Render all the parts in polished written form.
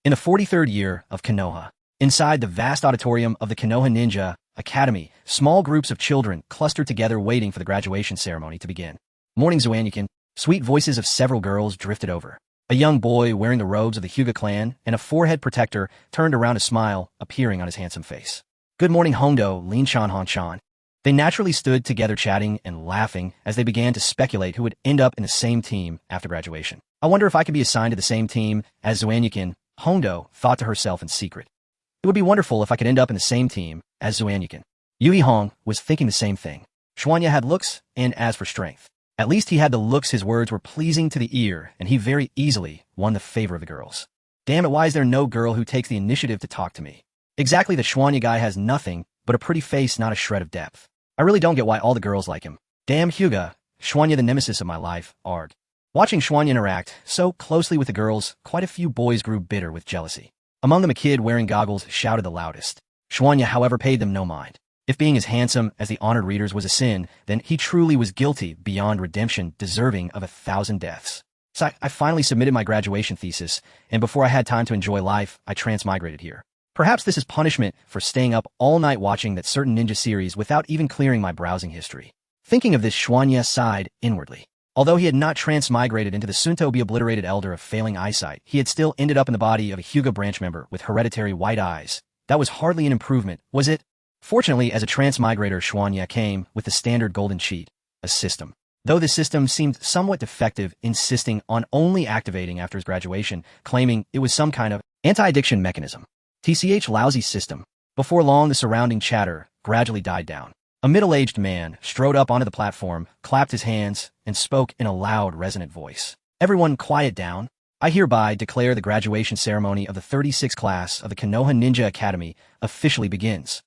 In the 43rd year of Konoha, inside the vast auditorium of the Konoha Ninja Academy, small groups of children clustered together waiting for the graduation ceremony to begin. Morning Zoanyakin, sweet voices of several girls drifted over. A young boy wearing the robes of the Hyuga clan and a forehead protector turned around, a smile appearing on his handsome face. Good morning Hondo, Linchan Hanchan. They naturally stood together chatting and laughing as they began to speculate who would end up in the same team after graduation. I wonder if I could be assigned to the same team as Zoanyakin, Hondo thought to herself in secret. It would be wonderful if I could end up in the same team as Zoanyakin. Yui Hong was thinking the same thing. Xuanya had looks, and as for strength, at least he had the looks. His words were pleasing to the ear, and he very easily won the favor of the girls. Damn it, why is there no girl who takes the initiative to talk to me? Exactly, the Xuanya guy has nothing but a pretty face, not a shred of depth. I really don't get why all the girls like him. Damn Hyuga, Xuanya the nemesis of my life, arg. Watching Xuanya interact so closely with the girls, quite a few boys grew bitter with jealousy. Among them a kid wearing goggles shouted the loudest. Xuanya, however, paid them no mind. If being as handsome as the honored readers was a sin, then he truly was guilty beyond redemption, deserving of 1,000 deaths. So I finally submitted my graduation thesis, and before I had time to enjoy life, I transmigrated here. Perhaps this is punishment for staying up all night watching that certain ninja series without even clearing my browsing history. Thinking of this, Xuanya sighed inwardly. Although he had not transmigrated into the soon-to-be-obliterated elder of failing eyesight, he had still ended up in the body of a Hyuga branch member with hereditary white eyes. That was hardly an improvement, was it? Fortunately, as a transmigrator, Xuanya came with the standard golden cheat, a system. Though the system seemed somewhat defective, insisting on only activating after his graduation, claiming it was some kind of anti-addiction mechanism. TCH lousy system. Before long, the surrounding chatter gradually died down. A middle-aged man strode up onto the platform, clapped his hands, and spoke in a loud, resonant voice. Everyone quiet down. I hereby declare the graduation ceremony of the 36th class of the Konoha Ninja Academy officially begins.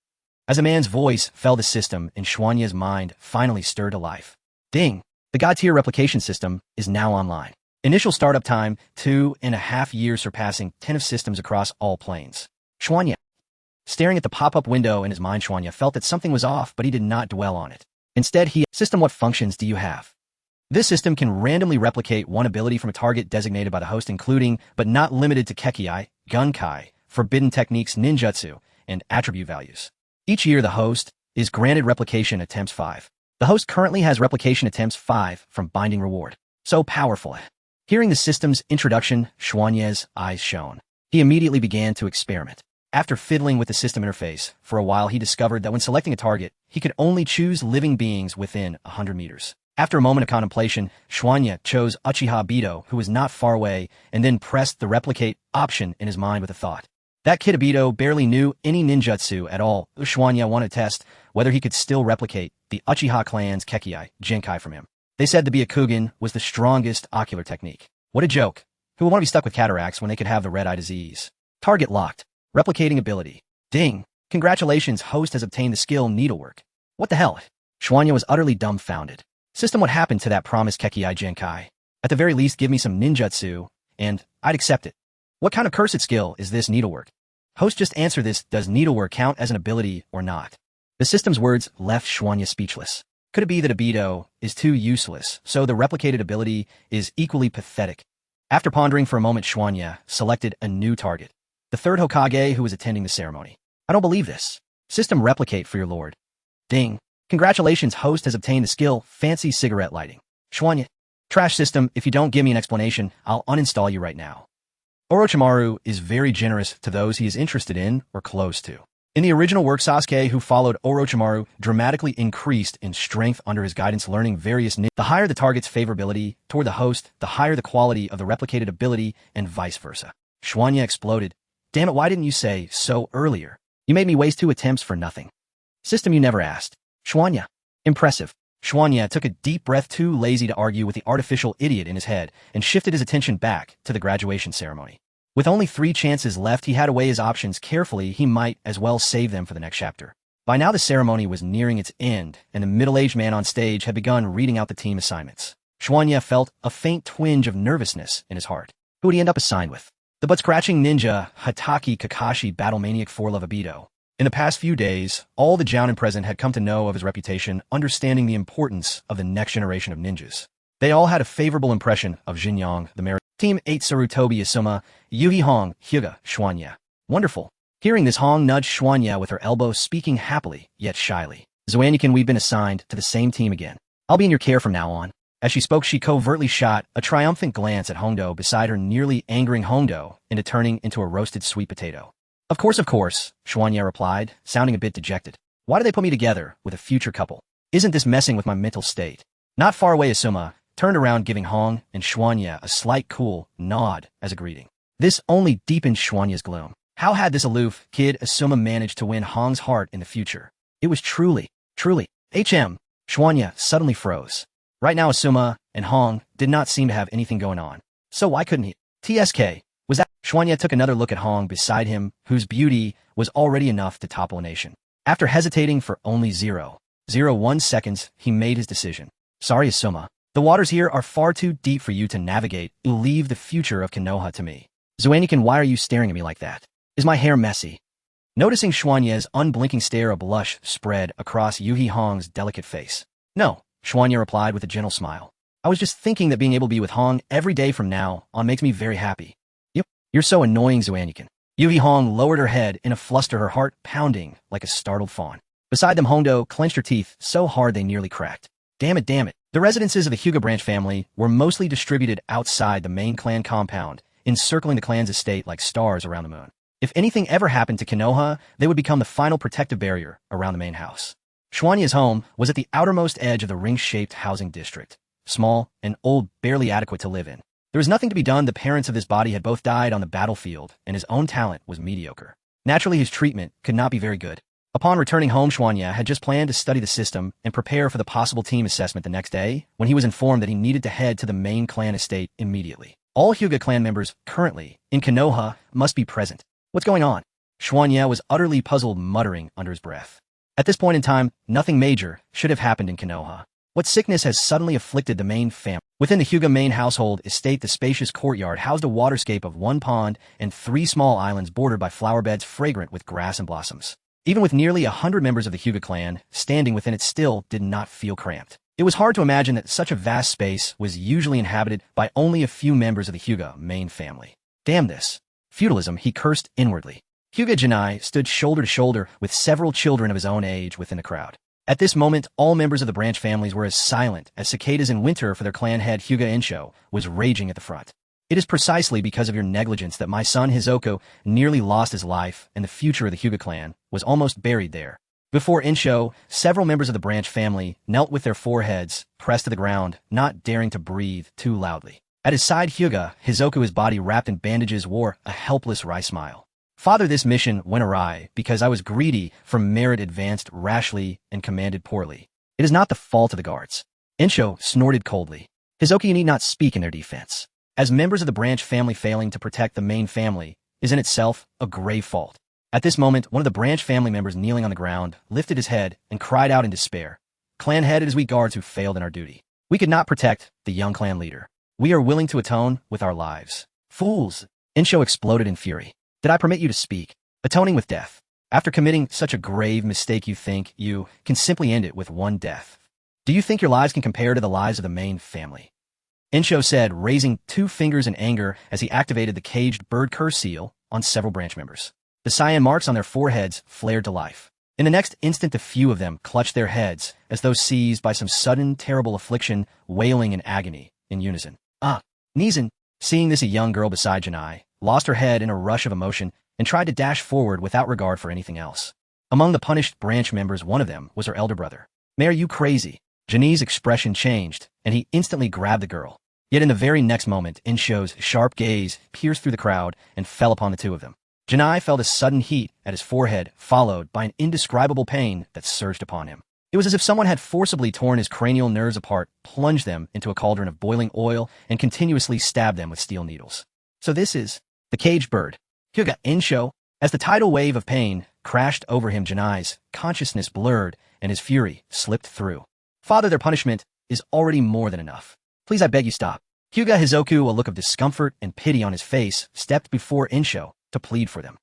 As a man's voice fell, the system in Xuanya's mind finally stirred to life. Ding! The God-tier replication system is now online. Initial startup time, 2.5 years, surpassing 10 of systems across all planes. Xuanya. Staring at the pop-up window in his mind, Xuanya felt that something was off, but he did not dwell on it. Instead, System, what functions do you have? This system can randomly replicate one ability from a target designated by the host, including, but not limited to Kekkei Genkai, forbidden techniques, ninjutsu, and attribute values. Each year, the host is granted replication attempts 5. The host currently has replication attempts 5 from Binding Reward. So powerful. Hearing the system's introduction, Xuanya's eyes shone. He immediately began to experiment. After fiddling with the system interface for a while, he discovered that when selecting a target, he could only choose living beings within 100 meters. After a moment of contemplation, Xuanya chose Uchiha Obito, who was not far away, and then pressed the replicate option in his mind with a thought. That kid Obito barely knew any ninjutsu at all. Xuanya wanted to test whether he could still replicate the Uchiha clan's Kekkei Genkai from him. They said the Byakugan was the strongest ocular technique. What a joke. Who would want to be stuck with cataracts when they could have the red-eye disease? Target locked. Replicating ability. Ding. Congratulations, host has obtained the skill needlework. What the hell? Xuanya was utterly dumbfounded. System, what happened to that promised Kekkei Genkai? At the very least, give me some ninjutsu, and I'd accept it. What kind of cursed skill is this needlework? Host, just answer this. Does needlework count as an ability or not? The system's words left Xuanya speechless. Could it be that Obito is too useless, so the replicated ability is equally pathetic? After pondering for a moment, Xuanya selected a new target. The third Hokage who was attending the ceremony. I don't believe this. System, replicate for your lord. Ding. Congratulations, host has obtained the skill fancy cigarette lighting. Xuanya. Trash system, if you don't give me an explanation, I'll uninstall you right now. Orochimaru is very generous to those he is interested in or close to. In the original work, Sasuke, who followed Orochimaru, dramatically increased in strength under his guidance, learning various ninjas. The higher the target's favorability toward the host, the higher the quality of the replicated ability, and vice versa. Xuanya exploded. Damn it, why didn't you say so earlier? You made me waste 2 attempts for nothing. System, you never asked. Xuanya. Impressive. Xuanya took a deep breath, too lazy to argue with the artificial idiot in his head, and shifted his attention back to the graduation ceremony. With only 3 chances left, he had to weigh his options carefully. He might as well save them for the next chapter. By now, the ceremony was nearing its end, and the middle-aged man on stage had begun reading out the team assignments. Xuanya felt a faint twinge of nervousness in his heart. Who would he end up assigned with? The butt-scratching ninja Hatake Kakashi, battle maniac for love Obito. In the past few days, all the Jounin present had come to know of his reputation, understanding the importance of the next generation of ninjas. They all had a favorable impression of Xinjiang, the Team 8 Sarutobi Asuma, Yuhi Hong, Hyuga, Schwanya. Wonderful. Hearing this, Hong nudged Schwanya with her elbow, speaking happily, yet shyly. Zoanyakin, we've been assigned to the same team again. I'll be in your care from now on. As she spoke, she covertly shot a triumphant glance at Hongdo beside her, nearly angering Hongdo into turning into a roasted sweet potato. Of course, Schwanya replied, sounding a bit dejected. Why do they put me together with a future couple? Isn't this messing with my mental state? Not far away, Asuma turned around, giving Hong and Schwanya a slight cool nod as a greeting. This only deepened Schwanya's gloom. How had this aloof kid Asuma managed to win Hong's heart in the future? It was truly, Schwanya suddenly froze. Right now, Asuma and Hong did not seem to have anything going on. So why couldn't he? TSK, was that? Schwanya took another look at Hong beside him, whose beauty was already enough to topple a nation. After hesitating for only 0.01 seconds, he made his decision. Sorry, Asuma. The waters here are far too deep for you to navigate. You'll leave the future of Konoha to me. Zoanyakin, why are you staring at me like that? Is my hair messy? Noticing Schwanya's unblinking stare, a blush spread across Yuhi Hong's delicate face. No, Schwanya replied with a gentle smile. I was just thinking that being able to be with Hong every day from now on makes me very happy. You're so annoying, Zoanyakin. Yuhi Hong lowered her head in a fluster, her heart pounding like a startled fawn. Beside them, Hongdo clenched her teeth so hard they nearly cracked. Damn it. The residences of the Hyuga branch family were mostly distributed outside the main clan compound, encircling the clan's estate like stars around the moon. If anything ever happened to Konoha, they would become the final protective barrier around the main house. Schwanya's home was at the outermost edge of the ring-shaped housing district, small and old, barely adequate to live in. There was nothing to be done. The parents of this body had both died on the battlefield, and his own talent was mediocre. Naturally, his treatment could not be very good. Upon returning home, Schwanya had just planned to study the system and prepare for the possible team assessment the next day, when he was informed that he needed to head to the main clan estate immediately. All Hyuga clan members currently in Konoha must be present. What's going on? Schwanya was utterly puzzled, muttering under his breath. At this point in time, nothing major should have happened in Konoha. What sickness has suddenly afflicted the main family? Within the Hyuga main household estate, the spacious courtyard housed a waterscape of 1 pond and 3 small islands bordered by flower beds fragrant with grass and blossoms. Even with nearly 100 members of the Hyuga clan standing within it, still did not feel cramped. It was hard to imagine that such a vast space was usually inhabited by only a few members of the Hyuga main family. Damn this feudalism, he cursed inwardly. Hyuga Genya stood shoulder to shoulder with several children of his own age within the crowd. At this moment, all members of the branch families were as silent as cicadas in winter, for their clan head Hyuga Insho was raging at the front. It is precisely because of your negligence that my son Hizoku nearly lost his life, and the future of the Hyuga clan was almost buried there. Before Insho, several members of the branch family knelt with their foreheads pressed to the ground, not daring to breathe too loudly. At his side, Hyuga, Hizoku, his body wrapped in bandages, wore a helpless wry smile. Father, this mission went awry because I was greedy for merit, advanced rashly, and commanded poorly. It is not the fault of the guards. Insho snorted coldly. Hizoku need not speak in their defense. As members of the branch family, failing to protect the main family is in itself a grave fault. At this moment, one of the branch family members, kneeling on the ground, lifted his head and cried out in despair. Clan head, it is we guards who failed in our duty. We could not protect the young clan leader. We are willing to atone with our lives. Fools! Insho exploded in fury. Did I permit you to speak? Atoning with death. After committing such a grave mistake, you think you can simply end it with 1 death. Do you think your lives can compare to the lives of the main family? Insho said, raising 2 fingers in anger as he activated the caged bird curse seal on several branch members. The cyan marks on their foreheads flared to life. In the next instant, a few of them clutched their heads as though seized by some sudden, terrible affliction, wailing in agony in unison. Nizan, seeing this, a young girl beside Janai lost her head in a rush of emotion and tried to dash forward without regard for anything else. Among the punished branch members, one of them was her elder brother. May, are you crazy? Janai's expression changed, and he instantly grabbed the girl. Yet in the very next moment, Insho's sharp gaze pierced through the crowd and fell upon the 2 of them. Janai felt a sudden heat at his forehead, followed by an indescribable pain that surged upon him. It was as if someone had forcibly torn his cranial nerves apart, plunged them into a cauldron of boiling oil, and continuously stabbed them with steel needles. So this is the caged bird, Hyuga Insho. As the tidal wave of pain crashed over him, Janai's consciousness blurred and his fury slipped through. Father, their punishment is already more than enough. Please, I beg you, stop. Hyuga Hizoku, a look of discomfort and pity on his face, stepped before Insho to plead for them.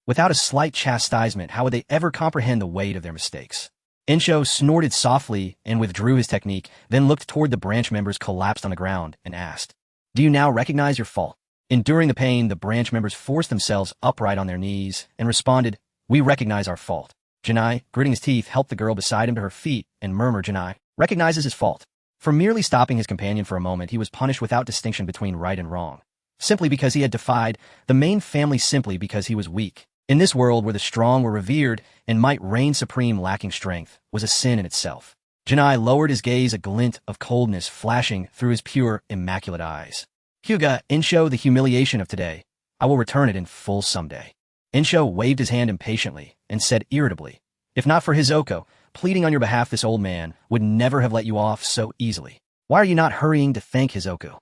Without a slight chastisement, how would they ever comprehend the weight of their mistakes? Insho snorted softly and withdrew his technique, then looked toward the branch members collapsed on the ground and asked, Do you now recognize your fault? Enduring the pain, the branch members forced themselves upright on their knees and responded, "We recognize our fault." Gennai, gritting his teeth, helped the girl beside him to her feet and murmured, "Gennai recognizes his fault." For merely stopping his companion for a moment, he was punished without distinction between right and wrong, simply because he had defied the main family, simply because he was weak. In this world where the strong were revered and might reign supreme, lacking strength was a sin in itself. Gennai lowered his gaze, a glint of coldness flashing through his pure, immaculate eyes. "Hyuga, Insho, the humiliation of today. I will return it in full someday." Insho waved his hand impatiently and said irritably, "If not for Hizoko pleading on your behalf, this old man would never have let you off so easily. Why are you not hurrying to thank Hizoko?"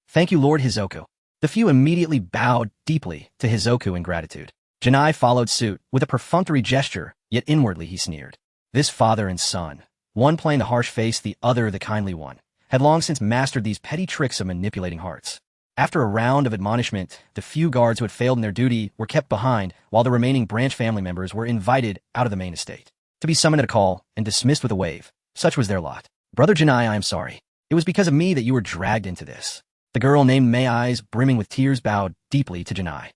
"Thank you, Lord Hizoko." The few immediately bowed deeply to Hizoko in gratitude. Gennai followed suit with a perfunctory gesture, yet inwardly he sneered. This father and son, one playing the harsh face, the other the kindly one, had long since mastered these petty tricks of manipulating hearts. After a round of admonishment, the few guards who had failed in their duty were kept behind, while the remaining branch family members were invited out of the main estate, to be summoned at a call and dismissed with a wave. Such was their lot. "Brother Gennai, I am sorry. It was because of me that you were dragged into this." The girl named May, eyes brimming with tears, bowed deeply to Gennai.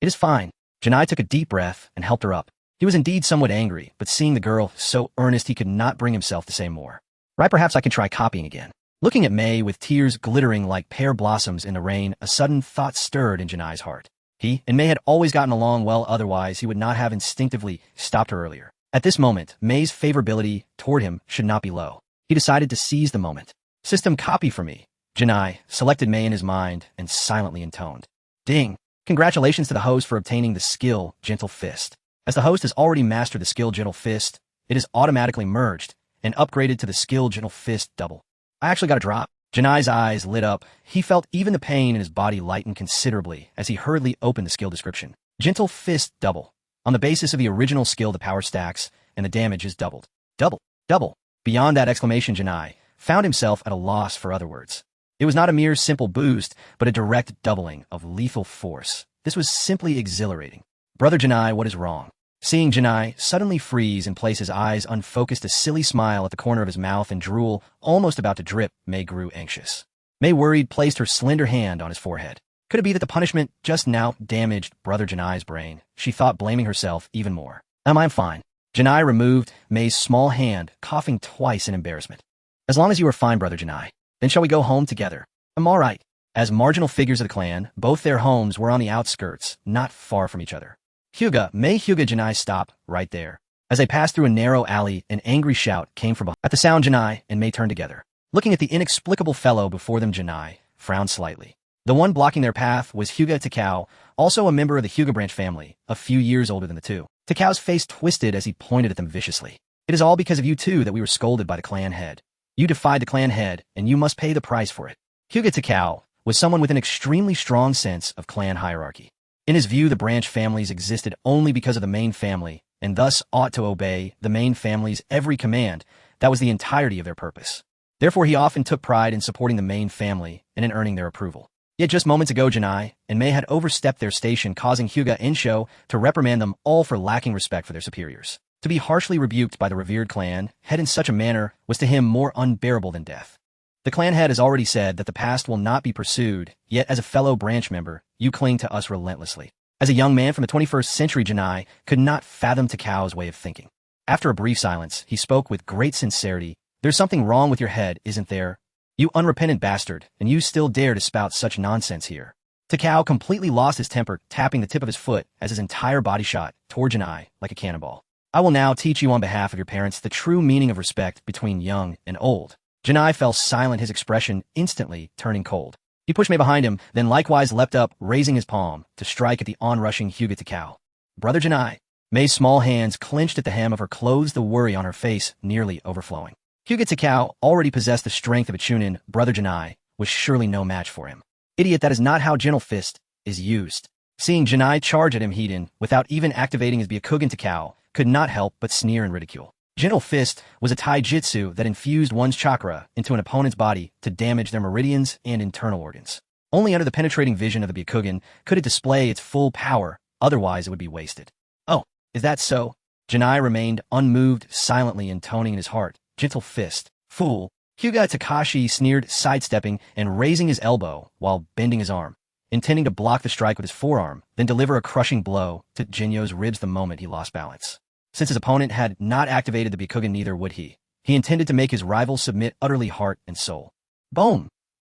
"It is fine." Gennai took a deep breath and helped her up. He was indeed somewhat angry, but seeing the girl so earnest, he could not bring himself to say more. "Right, perhaps I can try copying again." Looking at May with tears glittering like pear blossoms in the rain, a sudden thought stirred in Gennai's heart. He and May had always gotten along well, otherwise he would not have instinctively stopped her earlier. At this moment, May's favorability toward him should not be low. He decided to seize the moment. "System copy for me." Gennai selected May in his mind and silently intoned, "Ding. Congratulations to the host for obtaining the skill Gentle Fist. As the host has already mastered the skill Gentle Fist, it is automatically merged and upgraded to the skill Gentle Fist Double." "I actually got a drop." Gennai's eyes lit up. He felt even the pain in his body lighten considerably as he hurriedly opened the skill description. Gentle Fist Double. On the basis of the original skill, the power stacks and the damage is doubled. Double. Double. Beyond that exclamation, Gennai found himself at a loss for other words. It was not a mere simple boost, but a direct doubling of lethal force. This was simply exhilarating. "Brother Gennai, what is wrong?" Seeing Gennai suddenly freeze and place his eyes unfocused, a silly smile at the corner of his mouth and drool almost about to drip, May grew anxious. May, worried, placed her slender hand on his forehead. Could it be that the punishment just now damaged Brother Gennai's brain? She thought, blaming herself even more. I'm fine." Gennai removed May's small hand, coughing twice in embarrassment. "As long as you are fine, Brother Gennai. Then shall we go home together?" "I'm all right." As marginal figures of the clan, both their homes were on the outskirts, not far from each other. "Hyuga, May." Hyuga Gennai stopped right there. As they passed through a narrow alley, an angry shout came from behind. At the sound, Gennai and May turned together. Looking at the inexplicable fellow before them, Gennai frowned slightly. The one blocking their path was Hyuga Takao, also a member of the Hyuga branch family, a few years older than the two. Takao's face twisted as he pointed at them viciously. "It is all because of you two that we were scolded by the clan head. You defied the clan head, and you must pay the price for it." Hyuga Takao was someone with an extremely strong sense of clan hierarchy. In his view, the branch families existed only because of the main family, and thus ought to obey the main family's every command. That was the entirety of their purpose. Therefore, he often took pride in supporting the main family and in earning their approval. Yet just moments ago, Gennai and May had overstepped their station, causing Hyuga Insho to reprimand them all for lacking respect for their superiors. To be harshly rebuked by the revered clan head in such a manner was to him more unbearable than death. The clan head has already said that the past will not be pursued, yet as a fellow branch member, you cling to us relentlessly. As a young man from the 21st century, Gennai could not fathom Takao's way of thinking. After a brief silence, he spoke with great sincerity. "There's something wrong with your head, isn't there? You unrepentant bastard, and you still dare to spout such nonsense here." Takao completely lost his temper, tapping the tip of his foot as his entire body shot toward Gennai like a cannonball. "I will now teach you on behalf of your parents the true meaning of respect between young and old." Gennai fell silent, his expression instantly turning cold. He pushed May behind him, then likewise leapt up, raising his palm to strike at the onrushing Hyuga Takao. "Brother Gennai." May's small hands clenched at the hem of her clothes, the worry on her face nearly overflowing. Hyuga Takao already possessed the strength of a Chunin. Brother Gennai was surely no match for him. "Idiot, that is not how Gentle Fist is used." Seeing Gennai charge at him, Hidan, without even activating his Byakugan, Takao could not help but sneer and ridicule. Gentle Fist was a taijutsu that infused one's chakra into an opponent's body to damage their meridians and internal organs. Only under the penetrating vision of the Byakugan could it display its full power, otherwise it would be wasted. "Oh, is that so?" Gennai remained unmoved, silently intoning in his heart, "Gentle Fist, fool." Hyuga Takashi sneered, sidestepping and raising his elbow while bending his arm, intending to block the strike with his forearm, then deliver a crushing blow to Genyo's ribs the moment he lost balance. Since his opponent had not activated the Byakugan, neither would he. He intended to make his rival submit utterly heart and soul. Boom!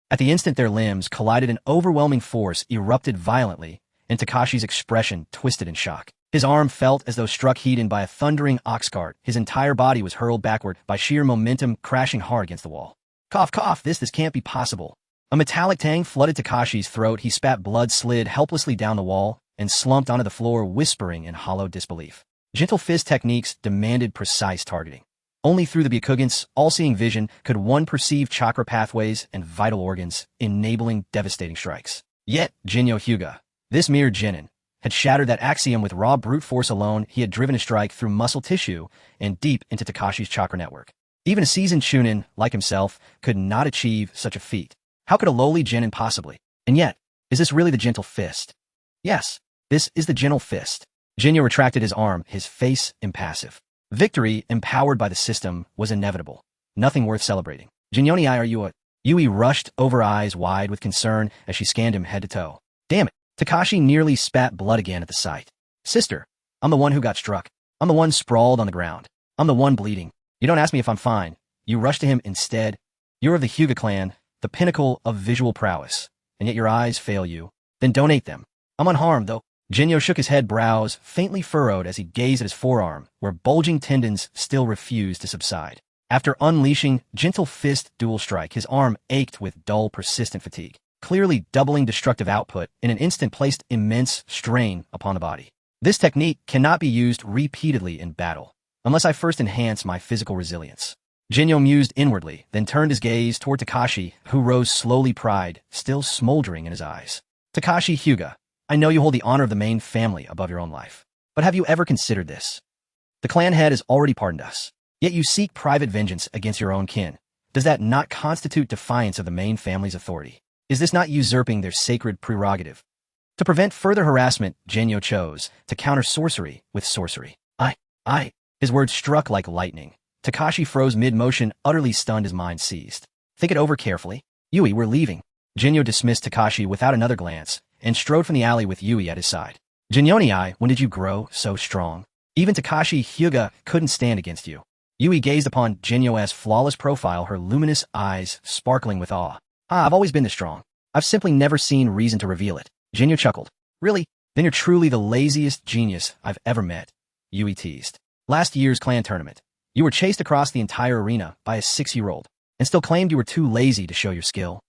At the instant their limbs collided, an overwhelming force erupted violently, and Takashi's expression twisted in shock. His arm felt as though struck Hidan by a thundering ox cart. His entire body was hurled backward by sheer momentum, crashing hard against the wall. Cough, cough, this can't be possible. A metallic tang flooded Takashi's throat. He spat blood, slid helplessly down the wall, and slumped onto the floor, whispering in hollow disbelief. Gentle fist techniques demanded precise targeting. Only through the Byakugan's all-seeing vision could one perceive chakra pathways and vital organs, enabling devastating strikes. Yet, Genyo Hyuga, this mere genin, had shattered that axiom with raw brute force alone. He had driven a strike through muscle tissue and deep into Takashi's chakra network. Even a seasoned chunin, like himself, could not achieve such a feat. How could a lowly genin possibly? And yet, is this really the gentle fist? Yes, this is the gentle fist. Genyo retracted his arm, his face impassive. Victory, empowered by the system, was inevitable. Nothing worth celebrating. Genyoni, are you a... Yui rushed over, eyes wide with concern as she scanned him head to toe. Damn it. Takashi nearly spat blood again at the sight. Sister, I'm the one who got struck. I'm the one sprawled on the ground. I'm the one bleeding. You don't ask me if I'm fine. You rush to him instead. You're of the Hyuga clan, the pinnacle of visual prowess, and yet your eyes fail you. Then donate them. I'm unharmed, though. Genyo shook his head, brows faintly furrowed as he gazed at his forearm, where bulging tendons still refused to subside. After unleashing gentle fist dual strike, his arm ached with dull, persistent fatigue. Clearly doubling destructive output in an instant placed immense strain upon the body. This technique cannot be used repeatedly in battle, unless I first enhance my physical resilience. Genyo mused inwardly, then turned his gaze toward Takashi, who rose slowly, pride still smoldering in his eyes. Takashi Hyuga, I know you hold the honor of the main family above your own life. But have you ever considered this? The clan head has already pardoned us, yet you seek private vengeance against your own kin. Does that not constitute defiance of the main family's authority? Is this not usurping their sacred prerogative? To prevent further harassment, Genyo chose to counter sorcery with sorcery. His words struck like lightning. Takashi froze mid-motion, utterly stunned, his mind seized. Think it over carefully. Yui, we're leaving. Genyo dismissed Takashi without another glance, and strode from the alley with Yui at his side. Genyoni, when did you grow so strong? Even Takashi Hyuga couldn't stand against you. Yui gazed upon Genyo's flawless profile, her luminous eyes sparkling with awe. I've always been this strong. I've simply never seen reason to reveal it. Genyo chuckled. Really? Then you're truly the laziest genius I've ever met. Yui teased. Last year's clan tournament, you were chased across the entire arena by a 6-year-old, and still claimed you were too lazy to show your skill.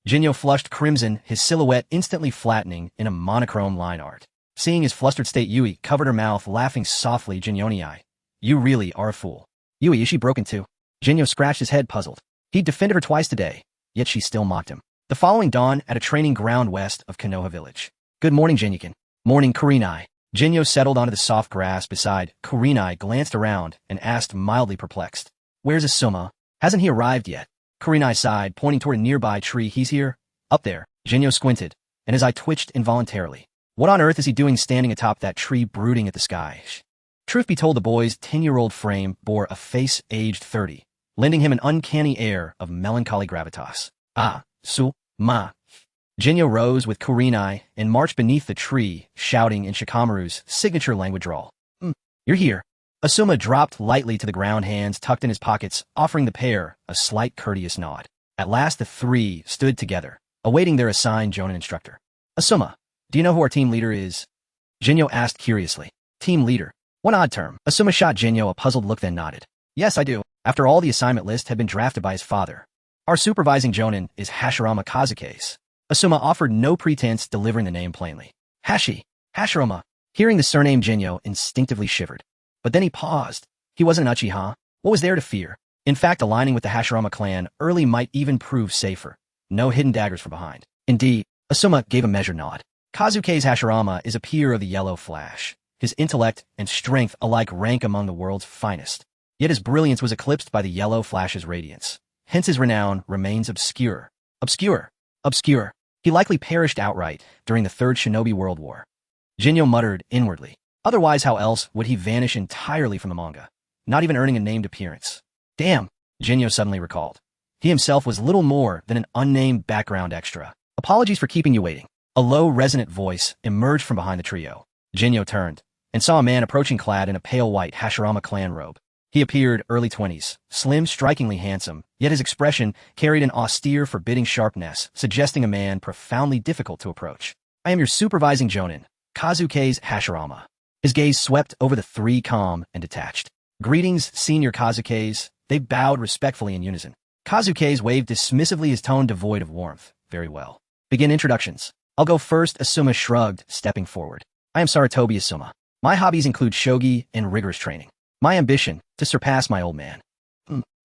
Genyo flushed crimson, his silhouette instantly flattening in a monochrome line art. Seeing his flustered state, Yui covered her mouth, laughing softly. Genyoni, you really are a fool. Yui, is she broken too? Genyo scratched his head, puzzled. He'd defended her twice today, yet she still mocked him. The following dawn, at a training ground west of Konoha village. Good morning, Genyukin. Morning, Kurenai. Genyo settled onto the soft grass beside Kurenai, glanced around, and asked, mildly perplexed. Where's Asuma? Hasn't he arrived yet? Kurenai sighed, pointing toward a nearby tree. He's here. Up there. Genyo squinted, and his eye twitched involuntarily. What on earth is he doing standing atop that tree, brooding at the sky? Truth be told, the boy's 10-year-old frame bore a face aged 30, lending him an uncanny air of melancholy gravitas. Ma. Genyo rose with Kurenai and marched beneath the tree, shouting in Shikamaru's signature language drawl. You're here. Asuma dropped lightly to the ground, hands tucked in his pockets, offering the pair a slight courteous nod. At last the three stood together, awaiting their assigned Jonin instructor. Asuma, do you know who our team leader is? Genyo asked curiously. Team leader? What odd term? Asuma shot Genyo a puzzled look, then nodded. Yes, I do. After all, the assignment list had been drafted by his father. Our supervising Jonin is Hashirama Kazuke's. Asuma offered no pretense, delivering the name plainly. Hashirama. Hearing the surname, Genyo instinctively shivered. But then he paused. He wasn't an Uchiha. What was there to fear? In fact, aligning with the Hashirama clan early might even prove safer. No hidden daggers from behind. Indeed, Asuma gave a measured nod. Kazuke's Hashirama is a peer of the Yellow Flash. His intellect and strength alike rank among the world's finest. Yet his brilliance was eclipsed by the Yellow Flash's radiance. Hence his renown remains obscure. Obscure. He likely perished outright during the Third Shinobi World War. Genyo muttered inwardly. Otherwise, how else would he vanish entirely from the manga, not even earning a named appearance? Damn, Genyo suddenly recalled. He himself was little more than an unnamed background extra. Apologies for keeping you waiting. A low, resonant voice emerged from behind the trio. Genyo turned and saw a man approaching clad in a pale white Hashirama clan robe. He appeared early 20s, slim, strikingly handsome, yet his expression carried an austere, forbidding sharpness, suggesting a man profoundly difficult to approach. I am your supervising jonin, Kazukei's Hashirama. His gaze swept over the three calm and detached. Greetings, Senior Kazukei's. They bowed respectfully in unison. Kazukei's waved dismissively, his tone devoid of warmth. Very well. Begin introductions. I'll go first, Asuma shrugged, stepping forward. I am Saratobi Asuma. My hobbies include shogi and rigorous training. My ambition, to surpass my old man.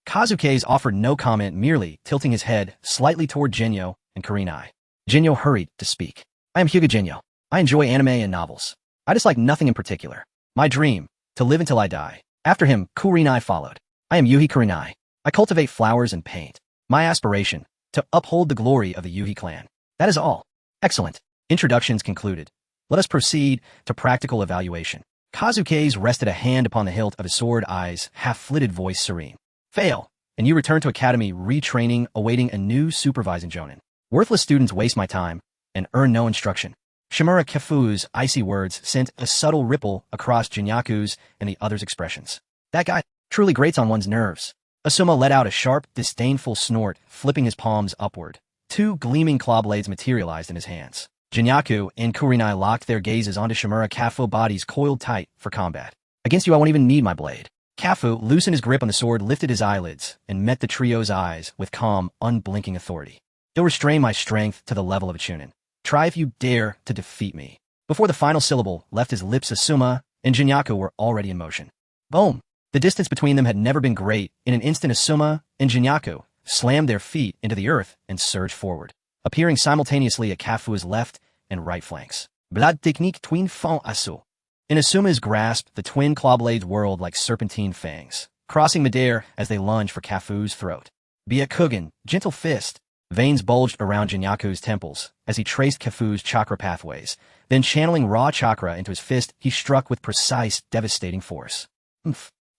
Kazukei's offered no comment, merely tilting his head slightly toward Genyo and Kurenai. Genyo hurried to speak. I am Hyuga Genya. I enjoy anime and novels. I dislike nothing in particular. My dream, to live until I die. After him, Kurenai followed. I am Yuhi Kurenai. I cultivate flowers and paint. My aspiration, to uphold the glory of the Yuhi clan. That is all. Excellent. Introductions concluded. Let us proceed to practical evaluation. Kazukei's rested a hand upon the hilt of his sword, eyes, half-flitted, voice serene. Fail, and you return to academy retraining, awaiting a new supervising jonin. Worthless students waste my time and earn no instruction. Shimura Kefu's icy words sent a subtle ripple across Jinyaku's and the others' expressions. That guy truly grates on one's nerves. Asuma let out a sharp, disdainful snort, flipping his palms upward. Two gleaming claw blades materialized in his hands. Jinyaku and Kurenai locked their gazes onto Shimura Kafu's bodies coiled tight for combat. Against you I won't even need my blade. Kafu loosened his grip on the sword, lifted his eyelids, and met the trio's eyes with calm, unblinking authority. You'll restrain my strength to the level of a chunin. Try if you dare to defeat me. Before the final syllable left his lips, Asuma and Jinyaku were already in motion. Boom! The distance between them had never been great. In an instant, Asuma and Jinyaku slammed their feet into the earth and surged forward, appearing simultaneously at Kafu's left and right flanks. Blade technique twin fang asu. In Asuma's grasp, the twin claw blades whirled like serpentine fangs, crossing midair as they lunged for Kafu's throat. Byakugan, gentle fist. Veins bulged around Jinyaku's temples as he traced Kafu's chakra pathways. Then channeling raw chakra into his fist, he struck with precise, devastating force.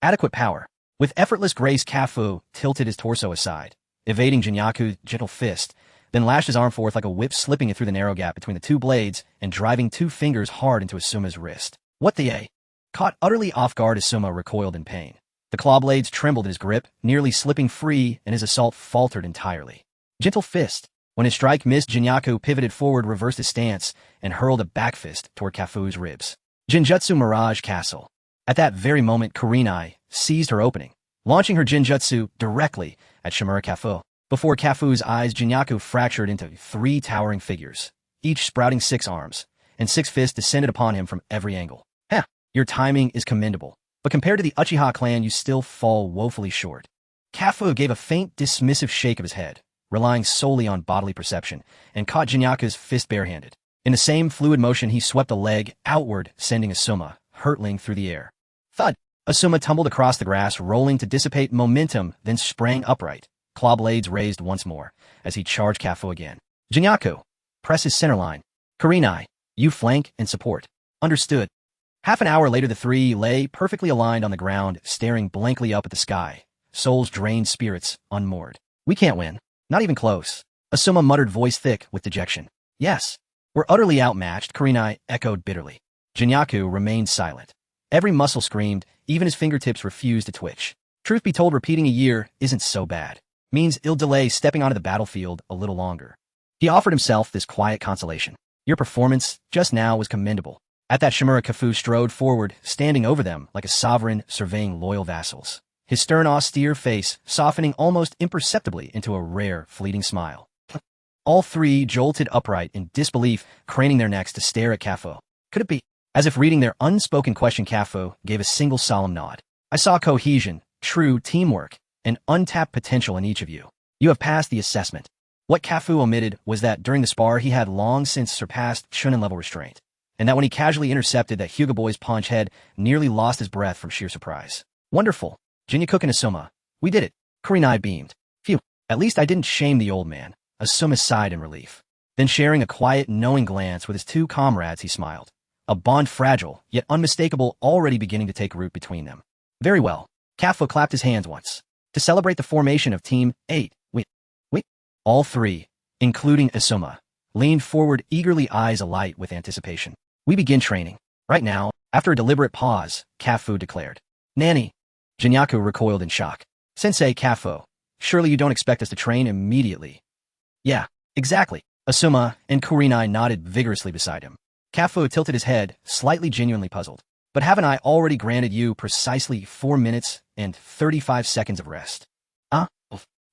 Adequate power. With effortless grace, Kafu tilted his torso aside, evading Jinyaku's gentle fist, then lashed his arm forth like a whip, slipping it through the narrow gap between the two blades and driving two fingers hard into Asuma's wrist. What the a? Caught utterly off guard, Asuma recoiled in pain. The claw blades trembled in his grip, nearly slipping free, and his assault faltered entirely. Gentle fist. When his strike missed, Jinyaku pivoted forward, reversed his stance, and hurled a back fist toward Kafu's ribs. Jinjutsu Mirage Castle. At that very moment, Kurenai seized her opening, launching her Jinjutsu directly at Shimura Kafu. Before Kafu's eyes, Jinyaku fractured into three towering figures, each sprouting 6 arms, and 6 fists descended upon him from every angle. Your timing is commendable, but compared to the Uchiha clan, you still fall woefully short. Kafu gave a faint, dismissive shake of his head, relying solely on bodily perception, and caught Jinyaku's fist barehanded. In the same fluid motion, he swept a leg outward, sending Asuma hurtling through the air. Thud! Asuma tumbled across the grass, rolling to dissipate momentum, then sprang upright, claw blades raised once more, as he charged Kafu again. Jinyaku, press his center line. Kurenai, you flank and support. Understood. Half an hour later, the three lay perfectly aligned on the ground, staring blankly up at the sky, souls drained, spirits unmoored. We can't win. Not even close. Asuma muttered, voice thick with dejection. Yes. We're utterly outmatched, Kurenai echoed bitterly. Jinyaku remained silent. Every muscle screamed, even his fingertips refused to twitch. Truth be told, repeating a year isn't so bad. Means he'll delay stepping onto the battlefield a little longer. He offered himself this quiet consolation. Your performance just now was commendable. At that, Shimura Kafu strode forward, standing over them like a sovereign surveying loyal vassals, his stern, austere face softening almost imperceptibly into a rare, fleeting smile. All three jolted upright in disbelief, craning their necks to stare at Kafu. Could it be? As if reading their unspoken question, Kafu gave a single solemn nod. I saw cohesion, true teamwork, and untapped potential in each of you. You have passed the assessment. What Kafu omitted was that during the spar he had long since surpassed Chunin-level restraint, and that when he casually intercepted that Hyuga boy's punch, had nearly lost his breath from sheer surprise. Wonderful. Jinyaku and Asuma. We did it. Kurenai beamed. Phew. At least I didn't shame the old man. Asuma sighed in relief. Then, sharing a quiet, knowing glance with his two comrades, he smiled. A bond fragile, yet unmistakable, already beginning to take root between them. Very well. Kafu clapped his hands once. to celebrate the formation of Team 8. Wait. All three, including Asuma, leaned forward, eagerly, eyes alight with anticipation. We begin training. Right now. After a deliberate pause, Kafu declared. Nanny. Genyaku recoiled in shock. Sensei Kafu, surely you don't expect us to train immediately. Yeah, exactly. Asuma and Kurenai nodded vigorously beside him. Kafu tilted his head, slightly genuinely puzzled. But haven't I already granted you precisely 4 minutes and 35 seconds of rest?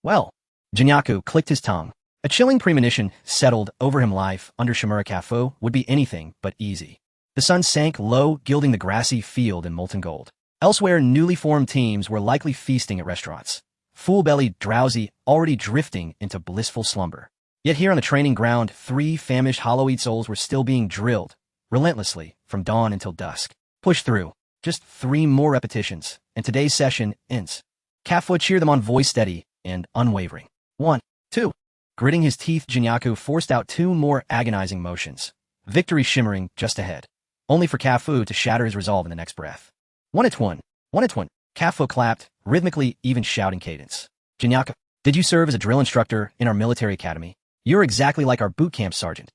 Well. Genyaku clicked his tongue. A chilling premonition settled over him. Life under Shimura Kafu would be anything but easy. The sun sank low, gilding the grassy field in molten gold. Elsewhere, newly formed teams were likely feasting at restaurants. Full-bellied, drowsy, already drifting into blissful slumber. Yet here on the training ground, 3 famished hollow-eyed souls were still being drilled, relentlessly, from dawn until dusk. Push through. Just 3 more repetitions, and today's session ends. Kafu cheered them on, voice steady and unwavering. 1, 2. Gritting his teeth, Genyaku forced out 2 more agonizing motions. Victory shimmering just ahead. Only for Kafu to shatter his resolve in the next breath. 1 at 1. 1 at 1. Kafu clapped, rhythmically, even shouting cadence. Genyaku, did you serve as a drill instructor in our military academy? You're exactly like our boot camp sergeant.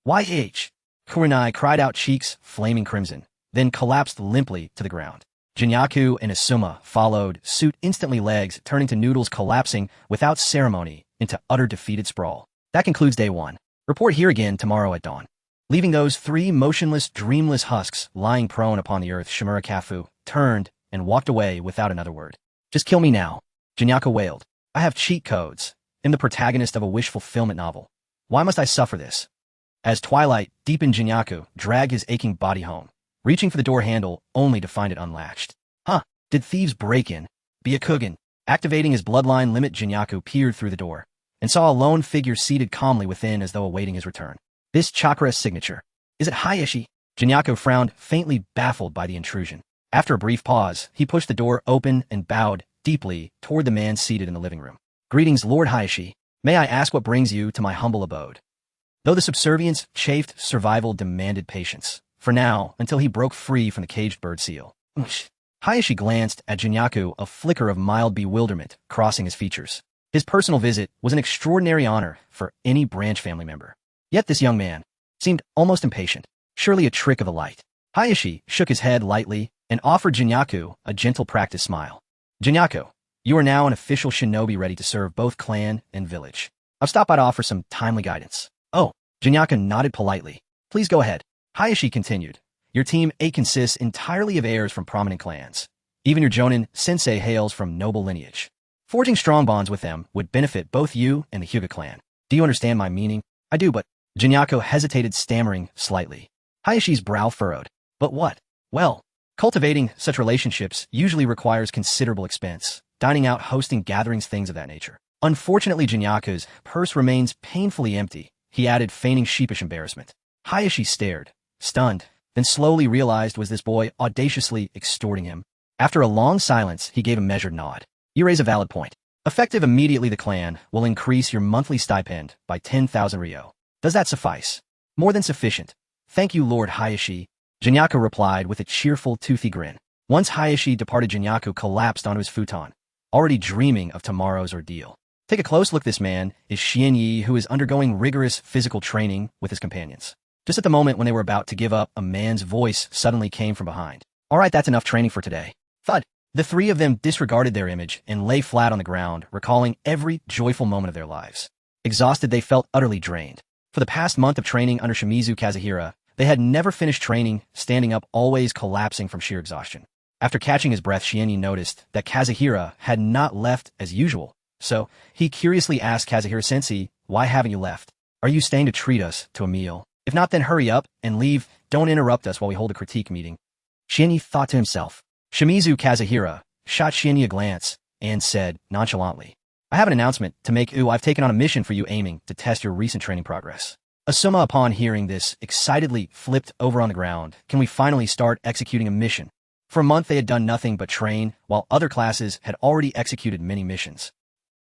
YH. Kurenai cried out, cheeks flaming crimson, then collapsed limply to the ground. Genyaku and Asuma followed suit instantly, legs turning to noodles, collapsing without ceremony into utter defeated sprawl. That concludes day 1. Report here again tomorrow at dawn. Leaving those 3 motionless, dreamless husks lying prone upon the earth, Shimura Kafu turned and walked away without another word. Just kill me now, Genyaku wailed. I have cheat codes. I'm the protagonist of a wish fulfillment novel. Why must I suffer this? As twilight deepened, Genyaku dragged his aching body home, reaching for the door handle only to find it unlatched. Did thieves break in? Byakugan. Activating his bloodline limit, Genyaku peered through the door and saw a lone figure seated calmly within as though awaiting his return. This chakra signature. Is it Hayashi? Genyaku frowned, faintly baffled by the intrusion. After a brief pause, he pushed the door open and bowed deeply toward the man seated in the living room. Greetings, Lord Hayashi. May I ask what brings you to my humble abode? Though the subservience chafed, survival demanded patience. For now, until he broke free from the caged bird seal. Hayashi glanced at Genyaku, a flicker of mild bewilderment crossing his features. His personal visit was an extraordinary honor for any branch family member. Yet this young man seemed almost impatient, surely a trick of the light. Hayashi shook his head lightly and offered Genyaku a gentle practice smile. Genyaku, you are now an official shinobi ready to serve both clan and village. I've stopped by to offer some timely guidance. Oh, Genyaku nodded politely. Please go ahead. Hayashi continued. Your team 8 consists entirely of heirs from prominent clans. Even your Jonin sensei hails from noble lineage. Forging strong bonds with them would benefit both you and the Hyuga clan. Do you understand my meaning? I do, but Genyaku hesitated, stammering slightly. Hayashi's brow furrowed. But what? Well, cultivating such relationships usually requires considerable expense. Dining out, hosting gatherings, things of that nature. Unfortunately, Genyaku's purse remains painfully empty, he added, feigning sheepish embarrassment. Hayashi stared, stunned, then slowly realized was this boy audaciously extorting him. After a long silence, he gave a measured nod. You raise a valid point. Effective immediately, the clan will increase your monthly stipend by 10,000 ryo. Does that suffice? More than sufficient. Thank you, Lord Hayashi. Genyaku replied with a cheerful, toothy grin. Once Hayashi departed, Genyaku collapsed onto his futon, already dreaming of tomorrow's ordeal. Take a close look. This man is Xianyi, who is undergoing rigorous physical training with his companions. Just at the moment when they were about to give up, a man's voice suddenly came from behind. All right, that's enough training for today. Thud. The 3 of them disregarded their image and lay flat on the ground, recalling every joyful moment of their lives. Exhausted, they felt utterly drained. For the past month of training under Shimizu Kazuhira, they had never finished training, standing up, always collapsing from sheer exhaustion. After catching his breath, Xianyi noticed that Kazuhira had not left as usual. So, he curiously asked Kazuhira-sensei, why haven't you left? Are you staying to treat us to a meal? If not, then hurry up and leave. Don't interrupt us while we hold a critique meeting. Xianyi thought to himself. Shimizu Kazuhira shot Xianyi a glance and said nonchalantly, I have an announcement to make. I've taken on a mission for you, aiming to test your recent training progress. Asuma, upon hearing this, excitedly flipped over on the ground. Can we finally start executing a mission? For a month they had done nothing but train, while other classes had already executed many missions.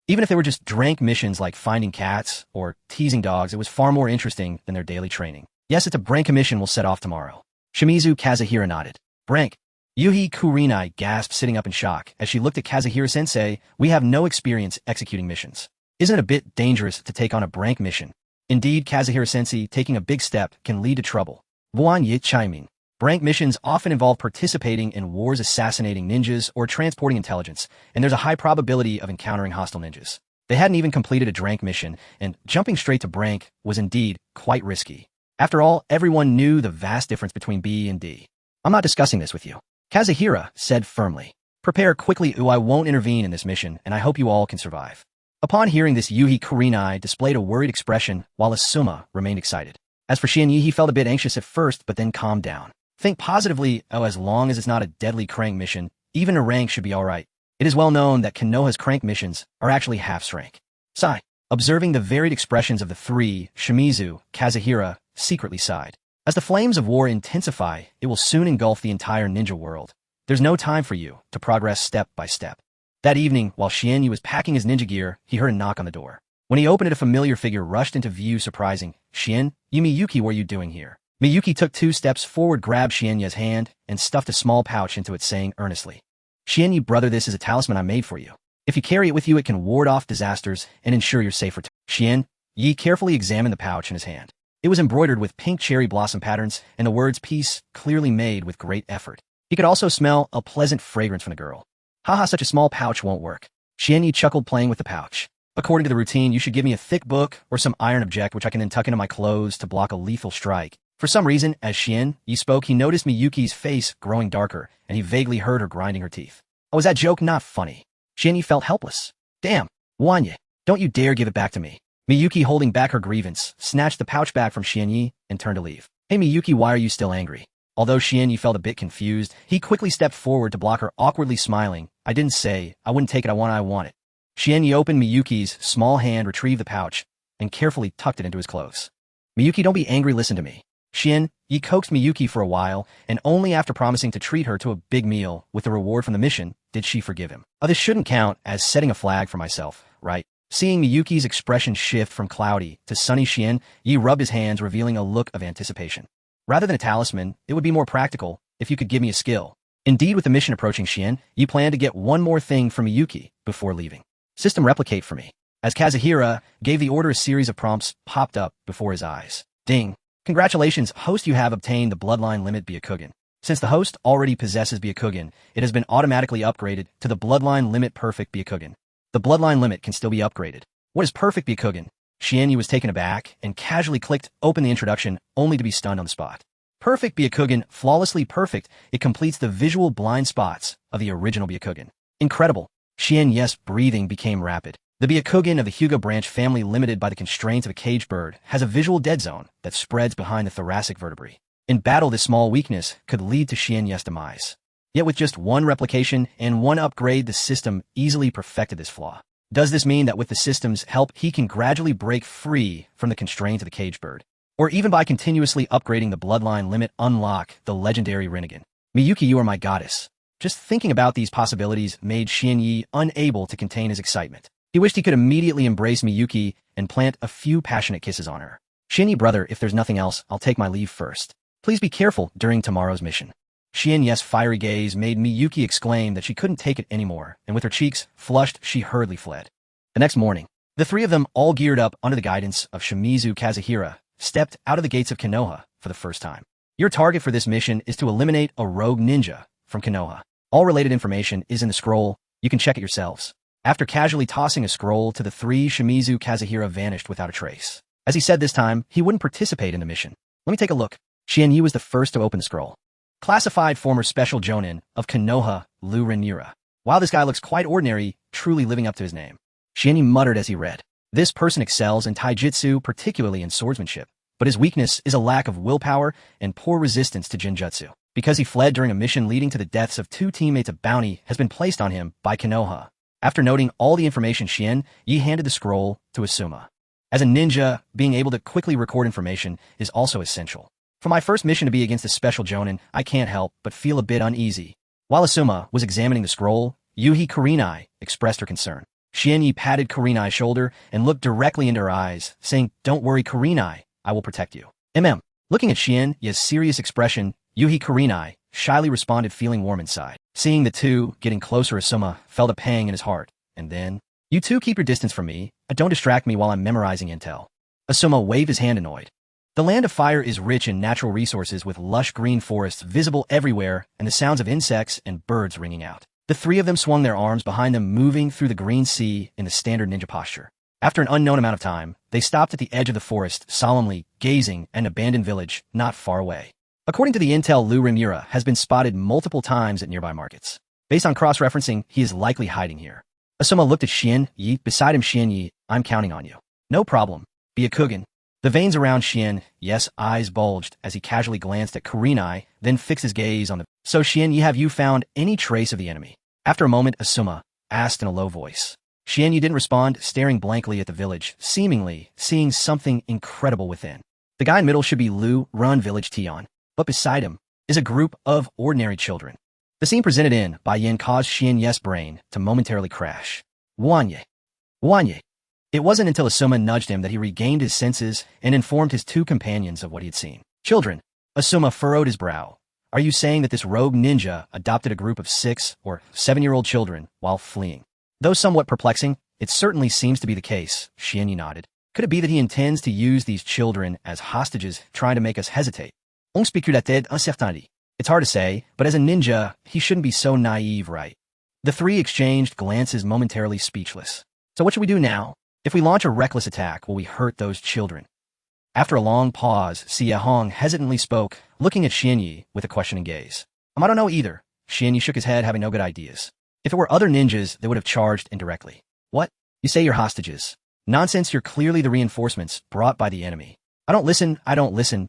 Even if they were just drank missions like finding cats or teasing dogs, it was far more interesting than their daily training. Yes, it's a Branka mission we'll set off tomorrow. Shimizu Kazuhira nodded. Brank, Yuhi Kurenai gasped, sitting up in shock as she looked at Kazuhira-sensei. We have no experience executing missions. Isn't it a bit dangerous to take on a brank mission? Indeed, Kazuhira-sensei, taking a big step can lead to trouble. Wuan Yi Chaimin. Brank missions often involve participating in wars, assassinating ninjas, or transporting intelligence, and there's a high probability of encountering hostile ninjas. They hadn't even completed a drank mission, and jumping straight to brank was indeed quite risky. After all, everyone knew the vast difference between B and D. I'm not discussing this with you, Kazuhira said firmly. Prepare quickly, I won't intervene in this mission, and I hope you all can survive. Upon hearing this, Yuhi Kurenai displayed a worried expression, while Asuma remained excited. As for Shienyi, he felt a bit anxious at first, but then calmed down. Think positively, as long as it's not a deadly crank mission, even a rank should be alright. It is well known that Konoha's crank missions are actually half-rank. Sigh. Observing the varied expressions of the three, Shimizu, Kazuhira, secretly sighed. As the flames of war intensify, it will soon engulf the entire ninja world. There's no time for you to progress step by step. That evening, while Shienyi was packing his ninja gear, he heard a knock on the door. When he opened it, a familiar figure rushed into view, surprising. Shien, Miyuki, what are you doing here? Miyuki took 2 steps forward, grabbed Shienya's hand, and stuffed a small pouch into it, saying earnestly, Shienyi, brother, this is a talisman I made for you. If you carry it with you, it can ward off disasters and ensure your safe return. Shien Yi carefully examined the pouch in his hand. It was embroidered with pink cherry blossom patterns and the words peace, clearly made with great effort. He could also smell a pleasant fragrance from the girl. Haha, such a small pouch won't work. Shienyi chuckled, playing with the pouch. According to the routine, you should give me a thick book or some iron object which I can then tuck into my clothes to block a lethal strike. For some reason, as Shienyi spoke, he noticed Miyuki's face growing darker, and he vaguely heard her grinding her teeth. Oh, was that joke not funny? Shienyi felt helpless. Damn, Wanya, don't you dare give it back to me. Miyuki, holding back her grievance, snatched the pouch back from Shienyi and turned to leave. Hey Miyuki, why are you still angry? Although Shienyi felt a bit confused, he quickly stepped forward to block her, awkwardly smiling. I didn't say I wouldn't take it, I want it. Shienyi opened Miyuki's small hand, retrieved the pouch, and carefully tucked it into his clothes. Miyuki, don't be angry, listen to me. Shienyi coaxed Miyuki for a while, and only after promising to treat her to a big meal with the reward from the mission did she forgive him. Oh, this shouldn't count as setting a flag for myself, right? Seeing Miyuki's expression shift from cloudy to sunny, Shienyi rubbed his hands, revealing a look of anticipation. Rather than a talisman, it would be more practical if you could give me a skill. Indeed, with the mission approaching, Shienyi planned to get one more thing from Miyuki before leaving. System replicate for me. As Kazuhira gave the order, a series of prompts popped up before his eyes. Ding. Congratulations, host, you have obtained the Bloodline Limit Byakugan. Since the host already possesses Byakugan, it has been automatically upgraded to the Bloodline Limit Perfect Byakugan. The Bloodline Limit can still be upgraded. What is Perfect Byakugan? Shienyi was taken aback and casually clicked open the introduction, only to be stunned on the spot. Perfect Byakugan, flawlessly perfect, it completes the visual blind spots of the original Byakugan. Incredible. Shienyi's breathing became rapid. The Byakugan of the Hyuga branch family, limited by the constraints of a caged bird, has a visual dead zone that spreads behind the thoracic vertebrae. In battle, this small weakness could lead to Shienyi's demise. Yet with just one replication and one upgrade, the system easily perfected this flaw. Does this mean that with the system's help, he can gradually break free from the constraints of the caged bird? Or even by continuously upgrading the bloodline limit, unlock the legendary Rinnegan? Miyuki, you are my goddess. Just thinking about these possibilities made Shienyi unable to contain his excitement. He wished he could immediately embrace Miyuki and plant a few passionate kisses on her. Shienyi, brother, if there's nothing else, I'll take my leave first. Please be careful during tomorrow's mission. Shienyi's fiery gaze made Miyuki exclaim that she couldn't take it anymore, and with her cheeks flushed, she hurriedly fled. The next morning, the three of them, all geared up under the guidance of Shimizu Kazuhira, stepped out of the gates of Konoha for the first time. Your target for this mission is to eliminate a rogue ninja from Konoha. All related information is in the scroll. You can check it yourselves. After casually tossing a scroll to the three, Shimizu Kazuhira vanished without a trace. As he said this time, he wouldn't participate in the mission. Let me take a look. Shienyi was the first to open the scroll. Classified former special jonin of Konoha, Lu Renira. Wow, this guy looks quite ordinary, truly living up to his name. Shienyi muttered as he read. This person excels in taijutsu, particularly in swordsmanship, but his weakness is a lack of willpower and poor resistance to genjutsu. Because he fled during a mission leading to the deaths of 2 teammates, a bounty has been placed on him by Konoha. After noting all the information, Shienyi handed the scroll to Asuma. As a ninja, being able to quickly record information is also essential. For my first mission to be against a special jonin, I can't help but feel a bit uneasy. While Asuma was examining the scroll, Yuhi Kurenai expressed her concern. Shienyi patted Kurenai's shoulder and looked directly into her eyes, saying, "Don't worry, Kurenai, I will protect you." Looking at Shienyi's serious expression, Yuhi Kurenai shyly responded, feeling warm inside. Seeing the two getting closer, Asuma felt a pang in his heart. And then, "You two keep your distance from me, and don't distract me while I'm memorizing intel." Asuma waved his hand, annoyed. The land of fire is rich in natural resources with lush green forests visible everywhere and the sounds of insects and birds ringing out. The three of them swung their arms behind them, moving through the green sea in the standard ninja posture. After an unknown amount of time, they stopped at the edge of the forest, solemnly gazing at an abandoned village not far away. According to the intel, Lu Rimura has been spotted multiple times at nearby markets. Based on cross-referencing, he is likely hiding here. Asuma looked at Xian Yi. Beside him, Xian Yi, "I'm counting on you." "No problem. Byakugan." The veins around Xian Yi's eyes bulged as he casually glanced at Kurenai, then fixed his gaze on the... "So Xian Yi, have you found any trace of the enemy?" After a moment, Asuma asked in a low voice. Xian Yi didn't respond, staring blankly at the village, seemingly seeing something incredible within. The guy in middle should be Lu Run Village Tian, but beside him is a group of ordinary children. The scene presented in by Yin caused Xian Yi's brain to momentarily crash. Wanye. Wanye. It wasn't until Asuma nudged him that he regained his senses and informed his two companions of what he had seen. "Children." Asuma furrowed his brow. "Are you saying that this rogue ninja adopted a group of 6 or 7-year-old children while fleeing?" Though somewhat perplexing, it certainly seems to be the case, Xian Yi nodded. "Could it be that he intends to use these children as hostages, trying to make us hesitate?" "On spéculatait uncertainty." It's hard to say, but as a ninja, he shouldn't be so naive, right? The three exchanged glances, momentarily speechless. "So what should we do now? If we launch a reckless attack, will we hurt those children?" After a long pause, Xie Hong hesitantly spoke, looking at Xian Yi with a questioning gaze. "I don't know either." Xian Yi shook his head, having no good ideas. "If it were other ninjas, they would have charged indirectly." "What? You say you're hostages?" "Nonsense, you're clearly the reinforcements brought by the enemy." I don't listen,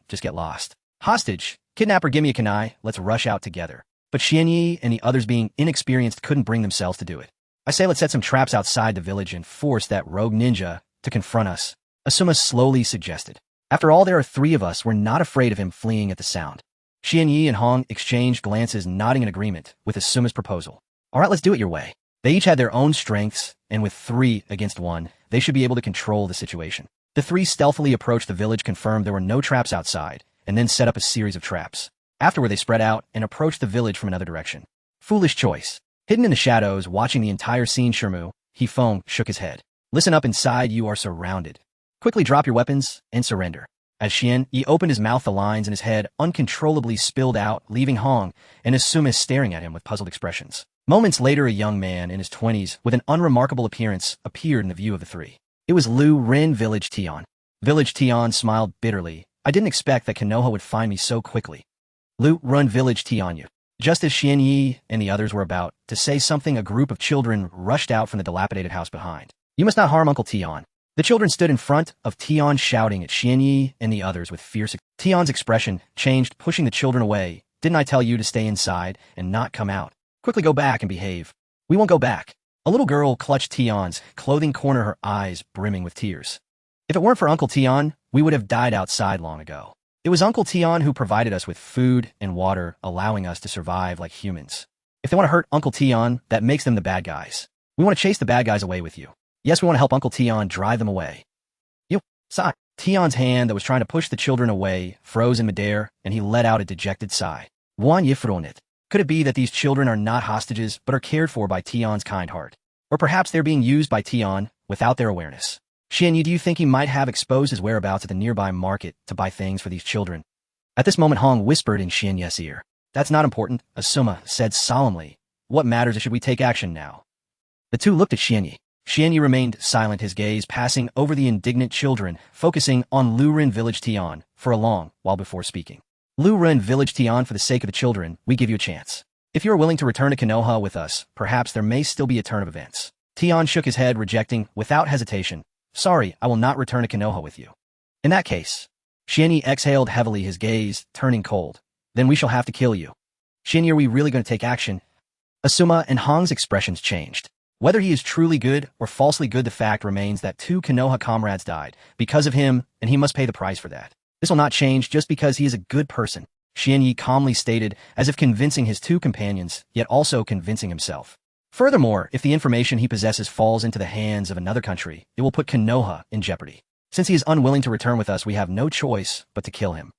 just get lost." "Hostage? Kidnapper, give me a kunai, let's rush out together." But Xian Yi and the others, being inexperienced, couldn't bring themselves to do it. "I say let's set some traps outside the village and force that rogue ninja to confront us," Asuma slowly suggested. "After all, there are 3 of us, we're not afraid of him fleeing at the sound." Xian Yi and Hong exchanged glances, nodding in agreement with Asuma's proposal. "All right, let's do it your way." They each had their own strengths, and with 3 against 1, they should be able to control the situation. The 3 stealthily approached the village, confirmed there were no traps outside, and then set up a series of traps. Afterward, they spread out and approached the village from another direction. Foolish choice. Hidden in the shadows, watching the entire scene, Shirmu, Hifeng shook his head. "Listen up, inside you are surrounded. Quickly drop your weapons and surrender." As Xian Yi opened his mouth, the lines in his head uncontrollably spilled out, leaving Hong and Asuma staring at him with puzzled expressions. Moments later, a young man in his 20s with an unremarkable appearance appeared in the view of the 3. It was Lu Rin Village Tian. Village Tian smiled bitterly. "I didn't expect that Konoha would find me so quickly." Lu Run Village Tian. Just as Xian Yi and the others were about to say something, a group of children rushed out from the dilapidated house behind. "You must not harm Uncle Tian." The children stood in front of Tian, shouting at Xian Yi and the others with fierce... Tian's expression changed, pushing the children away. "Didn't I tell you to stay inside and not come out? Quickly go back and behave." "We won't go back." A little girl clutched Tian's clothing corner, her eyes brimming with tears. "If it weren't for Uncle Tian, we would have died outside long ago. It was Uncle Tian who provided us with food and water, allowing us to survive like humans. If they want to hurt Uncle Tian, that makes them the bad guys. We want to chase the bad guys away with you. Yes, we want to help Uncle Tian drive them away." "You, sigh." Tian's hand that was trying to push the children away froze in midair, and he let out a dejected sigh. "Wan Yifronit. Could it be that these children are not hostages, but are cared for by Tian's kind heart? Or perhaps they're being used by Tian without their awareness?" "Xian Yi, do you think he might have exposed his whereabouts at the nearby market to buy things for these children?" At this moment, Hong whispered in Xian Yi's ear. "That's not important," Asuma said solemnly. "What matters is should we take action now?" The two looked at Xian Yi. Xian Yi remained silent, his gaze passing over the indignant children, focusing on Lu Rin Village Tian for a long while before speaking. "Lu Rin Village Tian, for the sake of the children, we give you a chance. If you are willing to return to Konoha with us, perhaps there may still be a turn of events." Tian shook his head, rejecting without hesitation. "Sorry, I will not return to Konoha with you." "In that case..." Xian Yi exhaled heavily, his gaze turning cold. "Then we shall have to kill you." "Xian Yi, are we really going to take action?" Asuma and Hong's expressions changed. Whether he is truly good or falsely good, the fact remains that 2 Konoha comrades died because of him, and he must pay the price for that. This will not change just because he is a good person, Xian Yi calmly stated, as if convincing his 2 companions, yet also convincing himself. Furthermore, if the information he possesses falls into the hands of another country, it will put Konoha in jeopardy. Since he is unwilling to return with us, we have no choice but to kill him.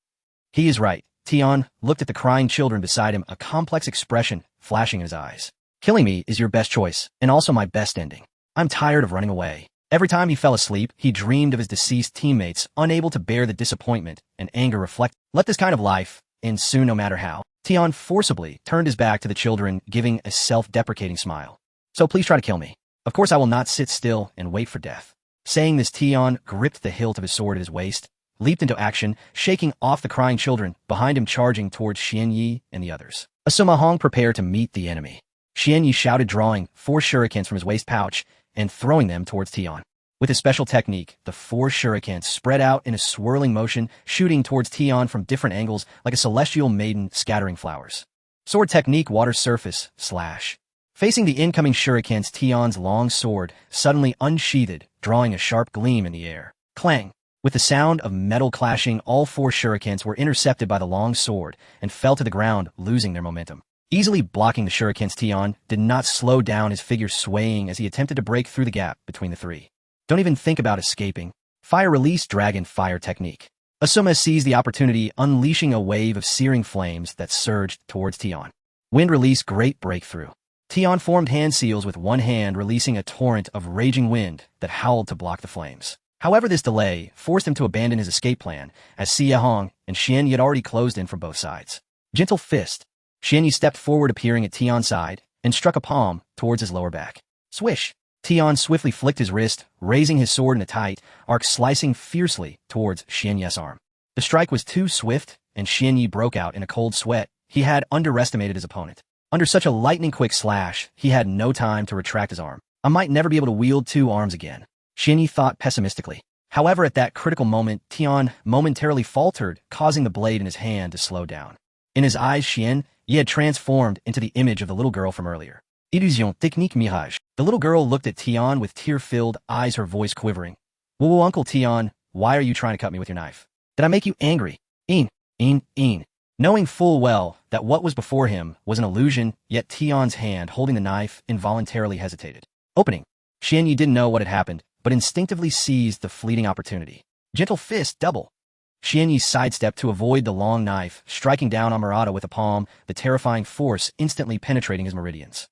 He is right. Tian looked at the crying children beside him, a complex expression flashing in his eyes. Killing me is your best choice, and also my best ending. I'm tired of running away. Every time he fell asleep, he dreamed of his deceased teammates, unable to bear the disappointment and anger reflect. Let this kind of life end soon no matter how. Tian forcibly turned his back to the children, giving a self-deprecating smile. So please try to kill me. Of course I will not sit still and wait for death. Saying this, Tian gripped the hilt of his sword at his waist, leaped into action, shaking off the crying children, behind him charging towards Xianyi and the others. Asuma Hong prepared to meet the enemy. Xianyi shouted, drawing 4 shurikens from his waist pouch and throwing them towards Tian. With his special technique, the 4 shurikens spread out in a swirling motion, shooting towards Tian from different angles like a celestial maiden scattering flowers. Sword technique, water surface, slash. Facing the incoming shurikens, Tian's long sword suddenly unsheathed, drawing a sharp gleam in the air. Clang! With the sound of metal clashing, all 4 shurikens were intercepted by the long sword and fell to the ground, losing their momentum. Easily blocking the shurikens, Tian did not slow down, his figure swaying as he attempted to break through the gap between the 3. Don't even think about escaping. Fire release, dragon fire technique. Asuma seized the opportunity, unleashing a wave of searing flames that surged towards Tian. Wind release, great breakthrough. Tian formed hand seals with one hand, releasing a torrent of raging wind that howled to block the flames. However, this delay forced him to abandon his escape plan, as Xie Hong and Xianyi had already closed in from both sides. Gentle fist. Xianyi stepped forward, appearing at Tian's side, and struck a palm towards his lower back. Swish! Tian swiftly flicked his wrist, raising his sword in a tight arc, slicing fiercely towards Xianyi's arm. The strike was too swift, and Xianyi broke out in a cold sweat. He had underestimated his opponent. Under such a lightning-quick slash, he had no time to retract his arm. I might never be able to wield 2 arms again, Xianyi thought pessimistically. However, at that critical moment, Tian momentarily faltered, causing the blade in his hand to slow down. In his eyes, Xianyi had transformed into the image of the little girl from earlier. Illusion technique mirage. The little girl looked at Tian with tear-filled eyes, her voice quivering. Whoa, Uncle Tian, why are you trying to cut me with your knife? Did I make you angry? Knowing full well that what was before him was an illusion, yet Tian's hand holding the knife involuntarily hesitated. Opening. Xianyi didn't know what had happened, but instinctively seized the fleeting opportunity. Gentle fist, double. Xianyi sidestepped to avoid the long knife, striking down on Murata with a palm, the terrifying force instantly penetrating his meridians.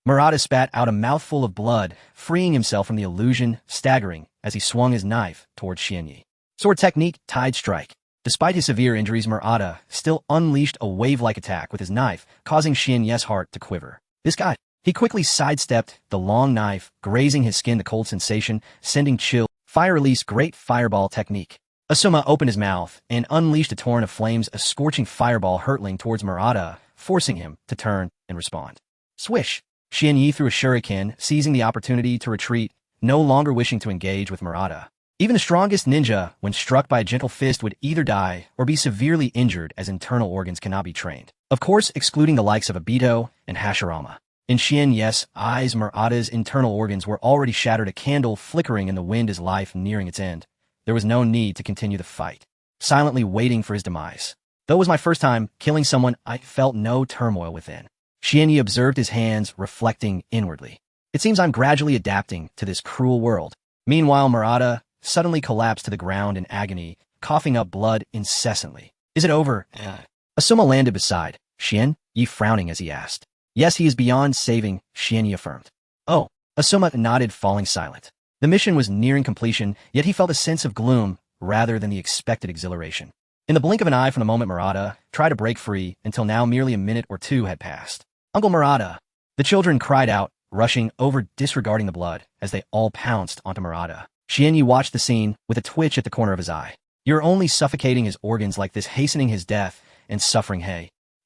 Murata spat out a mouthful of blood, freeing himself from the illusion, staggering as he swung his knife towards Xianyi. Sword technique, tide strike. Despite his severe injuries, Murata still unleashed a wave-like attack with his knife, causing Xianyi's heart to quiver. This guy. He quickly sidestepped the long knife, grazing his skin, the cold sensation, sending chill. Fire release, great fireball technique. Asuma opened his mouth and unleashed a torrent of flames, a scorching fireball hurtling towards Murata, forcing him to turn and respond. Swish! Xianyi threw a shuriken, seizing the opportunity to retreat, no longer wishing to engage with Murata. Even the strongest ninja, when struck by a gentle fist, would either die or be severely injured, as internal organs cannot be trained. Of course, excluding the likes of Obito and Hashirama. In Xianyi's eyes, Murata's internal organs were already shattered, a candle flickering in the wind, his life nearing its end. There was no need to continue the fight. Silently waiting for his demise. Though it was my first time killing someone, I felt no turmoil within. Xianyi observed his hands, reflecting inwardly. It seems I'm gradually adapting to this cruel world. Meanwhile, Murata suddenly collapsed to the ground in agony, coughing up blood incessantly. Is it over? Asuma landed beside Xianyi, frowning as he asked. Yes, he is beyond saving, Xianyi affirmed. Oh, Asuma nodded, falling silent. The mission was nearing completion, yet he felt a sense of gloom rather than the expected exhilaration. In the blink of an eye from the moment Murata tried to break free until now, merely a minute or 2 had passed. Uncle Murata! The children cried out, rushing over, disregarding the blood, as they all pounced onto Murata. Xianyi watched the scene with a twitch at the corner of his eye. You're only suffocating his organs like this, hastening his death and suffering.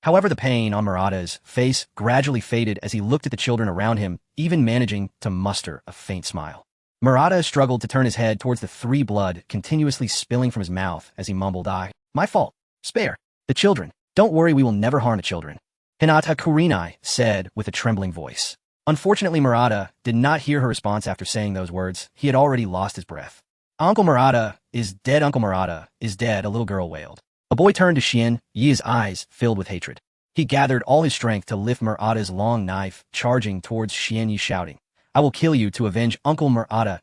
However, the pain on Murata's face gradually faded as he looked at the children around him, even managing to muster a faint smile. Murata struggled to turn his head towards the 3, blood continuously spilling from his mouth as he mumbled, my fault. Spare the children. Don't worry, we will never harm the children. Hinata Kurenai said with a trembling voice. Unfortunately, Murata did not hear her response after saying those words. He had already lost his breath. Uncle Murata is dead, Uncle Murata is dead, a little girl wailed. A boy turned to Xianyi, his eyes filled with hatred. He gathered all his strength to lift Murata's long knife, charging towards Xianyi, shouting, I will kill you to avenge Uncle Murata.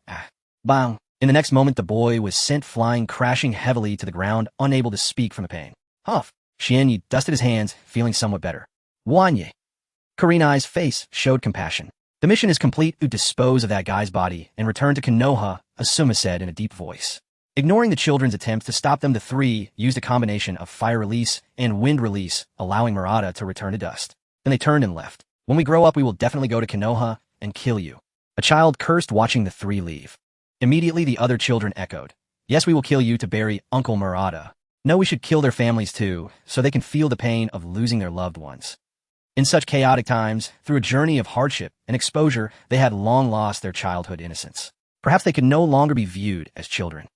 Bang! In the next moment, the boy was sent flying, crashing heavily to the ground, unable to speak from the pain. Huff! Xian dusted his hands, feeling somewhat better. Wanye. Kurenai's face showed compassion. The mission is complete. Dispose of that guy's body and return to Konoha, Asuma said in a deep voice. Ignoring the children's attempts to stop them, the three used a combination of fire release and wind release, allowing Murata to return to dust. Then they turned and left. When we grow up, we will definitely go to Konoha and kill you. A child cursed watching the three leave. Immediately the other children echoed. Yes, we will kill you to bury Uncle Murata. No, we should kill their families too, so they can feel the pain of losing their loved ones. In such chaotic times, through a journey of hardship and exposure, they had long lost their childhood innocence. Perhaps they could no longer be viewed as children.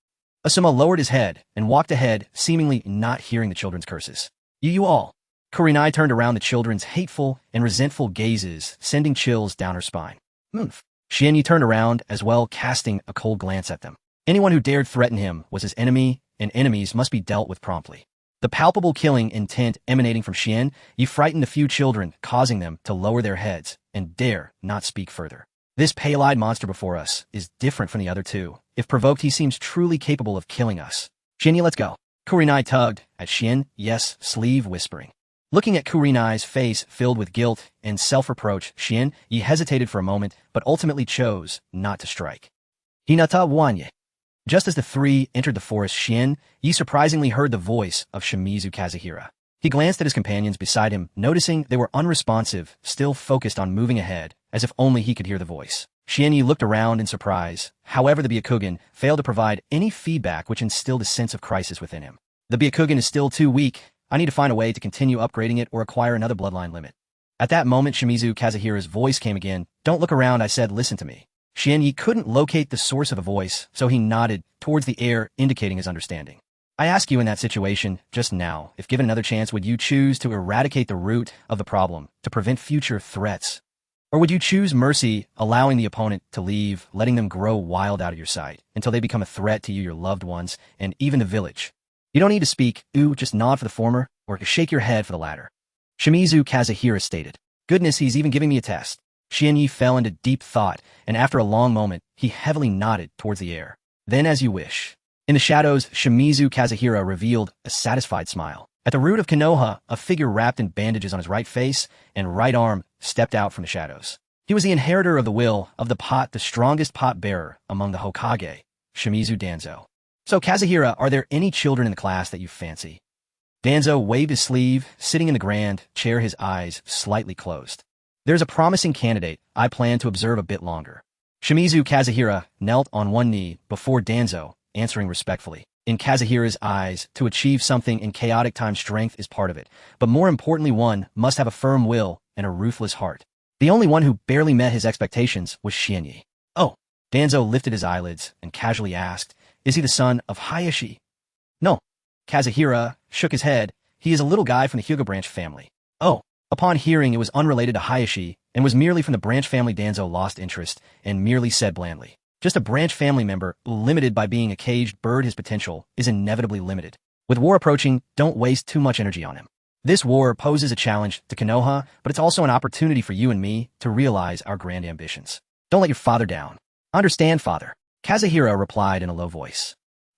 Asuma lowered his head and walked ahead, seemingly not hearing the children's curses. You all. Kurenai turned around the children's hateful and resentful gazes, sending chills down her spine. Xian turned around as well, casting a cold glance at them. Anyone who dared threaten him was his enemy, and enemies must be dealt with promptly. The palpable killing intent emanating from Xian frightened a few children, causing them to lower their heads and dare not speak further. This pale-eyed monster before us is different from the other two. If provoked, he seems truly capable of killing us. Xian, let's go. Kurenai tugged at Xian, yes, sleeve whispering. Looking at Kurenai's face filled with guilt and self-reproach, Xian hesitated for a moment, but ultimately chose not to strike. Hinata Wanye. Just as the three entered the forest, Xian surprisingly heard the voice of Shimizu Kazuhira. He glanced at his companions beside him, noticing they were unresponsive, still focused on moving ahead, as if only he could hear the voice. Xian looked around in surprise. However, the Byakugan failed to provide any feedback, which instilled a sense of crisis within him. The Byakugan is still too weak. I need to find a way to continue upgrading it or acquire another bloodline limit. At that moment, Shimizu Kazuhira's voice came again. Don't look around, I said, listen to me. Xian couldn't locate the source of the voice, so he nodded towards the air, indicating his understanding. I ask you in that situation, just now, if given another chance, would you choose to eradicate the root of the problem to prevent future threats? Or would you choose mercy, allowing the opponent to leave, letting them grow wild out of your sight, until they become a threat to you, your loved ones, and even the village? You don't need to speak, just nod for the former, or shake your head for the latter. Shimizu Kazuhira stated. Goodness, he's even giving me a test. Xian fell into deep thought, and after a long moment, he heavily nodded towards the air. Then as you wish. In the shadows, Shimizu Kazuhira revealed a satisfied smile. At the root of Konoha, a figure wrapped in bandages on his right face and right arm stepped out from the shadows. He was the inheritor of the will of the pot, the strongest pot bearer among the Hokage, Shimizu Danzo. So Kazuhira, are there any children in the class that you fancy? Danzo waved his sleeve, sitting in the grand chair, his eyes slightly closed. There's a promising candidate. I plan to observe a bit longer. Shimizu Kazuhira knelt on one knee before Danzo, answering respectfully. In Kazuhira's eyes, to achieve something in chaotic time, strength is part of it, but more importantly, one must have a firm will and a ruthless heart. The only one who barely met his expectations was Xian. Oh. Danzo lifted his eyelids and casually asked, is he the son of Hayashi? No. Kazuhira shook his head. He is a little guy from the Hyuga branch family. Oh. Upon hearing it was unrelated to Hayashi and was merely from the branch family, Danzo lost interest and merely said blandly, just a branch family member, limited by being a caged bird. His potential is inevitably limited. With war approaching, don't waste too much energy on him. This war poses a challenge to Konoha, but it's also an opportunity for you and me to realize our grand ambitions. Don't let your father down. Understand, father. Kazuhira replied in a low voice.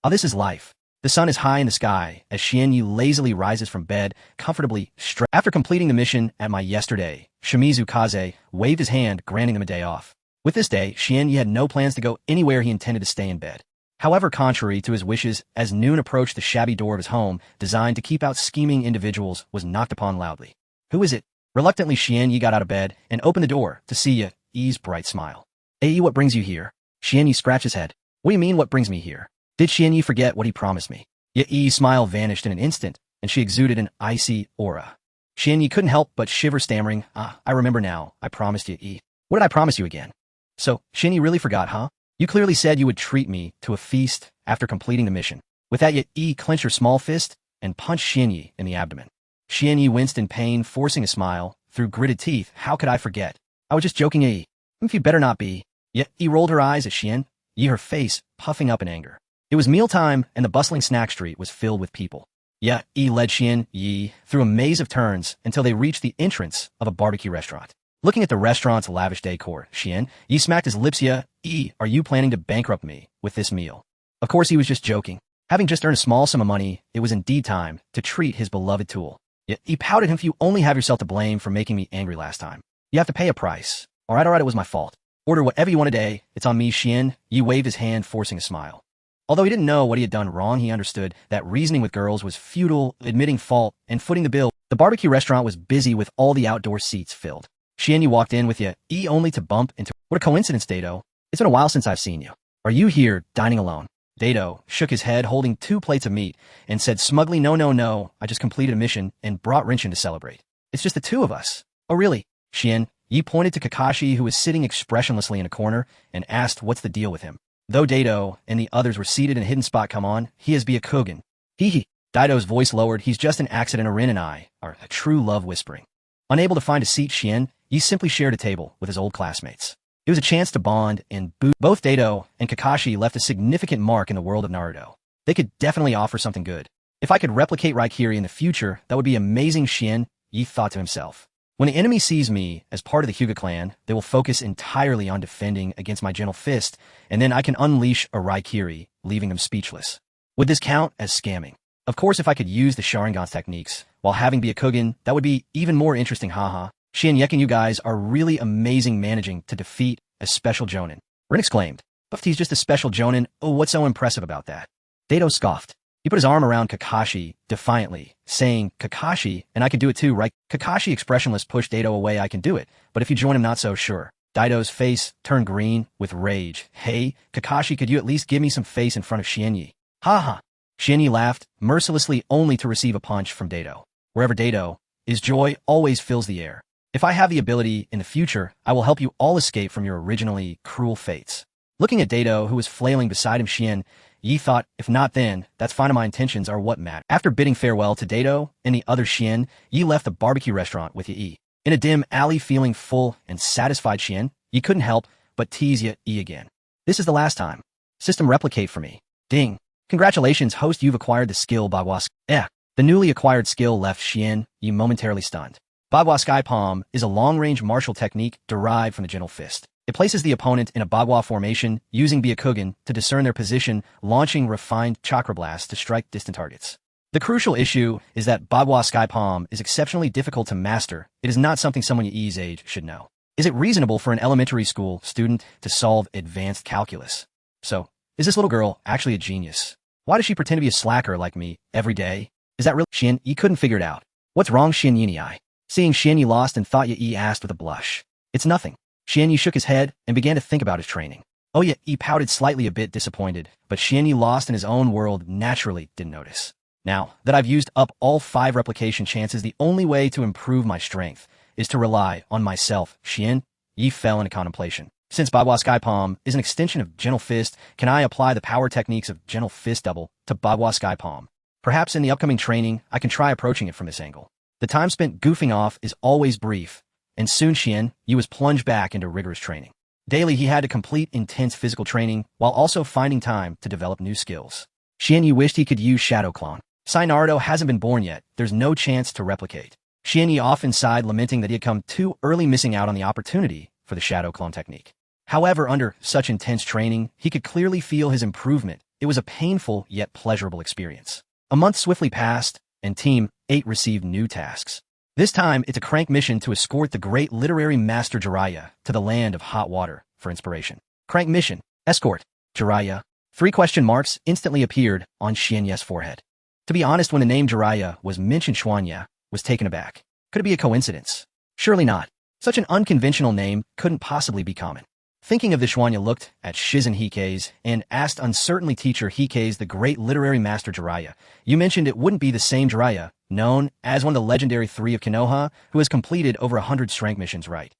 This is life. The sun is high in the sky as Xian lazily rises from bed, comfortably stretched. After completing the mission at my yesterday, Shimizu Kaze waved his hand, granting them a day off. With this day, Xian had no plans to go anywhere. He intended to stay in bed. However, contrary to his wishes, as noon approached, the shabby door of his home, designed to keep out scheming individuals, was knocked upon loudly. Who is it? Reluctantly, Xian got out of bed and opened the door to see Yi's bright smile. Hey, what brings you here? Xian scratched his head. What do you mean, what brings me here? Did Xian forget what he promised me? Yi's smile vanished in an instant, and she exuded an icy aura. Xian couldn't help but shiver, stammering, I remember now. I promised Yi. What did I promise you again? So, Xian really forgot, huh? You clearly said you would treat me to a feast after completing the mission. With that, Yi clenched her small fist and punched Xian in the abdomen. Xian winced in pain, forcing a smile through gritted teeth. How could I forget? I was just joking, Yi. If you better not be. Yi rolled her eyes at Xian, her face puffing up in anger. It was mealtime, and the bustling snack street was filled with people. Yi led Xian through a maze of turns until they reached the entrance of a barbecue restaurant. Looking at the restaurant's lavish decor, Xian smacked his lips. Yi, are you planning to bankrupt me with this meal? Of course he was just joking. Having just earned a small sum of money, it was indeed time to treat his beloved tool. Yet he pouted him, "You only have yourself to blame for making me angry last time. You have to pay a price. Alright, it was my fault. Order whatever you want today. It's on me, Shien." Yi waved his hand, forcing a smile. Although he didn't know what he had done wrong, he understood that reasoning with girls was futile, admitting fault, and footing the bill. The barbecue restaurant was busy with all the outdoor seats filled. Shien Yi walked in with Yi only to bump into— "What a coincidence, Dato. It's been a while since I've seen you. Are you here, dining alone?" Dato shook his head, holding 2 plates of meat, and said smugly, No, I just completed a mission and brought Rinshin to celebrate. It's just the 2 of us." "Oh really?" Shien Yi pointed to Kakashi, who was sitting expressionlessly in a corner, and asked what's the deal with him. Though Dato and the others were seated in a hidden spot, "Come on, he is Byakugan." "Hee." Daido's voice lowered. "He's just an accident. Rin and I are a true love whispering." Unable to find a seat, Shien Yi simply shared a table with his old classmates. It was a chance to bond and boost. Both Dato and Kakashi left a significant mark in the world of Naruto. They could definitely offer something good. If I could replicate Raikiri in the future, that would be amazing, Shien Yi thought to himself. When the enemy sees me as part of the Hyuga clan, they will focus entirely on defending against my gentle fist, and then I can unleash a Raikiri, leaving them speechless. Would this count as scamming? Of course, if I could use the Sharingan's techniques while having Byakugan, that would be even more interesting, haha. Shien Yekin, you guys are really amazing managing to defeat a special Jonin. Rin exclaimed. "But he's just a special Jonin. Oh, what's so impressive about that?" Dato scoffed. He put his arm around Kakashi defiantly, saying, "Kakashi, and I can do it too, right?" Kakashi, expressionless, pushed Dato away. "I can do it, but if you join him, not so sure." Daito's face turned green with rage. "Hey, Kakashi, could you at least give me some face in front of Shien Yi?" "Ha ha." Shien Yi laughed, mercilessly, only to receive a punch from Dato. Wherever Dato is, joy always fills the air. If I have the ability in the future, I will help you all escape from your originally cruel fates. Looking at Dato, who was flailing beside him, Shien Yi thought, if not then, that's fine, my intentions are what matter. After bidding farewell to Dato and the other, Shien Yi left the barbecue restaurant with Yi. In a dim alley, feeling full and satisfied, Shien Yi couldn't help but tease Yi again. "This is the last time. System replicate for me." Ding. "Congratulations, host, you've acquired the skill Bagua." The newly acquired skill left Shien Yi momentarily stunned. Bagua Sky Palm is a long-range martial technique derived from the gentle fist. It places the opponent in a Bagua formation, using Byakugan to discern their position, launching refined chakra blasts to strike distant targets. The crucial issue is that Bagua Sky Palm is exceptionally difficult to master. It is not something someone Yi's age should know. Is it reasonable for an elementary school student to solve advanced calculus? So, is this little girl actually a genius? Why does she pretend to be a slacker like me every day? Is that really— Shien Yi couldn't figure it out. "What's wrong, Shien Yi?" Seeing Shien Yi lost and thought, Yi asked with a blush. "It's nothing." Shien Yi shook his head and began to think about his training. Oh yeah, Yi pouted, slightly a bit disappointed, but Shien Yi, lost in his own world, naturally didn't notice. "Now that I've used up all 5 replication chances, the only way to improve my strength is to rely on myself." Shien Yi fell into contemplation. Since Bagua Sky Palm is an extension of Gentle Fist, can I apply the power techniques of Gentle Fist Double to Bagua Sky Palm? Perhaps in the upcoming training, I can try approaching it from this angle. The time spent goofing off is always brief, and soon Shien Yi was plunged back into rigorous training. Daily, he had to complete intense physical training while also finding time to develop new skills. Shien Yi wished he could use Shadow Clone. Sai Naruto hasn't been born yet. There's no chance to replicate. Shien Yi often sighed, lamenting that he had come too early, missing out on the opportunity for the Shadow Clone technique. However, under such intense training, he could clearly feel his improvement. It was a painful yet pleasurable experience. A month swiftly passed, and Team 8 received new tasks. This time, it's a crank mission to escort the great literary master Jiraiya to the land of hot water for inspiration. Crank mission. Escort. Jiraiya. 3 question marks instantly appeared on Shien Yi's forehead. To be honest, when the name Jiraiya was mentioned, Xuanya was taken aback. Could it be a coincidence? Surely not. Such an unconventional name couldn't possibly be common. Thinking of this, Xuanya looked at Shizen Hikei's and asked uncertainly, "Teacher Hikei's the great literary master Jiraiya. You mentioned it wouldn't be the same Jiraiya, known as one of the legendary 3 of Konoha, who has completed over 100 strength missions, right?"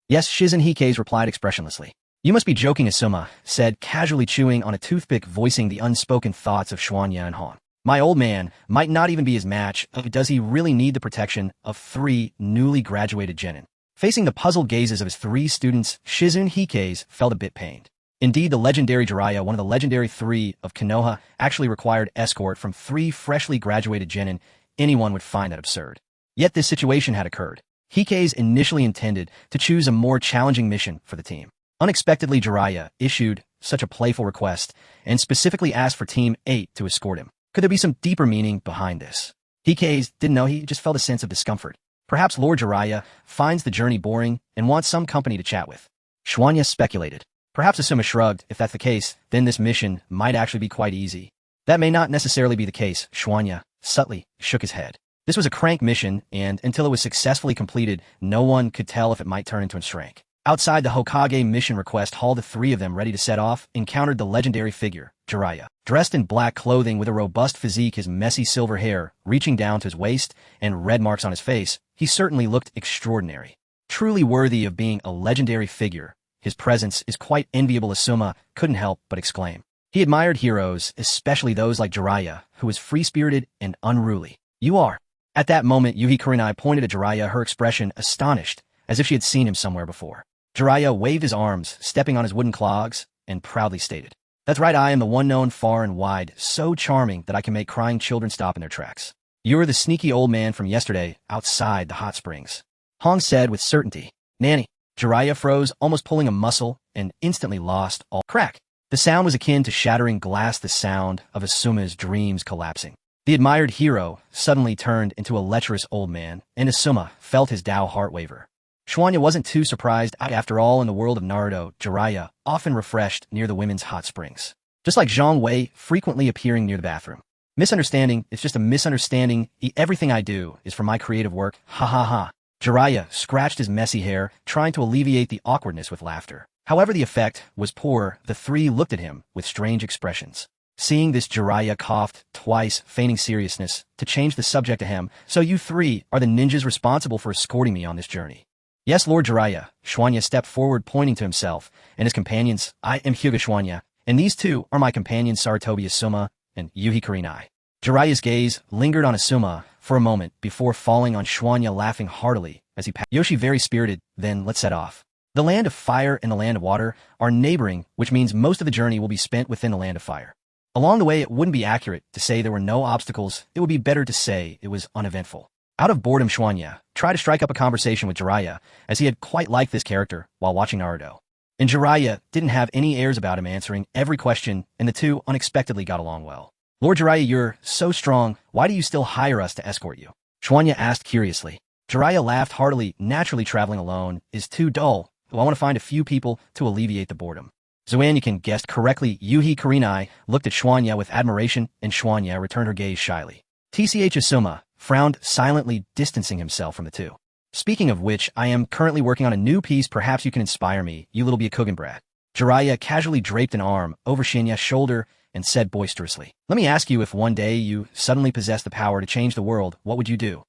"Yes," Shizen Hikei's replied expressionlessly. "You must be joking," Asuma said, casually chewing on a toothpick, voicing the unspoken thoughts of Xuanya and Han. "My old man might not even be his match. Does he really need the protection of 3 newly graduated genin?" Facing the puzzled gazes of his 3 students, Shizen Hikei's felt a bit pained. Indeed, the legendary Jiraiya, one of the legendary 3 of Konoha, actually required escort from 3 freshly graduated genin. Anyone would find that absurd. Yet this situation had occurred. Hikei's initially intended to choose a more challenging mission for the team. Unexpectedly, Jiraiya issued such a playful request, and specifically asked for Team 8 to escort him. Could there be some deeper meaning behind this? Kekkei didn't know. He just felt a sense of discomfort. Perhaps Lord Jiraiya finds the journey boring and wants some company to chat with. Schwanya speculated. Perhaps Asuma shrugged. If that's the case, then this mission might actually be quite easy. That may not necessarily be the case. Schwanya subtly shook his head. This was a crank mission, and until it was successfully completed, no one could tell if it might turn into a shrank. Outside the Hokage mission request hall, the three of them, ready to set off, encountered the legendary figure, Jiraiya. Dressed in black clothing with a robust physique, his messy silver hair reaching down to his waist, and red marks on his face, he certainly looked extraordinary. Truly worthy of being a legendary figure, his presence is quite enviable. Asuma couldn't help but exclaim. He admired heroes, especially those like Jiraiya, who was free-spirited and unruly. You are. At that moment, Kurenai pointed at Jiraiya, her expression astonished, as if she had seen him somewhere before. Jiraiya waved his arms, stepping on his wooden clogs, and proudly stated, "That's right, I am the one known far and wide, so charming that I can make crying children stop in their tracks. You're the sneaky old man from yesterday, outside the hot springs," Hong said with certainty. "Nanny." Jiraiya froze, almost pulling a muscle, and instantly lost all. Crack! The sound was akin to shattering glass, the sound of Asuma's dreams collapsing. The admired hero suddenly turned into a lecherous old man, and Asuma felt his Tao heart waver. Schwanya wasn't too surprised. After all, in the world of Naruto, Jiraiya often refreshed near the women's hot springs. Just like Zhang Wei frequently appearing near the bathroom. Misunderstanding, it's just a misunderstanding. Everything I do is for my creative work. Ha ha ha. Jiraiya scratched his messy hair, trying to alleviate the awkwardness with laughter. However, the effect was poor. The three looked at him with strange expressions. Seeing this, Jiraiya coughed twice, feigning seriousness, to change the subject to him. "So you three are the ninjas responsible for escorting me on this journey?" "Yes, Lord Jiraiya." Schwanya stepped forward, pointing to himself and his companions. "I am Hyuga Schwanya, and these two are my companions, Sarutobi Asuma and Kurenai." Jiraiya's gaze lingered on Asuma for a moment before falling on Schwanya, laughing heartily as he passed. "Yoshi, very spirited. Then let's set off. The land of fire and the land of water are neighboring, which means most of the journey will be spent within the land of fire. Along the way, it wouldn't be accurate to say there were no obstacles. It would be better to say it was uneventful." Out of boredom, Schwanya tried to strike up a conversation with Jiraiya, as he had quite liked this character while watching Naruto. And Jiraiya didn't have any airs about him, answering every question, and the two unexpectedly got along well. "Lord Jiraiya, you're so strong. Why do you still hire us to escort you?" Schwanya asked curiously. Jiraiya laughed heartily. "Naturally, traveling alone is too dull. I want to find a few people to alleviate the boredom." Zoanyukin guessed correctly. Kurenai looked at Schwanya with admiration, and Schwanya returned her gaze shyly. Tch Asuma frowned, silently distancing himself from the two. "Speaking of which, I am currently working on a new piece. Perhaps you can inspire me, you little Byakugan brat." Jiraiya casually draped an arm over Shinya's shoulder and said boisterously, "Let me ask you, if one day you suddenly possessed the power to change the world, what would you do?"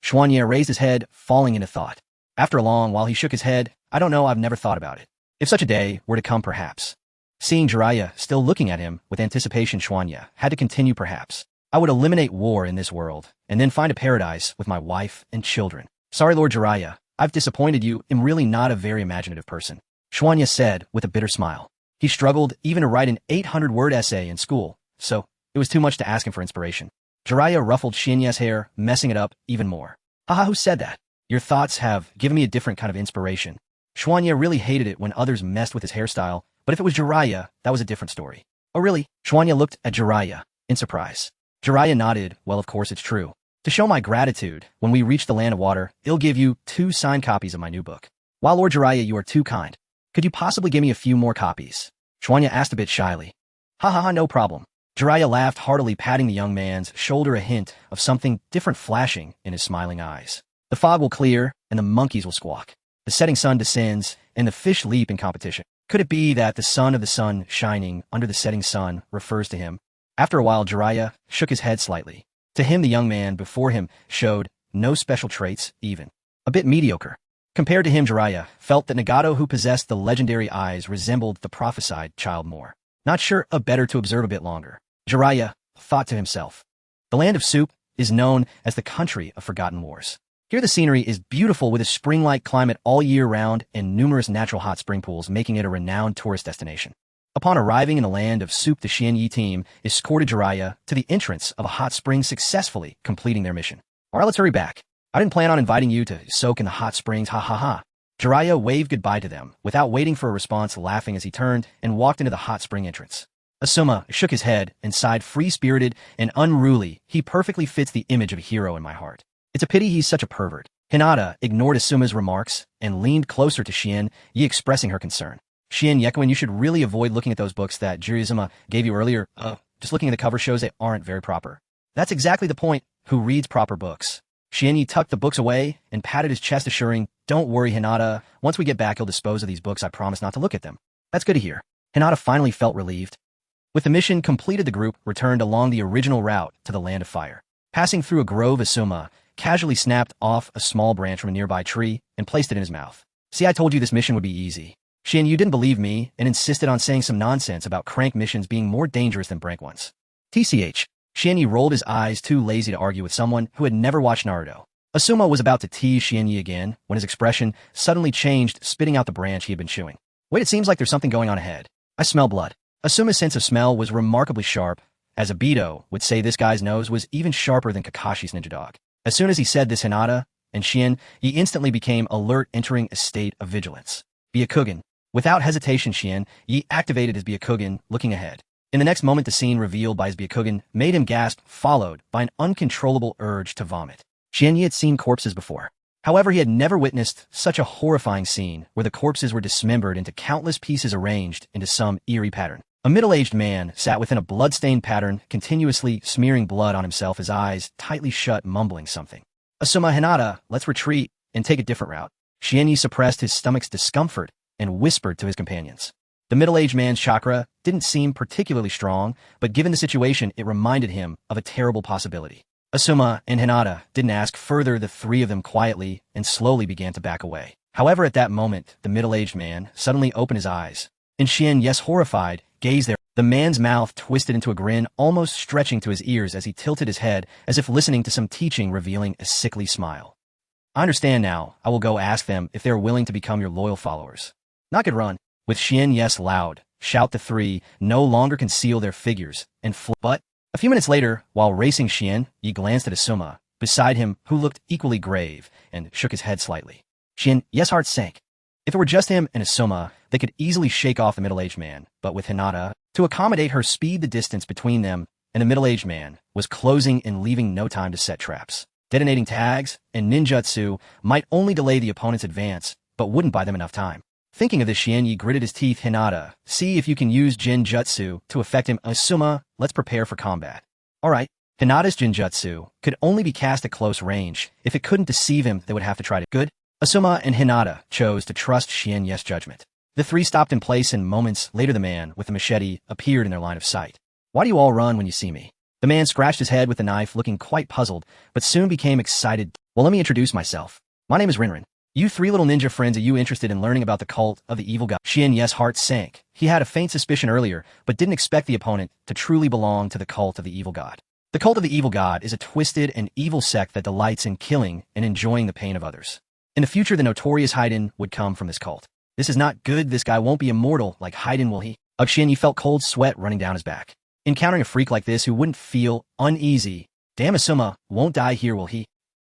Schwanya raised his head, falling into thought. After a long while, he shook his head. "I don't know, I've never thought about it. If such a day were to come, perhaps." Seeing Jiraiya still looking at him with anticipation, Schwanya had to continue. "Perhaps I would eliminate war in this world, and then find a paradise with my wife and children." "Sorry, Lord Jiraiya, I've disappointed you. I'm really not a very imaginative person," Schwanya said with a bitter smile. He struggled even to write an 800-word essay in school, so it was too much to ask him for inspiration. Jiraiya ruffled Shinya's hair, messing it up even more. "Haha, who said that? Your thoughts have given me a different kind of inspiration." Schwanya really hated it when others messed with his hairstyle, but if it was Jiraiya, that was a different story. "Oh really?" Schwanya looked at Jiraiya in surprise. Jiraiya nodded. "Well, of course it's true. To show my gratitude, when we reach the land of water, I'll give you 2 signed copies of my new book." "While Lord Jiraiya, you are too kind. Could you possibly give me a few more copies?" Schwanya asked a bit shyly. "Ha ha ha, no problem." Jiraiya laughed heartily, patting the young man's shoulder, a hint of something different flashing in his smiling eyes. "The fog will clear, and the monkeys will squawk. The setting sun descends, and the fish leap in competition. Could it be that the sun of the sun shining under the setting sun refers to him?" After a while, Jiraiya shook his head slightly. To him, the young man before him showed no special traits, even a bit mediocre. Compared to him, Jiraiya felt that Nagato, who possessed the legendary eyes, resembled the prophesied child more. Not sure, better to observe a bit longer. Jiraiya thought to himself. The land of soup is known as the country of forgotten wars. Here the scenery is beautiful, with a spring-like climate all year round and numerous natural hot spring pools, making it a renowned tourist destination. Upon arriving in the land of soup, the Xianyi team escorted Jiraiya to the entrance of a hot spring, successfully completing their mission. "Alright, let's hurry back. I didn't plan on inviting you to soak in the hot springs, ha ha ha." Jiraiya waved goodbye to them, without waiting for a response, laughing as he turned and walked into the hot spring entrance. Asuma shook his head and sighed, free-spirited and unruly. He perfectly fits the image of a hero in my heart. It's a pity he's such a pervert. Hinata ignored Asuma's remarks and leaned closer to Shien Yi, expressing her concern. Shien Yekuin, you should really avoid looking at those books that Jiraiya gave you earlier. Just looking at the cover shows they aren't very proper. That's exactly the point. Who reads proper books? Shien Yi tucked the books away and patted his chest, assuring, don't worry, Hinata. Once we get back, you'll dispose of these books. I promise not to look at them. That's good to hear. Hinata finally felt relieved. With the mission completed, the group returned along the original route to the Land of Fire. Passing through a grove, Asuma casually snapped off a small branch from a nearby tree and placed it in his mouth. See, I told you this mission would be easy. Shien, you didn't believe me and insisted on saying some nonsense about crank missions being more dangerous than brank ones. TCH. Shien Yi rolled his eyes, too lazy to argue with someone who had never watched Naruto. Asuma was about to tease Shien Yi again when his expression suddenly changed, spitting out the branch he had been chewing. Wait, it seems like there's something going on ahead. I smell blood. Asuma's sense of smell was remarkably sharp. As Obito would say, this guy's nose was even sharper than Kakashi's ninja dog. As soon as he said this, Hinata and Shien Yi instantly became alert, entering a state of vigilance. Byakugan. Without hesitation, Shien Yi activated his Byakugan, looking ahead. In the next moment, the scene revealed by his Byakugan made him gasp, followed by an uncontrollable urge to vomit. Shien Yi had seen corpses before. However, he had never witnessed such a horrifying scene where the corpses were dismembered into countless pieces arranged into some eerie pattern. A middle-aged man sat within a blood-stained pattern, continuously smearing blood on himself, his eyes tightly shut, mumbling something. Asuma, Hinata, let's retreat and take a different route. Shien Yi suppressed his stomach's discomfort and whispered to his companions. The middle-aged man's chakra didn't seem particularly strong, but given the situation, it reminded him of a terrible possibility. Asuma and Hinata didn't ask further. The three of them quietly and slowly began to back away. However, at that moment, the middle-aged man suddenly opened his eyes. And Shien, yes, horrified, gazed there. The man's mouth twisted into a grin, almost stretching to his ears as he tilted his head as if listening to some teaching, revealing a sickly smile. I understand now. I will go ask them if they are willing to become your loyal followers. Not good run. With Shien, yes, loud, shout, the three no longer conceal their figures and but a few minutes later, while racing, Shien Yi glanced at Asuma beside him, who looked equally grave and shook his head slightly. Shien, yes, heart sank. If it were just him and Asuma, they could easily shake off the middle-aged man, but with Hinata to accommodate her speed, the distance between them and the middle-aged man was closing and leaving no time to set traps. Detonating tags and ninjutsu might only delay the opponent's advance, but wouldn't buy them enough time. Thinking of this, Shien Yi gritted his teeth. Hinata, see if you can use Jinjutsu to affect him. Asuma, let's prepare for combat. Alright. Hinata's Jinjutsu could only be cast at close range. If it couldn't deceive him, they would have to try to. Good. Asuma and Hinata chose to trust Shien Yi's judgment. The three stopped in place, and moments later the man with the machete appeared in their line of sight. Why do you all run when you see me? The man scratched his head with the knife, looking quite puzzled, but soon became excited. Well, let me introduce myself. My name is Rinrin. You three little ninja friends, are you interested in learning about the cult of the evil god? Shien Yi's heart sank. He had a faint suspicion earlier, but didn't expect the opponent to truly belong to the cult of the evil god. The cult of the evil god is a twisted and evil sect that delights in killing and enjoying the pain of others. In the future, the notorious Hidan would come from this cult. This is not good. This guy won't be immortal like Hidan, will he? Shien Yi felt cold sweat running down his back. Encountering a freak like this who wouldn't feel uneasy. Damn, Asuma won't die here, will he?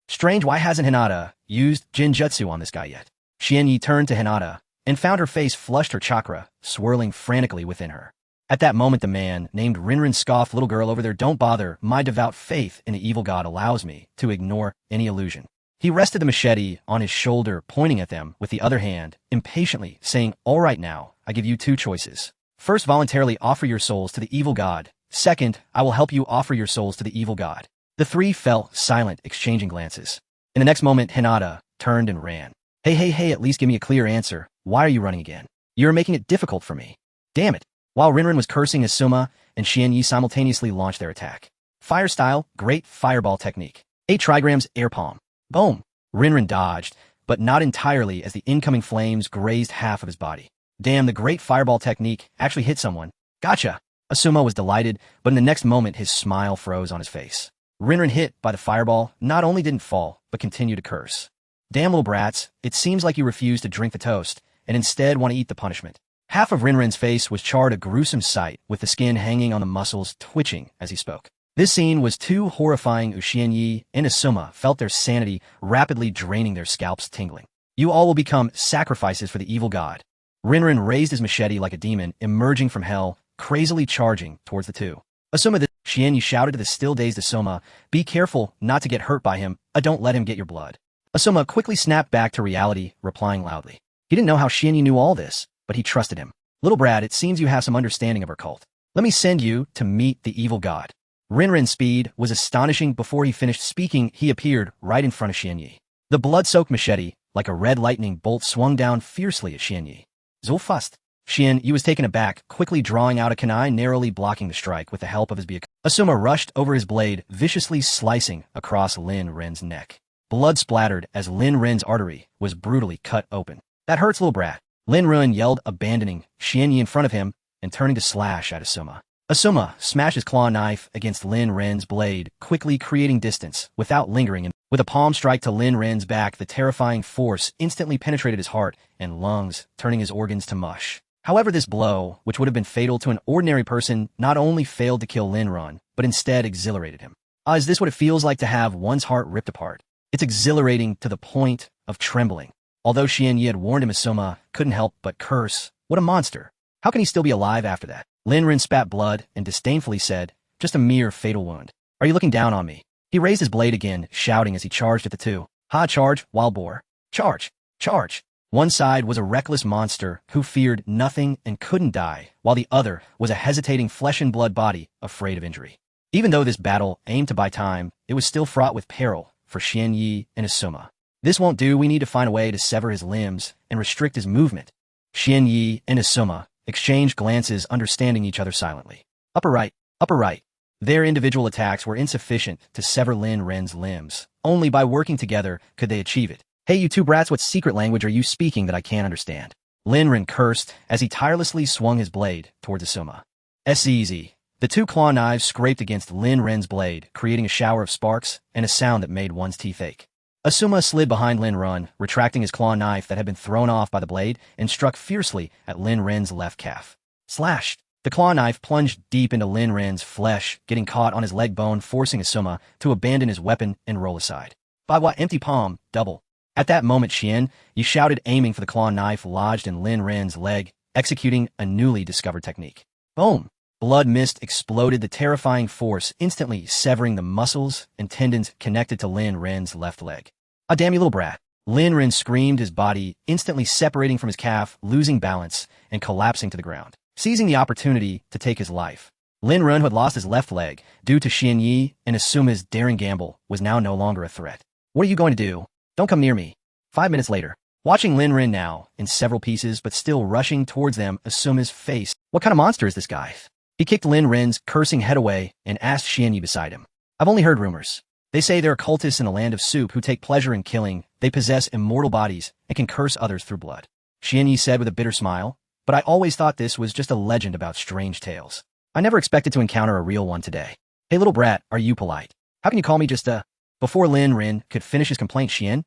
Strange, why hasn't Hinata used Jinjutsu on this guy yet? Shien Yi turned to Hinata and found her face flushed, her chakra swirling frantically within her. At that moment, the man named Rinrin scoffed, little girl over there, don't bother. My devout faith in the evil god allows me to ignore any illusion. He rested the machete on his shoulder, pointing at them with the other hand, impatiently, saying, all right, now, I give you two choices. First, voluntarily offer your souls to the evil god. Second, I will help you offer your souls to the evil god. The three fell silent, exchanging glances. In the next moment, Hinata turned and ran. Hey, at least give me a clear answer. Why are you running again? You're making it difficult for me. Damn it. While Rinrin was cursing, Asuma and Shien Yi simultaneously launched their attack. Fire style, great fireball technique. 8 trigrams, air palm. Boom. Rinrin dodged, but not entirely, as the incoming flames grazed half of his body. Damn, the great fireball technique actually hit someone. Gotcha. Asuma was delighted, but in the next moment his smile froze on his face. Rinrin, hit by the fireball, not only didn't fall, but continued to curse. Damn little brats, it seems like you refuse to drink the toast, and instead want to eat the punishment. Half of Rinrin's face was charred, a gruesome sight, with the skin hanging on the muscles twitching as he spoke. This scene was too horrifying. Shien Yi and Asuma felt their sanity rapidly draining, their scalps tingling. You all will become sacrifices for the evil god. Rinrin raised his machete like a demon, emerging from hell, crazily charging towards the two. Asuma the Xianyi shouted to the still-dazed Asuma, "Be careful not to get hurt by him, don't let him get your blood." Asuma quickly snapped back to reality, replying loudly. He didn't know how Xianyi knew all this, but he trusted him. "Little Brad, it seems you have some understanding of our cult. Let me send you to meet the evil god." Rinrin's speed was astonishing. Before he finished speaking, he appeared right in front of Xianyi. The blood-soaked machete, like a red lightning bolt, swung down fiercely at Xianyi. "So fast." Xianyi was taken aback, quickly drawing out a kunai, narrowly blocking the strike with the help of his Byakugan. Asuma rushed over his blade, viciously slicing across Lin Ren's neck. Blood splattered as Lin Ren's artery was brutally cut open. "That hurts, little brat." Lin Ren yelled, abandoning Xianyi in front of him and turning to slash at Asuma. Asuma smashed his claw knife against Lin Ren's blade, quickly creating distance without lingering, and with a palm strike to Lin Ren's back, the terrifying force instantly penetrated his heart and lungs, turning his organs to mush. However, this blow, which would have been fatal to an ordinary person, not only failed to kill Lin Ren, but instead exhilarated him. Is this what it feels like to have one's heart ripped apart? It's exhilarating to the point of trembling. Although Xianyi had warned him, Asuma couldn't help but curse. What a monster. How can he still be alive after that? Lin Ren spat blood and disdainfully said, "Just a mere fatal wound. Are you looking down on me?" He raised his blade again, shouting as he charged at the two. "Ha, charge, wild boar. Charge! Charge!" One side was a reckless monster who feared nothing and couldn't die, while the other was a hesitating flesh-and-blood body afraid of injury. Even though this battle aimed to buy time, it was still fraught with peril for Xianyi and Asuma. "This won't do. We need to find a way to sever his limbs and restrict his movement." Xianyi and Asuma exchanged glances, understanding each other silently. Upper right, upper right. Their individual attacks were insufficient to sever Lin Ren's limbs. Only by working together could they achieve it. "Hey, you two brats, what secret language are you speaking that I can't understand?" Lin Ren cursed as he tirelessly swung his blade towards Asuma. "Easy." The two claw knives scraped against Lin Ren's blade, creating a shower of sparks and a sound that made one's teeth ache. Asuma slid behind Lin Ren, retracting his claw knife that had been thrown off by the blade, and struck fiercely at Lin Ren's left calf. Slash! The claw knife plunged deep into Lin Ren's flesh, getting caught on his leg bone, forcing Asuma to abandon his weapon and roll aside. "By what empty palm, double." At that moment, Xian, you shouted, aiming for the claw knife lodged in Lin Ren's leg, executing a newly discovered technique. Boom! Blood mist exploded, the terrifying force instantly severing the muscles and tendons connected to Lin Ren's left leg. "Ah, damn you, little brat." Lin Ren screamed, his body instantly separating from his calf, losing balance and collapsing to the ground. Seizing the opportunity to take his life, Lin Ren, who had lost his left leg due to Xianyi and Asuma's daring gamble, was now no longer a threat. "What are you going to do? Don't come near me." 5 minutes later, watching Lin Ren now in several pieces but still rushing towards them, Asuma's face. What kind of monster is this guy? He kicked Lin Ren's cursing head away and asked Xianyi beside him. "I've only heard rumors. They say there are cultists in the land of soup who take pleasure in killing. They possess immortal bodies and can curse others through blood." Xianyi said with a bitter smile, "But I always thought this was just a legend about strange tales. I never expected to encounter a real one today." "Hey, little brat, are you polite? How can you call me just a—" Before Lin Ren could finish his complaint, Xian,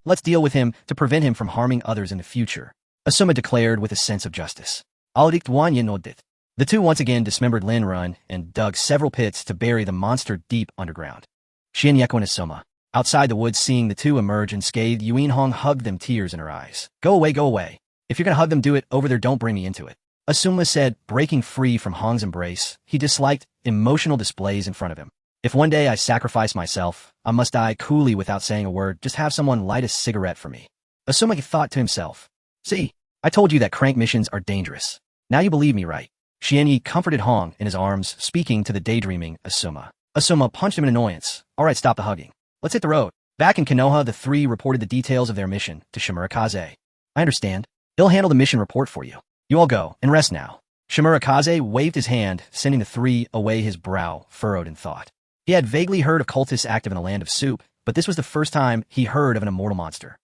"Let's deal with him to prevent him from harming others in the future," Asuma declared with a sense of justice. The two once again dismembered Lin Ren and dug several pits to bury the monster deep underground. Xianyeko and Asuma, outside the woods, seeing the two emerge unscathed, Yuin Hong hugged them, tears in her eyes. Go away, go away. If you're gonna hug them, do it over there, don't bring me into it," Asuma said, breaking free from Hong's embrace. He disliked emotional displays in front of him. "If one day I sacrifice myself, I must die coolly without saying a word. Just have someone light a cigarette for me." Asuma thought to himself. "See, I told you that crank missions are dangerous. Now you believe me, right?" Xianyi comforted Hong in his arms, speaking to the daydreaming Asuma. Asuma punched him in annoyance. "All right, stop the hugging. Let's hit the road." Back in Konoha, the three reported the details of their mission to Shimurakaze. "I understand. He'll handle the mission report for you. You all go and rest now." Shimurakaze waved his hand, sending the three away, his brow furrowed in thought. He had vaguely heard of cultists active in the land of soup, but this was the first time he heard of an immortal monster.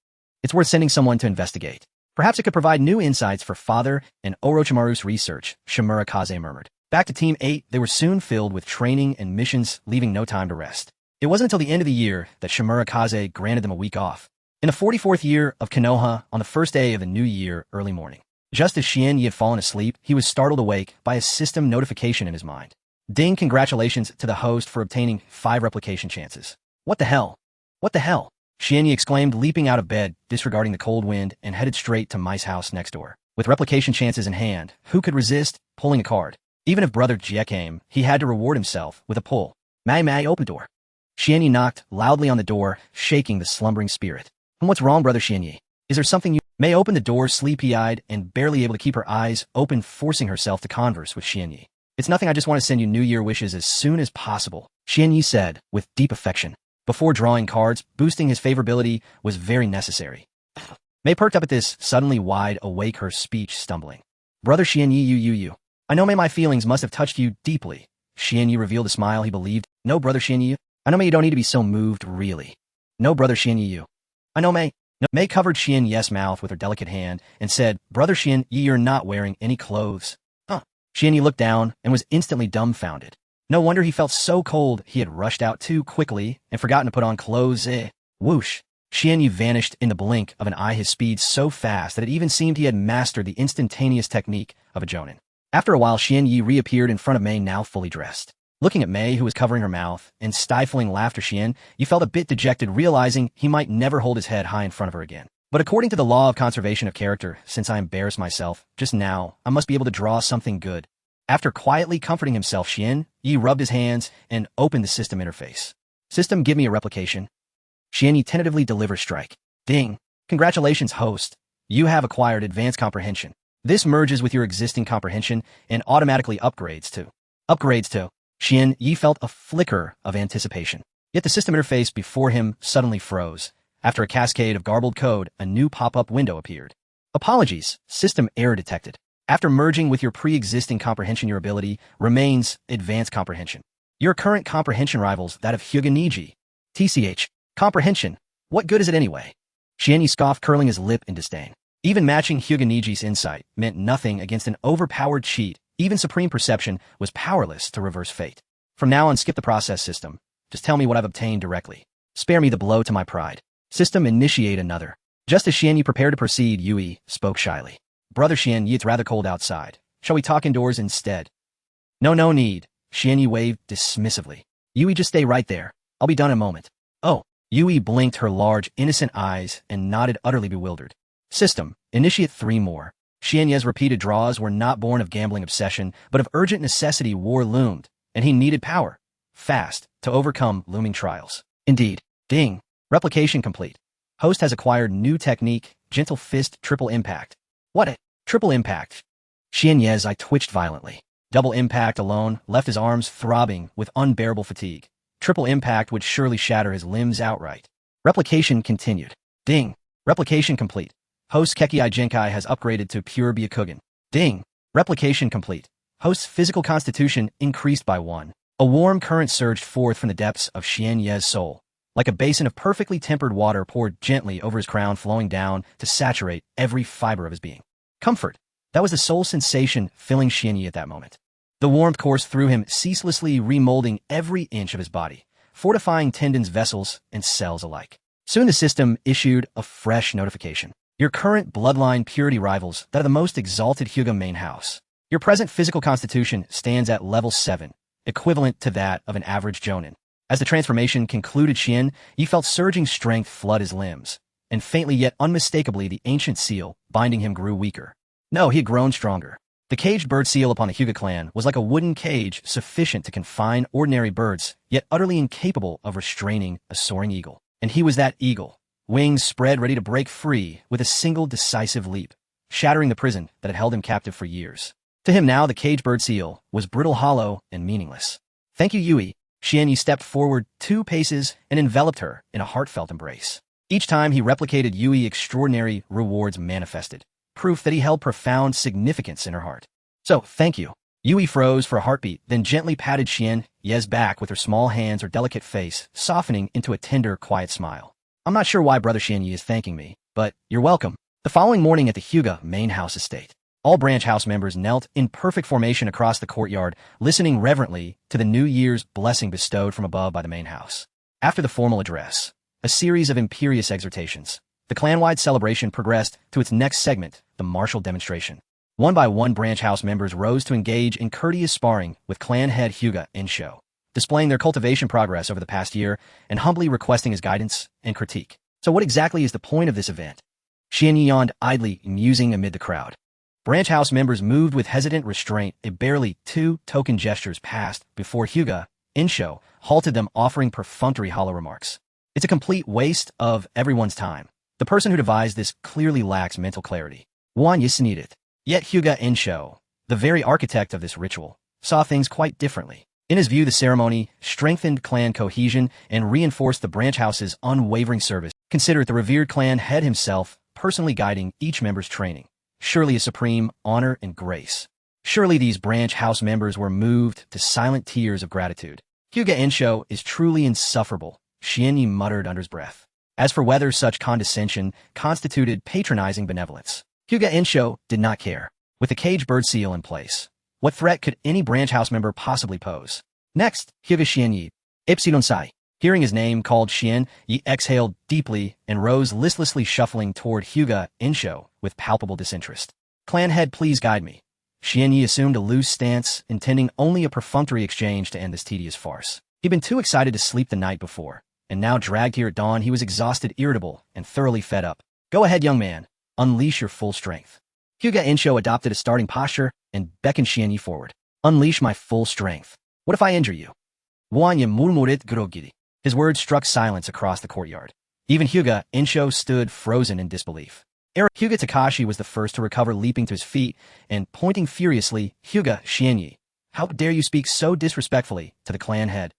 It's worth sending someone to investigate. Perhaps it could provide new insights for Father and Orochimaru's research, Shimurakaze murmured. Back to Team 8, they were soon filled with training and missions, leaving no time to rest. It wasn't until the end of the year that Shimurakaze granted them a week off. In the 44th year of Konoha, on the first day of the new year, early morning. Just as Xianyi had fallen asleep, he was startled awake by a system notification in his mind. "Ding, congratulations to the host for obtaining 5 replication chances." What the hell? What the hell? Xianyi exclaimed, leaping out of bed, disregarding the cold wind, and headed straight to Mai's house next door. With replication chances in hand, who could resist pulling a card? Even if Brother Jie came, he had to reward himself with a pull. Mai, open door. Xianyi knocked loudly on the door, shaking the slumbering spirit. What's wrong, Brother Xianyi? Is there something you— Mai opened the door sleepy-eyed and barely able to keep her eyes open, forcing herself to converse with Xianyi. It's nothing, I just want to send you New Year wishes as soon as possible, Xianyi said, with deep affection. Before drawing cards, boosting his favorability was very necessary. Mai perked up at this, suddenly wide awake, her speech stumbling. Brother Xianyi, you. I know, Mai, my feelings must have touched you deeply. Xianyi revealed a smile he believed. No, Brother Xianyi, I know, Mai, you don't need to be so moved, really. No, Brother Xianyi, you. I know, Mai. No. Mai covered Xianyi's mouth with her delicate hand and said, Brother Xianyi, you're not wearing any clothes. Huh. Xianyi looked down and was instantly dumbfounded. No wonder he felt so cold. He had rushed out too quickly and forgotten to put on clothes. Whoosh. Xianyi vanished in the blink of an eye, his speed so fast that it even seemed he had mastered the instantaneous technique of a jonin. After a while, Xianyi reappeared in front of Mai, now fully dressed. Looking at Mai, who was covering her mouth and stifling laughter, Xianyi felt a bit dejected, realizing he might never hold his head high in front of her again. But according to the law of conservation of character, since I embarrassed myself just now, I must be able to draw something good. After quietly comforting himself, Xianyi rubbed his hands and opened the system interface. System, give me a replication. Xianyi tentatively delivers strike. Ding. Congratulations, host. You have acquired advanced comprehension. This merges with your existing comprehension and automatically upgrades to. Xianyi felt a flicker of anticipation. Yet the system interface before him suddenly froze. After a cascade of garbled code, a new pop-up window appeared. Apologies, system error detected. After merging with your pre-existing comprehension, your ability remains advanced comprehension. Your current comprehension rivals that of Hyuga Genya. TCH. Comprehension. What good is it anyway? Xianyi scoffed, curling his lip in disdain. Even matching Hyuga Genya's insight meant nothing against an overpowered cheat. Even Supreme Perception was powerless to reverse fate. From now on, skip the process, system. Just tell me what I've obtained directly. Spare me the blow to my pride. System, initiate another. Just as Xianyi prepared to proceed, Yui spoke shyly. Brother Xianyi, it's rather cold outside. Shall we talk indoors instead? No need. Xianyi waved dismissively. Yui, just stay right there. I'll be done in a moment. Oh. Yui blinked her large, innocent eyes and nodded, utterly bewildered. System, initiate 3 more. Xianyi's repeated draws were not born of gambling obsession, but of urgent necessity. War loomed, and he needed power. Fast, to overcome looming trials. Indeed. Ding. Replication complete. Host has acquired new technique, Gentle Fist Triple Impact. What? Triple Impact. Xianyi's eye twitched violently. Double Impact alone left his arms throbbing with unbearable fatigue. Triple Impact would surely shatter his limbs outright. Replication continued. Ding. Replication complete. Host Kekkei Genkai has upgraded to pure Byakugan. Ding. Replication complete. Host's physical constitution increased by 1. A warm current surged forth from the depths of Xianyi's soul. Like a basin of perfectly tempered water poured gently over his crown, flowing down to saturate every fiber of his being. Comfort. That was the sole sensation filling Xianyi at that moment. The warmth coursed through him, ceaselessly remolding every inch of his body, fortifying tendons, vessels, and cells alike. Soon the system issued a fresh notification. Your current bloodline purity rivals that of the most exalted Hyuga main house. Your present physical constitution stands at level 7, equivalent to that of an average jonin. As the transformation concluded, Xianyi felt surging strength flood his limbs, and faintly yet unmistakably the ancient seal binding him grew weaker. No, he had grown stronger. The caged bird seal upon the Hyuga clan was like a wooden cage sufficient to confine ordinary birds, yet utterly incapable of restraining a soaring eagle. And he was that eagle, wings spread ready to break free with a single decisive leap, shattering the prison that had held him captive for years. To him now, the caged bird seal was brittle, hollow, and meaningless. Thank you, Yui. Xianyi stepped forward 2 paces and enveloped her in a heartfelt embrace. Each time he replicated, Yui extraordinary rewards manifested, proof that he held profound significance in her heart. So, thank you. Yui froze for a heartbeat, then gently patted Xianyi's back with her small hands, her delicate face softening into a tender, quiet smile. I'm not sure why Brother Xianyi is thanking me, but you're welcome. The following morning at the Hyuga main house estate, all branch house members knelt in perfect formation across the courtyard, listening reverently to the New Year's blessing bestowed from above by the main house. After the formal address, a series of imperious exhortations, the clan-wide celebration progressed to its next segment, the martial demonstration. One by one, branch house members rose to engage in courteous sparring with clan head Hyuga Ensho, displaying their cultivation progress over the past year and humbly requesting his guidance and critique. So what exactly is the point of this event? Xian yawned idly, musing amid the crowd. Branch House members moved with hesitant restraint. A barely 2 token gestures passed before Hyuga, Insho, halted them, offering perfunctory hollow remarks. It's a complete waste of everyone's time. The person who devised this clearly lacks mental clarity. Wan Yisin it. Yet Hyuga Insho, the very architect of this ritual, saw things quite differently. In his view, the ceremony strengthened clan cohesion and reinforced the branch house's unwavering service. Consider the revered clan head himself personally guiding each member's training. Surely a supreme honor and grace. Surely these branch house members were moved to silent tears of gratitude. Hyuga Insho is truly insufferable, Xianyi muttered under his breath. As for whether such condescension constituted patronizing benevolence, Hyuga Insho did not care. With the cage bird seal in place, what threat could any branch house member possibly pose? Next, Hyuga Xianyi, Ipsidonsai. Hearing his name called, Xian Yi exhaled deeply and rose listlessly, shuffling toward Hyuga Insho with palpable disinterest. Clan head, please guide me. Xian Yi assumed a loose stance, intending only a perfunctory exchange to end this tedious farce. He'd been too excited to sleep the night before, and now dragged here at dawn, he was exhausted, irritable, and thoroughly fed up. Go ahead, young man. Unleash your full strength. Hyuga Insho adopted a starting posture and beckoned Xian Yi forward. Unleash my full strength. What if I injure you? Wanya murmuret grogiri. His words struck silence across the courtyard. Even Hyuga Insho stood frozen in disbelief. Hyuga Takashi was the first to recover, leaping to his feet and pointing furiously. Hyuga Xianyi, how dare you speak so disrespectfully to the clan head?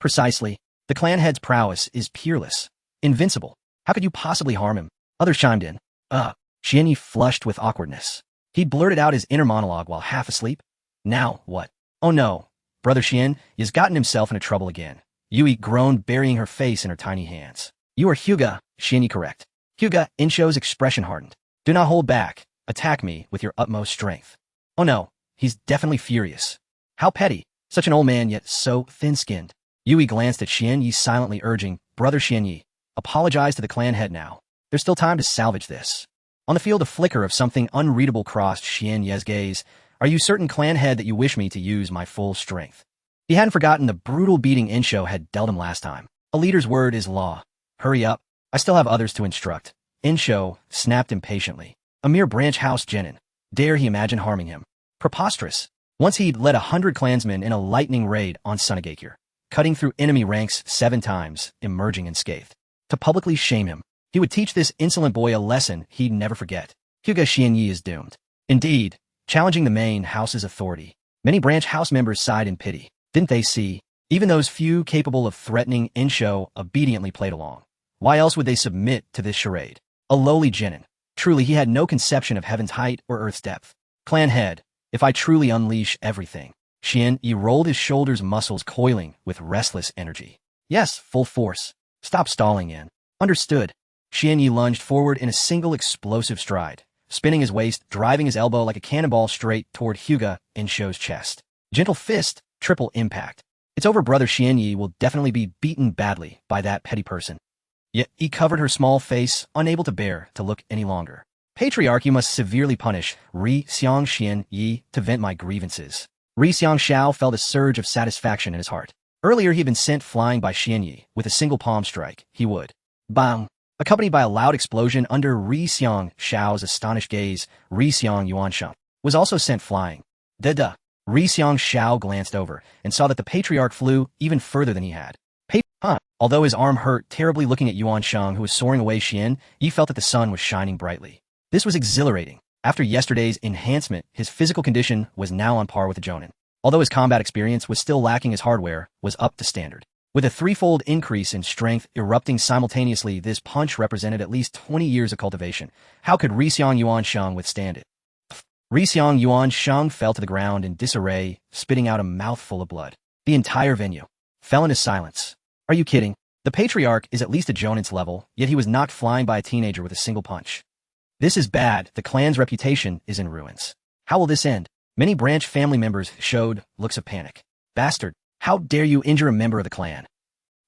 Precisely. The clan head's prowess is peerless. Invincible. How could you possibly harm him? Others chimed in. Xianyi flushed with awkwardness. He blurted out his inner monologue while half asleep. Now, what? Oh no. Brother Xian, he's gotten himself into trouble again. Yui groaned, burying her face in her tiny hands. You are Hyuga, Xianyi, correct? Hyuga Insho's expression hardened. Do not hold back. Attack me with your utmost strength. Oh no, he's definitely furious. How petty. Such an old man, yet so thin-skinned. Yui glanced at Xianyi, silently urging, Brother Xianyi, apologize to the clan head now. There's still time to salvage this. On the field, a flicker of something unreadable crossed Xianyi's gaze. Are you certain, clan head, that you wish me to use my full strength? He hadn't forgotten the brutal beating Insho had dealt him last time. A leader's word is law. Hurry up. I still have others to instruct. Insho snapped impatiently. A mere branch house genin. Dare he imagine harming him? Preposterous. Once he'd led 100 clansmen in a lightning raid on Sunagakure, cutting through enemy ranks 7 times, emerging unscathed. To publicly shame him, he would teach this insolent boy a lesson he'd never forget. Hyuga Xianyi is doomed. Indeed, challenging the main house's authority. Many branch house members sighed in pity. Didn't they see? Even those few capable of threatening Insho obediently played along. Why else would they submit to this charade? A lowly genin. Truly, he had no conception of heaven's height or earth's depth. Clan head, if I truly unleash everything. Xian Yi rolled his shoulders, muscles coiling with restless energy. Yes, full force. Stop stalling in. Understood. Xian Yi lunged forward in a single explosive stride, spinning his waist, driving his elbow like a cannonball straight toward Hyuga Insho's chest. Gentle fist, triple impact. It's over, Brother Xian Yi will definitely be beaten badly by that petty person. Yet he covered her small face, unable to bear to look any longer. Patriarch, you must severely punish Ri Xiang Xian Yi to vent my grievances. Ri Xiang Xiao felt a surge of satisfaction in his heart. Earlier he had been sent flying by Xian Yi. With a single palm strike, he would. Bang! Accompanied by a loud explosion under Ri Xiang Xiao's astonished gaze, Ri Xiang Yuansheng was also sent flying. Da-da! Ri Xiang Xiao glanced over and saw that the patriarch flew even further than he had. Although his arm hurt terribly looking at Yuansheng, who was soaring away, Xian Yi felt that the sun was shining brightly. This was exhilarating. After yesterday's enhancement, his physical condition was now on par with the Jonin. Although his combat experience was still lacking, his hardware was up to standard. With a threefold increase in strength erupting simultaneously, this punch represented at least 20 years of cultivation. How could Ri Xiang Yuansheng withstand it? Ri Xiang Yuansheng fell to the ground in disarray, spitting out a mouthful of blood. The entire venue fell into silence. Are you kidding? The patriarch is at least a Jonin's level, yet he was knocked flying by a teenager with a single punch. This is bad. The clan's reputation is in ruins. How will this end? Many branch family members showed looks of panic. Bastard, how dare you injure a member of the clan?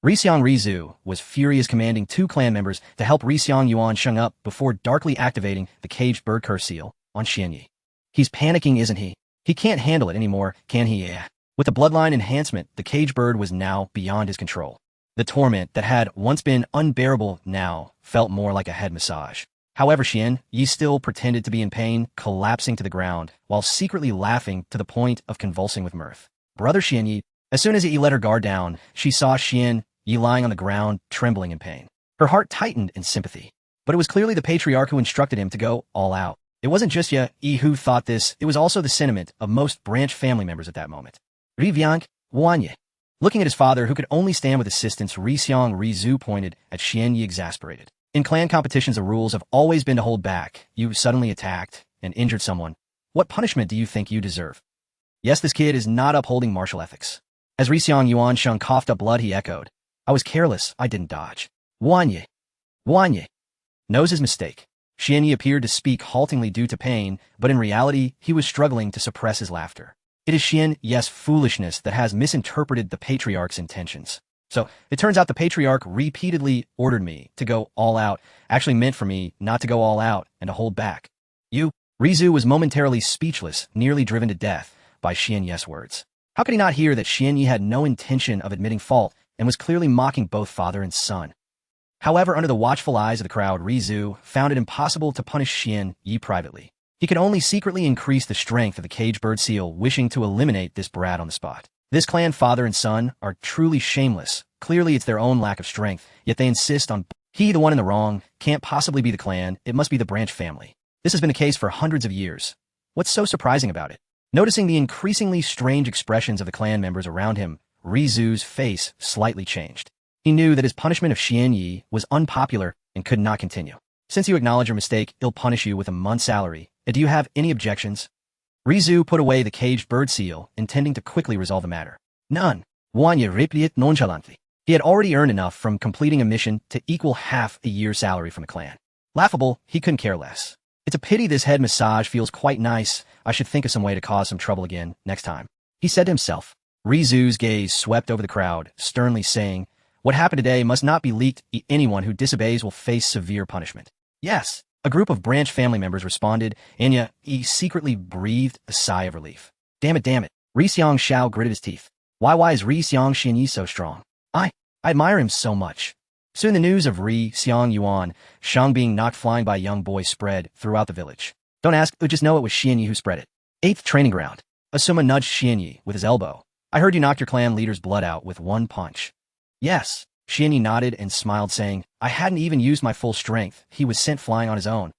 Ri Xiang Rizu was furious, commanding 2 clan members to help Ri Xiang Yuansheng up before darkly activating the caged bird curse seal on Xian Yi. He's panicking, isn't he? He can't handle it anymore, can he? Yeah. With the bloodline enhancement, the caged bird was now beyond his control. The torment that had once been unbearable now felt more like a head massage. However, Xian Yi still pretended to be in pain, collapsing to the ground, while secretly laughing to the point of convulsing with mirth. Brother Xian Yi, as soon as Yi let her guard down, she saw Xian Yi lying on the ground, trembling in pain. Her heart tightened in sympathy. But it was clearly the patriarch who instructed him to go all out. It wasn't just Yi who thought this, it was also the sentiment of most branch family members at that moment. Riviank, Wanye. Looking at his father, who could only stand with assistance, Rixiang Rizu pointed at Xian Yi exasperated. In clan competitions, the rules have always been to hold back. You suddenly attacked and injured someone. What punishment do you think you deserve? Yes, this kid is not upholding martial ethics. As Rixiang Yuan Sheng coughed up blood, he echoed. I was careless, I didn't dodge. Wanye. Wanye. Knows his mistake. Xian Yi appeared to speak haltingly due to pain, but in reality, he was struggling to suppress his laughter. It is Xian Yi's foolishness that has misinterpreted the patriarch's intentions. So, it turns out the patriarch repeatedly ordered me to go all out, actually meant for me not to go all out and to hold back. Rizu was momentarily speechless, nearly driven to death by Xian Yi's words. How could he not hear that Xian Yi had no intention of admitting fault and was clearly mocking both father and son? However, under the watchful eyes of the crowd, Rizu found it impossible to punish Xian Yi privately. He could only secretly increase the strength of the caged bird seal, wishing to eliminate this brat on the spot. This clan father and son are truly shameless. Clearly it's their own lack of strength, yet they insist on he, the one in the wrong, can't possibly be the clan, it must be the branch family. This has been the case for hundreds of years. What's so surprising about it? Noticing the increasingly strange expressions of the clan members around him, Rizu's face slightly changed. He knew that his punishment of Xian Yi was unpopular and could not continue. Since you acknowledge your mistake, he'll punish you with a month's salary. Do you have any objections? Rizu put away the caged bird seal, intending to quickly resolve the matter. None. Wanya replied nonchalantly. He had already earned enough from completing a mission to equal half a year's salary from the clan. Laughable, he couldn't care less. It's a pity this head massage feels quite nice. I should think of some way to cause some trouble again next time, he said to himself. Rizu's gaze swept over the crowd, sternly saying, what happened today must not be leaked. Anyone who disobeys will face severe punishment. Yes. A group of branch family members responded, and he secretly breathed a sigh of relief. Damn it. Rixiang Xiao gritted his teeth. Why is Rixiang Xian Yi so strong? I admire him so much. Soon the news of Rixiang Yuan Shang being knocked flying by a young boy spread throughout the village. Don't ask, just know it was Xian Yi who spread it. 8th training ground. Asuma nudged Xian Yi with his elbow. I heard you knocked your clan leader's blood out with one punch. Yes. Xian Yi nodded and smiled, saying, I hadn't even used my full strength. He was sent flying on his own.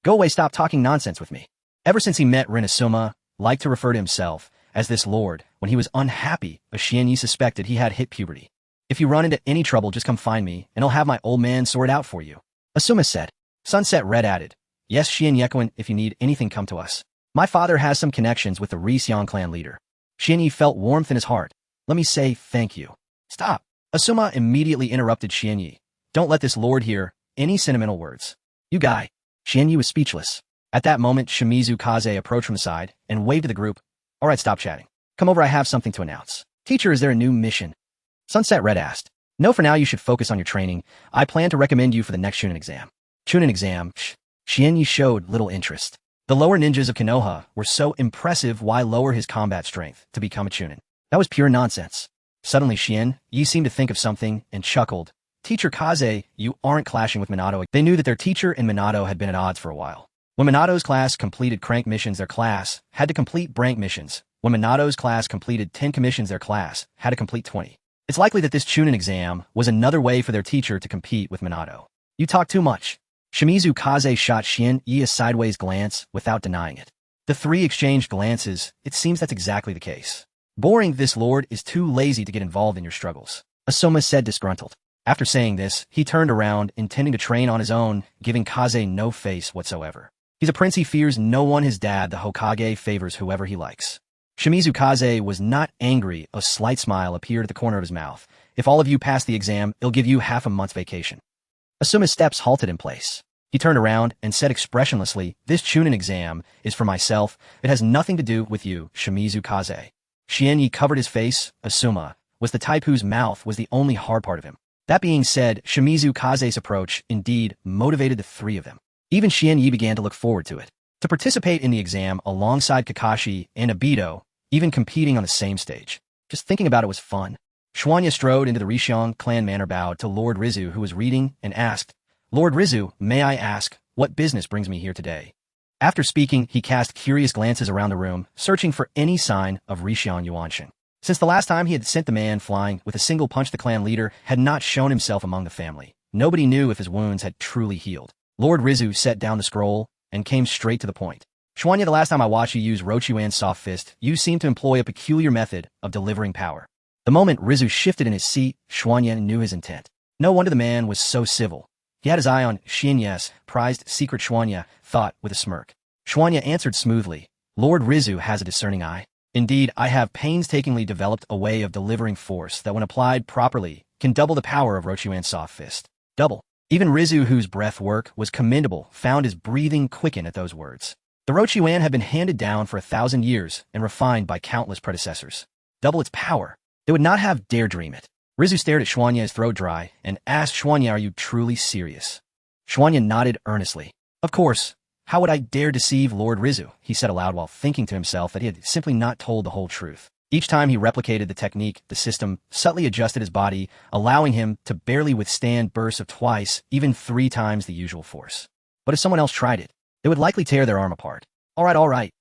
Go away, stop talking nonsense with me. Ever since he met Rin, Asuma liked to refer to himself as this lord. When he was unhappy, Xian Yi suspected he had hit puberty. If you run into any trouble, just come find me, and I'll have my old man sort it out for you. Asuma said. Sunset Red added, Yes, Xian Yekuan, if you need anything, come to us. My father has some connections with the Rixiang clan leader. Xian Yi felt warmth in his heart. Let me say thank you. Stop. Asuma immediately interrupted Xian Yi. Don't let this lord hear any sentimental words. You guy. Xian Yi was speechless. At that moment, Shimizu Kaze approached from the side and waved to the group. All right, stop chatting. Come over, I have something to announce. Teacher, is there a new mission? Sunset Red asked. No, for now you should focus on your training. I plan to recommend you for the next Chunin exam. Chunin exam? Xian Yi showed little interest. The lower ninjas of Konoha were so impressive, why lower his combat strength to become a Chunin? That was pure nonsense. Suddenly Xian Yi seemed to think of something and chuckled. Teacher Kaze, you aren't clashing with Minato. They knew that their teacher and Minato had been at odds for a while. When Minato's class completed crank missions, their class had to complete brank missions. When Minato's class completed 10 commissions, their class had to complete 20. It's likely that this Chunin exam was another way for their teacher to compete with Minato. You talk too much. Shimizu Kaze shot Xian Yi a sideways glance without denying it. The three exchanged glances. It seems that's exactly the case. Boring, this lord is too lazy to get involved in your struggles, Asuma said disgruntled. After saying this, he turned around, intending to train on his own, giving Kaze no face whatsoever. He's a prince, he fears no one, his dad, the Hokage, favors whoever he likes. Shimizu Kaze was not angry, a slight smile appeared at the corner of his mouth. If all of you pass the exam, it'll give you half a month's vacation. Asuma's steps halted in place. He turned around and said expressionlessly, this Chunin exam is for myself, it has nothing to do with you, Shimizu Kaze. Xian Yi covered his face. Asuma was the type whose mouth was the only hard part of him. That being said, Shimizu Kaze's approach indeed motivated the three of them. Even Xian Yi began to look forward to it. To participate in the exam alongside Kakashi and Obito, even competing on the same stage. Just thinking about it was fun. Shuanya strode into the Rishon clan manor, bowed to Lord Rizu, who was reading, and asked, "Lord Rizu, may I ask, what business brings me here today?" After speaking, he cast curious glances around the room, searching for any sign of Rishon Yuanshin. Since the last time he had sent the man flying with a single punch, the clan leader had not shown himself among the family. Nobody knew if his wounds had truly healed. Lord Rizu set down the scroll and came straight to the point. "Shuanya, the last time I watched you use Rochuan's soft fist, you seemed to employ a peculiar method of delivering power." The moment Rizu shifted in his seat, Shuanya knew his intent. No wonder the man was so civil. He had his eye on Shinya's prized secret. Shuanya thought with a smirk. Shuanya answered smoothly, "Lord Rizu has a discerning eye. Indeed, I have painstakingly developed a way of delivering force that, when applied properly, can double the power of Rochuan's soft fist." Double. Even Rizu, whose breath work was commendable, found his breathing quicken at those words. The Rochuan had been handed down for 1,000 years and refined by countless predecessors. Double its power. They would not have dared dream it. Rizu stared at Shuanya, his throat dry, and asked, "Shuanya, are you truly serious?" Shuanya nodded earnestly. "Of course. How would I dare deceive Lord Rizu?" he said aloud, while thinking to himself that he had simply not told the whole truth. Each time he replicated the technique, the system subtly adjusted his body, allowing him to barely withstand bursts of twice, even 3 times the usual force. But if someone else tried it, they would likely tear their arm apart. All right.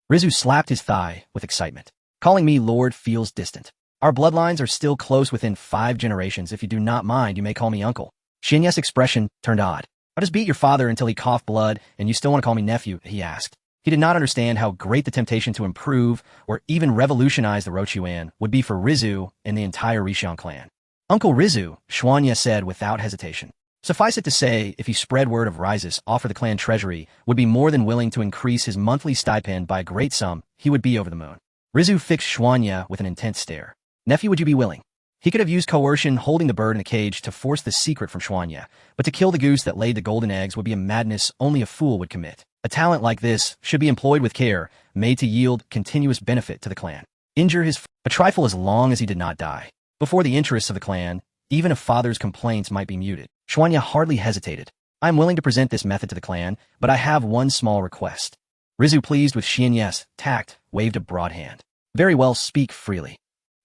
Rizu slapped his thigh with excitement. "Calling me Lord feels distant. Our bloodlines are still close within 5 generations. If you do not mind, you may call me uncle." Shinya's expression turned odd. "I'll just beat your father until he coughed blood, and you still want to call me nephew?" he asked. He did not understand how great the temptation to improve or even revolutionize the Rochuan would be for Rizu and the entire Rishon clan. "Uncle Rizu," Shuanya said without hesitation. Suffice it to say, if he spread word of Rizus offer, the clan treasury would be more than willing to increase his monthly stipend by a great sum. He would be over the moon. Rizu fixed Shuanya with an intense stare. "Nephew, would you be willing?" He could have used coercion, holding the bird in a cage, to force the secret from Shuanya, but to kill the goose that laid the golden eggs would be a madness only a fool would commit. A talent like this should be employed with care, made to yield continuous benefit to the clan. Injure a trifle as long as he did not die. Before the interests of the clan, even a father's complaints might be muted. Shuanya hardly hesitated. "I am willing to present this method to the clan, but I have one small request." Rizu, pleased with Shinya's tact, waved a broad hand. "Very well, speak freely."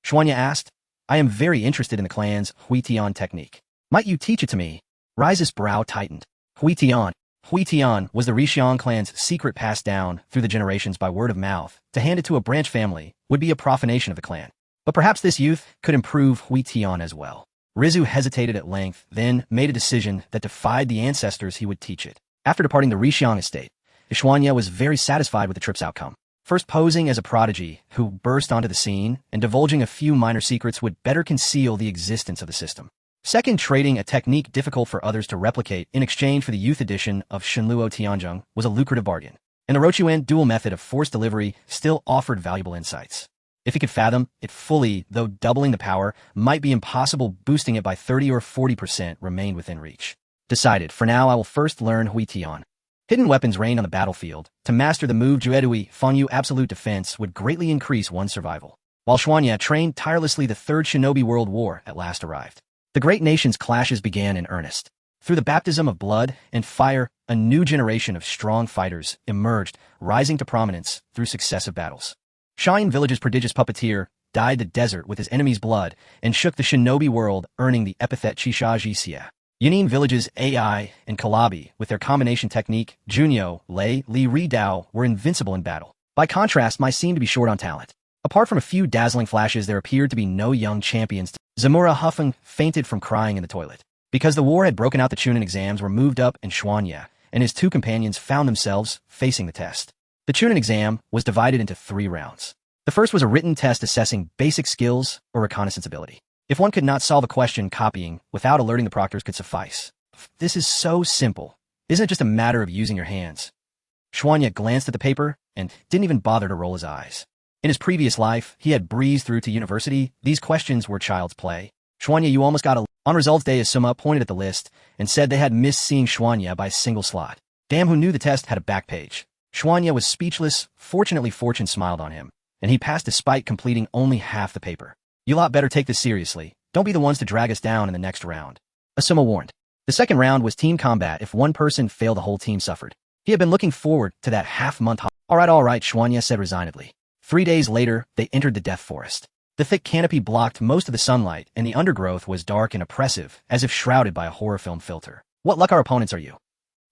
Shuanya asked, "I am very interested in the clan's Huitian technique. Might you teach it to me?" Rizus' brow tightened. Huitian. Huitian was the Rishon clan's secret, passed down through the generations by word of mouth. To hand it to a branch family would be a profanation of the clan. But perhaps this youth could improve Huitian as well. Rizu hesitated at length, then made a decision that defied the ancestors. He would teach it. After departing the Rishon estate, Shuanya was very satisfied with the trip's outcome. First, posing as a prodigy who burst onto the scene and divulging a few minor secrets would better conceal the existence of the system. Second, trading a technique difficult for others to replicate in exchange for the youth edition of Shinluo Tianzhong was a lucrative bargain. And the Rochuan dual method of force delivery still offered valuable insights. If he could fathom it fully, though doubling the power might be impossible, boosting it by 30 or 40% remained within reach. Decided, for now I will first learn Huitian. Hidden weapons reigned on the battlefield. To master the move Juedui Fangyu, absolute defense, would greatly increase one's survival. While Shuanya trained tirelessly, the Third Shinobi World War at last arrived. The great nations' clashes began in earnest. Through the baptism of blood and fire, a new generation of strong fighters emerged, rising to prominence through successive battles. Shine Village's prodigious puppeteer dyed the desert with his enemy's blood and shook the shinobi world, earning the epithet Chisha. Yunin Village's AI and Kalabi, with their combination technique, Junyo, Lei, Li Ridao, were invincible in battle. By contrast, might seem to be short on talent. Apart from a few dazzling flashes, there appeared to be no young champions. Zamura Huffing fainted from crying in the toilet. Because the war had broken out, the Chunin exams were moved up, and Shuanya and his 2 companions found themselves facing the test. The Chunin exam was divided into 3 rounds. The first was a written test assessing basic skills or reconnaissance ability. If one could not solve a question, copying without alerting the proctors could suffice. This is so simple. Isn't it just a matter of using your hands? Shuanya glanced at the paper and didn't even bother to roll his eyes. In his previous life, he had breezed through to university. These questions were child's play. Shuanya, you almost got a... On results day, Asuma pointed at the list and said they had missed seeing Shuanya by a single slot. Damn, who knew the test had a back page? Shuanya was speechless. Fortunately, fortune smiled on him, and he passed despite completing only half the paper. You lot better take this seriously. Don't be the ones to drag us down in the next round. Asuma warned. The second round was team combat. If one person failed, the whole team suffered. He had been looking forward to that half-month All right, Shuanya said resignedly. 3 days later, they entered the Death Forest. The thick canopy blocked most of the sunlight, and the undergrowth was dark and oppressive, as if shrouded by a horror film filter. What luck our opponents are you?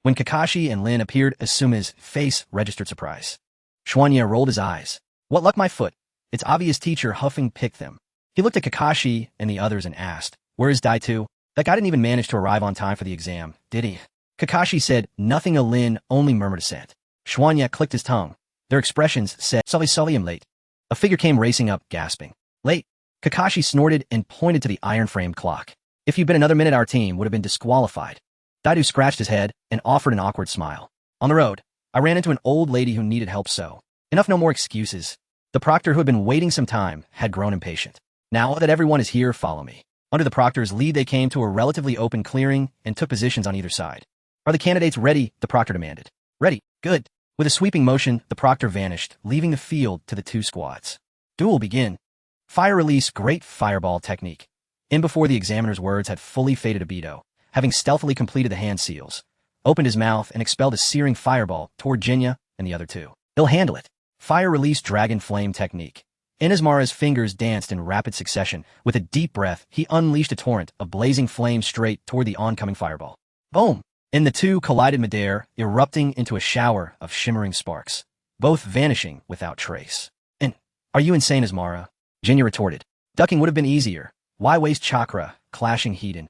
When Kakashi and Lin appeared, Asuma's face registered surprise. Shuanya rolled his eyes. What luck my foot? Its obvious teacher huffing picked them. He looked at Kakashi and the others and asked, where is Daitu? That guy didn't even manage to arrive on time for the exam, did he? Kakashi said nothing. Lin only murmured assent. Shuanya clicked his tongue. Their expressions said, Sully, I'm late. A figure came racing up, gasping. Late? Kakashi snorted and pointed to the iron-framed clock. If you'd been another minute, our team would have been disqualified. Daitu scratched his head and offered an awkward smile. On the road, I ran into an old lady who needed help, so. Enough, no more excuses. The proctor, who had been waiting some time, had grown impatient. Now that everyone is here, follow me. Under the proctor's lead, they came to a relatively open clearing and took positions on either side. Are the candidates ready? The proctor demanded. Ready. Good. With a sweeping motion, the proctor vanished, leaving the field to the two squads. Duel begin. Fire release, great fireball technique. In before the examiner's words had fully faded, Obito, having stealthily completed the hand seals, opened his mouth and expelled a searing fireball toward Genya and the other two. He'll handle it. Fire release, dragon flame technique. Inazumara's fingers danced in rapid succession. With a deep breath, he unleashed a torrent of blazing flame straight toward the oncoming fireball. Boom! And the two collided midair, erupting into a shower of shimmering sparks, both vanishing without trace. And, are you insane, Asumara? Genya retorted. Ducking would have been easier. Why waste chakra, clashing Hidan?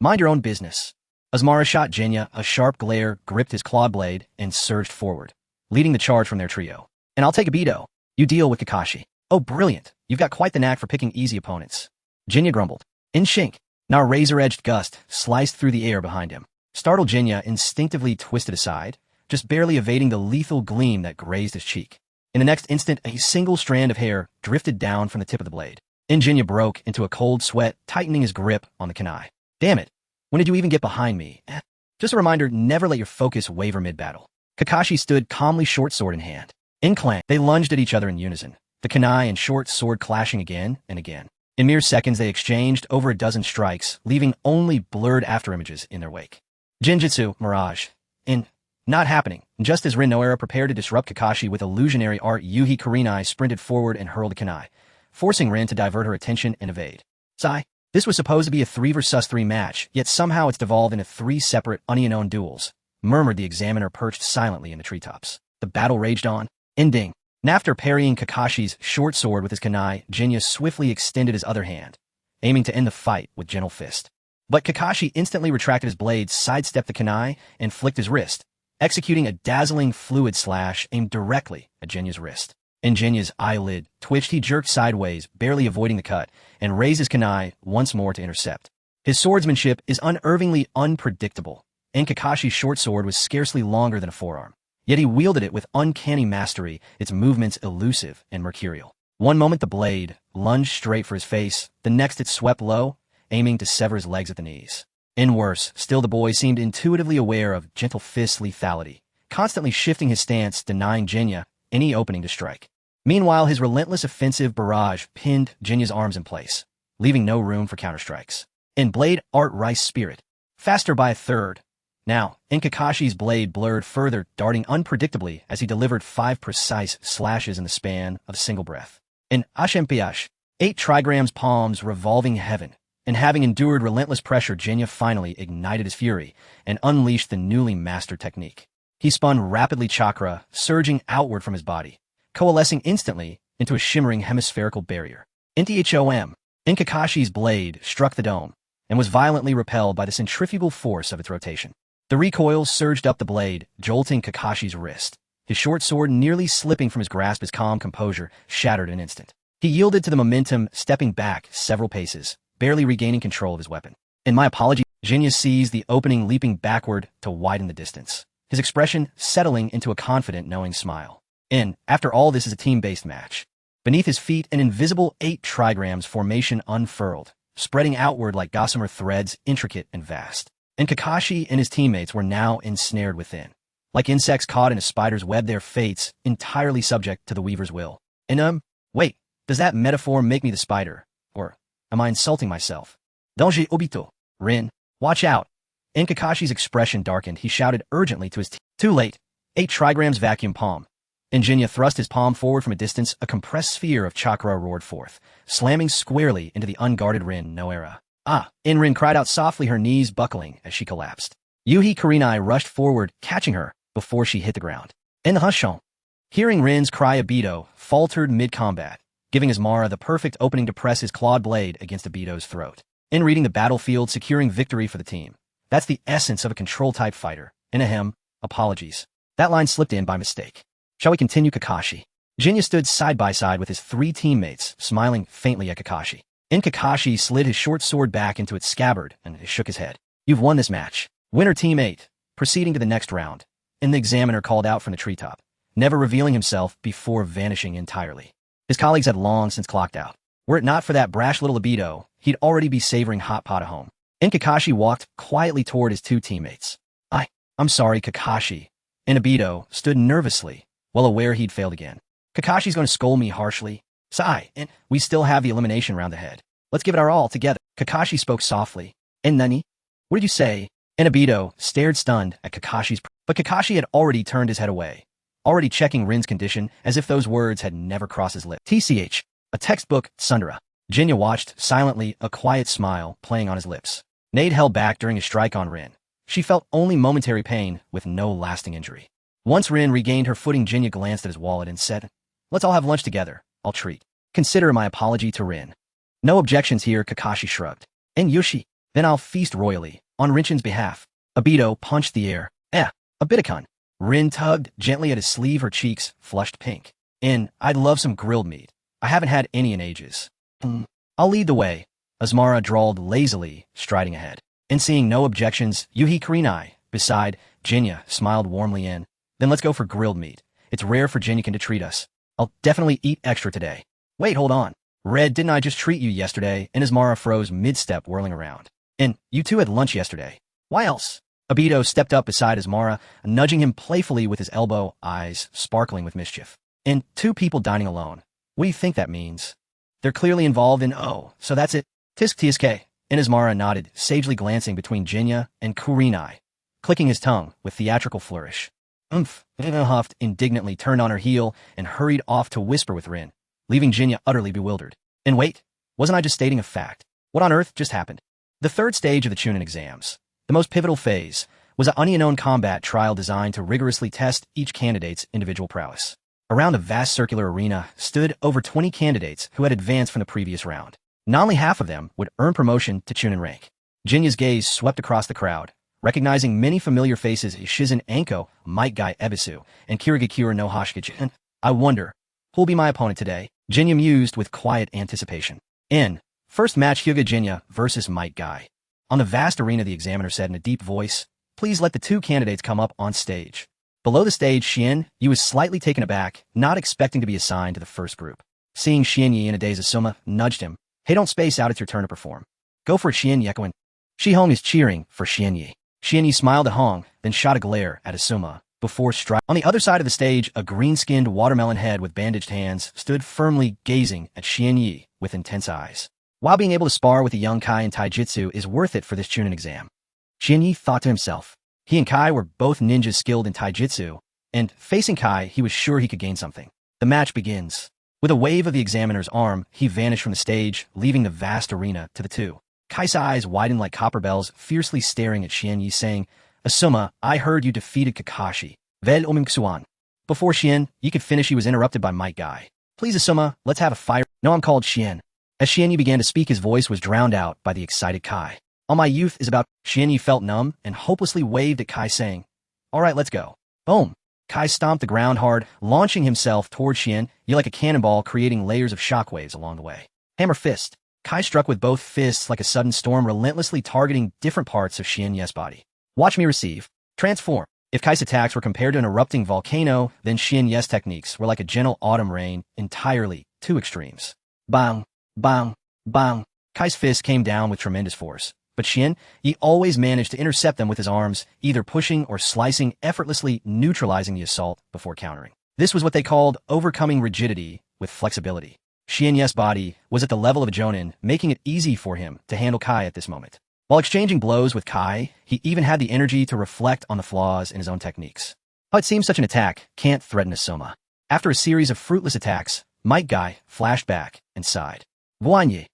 Mind your own business. Asumara shot Genya, a sharp glare gripped his clawed blade, and surged forward, leading the charge from their trio. And I'll take Obito. You deal with Kakashi. Oh, brilliant. You've got quite the knack for picking easy opponents. Genya grumbled. In shink. Now a razor-edged gust sliced through the air behind him. Startled, Genya instinctively twisted aside, just barely evading the lethal gleam that grazed his cheek. In the next instant, a single strand of hair drifted down from the tip of the blade. Genya broke into a cold sweat, tightening his grip on the kunai. Damn it. When did you even get behind me? Just a reminder, never let your focus waver mid-battle. Kakashi stood calmly, short sword in hand. In clang, they lunged at each other in unison, the kunai and short sword clashing again and again. In mere seconds, they exchanged over a dozen strikes, leaving only blurred afterimages in their wake. Genjutsu, Mirage. Not happening. Just as Rin Noera prepared to disrupt Kakashi with illusionary art, Yuhi Kurenai sprinted forward and hurled a kunai, forcing Rin to divert her attention and evade. Sigh. This was supposed to be a 3 vs 3 match, yet somehow it's devolved into 3 separate, unknown duels, murmured the examiner perched silently in the treetops. The battle raged on. Ending. After parrying Kakashi's short sword with his kunai, Genya swiftly extended his other hand, aiming to end the fight with gentle fist. But Kakashi instantly retracted his blade, sidestepped the kunai, and flicked his wrist, executing a dazzling fluid slash aimed directly at Genya's wrist. And Genya's eyelid twitched. He jerked sideways, barely avoiding the cut, and raised his kunai once more to intercept. His swordsmanship is unervingly unpredictable, and Kakashi's short sword was scarcely longer than a forearm. Yet he wielded it with uncanny mastery, its movements elusive and mercurial. One moment the blade lunged straight for his face, the next it swept low, aiming to sever his legs at the knees. And worse, still the boy seemed intuitively aware of gentle fist lethality, constantly shifting his stance, denying Genya any opening to strike. Meanwhile, his relentless offensive barrage pinned Genya's arms in place, leaving no room for counterstrikes. And blade art rice spirit, faster by a third. Now, Kakashi's blade blurred further, darting unpredictably as he delivered 5 precise slashes in the span of a single breath. And Ashempiash, 8 trigrams palms revolving heaven. And having endured relentless pressure, Genya finally ignited his fury and unleashed the newly mastered technique. He spun rapidly, chakra surging outward from his body, coalescing instantly into a shimmering hemispherical barrier. Nthom, Kakashi's blade struck the dome and was violently repelled by the centrifugal force of its rotation. The recoil surged up the blade, jolting Kakashi's wrist. His short sword nearly slipping from his grasp, his calm composure shattered in an instant. He yielded to the momentum, stepping back several paces, barely regaining control of his weapon. In my apology, Genya seized the opening, leaping backward to widen the distance, his expression settling into a confident, knowing smile. After all, this is a team-based match. Beneath his feet, an invisible 8 trigrams formation unfurled, spreading outward like gossamer threads, intricate and vast. And Kakashi and his teammates were now ensnared within. Like insects caught in a spider's web, their fates entirely subject to the weaver's will. Wait, does that metaphor make me the spider? Or am I insulting myself? Danger Obito. Rin, watch out. And Kakashi's expression darkened. He shouted urgently to his team. Too late. 8 trigrams vacuum palm. And Genya thrust his palm forward from a distance. A compressed sphere of chakra roared forth, slamming squarely into the unguarded Rin no era. Ah! Rin cried out softly, her knees buckling as she collapsed. Kurenai rushed forward, catching her before she hit the ground. In the hushon. Hearing Rin's cry, Obito faltered mid-combat, giving Asuma the perfect opening to press his clawed blade against Obito's throat. In reading the battlefield, securing victory for the team. That's the essence of a control-type fighter. Ahem, apologies. That line slipped in by mistake. Shall we continue, Kakashi? Genya stood side by side with his 3 teammates, smiling faintly at Kakashi. Kakashi slid his short sword back into its scabbard and shook his head. You've won this match. Winner Team 8, proceeding to the next round. And the examiner called out from the treetop, never revealing himself before vanishing entirely. His colleagues had long since clocked out. Were it not for that brash little Obito, he'd already be savoring hot pot at home. Kakashi walked quietly toward his 2 teammates. I'm sorry, Kakashi. And Obito stood nervously, well aware he'd failed again. Kakashi's going to scold me harshly. Sigh, and we still have the elimination round ahead. Let's give it our all together. Kakashi spoke softly. And Nani? What did you say? And Obito stared stunned at Kakashi's... But Kakashi had already turned his head away, already checking Rin's condition as if those words had never crossed his lips. TCH, a textbook, Sundara. Genya watched silently, a quiet smile playing on his lips. Nade held back during his strike on Rin. She felt only momentary pain with no lasting injury. Once Rin regained her footing, Genya glanced at his wallet and said, let's all have lunch together. I'll treat. Consider my apology to Rin. No objections here, Kakashi shrugged. And Yoshi, then I'll feast royally, on Rinchin's behalf. Obito punched the air. A Bitakun. Rin tugged gently at his sleeve, her cheeks flushed pink. I'd love some grilled meat. I haven't had any in ages. I'll lead the way. Asuma drawled lazily, striding ahead. And seeing no objections, Kurenai, beside Genya, smiled warmly in. Then let's go for grilled meat. It's rare for Genyakin to treat us. I'll definitely eat extra today. Wait, hold on. Red, didn't I just treat you yesterday? And Asuma froze mid-step, whirling around. And you two had lunch yesterday. Why else? Obito stepped up beside Asuma, nudging him playfully with his elbow, eyes sparkling with mischief. And 2 people dining alone. What do you think that means? They're clearly involved in so that's it. Tisk. And Asuma nodded, sagely glancing between Genya and Kurenai, clicking his tongue with theatrical flourish. Huffed indignantly, turned on her heel and hurried off to whisper with Rin, leaving Genya utterly bewildered. And wait, wasn't I just stating a fact? What on earth just happened? The 3rd stage of the Chunin exams, the most pivotal phase, was an unknown combat trial designed to rigorously test each candidate's individual prowess. Around a vast circular arena stood over 20 candidates who had advanced from the previous round. Not only half of them would earn promotion to Chunin rank. Genya's gaze swept across the crowd, recognizing many familiar faces: Shizen Anko, Might Guy Ebisu, and Kirigakura no Hoshige. I wonder, who'll be my opponent today? Genya mused with quiet anticipation. First match, Hyuga Genya versus Might Guy. On the vast arena, the examiner said in a deep voice, please let the 2 candidates come up on stage. Below the stage, Shien Yi was slightly taken aback, not expecting to be assigned to the first group. Seeing Shien Yi in a daze, Asuma nudged him. Hey, don't space out, it's your turn to perform. Go for it, Shien Yi. Shi-Hong is cheering for Shien Yi. Shien Yi smiled at Hong, then shot a glare at Asuma, before striking. On the other side of the stage, a green-skinned watermelon head with bandaged hands stood firmly gazing at Shien Yi with intense eyes. While being able to spar with the young Kai in taijutsu is worth it for this Chunin exam, Shien Yi thought to himself. He and Kai were both ninjas skilled in taijutsu, and facing Kai, he was sure he could gain something. The match begins. With a wave of the examiner's arm, he vanished from the stage, leaving the vast arena to the 2. Kai's eyes widened like copper bells, fiercely staring at Shien Yi, saying, Asuma, I heard you defeated Kakashi. Vel Omingsuan. Before Shien Yi could finish, he was interrupted by Might Guy. Please, Asuma, let's have a fire. No, I'm called Shien. As Shien Yi began to speak, his voice was drowned out by the excited Kai. All my youth is about... Shien Yi felt numb and hopelessly waved at Kai, saying, all right, let's go. Boom. Kai stomped the ground hard, launching himself toward Shien Yi like a cannonball, creating layers of shockwaves along the way. Hammer fist. Kai struck with both fists like a sudden storm, relentlessly targeting different parts of Shien Yi's body. Watch me receive. Transform. If Kai's attacks were compared to an erupting volcano, then Shien Yi's techniques were like a gentle autumn rain, entirely 2 extremes. Bang, bang, bang. Kai's fists came down with tremendous force, but Shien Yi always managed to intercept them with his arms, either pushing or slicing, effortlessly neutralizing the assault before countering. This was what they called overcoming rigidity with flexibility. Shien Yi's body was at the level of a Jonin, making it easy for him to handle Kai at this moment. While exchanging blows with Kai, he even had the energy to reflect on the flaws in his own techniques. How it seems such an attack can't threaten Asuma. After a series of fruitless attacks, Might Guy flashed back and sighed. Guanyi.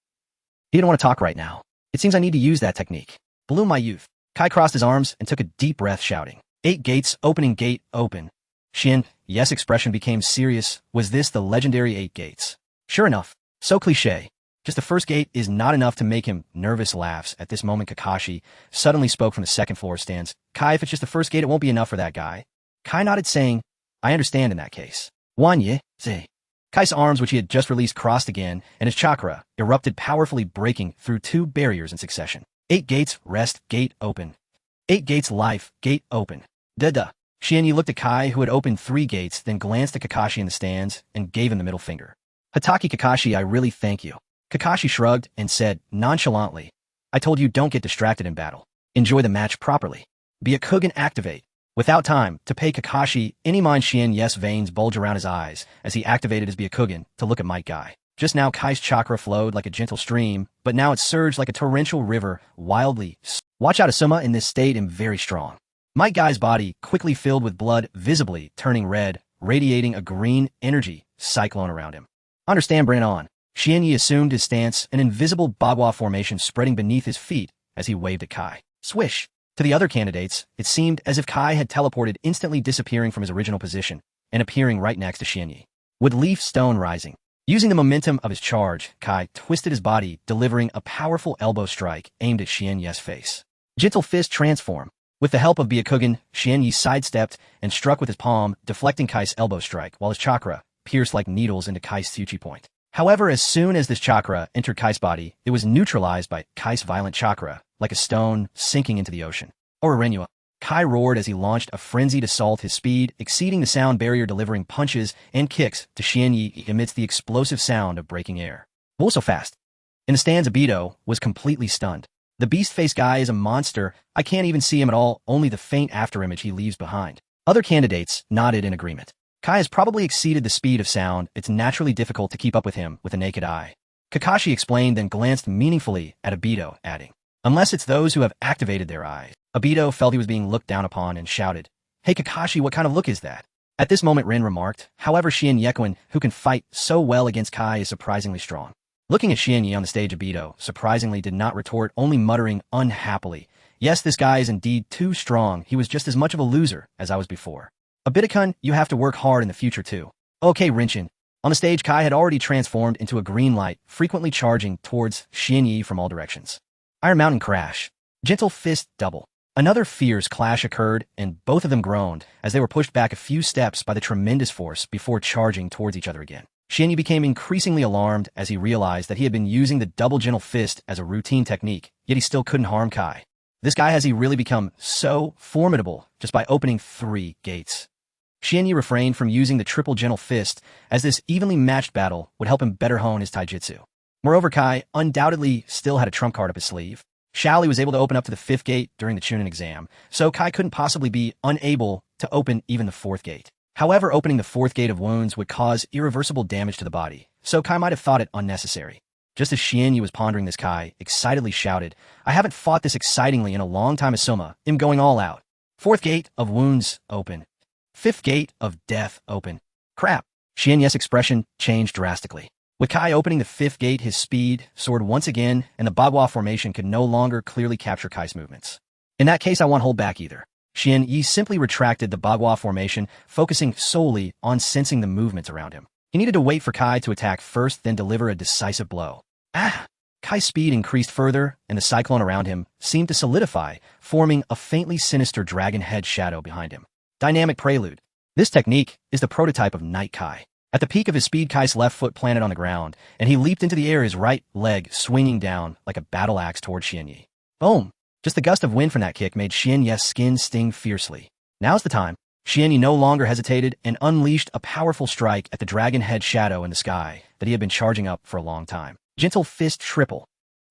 He didn't want to talk right now. It seems I need to use that technique. Bloom my youth. Kai crossed his arms and took a deep breath, shouting. 8 gates, opening gate, open. Shin, yes expression became serious. Was this the legendary 8 gates? Sure enough. So cliché. Just the first gate is not enough to make him nervous. Laughs. At this moment Kakashi suddenly spoke from the second floor stands. Kai, if it's just the first gate, it won't be enough for that guy. Kai nodded, saying, I understand in that case. Wanye, say. Kai's arms, which he had just released, crossed again, and his chakra erupted powerfully, breaking through 2 barriers in succession. 8 gates, rest, gate open. 8 gates, life, gate open. Da-da. Shienyi looked at Kai, who had opened 3 gates, then glanced at Kakashi in the stands and gave him the middle finger. Hataki Kakashi, I really thank you. Kakashi shrugged and said, nonchalantly, I told you don't get distracted in battle. Enjoy the match properly. Byakugan activate. Without time to pay Kakashi any mind, Shien Yes veins bulge around his eyes as he activated his Byakugan to look at Might Guy. Just now Kai's chakra flowed like a gentle stream, but now it surged like a torrential river, wildly. Watch out, Asuma in this state am very strong. Might Guy's body quickly filled with blood, visibly turning red, radiating a green energy cyclone around him. Understand, bring it on. Shienyi assumed his stance, an invisible bagua formation spreading beneath his feet as he waved at Kai. Swish! To the other candidates, it seemed as if Kai had teleported, instantly disappearing from his original position and appearing right next to Shienyi. With Leaf Stone rising. Using the momentum of his charge, Kai twisted his body, delivering a powerful elbow strike aimed at Shienyi's face. Gentle Fist transform. With the help of Byakugan, Shienyi sidestepped and struck with his palm, deflecting Kai's elbow strike, while his chakra pierced like needles into Kai's Tsuchi point. However, as soon as this chakra entered Kai's body, it was neutralized by Kai's violent chakra, like a stone sinking into the ocean. Orirenua. Kai roared as he launched a frenzied assault, his speed exceeding the sound barrier, delivering punches and kicks to Shienyi amidst the explosive sound of breaking air. Wool so fast. In the stands, Obito was completely stunned. The beast-faced guy is a monster. I can't even see him at all, only the faint afterimage he leaves behind. Other candidates nodded in agreement. Kai has probably exceeded the speed of sound. It's naturally difficult to keep up with him with the naked eye. Kakashi explained, then glanced meaningfully at Obito, adding, unless it's those who have activated their eyes. Obito felt he was being looked down upon and shouted, Hey Kakashi, what kind of look is that? At this moment Rin remarked, however Shien Yekuin, who can fight so well against Kai, is surprisingly strong. Looking at Shienyi on the stage, Obito surprisingly did not retort, only muttering unhappily, yes, this guy is indeed too strong. He was just as much of a loser as I was before. Obito-kun, you have to work hard in the future too. Okay, Rinchin. On the stage, Kai had already transformed into a green light, frequently charging towards Shienyi from all directions. Iron Mountain crash. Gentle Fist double. Another fierce clash occurred, and both of them groaned as they were pushed back a few steps by the tremendous force before charging towards each other again. Shienyi became increasingly alarmed as he realized that he had been using the double Gentle Fist as a routine technique, yet he still couldn't harm Kai. This guy, has he really become so formidable just by opening 3 gates? Shienyi refrained from using the triple Gentle Fist, as this evenly matched battle would help him better hone his taijutsu. Moreover, Kai undoubtedly still had a trump card up his sleeve. Shaoli was able to open up to the 5th gate during the Chunin exam, so Kai couldn't possibly be unable to open even the 4th gate. However, opening the 4th gate of wounds would cause irreversible damage to the body, so Kai might have thought it unnecessary. Just as Shienyi was pondering this, Kai excitedly shouted, I haven't fought this excitingly in a long time, Asuma. I'm going all out. 4th gate of wounds open. 5th gate of death open. Crap. Shienyi's expression changed drastically. With Kai opening the 5th gate, his speed soared once again, and the Bagua formation could no longer clearly capture Kai's movements. In that case, I won't hold back either. Shienyi simply retracted the Bagua formation, focusing solely on sensing the movements around him. He needed to wait for Kai to attack first, then deliver a decisive blow. Ah! Kai's speed increased further, and the cyclone around him seemed to solidify, forming a faintly sinister dragon head shadow behind him. Dynamic Prelude. This technique is the prototype of Night Kai. At the peak of his speed, Kai's left foot planted on the ground, and he leaped into the air, his right leg swinging down like a battle axe toward Shienyi. Boom! Just the gust of wind from that kick made Shienyi's skin sting fiercely. Now's the time. Shienyi no longer hesitated and unleashed a powerful strike at the dragon head shadow in the sky that he had been charging up for a long time. Gentle Fist triple.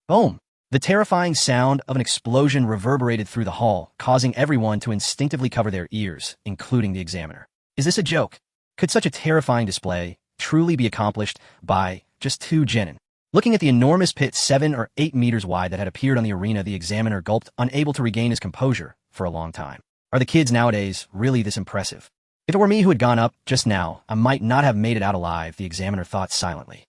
Boom! The terrifying sound of an explosion reverberated through the hall, causing everyone to instinctively cover their ears, including the examiner. Is this a joke? Could such a terrifying display truly be accomplished by just 2 genin? Looking at the enormous pit 7 or 8 meters wide that had appeared on the arena, the examiner gulped, unable to regain his composure for a long time. Are the kids nowadays really this impressive? If it were me who had gone up just now, I might not have made it out alive, the examiner thought silently.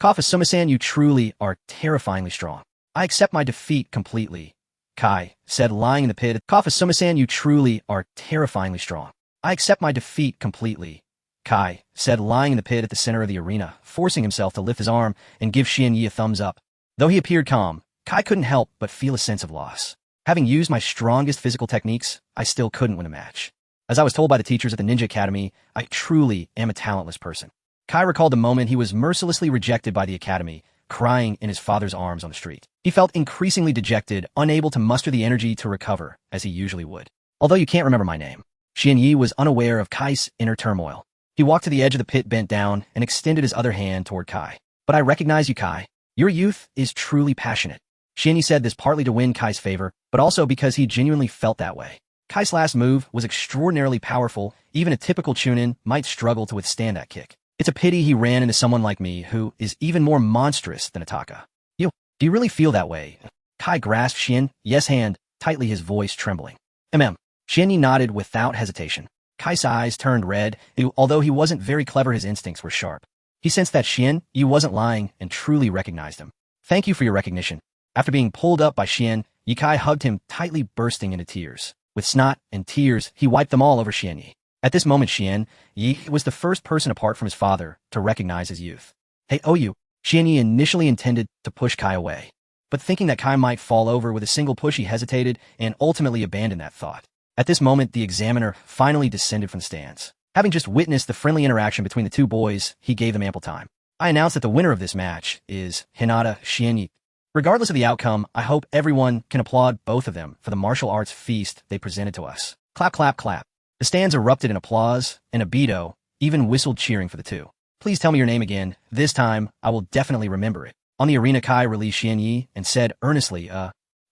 Asuma-san, you truly are terrifyingly strong. I accept my defeat completely, Kai said, lying in the pit. Asuma-san, you truly are terrifyingly strong. I accept my defeat completely, Kai said, lying in the pit at the center of the arena, forcing himself to lift his arm and give Xianyi a thumbs up. Though he appeared calm, Kai couldn't help but feel a sense of loss. Having used my strongest physical techniques, I still couldn't win a match. As I was told by the teachers at the Ninja Academy, I truly am a talentless person. Kai recalled the moment he was mercilessly rejected by the academy, crying in his father's arms on the street. He felt increasingly dejected, unable to muster the energy to recover, as he usually would. Although you can't remember my name. Xianyi was unaware of Kai's inner turmoil. He walked to the edge of the pit, bent down, and extended his other hand toward Kai. But I recognize you, Kai. Your youth is truly passionate. Xianyi said this partly to win Kai's favor, but also because he genuinely felt that way. Kai's last move was extraordinarily powerful. Even a typical Chunin might struggle to withstand that kick. It's a pity he ran into someone like me who is even more monstrous than Ataka. Do you really feel that way? Kai grasped Xianyi's hand tightly, his voice trembling. Xianyi nodded without hesitation. Kai's eyes turned red. Although he wasn't very clever, his instincts were sharp. He sensed that Xianyi wasn't lying and truly recognized him. Thank you for your recognition. After being pulled up by Xianyi, Kai hugged him tightly, bursting into tears. With snot and tears, he wiped them all over Xianyi. At this moment, Xianyi was the first person apart from his father to recognize his youth. Hey, Xianyi initially intended to push Kai away. But thinking that Kai might fall over with a single push, he hesitated and ultimately abandoned that thought. At this moment, the examiner finally descended from the stands. Having just witnessed the friendly interaction between the two boys, he gave them ample time. I announced that the winner of this match is Hinata Xianyi. Regardless of the outcome, I hope everyone can applaud both of them for the martial arts feast they presented to us. Clap, clap, clap. The stands erupted in applause, and Obito even whistled, cheering for the two. Please tell me your name again. This time, I will definitely remember it. On the arena, Kai released Xianyi and said earnestly,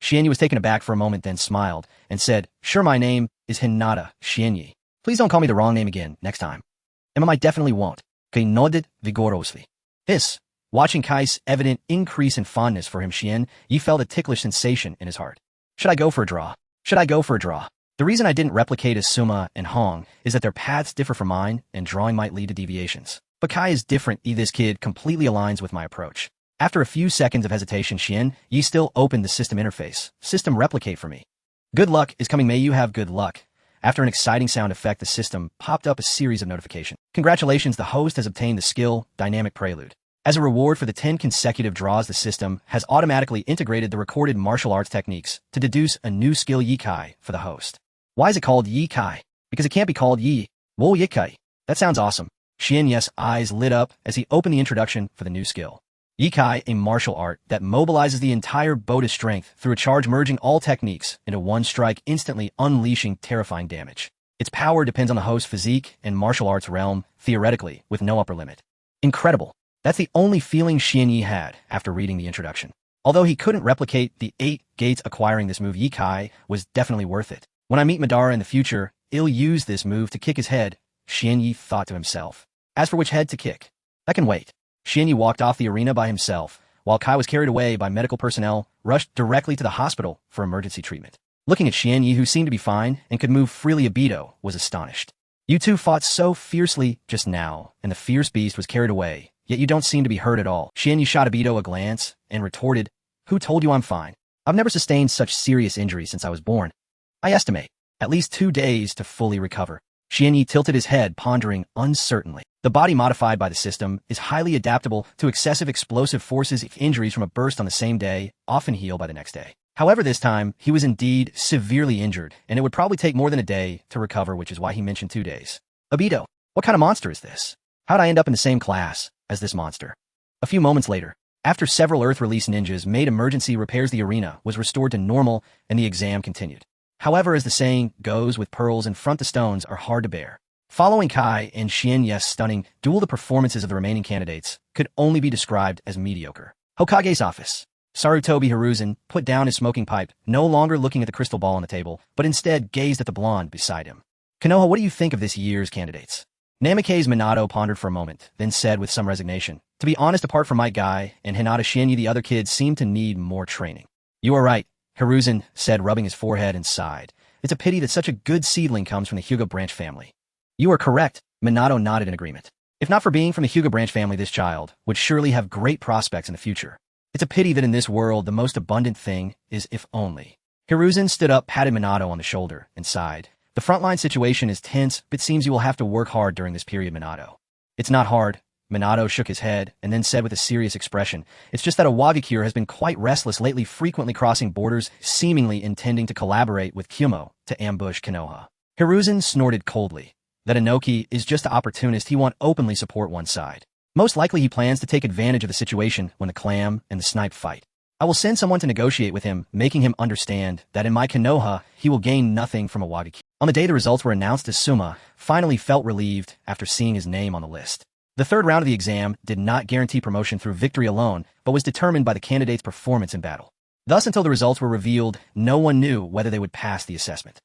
Xianyi was taken aback for a moment, then smiled and said, sure, my name is Hinata Xianyi. Please don't call me the wrong name again next time. I definitely won't. Kai nodded vigorously. Watching Kai's evident increase in fondness for him, Xianyi felt a ticklish sensation in his heart. Should I go for a draw? The reason I didn't replicate Asuma and Hong is that their paths differ from mine, and drawing might lead to deviations. But Kai is different. This kid completely aligns with my approach. After a few seconds of hesitation, Xianyi still opened the system interface. System replicate for me. Good luck is coming. May you have good luck. After an exciting sound effect, the system popped up a series of notifications. Congratulations, the host has obtained the skill Dynamic Prelude. As a reward for the 10 consecutive draws, the system has automatically integrated the recorded martial arts techniques to deduce a new skill, Yikai, for the host. Why is it called Yikai? Because it can't be called Yikai. That sounds awesome. Xianyi's eyes lit up as he opened the introduction for the new skill. Yikai, a martial art that mobilizes the entire Boda's strength through a charge, merging all techniques into one strike, instantly unleashing terrifying damage. Its power depends on the host's physique and martial arts realm, theoretically, with no upper limit. Incredible. That's the only feeling Xianyi had after reading the introduction. Although he couldn't replicate the 8 gates, acquiring this move Yikai was definitely worth it. When I meet Madara in the future, I'll use this move to kick his head, Xianyi thought to himself. As for which head to kick, that can wait. Xianyi walked off the arena by himself, while Kai was carried away by medical personnel, rushed directly to the hospital for emergency treatment. Looking at Xianyi, who seemed to be fine and could move freely, Obito was astonished. You two fought so fiercely just now, and the fierce beast was carried away. Yet you don't seem to be hurt at all. Xianyi shot Obito a glance and retorted, who told you I'm fine? I've never sustained such serious injuries since I was born. I estimate at least 2 days to fully recover. Xianyi tilted his head, pondering uncertainly. The body modified by the system is highly adaptable to excessive explosive forces. Injuries from a burst on the same day often heal by the next day. However, this time, he was indeed severely injured, and it would probably take more than a day to recover, which is why he mentioned 2 days. Obito, what kind of monster is this? How'd I end up in the same class as this monster? A few moments later, after several Earth-released ninjas made emergency repairs, the arena was restored to normal and the exam continued. However, as the saying goes, with pearls in front, the stones are hard to bear. Following Kai and Xianyi's stunning duel, the performances of the remaining candidates could only be described as mediocre. Hokage's office. Sarutobi Hiruzen put down his smoking pipe, no longer looking at the crystal ball on the table, but instead gazed at the blonde beside him. Konoha, what do you think of this year's candidates? Namikaze Minato pondered for a moment, then said with some resignation, to be honest, apart from my guy and Hinata Xianyi, the other kids seem to need more training. You are right, Hiruzen said, rubbing his forehead, and sighed. It's a pity that such a good seedling comes from the Hyuga branch family. You are correct, Minato nodded in agreement. If not for being from the Hyuga branch family, this child would surely have great prospects in the future. It's a pity that in this world the most abundant thing is if only. Hiruzen stood up, patted Minato on the shoulder, and sighed. The frontline situation is tense, but it seems you will have to work hard during this period, Minato. It's not hard. Minato shook his head and then said with a serious expression, it's just that Awagakure has been quite restless lately, frequently crossing borders, seemingly intending to collaborate with Kumo to ambush Konoha. Hiruzen snorted coldly. That Inoki is just an opportunist. He won't openly support one side. Most likely he plans to take advantage of the situation when the clam and the snipe fight. I will send someone to negotiate with him, making him understand that in my Konoha, he will gain nothing from Awagakure. On the day the results were announced, Asuma finally felt relieved after seeing his name on the list. The third round of the exam did not guarantee promotion through victory alone, but was determined by the candidate's performance in battle. Thus, until the results were revealed, no one knew whether they would pass the assessment.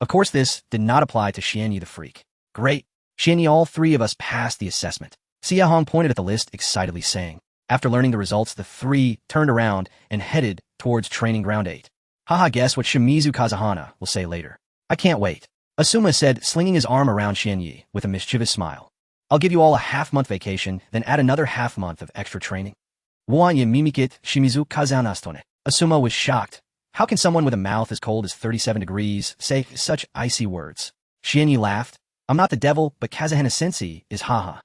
Of course, this did not apply to Xianyi the Freak. Great. Xianyi, all three of us passed the assessment. Siahong pointed at the list excitedly, saying. After learning the results, the three turned around and headed towards Training Ground 8. Haha, guess what Shimizu Kazahana will say later. I can't wait. Asuma said, slinging his arm around Xianyi with a mischievous smile. I'll give you all a half-month vacation, then add another half-month of extra training. Wanye mimikit Shimizu Kazanastone. Asuma was shocked. How can someone with a mouth as cold as 37 degrees say such icy words? Xianyi laughed. I'm not the devil, but Kazahana-sensei is haha.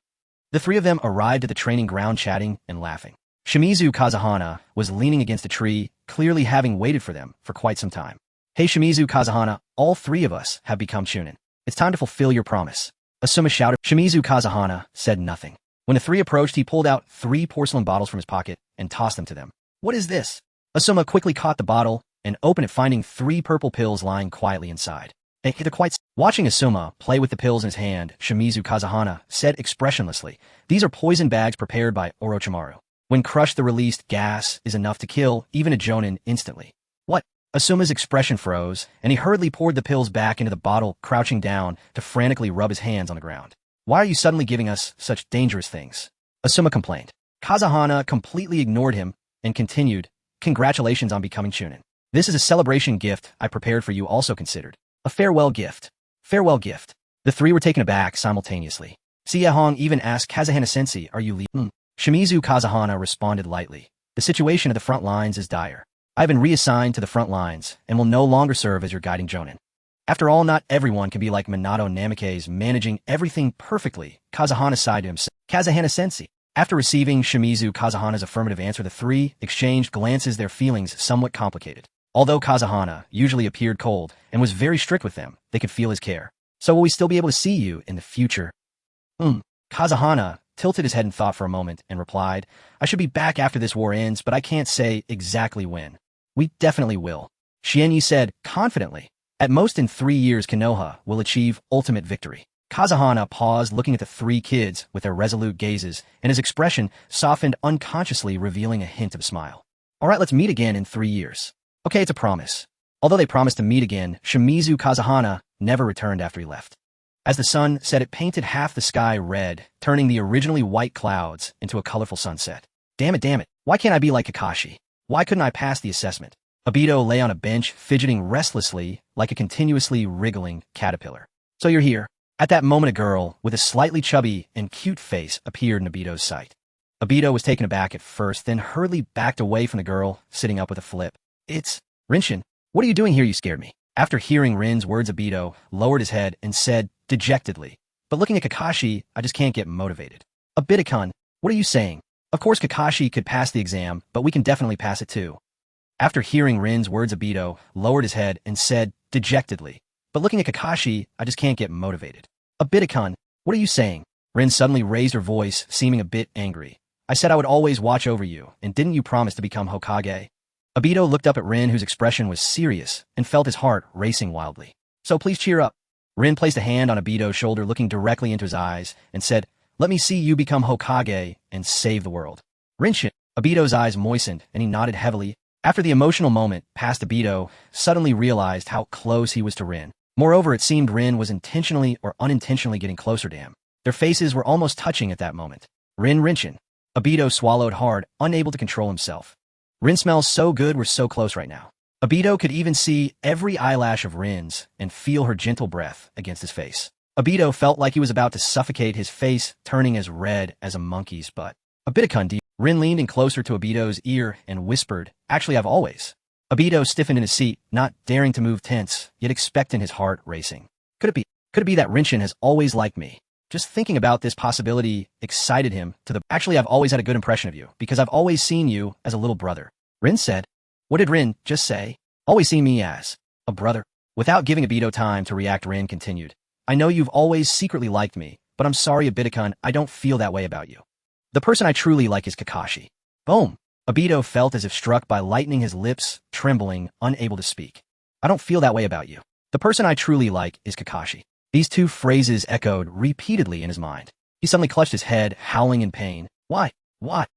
The three of them arrived at the training ground chatting and laughing. Shimizu Kazahana was leaning against a tree, clearly having waited for them for quite some time. Hey Shimizu Kazahana, all three of us have become Chunin. It's time to fulfill your promise. Asuma shouted. Shimizu Kazahana said nothing. When the three approached, he pulled out 3 porcelain bottles from his pocket and tossed them to them. What is this? Asuma quickly caught the bottle and opened it, finding 3 purple pills lying quietly inside. They're quite... Watching Asuma play with the pills in his hand, Shimizu Kazahana said expressionlessly, these are poison bags prepared by Orochimaru. When crushed, the released gas is enough to kill even a Jonin instantly. What? Asuma's expression froze, and he hurriedly poured the pills back into the bottle, crouching down to frantically rub his hands on the ground. Why are you suddenly giving us such dangerous things? Asuma complained. Kazahana completely ignored him and continued, congratulations on becoming Chunin. This is a celebration gift I prepared for you, also considered a farewell gift. Farewell gift. The three were taken aback simultaneously. Siahong even asked Kazahana-sensei, are you leaving? Shimizu Kazahana responded lightly. The situation at the front lines is dire. I have been reassigned to the front lines and will no longer serve as your guiding Jonin. After all, not everyone can be like Minato Namikaze, managing everything perfectly. Kazahana sighed to himself. Kazahana-sensei. After receiving Shimizu Kazahana's affirmative answer, the three exchanged glances, their feelings somewhat complicated. Although Kazahana usually appeared cold and was very strict with them, they could feel his care. So will we still be able to see you in the future? Kazahana tilted his head in thought for a moment and replied, I should be back after this war ends, but I can't say exactly when. We definitely will. Xianyi said confidently. At most in 3 years, Konoha will achieve ultimate victory. Kazahana paused, looking at the 3 kids with their resolute gazes, and his expression softened unconsciously, revealing a hint of a smile. All right, let's meet again in 3 years. Okay, it's a promise. Although they promised to meet again, Shimizu Kazahana never returned after he left. As the sun set, it painted half the sky red, turning the originally white clouds into a colorful sunset. Damn it. Why can't I be like Kakashi? Why couldn't I pass the assessment? Obito lay on a bench, fidgeting restlessly like a continuously wriggling caterpillar. So you're here. At that moment, a girl with a slightly chubby and cute face appeared in Obito's sight. Obito was taken aback at first, then hurriedly backed away from the girl, sitting up with a flip. It's Rinshin. What are you doing here? You scared me. After hearing Rin's words, Obito lowered his head and said dejectedly, but looking at Kakashi, I just can't get motivated. Obito-kun, what are you saying? Of course Kakashi could pass the exam, but we can definitely pass it too. After hearing Rin's words, Obito lowered his head and said dejectedly, but looking at Kakashi, I just can't get motivated. Obito-kun, what are you saying? Rin suddenly raised her voice, seeming a bit angry. I said I would always watch over you, and didn't you promise to become Hokage? Obito looked up at Rin, whose expression was serious, and felt his heart racing wildly. So please cheer up. Rin placed a hand on Obito's shoulder, looking directly into his eyes, and said, let me see you become Hokage and save the world. Rinshin. Obito's eyes moistened, and he nodded heavily. After the emotional moment passed, Obito suddenly realized how close he was to Rin. Moreover, it seemed Rin was intentionally or unintentionally getting closer to him. Their faces were almost touching at that moment. Rinshin. Obito swallowed hard, unable to control himself. Rin smells so good, we're so close right now. Obito could even see every eyelash of Rin's and feel her gentle breath against his face. Obito felt like he was about to suffocate, his face turning as red as a monkey's butt. Obito-kun, Rin leaned in closer to Obito's ear and whispered, "Actually, I've always." Obito stiffened in his seat, not daring to move, tense, yet expectant, his heart racing. Could it be that Rinshin has always liked me? Just thinking about this possibility excited him to the— "Actually, I've always had a good impression of you, because I've always seen you as a little brother," Rin said. "What did Rin just say?" "Always seen me as a brother." Without giving Obito time to react, Rin continued, "I know you've always secretly liked me, but I'm sorry, Obito-kun, I don't feel that way about you. The person I truly like is Kakashi." Boom! Obito felt as if struck by lightning, his lips trembling, unable to speak. "I don't feel that way about you. The person I truly like is Kakashi." These two phrases echoed repeatedly in his mind. He suddenly clutched his head, howling in pain. Why? I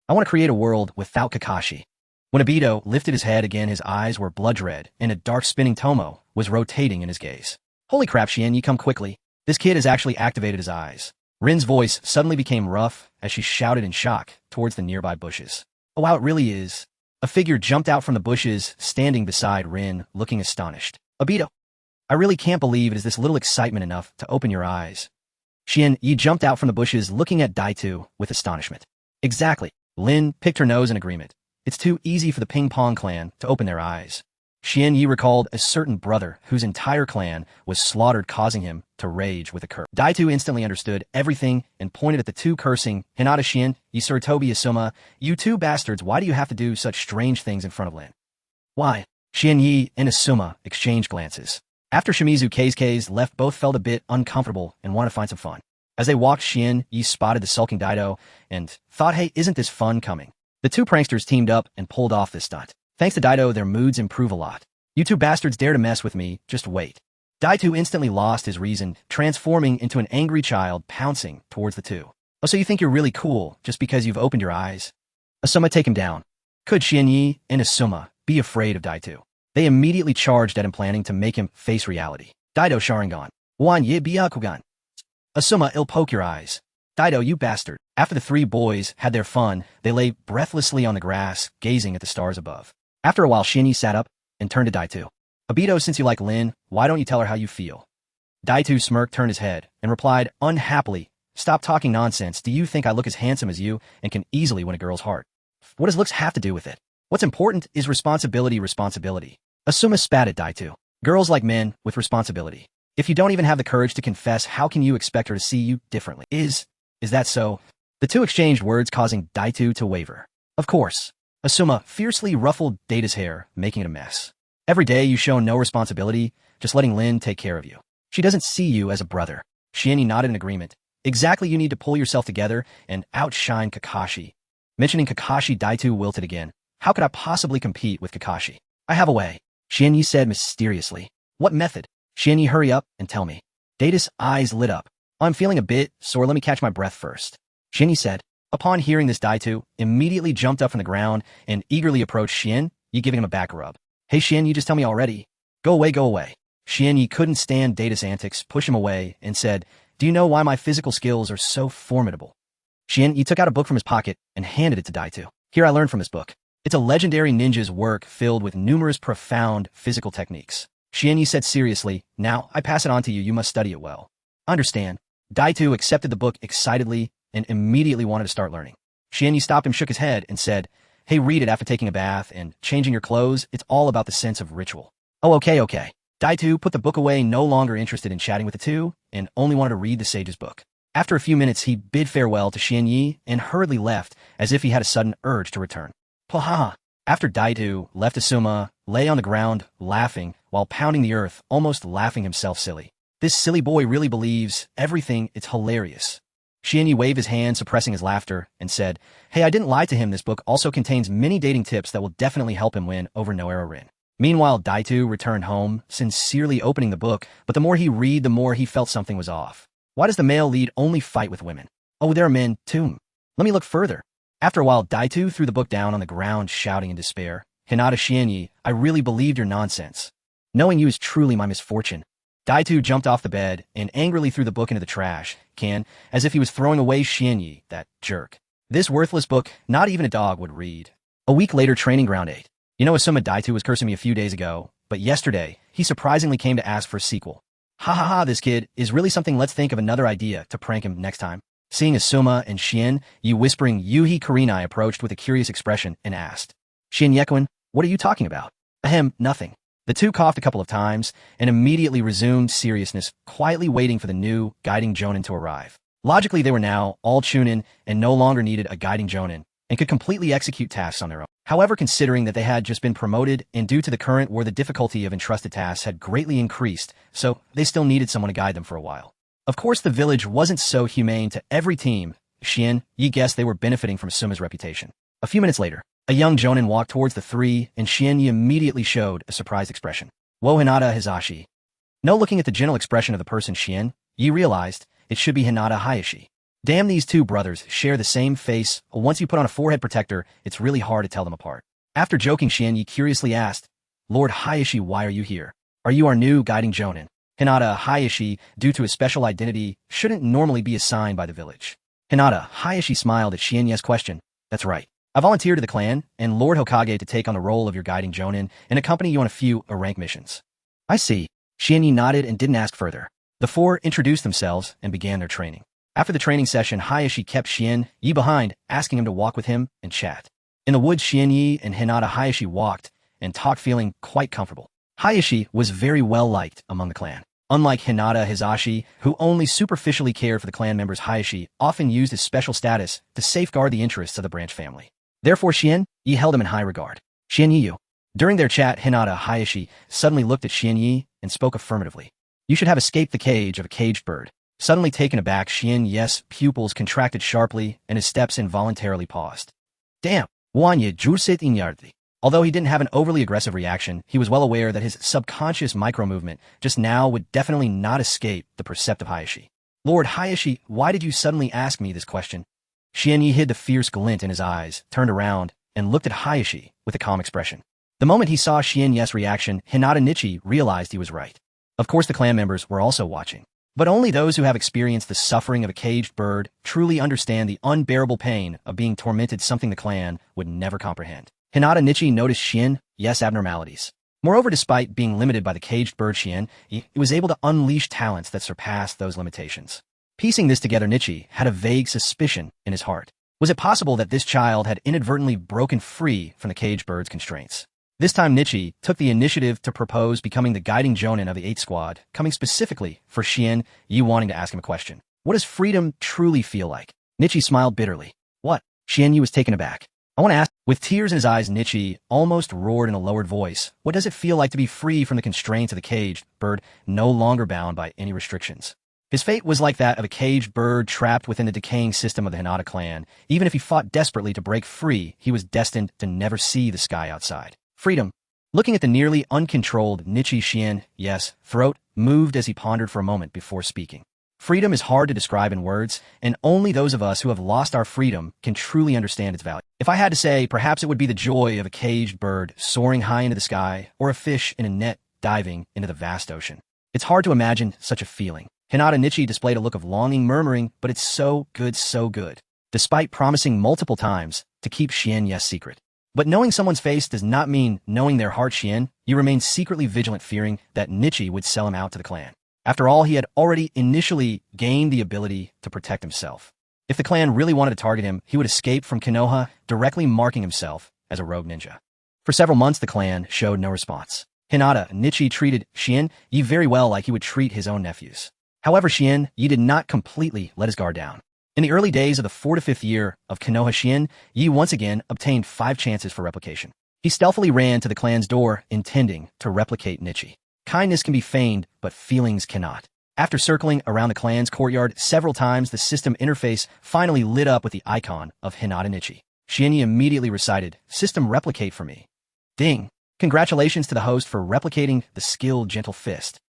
want to create a world without Kakashi. When Obito lifted his head again, his eyes were blood red, and a dark spinning tomo was rotating in his gaze. "Holy crap, Shien, you come quickly. This kid has actually activated his eyes." Rin's voice suddenly became rough as she shouted in shock towards the nearby bushes. "Oh wow, it really is." A figure jumped out from the bushes, standing beside Rin, looking astonished. "Obito, I really can't believe it is this little excitement enough to open your eyes." Shien Yi jumped out from the bushes, looking at Daitu with astonishment. "Exactly." Lin picked her nose in agreement. "It's too easy for the Ping Pong clan to open their eyes." Shien Yi recalled a certain brother whose entire clan was slaughtered, causing him to rage with a curse. Daitu instantly understood everything and pointed at the two, cursing, "Hinata, Shien, Yi Surtobi, Asuma, you two bastards, why do you have to do such strange things in front of Lin?" "Why?" Shien Yi and Asuma exchanged glances. After Shimizu Kei's left, both felt a bit uncomfortable and wanted to find some fun. As they walked, Shien Yi spotted the sulking Daido and thought, "Hey, isn't this fun coming?" The two pranksters teamed up and pulled off this stunt. Thanks to Daido, their moods improve a lot. "You two bastards dare to mess with me, just wait." Daido instantly lost his reason, transforming into an angry child, pouncing towards the two. "Oh, so you think you're really cool just because you've opened your eyes?" "Asuma, take him down." Could Shien Yi and Asuma be afraid of Daido? They immediately charged at him, planning to make him face reality. "Daido Sharingan. Wan ye Byakugan." "Asuma, I'll poke your eyes." "Daido, you bastard." After the three boys had their fun, they lay breathlessly on the grass, gazing at the stars above. After a while, Shien Yi sat up and turned to Daido. "Obito, since you like Lin, why don't you tell her how you feel?" Daido smirked, turned his head, and replied unhappily, "Stop talking nonsense. Do you think I look as handsome as you and can easily win a girl's heart? What does looks have to do with it? What's important is responsibility. Asuma spat at Daido. "Girls like men with responsibility. If you don't even have the courage to confess, how can you expect her to see you differently?" Is that so?" The two exchanged words, causing Daido to waver. "Of course." Asuma fiercely ruffled Data's hair, making it a mess. "Every day you show no responsibility, just letting Lin take care of you. She doesn't see you as a brother." Shien Yi nodded in agreement. "Exactly, you need to pull yourself together and outshine Kakashi." Mentioning Kakashi, Daido wilted again. "How could I possibly compete with Kakashi? I have a way," Shien Yi said mysteriously. "What method?" "Shien Yi, hurry up and tell me." Data's eyes lit up. "I'm feeling a bit sore, let me catch my breath first," Shien Yi said. Upon hearing this, Daido immediately jumped up from the ground and eagerly approached Shien Yi, giving him a back rub. "Hey Shien Yi, just tell me already." Go away." Shien Yi couldn't stand Data's antics, pushed him away, and said, "Do you know why my physical skills are so formidable?" Shien Yi took out a book from his pocket and handed it to Daido. "Here, I learned from this book. It's a legendary ninja's work filled with numerous profound physical techniques." Shien Yi said seriously, "Now, I pass it on to you, you must study it well." "Understand." Daido accepted the book excitedly and immediately wanted to start learning. Shien Yi stopped him, shook his head, and said, "Hey, read it after taking a bath and changing your clothes. It's all about the sense of ritual." "Oh, okay. Daido put the book away, no longer interested in chatting with the two, and only wanted to read the sage's book. After a few minutes, he bid farewell to Shien Yi and hurriedly left, as if he had a sudden urge to return. Paha! After Daido left, Asuma lay on the ground, laughing, while pounding the earth, almost laughing himself silly. This silly boy really believes everything, it's hilarious. Shien Yi waved his hand, suppressing his laughter, and said, "Hey, I didn't lie to him. This book also contains many dating tips that will definitely help him win over Noero Rin." Meanwhile, Daido returned home, sincerely opening the book, but the more he read, the more he felt something was off. Why does the male lead only fight with women? Oh, there are men, too. Let me look further. After a while, Daido threw the book down on the ground, shouting in despair, "Hinata, Shien Yi, I really believed your nonsense. Knowing you is truly my misfortune." Daido jumped off the bed and angrily threw the book into the trash can, as if he was throwing away Shien Yi, that jerk. This worthless book, not even a dog would read. A week later, training ground 8. You know, Asuma, Daido was cursing me a few days ago, but yesterday, he surprisingly came to ask for a sequel. Ha ha ha, this kid is really something. Let's think of another idea to prank him next time. Seeing Asuma and Shien, Yi whispering, Kurenai approached with a curious expression and asked, Shien Yekuin, what are you talking about? Ahem, nothing. The two coughed a couple of times and immediately resumed seriousness, quietly waiting for the new guiding jonin to arrive. Logically, they were now all chunin and no longer needed a guiding jonin and could completely execute tasks on their own. However, considering that they had just been promoted and due to the current war, the difficulty of entrusted tasks had greatly increased, so they still needed someone to guide them for a while. Of course, the village wasn't so humane to every team. Shien, Yi guessed they were benefiting from Asuma's reputation. A few minutes later, a young jonin walked towards the three, and Shien Yi immediately showed a surprised expression. Wo Hinata Hizashi. No, looking at the general expression of the person Shien, Yi realized it should be Hinata Hayashi. Damn, these two brothers share the same face. Once you put on a forehead protector, it's really hard to tell them apart. After joking, Shien Yi curiously asked, Lord Hayashi, why are you here? Are you our new guiding jonin? Hinata Hayashi, due to his special identity, shouldn't normally be assigned by the village. Hinata Hayashi smiled at Shien Yi's question. That's right. I volunteered to the clan and Lord Hokage to take on the role of your guiding jonin and accompany you on a few rank missions. I see. Shien Yi nodded and didn't ask further. The four introduced themselves and began their training. After the training session, Hayashi kept Shien Yi behind, asking him to walk with him and chat. In the woods, Shien Yi and Hinata Hayashi walked and talked, feeling quite comfortable. Hayashi was very well liked among the clan. Unlike Hinata Hizashi, who only superficially cared for the clan members, Hayashi often used his special status to safeguard the interests of the branch family. Therefore, Shien Yi held him in high regard. Shien Yi, you. During their chat, Hinata Hayashi suddenly looked at Shien Yi and spoke affirmatively. You should have escaped the cage of a caged bird. Suddenly taken aback, Shien Yi's pupils contracted sharply and his steps involuntarily paused. Damn, Wanya Jursit Inyardi. Although he didn't have an overly aggressive reaction, he was well aware that his subconscious micro-movement just now would definitely not escape the perceptive Hayashi. Lord Hayashi, why did you suddenly ask me this question? Shien Yi hid the fierce glint in his eyes, turned around, and looked at Hayashi with a calm expression. The moment he saw Shien Yi's reaction, Hinata Nichi realized he was right. Of course, the clan members were also watching. But only those who have experienced the suffering of a caged bird truly understand the unbearable pain of being tormented, something the clan would never comprehend. Hinata Nichi noticed Shien Yi's abnormalities. Moreover, despite being limited by the caged bird, Shien Yi was able to unleash talents that surpassed those limitations. Piecing this together, Nichi had a vague suspicion in his heart. Was it possible that this child had inadvertently broken free from the caged bird's constraints? This time, Nichi took the initiative to propose becoming the guiding jonin of the 8th Squad, coming specifically for Shien Yi, wanting to ask him a question. What does freedom truly feel like? Nichi smiled bitterly. What? Shien Yi was taken aback. I want to ask. With tears in his eyes, Nichi almost roared in a lowered voice. What does it feel like to be free from the constraints of the caged bird, no longer bound by any restrictions? His fate was like that of a caged bird trapped within the decaying system of the Hinata clan. Even if he fought desperately to break free, he was destined to never see the sky outside. Freedom. Looking at the nearly uncontrolled Nichi, Shien Yi's throat moved as he pondered for a moment before speaking. Freedom is hard to describe in words, and only those of us who have lost our freedom can truly understand its value. If I had to say, perhaps it would be the joy of a caged bird soaring high into the sky, or a fish in a net diving into the vast ocean. It's hard to imagine such a feeling. Hinata Nichi displayed a look of longing, murmuring, but it's so good, despite promising multiple times to keep Shien Yi's secret. But knowing someone's face does not mean knowing their heart. Shien Yi remained secretly vigilant, fearing that Nichi would sell him out to the clan. After all, he had already initially gained the ability to protect himself. If the clan really wanted to target him, he would escape from Konoha, directly marking himself as a rogue ninja. For several months, the clan showed no response. Hinata Nichi treated Shien Yi very well, like he would treat his own nephews. However, Shien Yi did not completely let his guard down. In the early days of the 4th to 5th year of Konoha, Shien Yi once again obtained 5 chances for replication. He stealthily ran to the clan's door, intending to replicate Nichi. Kindness can be feigned, but feelings cannot. After circling around the clan's courtyard several times, the system interface finally lit up with the icon of Hinata Nichi. Shien Yi immediately recited, "System replicate for me." Ding! Congratulations to the host for replicating the skill Gentle Fist.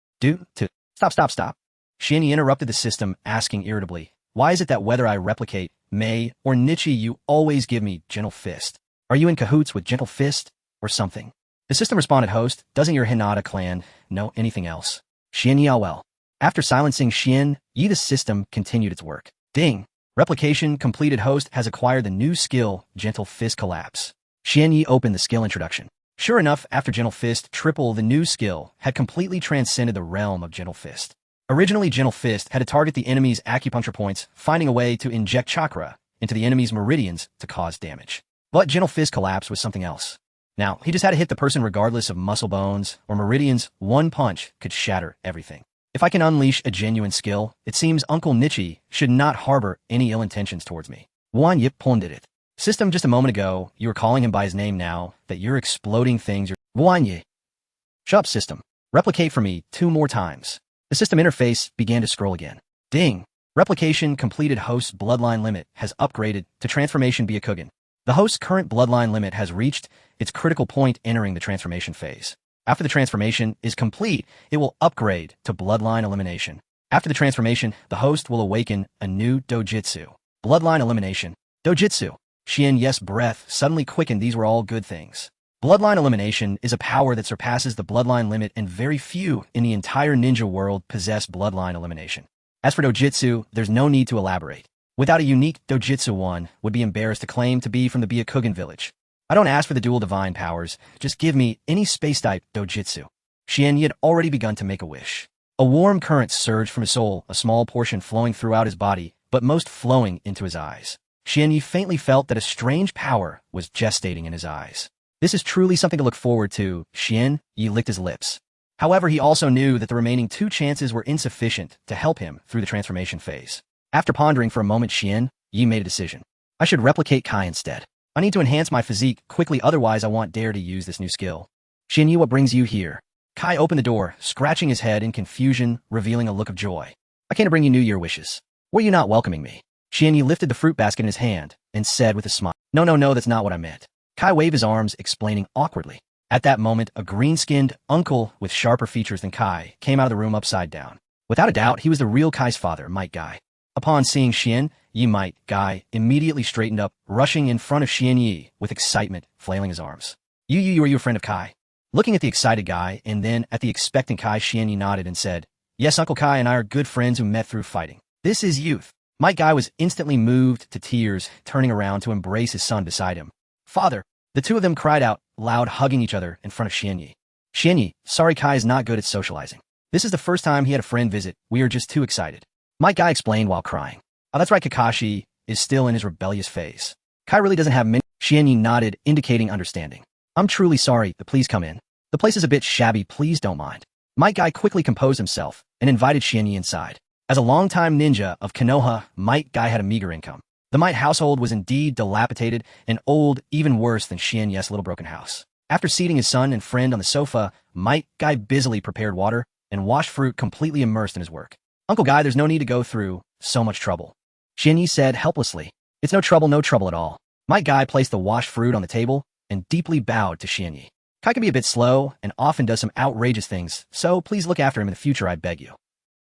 Stop. Shien Yi interrupted the system, asking irritably, "Why is it that whether I replicate Mei or Nichi, you always give me Gentle Fist? Are you in cahoots with Gentle Fist or something?" The system responded, "Host, doesn't your Hinata clan know anything else?" Shien Yi, well. After silencing Shien Yi, the system continued its work. Ding! Replication completed. Host has acquired the new skill, Gentle Fist Collapse. Shien Yi opened the skill introduction. Sure enough, after Gentle Fist Triple, the new skill had completely transcended the realm of Gentle Fist. Originally, Gentle Fist had to target the enemy's acupuncture points, finding a way to inject chakra into the enemy's meridians to cause damage. But Gentle Fist collapse was something else. Now, he just had to hit the person regardless of muscle bones or meridians. One punch could shatter everything. If I can unleash a genuine skill, it seems Uncle Nichi should not harbor any ill intentions towards me. Wan Yip did it. System, just a moment ago, you were calling him by his name. Now that you're exploding things, you're Wan Yi. Shut up, System. Replicate for me 2 more times. The system interface began to scroll again. Ding. Replication completed. Host's bloodline limit has upgraded to transformation Byakugan. The host's current bloodline limit has reached its critical point entering the transformation phase. After the transformation is complete, it will upgrade to bloodline elimination. After the transformation, the host will awaken a new dojutsu. Bloodline elimination. Dojutsu. Xian Yes breath suddenly quickened. These were all good things. Bloodline elimination is a power that surpasses the bloodline limit, and very few in the entire ninja world possess bloodline elimination. As for dojutsu, there's no need to elaborate. Without a unique dojutsu, one would be embarrassed to claim to be from the Byakugan village. I don't ask for the dual divine powers, just give me any space-type dojutsu. Xian Yi had already begun to make a wish. A warm current surged from his soul, a small portion flowing throughout his body, but most flowing into his eyes. Xian Yi faintly felt that a strange power was gestating in his eyes. This is truly something to look forward to. Xian Yi licked his lips. However, he also knew that the remaining 2 chances were insufficient to help him through the transformation phase. After pondering for a moment, Xian Yi made a decision. I should replicate Kai instead. I need to enhance my physique quickly, otherwise I won't dare to use this new skill. Xian Yi, what brings you here? Kai opened the door, scratching his head in confusion, revealing a look of joy. I came to bring you New Year wishes. Were you not welcoming me? Xian Yi lifted the fruit basket in his hand and said with a smile, No, that's not what I meant. Kai waved his arms, explaining awkwardly. At that moment, a green-skinned uncle with sharper features than Kai came out of the room upside down. Without a doubt, he was the real Kai's father, Might Guy. Upon seeing Xian Yi, Might Guy immediately straightened up, rushing in front of Xian Yi with excitement, flailing his arms. You are you a friend of Kai? Looking at the excited guy and then at the expectant Kai, Xian Yi nodded and said, Yes, Uncle Kai and I are good friends who met through fighting. This is youth. Might Guy was instantly moved to tears, turning around to embrace his son beside him. Father! The 2 of them cried out loud, hugging each other in front of Xian Yi. Xian Yi, sorry, Kai is not good at socializing. This is the first time he had a friend visit. We are just too excited. Might Guy explained while crying. Oh, that's right, Kakashi is still in his rebellious phase. Kai really doesn't have many. Xian Yi nodded, indicating understanding. I'm truly sorry, but please come in. The place is a bit shabby, please don't mind. Might Guy quickly composed himself and invited Xian Yi inside. As a longtime ninja of Konoha, Might Guy had a meager income. The Might household was indeed dilapidated and old, even worse than Xian Yi's little broken house. After seating his son and friend on the sofa, Might Guy busily prepared water and washed fruit, completely immersed in his work. Uncle Guy, there's no need to go through so much trouble. Xian Yi said helplessly. It's no trouble at all. Might Guy placed the washed fruit on the table and deeply bowed to Xian Yi. Kai can be a bit slow and often does some outrageous things, so please look after him in the future, I beg you.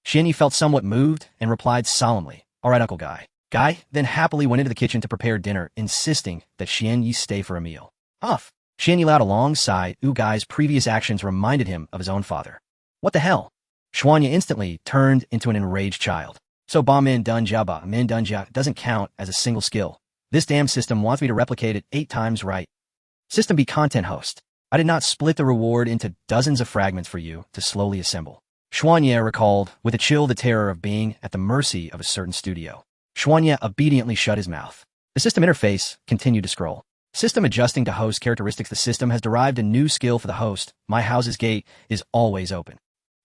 Xian Yi felt somewhat moved and replied solemnly, All right, Uncle Guy. Guy then happily went into the kitchen to prepare dinner, insisting that Xian Yi stay for a meal. Huff! Xian Yi allowed a long sigh. Guy's previous actions reminded him of his own father. What the hell? Xuanya instantly turned into an enraged child. So Ba Min Dun Jia Ba Min Dun Jia doesn't count as a single skill. This damn system wants me to replicate it 8 times right. System be content host. I did not split the reward into dozens of fragments for you to slowly assemble. Xuanya recalled with a chill the terror of being at the mercy of a certain studio. Xuanya obediently shut his mouth. The system interface continued to scroll. System adjusting to host characteristics. The system has derived a new skill for the host. My house's gate is always open.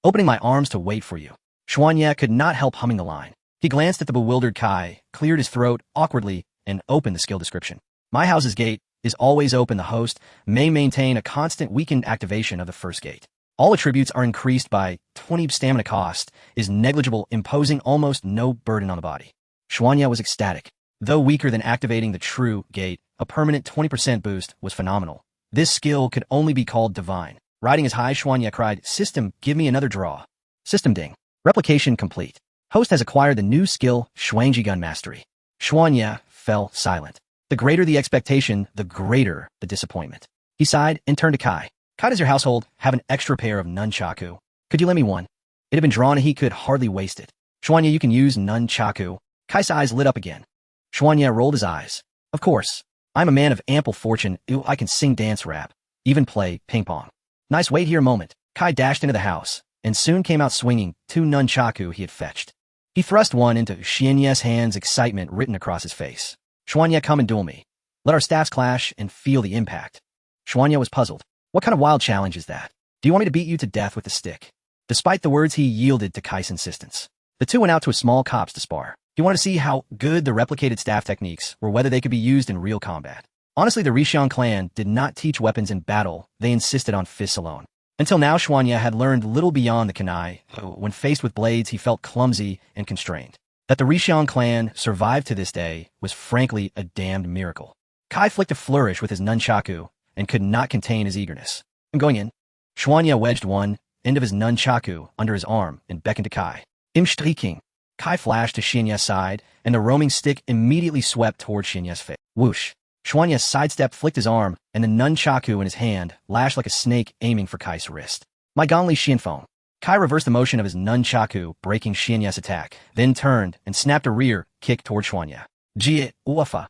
Opening my arms to wait for you. Xuanya could not help humming the line. He glanced at the bewildered Kai, cleared his throat awkwardly, and opened the skill description. My house's gate is always open. The host may maintain a constant weakened activation of the first gate. All attributes are increased by 20. Stamina cost is negligible, imposing almost no burden on the body. Xuanya was ecstatic. Though weaker than activating the true gate, a permanent 20% boost was phenomenal. This skill could only be called divine. Riding his high, Xuanya cried, System, give me another draw. System ding. Replication complete. Host has acquired the new skill, Shuangji Gun Mastery. Xuanya fell silent. The greater the expectation, the greater the disappointment. He sighed and turned to Kai. Kai, does your household have an extra pair of nunchaku? Could you lend me one? It had been drawn and he could hardly waste it. Xuanya, you can use nunchaku. Kai's eyes lit up again. Xuanya rolled his eyes. Of course. I'm a man of ample fortune. I can sing, dance, rap, even play ping pong. Nice, wait here a moment. Kai dashed into the house, and soon came out swinging 2 nunchaku he had fetched. He thrust one into Xianye's hands, excitement written across his face. Xuanye, come and duel me. Let our staffs clash and feel the impact. Xuanye was puzzled. What kind of wild challenge is that? Do you want me to beat you to death with the stick? Despite the words, he yielded to Kai's insistence. The two went out to a small copse to spar. He wanted to see how good the replicated staff techniques were, whether they could be used in real combat. Honestly, the Rishian clan did not teach weapons in battle. They insisted on fists alone. Until now, Xuanye had learned little beyond the kunai. When faced with blades, he felt clumsy and constrained. That the Rishian clan survived to this day was frankly a damned miracle. Kai flicked a flourish with his nunchaku and could not contain his eagerness. I'm going in. Xuanye wedged one end of his nunchaku under his arm and beckoned to Kai. Im streaking. Kai flashed to Xianye's side, and the roaming stick immediately swept toward Xianye's face. Whoosh. Xuanye sidestepped, flicked his arm, and the nunchaku in his hand lashed like a snake aiming for Kai's wrist. My Gonli Xianfeng. Kai reversed the motion of his nunchaku, breaking Xianye's attack, then turned and snapped a rear kick toward Xuanye. Jie Uafa.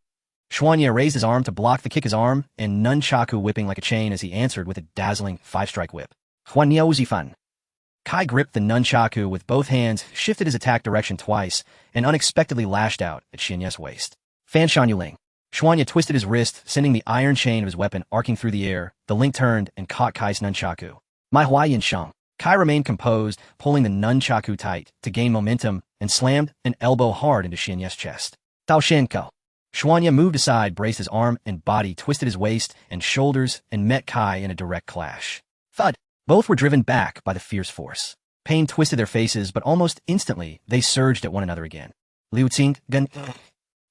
Xuanye raised his arm to block the kick, his arm, and nunchaku whipping like a chain as he answered with a dazzling 5-strike whip. Huanyao Zifan. Kai gripped the nunchaku with both hands, shifted his attack direction twice, and unexpectedly lashed out at Xianye's waist. Fan Shan Yuling. Xuanye twisted his wrist, sending the iron chain of his weapon arcing through the air. The link turned and caught Kai's nunchaku. Mai Huayan Shang. Kai remained composed, pulling the nunchaku tight to gain momentum, and slammed an elbow hard into Xianye's chest. Tao Shenko. Xuanye moved aside, braced his arm and body, twisted his waist and shoulders, and met Kai in a direct clash. Thud. Both were driven back by the fierce force. Pain twisted their faces, but almost instantly, they surged at one another again. Liu Qing, Gun,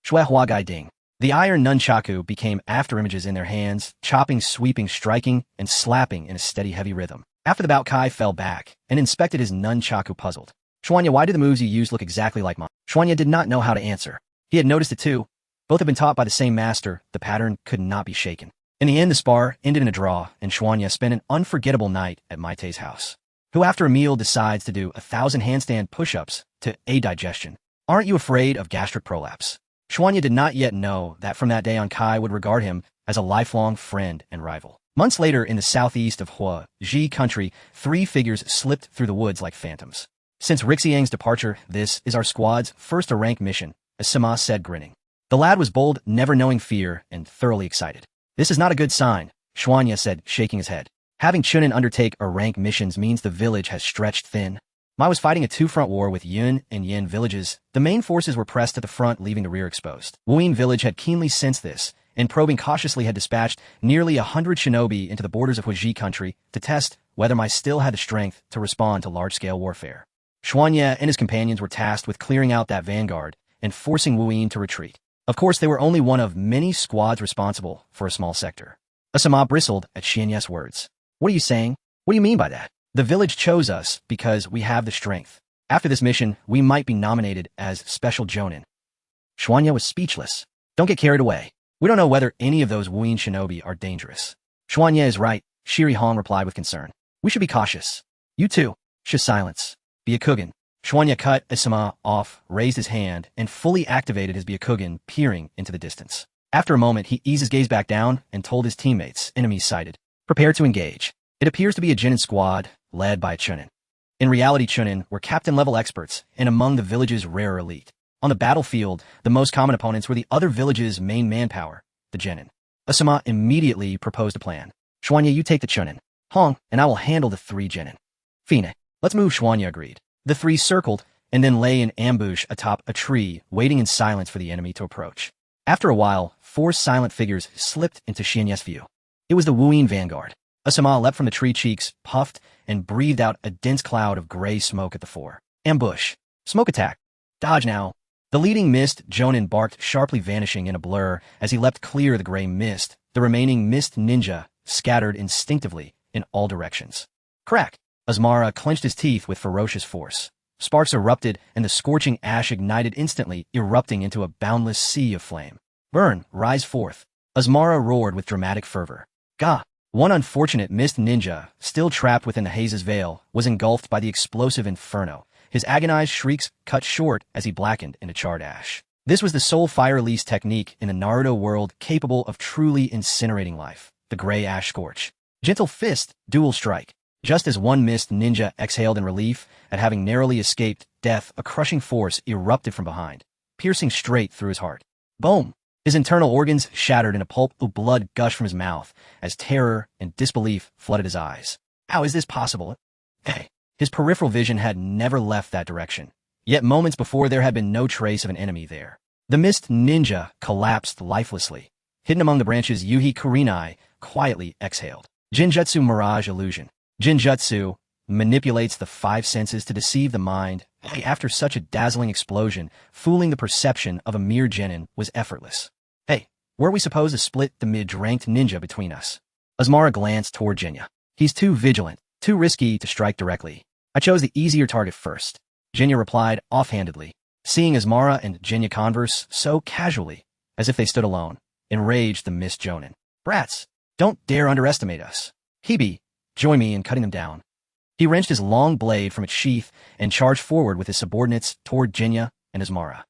Shui Huagai Ding. The iron nunchaku became afterimages in their hands, chopping, sweeping, striking, and slapping in a steady, heavy rhythm. After the bout, Kai fell back and inspected his nunchaku, puzzled. Xuanye, why do the moves you used look exactly like mine? Xuanye did not know how to answer. He had noticed it too. Both had been taught by the same master. The pattern could not be shaken. In the end, the spar ended in a draw, and Xuanye spent an unforgettable night at Maite's house, who after a meal decides to do 1,000 handstand push-ups to aid digestion. Aren't you afraid of gastric prolapse? Xuanye did not yet know that from that day on, Kai would regard him as a lifelong friend and rival. Months later, in the southeast of Hua Ji country, 3 figures slipped through the woods like phantoms. Since Rixiang's departure, this is our squad's first rank mission, Asuma said, grinning. The lad was bold, never knowing fear, and thoroughly excited. This is not a good sign, Xuanye said, shaking his head. Having Chunin undertake rank missions means the village has stretched thin. Mai was fighting a 2-front war with Yun and Yin villages. The main forces were pressed to the front, leaving the rear exposed. Wuyin village had keenly sensed this, and probing cautiously had dispatched nearly 100 shinobi into the borders of Huaji country to test whether Mai still had the strength to respond to large-scale warfare. Xuanye and his companions were tasked with clearing out that vanguard and forcing Wuyin to retreat. Of course, they were only one of many squads responsible for a small sector. Asuma bristled at Xianye's words. What are you saying? What do you mean by that? The village chose us because we have the strength. After this mission, we might be nominated as special jonin. Xuanye was speechless. Don't get carried away. We don't know whether any of those Wuyin shinobi are dangerous. Xuanye is right, Shiri Hong replied with concern. We should be cautious. You too. Silence. Byakugan. Xuanye cut Asuma off, raised his hand, and fully activated his Byakugan, peering into the distance. After a moment, he eased his gaze back down and told his teammates, enemies sighted. Prepare to engage. It appears to be a Genin squad, led by a Chunin. In reality, Chunin were captain-level experts and among the village's rarer elite. On the battlefield, the most common opponents were the other village's main manpower, the Genin. Asuma immediately proposed a plan. Xuanye, you take the Chunin. Hong, and I will handle the 3 Genin. Fine. Let's move, Xuanye agreed. The 3 circled, and then lay in ambush atop a tree, waiting in silence for the enemy to approach. After a while, 4 silent figures slipped into Xianye's view. It was the Wuyin vanguard. Asuma leapt from the tree cheeks, puffed, and breathed out a dense cloud of gray smoke at the 4. Ambush. Smoke attack. Dodge now. The leading mist jonin barked, sharply vanishing in a blur as he leapt clear of the gray mist. The remaining mist ninja scattered instinctively in all directions. Crack. Asmara clenched his teeth with ferocious force. Sparks erupted, and the scorching ash ignited instantly, erupting into a boundless sea of flame. Burn, rise forth. Asmara roared with dramatic fervor. Gah! One unfortunate mist ninja, still trapped within the haze's veil, was engulfed by the explosive inferno. His agonized shrieks cut short as he blackened into charred ash. This was the sole fire release technique in the Naruto world capable of truly incinerating life. The gray ash scorch. Gentle fist, dual strike. Just as one mist ninja exhaled in relief at having narrowly escaped death, a crushing force erupted from behind, piercing straight through his heart. Boom! His internal organs shattered and a pulp of blood gushed from his mouth as terror and disbelief flooded his eyes. How is this possible? Hey! His peripheral vision had never left that direction. Yet moments before there had been no trace of an enemy there. The mist ninja collapsed lifelessly. Hidden among the branches, Kurenai quietly exhaled. Jinjutsu Mirage Illusion. Jinjutsu manipulates the five senses to deceive the mind. After such a dazzling explosion, fooling the perception of a mere genin was effortless. Hey, were we supposed to split the mid-ranked ninja between us? Asuma glanced toward Genya. He's too vigilant, too risky to strike directly. I chose the easier target first. Genya replied offhandedly, seeing Asuma and Genya converse so casually, as if they stood alone. Enraged the Miss Jonin. Brats, don't dare underestimate us. Hebe, join me in cutting them down. He wrenched his long blade from its sheath and charged forward with his subordinates toward Genya and Asuma.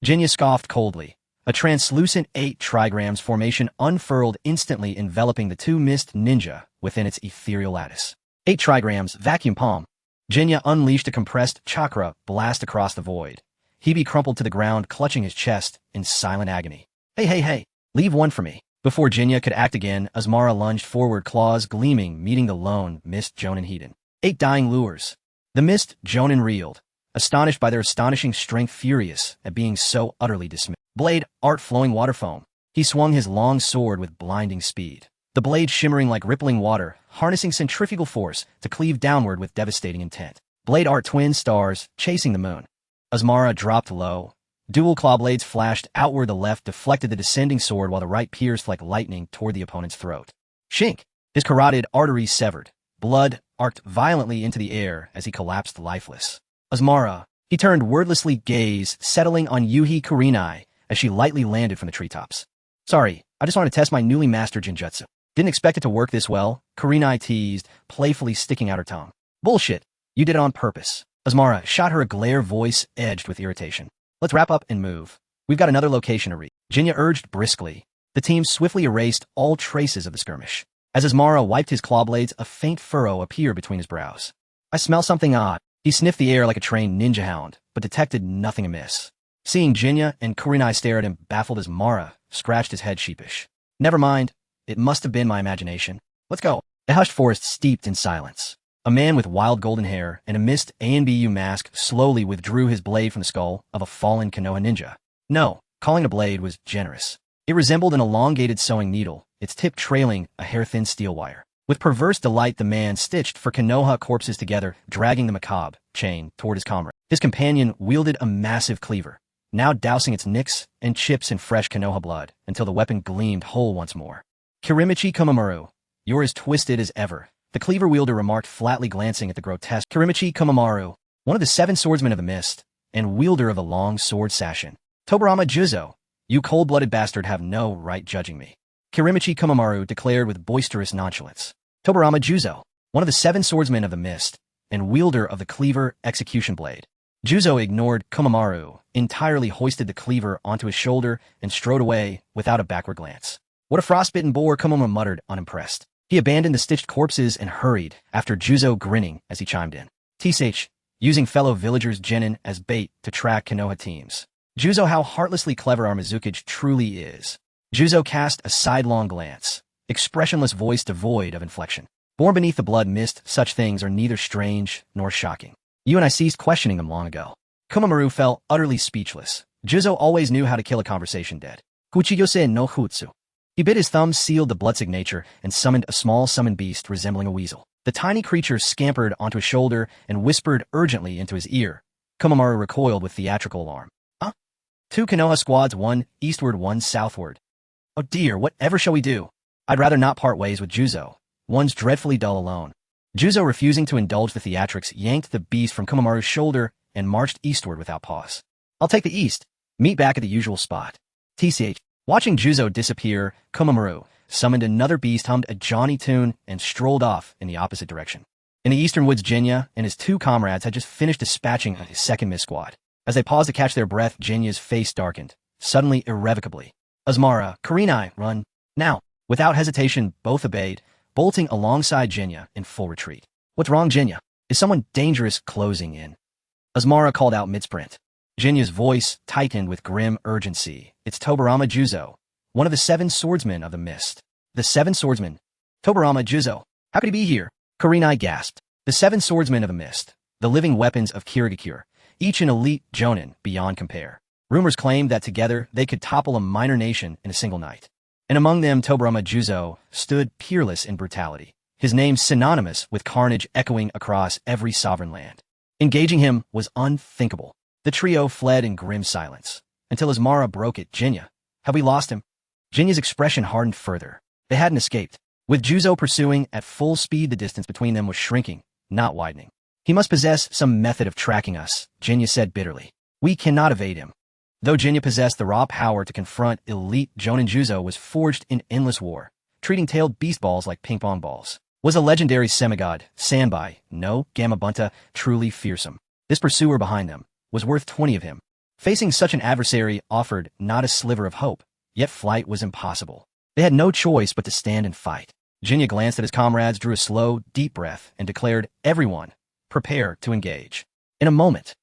Genya scoffed coldly. A translucent 8 trigrams formation unfurled instantly, enveloping the two mist ninja within its ethereal lattice. 8 trigrams, vacuum palm. Genya unleashed a compressed chakra blast across the void. Hebe crumpled to the ground, clutching his chest in silent agony. Hey, leave one for me. Before Genya could act again, Asuma lunged forward, claws gleaming, meeting the lone Mist Jonin Hidan. 8 dying lures. The Mist Jonin reeled, astonished by their astonishing strength, furious at being so utterly dismissed. Blade, art flowing water foam. He swung his long sword with blinding speed. The blade shimmering like rippling water, harnessing centrifugal force to cleave downward with devastating intent. Blade art twin stars, chasing the moon. Asuma dropped low. Dual claw blades flashed outward. The left deflected the descending sword while the right pierced like lightning toward the opponent's throat. Shink! His carotid arteries severed. Blood arced violently into the air as he collapsed lifeless. Asuma, he turned wordlessly, gaze settling on Kurenai as she lightly landed from the treetops. Sorry, I just wanted to test my newly mastered Jinjutsu. Didn't expect it to work this well, Kurenai teased, playfully sticking out her tongue. Bullshit, you did it on purpose. Asuma shot her a glare, voice edged with irritation. Let's wrap up and move. We've got another location to reach. Genya urged briskly. The team swiftly erased all traces of the skirmish. As Asuma wiped his claw blades, a faint furrow appeared between his brows. I smell something odd. He sniffed the air like a trained ninja hound, but detected nothing amiss. Seeing Genya and Kurenai stare at him, baffled, Asuma scratched his head sheepish. Never mind. It must have been my imagination. Let's go. The hushed forest steeped in silence. A man with wild golden hair and a mist ANBU mask slowly withdrew his blade from the skull of a fallen Konoha ninja. No, calling it a blade was generous. It resembled an elongated sewing needle, its tip trailing a hair-thin steel wire. With perverse delight, the man stitched for Konoha corpses together, dragging the macabre chain toward his comrade. His companion wielded a massive cleaver, now dousing its nicks and chips in fresh Konoha blood until the weapon gleamed whole once more. Kirimichi Komamoru, you're as twisted as ever, the cleaver wielder remarked, flatly glancing at the grotesque Kirimichi Komamoru, one of the 7 swordsmen of the mist, and wielder of the long sword Sashin. Tobarama Juzo, you cold-blooded bastard have no right judging me. Kirimichi Komamoru declared with boisterous nonchalance. Tobarama Juzo, one of the 7 swordsmen of the mist, and wielder of the cleaver execution blade. Juzo ignored Komamoru, entirely hoisted the cleaver onto his shoulder, and strode away without a backward glance. What a frostbitten boar, Komamoru muttered, unimpressed. He abandoned the stitched corpses and hurried, after Juzo grinning as he chimed in. Tsh, using fellow villagers' genin as bait to track Konoha teams. Juzo, how heartlessly clever our Mizukage truly is. Juzo cast a sidelong glance, expressionless, voice devoid of inflection. Born beneath the blood mist, such things are neither strange nor shocking. You and I ceased questioning them long ago. Komamoru fell utterly speechless. Juzo always knew how to kill a conversation dead. Kuchiyose no Hutsu. He bit his thumbs, sealed the blood signature, and summoned a small summon beast resembling a weasel. The tiny creature scampered onto his shoulder and whispered urgently into his ear. Komamoru recoiled with theatrical alarm. Huh? 2 Konoha squads, 1 eastward, 1 southward. Oh dear, whatever shall we do? I'd rather not part ways with Juzo. One's dreadfully dull alone. Juzo, refusing to indulge the theatrics, yanked the beast from Komamoru's shoulder and marched eastward without pause. I'll take the east. Meet back at the usual spot. Tch. Watching Juzo disappear, Komamoru summoned another beast, hummed a jaunty tune, and strolled off in the opposite direction. In the eastern woods, Genya and his 2 comrades had just finished dispatching his second miss squad. As they paused to catch their breath, Genya's face darkened, suddenly, irrevocably. Asuma, Kurenai, run. Now. Without hesitation, both obeyed, bolting alongside Genya in full retreat. What's wrong, Genya? Is someone dangerous closing in? Asuma called out mid-sprint. Genya's voice tightened with grim urgency. It's Tobirama Juzo, one of the 7 swordsmen of the mist. The 7 swordsmen? Tobirama Juzo. How could he be here? Kurenai gasped. The 7 swordsmen of the mist, the living weapons of Kirigakure, each an elite jonin beyond compare. Rumors claimed that together they could topple a minor nation in a single night. And among them, Tobirama Juzo stood peerless in brutality, his name synonymous with carnage echoing across every sovereign land. Engaging him was unthinkable. The trio fled in grim silence, until Asuma broke it. Genya, have we lost him? Genya's expression hardened further. They hadn't escaped. With Juzo pursuing at full speed, the distance between them was shrinking, not widening. He must possess some method of tracking us, Genya said bitterly. We cannot evade him. Though Genya possessed the raw power to confront elite Jonin, Juzo was forged in endless war, treating tailed beast balls like ping-pong balls. Was a legendary semigod, Sanbai, no, Gamabunta, truly fearsome. This pursuer behind them was worth 20 of him. Facing such an adversary offered not a sliver of hope, yet flight was impossible. They had no choice but to stand and fight. Genya glanced at his comrades, drew a slow, deep breath, and declared, everyone, prepare to engage. In a moment,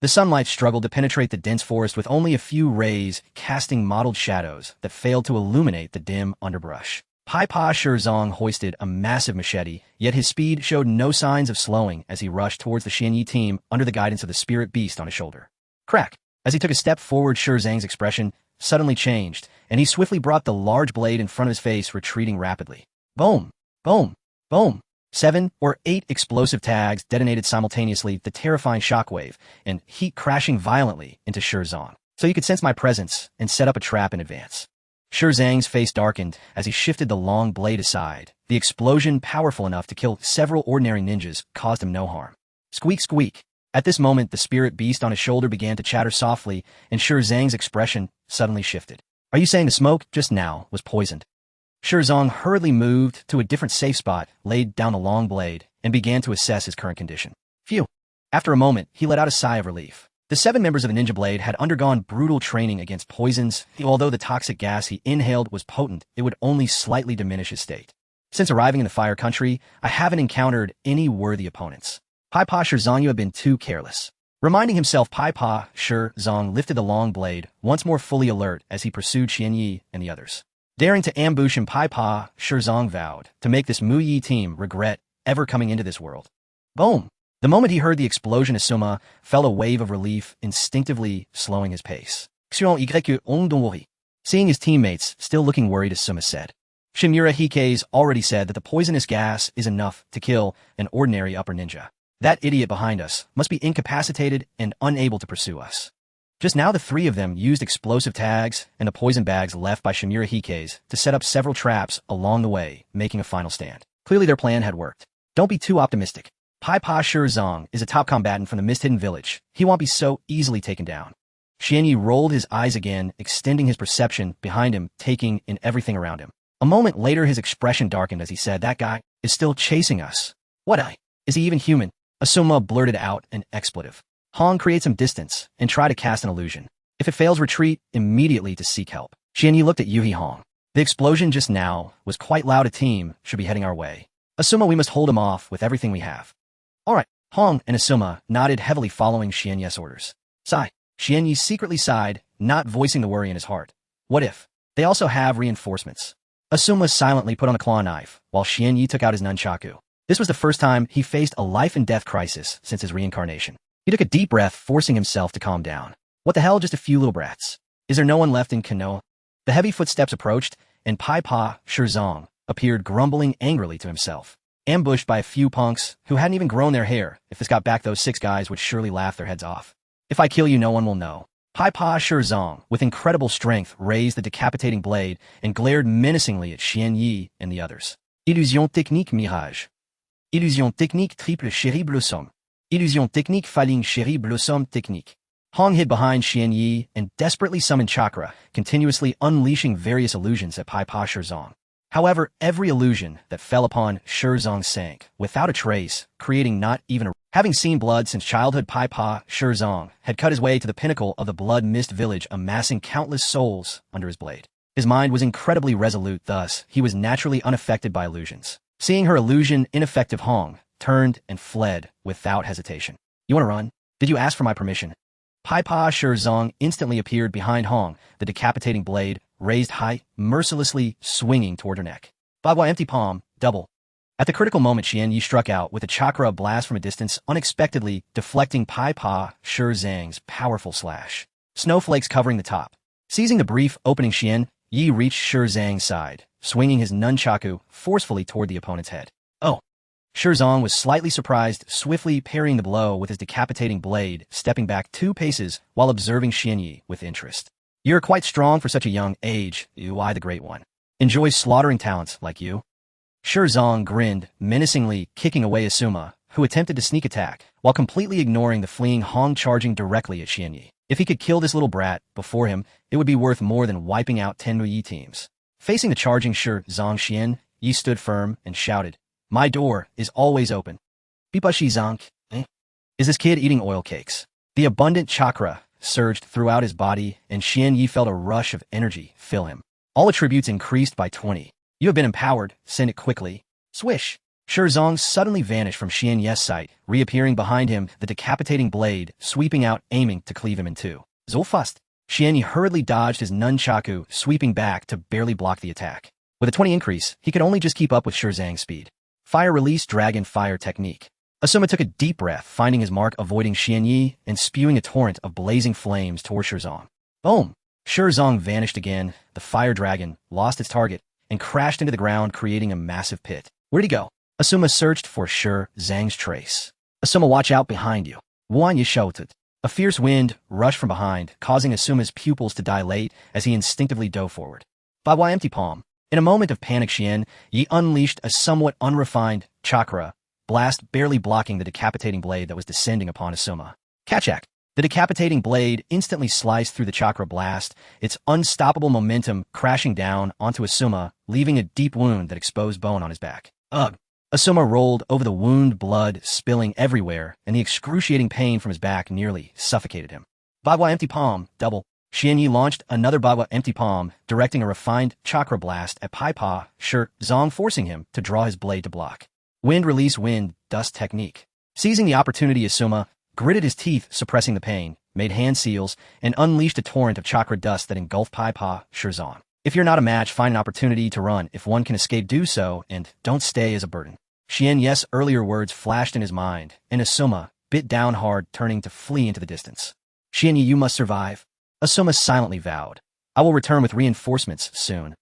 the sunlight struggled to penetrate the dense forest with only a few rays casting mottled shadows that failed to illuminate the dim underbrush. Pai Pa Shirzong hoisted a massive machete, yet his speed showed no signs of slowing as he rushed towards the Xianyi team under the guidance of the spirit beast on his shoulder. Crack! As he took a step forward, Shirzong's expression suddenly changed, and he swiftly brought the large blade in front of his face, retreating rapidly. Boom! Boom! Boom! 7 or 8 explosive tags detonated simultaneously, the terrifying shockwave and heat crashing violently into Shirzong. So you could sense my presence and set up a trap in advance. Shirzong's face darkened as he shifted the long blade aside. The explosion, powerful enough to kill several ordinary ninjas, caused him no harm. Squeak, squeak. At this moment, the spirit beast on his shoulder began to chatter softly, and Shirzong's expression suddenly shifted. Are you saying the smoke just now was poisoned? Shirzong hurriedly moved to a different safe spot, laid down the long blade, and began to assess his current condition. Phew. After a moment, he let out a sigh of relief. The 7 members of the Ninja Blade had undergone brutal training against poisons. Although the toxic gas he inhaled was potent, it would only slightly diminish his state. Since arriving in the Fire Country, I haven't encountered any worthy opponents. Pai Pa Shirzong, you have been too careless. Reminding himself, Pai Pa Shirzong lifted the long blade, once more fully alert as he pursued Xianyi and the others. Daring to ambush him, Pai Pa Shirzong vowed to make this Mu Yi team regret ever coming into this world. Boom! The moment he heard the explosion, Asuma felt a wave of relief, instinctively slowing his pace. Don't worry. Seeing his teammates still looking worried, Asuma said, Shimura Hike's already said that the poisonous gas is enough to kill an ordinary upper ninja. That idiot behind us must be incapacitated and unable to pursue us. Just now the 3 of them used explosive tags and the poison bags left by Shimura Hike's to set up several traps along the way, making a final stand. Clearly their plan had worked. Don't be too optimistic. Pai Pa Shirzong is a top combatant from the Mist-Hidden Village. He won't be so easily taken down. Xianyi rolled his eyes again, extending his perception behind him, taking in everything around him. A moment later his expression darkened as he said, that guy is still chasing us. Is he even human? Asuma blurted out an expletive. Hong, create some distance and try to cast an illusion. If it fails, retreat immediately to seek help. Xianyi looked at Yuhi Hong. The explosion just now was quite loud. A team should be heading our way. Asuma, we must hold him off with everything we have. All right. Hong and Asuma nodded heavily, following Xianyi's orders. Sigh. Xianyi secretly sighed, not voicing the worry in his heart. What if they also have reinforcements? Asuma silently put on a claw knife, while Xianyi took out his nunchaku. This was the first time he faced a life-and-death crisis since his reincarnation. He took a deep breath, forcing himself to calm down. What the hell, just a few little brats. Is there no one left in Konoha? The heavy footsteps approached, and Pai Pa Shirzong appeared, grumbling angrily to himself. Ambushed by a few punks who hadn't even grown their hair. If this got back, those 6 guys would surely laugh their heads off. If I kill you, no one will know. Pai Pa Shirzong, with incredible strength, raised the decapitating blade and glared menacingly at Xianyi and the others. Illusion technique mirage. Illusion technique triple cherry blossom. Illusion technique falling cherry blossom technique. Hong hid behind Xianyi and desperately summoned chakra, continuously unleashing various illusions at Pai Pa Shirzong. However, every illusion that fell upon Shirzong sank, without a trace, creating not even a... Having seen blood since childhood, Pai Pa Shirzong had cut his way to the pinnacle of the Blood Mist Village, amassing countless souls under his blade. His mind was incredibly resolute, thus he was naturally unaffected by illusions. Seeing her illusion ineffective, Hong turned and fled without hesitation. You want to run? Did you ask for my permission? Pai Pa Zong instantly appeared behind Hong, the decapitating blade raised high, mercilessly swinging toward her neck. Bagua empty palm, double. At the critical moment, Xian Yi struck out with a chakra blast from a distance, unexpectedly deflecting Pai Pa Zhang's powerful slash. Snowflakes covering the top. Seizing the brief opening, Xian Yi reached Zhang's side, swinging his nunchaku forcefully toward the opponent's head. Oh! Zong was slightly surprised, swiftly parrying the blow with his decapitating blade, stepping back 2 paces while observing Xian Yi with interest. You're quite strong for such a young age, I the Great One. Enjoys slaughtering talents like you. Zong grinned, menacingly kicking away Asuma, who attempted to sneak attack, while completely ignoring the fleeing Hong charging directly at Xian Yi. If he could kill this little brat before him, it would be worth more than wiping out 10 Yi teams. Facing the charging Zong, Xian Yi stood firm and shouted, "My door is always open." Bipashi Zong, eh? Is this kid eating oil cakes? The abundant chakra surged throughout his body, and Xian Yi felt a rush of energy fill him. All attributes increased by 20. You have been empowered, send it quickly. Swish! Zong suddenly vanished from Xian Yi's sight, reappearing behind him, the decapitating blade sweeping out, aiming to cleave him in 2. Zulfust! Xian Yi hurriedly dodged his nunchaku, sweeping back to barely block the attack. With a 20 increase, he could only just keep up with Zhang's speed. Fire release dragon fire technique. Asuma took a deep breath, finding his mark, avoiding Xian Yi, and spewing a torrent of blazing flames toward Zong. Boom! Zong vanished again, the fire dragon lost its target, and crashed into the ground, creating a massive pit. Where'd he go? Asuma searched for Zhang's trace. Asuma, watch out behind you. Wan Yi shouted. A fierce wind rushed from behind, causing Asuma's pupils to dilate as he instinctively dove forward. Bagua empty palm. In a moment of panic, Xian Yi unleashed a somewhat unrefined chakra blast, barely blocking the decapitating blade that was descending upon Asuma. Kachak! The decapitating blade instantly sliced through the chakra blast, its unstoppable momentum crashing down onto Asuma, leaving a deep wound that exposed bone on his back. Ugh! Asuma rolled over the wound, blood spilling everywhere, and the excruciating pain from his back nearly suffocated him. Bagua empty palm, double. Xian Yi launched another Bagua empty palm, directing a refined chakra blast at Pai Pa Zong, forcing him to draw his blade to block. Wind release wind dust technique. Seizing the opportunity, Asuma gritted his teeth, suppressing the pain, made hand seals, and unleashed a torrent of chakra dust that engulfed Pai Pa Zong. If you're not a match, find an opportunity to run. If one can escape, do so, and don't stay as a burden. Xian Yi's earlier words flashed in his mind, and Asuma bit down hard, turning to flee into the distance. Xian Yi, you must survive. Asuma silently vowed. I will return with reinforcements soon.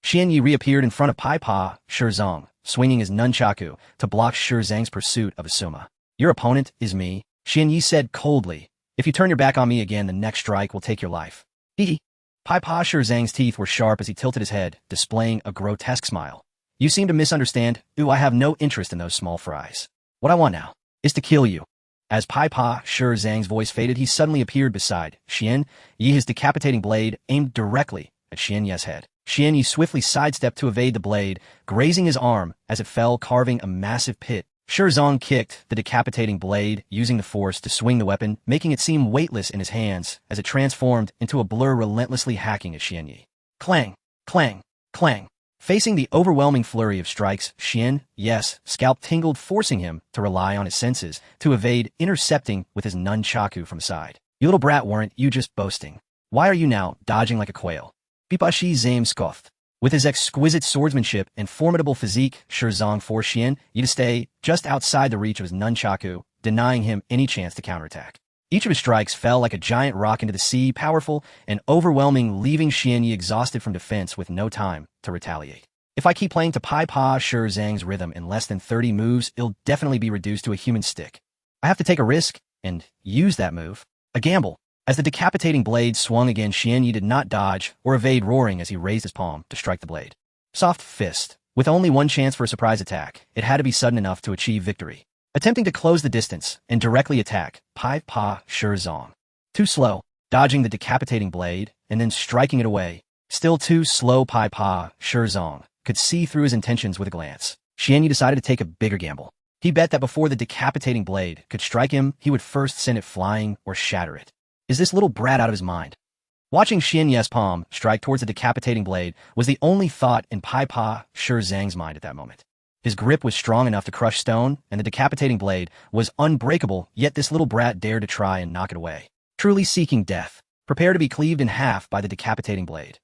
Xian Yi reappeared in front of Pai Pa Zong, swinging his nunchaku to block Zhang's pursuit of Asuma. Your opponent is me, Xian Yi said coldly. If you turn your back on me again, the next strike will take your life. Hee. Pai Pa Zhang's teeth were sharp as he tilted his head, displaying a grotesque smile. You seem to misunderstand. I have no interest in those small fries. What I want now is to kill you. As Pai Pa Zhang's voice faded, he suddenly appeared beside Xian Yi, his decapitating blade aimed directly at Xian Yi's head. Xian Yi swiftly sidestepped to evade the blade, grazing his arm as it fell, carving a massive pit. Zong kicked the decapitating blade, using the force to swing the weapon, making it seem weightless in his hands as it transformed into a blur, relentlessly hacking at Xian Yi. Clang! Clang! Clang! Facing the overwhelming flurry of strikes, Xian Yi's scalp tingled, forcing him to rely on his senses to evade, intercepting with his nunchaku from the side. You little brat, weren't you just boasting? Why are you now dodging like a quail? Bipashi Zame scoffed. With his exquisite swordsmanship and formidable physique, Zong forced Xian Yi to stay just outside the reach of his nunchaku, denying him any chance to counterattack. Each of his strikes fell like a giant rock into the sea, powerful and overwhelming, leaving Xian Yi exhausted from defense with no time to retaliate. If I keep playing to Pai Pa Zhang's rhythm in less than 30 moves, it'll definitely be reduced to a human stick. I have to take a risk and use that move. A gamble. As the decapitating blade swung again, Xian Yi did not dodge or evade, roaring as he raised his palm to strike the blade. Soft fist. With only one chance for a surprise attack, it had to be sudden enough to achieve victory. Attempting to close the distance and directly attack Pai Pa Zhang. Too slow, dodging the decapitating blade and then striking it away. Still too slow, Pai Pa Zhang could see through his intentions with a glance. Xian Yi decided to take a bigger gamble. He bet that before the decapitating blade could strike him, he would first send it flying or shatter it. Is this little brat out of his mind? Watching Xian Yi's palm strike towards the decapitating blade was the only thought in Pai Pa Zhang's mind at that moment. His grip was strong enough to crush stone, and the decapitating blade was unbreakable, yet this little brat dared to try and knock it away. Truly seeking death. Prepare to be cleaved in half by the decapitating blade.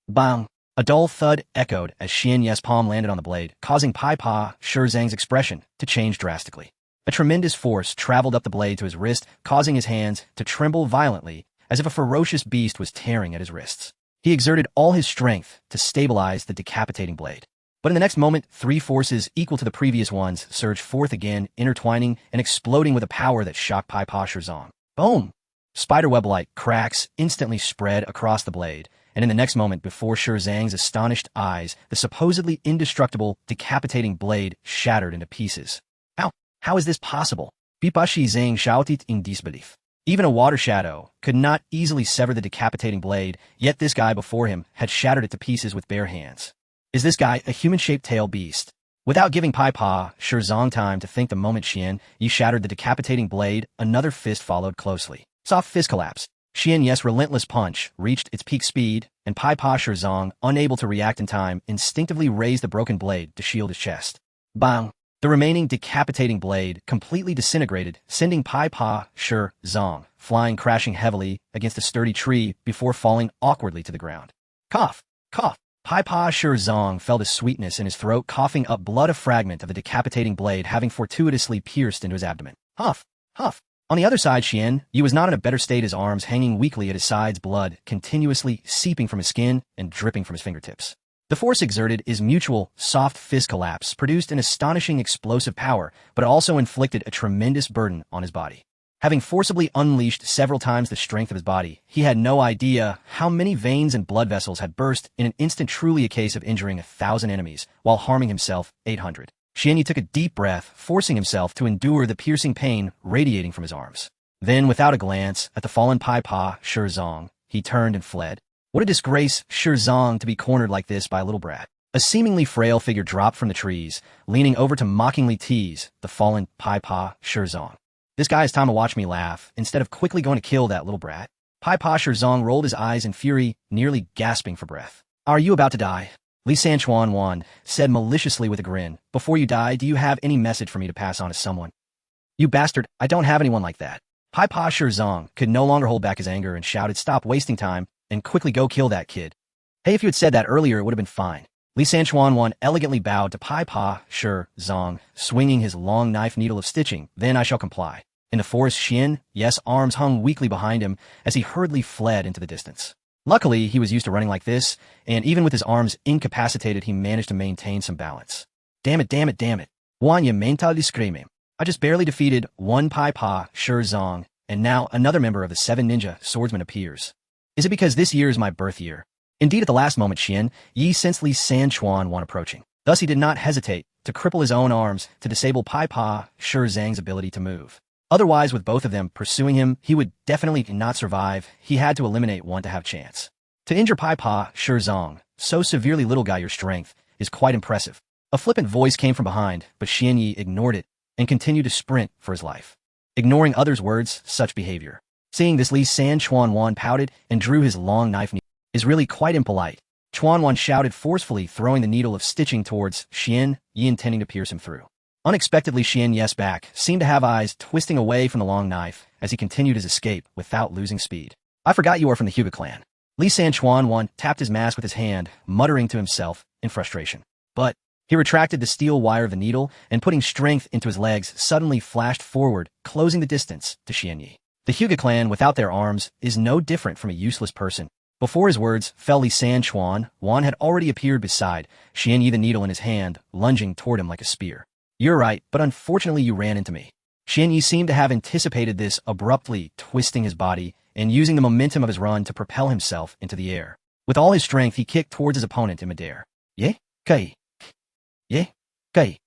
Bang! A dull thud echoed as Xian Ye's palm landed on the blade, causing Pai Pa Shizang's expression to change drastically. A tremendous force traveled up the blade to his wrist, causing his hands to tremble violently, as if a ferocious beast was tearing at his wrists. He exerted all his strength to stabilize the decapitating blade. But in the next moment, three forces equal to the previous ones surged forth again, intertwining and exploding with a power that shocked Pai Pa Shizang. Boom! Spiderweb-like cracks instantly spread across the blade, and in the next moment, before Shizang's astonished eyes, the supposedly indestructible, decapitating blade shattered into pieces. How is this possible? Bipa Shizang shouted in disbelief. Even a water shadow could not easily sever the decapitating blade, yet this guy before him had shattered it to pieces with bare hands. Is this guy a human-shaped tail beast? Without giving Pai Pa Shizang time to think the moment Xian Yi shattered the decapitating blade, another fist followed closely. Soft fist collapse. Xian Yi's relentless punch reached its peak speed, and Pai Pa Shizang, unable to react in time, instinctively raised the broken blade to shield his chest. Bang! The remaining decapitating blade completely disintegrated, sending Pai Pa Shizang flying crashing heavily against a sturdy tree before falling awkwardly to the ground. Cough! Cough! Pai Pa Shizang felt a sweetness in his throat, coughing up blood, a fragment of the decapitating blade having fortuitously pierced into his abdomen. Huff! Huff! On the other side, Xian Yi was not in a better state, his arms hanging weakly at his sides, blood continuously seeping from his skin and dripping from his fingertips. The force exerted is mutual. Soft fist collapse produced an astonishing explosive power, but also inflicted a tremendous burden on his body. Having forcibly unleashed several times the strength of his body, he had no idea how many veins and blood vessels had burst in an instant, truly a case of injuring 1,000 enemies while harming himself 800. Xian Yi took a deep breath, forcing himself to endure the piercing pain radiating from his arms. Then, without a glance at the fallen Pai Pa Shizang, he turned and fled. What a disgrace, Shizang, to be cornered like this by a little brat. A seemingly frail figure dropped from the trees, leaning over to mockingly tease the fallen Pai Pa Shizang. This guy has time to watch me laugh, instead of quickly going to kill that little brat. Pai Pa Shizang rolled his eyes in fury, nearly gasping for breath. Are you about to die? Li Sanchuan said maliciously with a grin. Before you die, do you have any message for me to pass on to someone? You bastard, I don't have anyone like that. Pai Pa Shizang could no longer hold back his anger and shouted, stop wasting time, and quickly go kill that kid. Hey, if you had said that earlier, it would have been fine. Li Sanchuan elegantly bowed to Pai Pa Shizang, swinging his long knife needle of stitching. Then I shall comply. In the forest, Xian Yi's arms hung weakly behind him as he hurriedly fled into the distance. Luckily, he was used to running like this, and even with his arms incapacitated, he managed to maintain some balance. Damn it, damn it, damn it. Wanya mentally screaming. I just barely defeated one Pai Pa Shizang, and now another member of the 7 ninja swordsmen appears. Is it because this year is my birth year? Indeed, at the last moment, Xian Yi sensed Li Sanchuan approaching. Thus, he did not hesitate to cripple his own arms to disable Pai Pa Shizang's ability to move. Otherwise, with both of them pursuing him, he would definitely not survive. He had to eliminate one to have chance. To injure Pai Pa Shizang, so severely, little guy, your strength is quite impressive. A flippant voice came from behind, but Xian Yi ignored it and continued to sprint for his life. Ignoring others' words, such behavior. Seeing this, Li Sanchuan pouted and drew his long knife. Is really quite impolite. Chuan shouted forcefully, throwing the needle of stitching towards Xian Yi, intending to pierce him through. Unexpectedly, Xian Yi's back seemed to have eyes twisting away from the long knife as he continued his escape without losing speed. I forgot you are from the Hyuga clan. Li Sanchuan tapped his mask with his hand, muttering to himself in frustration. But he retracted the steel wire of the needle and, putting strength into his legs, suddenly flashed forward, closing the distance to Xian Yi. The Hyuga clan without their arms is no different from a useless person. Before his words fell, Li Sanchuan had already appeared beside Xian Yi, the needle in his hand, lunging toward him like a spear. You're right, but unfortunately you ran into me. Xian Yi seemed to have anticipated this, abruptly twisting his body and using the momentum of his run to propel himself into the air. With all his strength, he kicked towards his opponent in midair. Yeah? Kai. Yeah? Kai.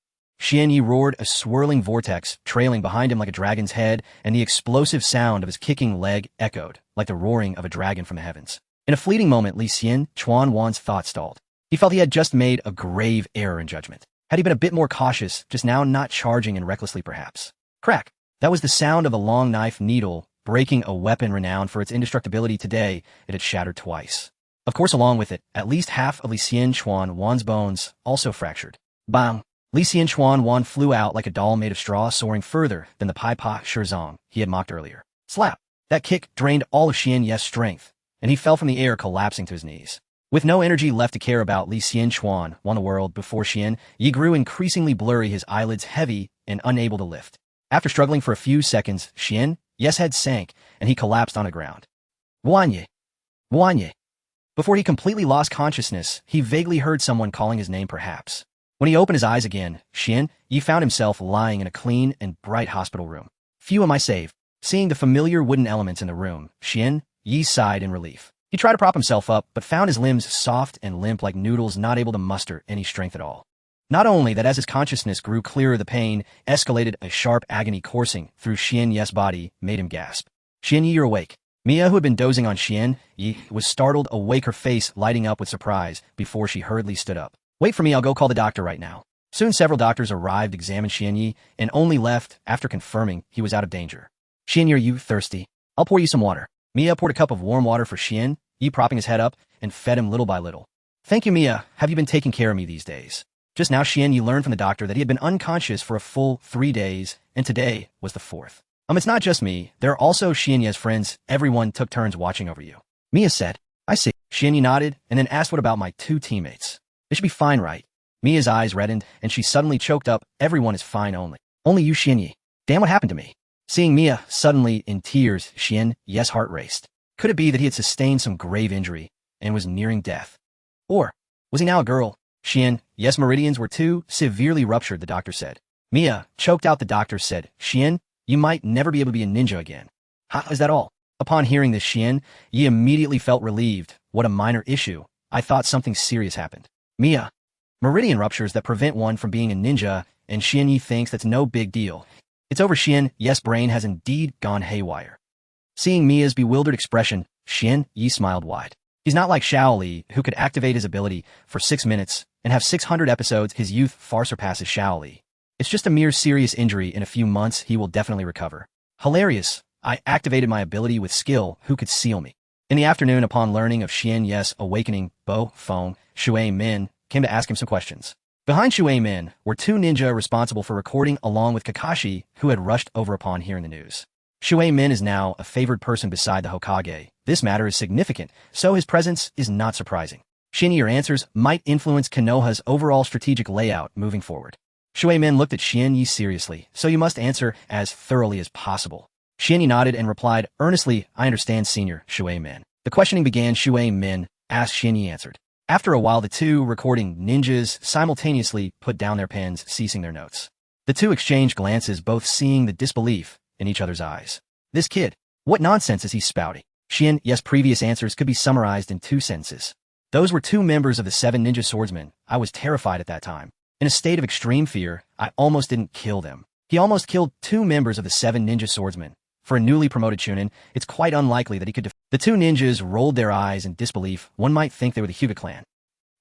Xian Yi roared, a swirling vortex trailing behind him like a dragon's head, and the explosive sound of his kicking leg echoed like the roaring of a dragon from the heavens. In a fleeting moment, Li Sanchuan's thoughts stalled. He felt he had just made a grave error in judgment. Had he been a bit more cautious, just now, not charging and recklessly perhaps. Crack! That was the sound of the long knife needle breaking a weapon renowned for its indestructibility. Today, it had shattered twice. Of course, along with it, at least half of Li Sanchuan's bones also fractured. Bang! Li Xianchuan Wan flew out like a doll made of straw, soaring further than the Pai Pa Shizong he had mocked earlier. Slap! That kick drained all of Xian Ye's strength, and he fell from the air, collapsing to his knees. With no energy left to care about, Li Xianchuan won the world before Xian Yi grew increasingly blurry, his eyelids heavy and unable to lift. After struggling for a few seconds, Xian Ye's head sank, and he collapsed on the ground. Wanye! Wanye! Before he completely lost consciousness, he vaguely heard someone calling his name perhaps. When he opened his eyes again, Xian Yi found himself lying in a clean and bright hospital room. Phew, am I saved? Seeing the familiar wooden elements in the room, Xian Yi sighed in relief. He tried to prop himself up, but found his limbs soft and limp like noodles, not able to muster any strength at all. Not only that, as his consciousness grew clearer, the pain escalated, a sharp agony coursing through Xian Ye's body made him gasp. Xian Yi, you're awake. Mia, who had been dozing on Xian Yi, was startled awake, her face lighting up with surprise before she hurriedly stood up. Wait for me, I'll go call the doctor right now. Soon several doctors arrived, examined Xian Yi, and only left after confirming he was out of danger. Xian Yi, are you thirsty? I'll pour you some water. Mia poured a cup of warm water for Xian Yi, propping his head up, and fed him little by little. Thank you, Mia. Have you been taking care of me these days? Just now Xian Yi learned from the doctor that he had been unconscious for a full 3 days, and today was the 4th. It's not just me. There are also Xian Ye's friends. Everyone took turns watching over you. Mia said. I see. Xian Yi nodded, and then asked, what about my 2 teammates? They should be fine, right? Mia's eyes reddened, and she suddenly choked up. Everyone is fine, only you, Xian Yi. Damn, what happened to me? Seeing Mia suddenly in tears, Xian Ye's heart raced. Could it be that he had sustained some grave injury and was nearing death? Or was he now a girl? Xian Ye's meridians were too severely ruptured, the doctor said. Mia choked out. The doctor said, Xian, you might never be able to be a ninja again. How is that all? Upon hearing this, Xian Yi immediately felt relieved. What a minor issue. I thought something serious happened. Mia, meridian ruptures that prevent one from being a ninja, and Xian Yi thinks that's no big deal. It's over. Xian Ye's brain has indeed gone haywire. Seeing Mia's bewildered expression, Xian Yi smiled wide. He's not like Xiao Li, who could activate his ability for 6 minutes and have 600 episodes. His youth far surpasses Xiao Li. It's just a mere serious injury. In a few months, he will definitely recover. Hilarious. I activated my ability with skill. Who could seal me? In the afternoon, upon learning of Xian Ye's awakening, Bo Feng, Shui Min, came to ask him some questions. Behind Shui Min were 2 ninja responsible for recording, along with Kakashi, who had rushed over upon hearing the news. Shui Min is now a favored person beside the Hokage. This matter is significant, so his presence is not surprising. Xian Yi, your answers might influence Konoha's overall strategic layout moving forward. Shui Min looked at Xian Yi seriously, so you must answer as thoroughly as possible. Xian Yi nodded and replied earnestly, I understand, Senior Shui Min. The questioning began. Shui Min asked, Xian Yi answered. After a while, the 2 recording ninjas simultaneously put down their pens, ceasing their notes. The 2 exchanged glances, both seeing the disbelief in each other's eyes. This kid, what nonsense is he spouting? Xian Ye's previous answers could be summarized in 2 sentences. Those were 2 members of the 7 ninja swordsmen. I was terrified at that time. In a state of extreme fear, I almost didn't kill them. He almost killed 2 members of the 7 ninja swordsmen. For a newly promoted chunin, it's quite unlikely that he could The 2 ninjas rolled their eyes in disbelief. One might think they were the Hyuga clan.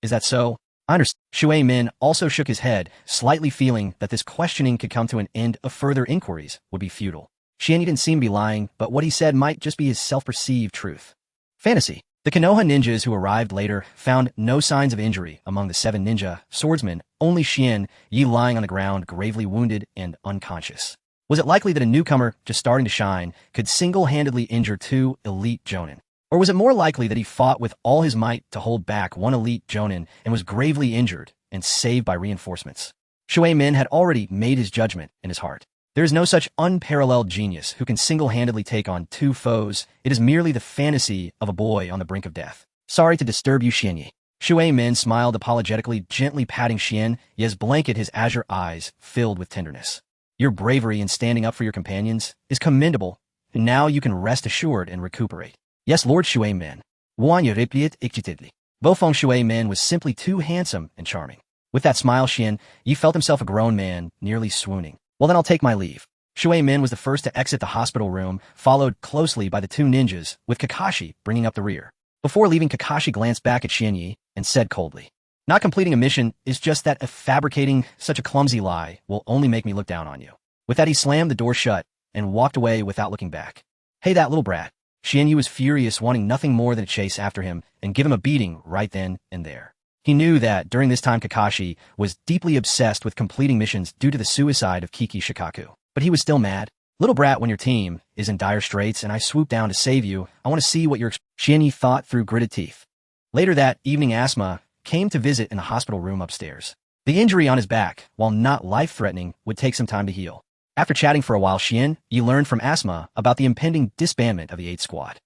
Is that so? I understand. Shui Min also shook his head, slightly feeling that this questioning could come to an end. Of further inquiries would be futile. Xian Yi didn't seem to be lying, but what he said might just be his self-perceived truth. Fantasy. The Konoha ninjas who arrived later found no signs of injury among the 7 ninja swordsmen, only Xian Yi lying on the ground, gravely wounded and unconscious. Was it likely that a newcomer just starting to shine could single-handedly injure 2 elite jonin? Or was it more likely that he fought with all his might to hold back 1 elite jonin and was gravely injured and saved by reinforcements? Shui Min had already made his judgment in his heart. There is no such unparalleled genius who can single-handedly take on 2 foes. It is merely the fantasy of a boy on the brink of death. Sorry to disturb you, Xian Yi. Shui Min smiled apologetically, gently patting Xian Yi's blanket, his azure eyes filled with tenderness. Your bravery in standing up for your companions is commendable, and now you can rest assured and recuperate. Yes, Lord Shui Min. Wanya replied excitedly. Bofeng Shui Min was simply too handsome and charming. With that smile, Xian Yi felt himself a grown man, nearly swooning. Well, then I'll take my leave. Shui Min was the first to exit the hospital room, followed closely by the 2 ninjas, with Kakashi bringing up the rear. Before leaving, Kakashi glanced back at Xian Yi and said coldly, not completing a mission is just that if fabricating such a clumsy lie will only make me look down on you. With that, he slammed the door shut and walked away without looking back. Hey, that little brat. Xian Yi was furious, wanting nothing more than to chase after him and give him a beating right then and there. He knew that during this time Kakashi was deeply obsessed with completing missions due to the suicide of Kiki Shikaku. But he was still mad. Little brat, when your team is in dire straits and I swoop down to save you, I want to see what Shienyi thought through gritted teeth. Later that evening, Asuma came to visit in the hospital room upstairs. The injury on his back, while not life-threatening, would take some time to heal. After chatting for a while, Shienyi learned from Asuma about the impending disbandment of the 8th Squad.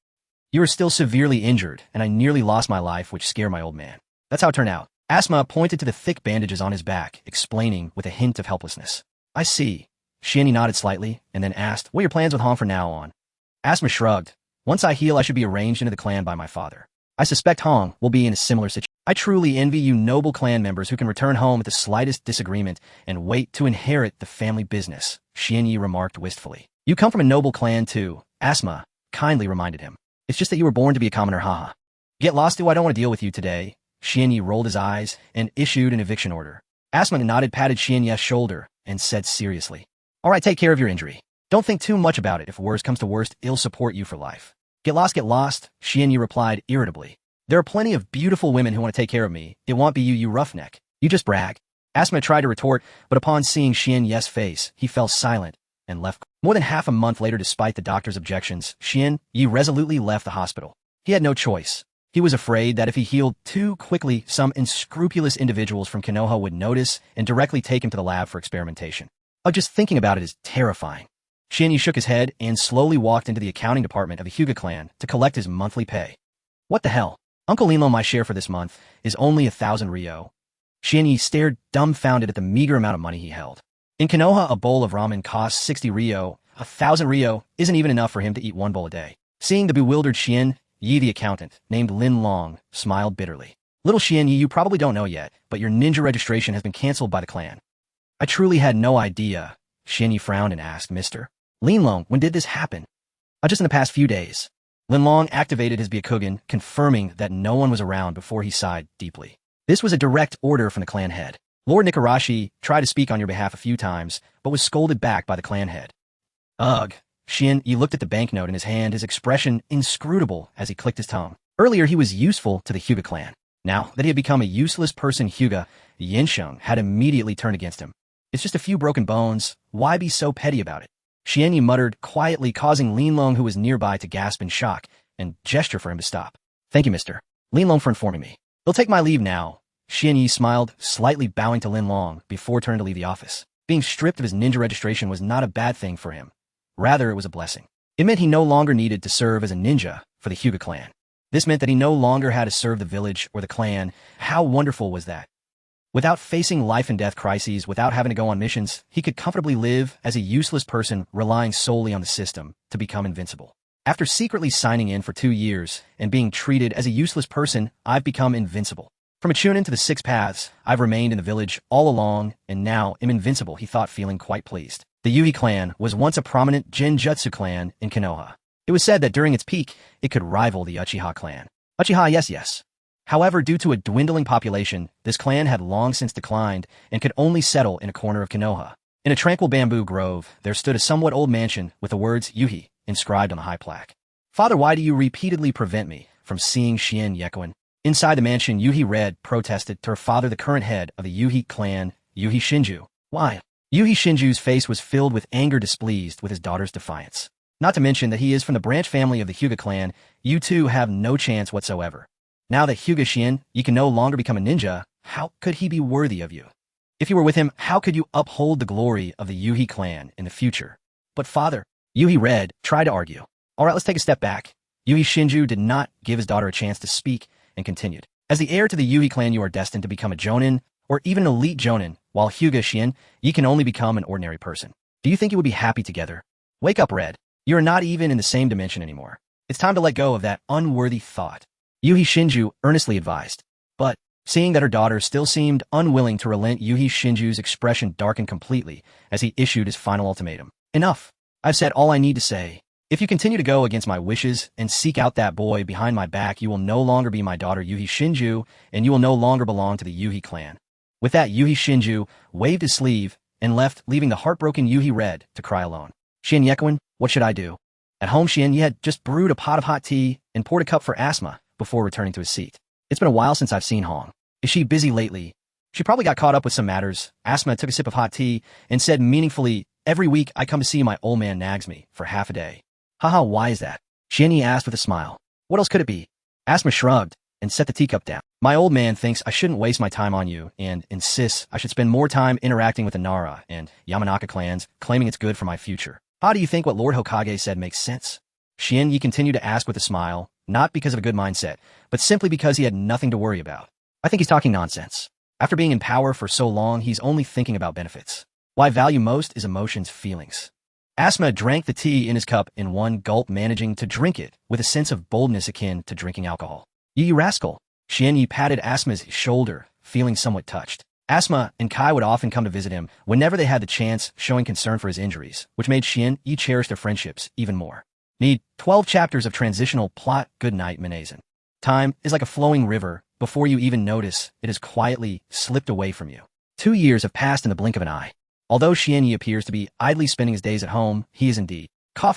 You are still severely injured, and I nearly lost my life, which scared my old man. That's how it turned out. Asuma pointed to the thick bandages on his back, explaining with a hint of helplessness. I see. Shienyi nodded slightly, and then asked, what are your plans with Han from now on? Asuma shrugged. Once I heal, I should be arranged into the clan by my father. I suspect Han will be in a similar situation. I truly envy you noble clan members who can return home at the slightest disagreement and wait to inherit the family business, Shienyi remarked wistfully. You come from a noble clan too, Asuma kindly reminded him. It's just that you were born to be a commoner, haha. Get lost, I don't want to deal with you today. Shienyi rolled his eyes and issued an eviction order. Asuma nodded, patted Shienyi's shoulder, and said seriously, all right, take care of your injury. Don't think too much about it. If worst comes to worst, it'll support you for life. Get lost, Shienyi replied irritably. There are plenty of beautiful women who want to take care of me. It won't be you, you roughneck. You just brag. Asuma tried to retort, but upon seeing Shienyi's face, he fell silent and left. More than half a month later, despite the doctor's objections, Shienyi resolutely left the hospital. He had no choice. He was afraid that if he healed too quickly, some unscrupulous individuals from Konoha would notice and directly take him to the lab for experimentation. Just thinking about it is terrifying. Shienyi shook his head and slowly walked into the accounting department of the Hyuga clan to collect his monthly pay. What the hell? Uncle Linlo, my share for this month is only 1,000 ryo. Shienyi stared dumbfounded at the meager amount of money he held. In Konoha, a bowl of ramen costs 60 ryo. 1,000 ryo isn't even enough for him to eat one bowl a day. Seeing the bewildered Shienyi, the accountant, named Lin Long, smiled bitterly. Little Shienyi, you probably don't know yet, but your ninja registration has been cancelled by the clan. I truly had no idea. Shienyi frowned and asked, Mr. Lin Long, when did this happen? Just in the past few days. Lin Long activated his Byakugan, confirming that no one was around before he sighed deeply. This was a direct order from the clan head. Lord Nikarashi tried to speak on your behalf a few times, but was scolded back by the clan head. Ugh. Shienyi looked at the banknote in his hand, his expression inscrutable as he clicked his tongue. Earlier he was useful to the Hyuga clan. Now that he had become a useless person, Hyuga Genya had immediately turned against him. It's just a few broken bones. Why be so petty about it? Shienyi muttered quietly, causing Lin Long, who was nearby, to gasp in shock and gesture for him to stop. Thank you, Mr. Lin Long, for informing me. He'll take my leave now. Shienyi smiled, slightly bowing to Lin Long before turning to leave the office. Being stripped of his ninja registration was not a bad thing for him. Rather, it was a blessing. It meant he no longer needed to serve as a ninja for the Hyuga clan. This meant that he no longer had to serve the village or the clan. How wonderful was that? Without facing life and death crises, without having to go on missions, he could comfortably live as a useless person, relying solely on the system to become invincible. After secretly signing in for 2 years and being treated as a useless person, I've become invincible. From a Chunin to the 6 paths, I've remained in the village all along, and now am invincible, he thought, feeling quite pleased. The Yuhi clan was once a prominent Genjutsu clan in Konoha. It was said that during its peak, it could rival the Uchiha clan. Uchiha, yes. However, due to a dwindling population, this clan had long since declined and could only settle in a corner of Konoha. In a tranquil bamboo grove, there stood a somewhat old mansion with the words Yuhi inscribed on the high plaque. Father, why do you repeatedly prevent me from seeing Shienyi? Inside the mansion, Yuhi protested to her father, the current head of the Yuhi clan, Yuhi Shinju. Why? Yuhi Shinju's face was filled with anger, displeased with his daughter's defiance. Not to mention that he is from the branch family of the Hyuga clan. You two have no chance whatsoever. Now that Hyuga Shienyi can no longer become a ninja, how could he be worthy of you? If you were with him, how could you uphold the glory of the Yuhi clan in the future? But father, Yuhi tried to argue. All right, let's take a step back. Yuhi Shinju did not give his daughter a chance to speak and continued. As the heir to the Yuhi clan, you are destined to become a Jonin or even an elite Jonin, while Hyuga Shienyi can only become an ordinary person. Do you think you would be happy together? Wake up, Red. You are not even in the same dimension anymore. It's time to let go of that unworthy thought. Yuhi Shinju earnestly advised. But, seeing that her daughter still seemed unwilling to relent, Yuhi Shinju's expression darkened completely as he issued his final ultimatum. Enough. I've said all I need to say. If you continue to go against my wishes and seek out that boy behind my back, you will no longer be my daughter Yuhi Shinju, and you will no longer belong to the Yuhi clan. With that, Yuhi Shinju waved his sleeve and left, leaving the heartbroken Yuhi to cry alone. Shienyi, what should I do? At home, Shienyi had just brewed a pot of hot tea and poured a cup for Asuma before returning to his seat. It's been a while since I've seen Hong. Is she busy lately? She probably got caught up with some matters. Asuma took a sip of hot tea and said meaningfully, every week I come to see my old man nags me for half a day. Haha, why is that? Xianyi asked with a smile. What else could it be? Asuma shrugged and set the teacup down. My old man thinks I shouldn't waste my time on you and insists I should spend more time interacting with the Nara and Yamanaka clans, claiming it's good for my future. How do you think what Lord Hokage said makes sense? Xianyi continued to ask with a smile, not because of a good mindset, but simply because he had nothing to worry about. I think he's talking nonsense. After being in power for so long, he's only thinking about benefits. What I value most is emotions, feelings. Asuma drank the tea in his cup in one gulp, managing to drink it with a sense of boldness akin to drinking alcohol. You rascal. Xianyi patted Asuma's shoulder, feeling somewhat touched. Asuma and Kai would often come to visit him whenever they had the chance, showing concern for his injuries, which made Xianyi cherish their friendships even more. Need 12 chapters of transitional plot. Good night, Minazen. Time is like a flowing river. Before you even notice, it has quietly slipped away from you. 2 years have passed in the blink of an eye. Although Xianyi appears to be idly spending his days at home, he is indeed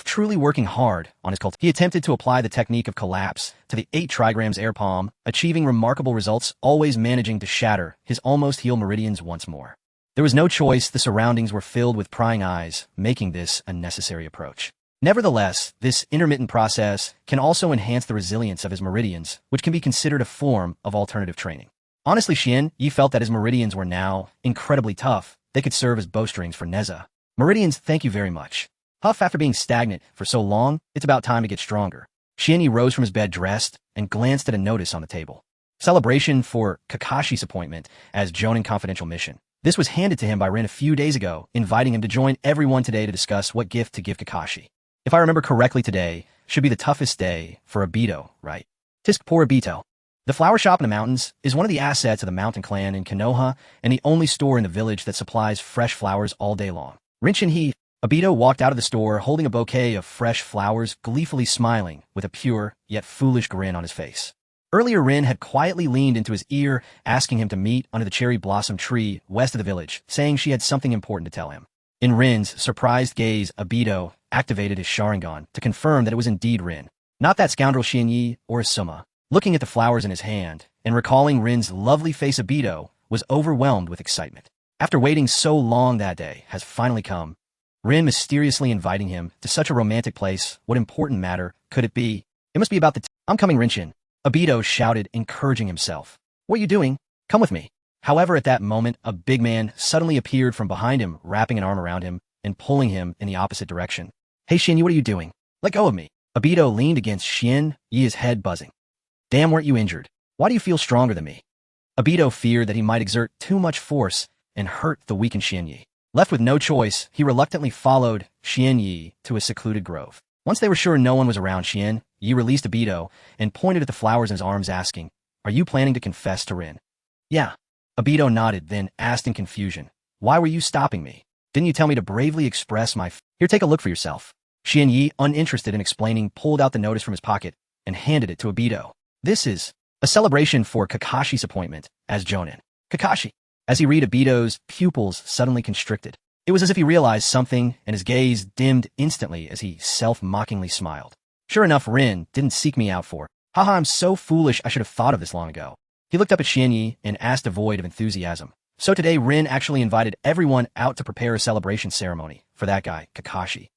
truly working hard on his cult. He attempted to apply the technique of collapse to the 8 trigrams air palm, achieving remarkable results, always managing to shatter his almost healed meridians once more. There was no choice. The surroundings were filled with prying eyes, making this a necessary approach. Nevertheless, this intermittent process can also enhance the resilience of his meridians, which can be considered a form of alternative training. Honestly, Xianyi felt that his meridians were now incredibly tough. They could serve as bowstrings for Neza. Meridians, thank you very much. Huff, after being stagnant for so long, it's about time to get stronger. Xianyi rose from his bed dressed and glanced at a notice on the table. Celebration for Kakashi's appointment as Jonin Confidential Mission. This was handed to him by Rin a few days ago, inviting him to join everyone today to discuss what gift to give Kakashi. If I remember correctly, today should be the toughest day for Obito, right? Tisk, poor Obito. The flower shop in the mountains is one of the assets of the mountain clan in Konoha and the only store in the village that supplies fresh flowers all day long. Rinshin he, Obito walked out of the store holding a bouquet of fresh flowers, gleefully smiling with a pure yet foolish grin on his face. Earlier, Rin had quietly leaned into his ear, asking him to meet under the cherry blossom tree west of the village, saying she had something important to tell him. In Rin's surprised gaze, Obito activated his Sharingan to confirm that it was indeed Rin, not that scoundrel Xianyi or Asuma. Looking at the flowers in his hand and recalling Rin's lovely face, Obito was overwhelmed with excitement. After waiting so long, that day has finally come. Rin mysteriously inviting him to such a romantic place. What important matter could it be? It must be about the I'm coming, Rinshin. Obito shouted, encouraging himself. What are you doing? Come with me. However, at that moment, a big man suddenly appeared from behind him, wrapping an arm around him and pulling him in the opposite direction. Hey, Xianyi, what are you doing? Let go of me. Obito leaned against Xianyi, his head buzzing. Damn, weren't you injured? Why do you feel stronger than me? Obito feared that he might exert too much force and hurt the weakened Xianyi. Left with no choice, he reluctantly followed Xianyi to a secluded grove. Once they were sure no one was around, Xianyi released Obito and pointed at the flowers in his arms, asking, Are you planning to confess to Rin? Yeah. Obito nodded, then asked in confusion, Why were you stopping me? Didn't you tell me to bravely express my Here, take a look for yourself. Xianyi, uninterested in explaining, pulled out the notice from his pocket and handed it to Obito. This is a celebration for Kakashi's appointment as Jonin. Kakashi. As he read, Obito's pupils suddenly constricted. It was as if he realized something, and his gaze dimmed instantly as he self-mockingly smiled. Sure enough, Rin didn't seek me out for. Haha, I'm so foolish, I should have thought of this long ago. He looked up at Xianyi and asked, devoid of enthusiasm. So today, Rin actually invited everyone out to prepare a celebration ceremony for that guy, Kakashi.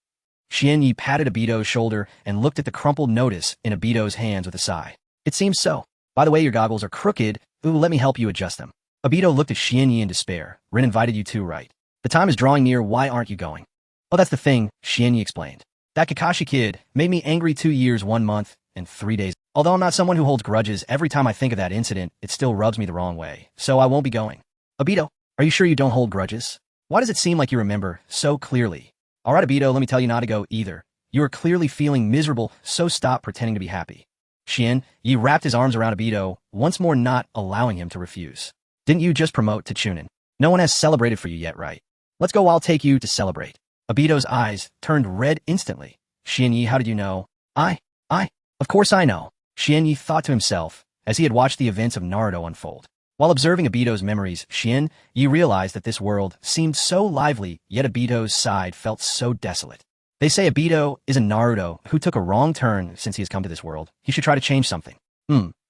Xianyi patted Obito's shoulder and looked at the crumpled notice in Obito's hands with a sigh. It seems so. By the way, your goggles are crooked. Ooh, let me help you adjust them. Obito looked at Xianyi in despair. Rin invited you too, right? The time is drawing near, why aren't you going? Oh, that's the thing, Xianyi explained. That Kakashi kid made me angry 2 years, 1 month, and 3 days. Although I'm not someone who holds grudges, every time I think of that incident, it still rubs me the wrong way. So I won't be going. Obito, are you sure you don't hold grudges? Why does it seem like you remember so clearly? Alright, Obito, let me tell you not to go either. You are clearly feeling miserable, so stop pretending to be happy. Xianyi wrapped his arms around Obito, once more not allowing him to refuse. Didn't you just promote to Chunin? No one has celebrated for you yet, right? Let's go, I'll take you to celebrate. Obito's eyes turned red instantly. Xianyi, how did you know? Of course I know. Xianyi thought to himself as he had watched the events of Naruto unfold. While observing Obito's memories, Xianyi realized that this world seemed so lively, yet Obito's side felt so desolate. They say Obito is a Naruto who took a wrong turn since he has come to this world. He should try to change something.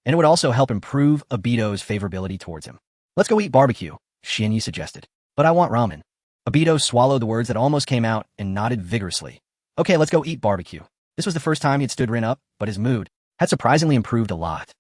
and it would also help improve Obito's favorability towards him. Let's go eat barbecue, Shienyi suggested. But I want ramen. Obito swallowed the words that almost came out and nodded vigorously. Okay, let's go eat barbecue. This was the first time he had stood Rin up, but his mood had surprisingly improved a lot.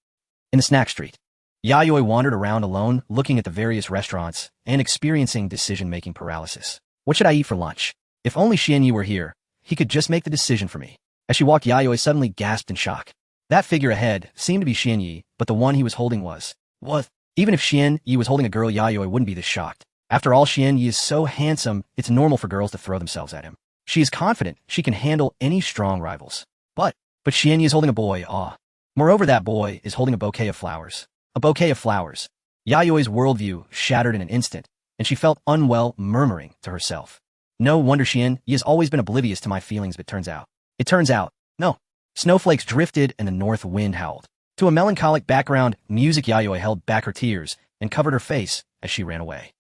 In the snack street, Yayoi wandered around alone, looking at the various restaurants and experiencing decision-making paralysis. What should I eat for lunch? If only Shienyi were here, he could just make the decision for me. As she walked, Yayoi suddenly gasped in shock. That figure ahead seemed to be Shienyi, but the one he was holding was. What? Even if Shienyi was holding a girl, Yayoi wouldn't be this shocked. After all, Shienyi is so handsome, it's normal for girls to throw themselves at him. She is confident she can handle any strong rivals. But Shienyi is holding a boy, Moreover, that boy is holding a bouquet of flowers. A bouquet of flowers. Yayoi's worldview shattered in an instant, and she felt unwell, murmuring to herself. No wonder Shienyi has always been oblivious to my feelings, but it turns out, no. Snowflakes drifted and the north wind howled. To a melancholic background music, Yayoi held back her tears and covered her face as she ran away.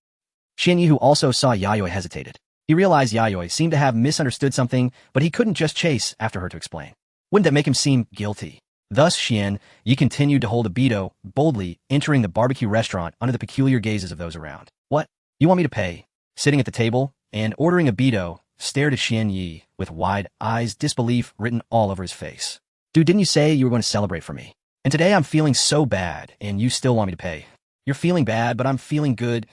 Shienyi, who also saw Yayoi, hesitated. He realized Yayoi seemed to have misunderstood something, but he couldn't just chase after her to explain. Wouldn't that make him seem guilty? Thus, Shienyi continued to hold Obito, boldly entering the barbecue restaurant under the peculiar gazes of those around. What? You want me to pay? Sitting at the table and ordering, Obito stared at Shienyi with wide eyes, disbelief written all over his face. Dude, didn't you say you were going to celebrate for me? And today I'm feeling so bad, and you still want me to pay. You're feeling bad, but I'm feeling good,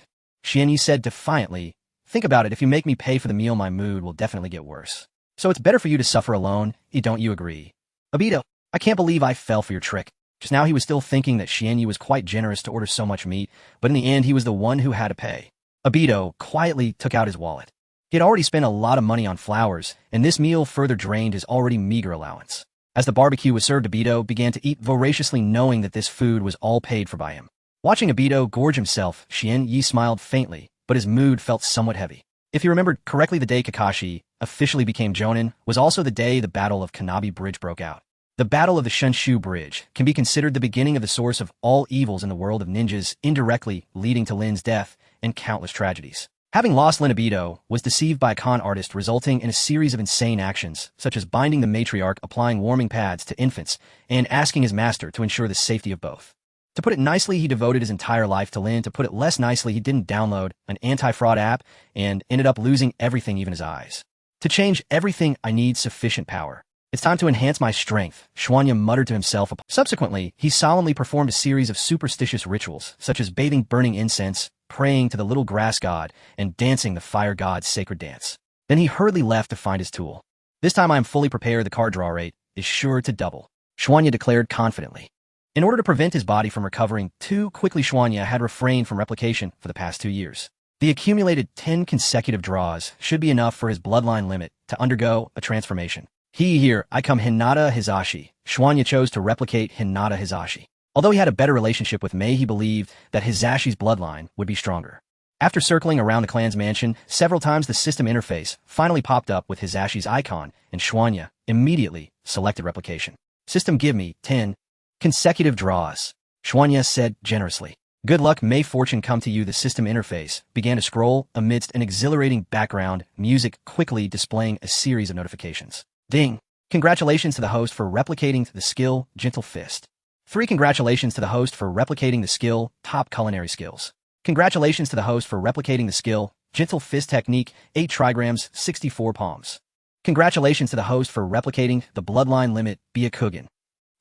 Shienyi said defiantly. Think about it, if you make me pay for the meal, my mood will definitely get worse. So it's better for you to suffer alone, don't you agree? Obito, I can't believe I fell for your trick. Just now he was still thinking that Shienyi was quite generous to order so much meat, but in the end he was the one who had to pay. Obito quietly took out his wallet. He had already spent a lot of money on flowers, and this meal further drained his already meager allowance. As the barbecue was served, Obito began to eat voraciously, knowing that this food was all paid for by him. Watching Obito gorge himself, Shienyi smiled faintly, but his mood felt somewhat heavy. If he remembered correctly, the day Kakashi officially became Jonin was also the day the Battle of Kanabi Bridge broke out. The Battle of the Shunshu Bridge can be considered the beginning of the source of all evils in the world of ninjas, indirectly leading to Lin's death and countless tragedies. Having lost Lin, Obito was deceived by a con artist, resulting in a series of insane actions, such as binding the matriarch, applying warming pads to infants, and asking his master to ensure the safety of both. To put it nicely, he devoted his entire life to Lin. To put it less nicely, he didn't download an anti-fraud app and ended up losing everything, even his eyes. To change everything, I need sufficient power. It's time to enhance my strength, Schwanya muttered to himself. Subsequently, he solemnly performed a series of superstitious rituals, such as bathing, burning incense, praying to the little grass god, and dancing the fire god's sacred dance. Then he hurriedly left to find his tool. This time I am fully prepared. The card draw rate is sure to double, Schwanya declared confidently. In order to prevent his body from recovering too quickly, Schwanya had refrained from replication for the past 2 years. The accumulated 10 consecutive draws should be enough for his bloodline limit to undergo a transformation. Here, I come Hinata Hizashi. Schwanya chose to replicate Hinata Hizashi. Although he had a better relationship with Mei, he believed that Hizashi's bloodline would be stronger. After circling around the clan's mansion several times, the system interface finally popped up with Hizashi's icon, and Schwanya immediately selected replication. System, give me 10 consecutive draws, Schwanya said generously. Good luck, may fortune come to you. The system interface began to scroll amidst an exhilarating background music, quickly displaying a series of notifications. Ding! Congratulations to the host for replicating the skill Gentle Fist. 3. Congratulations to the host for replicating the skill Top Culinary Skills. Congratulations to the host for replicating the skill Gentle Fist Technique 8 trigrams 64 palms. Congratulations to the host for replicating the Bloodline Limit Byakugan.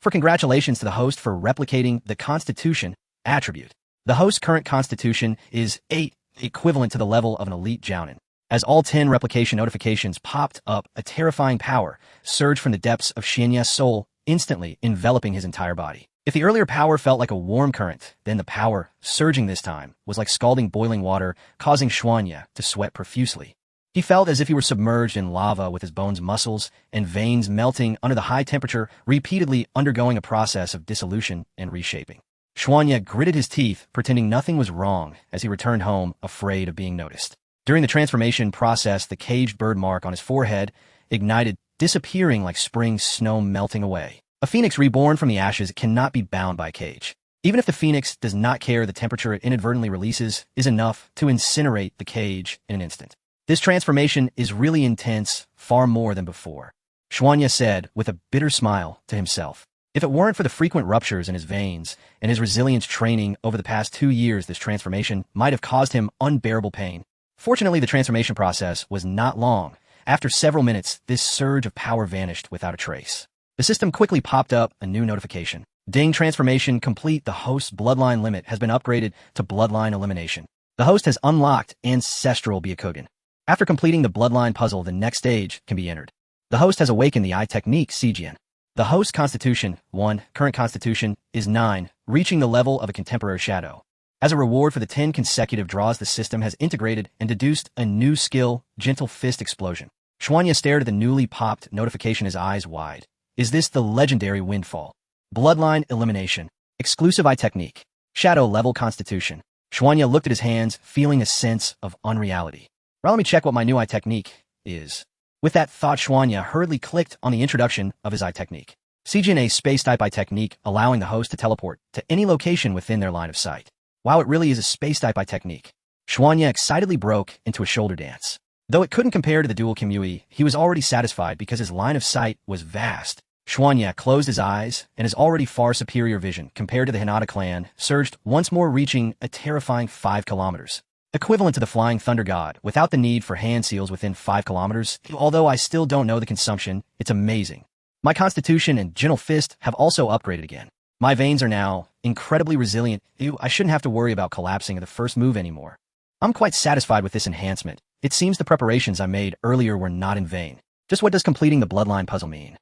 For congratulations to the host for replicating the Constitution attribute. The host's current constitution is 8, equivalent to the level of an elite jounin. As all 10 replication notifications popped up, a terrifying power surged from the depths of Shinya's soul, instantly enveloping his entire body. If the earlier power felt like a warm current, then the power, surging this time, was like scalding boiling water, causing Schwanya to sweat profusely. He felt as if he were submerged in lava, with his bones, muscles, and veins melting under the high temperature, repeatedly undergoing a process of dissolution and reshaping. Schwanya gritted his teeth, pretending nothing was wrong, as he returned home, afraid of being noticed. During the transformation process, the caged bird mark on his forehead ignited, disappearing like spring snow melting away. A phoenix reborn from the ashes cannot be bound by a cage. Even if the phoenix does not care, the temperature it inadvertently releases is enough to incinerate the cage in an instant. This transformation is really intense, far more than before, Schwanya said with a bitter smile to himself. If it weren't for the frequent ruptures in his veins and his resilience training over the past 2 years, this transformation might have caused him unbearable pain. Fortunately, the transformation process was not long. After several minutes, this surge of power vanished without a trace. The system quickly popped up a new notification. Ding, transformation complete. The host's bloodline limit has been upgraded to bloodline elimination. The host has unlocked ancestral Byakugan. After completing the bloodline puzzle, the next stage can be entered. The host has awakened the eye technique, Tenseigan. The host's constitution, 1, current constitution, is 9, reaching the level of a contemporary shadow. As a reward for the 10 consecutive draws, the system has integrated and deduced a new skill, Gentle Fist Explosion. Xuanya stared at the newly popped notification, his eyes wide. Is this the legendary windfall? Bloodline elimination. Exclusive eye technique. Shadow level constitution. Xuanya looked at his hands, feeling a sense of unreality. Well, let me check what my new eye technique is. With that thought, Xuanya hurriedly clicked on the introduction of his eye technique. Tenseigan, a space-type eye technique, allowing the host to teleport to any location within their line of sight. Wow, it really is a space-type eye technique. Xuanya excitedly broke into a shoulder dance. Though it couldn't compare to the dual Kimui, he was already satisfied because his line of sight was vast. Xuanya closed his eyes, and his already far superior vision compared to the Hinata clan surged, once more reaching a terrifying 5 kilometers. Equivalent to the Flying Thunder God, without the need for hand seals within 5 kilometers. Although I still don't know the consumption, it's amazing. My constitution and gentle fist have also upgraded again. My veins are now incredibly resilient. I shouldn't have to worry about collapsing at the first move anymore. I'm quite satisfied with this enhancement. It seems the preparations I made earlier were not in vain. Just what does completing the bloodline puzzle mean?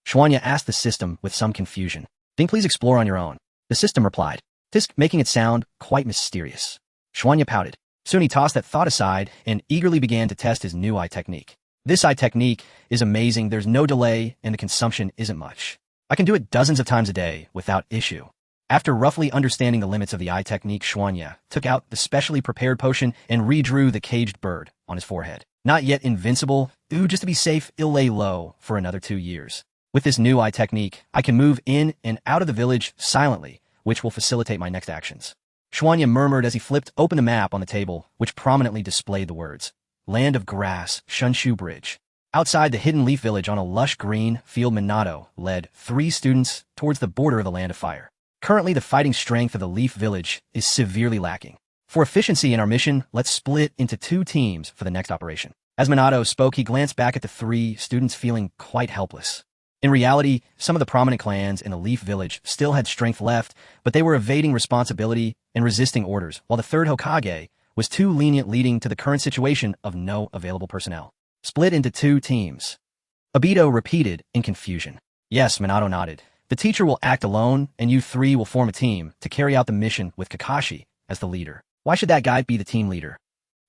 Xuanya asked the system with some confusion. Ding, please explore on your own. The system replied, Tisk, making it sound quite mysterious. Xuanya pouted. Soon he tossed that thought aside and eagerly began to test his new eye technique. This eye technique is amazing. There's no delay and the consumption isn't much. I can do it dozens of times a day without issue. After roughly understanding the limits of the eye technique, Xuanya took out the specially prepared potion and redrew the caged bird on his forehead. Not yet invincible. Just to be safe, he'll lay low for another 2 years. With this new eye technique, I can move in and out of the village silently, which will facilitate my next actions. Xuanya murmured as he flipped open the map on the table, which prominently displayed the words, Land of Grass, Shunshu Bridge. Outside the hidden leaf village on a lush green field, Minato led 3 students towards the border of the Land of Fire. Currently, the fighting strength of the leaf village is severely lacking. For efficiency in our mission, let's split into 2 teams for the next operation. As Minato spoke, he glanced back at the 3 students, feeling quite helpless. In reality, some of the prominent clans in the Leaf Village still had strength left, but they were evading responsibility and resisting orders, while the 3rd Hokage was too lenient, leading to the current situation of no available personnel. Split into 2 teams. Obito repeated in confusion. Yes, Minato nodded. The teacher will act alone, and you 3 will form a team to carry out the mission with Kakashi as the leader. Why should that guy be the team leader?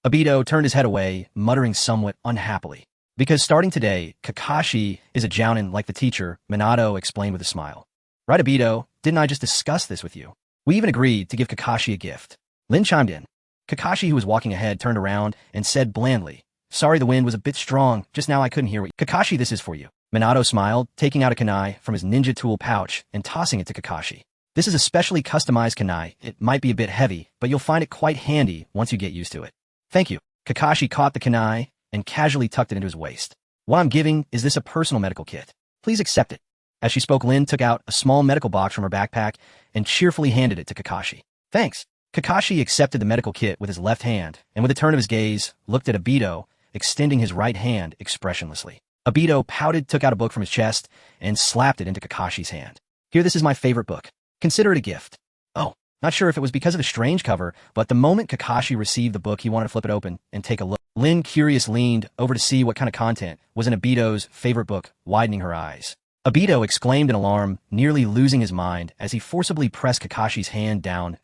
Obito turned his head away, muttering somewhat unhappily. Because starting today, Kakashi is a jounin like the teacher, Minato explained with a smile. Right, Obito, didn't I just discuss this with you? We even agreed to give Kakashi a gift. Lin chimed in. Kakashi, who was walking ahead, turned around and said blandly, Sorry, the wind was a bit strong. Just now I couldn't hear what you— Kakashi, this is for you. Minato smiled, taking out a kunai from his ninja tool pouch and tossing it to Kakashi. This is a specially customized kunai. It might be a bit heavy, but you'll find it quite handy once you get used to it. Thank you. Kakashi caught the kunai and casually tucked it into his waist. What I'm giving is this a personal medical kit. Please accept it. As she spoke, Lin took out a small medical box from her backpack and cheerfully handed it to Kakashi. Thanks. Kakashi accepted the medical kit with his left hand and with a turn of his gaze, looked at Obito, extending his right hand expressionlessly. Obito pouted, took out a book from his chest, and slapped it into Kakashi's hand. Here, this is my favorite book. Consider it a gift. Oh, not sure if it was because of the strange cover, but the moment Kakashi received the book, he wanted to flip it open and take a look. Lin, curious, leaned over to see what kind of content was in Obito's favorite book, widening her eyes. Obito exclaimed in alarm, nearly losing his mind as he forcibly pressed Kakashi's hand down.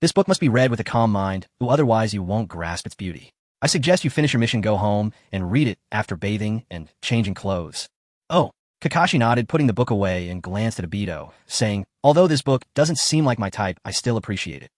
This book must be read with a calm mind, or otherwise you won't grasp its beauty. I suggest you finish your mission, go home, and read it after bathing and changing clothes. Oh, Kakashi nodded, putting the book away, and glanced at Obito, saying, Although this book doesn't seem like my type, I still appreciate it.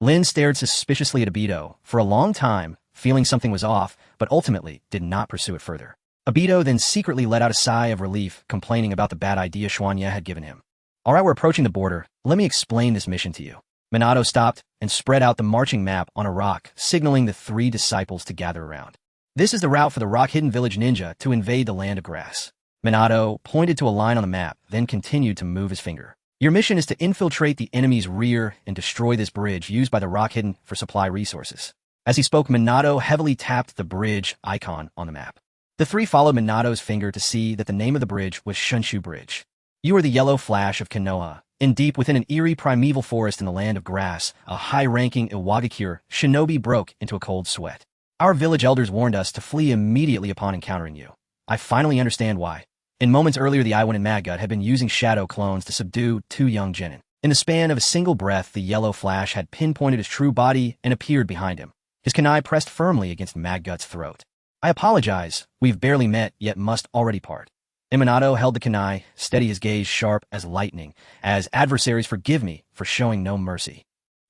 Lin stared suspiciously at Obito for a long time, feeling something was off, but ultimately did not pursue it further. Obito then secretly let out a sigh of relief, complaining about the bad idea Xuanya had given him. All right, we're approaching the border. Let me explain this mission to you. Minato stopped and spread out the marching map on a rock, signaling the 3 disciples to gather around. This is the route for the rock-hidden village ninja to invade the Land of Grass. Minato pointed to a line on the map, then continued to move his finger. Your mission is to infiltrate the enemy's rear and destroy this bridge used by the Rock Hidden for supply resources. As he spoke, Minato heavily tapped the bridge icon on the map. The three followed Minato's finger to see that the name of the bridge was Shunshu Bridge. You are the yellow flash of Konoha. In deep within an eerie primeval forest in the land of grass, a high-ranking Iwagakure shinobi broke into a cold sweat. Our village elders warned us to flee immediately upon encountering you. I finally understand why. In moments earlier, the Iwan and Madgut had been using shadow clones to subdue two young genin. In the span of a single breath, the yellow flash had pinpointed his true body and appeared behind him. His kunai pressed firmly against Madgut's throat. I apologize. We've barely met, yet must already part. Minato held the kunai, steady, his gaze sharp as lightning. As adversaries, forgive me for showing no mercy.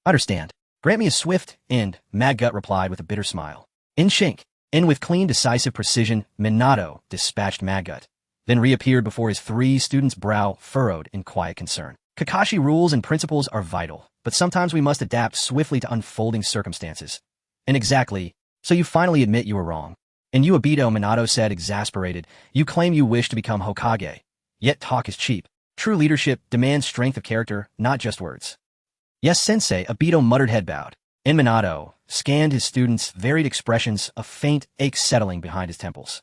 Understand. Grant me a swift end, Madgut replied with a bitter smile. In shink. In with clean, decisive precision, Minato dispatched Madgut, then reappeared before his three students' brow furrowed in quiet concern. Kakashi rules and principles are vital, but sometimes we must adapt swiftly to unfolding circumstances. And exactly, so you finally admit you were wrong. And you, Obito, Minato said, exasperated, you claim you wish to become Hokage. Yet talk is cheap. True leadership demands strength of character, not just words. Yes, sensei, Obito muttered, head bowed. And Minato scanned his students' varied expressions, a faint ache settling behind his temples.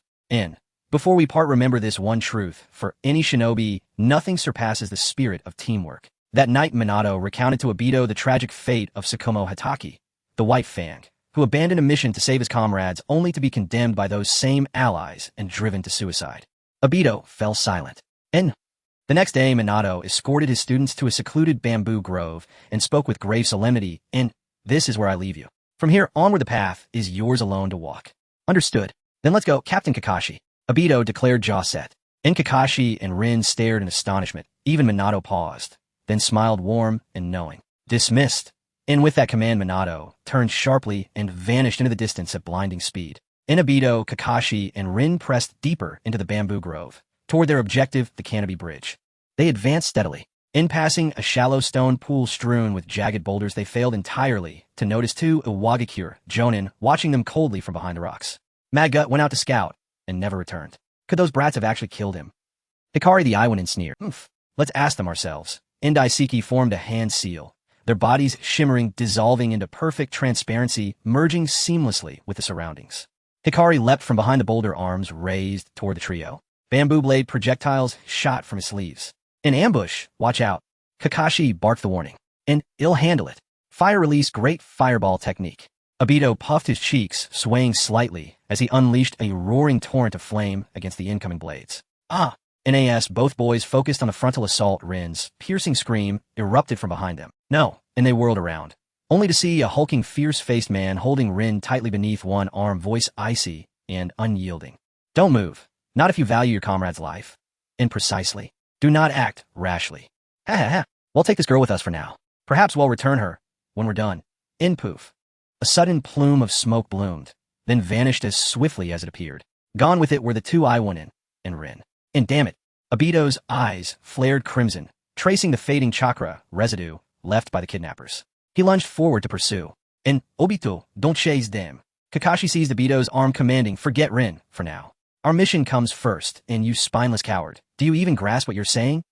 Before we part, remember this one truth. For any shinobi, nothing surpasses the spirit of teamwork. That night, Minato recounted to Obito the tragic fate of Tsukumo Hatake, the White Fang, who abandoned a mission to save his comrades only to be condemned by those same allies and driven to suicide. Obito fell silent. And the next day, Minato escorted his students to a secluded bamboo grove and spoke with grave solemnity, and this is where I leave you. From here onward, the path is yours alone to walk. Understood. Then let's go, Captain Kakashi. Obito declared, jaw set. And Kakashi and Rin stared in astonishment. Even Minato paused, then smiled warm and knowing. Dismissed. And with that command, Minato turned sharply and vanished into the distance at blinding speed. And Obito, Kakashi, and Rin pressed deeper into the bamboo grove, toward their objective, the canopy bridge. They advanced steadily. In passing a shallow stone pool strewn with jagged boulders, they failed entirely to notice two Iwagakure jonin watching them coldly from behind the rocks. Madgut went out to scout and never returned. Could those brats have actually killed him? Hikari the Iwanin sneered. Let's ask them ourselves. And Daisuke formed a hand seal, their bodies shimmering, dissolving into perfect transparency, merging seamlessly with the surroundings. Hikari leapt from behind the boulder, arms raised toward the trio. Bamboo blade projectiles shot from his sleeves. In ambush, watch out. Kakashi barked the warning. And he'll handle it. Fire release, great fireball technique. Obito puffed his cheeks, swaying slightly as he unleashed a roaring torrent of flame against the incoming blades. NAS, both boys focused on the frontal assault. Rin's piercing scream erupted from behind them. No, and they whirled around, only to see a hulking, fierce-faced man holding Rin tightly beneath one arm, voice icy and unyielding. Don't move, not if you value your comrade's life. And precisely. Do not act rashly. We'll take this girl with us for now. Perhaps we'll return her when we're done. In poof. A sudden plume of smoke bloomed, then vanished as swiftly as it appeared. Gone with it were the two Iwanin and Rin. And damn it, Obito's eyes flared crimson, tracing the fading chakra residue left by the kidnappers. He lunged forward to pursue. And Obito, don't chase them. Kakashi seized Obito's arm, commanding, forget Rin for now. Our mission comes first, and you spineless coward. Do you even grasp what you're saying?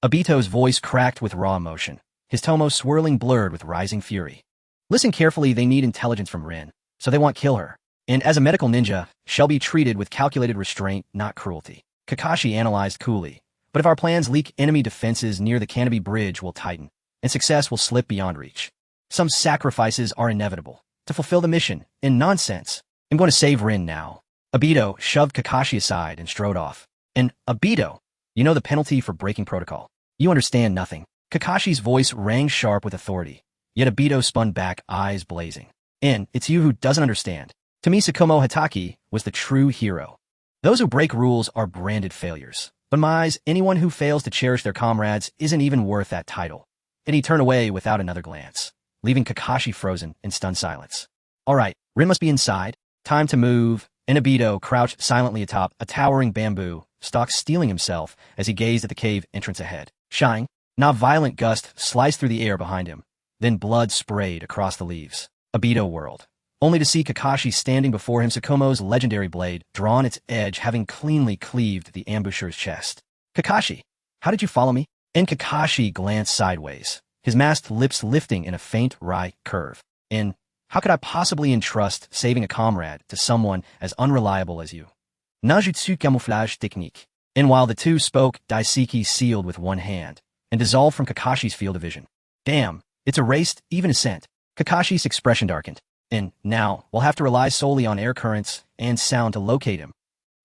Obito's voice cracked with raw emotion, his tomo swirling blurred with rising fury. Listen carefully, they need intelligence from Rin, so they won't kill her. And as a medical ninja, shall be treated with calculated restraint, not cruelty. Kakashi analyzed coolly. But if our plans leak, enemy defenses near the canopy bridge will tighten, and success will slip beyond reach. Some sacrifices are inevitable to fulfill the mission. And nonsense. I'm going to save Rin now. Obito shoved Kakashi aside and strode off. And Obito, you know the penalty for breaking protocol. You understand nothing. Kakashi's voice rang sharp with authority. Yet Obito spun back, eyes blazing. And it's you who doesn't understand. To me, Tsukumo Hatake was the true hero. Those who break rules are branded failures. But in my eyes, anyone who fails to cherish their comrades isn't even worth that title. And he turned away without another glance, leaving Kakashi frozen in stunned silence. All right, Rin must be inside. Time to move. And Obito crouched silently atop a towering bamboo stalk, steeling himself as he gazed at the cave entrance ahead. Shine. Now a violent gust sliced through the air behind him. Then blood sprayed across the leaves. Obito whirled, only to see Kakashi standing before him, Tsukumo's legendary blade, drawn its edge having cleanly cleaved the ambusher's chest. Kakashi, how did you follow me? And Kakashi glanced sideways, his masked lips lifting in a faint wry curve. How could I possibly entrust saving a comrade to someone as unreliable as you? Najutsu camouflage technique. And while the two spoke, Daisuke sealed with one hand and dissolved from Kakashi's field of vision. Damn, it's erased even a scent. Kakashi's expression darkened. And now, we'll have to rely solely on air currents and sound to locate him.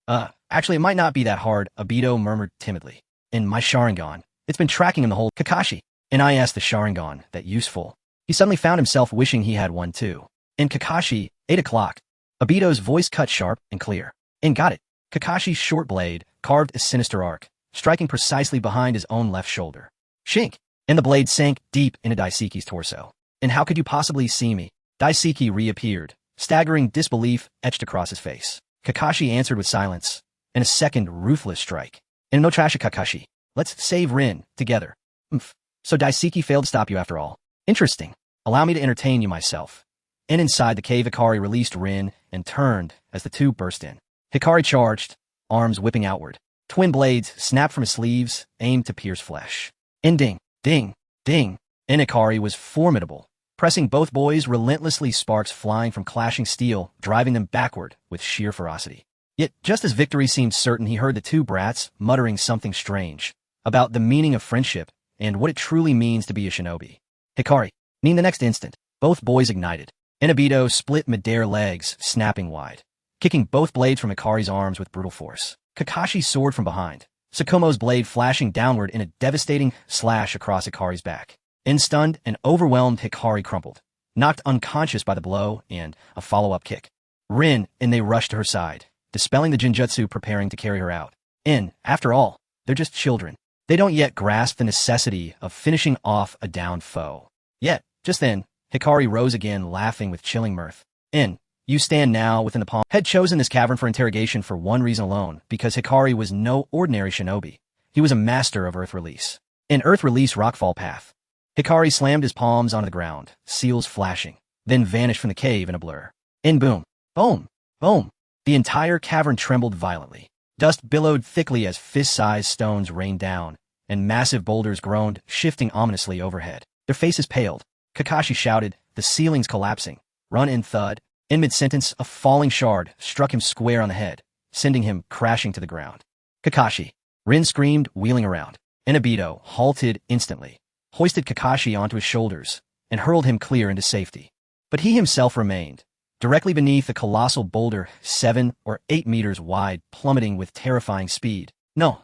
Actually, it might not be that hard, Obito murmured timidly. And my Sharingan, it's been tracking him the whole— Kakashi. And I asked the Sharingan, that useful. He suddenly found himself wishing he had one too. And Kakashi, 8 o'clock. Obito's voice cut sharp and clear. And got it. Kakashi's short blade carved a sinister arc, striking precisely behind his own left shoulder. Shink! And the blade sank deep into Daisuke's torso. And how could you possibly see me? Daisuke reappeared, staggering disbelief etched across his face. Kakashi answered with silence, and a second ruthless strike. And no trash, Kakashi. Let's save Rin, together. So Daisuke failed to stop you after all. Interesting. Allow me to entertain you myself. And inside the cave, Hikari released Rin and turned as the two burst in. Hikari charged, arms whipping outward. Twin blades snapped from his sleeves, aimed to pierce flesh. And ding, ding, ding. And Hikari was formidable, pressing both boys relentlessly, sparks flying from clashing steel, driving them backward with sheer ferocity. Yet, just as victory seemed certain, he heard the two brats muttering something strange about the meaning of friendship and what it truly means to be a shinobi. Hikari, the next instant, both boys ignited, and Obito split midair, legs snapping wide, kicking both blades from Hikari's arms with brutal force. Kakashi soared from behind, Tsukumo's blade flashing downward in a devastating slash across Hikari's back. Stunned and overwhelmed, Hikari crumpled, knocked unconscious by the blow and a follow-up kick. Rin and they rushed to her side, dispelling the Genjutsu, preparing to carry her out. After all, they're just children. They don't yet grasp the necessity of finishing off a downed foe. Yet, just then, Hikari rose again, laughing with chilling mirth. You stand now within the palm. Had chosen this cavern for interrogation for one reason alone, because Hikari was no ordinary shinobi. He was a master of Earth Release. An Earth Release rockfall path. Hikari slammed his palms onto the ground, seals flashing, then vanished from the cave in a blur. Boom, boom, boom. The entire cavern trembled violently. Dust billowed thickly as fist-sized stones rained down, and massive boulders groaned, shifting ominously overhead. Their faces paled. Kakashi shouted, the ceilings collapsing. Run in thud. In mid-sentence, a falling shard struck him square on the head, sending him crashing to the ground. Kakashi. Rin screamed, wheeling around. And Obito halted instantly, hoisted Kakashi onto his shoulders, and hurled him clear into safety. But he himself remained, directly beneath the colossal boulder, 7 or 8 meters wide, plummeting with terrifying speed. No.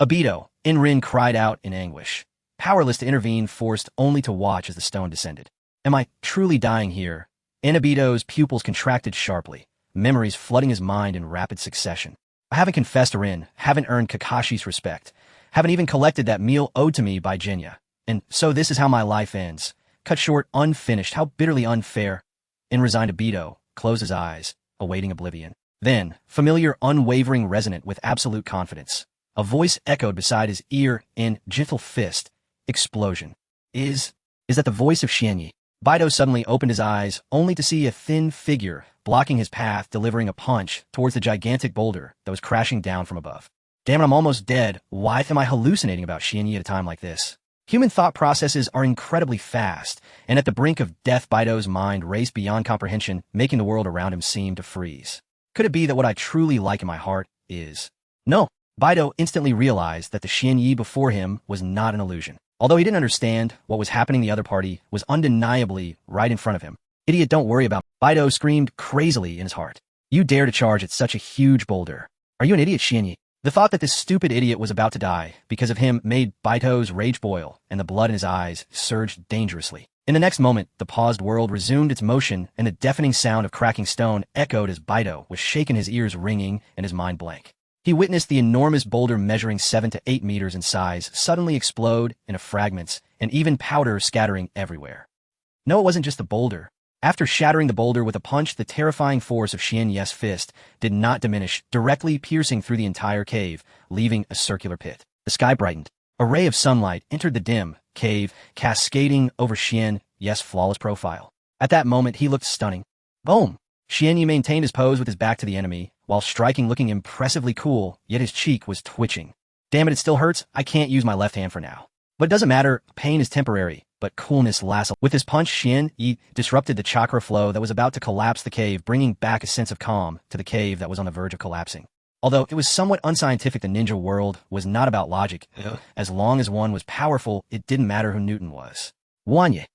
Obito, Rin cried out in anguish, powerless to intervene, forced only to watch as the stone descended. Am I truly dying here? Obito's pupils contracted sharply, memories flooding his mind in rapid succession. I haven't confessed to Rin, haven't earned Kakashi's respect, haven't even collected that meal owed to me by Genya. And so this is how my life ends. Cut short, unfinished, how bitterly unfair. Resigned, Obito closed his eyes, awaiting oblivion. Then, familiar, unwavering, resonant with absolute confidence, a voice echoed beside his ear in gentle fist. Explosion. Is that the voice of Xianyi? Obito suddenly opened his eyes, only to see a thin figure blocking his path, delivering a punch towards the gigantic boulder that was crashing down from above. Damn it, I'm almost dead. Why am I hallucinating about Xianyi at a time like this? Human thought processes are incredibly fast, and at the brink of death, Obito's mind raced beyond comprehension, making the world around him seem to freeze. Could it be that what I truly like in my heart is— No. Obito instantly realized that the Xianyi before him was not an illusion. Although he didn't understand what was happening, the other party was undeniably right in front of him. Idiot, don't worry about me. Obito screamed crazily in his heart. You dare to charge at such a huge boulder. Are you an idiot, Xianyi? The thought that this stupid idiot was about to die because of him made Obito's rage boil, and the blood in his eyes surged dangerously. In the next moment, the paused world resumed its motion, and the deafening sound of cracking stone echoed as Obito was shaken, his ears ringing and his mind blank. He witnessed the enormous boulder measuring 7 to 8 meters in size suddenly explode into fragments, and even powder scattering everywhere. No, it wasn't just the boulder. After shattering the boulder with a punch, the terrifying force of Xianyi's fist did not diminish, directly piercing through the entire cave, leaving a circular pit. The sky brightened. A ray of sunlight entered the dim cave, cascading over Xianyi's flawless profile. At that moment, he looked stunning. Boom! Xianyi maintained his pose with his back to the enemy, while striking looking impressively cool, yet his cheek was twitching. Damn it, it still hurts. I can't use my left hand for now. But it doesn't matter, pain is temporary, but coolness lasts. With his punch, Xianyi disrupted the chakra flow that was about to collapse the cave, bringing back a sense of calm to the cave that was on the verge of collapsing. Although it was somewhat unscientific, the ninja world was not about logic. As long as one was powerful, it didn't matter who Newton was. Wanye.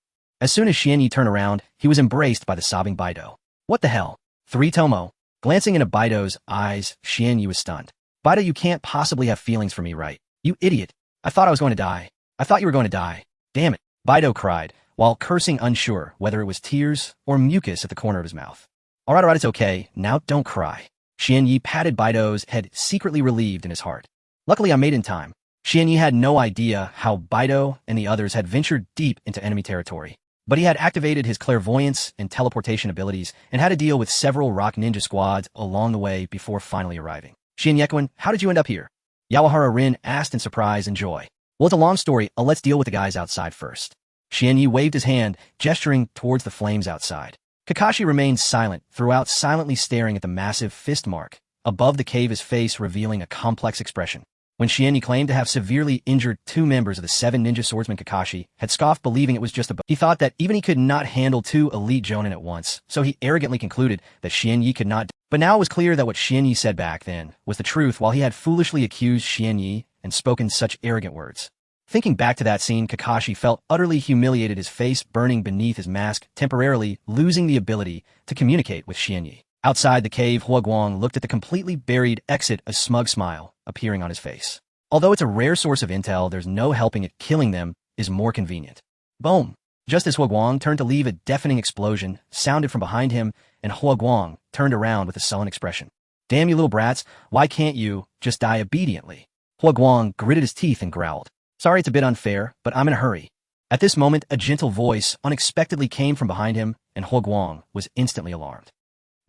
As soon as Xianyi turned around, he was embraced by the sobbing Baido. What the hell? 3 Tomo. Glancing into Baido's eyes, Xianyi was stunned. Baido, you can't possibly have feelings for me, right? You idiot. I thought I was going to die. I thought you were going to die. Damn it. Baido cried, while cursing, unsure whether it was tears or mucus at the corner of his mouth. Alright, it's okay. Now don't cry. Xianyi patted Baido's head, secretly relieved in his heart. Luckily, I made it in time. Xianyi had no idea how Baido and the others had ventured deep into enemy territory. But he had activated his clairvoyance and teleportation abilities and had to deal with several rock ninja squads along the way before finally arriving. Xianyekuan, how did you end up here? Yawahara Rin asked in surprise and joy. Well, it's a long story. Let's deal with the guys outside first. Xianyi waved his hand, gesturing towards the flames outside. Kakashi remained silent, throughout silently staring at the massive fist mark above the cave, his face revealing a complex expression. When Xianyi claimed to have severely injured 2 members of the 7 ninja swordsmen, Kakashi had scoffed, believing it was just a bug. He thought that even he could not handle 2 elite jonin at once, so he arrogantly concluded that Xianyi could not. But now it was clear that what Xianyi said back then was the truth, while he had foolishly accused Xianyi and spoken such arrogant words. Thinking back to that scene, Kakashi felt utterly humiliated, his face burning beneath his mask, temporarily losing the ability to communicate with Xianyi. Outside the cave, Huaguang looked at the completely buried exit, a smug smile appearing on his face. Although it's a rare source of intel, there's no helping it. Killing them is more convenient. Boom! Just as Huaguang turned to leave, a deafening explosion sounded from behind him, and Huaguang turned around with a sullen expression. Damn you little brats, why can't you just die obediently? Huaguang gritted his teeth and growled. Sorry, it's a bit unfair, but I'm in a hurry. At this moment, a gentle voice unexpectedly came from behind him, and Huaguang was instantly alarmed.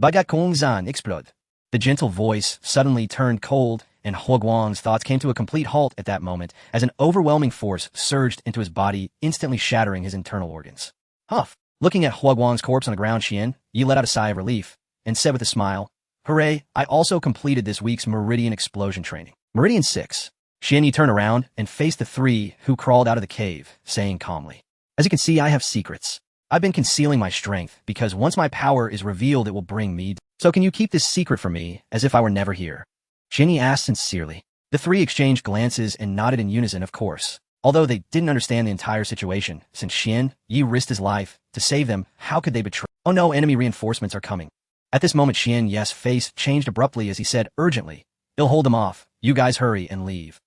Bagakong zan explode. The gentle voice suddenly turned cold, and Huaguang's thoughts came to a complete halt at that moment as an overwhelming force surged into his body, instantly shattering his internal organs. Huff! Looking at Huaguang's corpse on the ground, Xianyi let out a sigh of relief and said with a smile, Hooray, I also completed this week's Meridian Explosion training. Meridian 6. Xianyi turned around and faced the 3 who crawled out of the cave, saying calmly, As you can see, I have secrets. I've been concealing my strength because once my power is revealed, it will bring me. So can you keep this secret from me as if I were never here? Xianyi asked sincerely. The 3 exchanged glances and nodded in unison, of course. Although they didn't understand the entire situation, since Xianyi risked his life to save them, how could they betray? Oh no, enemy reinforcements are coming. At this moment, Xianyi's face changed abruptly as he said urgently, They'll hold them off. You guys hurry and leave.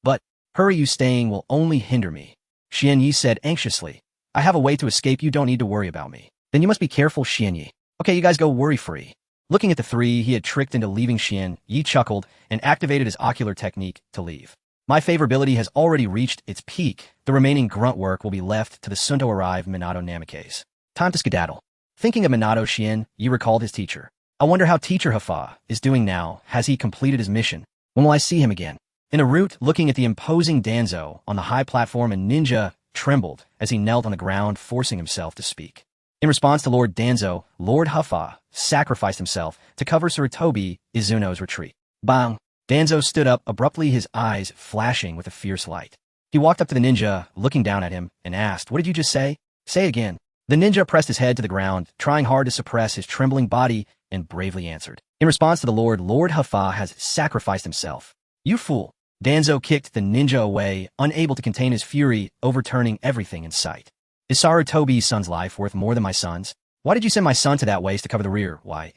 But, hurry, you staying will only hinder me. Xianyi said anxiously. I have a way to escape, you don't need to worry about me. Then you must be careful, Xianyi. Okay, you guys go worry-free. Looking at the 3 he had tricked into leaving, Xianyi chuckled and activated his ocular technique to leave. My favorability has already reached its peak. The remaining grunt work will be left to the soon-to-arrive Minato Namikaze. Time to skedaddle. Thinking of Minato, Xianyi recalled his teacher. I wonder how Teacher Hafa is doing now. Has he completed his mission? When will I see him again? En route, looking at the imposing Danzo on the high platform, a ninja trembled as he knelt on the ground, forcing himself to speak. In response to Lord Danzo, Lord Hafa sacrificed himself to cover Sarutobi Izuno's retreat. Bang! Danzo stood up abruptly, his eyes flashing with a fierce light. He walked up to the ninja, looking down at him, and asked, What did you just say? Say it again. The ninja pressed his head to the ground, trying hard to suppress his trembling body, and bravely answered. In response to the Lord Hafa has sacrificed himself. You fool! Danzo kicked the ninja away, unable to contain his fury, overturning everything in sight. Is Sarutobi's son's life worth more than my son's? Why did you send my son to that waste to cover the rear? Why,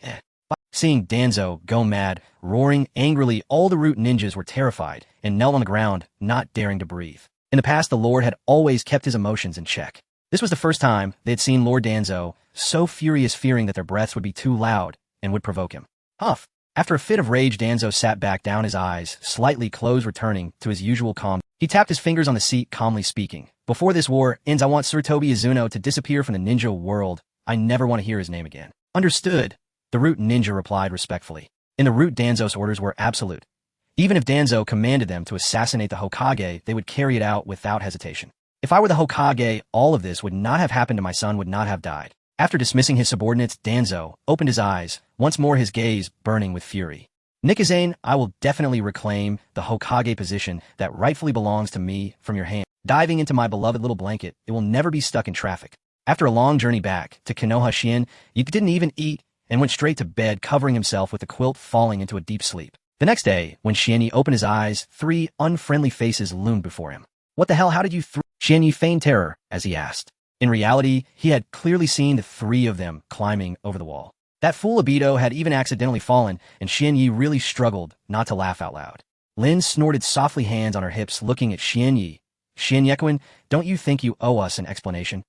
Seeing Danzo go mad, roaring angrily, all the root ninjas were terrified and knelt on the ground, not daring to breathe. In the past, the Lord had always kept his emotions in check. This was the first time they had seen Lord Danzo so furious, fearing that their breaths would be too loud and would provoke him. Huff! After a fit of rage, Danzo sat back down, his eyes slightly closed, returning to his usual calm. He tapped his fingers on the seat, calmly speaking. Before this war ends, I want Sarutobi Izuno to disappear from the ninja world. I never want to hear his name again. Understood, the root ninja replied respectfully. In the root, Danzo's orders were absolute. Even if Danzo commanded them to assassinate the Hokage, they would carry it out without hesitation. If I were the Hokage, all of this would not have happened and my son would not have died. After dismissing his subordinates, Danzo opened his eyes, once more his gaze burning with fury. Nikizane, I will definitely reclaim the Hokage position that rightfully belongs to me from your hand. Diving into my beloved little blanket, it will never be stuck in traffic. After a long journey back to Konoha, Shien, you didn't even eat and went straight to bed, covering himself with the quilt, falling into a deep sleep. The next day, when Shienyi opened his eyes, 3 unfriendly faces loomed before him. What the hell, how did you Shienyi feigned terror as he asked. In reality, he had clearly seen the 3 of them climbing over the wall. That fool Obito had even accidentally fallen, and Shienyi really struggled not to laugh out loud. Lin snorted softly, hands on her hips, looking at Shienyi. Shienyekwin, don't you think you owe us an explanation?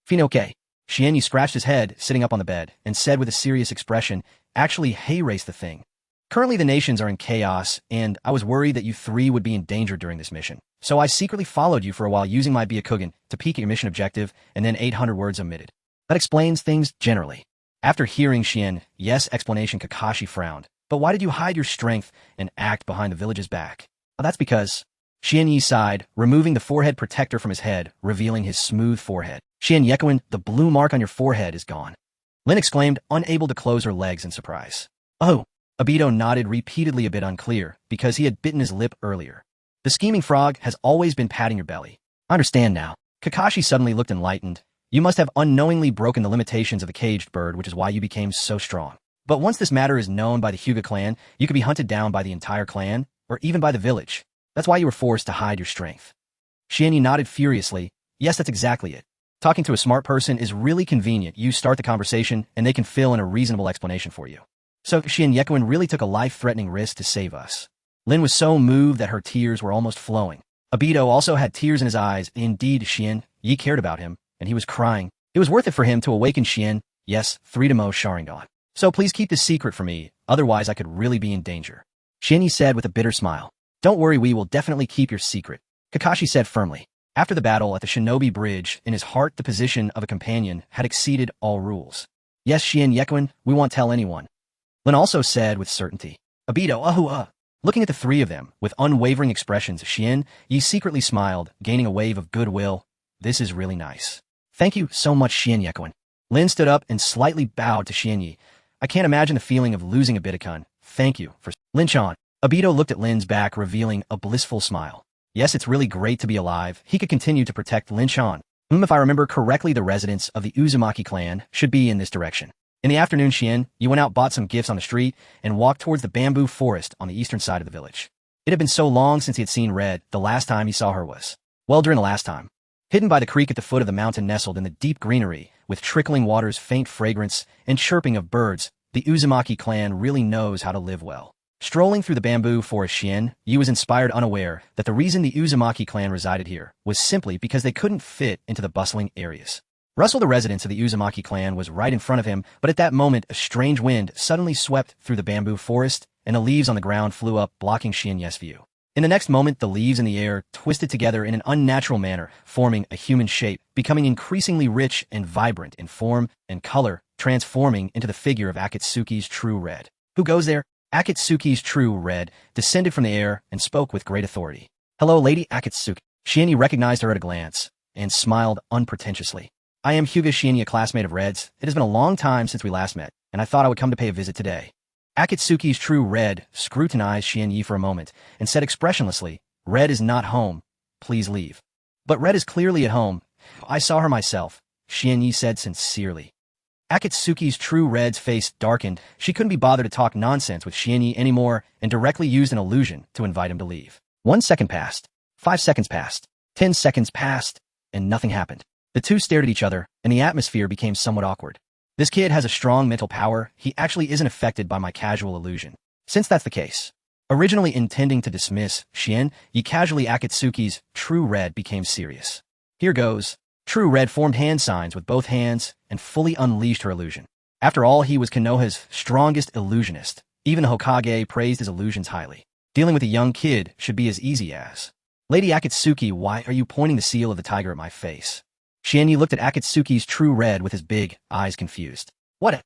Finoke. Shienyi scratched his head, sitting up on the bed, and said with a serious expression, actually, hey, race the thing. Currently the nations are in chaos, and I was worried that you 3 would be in danger during this mission. So I secretly followed you for a while using my Byakugan to peek at your mission objective, and then 800 words omitted. That explains things generally. After hearing yes explanation, Kakashi frowned. But why did you hide your strength and act behind the village's back? Well, that's because... Shienyi sighed, removing the forehead protector from his head, revealing his smooth forehead. Shienyekwin, the blue mark on your forehead is gone. Lin exclaimed, unable to close her legs in surprise. Oh! Obito nodded repeatedly, a bit unclear, because he had bitten his lip earlier. The scheming frog has always been patting your belly. I understand now. Kakashi suddenly looked enlightened. You must have unknowingly broken the limitations of the caged bird, which is why you became so strong. But once this matter is known by the Hyuga clan, you could be hunted down by the entire clan, or even by the village. That's why you were forced to hide your strength. Shienyi nodded furiously. Yes, that's exactly it. Talking to a smart person is really convenient. You start the conversation, and they can fill in a reasonable explanation for you. So Shienyekwin really took a life-threatening risk to save us. Lin was so moved that her tears were almost flowing. Obito also had tears in his eyes. Indeed, Yi cared about him, and he was crying. It was worth it for him to awaken yes, 3 to Mo Sharingan. So please keep this secret from me, otherwise I could really be in danger. Shienyi said with a bitter smile. Don't worry, we will definitely keep your secret, Kakashi said firmly. After the battle at the Shinobi Bridge, in his heart the position of a companion had exceeded all rules. Yes, Shienyekwin, we won't tell anyone. Lin also said with certainty. Obito, Looking at the 3 of them, with unwavering expressions, Yi secretly smiled, gaining a wave of goodwill. This is really nice. Thank you so much, Shienyekwin. Lin stood up and slightly bowed to Shienyi. I can't imagine the feeling of losing a Byakugan. Thank you for Lin-chan. Obito looked at Lin's back, revealing a blissful smile. Yes, it's really great to be alive. He could continue to protect Lin-chan. If I remember correctly, the residents of the Uzumaki clan should be in this direction. In the afternoon, you went out, bought some gifts on the street, and walked towards the bamboo forest on the eastern side of the village. It had been so long since he had seen Red, the last time he saw her was, well, during the last time. Hidden by the creek at the foot of the mountain, nestled in the deep greenery, with trickling waters, faint fragrance, and chirping of birds, the Uzumaki clan really knows how to live well. Strolling through the bamboo forest, Yi was inspired, unaware that the reason the Uzumaki clan resided here was simply because they couldn't fit into the bustling areas. Russell, the residence of the Uzumaki clan, was right in front of him, but at that moment a strange wind suddenly swept through the bamboo forest, and the leaves on the ground flew up, blocking Yi's view. In the next moment, the leaves in the air twisted together in an unnatural manner, forming a human shape, becoming increasingly rich and vibrant in form and color, transforming into the figure of Akatsuki's true Red. Who goes there? Akatsuki's true Red descended from the air and spoke with great authority. Hello, Lady Akatsuki. Shienyi recognized her at a glance and smiled unpretentiously. I am Hyuga Shienyi, a classmate of Red's. It has been a long time since we last met, and I thought I would come to pay a visit today. Akatsuki's true Red scrutinized Shienyi for a moment and said expressionlessly, Red is not home. Please leave. But Red is clearly at home. I saw her myself, Shienyi said sincerely. Akatsuki's true Red's face darkened. She couldn't be bothered to talk nonsense with Shienyi anymore and directly used an illusion to invite him to leave. 1 second passed. 5 seconds passed. 10 seconds passed, and nothing happened. The two stared at each other, and the atmosphere became somewhat awkward. This kid has a strong mental power. He actually isn't affected by my casual illusion. Since that's the case, originally intending to dismiss Yi casually, Akatsuki's true Red became serious. Here goes. True Red formed hand signs with both hands and fully unleashed her illusion. After all, he was Konoha's strongest illusionist. Even the Hokage praised his illusions highly. Dealing with a young kid should be as easy as. Lady Akatsuki, why are you pointing the seal of the tiger at my face? Shienyi looked at Akatsuki's true Red with his big eyes confused. What?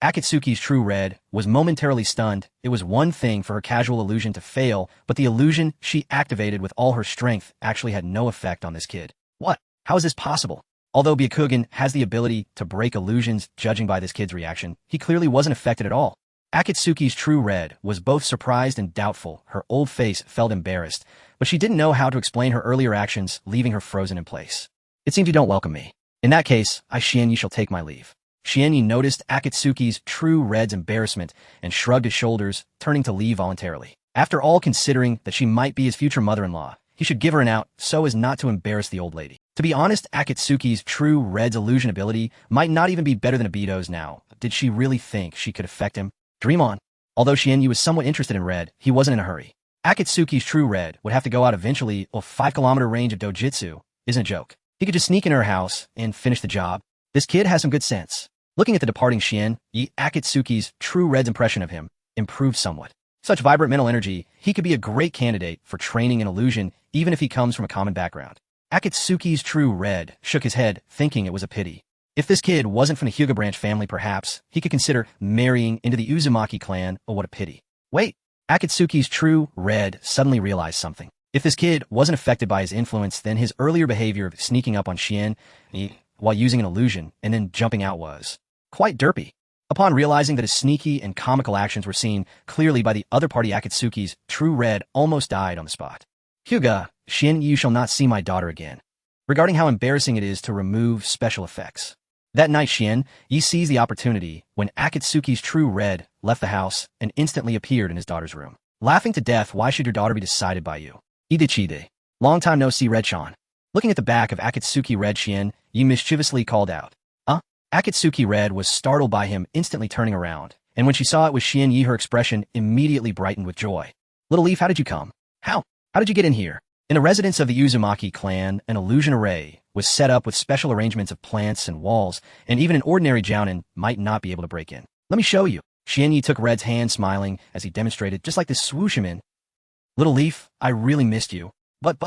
Akatsuki's true Red was momentarily stunned. It was one thing for her casual illusion to fail, but the illusion she activated with all her strength actually had no effect on this kid. What? How is this possible? Although Byakugan has the ability to break illusions judging by this kid's reaction, he clearly wasn't affected at all. Akatsuki's true red was both surprised and doubtful. Her old face felt embarrassed, but she didn't know how to explain her earlier actions, leaving her frozen in place. It seems you don't welcome me. In that case, I Shienyi shall take my leave. Shienyi noticed Akatsuki's true red's embarrassment and shrugged his shoulders, turning to leave voluntarily. After all, considering that she might be his future mother-in-law, he should give her an out so as not to embarrass the old lady. To be honest, Akatsuki's true red's illusion ability might not even be better than Obito's now. Did she really think she could affect him? Dream on. Although Shienyi was somewhat interested in red, he wasn't in a hurry. Akatsuki's true red would have to go out eventually. A 5-kilometer range of dojutsu isn't a joke. He could just sneak in her house and finish the job. This kid has some good sense. Looking at the departing Shienyi, Akatsuki's true red's impression of him improved somewhat. Such vibrant mental energy, he could be a great candidate for training in illusion even if he comes from a common background. Akatsuki's true red shook his head, thinking it was a pity. If this kid wasn't from the Hyuga branch family, perhaps he could consider marrying into the Uzumaki clan. Oh, what a pity. Wait, Akatsuki's true red suddenly realized something. If this kid wasn't affected by his influence, then his earlier behavior of sneaking up on Shienyi while using an illusion and then jumping out was quite derpy. Upon realizing that his sneaky and comical actions were seen clearly by the other party, Akatsuki's true red almost died on the spot. Hyuga, Shienyi, you shall not see my daughter again. Regarding how embarrassing it is to remove special effects. That night, Shienyi seized the opportunity when Akatsuki's true red left the house and instantly appeared in his daughter's room. Laughing to death, why should your daughter be decided by you? Idichide. Long time no see, Red-chan. Looking at the back of Akatsuki Red, Shienyi mischievously called out. Akatsuki Red was startled by him instantly turning around, and when she saw it was Shienyi, her expression immediately brightened with joy. Little Leaf, how did you come? How did you get in here? In the residence of the Uzumaki clan, an illusion array was set up with special arrangements of plants and walls, and even an ordinary jounin might not be able to break in. Let me show you. Shienyi took Red's hand, smiling as he demonstrated, just like this swoosh him in. Little Leaf, I really missed you. But,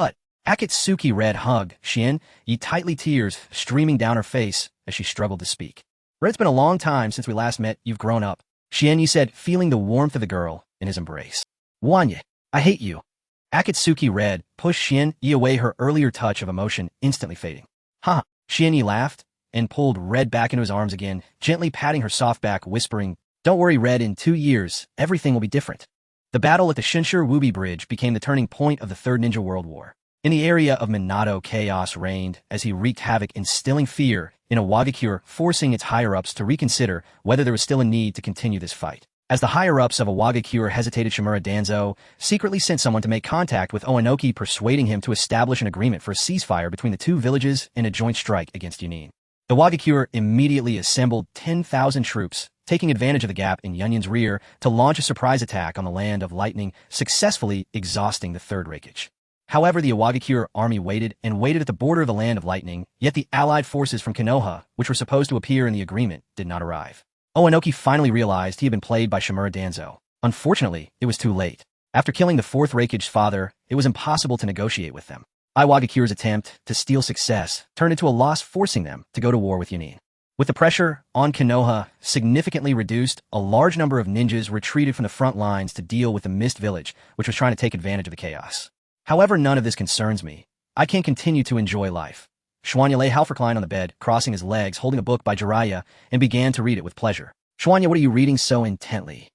Akatsuki Red hugged Shienyi tightly, tears streaming down her face as she struggled to speak. Red, it's been a long time since we last met. You've grown up, Shienyi said, feeling the warmth of the girl in his embrace. Wanya, I hate you. Akatsuki Red pushed Shienyi away, her earlier touch of emotion instantly fading. Ha! Shienyi laughed and pulled Red back into his arms again, gently patting her soft back, whispering, Don't worry, Red, in 2 years, everything will be different. The battle at the Shinshu-Wubi Bridge became the turning point of the Third Ninja World War. In the area of Minato, chaos reigned as he wreaked havoc, instilling fear in Awagakure, forcing its higher-ups to reconsider whether there was still a need to continue this fight. As the higher-ups of Awagakure hesitated, Shimura Danzo secretly sent someone to make contact with Oanoki, persuading him to establish an agreement for a ceasefire between the two villages and a joint strike against Yunin. The Awagakure immediately assembled 10,000 troops, taking advantage of the gap in Yunin's rear to launch a surprise attack on the Land of Lightning, successfully exhausting the Third Reikage. However, the Awagakure army waited at the border of the Land of Lightning, yet the allied forces from Konoha, which were supposed to appear in the agreement, did not arrive. Oanoki finally realized he had been played by Shimura Danzo. Unfortunately, it was too late. After killing the Fourth Reikage's father, it was impossible to negotiate with them. Awagakure's attempt to steal success turned into a loss, forcing them to go to war with Yunin. With the pressure on Konoha significantly reduced, a large number of ninjas retreated from the front lines to deal with the Mist Village, which was trying to take advantage of the chaos. However, none of this concerns me. I can continue to enjoy life. Schwanya lay half reclined on the bed, crossing his legs, holding a book by Jiraiya, and began to read it with pleasure. Schwanya, what are you reading so intently?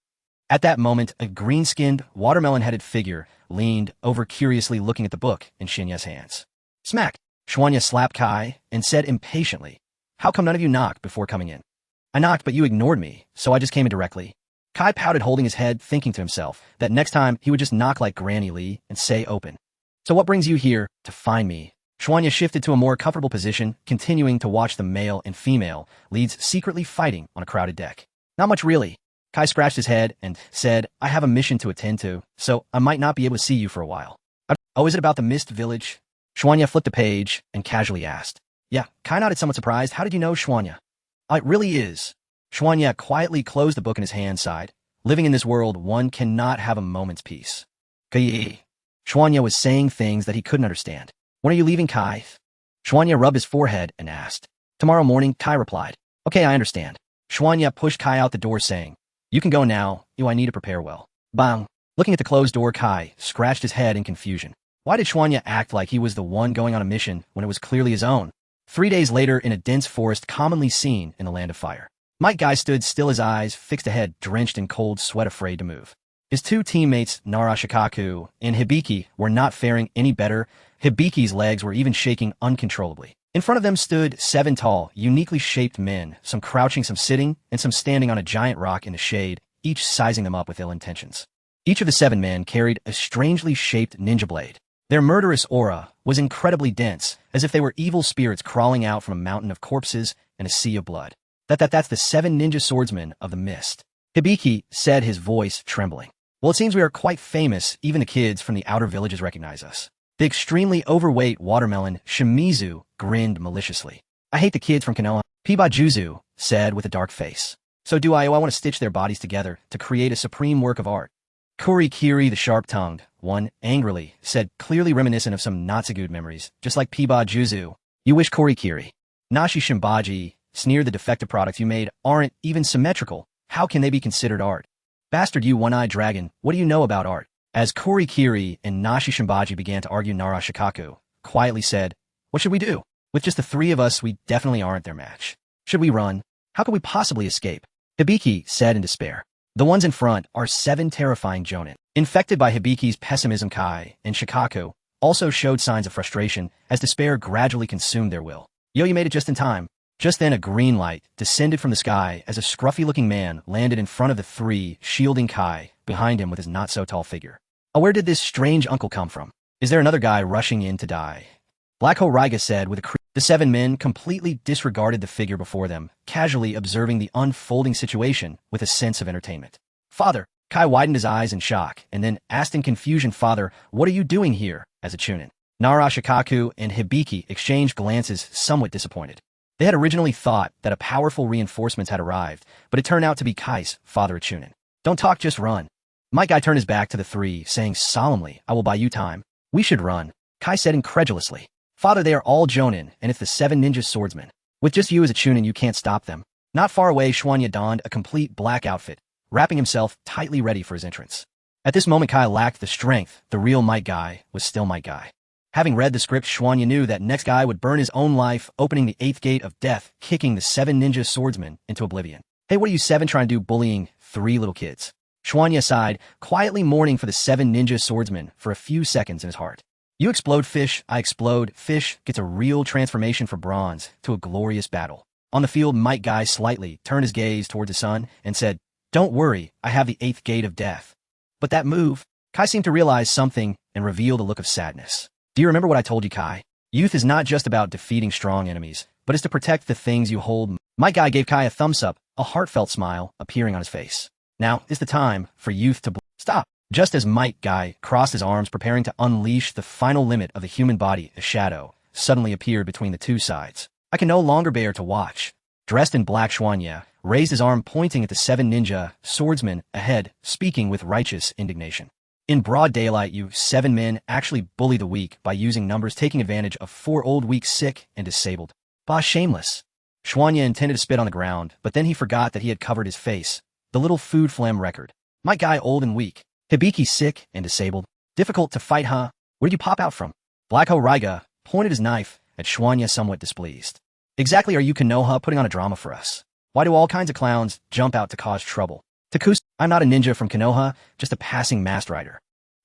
At that moment, a green-skinned, watermelon-headed figure leaned over, curiously looking at the book in Shinya's hands. Smack! Schwanya slapped Kai and said impatiently, How come none of you knocked before coming in? I knocked, but you ignored me, so I just came in directly. Kai pouted, holding his head, thinking to himself that next time he would just knock like Granny Lee and say open. So what brings you here to find me? Schwanya shifted to a more comfortable position, continuing to watch the male and female leads secretly fighting on a crowded deck. Not much, really. Kai scratched his head and said, I have a mission to attend to, so I might not be able to see you for a while. Oh, is it about the Mist Village? Schwanya flipped a page and casually asked. Yeah, Kai nodded, somewhat surprised. How did you know, Schwanya? It really is. Schwanya quietly closed the book in his hand, sighed. Living in this world, one cannot have a moment's peace. Kai. Schwanya was saying things that he couldn't understand. When are you leaving, Kai? Schwanya rubbed his forehead and asked. Tomorrow morning, Kai replied. Okay, I understand. Schwanya pushed Kai out the door, saying, You can go now. I need to prepare well. Bang. Looking at the closed door, Kai scratched his head in confusion. Why did Schwanya act like he was the one going on a mission when it was clearly his own? 3 days later, in a dense forest commonly seen in the Land of Fire, Might Guy stood still, his eyes fixed ahead, drenched in cold sweat, afraid to move. His two teammates, Narashikaku and Hibiki, were not faring any better. Hibiki's legs were even shaking uncontrollably. In front of them stood 7 tall, uniquely shaped men, some crouching, some sitting, and some standing on a giant rock in the shade, each sizing them up with ill intentions. Each of the 7 men carried a strangely shaped ninja blade. Their murderous aura was incredibly dense, as if they were evil spirits crawling out from a mountain of corpses and a sea of blood. That's the 7 ninja swordsmen of the mist. Hibiki said, his voice trembling. Well, it seems we are quite famous. Even the kids from the outer villages recognize us. The extremely overweight watermelon Shimizu grinned maliciously. I hate the kids from Konoha, Pibajuzu said with a dark face. So do I. I want to stitch their bodies together to create a supreme work of art. Kurikiri, the sharp-tongued one, angrily said, clearly reminiscent of some Natsugude memories, just like Pibajuzu. You wish, Kurikiri. Nashi Shimbaji sneered, the defective products you made aren't even symmetrical. How can they be considered art? Bastard, you one-eyed dragon, what do you know about art? As Kurikiri and Nashi Shimbaji began to argue, Narashikaku quietly said, what should we do? With just the 3 of us, we definitely aren't their match. Should we run? How could we possibly escape? Hibiki said in despair. The ones in front are 7 terrifying jonin. Infected by Hibiki's pessimism, Kai and Shikaku also showed signs of frustration as despair gradually consumed their will. Yo, you made it just in time. Just then a green light descended from the sky as a scruffy-looking man landed in front of the 3, shielding Kai behind him with his not-so-tall figure. Oh, where did this strange uncle come from? Is there another guy rushing in to die? Black Hole Raiga said with a creep. The 7 men completely disregarded the figure before them, casually observing the unfolding situation with a sense of entertainment. Father! Kai widened his eyes in shock, and then asked in confusion, Father, what are you doing here, as a chunin? Narashikaku and Hibiki exchanged glances, somewhat disappointed. They had originally thought that a powerful reinforcement had arrived, but it turned out to be Kai's father, a chunin. Don't talk, just run. Might Guy turned his back to the 3, saying solemnly, I will buy you time. We should run. Kai said incredulously. Father, they are all jonin, and it's the 7 ninja swordsmen. With just you as a chunin, you can't stop them. Not far away, Schwanya donned a complete black outfit, wrapping himself tightly ready for his entrance. At this moment, Kai lacked the strength. The real Might Guy was still Might Guy. Having read the script, Schwanya knew that next guy would burn his own life, opening the 8th gate of death, kicking the 7 ninja swordsmen into oblivion. Hey, what are you 7 trying to do bullying 3 little kids? Schwanya sighed, quietly mourning for the 7 ninja swordsmen for a few seconds in his heart. You explode fish, I explode. Fish gets a real transformation for bronze to a glorious battle. On the field, Might Guy slightly turned his gaze toward the sun and said, Don't worry, I have the 8th gate of death. But that move, Kai seemed to realize something and revealed a look of sadness. Do you remember what I told you, Kai? Youth is not just about defeating strong enemies, but is to protect the things you hold. Might Guy gave Kai a thumbs up, a heartfelt smile appearing on his face. Now is the time for youth to stop. Just as Might Guy crossed his arms, preparing to unleash the final limit of the human body, a shadow suddenly appeared between the 2 sides. I can no longer bear to watch. Dressed in black, Schwanya raised his arm, pointing at the 7 ninja swordsmen ahead, speaking with righteous indignation. In broad daylight, you 7 men actually bully the weak by using numbers, taking advantage of 4 old, weak, sick, and disabled. Bah, shameless. Schwanya intended to spit on the ground, but then he forgot that he had covered his face. The little food phlegm record. Might Guy old and weak. Hibiki sick and disabled. Difficult to fight, huh? Where'd you pop out from? Black Hole Raiga pointed his knife at Schwanya, somewhat displeased. Exactly are you Konoha putting on a drama for us? Why do all kinds of clowns jump out to cause trouble? Takusa, I'm not a ninja from Konoha, just a passing masked rider.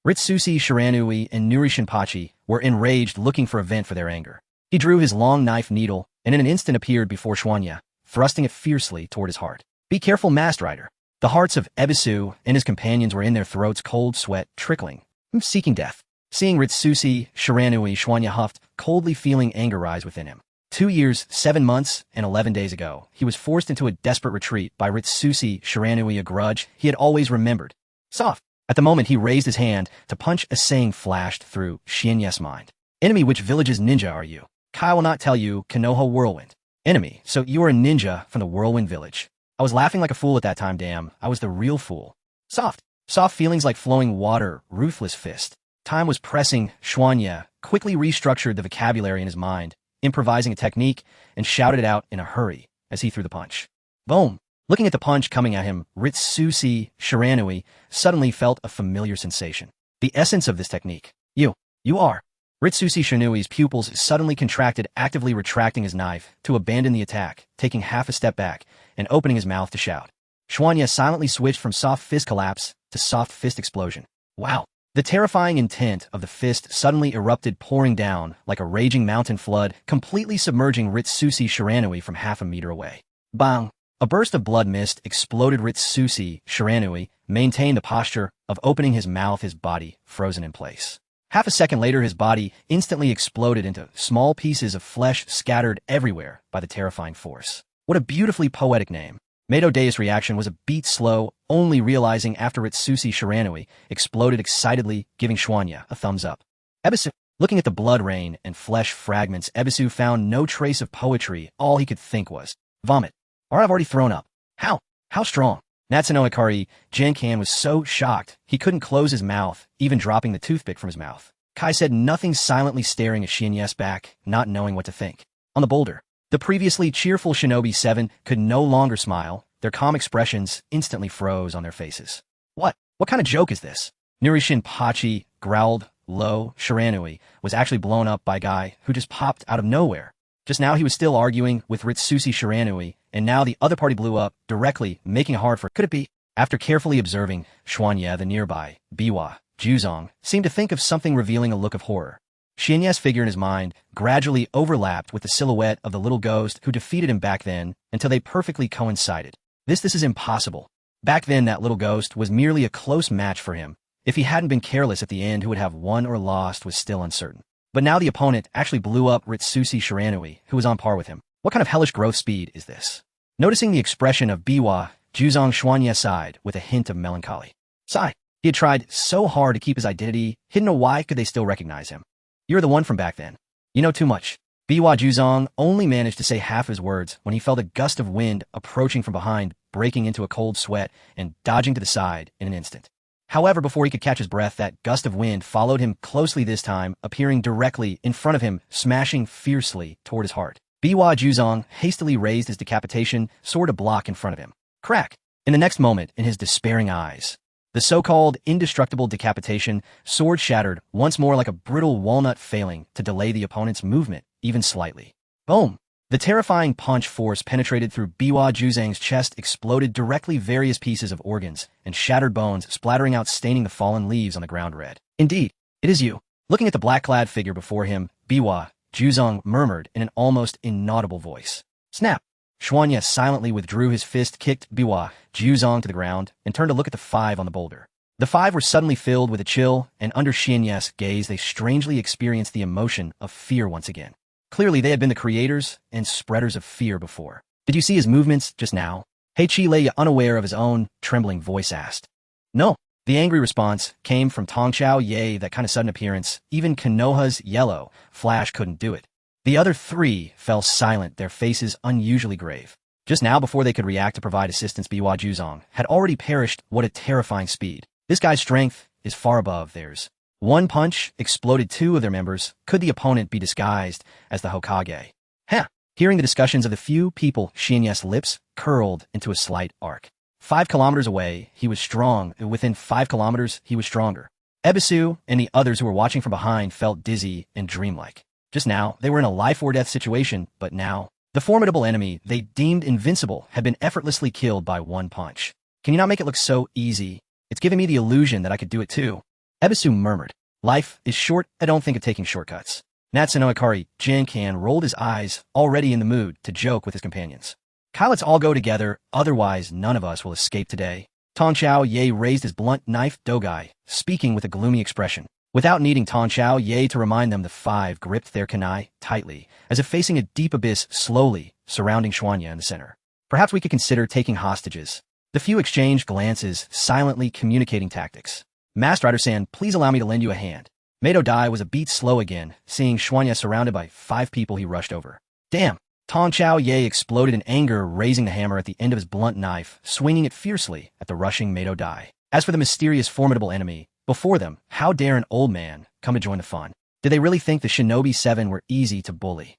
Ritsushi Shiranui and Nuri Shinpachi were enraged, looking for a vent for their anger. He drew his long knife needle and in an instant appeared before Schwanya, thrusting it fiercely toward his heart. Be careful, masked rider. The hearts of Ebisu and his companions were in their throats, cold sweat trickling, seeking death. Seeing Ritsushi Shiranui, Schwanya huffed, coldly, feeling anger rise within him. 2 years, 7 months, and 11 days ago, he was forced into a desperate retreat by Ritsushi Shiranui, a grudge he had always remembered. Soft. At the moment he raised his hand to punch, a saying flashed through Shinya's mind. Enemy, which village's ninja are you? Kai will not tell you. Konoha Whirlwind. Enemy, so you are a ninja from the Whirlwind Village. I was laughing like a fool at that time, damn. I was the real fool. Soft. Soft feelings like flowing water, ruthless fist. Time was pressing. Schwanya quickly restructured the vocabulary in his mind, improvising a technique, and shouted it out in a hurry as he threw the punch. Boom! Looking at the punch coming at him, Ritsushi Shiranui suddenly felt a familiar sensation. The essence of this technique. You are. Ritsushi Shinui's pupils suddenly contracted, actively retracting his knife to abandon the attack, taking half a step back, and opening his mouth to shout. Xuanya silently switched from soft fist collapse to soft fist explosion. Wow! The terrifying intent of the fist suddenly erupted, pouring down like a raging mountain flood, completely submerging Ritsushi Shiranui from half a meter away. Bang! A burst of blood mist exploded. Ritsushi Shiranui maintained the posture of opening his mouth, his body frozen in place. Half a second later, his body instantly exploded into small pieces of flesh scattered everywhere by the terrifying force. What a beautifully poetic name. Meidou's reaction was a beat slow, only realizing after Ritsushi Shiranui exploded excitedly, giving Xuanya a thumbs up. Ebisu, looking at the blood rain and flesh fragments, Ebisu found no trace of poetry. All he could think was, vomit. Or I've already thrown up. How? How strong? Kekkei Genkai was so shocked, he couldn't close his mouth, even dropping the toothpick from his mouth. Kai said nothing, silently staring at Xinya's back, not knowing what to think. On the boulder, the previously cheerful Shinobi 7 could no longer smile. Their calm expressions instantly froze on their faces. What kind of joke is this? Nirishin Pachi growled low. Shiranui was actually blown up by a guy who just popped out of nowhere. Just now he was still arguing with Ritsushi Shiranui, and now the other party blew up directly, making it hard for could it be? After carefully observing Xuanya, the nearby Biwa Juzong seemed to think of something, revealing a look of horror. Xinya's figure in his mind gradually overlapped with the silhouette of the little ghost who defeated him back then, until they perfectly coincided. This is impossible. Back then that little ghost was merely a close match for him. If he hadn't been careless at the end, who would have won or lost was still uncertain. But now the opponent actually blew up Ritsushi Shiranui, who was on par with him. What kind of hellish growth speed is this? Noticing the expression of Biwa Juzong, Xuanya sighed with a hint of melancholy. Sigh. He had tried so hard to keep his identity hidden. Why could they still recognize him? You're the one from back then. You know too much. Biwa Juzong only managed to say half his words when he felt a gust of wind approaching from behind, breaking into a cold sweat and dodging to the side in an instant. However, before he could catch his breath, that gust of wind followed him closely, this time appearing directly in front of him, smashing fiercely toward his heart. Biwa Juzong hastily raised his decapitation sword to block in front of him. Crack! In the next moment, in his despairing eyes, the so-called indestructible decapitation sword shattered once more like a brittle walnut, failing to delay the opponent's movement even slightly. Boom! The terrifying punch force penetrated through Biwa Juzong's chest, exploded directly, various pieces of organs and shattered bones splattering out, staining the fallen leaves on the ground red. Indeed, it is you. Looking at the black-clad figure before him, Biwa Juzong murmured in an almost inaudible voice. Snap! Xuanya silently withdrew his fist, kicked Biwa Juzong to the ground, and turned to look at the five on the boulder. The five were suddenly filled with a chill, and under Xinya's gaze they strangely experienced the emotion of fear once again. Clearly, they had been the creators and spreaders of fear before. Did you see his movements just now? Heichi, unaware of his own trembling voice, asked. No. The angry response came from Tongchao. Yay, that kind of sudden appearance. Even Konoha's yellow flash couldn't do it. The other three fell silent, their faces unusually grave. Just now, before they could react to provide assistance, Biwa Juzong had already perished. What a terrifying speed. This guy's strength is far above theirs. One punch exploded two of their members. Could the opponent be disguised as the Hokage? Huh! Hearing the discussions of the few people, Xinya's lips curled into a slight arc. 5 kilometers away, he was strong. Within 5 kilometers, he was stronger. Ebisu and the others who were watching from behind felt dizzy and dreamlike. Just now, they were in a life-or-death situation, but now, the formidable enemy they deemed invincible had been effortlessly killed by one punch. Can you not make it look so easy? It's giving me the illusion that I could do it too. Ebisu murmured. Life is short. I don't think of taking shortcuts. Kekkei Genkai rolled his eyes, already in the mood to joke with his companions. Kai, let's all go together, otherwise none of us will escape today. Tongchao Ye raised his blunt knife, Dogai, speaking with a gloomy expression. Without needing Tongchao Ye to remind them, the five gripped their kunai tightly, as if facing a deep abyss, slowly surrounding Xuanya in the center. Perhaps we could consider taking hostages. The few exchanged glances, silently communicating tactics. Master Rider-san, please allow me to lend you a hand. Meidou was a beat slow again, seeing Xuanya surrounded by 5 people. He rushed over. Damn! Tongchao Ye exploded in anger, raising the hammer at the end of his blunt knife, swinging it fiercely at the rushing Meidou. As for the mysterious, formidable enemy before them, how dare an old man come to join the fun? Did they really think the Shinobi 7 were easy to bully?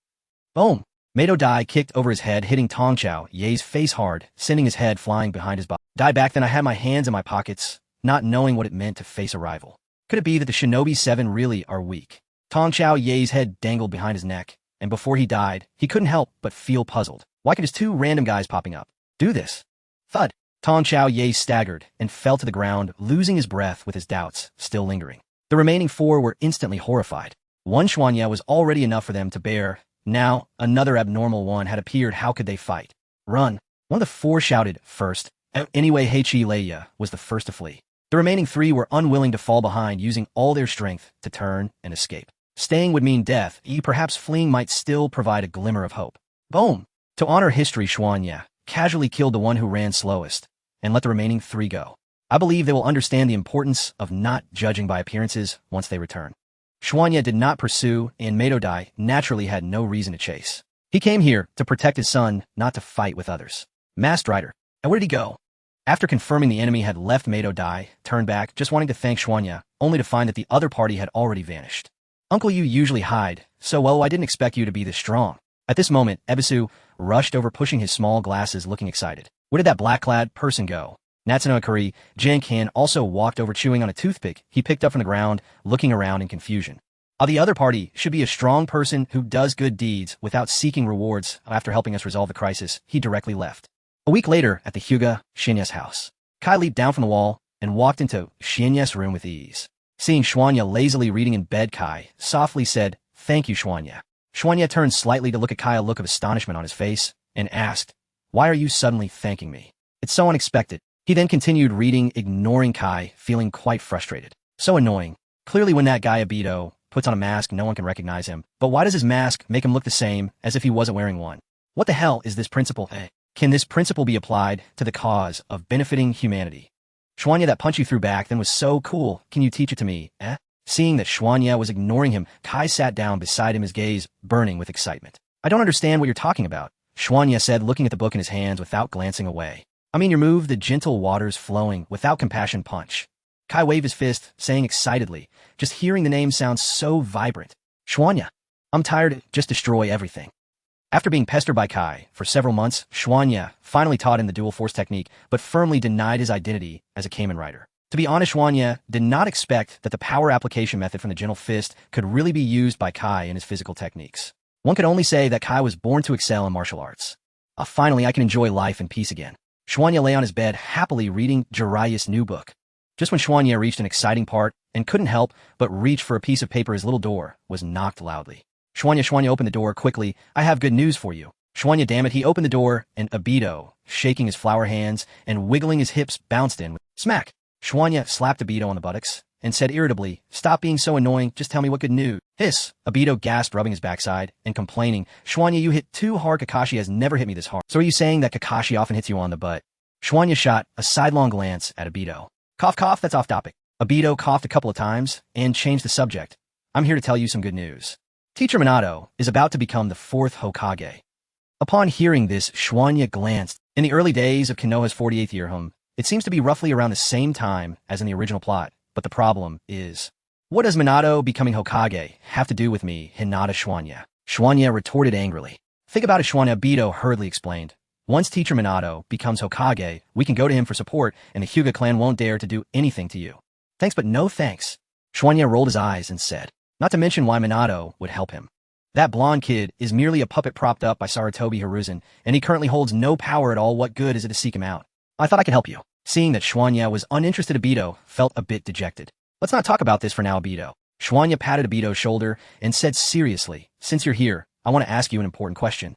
Boom! Meidou kicked over his head, hitting Tongchao Ye's face hard, sending his head flying behind his body. Back then I had my hands in my pockets, not knowing what it meant to face a rival. Could it be that the Shinobi 7 really are weak? Tong Chao Ye's head dangled behind his neck, and before he died, he couldn't help but feel puzzled. Why could just two random guys popping up do this? Thud. Tong Chao Ye staggered and fell to the ground, losing his breath with his doubts still lingering. The remaining four were instantly horrified. One Xuanya was already enough for them to bear. Now, another abnormal one had appeared. How could they fight? Run. One of the four shouted first. Anyway, Heichi Leia was the first to flee. The remaining three were unwilling to fall behind, using all their strength to turn and escape. Staying would mean death, perhaps fleeing might still provide a glimmer of hope. Boom! To honor history, Xuanya casually killed the one who ran slowest, and let the remaining three go. I believe they will understand the importance of not judging by appearances once they return. Xuanya did not pursue, and Meidodai naturally had no reason to chase. He came here to protect his son, not to fight with others. Masked Rider. And where did he go? After confirming the enemy had left, Meidodai turned back, just wanting to thank Xuanya, only to find that the other party had already vanished. Uncle, you usually hide, so well, I didn't expect you to be this strong. At this moment, Ebisu rushed over, pushing his small glasses, looking excited. Where did that black-clad person go? Natsuno Akari, Jankan, also walked over, chewing on a toothpick he picked up from the ground, looking around in confusion. The other party should be a strong person who does good deeds without seeking rewards. After helping us resolve the crisis, he directly left. A week later, at the Hyuga Genya's house, Kai leaped down from the wall and walked into Genya's room with ease. Seeing Xuanya lazily reading in bed, Kai softly said, "Thank you, Xuanya." Xuanya turned slightly to look at Kai, a look of astonishment on his face, and asked, "Why are you suddenly thanking me? It's so unexpected." He then continued reading, ignoring Kai, feeling quite frustrated. So annoying. Clearly when that guy Obito puts on a mask, no one can recognize him. But why does his mask make him look the same as if he wasn't wearing one? What the hell is this principle? Can this principle be applied to the cause of benefiting humanity? Xuanya, that punch you threw back then was so cool. Can you teach it to me, Seeing that Xuanya was ignoring him, Kai sat down beside him, his gaze burning with excitement. "I don't understand what you're talking about," Xuanya said, looking at the book in his hands without glancing away. "I mean your move, the gentle waters flowing without compassion punch." Kai waved his fist, saying excitedly, "Just hearing the name sounds so vibrant. Xuanya, I'm tired, just destroy everything." After being pestered by Kai for several months, Xuanya finally taught him the dual force technique, but firmly denied his identity as a Kamen Rider. To be honest, Xuanya did not expect that the power application method from the gentle fist could really be used by Kai in his physical techniques. One could only say that Kai was born to excel in martial arts. Finally, I can enjoy life in peace again. Xuanya lay on his bed, happily reading Jiraiya's new book. Just when Xuanya reached an exciting part and couldn't help but reach for a piece of paper, his little door was knocked loudly. Xuanya opened the door quickly. "I have good news for you." Xuanya, damn it, he opened the door, and Obito, shaking his flower hands and wiggling his hips, bounced in with smack. Xuanya slapped Obito on the buttocks and said irritably, "Stop being so annoying, just tell me what good news." Hiss! Obito gasped, rubbing his backside and complaining, "Xuanya, you hit too hard. Kakashi has never hit me this hard." "So are you saying that Kakashi often hits you on the butt?" Xuanya shot a sidelong glance at Obito. "Cough, cough, that's off topic." Obito coughed a couple of times and changed the subject. "I'm here to tell you some good news. Teacher Minato is about to become the 4th Hokage." Upon hearing this, Xuanya glanced. In the early days of Konoha's 48th year, it seems to be roughly around the same time as in the original plot, but the problem is, what does Minato becoming Hokage have to do with me, Hinata Xuanya? Xuanya retorted angrily. "Think about it, Xuanya," Obito hurriedly explained. "Once Teacher Minato becomes Hokage, we can go to him for support, and the Hyuga clan won't dare to do anything to you." "Thanks, but no thanks." Xuanya rolled his eyes and said, "Not to mention why Minato would help him. That blonde kid is merely a puppet propped up by Sarutobi Hiruzen, and he currently holds no power at all. What good is it to seek him out? I thought I could help you." Seeing that Xuanya was uninterested, Obito felt a bit dejected. "Let's not talk about this for now, Obito." Xuanya patted Obito's shoulder and said seriously, "Since you're here, I want to ask you an important question."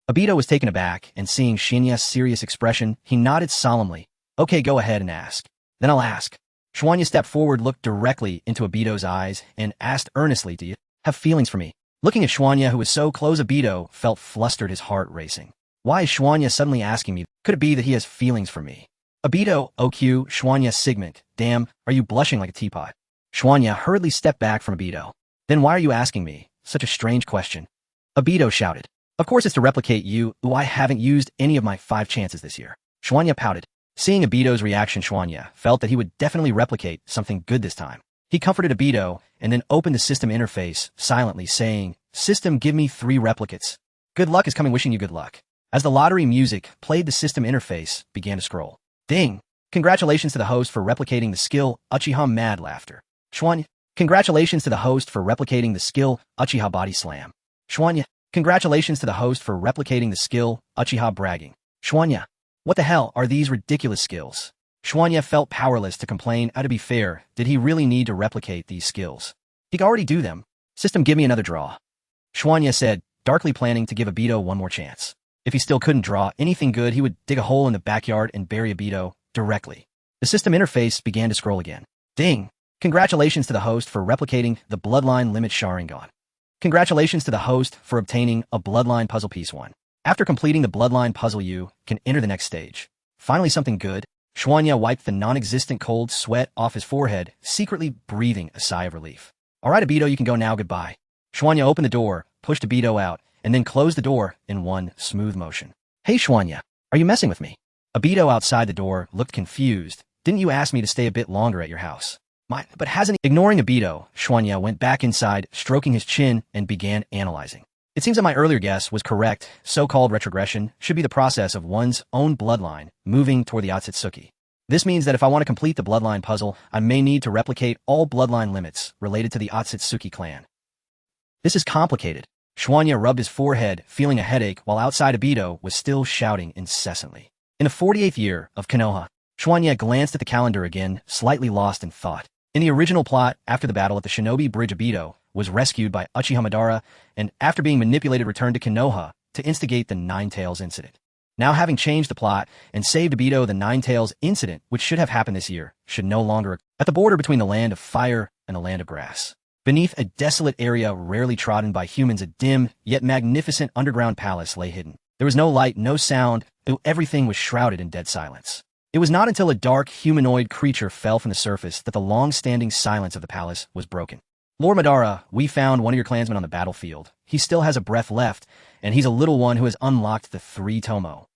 Obito was taken aback, and seeing Xunya's serious expression, he nodded solemnly. "Okay, go ahead and ask." "Then I'll ask." Xuanya stepped forward, looked directly into Obito's eyes, and asked earnestly, "Do you have feelings for me?" Looking at Xuanya, who was so close, Obito felt flustered, his heart racing. Why is Xuanya suddenly asking me? Could it be that he has feelings for me? Obito, OQ, Xuanya Sigmund. Damn, are you blushing like a teapot? Xuanya hurriedly stepped back from Obito. "Then why are you asking me? Such a strange question." Obito shouted. "Of course it's to replicate you, who I haven't used any of my 5 chances this year." Xuanya pouted. Seeing Obito's reaction, Xuanya felt that he would definitely replicate something good this time. He comforted Obito and then opened the system interface silently, saying, "System, give me 3 replicates. Good luck is coming, wishing you good luck." As the lottery music played, the system interface began to scroll. Ding! Congratulations to the host for replicating the skill Uchiha Mad Laughter. Xuanya, Congratulations to the host for replicating the skill Uchiha Body Slam. Schwanya. Congratulations to the host for replicating the skill Uchiha Bragging. Schwanya. What the hell are these ridiculous skills? Schwanya felt powerless to complain. To be fair, did he really need to replicate these skills? He could already do them. System, give me another draw. Schwanya said, darkly planning to give Obito one more chance. If he still couldn't draw anything good, he would dig a hole in the backyard and bury Obito directly. The system interface began to scroll again. Ding! Congratulations to the host for replicating the Bloodline Limit Sharingan. Congratulations to the host for obtaining a Bloodline Puzzle Piece 1. After completing the Bloodline puzzle, you can enter the next stage. Finally something good. Schwanya wiped the non-existent cold sweat off his forehead, secretly breathing a sigh of relief. Alright Obito, you can go now, goodbye. Schwanya opened the door, pushed Obito out, and then closed the door in one smooth motion. Hey Schwanya, are you messing with me? Obito outside the door looked confused. Didn't you ask me to stay a bit longer at your house? But hasn't he? Ignoring Obito, Schwanya went back inside, stroking his chin, and began analyzing. It seems that my earlier guess was correct. So-called retrogression should be the process of one's own bloodline moving toward the Otsutsuki. This means that if I want to complete the bloodline puzzle, I may need to replicate all bloodline limits related to the Otsutsuki clan. This is complicated. Schwanya rubbed his forehead, feeling a headache, while outside Obito was still shouting incessantly. In the 48th year of Konoha, Schwanya glanced at the calendar again, slightly lost in thought. In the original plot, after the battle at the Shinobi Bridge, Obito was rescued by Uchiha Madara and, after being manipulated, returned to Konoha to instigate the Nine Tails incident. Now, having changed the plot and saved Obito, the Nine Tails incident, which should have happened this year, should no longer occur. At the border between the land of fire and the land of grass, beneath a desolate area rarely trodden by humans, a dim yet magnificent underground palace lay hidden. There was no light, no sound, everything was shrouded in dead silence. It was not until a dark humanoid creature fell from the surface that the long-standing silence of the palace was broken. Lord Madara, we found one of your clansmen on the battlefield. He still has a breath left, and he's a little one who has unlocked the 3 Tomo.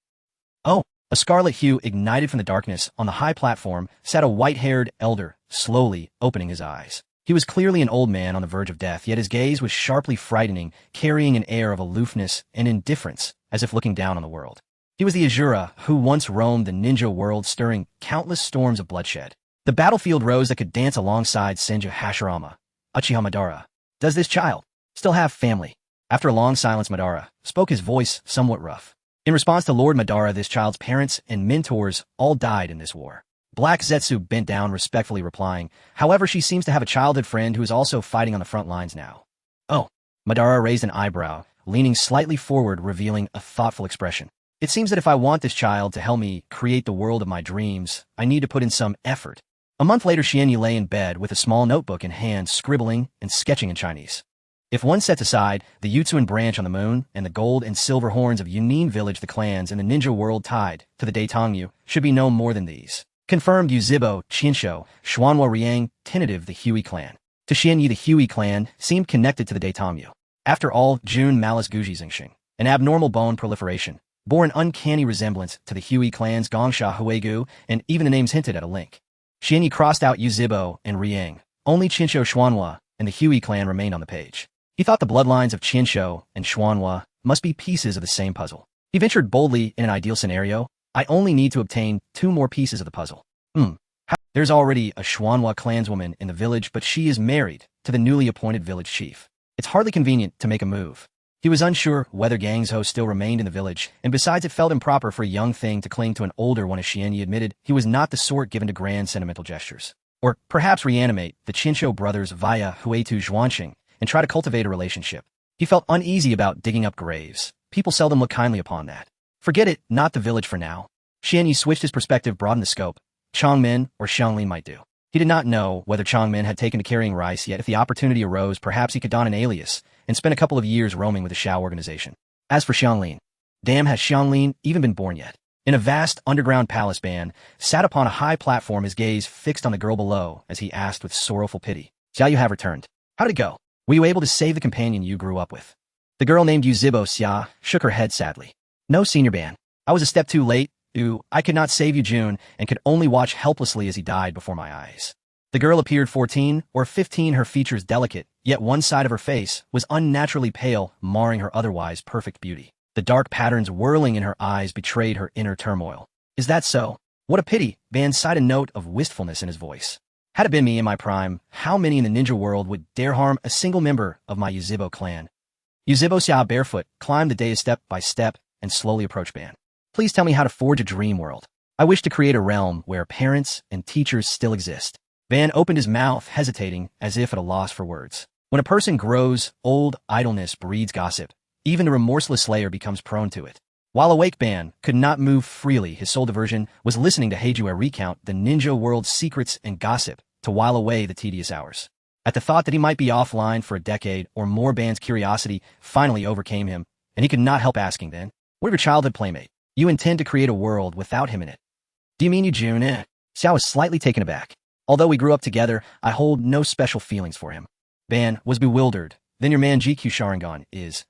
Oh, a scarlet hue ignited from the darkness. On the high platform sat a white-haired elder, slowly opening his eyes. He was clearly an old man on the verge of death, yet his gaze was sharply frightening, carrying an air of aloofness and indifference, as if looking down on the world. He was the Asura who once roamed the ninja world, stirring countless storms of bloodshed. The battlefield rose that could dance alongside Senju Hashirama. Uchiha Madara. Does this child still have family? After a long silence, Madara spoke, his voice somewhat rough. In response to Lord Madara, this child's parents and mentors all died in this war. Black Zetsu bent down, respectfully replying, however, she seems to have a childhood friend who is also fighting on the front lines now. Oh. Madara raised an eyebrow, leaning slightly forward, revealing a thoughtful expression. It seems that if I want this child to help me create the world of my dreams, I need to put in some effort. A month later, Xianyi lay in bed with a small notebook in hand, scribbling and sketching in Chinese. If one sets aside the Yutsuan branch on the moon and the gold and silver horns of Yunin village, the clans in the ninja world tied to the Daitangyu should be no more than these. Confirmed Yuzibo, Chinsho, Xuanhua Riang, tentative the Hui clan. To Xianyi, the Hui clan seemed connected to the Daitangyu. After all, Jun Malice Guji Zingxing, an abnormal bone proliferation, bore an uncanny resemblance to the Hui clan's Gongsha Huegu, and even the names hinted at a link. Xianyi crossed out Yuzibo and Riang. Only Chinsho, Xuanhua, and the Hui clan remained on the page. He thought the bloodlines of Chinsho and Xuanhua must be pieces of the same puzzle. He ventured boldly in an ideal scenario. I only need to obtain 2 more pieces of the puzzle. There's already a Xuanhua clanswoman in the village, but she is married to the newly appointed village chief. It's hardly convenient to make a move. He was unsure whether Gangzhou still remained in the village, and besides, it felt improper for a young thing to cling to an older one, as Xianyi admitted. He was not the sort given to grand sentimental gestures. Or perhaps reanimate the Chinsho brothers via Huetu Zhuanxing and try to cultivate a relationship. He felt uneasy about digging up graves. People seldom look kindly upon that. Forget it, not the village for now. Xianyi switched his perspective, broadened the scope. Chongmin or Xianglin might do. He did not know whether Chongmin had taken to carrying rice yet. If the opportunity arose, perhaps he could don an alias and spend a couple of years roaming with the Shao organization. As for Xianglin, damn, has Xianglin even been born yet? In a vast underground palace, Ban sat upon a high platform, his gaze fixed on the girl below as he asked with sorrowful pity, Xia, you have returned. How did it go? Were you able to save the companion you grew up with? The girl named Yuzibo Xia shook her head sadly. No, Senior Ban. I was a step too late. I could not save you, June, and could only watch helplessly as he died before my eyes. The girl appeared 14 or 15, her features delicate, yet one side of her face was unnaturally pale, marring her otherwise perfect beauty. The dark patterns whirling in her eyes betrayed her inner turmoil. Is that so? What a pity, Ban sighed, a note of wistfulness in his voice. Had it been me in my prime, how many in the ninja world would dare harm a single member of my Yuzibo clan? Yuzibo Xia barefoot climbed the dais step by step and slowly approached Ban. Please tell me how to forge a dream world. I wish to create a realm where parents and teachers still exist. Ban opened his mouth, hesitating as if at a loss for words. When a person grows old, idleness breeds gossip. Even the remorseless slayer becomes prone to it. While awake, Ban could not move freely. His sole diversion was listening to Hyuga recount the ninja world's secrets and gossip to while away the tedious hours. At the thought that he might be offline for a decade or more, Ban's curiosity finally overcame him, and he could not help asking then, what of your childhood playmate? You intend to create a world without him in it. Do you mean Jun? Xiao was slightly taken aback. Although we grew up together, I hold no special feelings for him. Ban was bewildered. Then your man GQ Sharingan is.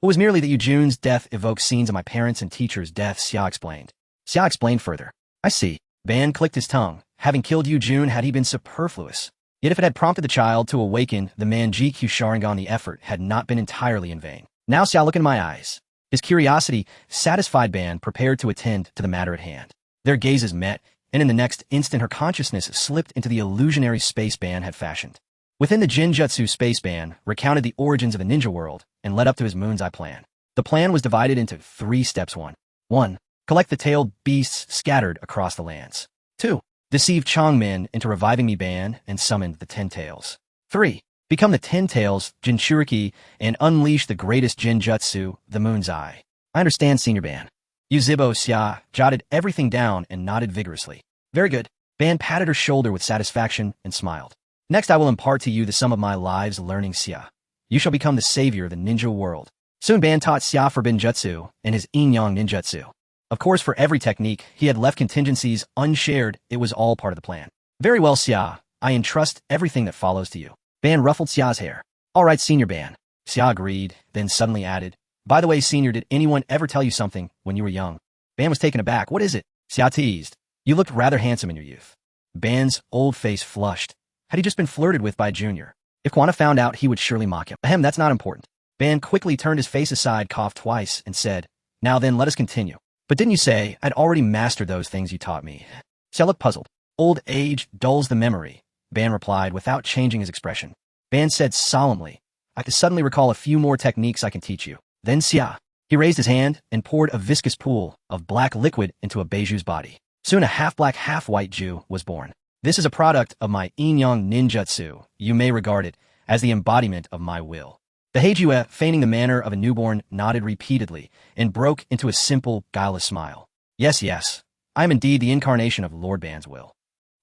It was merely that Jun's death evoked scenes of my parents' and teachers' deaths, Xia explained. Xia explained further. I see. Ban clicked his tongue. Having killed Jun had he been superfluous. Yet if it had prompted the child to awaken the man GQ Sharingan, the effort had not been entirely in vain. Now Xiao looked in my eyes. His curiosity satisfied, Ban prepared to attend to the matter at hand. Their gazes met, and in the next instant her consciousness slipped into the illusionary space Ban had fashioned. Within the Genjutsu space, Ban recounted the origins of the ninja world and led up to his moon's eye plan. The plan was divided into 3 steps. 1. Collect the tailed beasts scattered across the lands. 2. Deceive Chongmen into reviving me, Ban, and summoned the 10 tails. 3. Become the 10 tails, Jinchuriki, and unleash the greatest Genjutsu, the moon's eye. I understand, Senior Ban. Yuzibo Xia jotted everything down and nodded vigorously. Very good. Ban patted her shoulder with satisfaction and smiled. Next I will impart to you the sum of my live's learning, Xia. You shall become the savior of the ninja world. Soon Ban taught Xia Forbidden Jutsu and his Yin-Yang Ninjutsu. Of course, for every technique, he had left contingencies unshared. It was all part of the plan. Very well, Xia. I entrust everything that follows to you. Ban ruffled Xia's hair. All right, Senior Ban. Xia agreed, then suddenly added, by the way, Senior, did anyone ever tell you something when you were young? Ban was taken aback. What is it? Xia teased. You looked rather handsome in your youth. Ban's old face flushed. Had he just been flirted with by Junior? If Quana found out, he would surely mock him. Ahem, that's not important. Ban quickly turned his face aside, coughed twice, and said, now then, let us continue. But didn't you say I'd already mastered those things you taught me? Xia looked puzzled. Old age dulls the memory, Ban replied without changing his expression. Ban said solemnly, I could suddenly recall a few more techniques I can teach you. Then Xia. He raised his hand and poured a viscous pool of black liquid into a Beiju's body. Soon a half-black, half-white Ju was born. This is a product of my Yin-Yang Ninjutsu. You may regard it as the embodiment of my will. The Heijue, feigning the manner of a newborn, nodded repeatedly and broke into a simple, guileless smile. Yes, yes. I am indeed the incarnation of Lord Ban's will.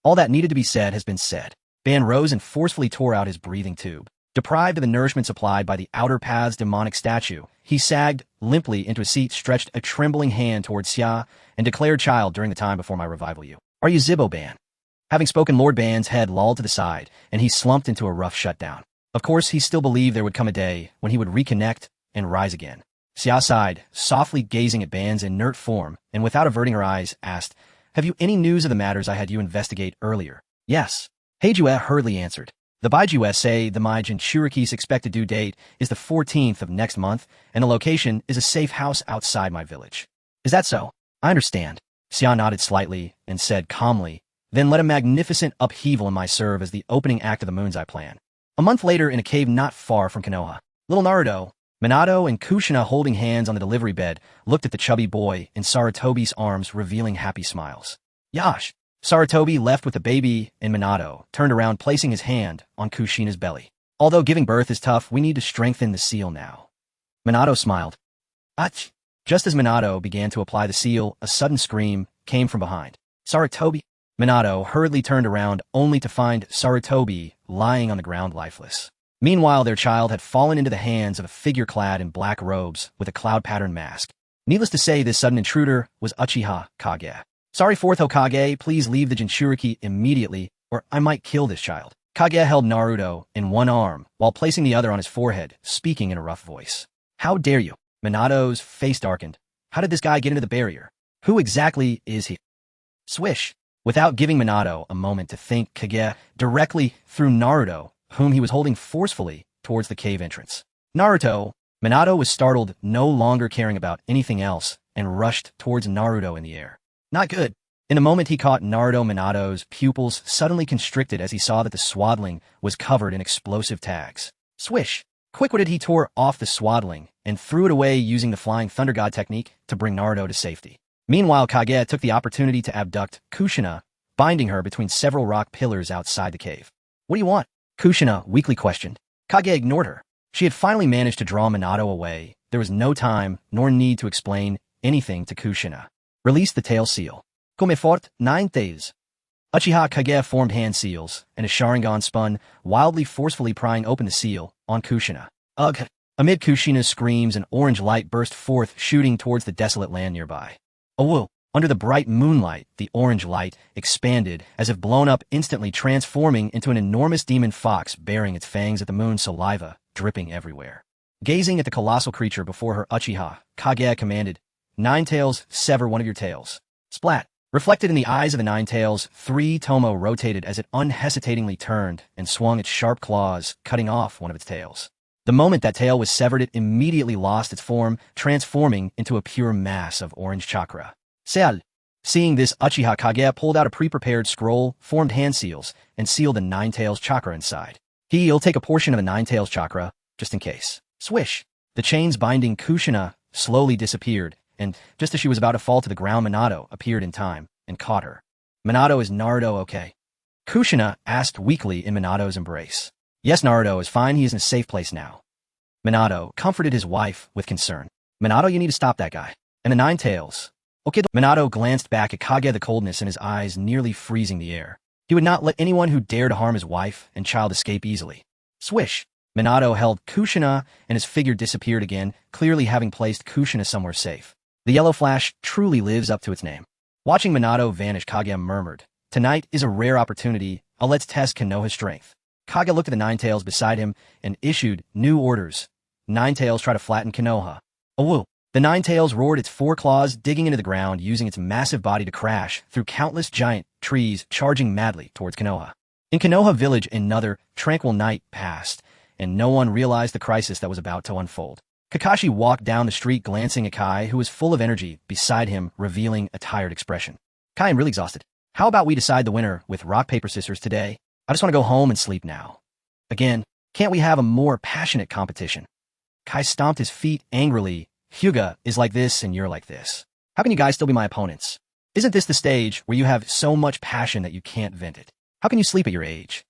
All that needed to be said has been said. Ban rose and forcefully tore out his breathing tube. Deprived of the nourishment supplied by the outer path's demonic statue, he sagged limply into a seat, stretched a trembling hand towards Xia, and declared, child, during the time before my revival, you are Yuzibo Ban. Having spoken, Lord Ban's head lolled to the side, and he slumped into a rough shutdown. Of course, he still believed there would come a day when he would reconnect and rise again. Xia sighed, softly gazing at Ban's inert form, and without averting her eyes, asked, have you any news of the matters I had you investigate earlier? Yes. Heijue hurriedly answered. The Baijue say the my Jinchuriki's expected due date is the 14th of next month, and the location is a safe house outside my village. Is that so? I understand. Xia nodded slightly and said calmly, then let a magnificent upheaval in my serve as the opening act of the Moon's Eye plan. A month later, in a cave not far from Konoha, little Naruto, Minato, and Kushina, holding hands on the delivery bed, looked at the chubby boy in Sarutobi's arms, revealing happy smiles. Yash! Sarutobi left with the baby, and Minato turned around, placing his hand on Kushina's belly. Although giving birth is tough, we need to strengthen the seal now. Minato smiled. Ach! Just as Minato began to apply the seal, a sudden scream came from behind. Sarutobi! Minato hurriedly turned around, only to find Sarutobi lying on the ground lifeless. Meanwhile, their child had fallen into the hands of a figure clad in black robes with a cloud-patterned mask. Needless to say, this sudden intruder was Uchiha Kage. Sorry, fourth Hokage, please leave the Jinchuriki immediately, or I might kill this child. Kage held Naruto in one arm, while placing the other on his forehead, speaking in a rough voice. How dare you? Minato's face darkened. How did this guy get into the barrier? Who exactly is he? Swish! Without giving Minato a moment to think, Kage directly threw Naruto, whom he was holding forcefully, towards the cave entrance. Naruto! Minato was startled, no longer caring about anything else, and rushed towards Naruto in the air. Not good. In a moment he caught Naruto Minato's pupils suddenly constricted as he saw that the swaddling was covered in explosive tags. Swish! Quick-witted he tore off the swaddling and threw it away using the Flying Thunder God technique to bring Naruto to safety. Meanwhile, Kage took the opportunity to abduct Kushina, binding her between several rock pillars outside the cave. What do you want? Kushina weakly questioned. Kage ignored her. She had finally managed to draw Minato away. There was no time nor need to explain anything to Kushina. Release the tail seal. Come fort, 9 tails. Uchiha Kage formed hand seals, and a Sharingan spun, wildly forcefully prying open the seal on Kushina. Ugh! Amid Kushina's screams, an orange light burst forth, shooting towards the desolate land nearby. Oh, under the bright moonlight, the orange light expanded, as if blown up instantly, transforming into an enormous demon fox bearing its fangs at the moon, saliva dripping everywhere. Gazing at the colossal creature before her, Uchiha Kage commanded, 9 tails, sever one of your tails. Splat! Reflected in the eyes of the 9 tails, 3 Tomo rotated as it unhesitatingly turned and swung its sharp claws, cutting off one of its tails. The moment that tail was severed, it immediately lost its form, transforming into a pure mass of orange chakra. Seal! Seeing this, Uchiha Kage pulled out a pre-prepared scroll, formed hand seals, and sealed the 9 tails chakra inside. He'll take a portion of the 9 tails chakra, just in case. Swish! The chains binding Kushina slowly disappeared, and just as she was about to fall to the ground, Minato appeared in time and caught her. Minato, is Naruto okay? Kushina asked weakly in Minato's embrace. Yes, Naruto is fine. He is in a safe place now. Minato comforted his wife with concern. Minato, you need to stop that guy. And the 9 tails. Okay. Minato glanced back at Kage, the coldness in his eyes nearly freezing the air. He would not let anyone who dared to harm his wife and child escape easily. Swish! Minato held Kushina, and his figure disappeared again, clearly having placed Kushina somewhere safe. The yellow flash truly lives up to its name. Watching Minato vanish, Kage murmured, tonight is a rare opportunity. Let's test Konoha's strength. Kage looked at the 9 tails beside him and issued new orders. 9 tails, try to flatten Konoha. Oh, the 9 tails roared, its 4 claws digging into the ground, using its massive body to crash through countless giant trees, charging madly towards Konoha. In Konoha village, another tranquil night passed, and no one realized the crisis that was about to unfold. Kakashi walked down the street, glancing at Kai, who was full of energy, beside him, revealing a tired expression. Kai, I'm really exhausted. How about we decide the winner with rock, paper, scissors today? I just want to go home and sleep now. Again, can't we have a more passionate competition? Kai stomped his feet angrily. Hyuga is like this and you're like this. How can you guys still be my opponents? Isn't this the stage where you have so much passion that you can't vent it? How can you sleep at your age?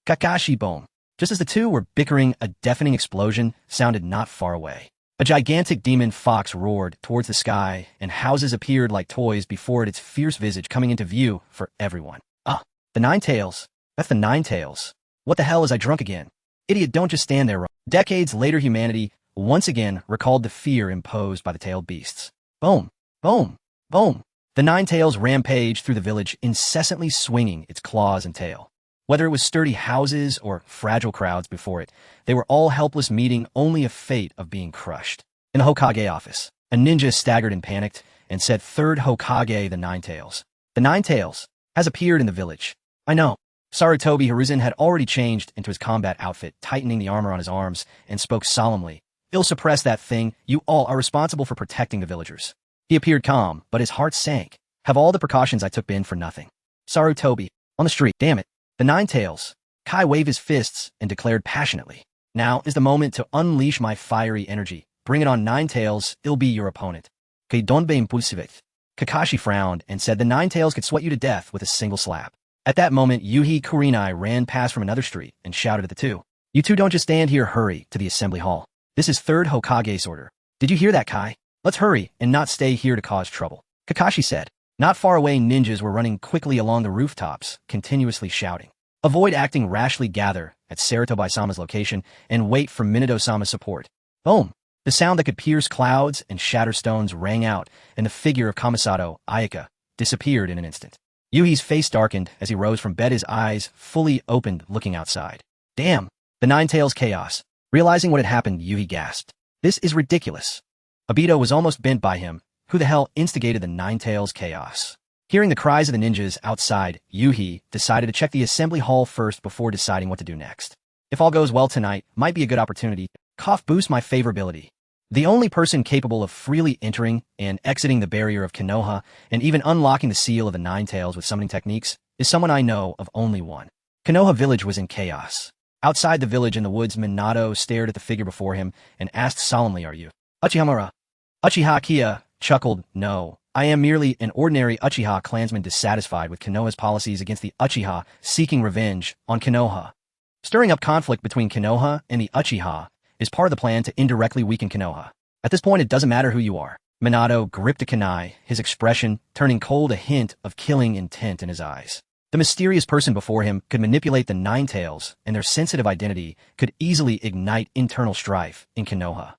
Kakashi, boom. Just as the two were bickering, a deafening explosion sounded not far away. A gigantic demon fox roared towards the sky, and houses appeared like toys before it, its fierce visage coming into view for everyone. Ah, the 9 tails. That's the 9 tails. What the hell, is I drunk again? Idiot, don't just stand there. Decades later, humanity once again recalled the fear imposed by the tailed beasts. Boom, boom, boom. The 9 tails rampaged through the village, incessantly swinging its claws and tail. Whether it was sturdy houses or fragile crowds before it, they were all helpless, meeting only a fate of being crushed. In the Hokage office, a ninja staggered and panicked and said, "Third Hokage, the 9 tails. The 9 tails has appeared in the village." I know. Sarutobi Hiruzen had already changed into his combat outfit, tightening the armor on his arms, and spoke solemnly. "I'll suppress that thing. You all are responsible for protecting the villagers." He appeared calm, but his heart sank. Have all the precautions I took been for nothing? Sarutobi, on the street, damn it. The 9 tails. Kai waved his fists and declared passionately, "Now is the moment to unleash my fiery energy. Bring it on, 9 tails, I'll be your opponent." Don't be impulsive. Kakashi frowned and said the 9 tails could sweat you to death with a single slap. At that moment, Yuhi Kurenai ran past from another street and shouted at the two. "You two don't just stand here, hurry to the assembly hall. This is 3rd Hokage's order. Did you hear that, Kai? Let's hurry and not stay here to cause trouble." Kakashi said. Not far away, ninjas were running quickly along the rooftops, continuously shouting. Avoid acting rashly, gather at Sarutobi-sama's location, and wait for Minato-sama's support. Boom! The sound that could pierce clouds and shatter stones rang out, and the figure of Kamisato, Ayaka, disappeared in an instant. Yuhi's face darkened as he rose from bed, his eyes fully opened, looking outside. Damn! The 9 tails chaos. Realizing what had happened, Yuhi gasped. This is ridiculous. Obito was almost bent by him. Who the hell instigated the 9 tails chaos? Hearing the cries of the ninjas outside, Yuhi decided to check the assembly hall first before deciding what to do next. If all goes well tonight, might be a good opportunity. Boost my favorability. The only person capable of freely entering and exiting the barrier of Konoha and even unlocking the seal of the Nine Tails with summoning techniques is someone I know of only one. Konoha village was in chaos. Outside the village in the woods, Minato stared at the figure before him and asked solemnly, "Are you Uchiha Madara?" Uchiha Kia chuckled, "No, I am merely an ordinary Uchiha clansman dissatisfied with Konoha's policies against the Uchiha, seeking revenge on Konoha." Stirring up conflict between Konoha and the Uchiha is part of the plan to indirectly weaken Konoha. At this point, it doesn't matter who you are. Minato gripped a kunai, his expression turning cold, a hint of killing intent in his eyes. The mysterious person before him could manipulate the Nine Tails, and their sensitive identity could easily ignite internal strife in Konoha.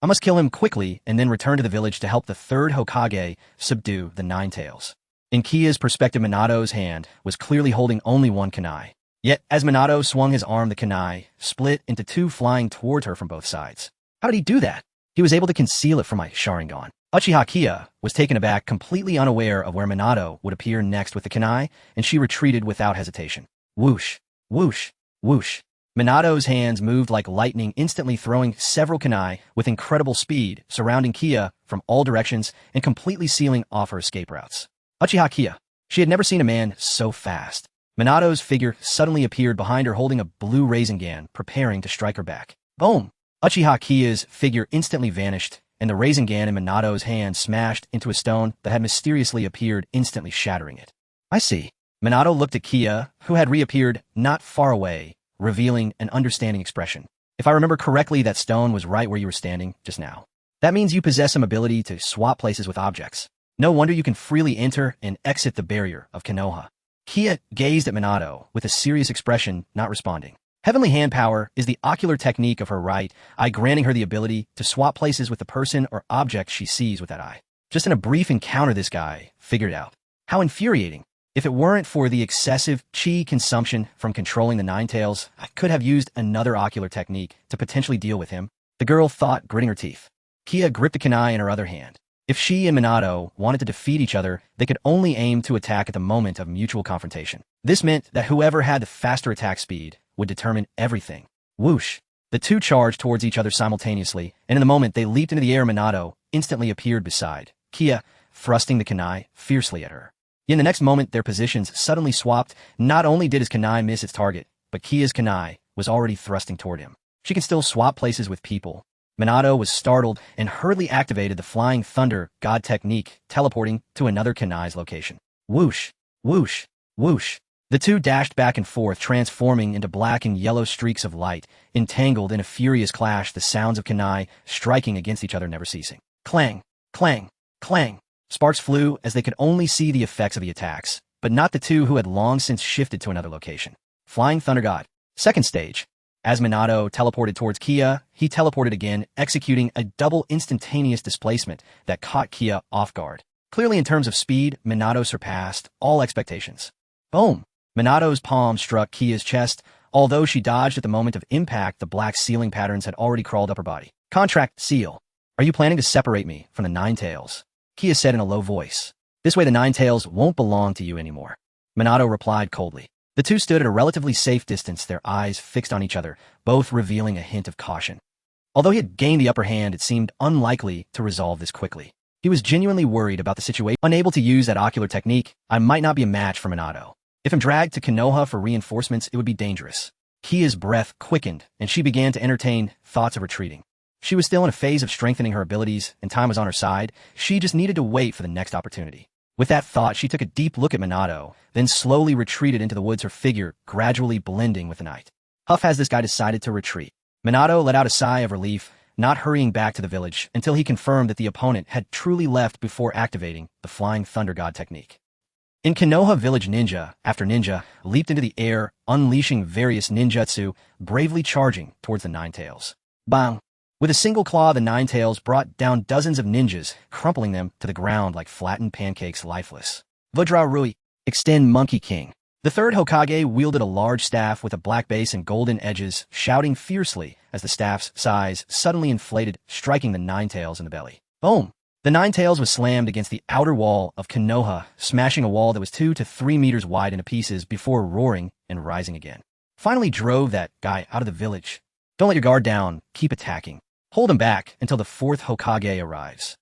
I must kill him quickly and then return to the village to help the third Hokage subdue the Nine Tails. In Kia's perspective, Minato's hand was clearly holding only one kunai. Yet, as Minato swung his arm, the kunai split into two, flying towards her from both sides. How did he do that? He was able to conceal it from my Sharingan. Uchiha Kia was taken aback, completely unaware of where Minato would appear next with the kunai, and she retreated without hesitation. Whoosh, whoosh, whoosh. Minato's hands moved like lightning, instantly throwing several kunai with incredible speed, surrounding Kia from all directions and completely sealing off her escape routes. Uchiha Kia. She had never seen a man so fast. Minato's figure suddenly appeared behind her, holding a blue Rasengan, preparing to strike her back. Boom! Uchiha Kia's figure instantly vanished, and the Rasengan in Minato's hand smashed into a stone that had mysteriously appeared, instantly shattering it. I see. Minato looked at Kia, who had reappeared not far away, revealing an understanding expression. If I remember correctly, that stone was right where you were standing just now. That means you possess some ability to swap places with objects. No wonder you can freely enter and exit the barrier of Konoha. Kia gazed at Minato with a serious expression, not responding. Heavenly Hand Power is the ocular technique of her right eye, granting her the ability to swap places with the person or object she sees with that eye. Just in a brief encounter, this guy figured out. How infuriating. If it weren't for the excessive chi consumption from controlling the Nine Tails, I could have used another ocular technique to potentially deal with him, the girl thought, gritting her teeth. Kia gripped the kunai in her other hand. If she and Minato wanted to defeat each other, they could only aim to attack at the moment of mutual confrontation. This meant that whoever had the faster attack speed would determine everything. Whoosh! The two charged towards each other simultaneously, and in the moment they leaped into the air, Minato instantly appeared beside Kia, thrusting the kunai fiercely at her. In the next moment, their positions suddenly swapped. Not only did his kunai miss its target, but Kia's kunai was already thrusting toward him. She can still swap places with people. Minato was startled and hurriedly activated the Flying Thunder God technique, teleporting to another kunai's location. Whoosh! Whoosh! Whoosh! The two dashed back and forth, transforming into black and yellow streaks of light, entangled in a furious clash, the sounds of kunai striking against each other never ceasing. Clang! Clang! Clang! Sparks flew as they could only see the effects of the attacks, but not the two who had long since shifted to another location. Flying Thunder God. Second stage. As Minato teleported towards Kia, he teleported again, executing a double instantaneous displacement that caught Kia off guard. Clearly, in terms of speed, Minato surpassed all expectations. Boom! Minato's palm struck Kia's chest. Although she dodged at the moment of impact, the black sealing patterns had already crawled up her body. Contract seal. Are you planning to separate me from the Nine Tails? Kia said in a low voice. This way the Nine Tails won't belong to you anymore. Minato replied coldly. The two stood at a relatively safe distance, their eyes fixed on each other, both revealing a hint of caution. Although he had gained the upper hand, it seemed unlikely to resolve this quickly. He was genuinely worried about the situation. Unable to use that ocular technique, I might not be a match for Minato. If I'm dragged to Konoha for reinforcements, it would be dangerous. Kia's breath quickened, and she began to entertain thoughts of retreating. She was still in a phase of strengthening her abilities, and time was on her side. She just needed to wait for the next opportunity. With that thought, she took a deep look at Minato, then slowly retreated into the woods, her figure gradually blending with the night. Huff has this guy decided to retreat. Minato let out a sigh of relief, not hurrying back to the village until he confirmed that the opponent had truly left before activating the Flying Thunder God technique. In Konoha village, ninja after ninja leaped into the air, unleashing various ninjutsu, bravely charging towards the Nine Tails. Bang! With a single claw, the Nine Tails brought down dozens of ninjas, crumpling them to the ground like flattened pancakes, lifeless. Vajra Rui, extend Monkey King. The third Hokage wielded a large staff with a black base and golden edges, shouting fiercely as the staff's size suddenly inflated, striking the Nine Tails in the belly. Boom! The Nine Tails was slammed against the outer wall of Konoha, smashing a wall that was 2 to 3 meters wide into pieces before roaring and rising again. Finally drove that guy out of the village. Don't let your guard down, keep attacking. Hold him back until the fourth Hokage arrives.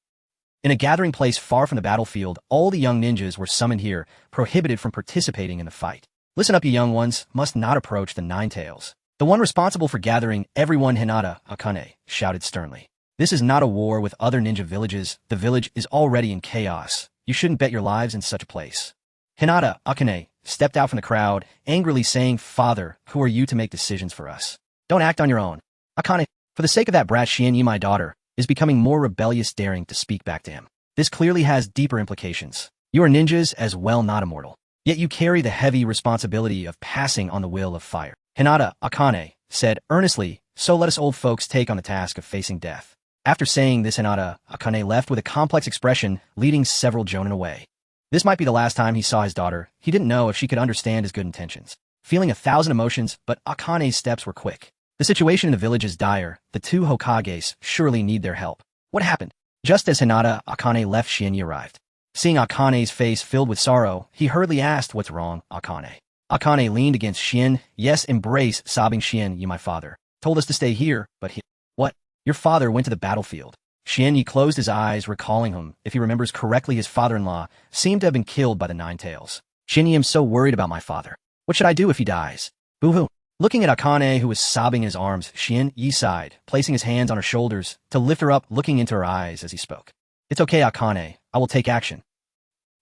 In a gathering place far from the battlefield, all the young ninjas were summoned here, prohibited from participating in the fight. Listen up, you young ones, must not approach the Nine Tails. The one responsible for gathering everyone, Hinata Akane, shouted sternly. This is not a war with other ninja villages. The village is already in chaos. You shouldn't bet your lives in such a place. Hinata Akane stepped out from the crowd, angrily saying, Father, who are you to make decisions for us? Don't act on your own. Akane, for the sake of that brat Shienyi, my daughter, is becoming more rebellious, daring to speak back to him. This clearly has deeper implications. You are ninjas as well, not immortal. Yet you carry the heavy responsibility of passing on the will of fire. Hinata Akane said earnestly, so let us old folks take on the task of facing death. After saying this, Hinata Akane left with a complex expression, leading several jonin away. This might be the last time he saw his daughter. He didn't know if she could understand his good intentions. Feeling 1,000 emotions, but Akane's steps were quick. The situation in the village is dire. The two Hokages surely need their help. What happened? Just as Hinata Akane left, Shienyi arrived. Seeing Akane's face filled with sorrow, he hurriedly asked, what's wrong, Akane? Akane leaned against Shien. Yes, embrace, sobbing Shienyi, my father. Told us to stay here, but he— What? Your father went to the battlefield. Shienyi closed his eyes, recalling him. If he remembers correctly, his father-in-law seemed to have been killed by the Nine Tails. Shienyi, am so worried about my father. What should I do if he dies? Boo-hoo. Looking at Akane, who was sobbing in his arms, Shienyi sighed, placing his hands on her shoulders to lift her up, looking into her eyes as he spoke. It's okay, Akane. I will take action.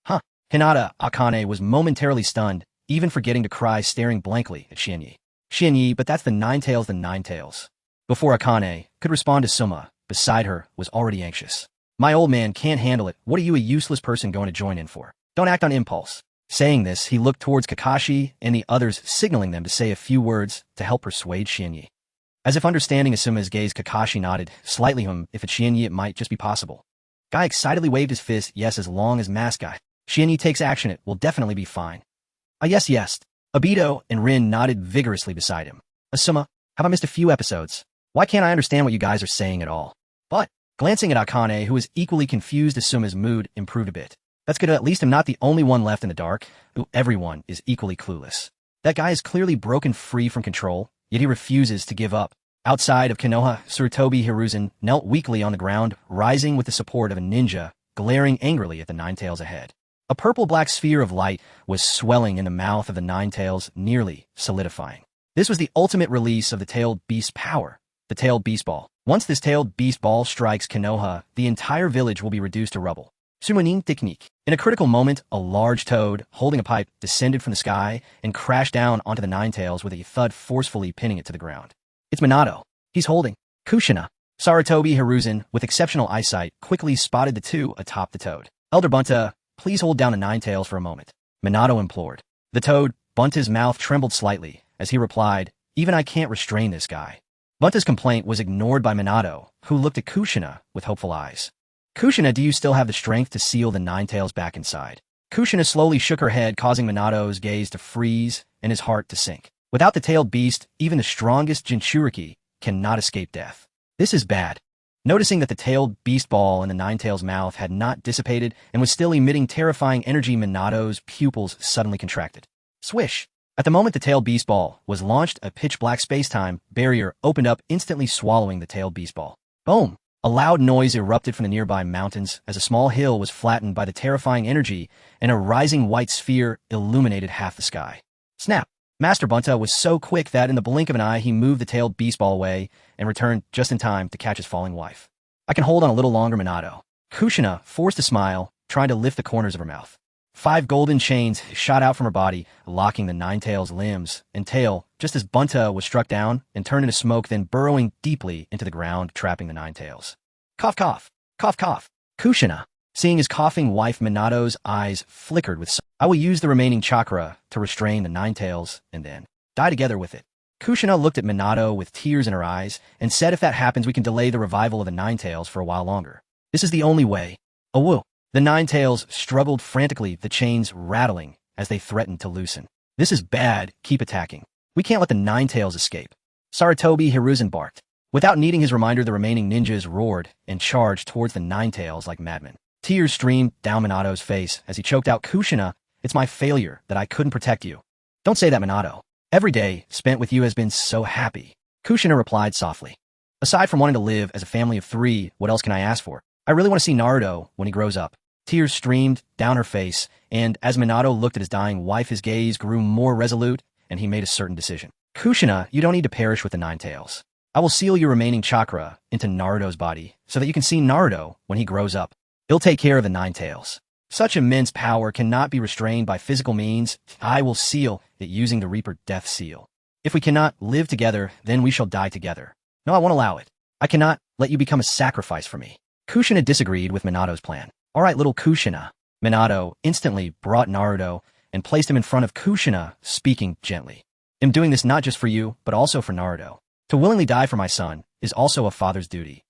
Huh. Hinata Akane was momentarily stunned, even forgetting to cry, staring blankly at Shienyi. Shienyi, but that's the Nine Tails. Before Akane could respond, Asuma, beside her, was already anxious. My old man can't handle it. What are you, a useless person, going to join in for? Don't act on impulse. Saying this, he looked towards Kakashi and the others, signaling them to say a few words to help persuade Shienyi. As if understanding Asuma's gaze, Kakashi nodded, slightly. If it's Shienyi, it might just be possible. Guy excitedly waved his fist. Yes, as long as Mask Guy Shienyi takes action, it will definitely be fine. Yes. Obito and Rin nodded vigorously beside him. Asuma, have I missed a few episodes? Why can't I understand what you guys are saying at all? But, glancing at Akane, who was equally confused, Asuma's mood improved a bit. That's good, at least I'm not the only one left in the dark. Everyone is equally clueless. That guy is clearly broken free from control, yet he refuses to give up. Outside of Konoha, Sarutobi Hiruzen knelt weakly on the ground, rising with the support of a ninja, glaring angrily at the Nine Tails ahead. A purple-black sphere of light was swelling in the mouth of the Nine Tails, nearly solidifying. This was the ultimate release of the Tailed Beast's power, the Tailed Beast Ball. Once this Tailed Beast Ball strikes Konoha, the entire village will be reduced to rubble. Summoning technique. In a critical moment, a large toad, holding a pipe, descended from the sky and crashed down onto the Nine Tails with a thud, forcefully pinning it to the ground. It's Minato. He's holding Kushina. Sarutobi Hiruzen, with exceptional eyesight, quickly spotted the two atop the toad. Elder Bunta, please hold down the Nine Tails for a moment, Minato implored. The toad, Bunta's mouth trembled slightly as he replied, even I can't restrain this guy. Bunta's complaint was ignored by Minato, who looked at Kushina with hopeful eyes. Kushina, do you still have the strength to seal the Nine Tails back inside? Kushina slowly shook her head, causing Minato's gaze to freeze and his heart to sink. Without the tailed beast, even the strongest Jinchuriki cannot escape death. This is bad. Noticing that the tailed beast ball in the Nine Tails' mouth had not dissipated and was still emitting terrifying energy, Minato's pupils suddenly contracted. Swish! At the moment the tailed beast ball was launched, a pitch-black space-time barrier opened up, instantly swallowing the tailed beast ball. Boom! A loud noise erupted from the nearby mountains as a small hill was flattened by the terrifying energy and a rising white sphere illuminated half the sky. Snap! Master Bunta was so quick that in the blink of an eye he moved the tailed beast ball away and returned just in time to catch his falling wife. I can hold on a little longer, Minato. Kushina forced a smile, trying to lift the corners of her mouth. 5 golden chains shot out from her body, locking the Nine Tails' limbs and tail just as Bunta was struck down and turned into smoke, then burrowing deeply into the ground, trapping the Nine Tails. Cough, cough. Cough, cough. Kushina. Seeing his coughing wife, Minato's eyes flickered with I will use the remaining chakra to restrain the Nine Tails and then die together with it. Kushina looked at Minato with tears in her eyes and said, if that happens, we can delay the revival of the Nine Tails for a while longer. This is the only way. Awoo. The Nine Tails struggled frantically, the chains rattling as they threatened to loosen. This is bad. Keep attacking. We can't let the Nine Tails escape. Sarutobi Hiruzen barked. Without needing his reminder, the remaining ninjas roared and charged towards the Nine Tails like madmen. Tears streamed down Minato's face as he choked out, Kushina, it's my failure that I couldn't protect you. Don't say that, Minato. Every day spent with you has been so happy. Kushina replied softly. Aside from wanting to live as a family of 3, what else can I ask for? I really want to see Naruto when he grows up. Tears streamed down her face, and as Minato looked at his dying wife, his gaze grew more resolute, and he made a certain decision. Kushina, you don't need to perish with the 9 tails. I will seal your remaining chakra into Naruto's body so that you can see Naruto when he grows up. He'll take care of the 9 tails. Such immense power cannot be restrained by physical means. I will seal it using the Reaper Death Seal. If we cannot live together, then we shall die together. No, I won't allow it. I cannot let you become a sacrifice for me. Kushina disagreed with Minato's plan. All right, little Kushina. Minato instantly brought Naruto and placed him in front of Kushina, speaking gently. I'm doing this not just for you, but also for Naruto. To willingly die for my son is also a father's duty.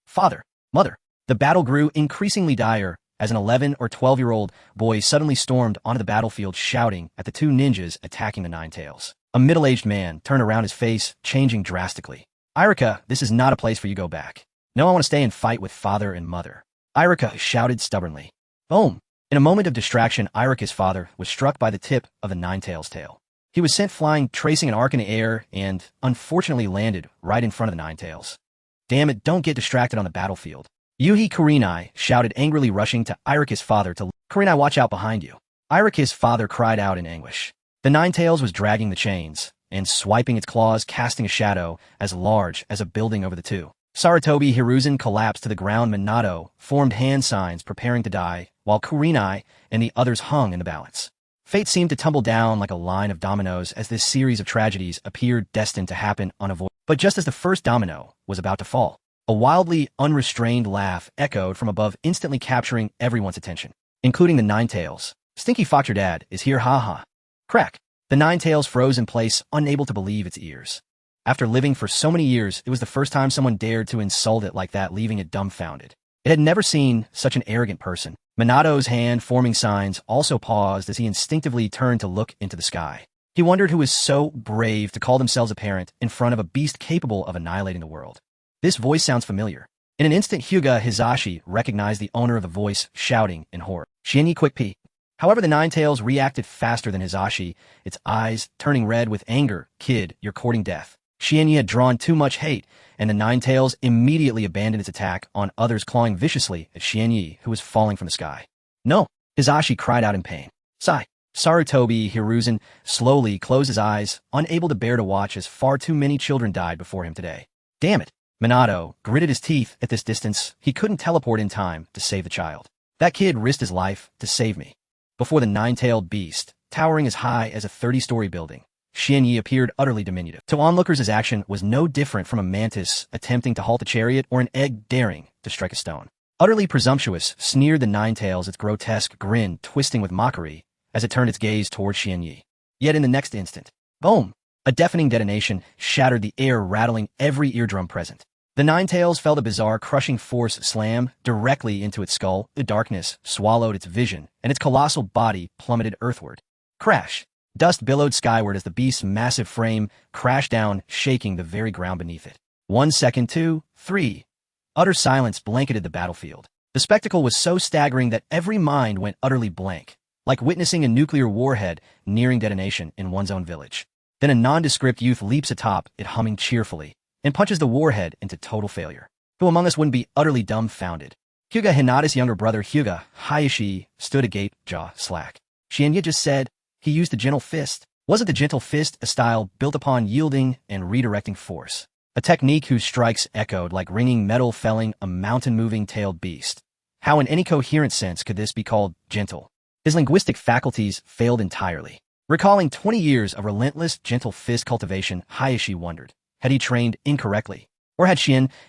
Father, mother. The battle grew increasingly dire as an 11 or 12-year-old boy suddenly stormed onto the battlefield shouting at the 2 ninjas attacking the 9 tails. A middle-aged man turned around, his face changing drastically. Irika, this is not a place for you to go back. No, I want to stay and fight with father and mother. Irika shouted stubbornly. Boom! In a moment of distraction, Irika's father was struck by the tip of the 9 tails tail. He was sent flying, tracing an arc in the air, and unfortunately landed right in front of the 9 tails. Damn it, don't get distracted on the battlefield. Kurenai shouted angrily, rushing to Irika's father to Kurenai, watch out behind you. Irika's father cried out in anguish. The 9 tails was dragging the chains and swiping its claws, casting a shadow as large as a building over the 2. Sarutobi Hiruzen collapsed to the ground. Minato formed hand signs preparing to die, while Kurenai and the others hung in the balance. Fate seemed to tumble down like a line of dominoes as this series of tragedies appeared destined to happen unavoidably. But just as the first domino was about to fall, a wildly unrestrained laugh echoed from above, instantly capturing everyone's attention, including the 9 tails. Stinky Fox, your dad is here, ha. Crack. The 9 tails froze in place, unable to believe its ears. After living for so many years, it was the first time someone dared to insult it like that, leaving it dumbfounded. It had never seen such an arrogant person. Minato's hand, forming signs, also paused as he instinctively turned to look into the sky. He wondered who was so brave to call themselves a parent in front of a beast capable of annihilating the world. This voice sounds familiar. In an instant, Hyuga Hizashi recognized the owner of the voice, shouting in horror. Shinyi, quick pee. However, the 9 tails reacted faster than Hizashi, its eyes turning red with anger. Kid, you're courting death. Shinyi had drawn too much hate, and the 9 tails immediately abandoned its attack on others, clawing viciously at Shinyi, who was falling from the sky. No! Hizashi cried out in pain. Sigh. Sarutobi Hiruzen slowly closed his eyes, unable to bear to watch as far too many children died before him today. Damn it! Minato gritted his teeth. At this distance, he couldn't teleport in time to save the child. That kid risked his life to save me. Before the 9-tailed beast, towering as high as a 30-story building, Shinyi appeared utterly diminutive. To onlookers, his action was no different from a mantis attempting to halt a chariot or an egg daring to strike a stone. Utterly presumptuous, sneered the 9 tails, its grotesque grin twisting with mockery as it turned its gaze toward Shinyi. Yet in the next instant, boom! A deafening detonation shattered the air, rattling every eardrum present. The 9 tails felt a bizarre, crushing force slam directly into its skull. The darkness swallowed its vision, and its colossal body plummeted earthward. Crash! Dust billowed skyward as the beast's massive frame crashed down, shaking the very ground beneath it. 1 second, 2, 3. Utter silence blanketed the battlefield. The spectacle was so staggering that every mind went utterly blank, like witnessing a nuclear warhead nearing detonation in one's own village. Then a nondescript youth leaps atop it, humming cheerfully, and punches the warhead into total failure. Who among us wouldn't be utterly dumbfounded? Hyuga Hinata's younger brother, Hyuga Hayashi, stood agape, jaw slack. Shinya just said he used the gentle fist. Wasn't the gentle fist a style built upon yielding and redirecting force? A technique whose strikes echoed like ringing metal, felling a mountain-moving tailed beast. How in any coherent sense could this be called gentle? His linguistic faculties failed entirely. Recalling 20 years of relentless gentle fist cultivation, Hayashi wondered, had he trained incorrectly? Or had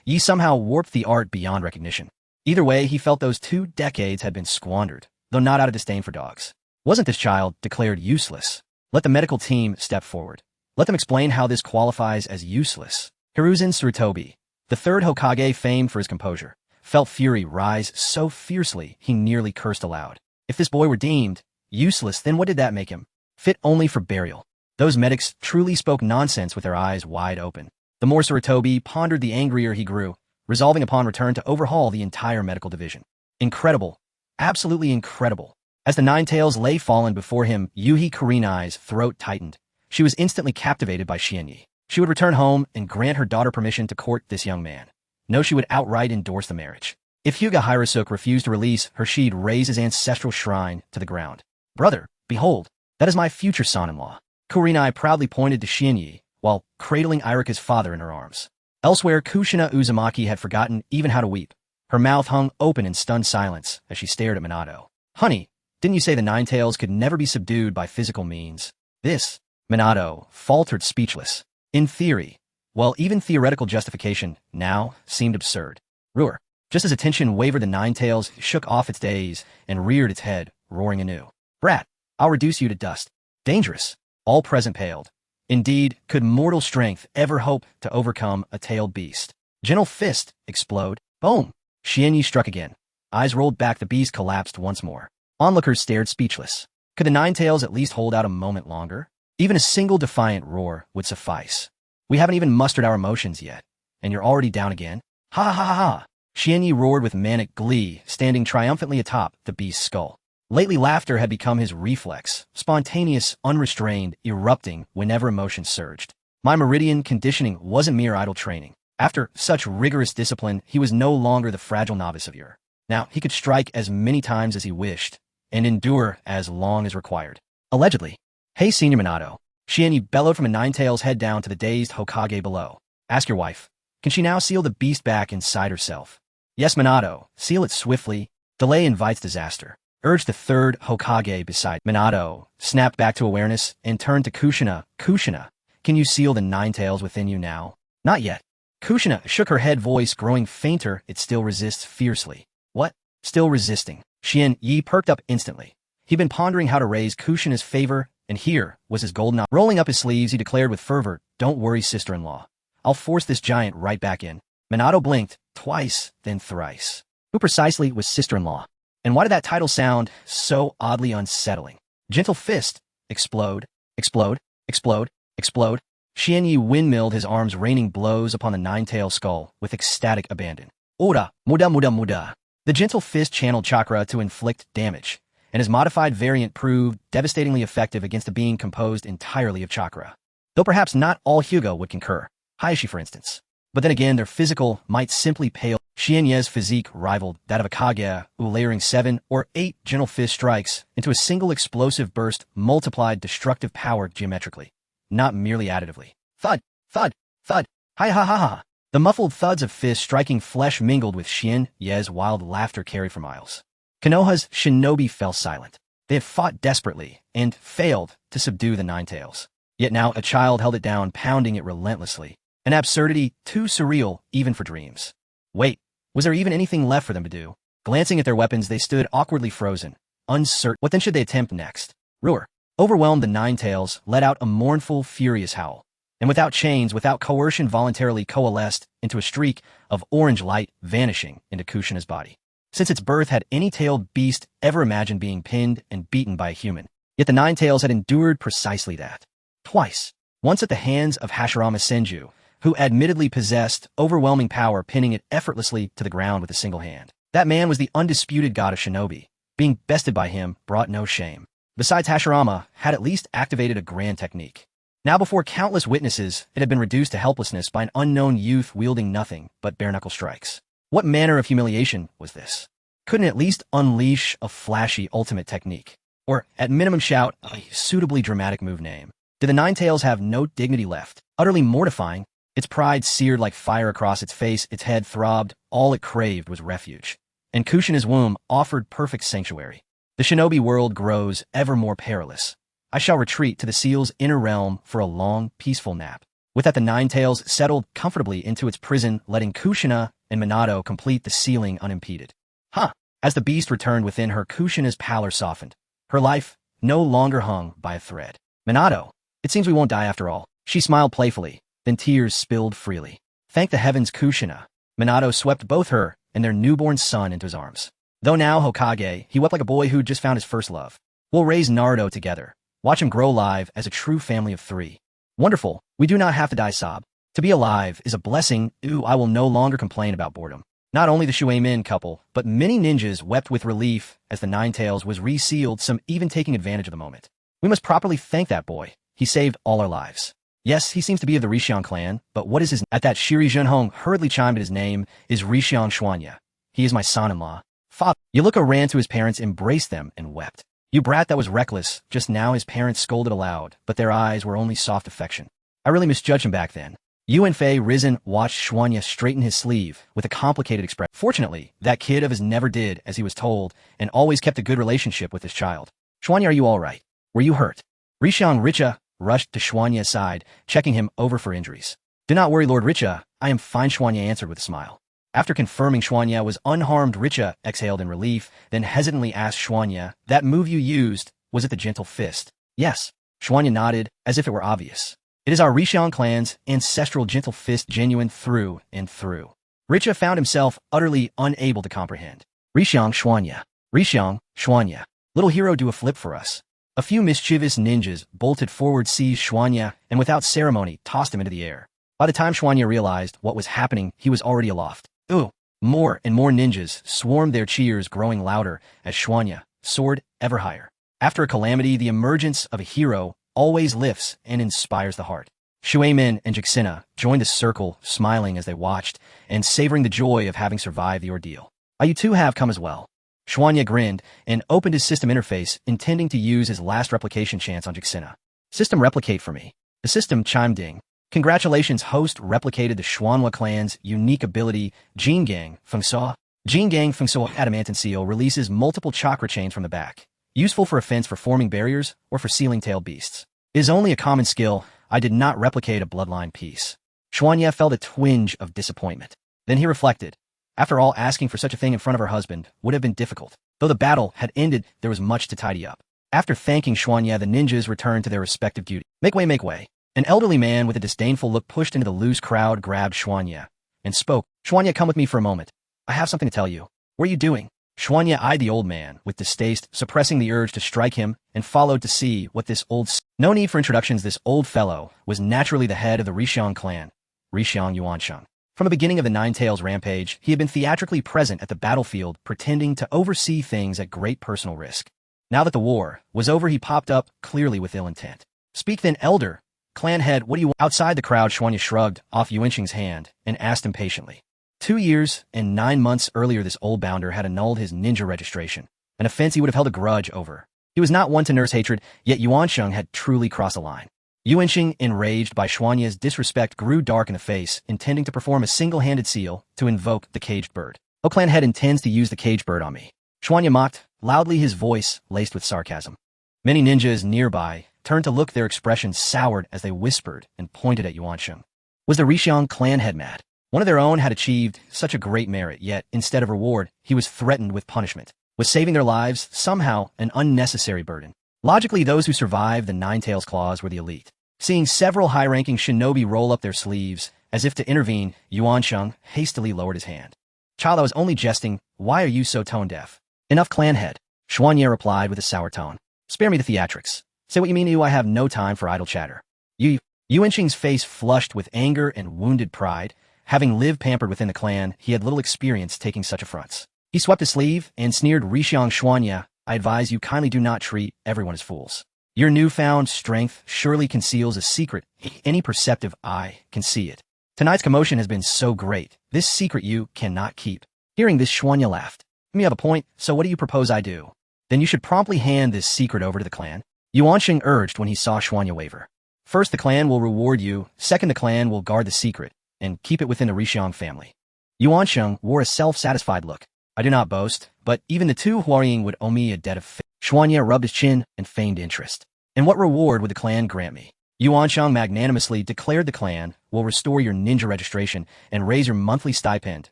Yi somehow warped the art beyond recognition? Either way, he felt those 2 decades had been squandered, though not out of disdain for dogs. Wasn't this child declared useless? Let the medical team step forward. Let them explain how this qualifies as useless. Hiruzen Sarutobi, the 3rd Hokage famed for his composure, felt fury rise so fiercely he nearly cursed aloud. If this boy were deemed useless, then what did that make him? Fit only for burial. Those medics truly spoke nonsense with their eyes wide open. The more Sarutobi pondered, the angrier he grew, resolving upon return to overhaul the entire medical division. Incredible. Absolutely incredible. As the 9 tails lay fallen before him, Yuhi Kurenai's throat tightened. She was instantly captivated by Shinyi. She would return home and grant her daughter permission to court this young man. No, she would outright endorse the marriage. If Hyuga Hirosuk refused to release her, she'd raise his ancestral shrine to the ground. Brother, behold, that is my future son-in-law. Kurenai proudly pointed to Shienyi, while cradling Irika's father in her arms. Elsewhere, Kushina Uzumaki had forgotten even how to weep. Her mouth hung open in stunned silence as she stared at Minato. Honey, didn't you say the Nine Tails could never be subdued by physical means? This, Minato faltered speechless. In theory, well, even theoretical justification now seemed absurd. Roar. Just as attention wavered, the Nine Tails shook off its daze and reared its head, roaring anew. Brat, I'll reduce you to dust. Dangerous. All present paled. Indeed, could mortal strength ever hope to overcome a tailed beast? Gentle fist, explode. Boom. Shienyi struck again. Eyes rolled back, the beast collapsed once more. Onlookers stared speechless. Could the Nine Tails at least hold out a moment longer? Even a single defiant roar would suffice. We haven't even mustered our emotions yet, and you're already down again? Ha ha ha ha ha! Shienyi roared with manic glee, standing triumphantly atop the beast's skull. Lately, laughter had become his reflex, spontaneous, unrestrained, erupting whenever emotion surged. My meridian conditioning wasn't mere idle training. After such rigorous discipline, he was no longer the fragile novice of yore. Now, he could strike as many times as he wished, and endure as long as required. Allegedly. Hey, Senior Minato. Shienyi bellowed from a Nine-Tails head down to the dazed Hokage below. Ask your wife. Can she now seal the beast back inside herself? Yes, Minato. Seal it swiftly. Delay invites disaster. Urged the third Hokage beside Minato, snapped back to awareness and turned to Kushina. Kushina, can you seal the Nine Tails within you now? Not yet. Kushina shook her head, voice growing fainter. It still resists fiercely. What? Still resisting? Shienyi perked up instantly. He'd been pondering how to raise Kushina's favor, and here was his golden eye. Rolling up his sleeves, he declared with fervor, Don't worry, sister-in-law. I'll force this giant right back in. Minato blinked, twice, then thrice. Who precisely was sister-in-law? And why did that title sound so oddly unsettling? Gentle fist. Explode. Explode. Explode. Explode. Shienyi windmilled his arms, raining blows upon the Nine-Tailed skull with ecstatic abandon. Ora, muda muda muda. The gentle fist channeled chakra to inflict damage, and his modified variant proved devastatingly effective against a being composed entirely of chakra. Though perhaps not all Hyuga would concur. Hayashi, for instance. But then again, their physical might simply pale. Shienyi's physique rivaled that of a Kage, who layering 7 or 8 gentle fist strikes into a single explosive burst multiplied destructive power geometrically, not merely additively. Thud, thud, thud, hi ha ha ha. The muffled thuds of fists striking flesh mingled with Shienyi's wild laughter carried for miles. Konoha's shinobi fell silent. They had fought desperately and failed to subdue the Nine Tails. Yet now a child held it down, pounding it relentlessly. An absurdity too surreal even for dreams. Wait, was there even anything left for them to do? Glancing at their weapons, they stood awkwardly frozen, uncertain. What then should they attempt next? Roar. Overwhelmed, the Nine Tails let out a mournful, furious howl, and without chains, without coercion, voluntarily coalesced into a streak of orange light, vanishing into Kushina's body. Since its birth, had any tailed beast ever imagined being pinned and beaten by a human? Yet the Nine Tails had endured precisely that. Twice. Once at the hands of Hashirama Senju, who admittedly possessed overwhelming power, pinning it effortlessly to the ground with a single hand. That man was the undisputed god of shinobi. Being bested by him brought no shame. Besides, Hashirama had at least activated a grand technique. Now before countless witnesses, it had been reduced to helplessness by an unknown youth wielding nothing but bare-knuckle strikes. What manner of humiliation was this? Couldn't it at least unleash a flashy ultimate technique? Or, at minimum, shout a suitably dramatic move name? Did the Nine Tails have no dignity left? Utterly mortifying. Its pride seared like fire across its face, its head throbbed, all it craved was refuge. And Kushina's womb offered perfect sanctuary. The shinobi world grows ever more perilous. I shall retreat to the seal's inner realm for a long, peaceful nap. With that, the Nine Tails settled comfortably into its prison, letting Kushina and Minato complete the sealing unimpeded. Huh! As the beast returned within her, Kushina's pallor softened. Her life no longer hung by a thread. Minato, it seems we won't die after all. She smiled playfully. Then tears spilled freely. Thank the heavens, Kushina. Minato swept both her and their newborn son into his arms. Though now Hokage, he wept like a boy who'd just found his first love. We'll raise Naruto together. Watch him grow live as a true family of 3. Wonderful. We do not have to die, sob. To be alive is a blessing. Ooh, I will no longer complain about boredom. Not only the Shuemin couple, but many ninjas wept with relief as the Nine Tails was resealed, some even taking advantage of the moment. We must properly thank that boy. He saved all our lives. Yes, he seems to be of the Rishiang clan, but what is his— At that, Shiri Junhong hurriedly chimed in. His name is Rishiang Xuanya. He is my son-in-law. Father. Yuluka ran to his parents, embraced them, and wept. You brat, that was reckless. Just now his parents scolded aloud, but their eyes were only soft affection. I really misjudged him back then. Yuan Fei, risen, watched Xuanya straighten his sleeve with a complicated expression. Fortunately, that kid of his never did as he was told and always kept a good relationship with his child. Xuanya, are you all right? Were you hurt? Rishiang Richa rushed to Xuanya's side, checking him over for injuries. Do not worry, Lord Richa. I am fine, Xuanya answered with a smile. After confirming Xuanya was unharmed, Richa exhaled in relief, then hesitantly asked Xuanya, that move you used, was it the gentle fist? Yes. Xuanya nodded, as if it were obvious. It is our Rishiang clan's ancestral gentle fist, genuine through and through. Richa found himself utterly unable to comprehend. Rishiang Xuanya. Rishiang Xuanya. Little hero, do a flip for us. A few mischievous ninjas bolted forward, seized Xuanya, and without ceremony tossed him into the air. By the time Xuanya realized what was happening, he was already aloft. Ooh! More and more ninjas swarmed, their cheers growing louder as Xuanya soared ever higher. After a calamity, the emergence of a hero always lifts and inspires the heart. Shueimin and Jaxina joined the circle, smiling as they watched and savoring the joy of having survived the ordeal. You two have come as well. Xuanya grinned and opened his system interface, intending to use his last replication chance on Jaxina. System, replicate for me. The system chimed in. Congratulations, host replicated the Xuanhua clan's unique ability, Jingang Fengsuo. Jingang Fengsuo adamantine seal releases multiple chakra chains from the back, useful for offense for forming barriers or for sealing tailed beasts. It is only a common skill. I did not replicate a bloodline piece. Xuanya felt a twinge of disappointment. Then he reflected. After all, asking for such a thing in front of her husband would have been difficult. Though the battle had ended, there was much to tidy up. After thanking Xuanya, the ninjas returned to their respective duties. Make way, make way. An elderly man with a disdainful look pushed into the loose crowd, grabbed Xuanya, and spoke. Xuanya, come with me for a moment. I have something to tell you. What are you doing? Xuanya eyed the old man with distaste, suppressing the urge to strike him, and followed to see what this old— No need for introductions. This old fellow was naturally the head of the Rishiang clan, Rishiang Yuansheng. From the beginning of the Nine Tails rampage, he had been theatrically present at the battlefield, pretending to oversee things at great personal risk. Now that the war was over, he popped up, clearly with ill intent. Speak then, elder. Clan head, what do you want? Outside the crowd, Xuanya shrugged off Yuansheng's hand and asked impatiently. 2 years and 9 months earlier, this old bounder had annulled his ninja registration, an offense he would have held a grudge over. He was not one to nurse hatred, yet Yuansheng had truly crossed a line. Yuansheng, enraged by Xuanya's disrespect, grew dark in the face, intending to perform a single-handed seal to invoke the caged bird. Oh, clan head intends to use the caged bird on me. Xuanya mocked, loudly, his voice laced with sarcasm. Many ninjas nearby turned to look, their expressions soured as they whispered and pointed at Yuansheng. Was the Rishiang clan head mad? One of their own had achieved such a great merit, yet, instead of reward, he was threatened with punishment. Was saving their lives somehow an unnecessary burden? Logically, those who survived the Nine Tails claws were the elite. Seeing several high-ranking shinobi roll up their sleeves, as if to intervene, Yuansheng hastily lowered his hand. Child, I was only jesting. Why are you so tone-deaf? Enough, clan head. Xuanya replied with a sour tone. Spare me the theatrics. Say what you mean to you. I have no time for idle chatter. Yuansheng's face flushed with anger and wounded pride. Having lived pampered within the clan, he had little experience taking such affronts. He swept his sleeve and sneered, Rishiang Xuanya, I advise you kindly do not treat everyone as fools. Your newfound strength surely conceals a secret. Any perceptive eye can see it. Tonight's commotion has been so great. This secret you cannot keep. Hearing this, Xuanya laughed. You have a point, so what do you propose I do? Then you should promptly hand this secret over to the clan. Yuansheng urged when he saw Xuanya waver. First, the clan will reward you. Second, the clan will guard the secret and keep it within the Rishiang family. Yuansheng wore a self-satisfied look. I do not boast, but even the two Huariying would owe me a debt of faith. Xuanya rubbed his chin and feigned interest. And what reward would the clan grant me? Yuansheng magnanimously declared the clan will restore your ninja registration and raise your monthly stipend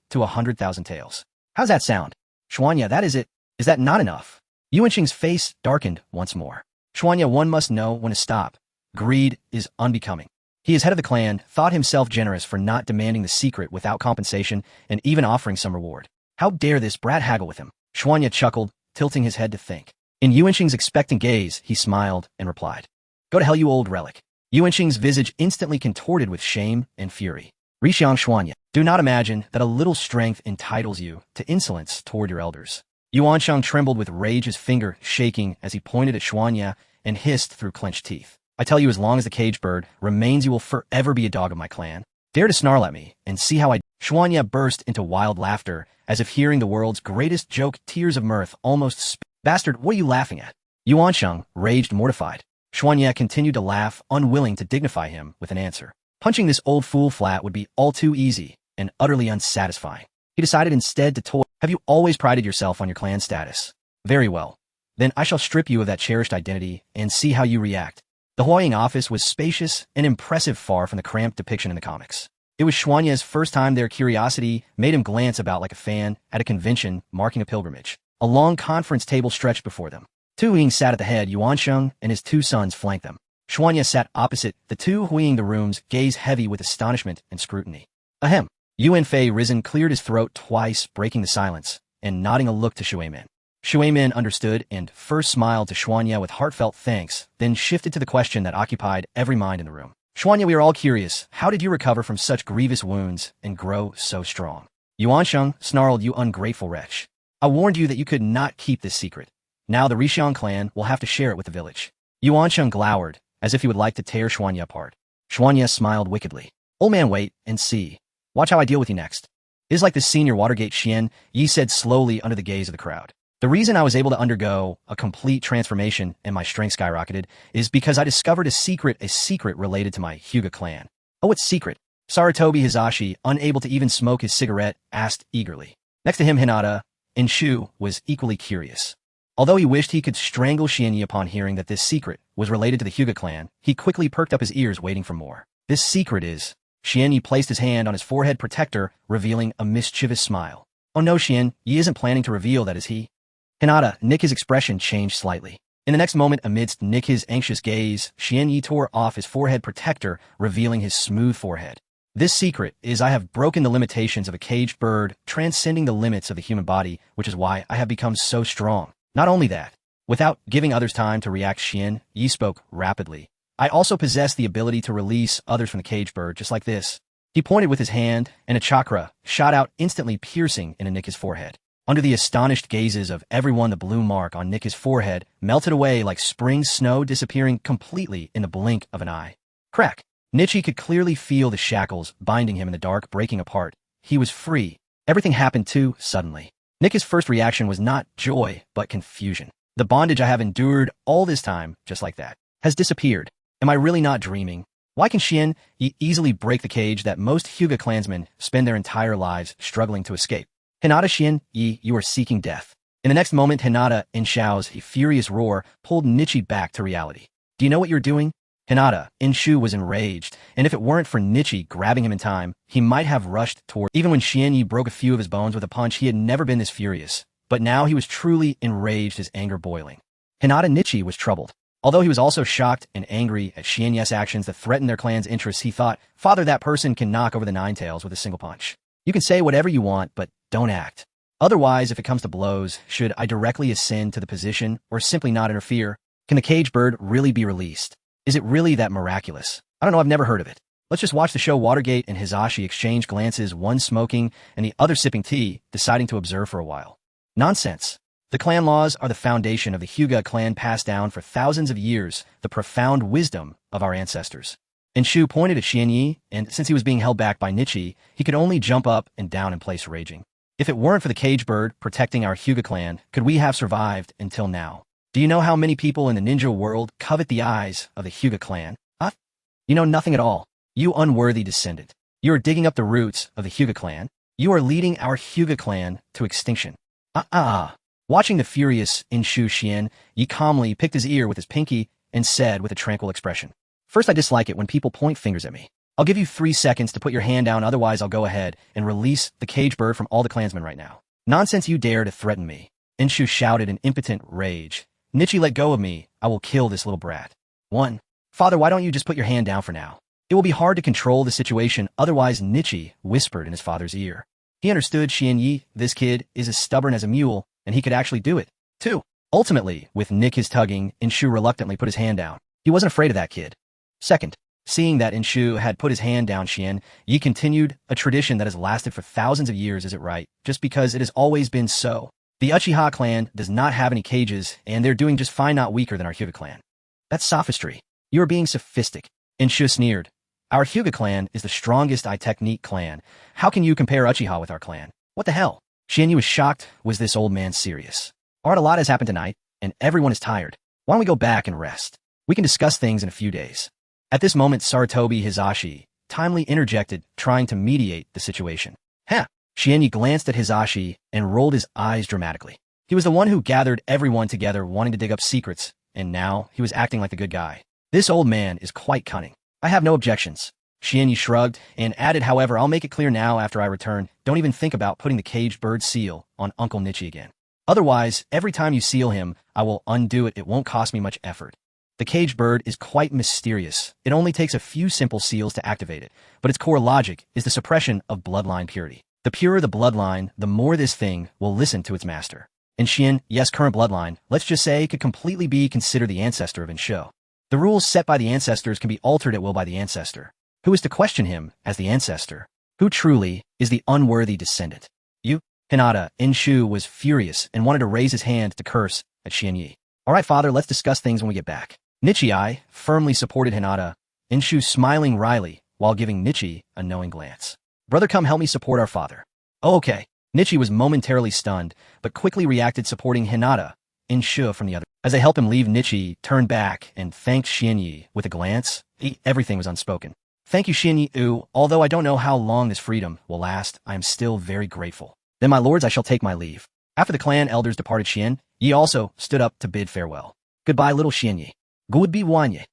to 100,000 taels. How's that sound? Xuanya, that is it. Is that not enough? Yuansheng's face darkened once more. Xuanya, one must know when to stop. Greed is unbecoming. He is head of the clan, thought himself generous for not demanding the secret without compensation and even offering some reward. How dare this brat haggle with him? Xuanya chuckled, tilting his head to think. In Yuansheng's expectant gaze, he smiled and replied. Go to hell, you old relic. Yuansheng's visage instantly contorted with shame and fury. Rishiang Xuanya, do not imagine that a little strength entitles you to insolence toward your elders. Yuansheng trembled with rage, his finger shaking as he pointed at Xuanya and hissed through clenched teeth. I tell you, as long as the cage bird remains, you will forever be a dog of my clan. Dare to snarl at me, and see how I— Xuanya burst into wild laughter, as if hearing the world's greatest joke. Tears of mirth almost Bastard, what are you laughing at? Yuansheng raged, mortified. Xuanya continued to laugh, unwilling to dignify him with an answer. Punching this old fool flat would be all too easy and utterly unsatisfying. He decided instead to toy. Have you always prided yourself on your clan status? Very well. Then I shall strip you of that cherished identity and see how you react. The Huaying office was spacious and impressive, far from the cramped depiction in the comics. It was Xuanya's first time there. Curiosity made him glance about like a fan at a convention marking a pilgrimage. A long conference table stretched before them. Tu Huiying sat at the head. Yuansheng and his two sons flanked them. Xuanya sat opposite. The two Huiying the room's gaze heavy with astonishment and scrutiny. Ahem. Yuan Fei, risen, cleared his throat twice, breaking the silence, and nodding a look to Shuimin. Shuimin understood and first smiled to Xuanya with heartfelt thanks, then shifted to the question that occupied every mind in the room. Xuanya, we are all curious. How did you recover from such grievous wounds and grow so strong? Yuansheng snarled, you ungrateful wretch. I warned you that you could not keep this secret. Now the Rishiang clan will have to share it with the village. Yuansheng glowered, as if he would like to tear Xuanya apart. Xuanya smiled wickedly. Old man, wait and see. Watch how I deal with you next. It is like the senior Watergate, Xian, Yi said slowly under the gaze of the crowd. The reason I was able to undergo a complete transformation and my strength skyrocketed is because I discovered a secret related to my Hyuga clan. Oh, what secret? Sarutobi Hizashi, unable to even smoke his cigarette, asked eagerly. Next to him, Hinata, Inshu, was equally curious. Although he wished he could strangle Xianyi upon hearing that this secret was related to the Hyuga clan, he quickly perked up his ears, waiting for more. This secret is— Xianyi placed his hand on his forehead protector, revealing a mischievous smile. Oh no, Xian, Yi isn't planning to reveal that, is he? Hinata, Nick's expression changed slightly. In the next moment, amidst Nick's anxious gaze, Xianyi tore off his forehead protector, revealing his smooth forehead. This secret is I have broken the limitations of a caged bird, transcending the limits of the human body, which is why I have become so strong. Not only that, without giving others time to react, Xian Yi spoke rapidly. I also possess the ability to release others from the caged bird, just like this. He pointed with his hand, and a chakra shot out, instantly piercing into Nick's forehead. Under the astonished gazes of everyone, the blue mark on Nick's forehead melted away like spring snow, disappearing completely in the blink of an eye. Crack! Nichi could clearly feel the shackles binding him in the dark breaking apart. He was free. Everything happened too suddenly. Nick's first reaction was not joy, but confusion. The bondage I have endured all this time, just like that, has disappeared. Am I really not dreaming? Why can Xian Yi easily break the cage that most Hyuga clansmen spend their entire lives struggling to escape? Hinata, Xian Yi, you are seeking death. In the next moment, Hinata, in Xiao's furious roar, pulled Nichi back to reality. Do you know what you're doing? Hinata, Inshu, was enraged, and if it weren't for Nichi grabbing him in time, he might have rushed toward— Even when Xian Yi broke a few of his bones with a punch, he had never been this furious. But now he was truly enraged, his anger boiling. Hinata Nichi was troubled. Although he was also shocked and angry at Xian Yi's actions that threatened their clan's interests, he thought, Father, that person can knock over the nine tails with a single punch. You can say whatever you want, but don't act. Otherwise, if it comes to blows, should I directly ascend to the position or simply not interfere? Can the cage bird really be released? Is it really that miraculous? I don't know, I've never heard of it. Let's just watch the show. Watergate and Hizashi exchange glances, one smoking and the other sipping tea, deciding to observe for a while. Nonsense. The clan laws are the foundation of the Hyuga clan, passed down for thousands of years, the profound wisdom of our ancestors. Inshu pointed at Xian Yi, and since he was being held back by Nichi, he could only jump up and down in place, raging. If it weren't for the cage bird protecting our Hyuga clan, could we have survived until now? Do you know how many people in the ninja world covet the eyes of the Hyuga clan? Huh? You know nothing at all. You unworthy descendant. You are digging up the roots of the Hyuga clan. You are leading our Hyuga clan to extinction. Watching the furious Inshu, Xian Yi calmly picked his ear with his pinky and said with a tranquil expression, First, I dislike it when people point fingers at me. I'll give you 3 seconds to put your hand down, otherwise I'll go ahead and release the cage bird from all the clansmen right now. Nonsense, you dare to threaten me. Inshu shouted in impotent rage. Nichi, let go of me. I will kill this little brat. 1. Father, why don't you just put your hand down for now? It will be hard to control the situation otherwise, Nichi whispered in his father's ear. He understood Xian Yi. This kid is as stubborn as a mule, and he could actually do it, too. Ultimately, with Nick his tugging, Inshu reluctantly put his hand down. He wasn't afraid of that kid. 2nd, seeing that Inshu had put his hand down, Xian Yi continued a tradition that has lasted for thousands of years. Is it right? Just because it has always been so. The Uchiha clan does not have any cages, and they're doing just fine, not weaker than our Hyuga clan. That's sophistry. You are being sophistic. Inshu sneered. Our Hyuga clan is the strongest I-technique clan. How can you compare Uchiha with our clan? What the hell? Xianyu was shocked. Was this old man serious? Alright, a lot has happened tonight, and everyone is tired. Why don't we go back and rest? We can discuss things in a few days. At this moment, Sarutobi Hizashi timely interjected, trying to mediate the situation. Huh. Xianyu glanced at Hizashi and rolled his eyes dramatically. He was the one who gathered everyone together wanting to dig up secrets, and now he was acting like the good guy. This old man is quite cunning. I have no objections. Xianyu shrugged and added, however, I'll make it clear now after I return, don't even think about putting the caged bird seal on Uncle Nichi again. Otherwise, every time you seal him, I will undo it. It won't cost me much effort. The caged bird is quite mysterious. It only takes a few simple seals to activate it, but its core logic is the suppression of bloodline purity. The purer the bloodline, the more this thing will listen to its master. Inshin, yes, current bloodline, let's just say, could completely be considered the ancestor of Inshu. The rules set by the ancestors can be altered at will by the ancestor. Who is to question him as the ancestor? Who truly is the unworthy descendant? You? Hinata, Inshu was furious and wanted to raise his hand to curse at Xianyu. Alright, father, let's discuss things when we get back. Nichi firmly supported Hinata, Inshu smiling wryly while giving Nichi a knowing glance. Brother, come help me support our father. Oh, okay. Nichi was momentarily stunned, but quickly reacted, supporting Hinata, Inshu from the other. As they helped him leave, Nichi turned back and thanked Xianyu with a glance. Everything was unspoken. Thank you, Xianyu. Although I don't know how long this freedom will last, I am still very grateful. Then, my lords, I shall take my leave. After the clan elders departed, Xianyu also stood up to bid farewell. Goodbye, little Xianyu. Good Wanye.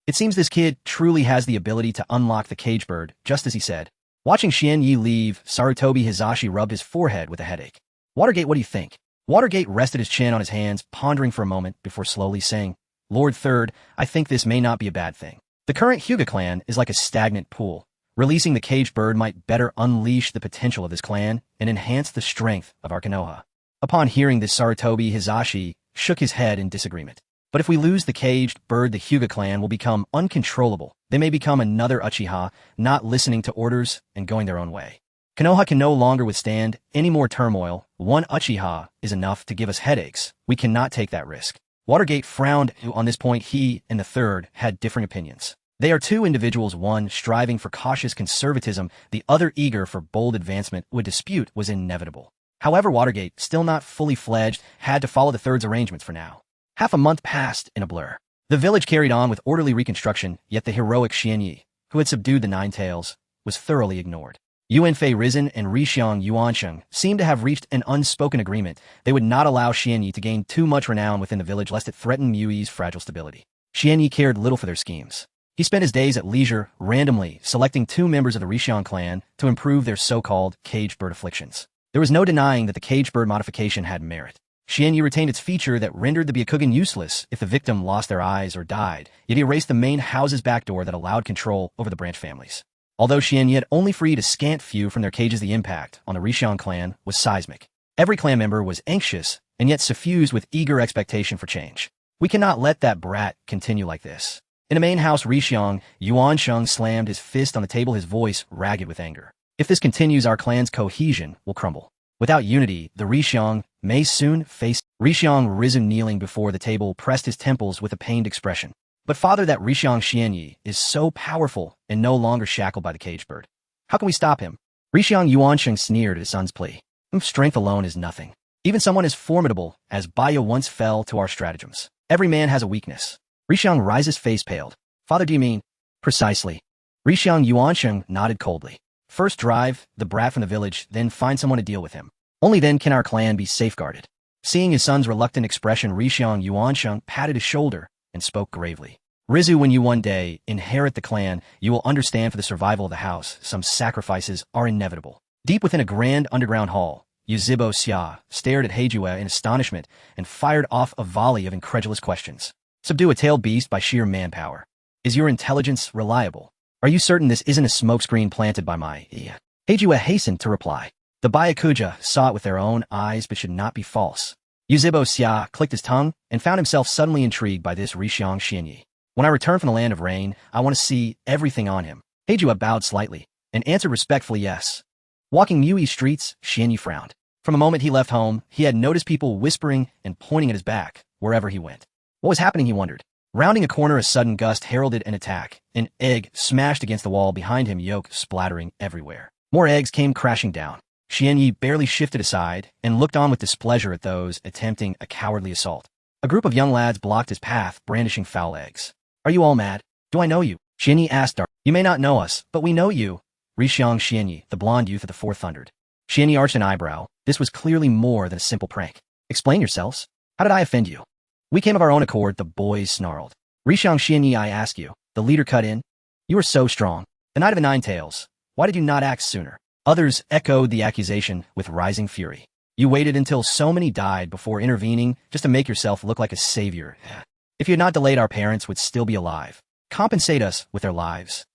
It seems this kid truly has the ability to unlock the cage bird, just as he said. Watching Xianyu leave, Sarutobi Hizashi rubbed his forehead with a headache. Watergate, what do you think? Watergate rested his chin on his hands, pondering for a moment before slowly saying, Lord Third, I think this may not be a bad thing. The current Hyuga clan is like a stagnant pool. Releasing the caged bird might better unleash the potential of this clan and enhance the strength of our Konoha. Upon hearing this, Sarutobi Hizashi shook his head in disagreement. But if we lose the caged bird, the Hyuga clan will become uncontrollable. They may become another Uchiha, not listening to orders and going their own way. Konoha can no longer withstand any more turmoil. One Uchiha is enough to give us headaches. We cannot take that risk. Watergate frowned. On this point, he and the third had different opinions. They are two individuals, one striving for cautious conservatism, the other eager for bold advancement. A dispute was inevitable. However, Watergate, still not fully fledged, had to follow the third's arrangements for now. Half a month passed in a blur. The village carried on with orderly reconstruction, yet the heroic Xianyu, who had subdued the Nine Tails, was thoroughly ignored. Yuanfei Risen and Rixiang Yuansheng seemed to have reached an unspoken agreement. They would not allow Xianyu to gain too much renown within the village lest it threaten Mui's fragile stability. Xianyu cared little for their schemes. He spent his days at leisure, randomly selecting two members of the Rixiang clan to improve their so-called caged bird afflictions. There was no denying that the caged bird modification had merit. Xianyu retained its feature that rendered the Byakugan useless if the victim lost their eyes or died, yet he erased the main house's backdoor that allowed control over the branch families. Although Xianyu had only freed a scant few from their cages, the impact on the Rixiang clan was seismic. Every clan member was anxious and yet suffused with eager expectation for change. We cannot let that brat continue like this. In the main house, Rixiang Yuansheng slammed his fist on the table, his voice ragged with anger. If this continues, our clan's cohesion will crumble. Without unity, the Rixiang may soon face. Rixiang, risen kneeling before the table, pressed his temples with a pained expression. But father, that Rixiang Xianyu is so powerful and no longer shackled by the caged bird. How can we stop him? Rixiang Yuansheng sneered at his son's plea. Strength alone is nothing. Even someone as formidable as Baya once fell to our stratagems. Every man has a weakness. Rixiang Rise's face paled. Father, do you mean? Precisely. Rixiang Yuansheng nodded coldly. First drive the brat from the village, then find someone to deal with him. Only then can our clan be safeguarded. Seeing his son's reluctant expression, Rixiang Yuansheng patted his shoulder and spoke gravely. Rizu, when you one day inherit the clan, you will understand for the survival of the house, some sacrifices are inevitable. Deep within a grand underground hall, Yuzibo Xia stared at Heijue in astonishment and fired off a volley of incredulous questions. Subdue a tailed beast by sheer manpower. Is your intelligence reliable? Are you certain this isn't a smokescreen planted by my... Heijue hastened to reply. The Byakuja saw it with their own eyes but should not be false. Yuzibo Xia clicked his tongue and found himself suddenly intrigued by this Rixiang Xianyu. When I return from the land of rain, I want to see everything on him. Heijue bowed slightly and answered respectfully yes. Walking Mui's streets, Xianyu frowned. From the moment he left home, he had noticed people whispering and pointing at his back wherever he went. What was happening, he wondered. Rounding a corner, a sudden gust heralded an attack. An egg smashed against the wall behind him, yolk splattering everywhere. More eggs came crashing down. Xianyi barely shifted aside and looked on with displeasure at those attempting a cowardly assault. A group of young lads blocked his path, brandishing foul eggs. Are you all mad? Do I know you? Xianyi asked. You may not know us, but we know you. Rixiang Xianyi, the blonde youth of the fourth, thundered. Xianyi arched an eyebrow. This was clearly more than a simple prank. Explain yourselves. How did I offend you? We came of our own accord, the boys snarled. Rixiang Xianyi, I ask you. The leader cut in. You are so strong. The Knight of the Nine Tails. Why did you not act sooner? Others echoed the accusation with rising fury. You waited until so many died before intervening just to make yourself look like a savior. If you had not delayed, our parents would still be alive. Compensate us with their lives.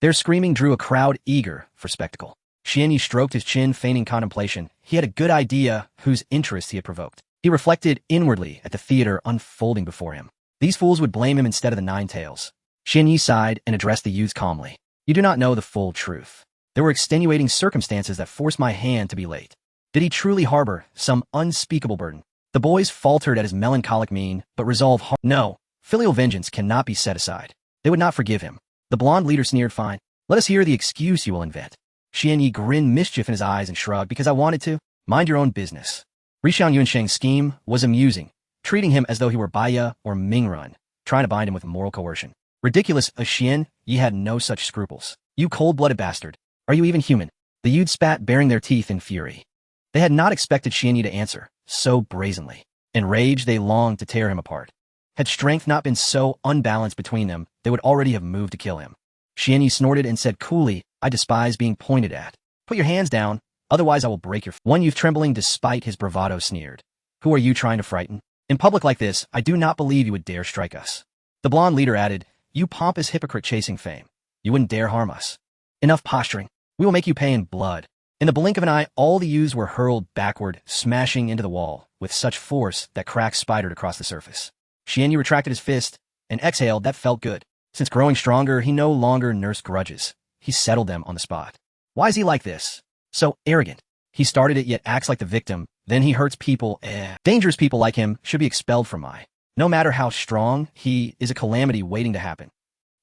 Their screaming drew a crowd eager for spectacle. Xianyi stroked his chin, feigning contemplation. He had a good idea whose interest he had provoked. He reflected inwardly at the theater unfolding before him. These fools would blame him instead of the Nine Tails. Xianyi sighed and addressed the youths calmly. You do not know the full truth. There were extenuating circumstances that forced my hand to be late. Did he truly harbor some unspeakable burden? The boys faltered at his melancholic mien, but resolved hard. No, filial vengeance cannot be set aside. They would not forgive him. The blonde leader sneered. Fine. Let us hear the excuse you will invent. Xianyi grinned, mischief in his eyes, and shrugged. Because I wanted to. Mind your own business. Rixiang Yuansheng's scheme was amusing, treating him as though he were Baya or Mingrun, trying to bind him with moral coercion. Ridiculous, Xian, ye had no such scruples. You cold-blooded bastard. Are you even human? The youths spat, baring their teeth in fury. They had not expected Xianyi to answer so brazenly. Enraged, they longed to tear him apart. Had strength not been so unbalanced between them, they would already have moved to kill him. Xianyi snorted and said coolly, I despise being pointed at. Put your hands down, otherwise I will break your... One youth, trembling despite his bravado, sneered. Who are you trying to frighten? In public like this, I do not believe you would dare strike us. The blonde leader added, You pompous hypocrite chasing fame. You wouldn't dare harm us. Enough posturing. We will make you pay in blood. In the blink of an eye, all the youths were hurled backward, smashing into the wall, with such force that cracks spidered across the surface. Xianyi retracted his fist and exhaled. That felt good. Since growing stronger, he no longer nursed grudges. He settled them on the spot. Why is he like this? So arrogant. He started it yet acts like the victim. Then he hurts people. Dangerous people like him should be expelled from my. No matter how strong, he is a calamity waiting to happen.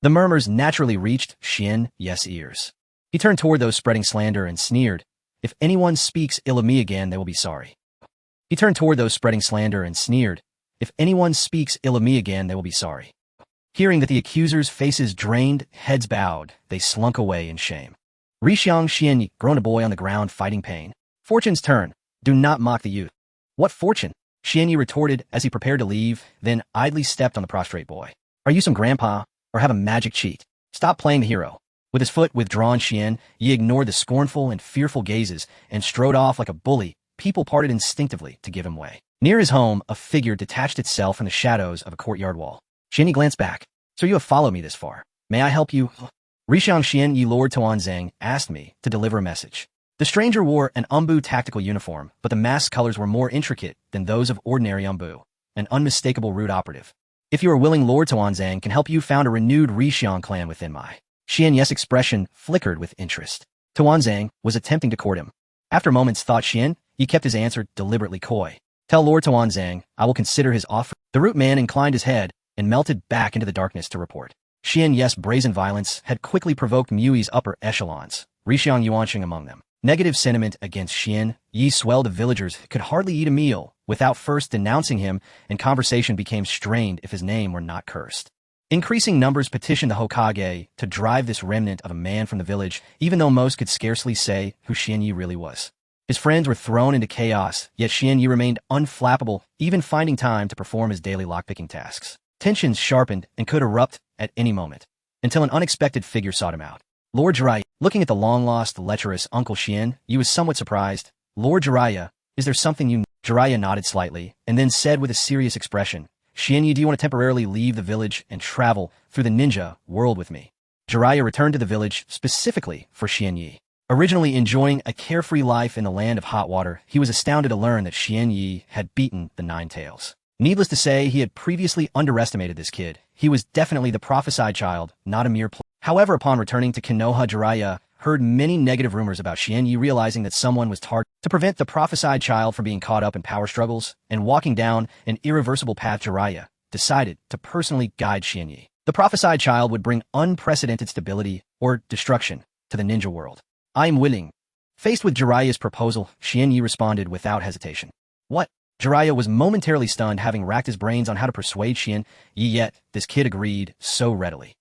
The murmurs naturally reached Xianyi's ears. He turned toward those spreading slander and sneered. If anyone speaks ill of me again, they will be sorry. He turned toward those spreading slander and sneered. If anyone speaks ill of me again, they will be sorry. Hearing that the accusers' faces drained, heads bowed, they slunk away in shame. Rixiang Xianyi groaned, a boy on the ground fighting pain. Fortune's turn. Do not mock the youth. What fortune? Xianyi retorted as he prepared to leave, then idly stepped on the prostrate boy. Are you some grandpa, or have a magic cheat? Stop playing the hero. With his foot withdrawn, Xianyi ignored the scornful and fearful gazes and strode off like a bully. People parted instinctively to give him way. Near his home, a figure detached itself from the shadows of a courtyard wall. Xianyi glanced back. So you have followed me this far. May I help you? Rixiang Xianyi, Lord Tuanzang, asked me to deliver a message. The stranger wore an Umbu tactical uniform, but the mask's colors were more intricate than those of ordinary Umbu, an unmistakable root operative. If you are willing, Lord Tuanzang can help you found a renewed Rixiang clan within my. Xianyi's expression flickered with interest. Tuanzang was attempting to court him. After moment's thought, Xianyi kept his answer deliberately coy. Tell Lord Tuanzang I will consider his offer. The root man inclined his head and melted back into the darkness to report. Xianyi's brazen violence had quickly provoked Mui's upper echelons, Rixiang Yuansheng among them. Negative sentiment against Xianyi swelled. The villagers could hardly eat a meal without first denouncing him, and conversation became strained if his name were not cursed. Increasing numbers petitioned the Hokage to drive this remnant of a man from the village, even though most could scarcely say who Xianyi really was. His friends were thrown into chaos, yet Xianyi remained unflappable, even finding time to perform his daily lockpicking tasks. Tensions sharpened and could erupt at any moment, until an unexpected figure sought him out. Lord Jiraiya, looking at the long-lost, lecherous Uncle Xianyi, was somewhat surprised. Lord Jiraiya, is there something you... Jiraiya nodded slightly, and then said with a serious expression, Xianyi, do you want to temporarily leave the village and travel through the ninja world with me? Jiraiya returned to the village specifically for Xianyi. Originally enjoying a carefree life in the land of hot water, he was astounded to learn that Xianyi had beaten the Nine Tails. Needless to say, he had previously underestimated this kid. He was definitely the prophesied child, not a mere However, upon returning to Konoha, Jiraiya heard many negative rumors about Xianyi, realizing that someone was targeted to prevent the prophesied child from being caught up in power struggles and walking down an irreversible path. Jiraiya decided to personally guide Xianyi. The prophesied child would bring unprecedented stability or destruction to the ninja world. I am willing. Faced with Jiraiya's proposal, Xianyi responded without hesitation. What? Jiraiya was momentarily stunned, having racked his brains on how to persuade Xianyi, yet this kid agreed so readily.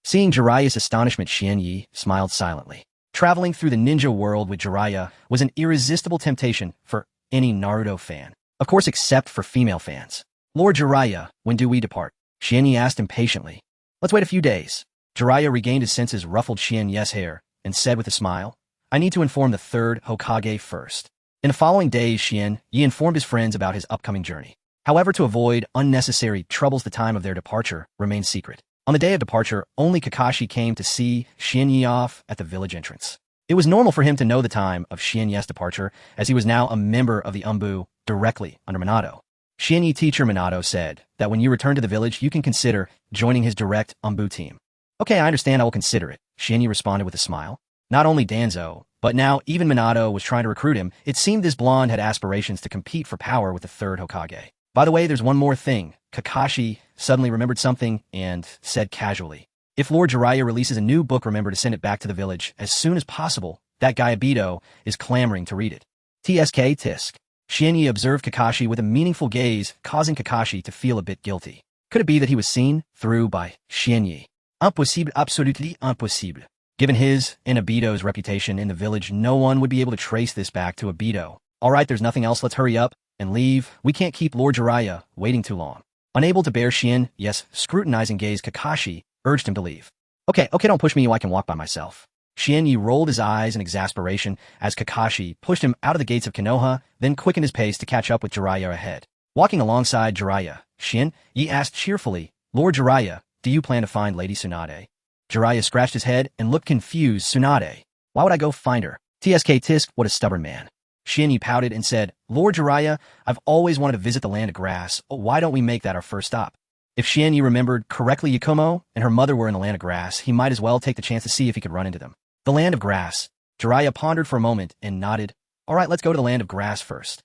Seeing Jiraiya's astonishment, Xianyi smiled silently. Traveling through the ninja world with Jiraiya was an irresistible temptation for any Naruto fan. Of course, except for female fans. Lord Jiraiya, when do we depart? Xianyi asked impatiently. Let's wait a few days. Jiraiya regained his senses, ruffled Xianyi's hair, and said with a smile, I need to inform the third Hokage first. In the following days, Xianyi informed his friends about his upcoming journey. However, to avoid unnecessary troubles, the time of their departure remained secret. On the day of departure, only Kakashi came to see Xianyi off at the village entrance. It was normal for him to know the time of Xianyi's departure, as he was now a member of the Umbu directly under Minato. Xianyi teacher Minato said that when you return to the village, you can consider joining his direct Umbu team. Okay, I understand, I will consider it, Xianyi responded with a smile. Not only Danzo, but now even Minato was trying to recruit him. It seemed this blonde had aspirations to compete for power with the third Hokage. By the way, there's one more thing. Kakashi suddenly remembered something and said casually, if Lord Jiraiya releases a new book, remember to send it back to the village as soon as possible. That guy Obito is clamoring to read it. Tisk. Xianyi observed Kakashi with a meaningful gaze, causing Kakashi to feel a bit guilty. Could it be that he was seen through by Xianyi? Impossible, absolutely impossible. Given his and Obito's reputation in the village, no one would be able to trace this back to Obito. Alright, there's nothing else, let's hurry up and leave. We can't keep Lord Jiraiya waiting too long. Unable to bear Xianyi's scrutinizing gaze, Kakashi urged him to leave. Okay, don't push me, I can walk by myself. Xianyi rolled his eyes in exasperation as Kakashi pushed him out of the gates of Konoha, then quickened his pace to catch up with Jiraiya ahead. Walking alongside Jiraiya, Xianyi asked cheerfully, Lord Jiraiya, do you plan to find Lady Tsunade? Jiraiya scratched his head and looked confused. Tsunade? Why would I go find her? Tisk, what a stubborn man. Xianyi pouted and said, Lord Jiraiya, I've always wanted to visit the Land of Grass. Why don't we make that our first stop? If Xianyi remembered correctly, Yakumo and her mother were in the Land of Grass, he might as well take the chance to see if he could run into them. The Land of Grass. Jiraiya pondered for a moment and nodded. Alright, let's go to the Land of Grass first.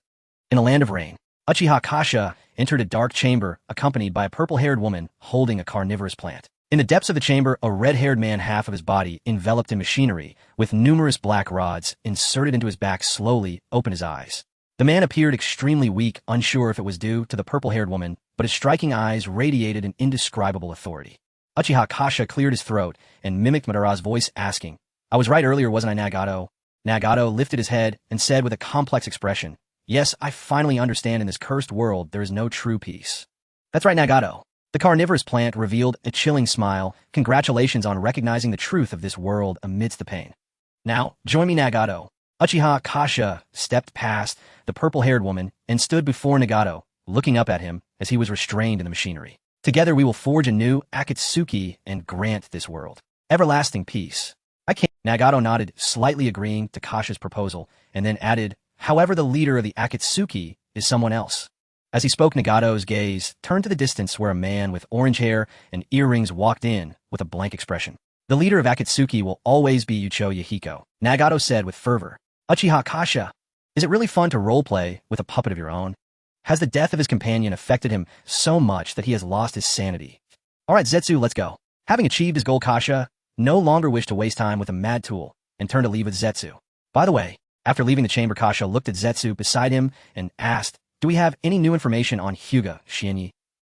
In the Land of Rain, Uchiha Kasha entered a dark chamber accompanied by a purple-haired woman holding a carnivorous plant. In the depths of the chamber, a red-haired man, half of his body enveloped in machinery, with numerous black rods inserted into his back, slowly opened his eyes. The man appeared extremely weak, unsure if it was due to the purple-haired woman, but his striking eyes radiated an indescribable authority. Uchiha Kasha cleared his throat and mimicked Madara's voice, asking, I was right earlier, wasn't I, Nagato? Nagato lifted his head and said with a complex expression, Yes, I finally understand, in this cursed world there is no true peace. That's right, Nagato. The carnivorous plant revealed a chilling smile. Congratulations on recognizing the truth of this world amidst the pain. Now, join me, Nagato. Uchiha Kasha stepped past the purple-haired woman and stood before Nagato, looking up at him as he was restrained in the machinery. Together we will forge a new Akatsuki and grant this world everlasting peace. I can't. Nagato nodded, slightly agreeing to Kasha's proposal, and then added, however, the leader of the Akatsuki is someone else. As he spoke, Nagato's gaze turned to the distance where a man with orange hair and earrings walked in with a blank expression. The leader of Akatsuki will always be Yucho Yahiko, Nagato said with fervor. Uchiha Kasha, is it really fun to roleplay with a puppet of your own? Has the death of his companion affected him so much that he has lost his sanity? Alright, Zetsu, let's go. Having achieved his goal, Kasha no longer wished to waste time with a mad tool and turned to leave with Zetsu. By the way, after leaving the chamber, Kasha looked at Zetsu beside him and asked, do we have any new information on Hyuga, Xianyi?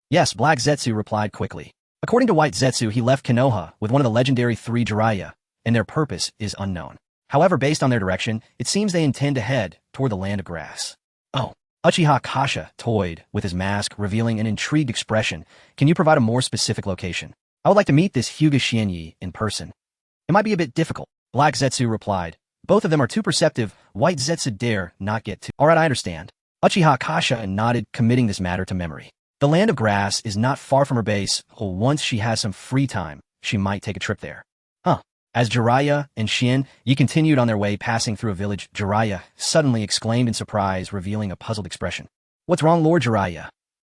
Yes, Black Zetsu replied quickly. According to White Zetsu, he left Konoha with one of the legendary three Jiraiya, and their purpose is unknown. However, based on their direction, it seems they intend to head toward the Land of Grass. Oh. Uchiha Kasha toyed with his mask, revealing an intrigued expression. Can you provide a more specific location? I would like to meet this Hyuga Xianyi in person. It might be a bit difficult, Black Zetsu replied. Both of them are too perceptive. White Zetsu dare not get too. Alright, I understand. Uchiha Kasha nodded, committing this matter to memory. The Land of Grass is not far from her base. Once she has some free time, she might take a trip there. As Jiraiya and Xianyi continued on their way, passing through a village, Jiraiya suddenly exclaimed in surprise, revealing a puzzled expression. What's wrong, Lord Jiraiya?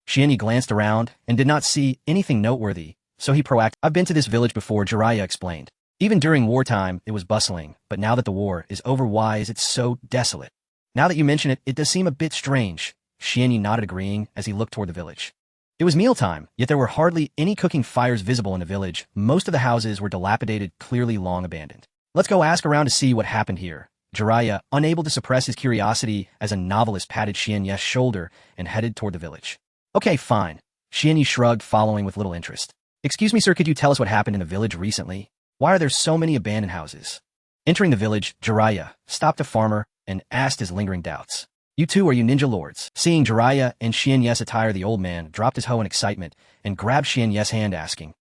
Xianyi glanced around and did not see anything noteworthy, so he proacted. I've been to this village before, Jiraiya explained. Even during wartime, it was bustling, but now that the war is over, why is it so desolate? Now that you mention it, it does seem a bit strange. Xianyi nodded, agreeing as he looked toward the village. It was mealtime, yet there were hardly any cooking fires visible in the village. Most of the houses were dilapidated, clearly long abandoned. Let's go ask around to see what happened here. Jiraiya, unable to suppress his curiosity as a novelist, patted Xianye's shoulder and headed toward the village. Okay, fine. Xianye shrugged, following with little interest. Excuse me, sir, could you tell us what happened in the village recently? Why are there so many abandoned houses? Entering the village, Jiraiya stopped a farmer and asked his lingering doubts. You two, are you ninja lords? Seeing Jiraiya and Xianye's attire, the old man dropped his hoe in excitement and grabbed Xianye's hand, asking.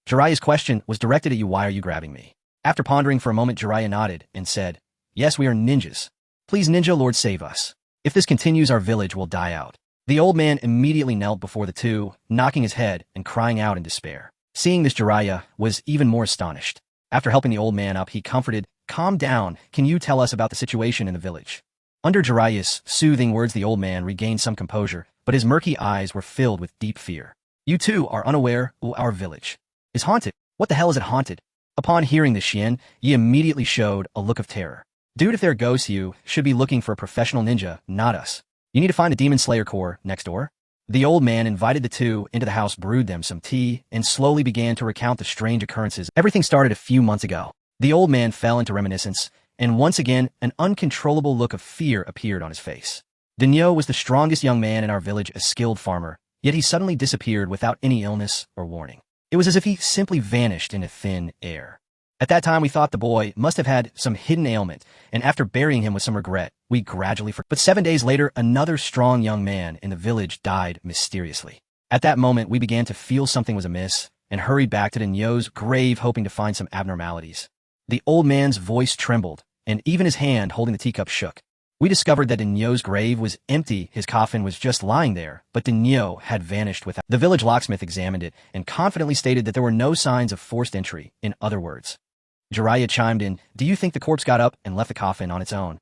Jiraiya's question was directed at you. Why are you grabbing me? After pondering for a moment, Jiraiya nodded and said, Yes, we are ninjas. Please, ninja lord, save us. If this continues, our village will die out. The old man immediately knelt before the two, knocking his head and crying out in despair. Seeing this, Jiraiya was even more astonished. After helping the old man up, he comforted, Calm down, can you tell us about the situation in the village? Under Jiraiya's soothing words, the old man regained some composure, but his murky eyes were filled with deep fear. You two are unaware, our village is haunted. What the hell is it haunted? Upon hearing this, Xianye immediately showed a look of terror. Dude, if there are ghosts, you should be looking for a professional ninja, not us. You need to find the Demon Slayer Corps next door. The old man invited the two into the house, brewed them some tea, and slowly began to recount the strange occurrences. Everything started a few months ago. The old man fell into reminiscence, and once again, an uncontrollable look of fear appeared on his face. Denyo was the strongest young man in our village, a skilled farmer, yet he suddenly disappeared without any illness or warning. It was as if he simply vanished into thin air. At that time, we thought the boy must have had some hidden ailment, and after burying him with some regret, we gradually forgot. But 7 days later, another strong young man in the village died mysteriously. At that moment, we began to feel something was amiss, and hurried back to Denyo's grave, hoping to find some abnormalities. The old man's voice trembled, and even his hand holding the teacup shook. We discovered that Denyo's grave was empty. His coffin was just lying there, but Denyo had vanished without. The village locksmith examined it and confidently stated that there were no signs of forced entry. In other words, Jiraiya chimed in, Do you think the corpse got up and left the coffin on its own?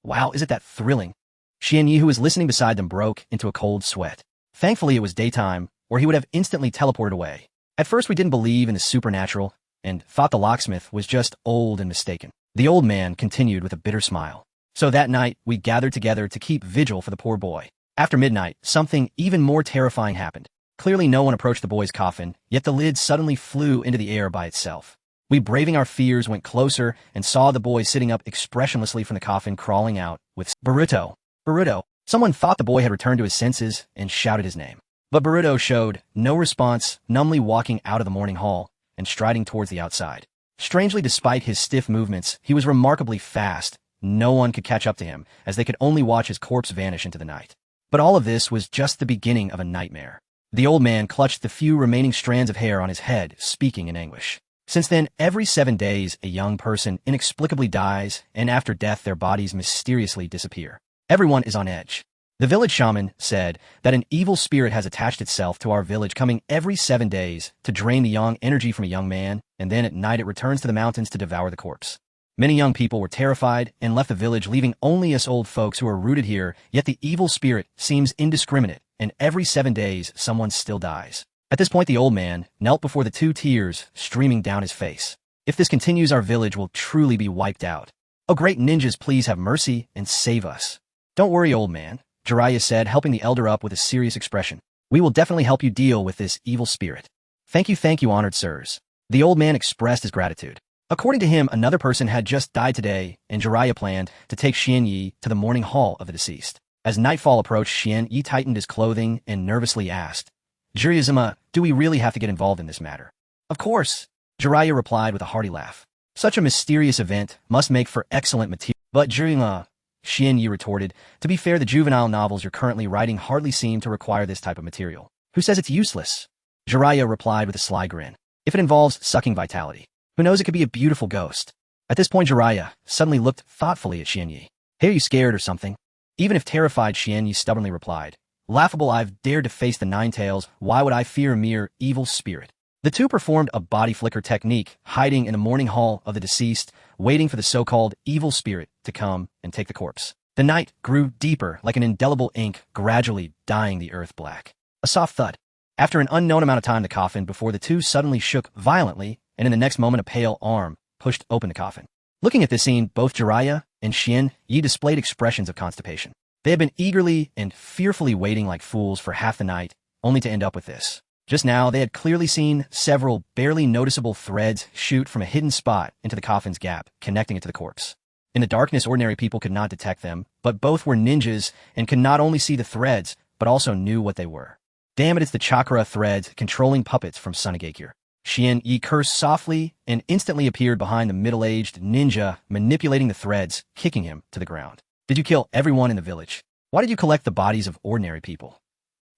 Wow, isn't that thrilling? Xianye, who was listening beside them, broke into a cold sweat. Thankfully, it was daytime, or he would have instantly teleported away. At first, we didn't believe in the supernatural, and thought the locksmith was just old and mistaken. The old man continued with a bitter smile. So that night, we gathered together to keep vigil for the poor boy. After midnight, something even more terrifying happened. Clearly no one approached the boy's coffin, yet the lid suddenly flew into the air by itself. We, braving our fears, went closer and saw the boy sitting up expressionlessly from the coffin, crawling out with Boruto. Boruto. Someone thought the boy had returned to his senses and shouted his name. But Boruto showed no response, numbly walking out of the morning hall and striding towards the outside. Strangely, despite his stiff movements, he was remarkably fast. No one could catch up to him, as they could only watch his corpse vanish into the night. But all of this was just the beginning of a nightmare. The old man clutched the few remaining strands of hair on his head, speaking in anguish. Since then, every 7 days, a young person inexplicably dies, and after death, their bodies mysteriously disappear. Everyone is on edge. The village shaman said that an evil spirit has attached itself to our village, coming every 7 days to drain the young energy from a young man, and then at night it returns to the mountains to devour the corpse. Many young people were terrified and left the village, leaving only us old folks who are rooted here, yet the evil spirit seems indiscriminate, and every 7 days someone still dies. At this point, the old man knelt before the two, tears streaming down his face. If this continues, our village will truly be wiped out. Oh, great ninjas, please have mercy and save us. Don't worry, old man, Jiraiya said, helping the elder up with a serious expression. We will definitely help you deal with this evil spirit. Thank you, honored sirs. The old man expressed his gratitude. According to him, another person had just died today, and Jiraiya planned to take Xianye to the mourning hall of the deceased. As nightfall approached, Xianye tightened his clothing and nervously asked, Jiraiya, do we really have to get involved in this matter? Of course, Jiraiya replied with a hearty laugh. Such a mysterious event must make for excellent material. But Jiraiya, Xianye retorted, to be fair, the juvenile novels you're currently writing hardly seem to require this type of material. Who says it's useless? Jiraiya replied with a sly grin. If it involves sucking vitality, who knows, it could be a beautiful ghost. At this point, Jiraiya suddenly looked thoughtfully at Xianye. Hey, are you scared or something? Even if terrified, Xianye stubbornly replied. Laughable, I've dared to face the Nine Tails. Why would I fear a mere evil spirit? The two performed a body flicker technique, hiding in the mourning hall of the deceased, waiting for the so-called evil spirit to come and take the corpse. The night grew deeper, like an indelible ink, gradually dyeing the earth black. A soft thud. After an unknown amount of time, the coffin before the two suddenly shook violently, and in the next moment a pale arm pushed open the coffin. Looking at this scene, both Jiraiya and Xianye displayed expressions of constipation. They had been eagerly and fearfully waiting like fools for half the night, only to end up with this. Just now, they had clearly seen several barely noticeable threads shoot from a hidden spot into the coffin's gap, connecting it to the corpse. In the darkness, ordinary people could not detect them, but both were ninjas and could not only see the threads, but also knew what they were. Damn it, it's the chakra threads controlling puppets from Sunigakure. Xian-Yi cursed softly and instantly appeared behind the middle-aged ninja, manipulating the threads, kicking him to the ground. Did you kill everyone in the village? Why did you collect the bodies of ordinary people?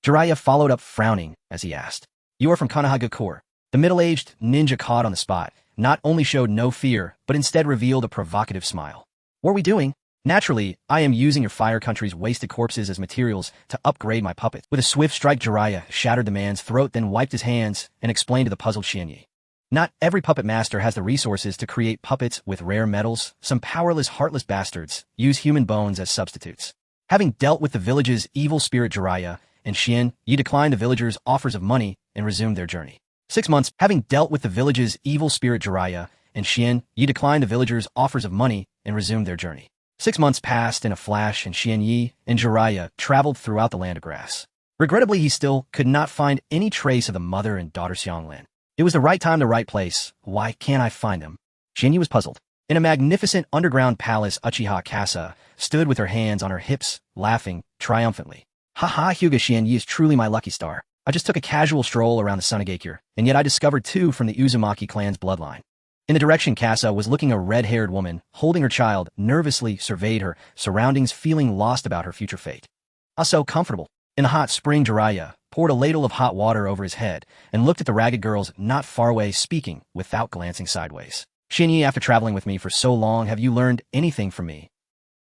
Jiraiya followed up frowning as he asked. You are from Konoha Gakure. The middle-aged ninja caught on the spot not only showed no fear, but instead revealed a provocative smile. What are we doing? Naturally, I am using your fire country's wasted corpses as materials to upgrade my puppet. With a swift strike, Jiraiya shattered the man's throat, then wiped his hands and explained to the puzzled Xian-Yi. Not every puppet master has the resources to create puppets with rare metals. Some powerless, heartless bastards use human bones as substitutes. Having dealt with the village's evil spirit, Jiraiya and Xian-Yi declined the villagers' offers of money and resumed their journey. 6 months, having dealt with the village's evil spirit, Jiraiya and Xian-Yi declined the villagers' offers of money and resumed their journey. 6 months passed in a flash, and Xian-Yi and Jiraiya traveled throughout the land of grass. Regrettably, he still could not find any trace of the mother and daughter Xianglin. It was the right time, the right place. Why can't I find them? Xian-Yi was puzzled. In a magnificent underground palace, Uchiha Kasa stood with her hands on her hips, laughing triumphantly. Haha, Hyuga Xian-Yi is truly my lucky star. I just took a casual stroll around the Sunigakure, and yet I discovered two from the Uzumaki clan's bloodline. In the direction Kasa was looking, a red-haired woman, holding her child, nervously surveyed her surroundings, feeling lost about her future fate. So comfortable. In the hot spring, Jiraiya poured a ladle of hot water over his head and looked at the ragged girls not far away, speaking without glancing sideways. Xian-Yi, after traveling with me for so long, have you learned anything from me?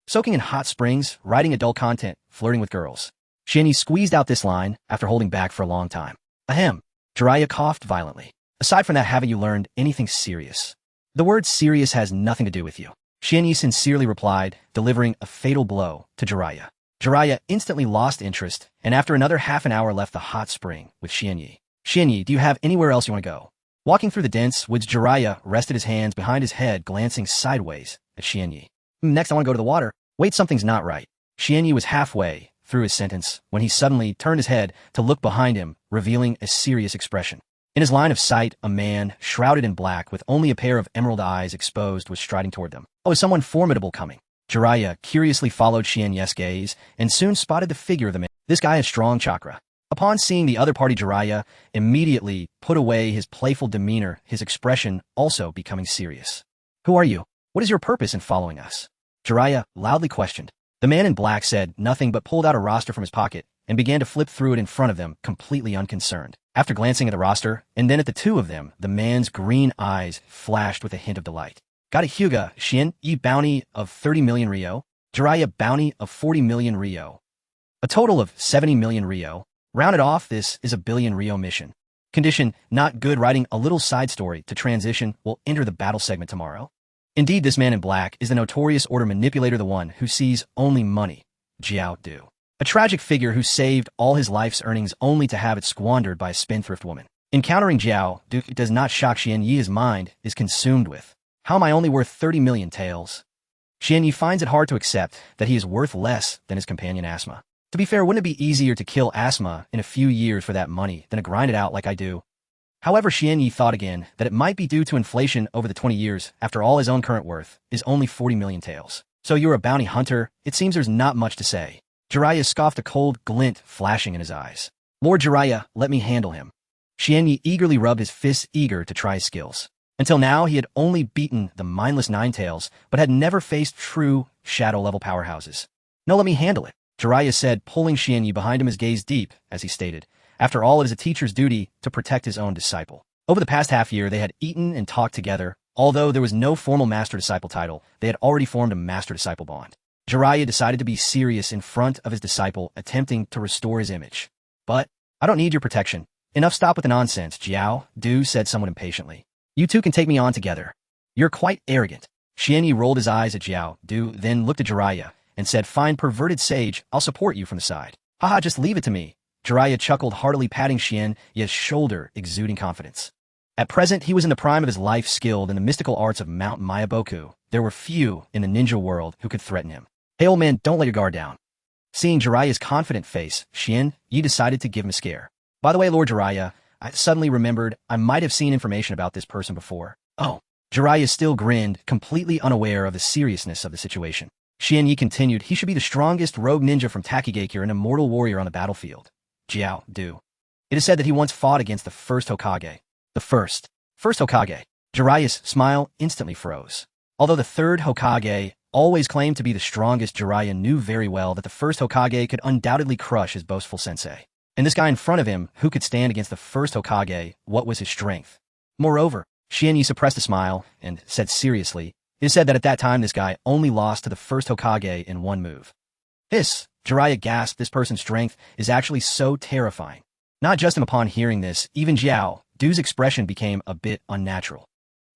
Soaking in hot springs, writing adult content, flirting with girls. Xian-Yi squeezed out this line after holding back for a long time. Ahem. Jiraiya coughed violently. Aside from that, haven't you learned anything serious? The word serious has nothing to do with you. Xian-Yi sincerely replied, delivering a fatal blow to Jiraiya. Jiraiya instantly lost interest, and after another half an hour left the hot spring with Xian-Yi. Xian-Yi, do you have anywhere else you want to go? Walking through the dense woods, Jiraiya rested his hands behind his head, glancing sideways at Xian-Yi. Next, I want to go to the water. Wait, something's not right. Xian-Yi was halfway through his sentence when he suddenly turned his head to look behind him, revealing a serious expression. In his line of sight, a man, shrouded in black with only a pair of emerald eyes exposed, was striding toward them. Oh, is someone formidable coming? Jiraiya curiously followed Xian-Yi's gaze and soon spotted the figure of the man. This guy has strong chakra. Upon seeing the other party, Jiraiya immediately put away his playful demeanor, his expression also becoming serious. Who are you? What is your purpose in following us? Jiraiya loudly questioned. The man in black said nothing but pulled out a roster from his pocket and began to flip through it in front of them, completely unconcerned. After glancing at the roster, and then at the two of them, the man's green eyes flashed with a hint of delight. Got a Hyuga Xian-Yi bounty of 30 million Ryo, Jiraiya bounty of 40 million Ryo. A total of 70 million Ryo. Rounded off, this is a billion Ryo mission. Condition, not good. Writing a little side story to transition will enter the battle segment tomorrow. Indeed, this man in black is the notorious order manipulator, the one who sees only money, Jiao Du. A tragic figure who saved all his life's earnings only to have it squandered by a spendthrift woman. Encountering Jiao Du does not shock Xian-Yi. His mind is consumed with, how am I only worth 30 million taels? Xian-Yi finds it hard to accept that he is worth less than his companion Asuma. To be fair, wouldn't it be easier to kill Asuma in a few years for that money than to grind it out like I do? However, Xian-Yi thought again that it might be due to inflation over the 20 years. After all, his own current worth is only 40 million taels. So you're a bounty hunter? It seems there's not much to say. Jiraiya scoffed, a cold glint flashing in his eyes. Lord Jiraiya, let me handle him. Xian-Yi eagerly rubbed his fists, eager to try his skills. Until now, he had only beaten the mindless Nine Tails, but had never faced true shadow-level powerhouses. No, let me handle it, Jiraiya said, pulling Xian-Yi behind him, his gaze deep, as he stated. After all, it is a teacher's duty to protect his own disciple. Over the past half-year, they had eaten and talked together. Although there was no formal master-disciple title, they had already formed a master-disciple bond. Jiraiya decided to be serious in front of his disciple, attempting to restore his image. But, I don't need your protection. Enough, stop with the nonsense, Jiao Du said somewhat impatiently. You two can take me on together. You're quite arrogant. Xian-Yi rolled his eyes at Jiao Du, then looked at Jiraiya, and said, fine, perverted sage, I'll support you from the side. Haha, just leave it to me. Jiraiya chuckled heartily, patting Xian-Yi's shoulder, exuding confidence. At present, he was in the prime of his life, skilled in the mystical arts of Mount Mayaboku. There were few in the ninja world who could threaten him. Hey, old man, don't let your guard down. Seeing Jiraiya's confident face, Xian-Yi decided to give him a scare. By the way, Lord Jiraiya, I suddenly remembered I might have seen information about this person before. Oh. Jiraiya still grinned, completely unaware of the seriousness of the situation. Xian Yi continued, he should be the strongest rogue ninja from Takigakure, an immortal warrior on the battlefield. Jiao Du. It is said that he once fought against the first Hokage. The first Hokage. Jiraiya's smile instantly froze. Although the third Hokage always claimed to be the strongest, Jiraiya knew very well that the first Hokage could undoubtedly crush his boastful sensei. And this guy in front of him, who could stand against the first Hokage, what was his strength? Moreover, Xian Yi suppressed a smile and said seriously, it is said that at that time this guy only lost to the first Hokage in one move. This, Jiraiya gasped, this person's strength is actually so terrifying. Not just him. Upon hearing this, even Jiao Du's expression became a bit unnatural.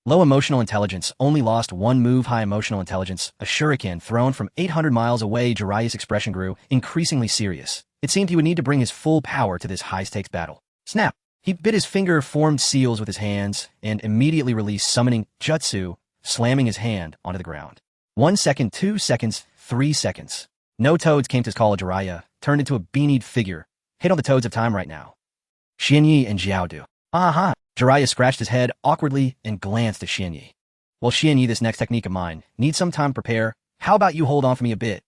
Low emotional intelligence only lost one move. High emotional intelligence, a shuriken thrown from 800 miles away. Jiraiya's expression grew increasingly serious. It seemed he would need to bring his full power to this high-stakes battle. Snap! He bit his finger, formed seals with his hands, and immediately released summoning jutsu, slamming his hand onto the ground. 1 second, 2 seconds, 3 seconds. No toads came to his call. Jiraiya turned into a beanied figure. Hit on the toads of time right now. Xian Yi and Jiao Du. Aha! Jiraiya scratched his head awkwardly and glanced at Xian Yi. Well, Xian Yi, this next technique of mine needs some time to prepare. How about you hold on for me a bit?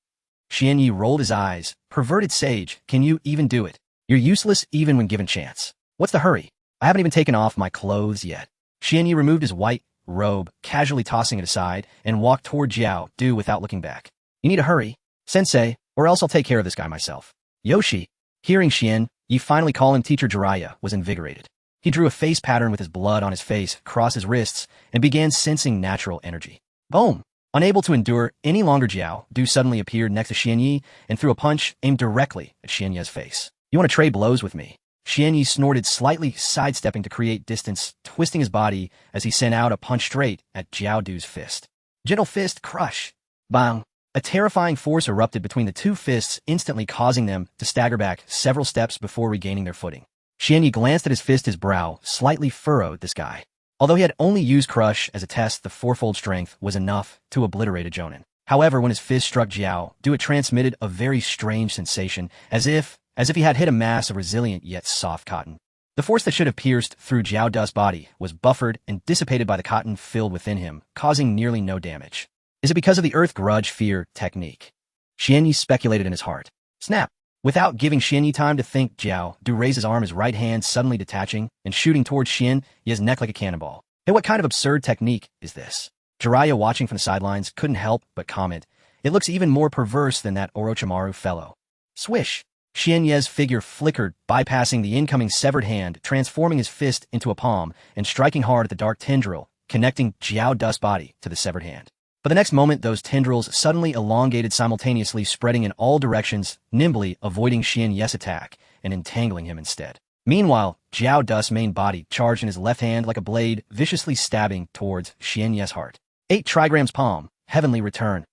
Xian Yi rolled his eyes. Perverted sage, can you even do it? You're useless even when given chance. What's the hurry? I haven't even taken off my clothes yet. Xian Yi removed his white robe, casually tossing it aside, and walked toward Jiao Du without looking back. You need to hurry, sensei, or else I'll take care of this guy myself. Yoshi. Hearing Xian Yi finally call him teacher, Jiraiya was invigorated. He drew a face pattern with his blood on his face, crossed his wrists, and began sensing natural energy. Boom! Unable to endure any longer, Jiao Du suddenly appeared next to Xian Yi and threw a punch aimed directly at Xian Yi's face. You want to trade blows with me? Xian Yi snorted, slightly sidestepping to create distance, twisting his body as he sent out a punch straight at Jiao Du's fist. Gentle fist crush. Bang! A terrifying force erupted between the two fists, instantly causing them to stagger back several steps before regaining their footing. Xian Yi glanced at his fist, his brow slightly furrowed. This guy. Although he had only used crush as a test, the fourfold strength was enough to obliterate a Jonin. However, when his fist struck Jiao Du, it transmitted a very strange sensation, as if he had hit a mass of resilient yet soft cotton. The force that should have pierced through Jiao Du's body was buffered and dissipated by the cotton filled within him, causing nearly no damage. Is it because of the Earth Grudge Fear technique? Xian Yi speculated in his heart. Snap! Without giving Xian Yi time to think, Jiao Du raised his arm, his right hand suddenly detaching and shooting towards Xian Yi's neck like a cannonball. Hey, what kind of absurd technique is this? Jiraiya, watching from the sidelines, couldn't help but comment. It looks even more perverse than that Orochimaru fellow. Swish! Xian Yi's figure flickered, bypassing the incoming severed hand, transforming his fist into a palm and striking hard at the dark tendril, connecting Jiao Du's body to the severed hand. But the next moment, those tendrils suddenly elongated, simultaneously spreading in all directions, nimbly avoiding Xian Yi's attack and entangling him instead. Meanwhile, Jiao Du's main body charged in his left hand like a blade, viciously stabbing towards Xian Yi's heart. 8 trigrams palm, heavenly return.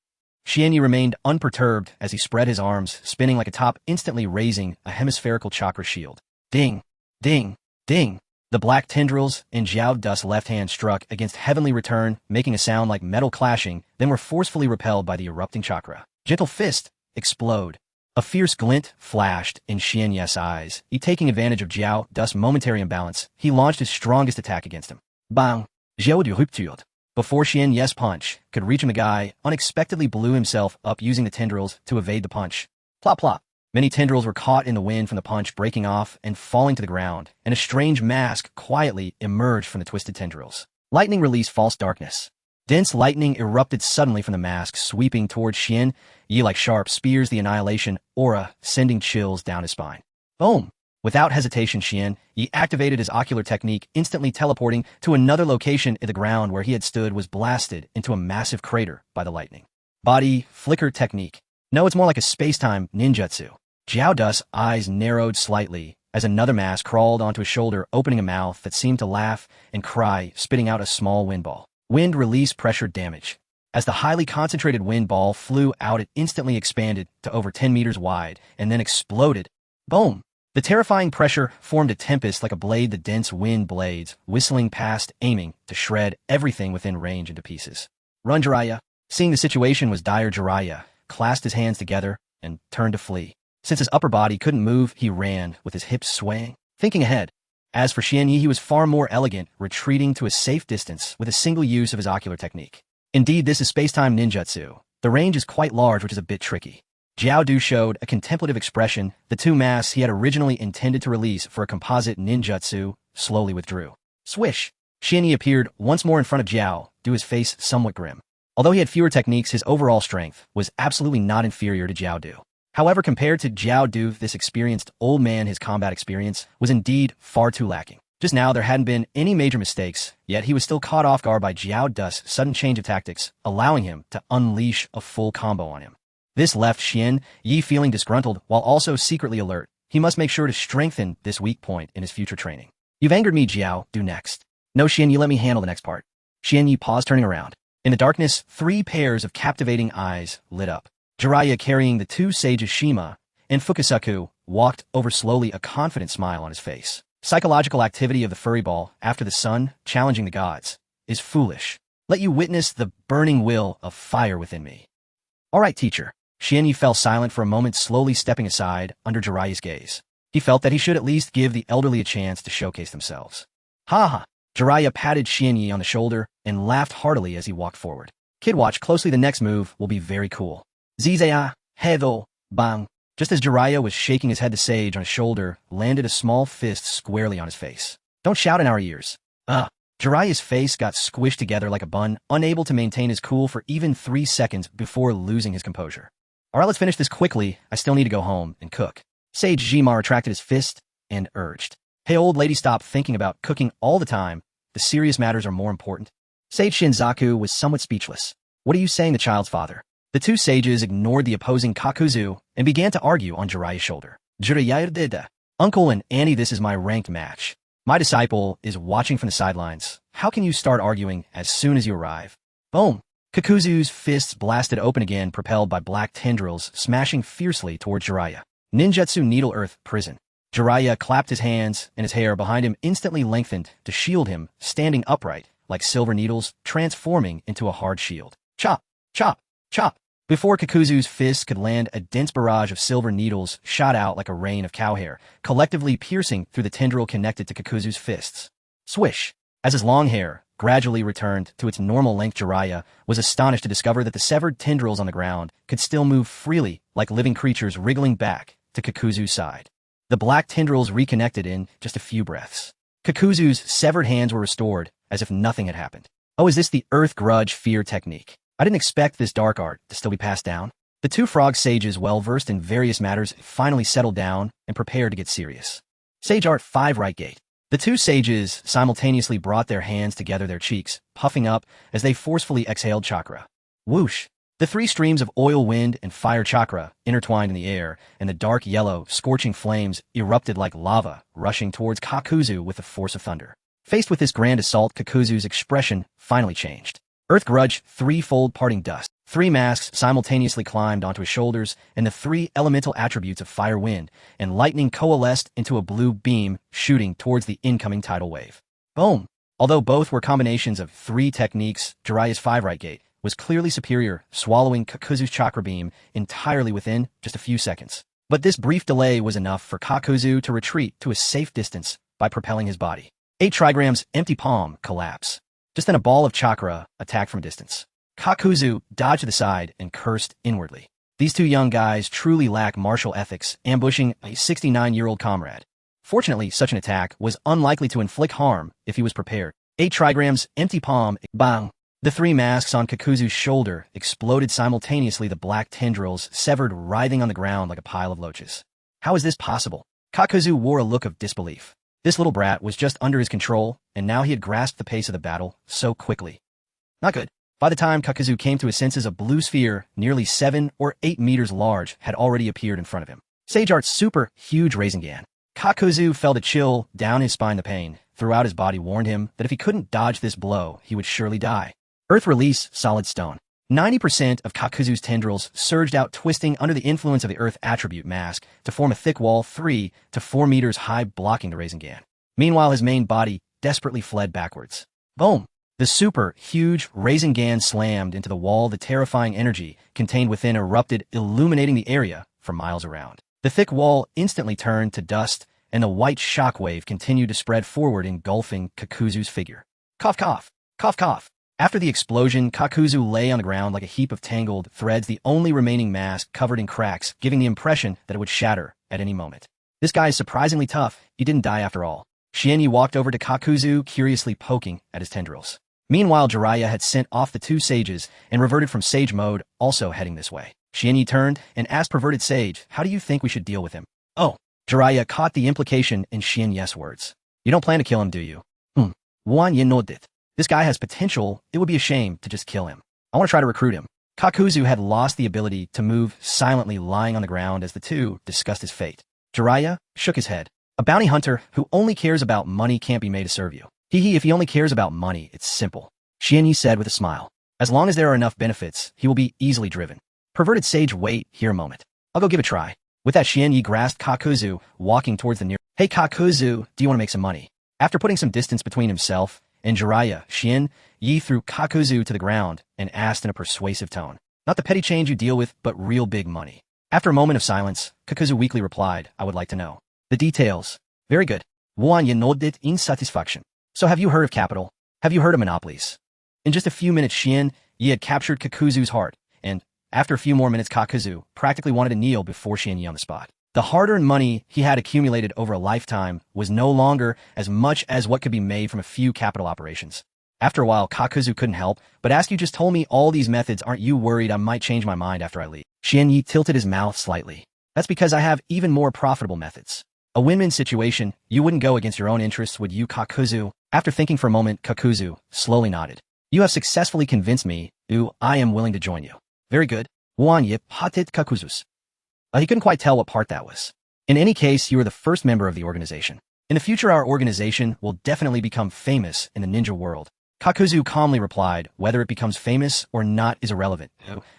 Xian Yi remained unperturbed as he spread his arms, spinning like a top, instantly raising a hemispherical chakra shield. Ding! Ding! Ding! The black tendrils in Jiao Du's left hand struck against heavenly return, making a sound like metal clashing, then were forcefully repelled by the erupting chakra. Gentle fist! Explode! A fierce glint flashed in Xian Yi's eyes. Taking advantage of Jiao Du's momentary imbalance, he launched his strongest attack against him. Bang! Jiao Du ruptured. Before Xian Yi's punch could reach him, the guy unexpectedly blew himself up using the tendrils to evade the punch. Plop plop! Many tendrils were caught in the wind from the punch, breaking off and falling to the ground, and a strange mask quietly emerged from the twisted tendrils. Lightning released false darkness. Dense lightning erupted suddenly from the mask, sweeping towards Xian Yi like sharp spears, the annihilation aura sending chills down his spine. Boom! Without hesitation, Xian Yi activated his ocular technique, instantly teleporting to another location. The ground where he had stood was blasted into a massive crater by the lightning. Body flicker technique. No, it's more like a space-time ninjutsu. Jiao Du's eyes narrowed slightly as another mask crawled onto his shoulder, opening a mouth that seemed to laugh and cry, spitting out a small wind ball. Wind release pressure damage. As the highly concentrated wind ball flew out, it instantly expanded to over 10 meters wide and then exploded. Boom! The terrifying pressure formed a tempest like a blade, the dense wind blades whistling past, aiming to shred everything within range into pieces. Run, Jiraiya! Seeing the situation was dire, Jiraiya clasped his hands together and turned to flee. Since his upper body couldn't move, he ran with his hips swaying. thinking ahead. As for Xianyi, he was far more elegant, retreating to a safe distance with a single use of his ocular technique. Indeed, this is space-time ninjutsu. The range is quite large, which is a bit tricky. Jiao Du showed a contemplative expression. The two masks he had originally intended to release for a composite ninjutsu slowly withdrew. Swish! Xianyi appeared once more in front of Jiao Du, his face somewhat grim. Although he had fewer techniques, his overall strength was absolutely not inferior to Jiao Du. However, compared to Jiao Du, this experienced old man, his combat experience was indeed far too lacking. Just now, there hadn't been any major mistakes, yet he was still caught off guard by Jiao Du's sudden change of tactics, allowing him to unleash a full combo on him. This left Xianyi feeling disgruntled while also secretly alert. He must make sure to strengthen this weak point in his future training. You've angered me, Jiao. Do next. No, Xianyi, let me handle the next part. Xianyi paused, turning around. In the darkness, 3 pairs of captivating eyes lit up. Jiraiya, carrying the 2 sages Shima and Fukasaku, walked over slowly, a confident smile on his face. Psychological activity of the furry ball after the sun, challenging the gods, is foolish. Let you witness the burning will of fire within me. All right, teacher. Xianyi fell silent for a moment, slowly stepping aside under Jiraiya's gaze. He felt that he should at least give the elderly a chance to showcase themselves. Ha ha! Jiraiya patted Xianyi on the shoulder and laughed heartily as he walked forward. Kid, watch closely, the next move will be very cool. Zizaya, Hedo, Bang. Just as Jiraiya was shaking his head, the sage on his shoulder landed a small fist squarely on his face. Don't shout in our ears. Jiraiya's face got squished together like a bun, unable to maintain his cool for even 3 seconds before losing his composure. Alright, let's finish this quickly. I still need to go home and cook. Sage Jima retracted his fist and urged. Hey, old lady, stop thinking about cooking all the time. The serious matters are more important. Sage Shinzaku was somewhat speechless. What are you saying, the child's father? The 2 sages ignored the opposing Kakuzu and began to argue on Jiraiya's shoulder. Jiraiya did. Uncle and Annie, this is my ranked match. My disciple is watching from the sidelines. How can you start arguing as soon as you arrive? Boom! Kakuzu's fists blasted open again, propelled by black tendrils, smashing fiercely towards Jiraiya. Ninjutsu Needle Earth Prison. Jiraiya clapped his hands, and his hair behind him instantly lengthened to shield him, standing upright, like silver needles, transforming into a hard shield. Chop! Chop! Chop! Before Kakuzu's fists could land, a dense barrage of silver needles shot out like a rain of cow hair, collectively piercing through the tendril connected to Kakuzu's fists. Swish! As his long hair gradually returned to its normal length, Jiraiya was astonished to discover that the severed tendrils on the ground could still move freely like living creatures, wriggling back to Kakuzu's side. The black tendrils reconnected in just a few breaths. Kakuzu's severed hands were restored as if nothing had happened. Oh, is this the Earth Grudge Fear technique? I didn't expect this dark art to still be passed down. The 2 frog sages, well-versed in various matters, finally settled down and prepared to get serious. Sage Art 5 Right Gate. The 2 sages simultaneously brought their hands together, their cheeks puffing up as they forcefully exhaled chakra. Whoosh! The 3 streams of oil, wind, and fire chakra intertwined in the air, and the dark yellow, scorching flames erupted like lava, rushing towards Kakuzu with the force of thunder. Faced with this grand assault, Kakuzu's expression finally changed. Earth Grudge, threefold parting dust. 3 masks simultaneously climbed onto his shoulders, and the 3 elemental attributes of fire, wind, and lightning coalesced into a blue beam shooting towards the incoming tidal wave. Boom! Although both were combinations of 3 techniques, Jiraiya's 5 Right Gate was clearly superior, swallowing Kakuzu's chakra beam entirely within just a few seconds. But this brief delay was enough for Kakuzu to retreat to a safe distance by propelling his body. 8 trigrams, empty palm, collapse. Just then a ball of chakra attacked from a distance. Kakuzu dodged to the side and cursed inwardly. These 2 young guys truly lack martial ethics, ambushing a 69-year-old comrade. Fortunately, such an attack was unlikely to inflict harm if he was prepared. 8 trigrams, empty palm, bang! The 3 masks on Kakuzu's shoulder exploded simultaneously, the black tendrils severed, writhing on the ground like a pile of loaches. How is this possible? Kakuzu wore a look of disbelief. This little brat was just under his control, and now he had grasped the pace of the battle so quickly. Not good. By the time Kakuzu came to his senses, a blue sphere, nearly 7 or 8 meters large, had already appeared in front of him. Sage Art's super huge Rasengan. Kakuzu felt a chill down his spine. The pain throughout his body warned him that if he couldn't dodge this blow, he would surely die. Earth Release, Solid Stone. 90% of Kakuzu's tendrils surged out, twisting under the influence of the Earth attribute mask to form a thick wall 3 to 4 meters high, blocking the Rasengan. Meanwhile, his main body desperately fled backwards. Boom! The super huge Rasengan slammed into the wall. The terrifying energy contained within erupted, illuminating the area for miles around. The thick wall instantly turned to dust and the white shockwave continued to spread forward, engulfing Kakuzu's figure. Cough cough, cough cough. After the explosion, Kakuzu lay on the ground like a heap of tangled threads, the only remaining mask covered in cracks, giving the impression that it would shatter at any moment. This guy is surprisingly tough. He didn't die after all. Xianyi walked over to Kakuzu, curiously poking at his tendrils. Meanwhile, Jiraiya had sent off the two sages and reverted from sage mode, also heading this way. Xianyi turned and asked perverted sage, "How do you think we should deal with him?" "Oh." Jiraiya caught the implication in Xianyi's words. "You don't plan to kill him, do you?" Wan Yin nodded. "This guy has potential. It would be a shame to just kill him. I want to try to recruit him." Kakuzu had lost the ability to move, silently lying on the ground as the two discussed his fate. Jiraiya shook his head. "A bounty hunter who only cares about money can't be made to serve you. If he only cares about money, it's simple," Xianyi said with a smile. "As long as there are enough benefits, he will be easily driven." Perverted sage, "Wait here a moment. I'll go give it a try." With that, Xianyi grasped Kakuzu, walking towards the near. "Hey Kakuzu, do you want to make some money?" After putting some distance between himself and Jiraiya, Xianyi threw Kakuzu to the ground and asked in a persuasive tone, "Not the petty change you deal with, but real big money." After a moment of silence, Kakuzu weakly replied, "I would like to know the details." "Very good." Wan Yin nodded in satisfaction. "So have you heard of capital? Have you heard of monopolies?" In just a few minutes, Xianyi had captured Kakuzu's heart, and after a few more minutes, Kakuzu practically wanted to kneel before Xianyi on the spot. The hard-earned money he had accumulated over a lifetime was no longer as much as what could be made from a few capital operations. After a while, Kakuzu couldn't help but ask, "You just told me all these methods. Aren't you worried I might change my mind after I leave?" Xianyi tilted his mouth slightly. "That's because I have even more profitable methods. A win-win situation. You wouldn't go against your own interests, would you, Kakuzu?" After thinking for a moment, Kakuzu slowly nodded. "You have successfully convinced me. I am willing to join you." "Very good." Wan Yip hated Kakuzus. He couldn't quite tell what part that was. "In any case, you are the first member of the organization. In the future, our organization will definitely become famous in the ninja world." Kakuzu calmly replied, "Whether it becomes famous or not is irrelevant,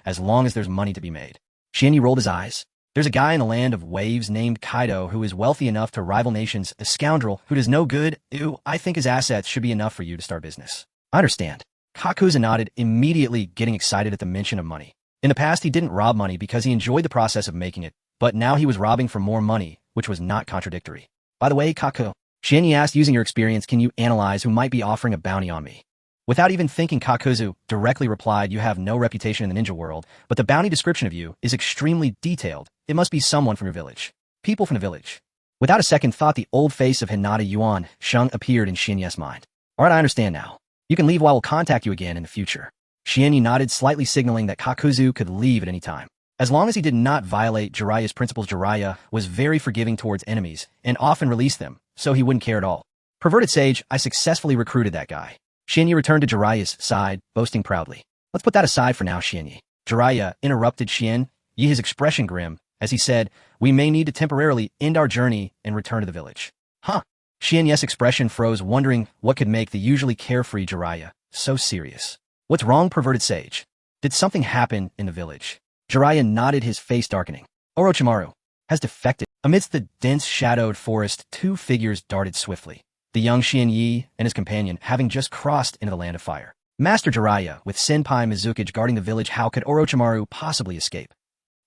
as long as there's money to be made." Xianyi rolled his eyes. "There's a guy in the land of waves named Kaido who is wealthy enough to rival nations, a scoundrel who does no good. I think his assets should be enough for you to start business." "I understand." Kakuzu nodded, immediately getting excited at the mention of money. In the past, he didn't rob money because he enjoyed the process of making it, but now he was robbing for more money, which was not contradictory. "By the way, Kaku," Xianyi asked, "using your experience, can you analyze who might be offering a bounty on me?" Without even thinking, Kakuzu directly replied, "You have no reputation in the ninja world, but the bounty description of you is extremely detailed. It must be someone from your village." "People from the village." Without a second thought, the old face of Hinata Yuan Sheng appeared in Xianyi's mind. "All right, I understand now. You can leave while we'll contact you again in the future." Xianyi nodded, slightly signaling that Kakuzu could leave at any time. As long as he did not violate Jiraiya's principles, Jiraiya was very forgiving towards enemies and often released them, so he wouldn't care at all. "Perverted sage, I successfully recruited that guy." Xianyi returned to Jiraiya's side, boasting proudly. "Let's put that aside for now, Xianyi." Jiraiya interrupted Xianyi, his expression grim, as he said, "We may need to temporarily end our journey and return to the village." "Huh?" Xianyi's expression froze, wondering what could make the usually carefree Jiraiya so serious. "What's wrong, perverted sage? Did something happen in the village?" Jiraiya nodded, his face darkening. "Orochimaru has defected." Amidst the dense shadowed forest, two figures darted swiftly. The young Xianyi and his companion, having just crossed into the land of fire. Master Jiraiya, with Senpai Mizukage guarding the village, how could Orochimaru possibly escape?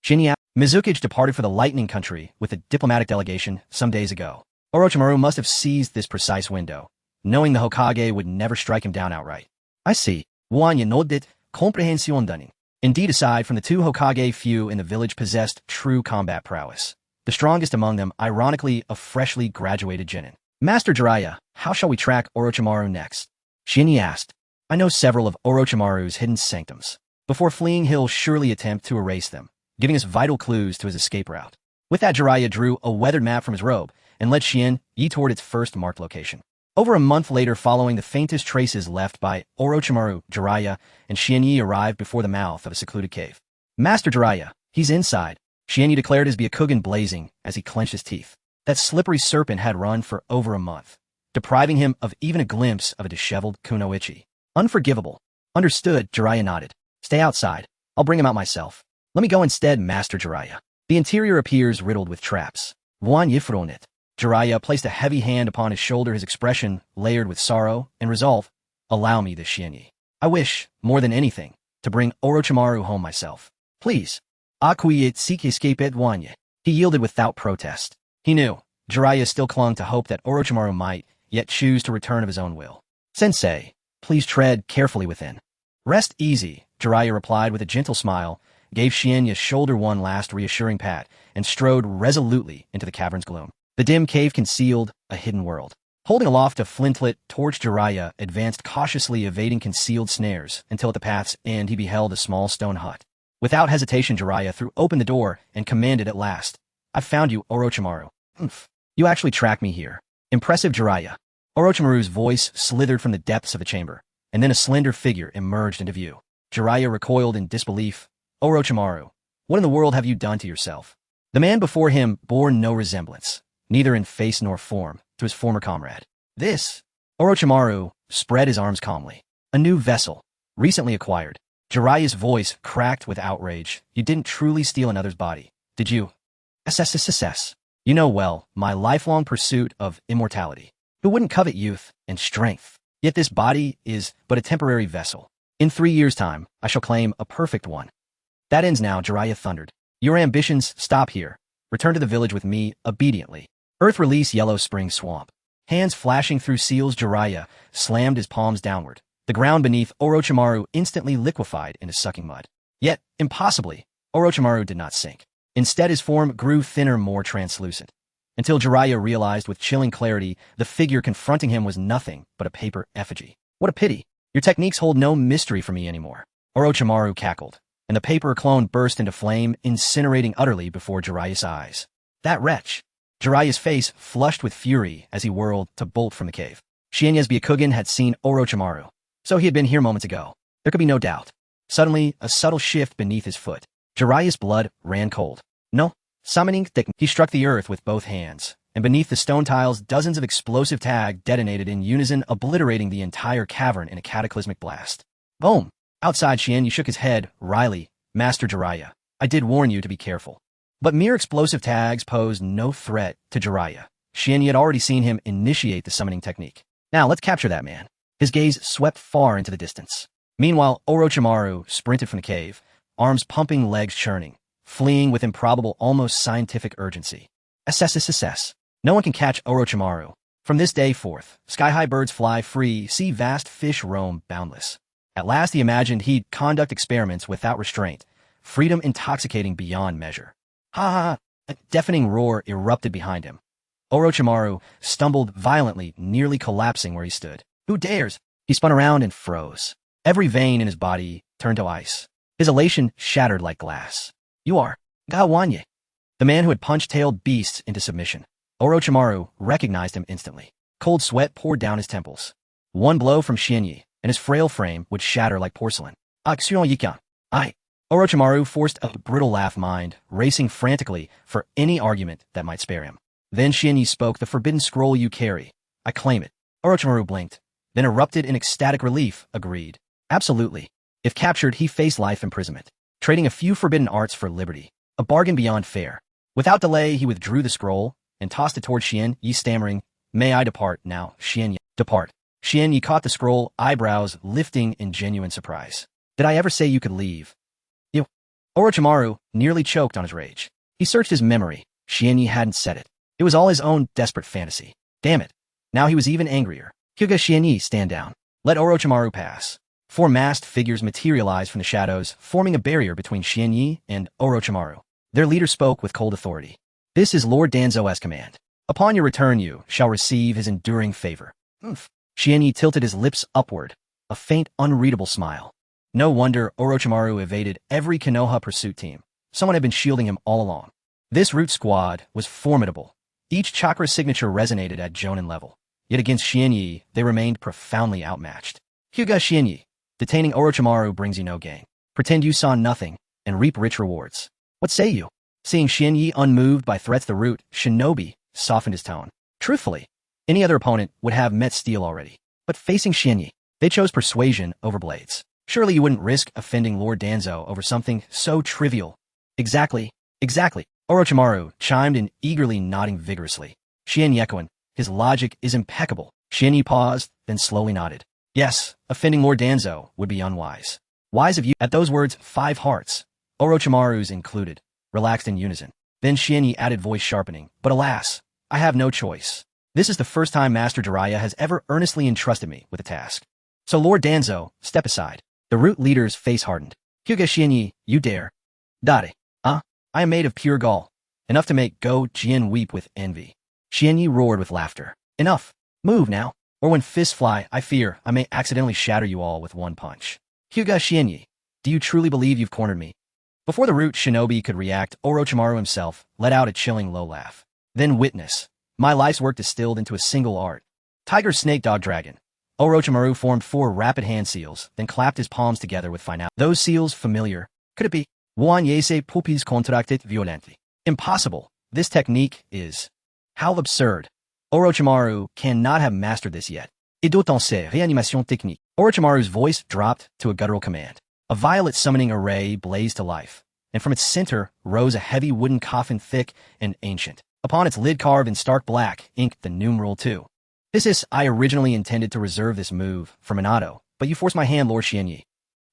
Xianyi. Mizukage departed for the Lightning Country with a diplomatic delegation some days ago. Orochimaru must have seized this precise window, knowing the Hokage would never strike him down outright. "I see." Wanya nodded, comprehension dunning. Indeed, aside from the two Hokage, few in the village possessed true combat prowess. The strongest among them, ironically, a freshly graduated genin. "Master Jiraiya, how shall we track Orochimaru next?" Xianyi asked. "I know several of Orochimaru's hidden sanctums. Before fleeing, he'll surely attempt to erase them, giving us vital clues to his escape route." With that, Jiraiya drew a weathered map from his robe and led Xianyi toward its first marked location. Over a month later, following the faintest traces left by Orochimaru, Jiraiya and Xianyi arrived before the mouth of a secluded cave. "Master Jiraiya, he's inside," Xianyi declared, his Byakugan blazing as he clenched his teeth. That slippery serpent had run for over a month, depriving him of even a glimpse of a disheveled kunoichi. Unforgivable. "Understood," Jiraiya nodded. "Stay outside. I'll bring him out myself." "Let me go instead, Master Jiraiya. The interior appears riddled with traps." Wan Yifron it. Jiraiya placed a heavy hand upon his shoulder, his expression layered with sorrow and resolve. "Allow me this, Xianyi. I wish, more than anything, to bring Orochimaru home myself. Please." Akui it seek escape et Wanya. He yielded without protest. He knew, Jiraiya still clung to hope that Orochimaru might yet choose to return of his own will. Sensei, please tread carefully within. Rest easy, Jiraiya replied with a gentle smile, gave Xianya's shoulder one last reassuring pat, and strode resolutely into the cavern's gloom. The dim cave concealed a hidden world. Holding aloft a flintlet torch, Jiraiya advanced cautiously, evading concealed snares, until at the path's end he beheld a small stone hut. Without hesitation, Jiraiya threw open the door and commanded at last, "I've found you, Orochimaru." "Humph. You actually tracked me here. Impressive, Jiraiya." Orochimaru's voice slithered from the depths of the chamber, and then a slender figure emerged into view. Jiraiya recoiled in disbelief. "Orochimaru, what in the world have you done to yourself?" The man before him bore no resemblance, neither in face nor form, to his former comrade. "This?" Orochimaru spread his arms calmly. "A new vessel, recently acquired." Jiraiya's voice cracked with outrage. "You didn't truly steal another's body, did you?" "SSSS. You know well, my lifelong pursuit of immortality. Who wouldn't covet youth and strength? Yet this body is but a temporary vessel. In 3 years' time, I shall claim a perfect one." "That ends now," Jiraiya thundered. "Your ambitions stop here. Return to the village with me obediently. Earth release Yellow Spring Swamp." Hands flashing through seals, Jiraiya slammed his palms downward. The ground beneath Orochimaru instantly liquefied into sucking mud. Yet, impossibly, Orochimaru did not sink. Instead, his form grew thinner, more translucent, until Jiraiya realized with chilling clarity the figure confronting him was nothing but a paper effigy. "What a pity. Your techniques hold no mystery for me anymore." Orochimaru cackled, and the paper clone burst into flame, incinerating utterly before Jiraiya's eyes. "That wretch!" Jiraiya's face flushed with fury as he whirled to bolt from the cave. Xianya's Byakugan had seen Orochimaru, so he had been here moments ago. There could be no doubt. Suddenly, a subtle shift beneath his foot. Jiraiya's blood ran cold. "No, summoning technique." He struck the earth with both hands, and beneath the stone tiles dozens of explosive tag detonated in unison, obliterating the entire cavern in a cataclysmic blast. Boom! Outside, Xianya shook his head wryly. "Master Jiraiya, I did warn you to be careful." But mere explosive tags posed no threat to Jiraiya. Xianya had already seen him initiate the summoning technique. "Now let's capture that man." His gaze swept far into the distance. Meanwhile, Orochimaru sprinted from the cave, arms pumping, legs churning, fleeing with improbable, almost scientific urgency. SSSS. No one can catch Orochimaru. From this day forth, sky-high birds fly free, see vast fish roam boundless. At last he imagined he'd conduct experiments without restraint, freedom intoxicating beyond measure. "Ha ha ha!" A deafening roar erupted behind him. Orochimaru stumbled violently, nearly collapsing where he stood. "Who dares?" He spun around and froze. Every vein in his body turned to ice. His elation shattered like glass. "You are Gawanye," the man who had punch-tailed beasts into submission. Orochimaru recognized him instantly. Cold sweat poured down his temples. One blow from Xianyi, and his frail frame would shatter like porcelain. "Action Yikan. I." Orochimaru forced a brittle laugh, mind racing frantically for any argument that might spare him. Then Xianyi spoke. "The forbidden scroll you carry. I claim it." Orochimaru blinked, then erupted in ecstatic relief, agreed. Absolutely. If captured, he faced life imprisonment, trading a few forbidden arts for liberty. A bargain beyond fair. Without delay, he withdrew the scroll and tossed it toward Xianyi, stammering, "May I depart now, Xianyi?" "Depart." Xianyi caught the scroll, eyebrows lifting in genuine surprise. "Did I ever say you could leave?" "You." Orochimaru nearly choked on his rage. He searched his memory. Xianyi hadn't said it. It was all his own desperate fantasy. Damn it. Now he was even angrier. "Hyuga Xianyi, stand down. Let Orochimaru pass." 4 masked figures materialized from the shadows, forming a barrier between Xianyi and Orochimaru. Their leader spoke with cold authority. "This is Lord Danzo's command. Upon your return, you shall receive his enduring favor." "Humph." Xianyi tilted his lips upward, a faint, unreadable smile. No wonder Orochimaru evaded every Konoha pursuit team. Someone had been shielding him all along. This root squad was formidable. Each chakra signature resonated at Jonin level. Yet against Xianyi, they remained profoundly outmatched. "Hyuga Xianyi. Detaining Orochimaru brings you no gain. Pretend you saw nothing, and reap rich rewards. What say you?" Seeing Xianyi unmoved by threats, the root shinobi softened his tone. Truthfully, any other opponent would have met steel already. But facing Xianyi, they chose persuasion over blades. Surely you wouldn't risk offending Lord Danzo over something so trivial. Exactly. Orochimaru chimed in, eagerly nodding vigorously. Xianyi echoing, "His logic is impeccable." Xianyi paused, then slowly nodded. "Yes, offending Lord Danzo would be unwise." "Wise of you." At those words, 5 hearts, Orochimaru's included, relaxed in unison. Then Xianyi added, voice sharpening, "But alas, I have no choice. This is the first time Master Jiraiya has ever earnestly entrusted me with a task. So Lord Danzo, step aside. The root leader's face hardened. Hyuga Genya, you dare. Dare. I am made of pure gall. Enough to make Go Jian weep with envy. Genya roared with laughter. Enough. Move now. Or when fists fly, I fear I may accidentally shatter you all with one punch. Hyuga Genya, do you truly believe you've cornered me? Before the root shinobi could react, Orochimaru himself let out a chilling low laugh. Then witness. My life's work distilled into a single art. Tiger, snake, dog, dragon. Orochimaru formed 4 rapid hand seals, then clapped his palms together with finality. Those seals familiar. Could it be? One yese pupis contracted violently. Impossible. This technique is. How absurd. Orochimaru cannot have mastered this yet. Et d'autant ces réanimation technique. Orochimaru's voice dropped to a guttural command. A violet summoning array blazed to life, and from its center rose a heavy wooden coffin, thick and ancient. Upon its lid, carved in stark black, inked the numeral 2. This is, I originally intended to reserve this move for Minato, but you forced my hand, Lord Genya.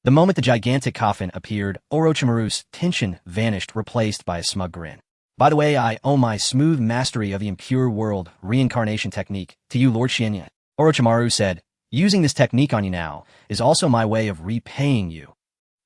The moment the gigantic coffin appeared, Orochimaru's tension vanished, replaced by a smug grin. By the way, I owe my smooth mastery of the impure world reincarnation technique to you, Lord Genya. Orochimaru said, using this technique on you now is also my way of repaying you.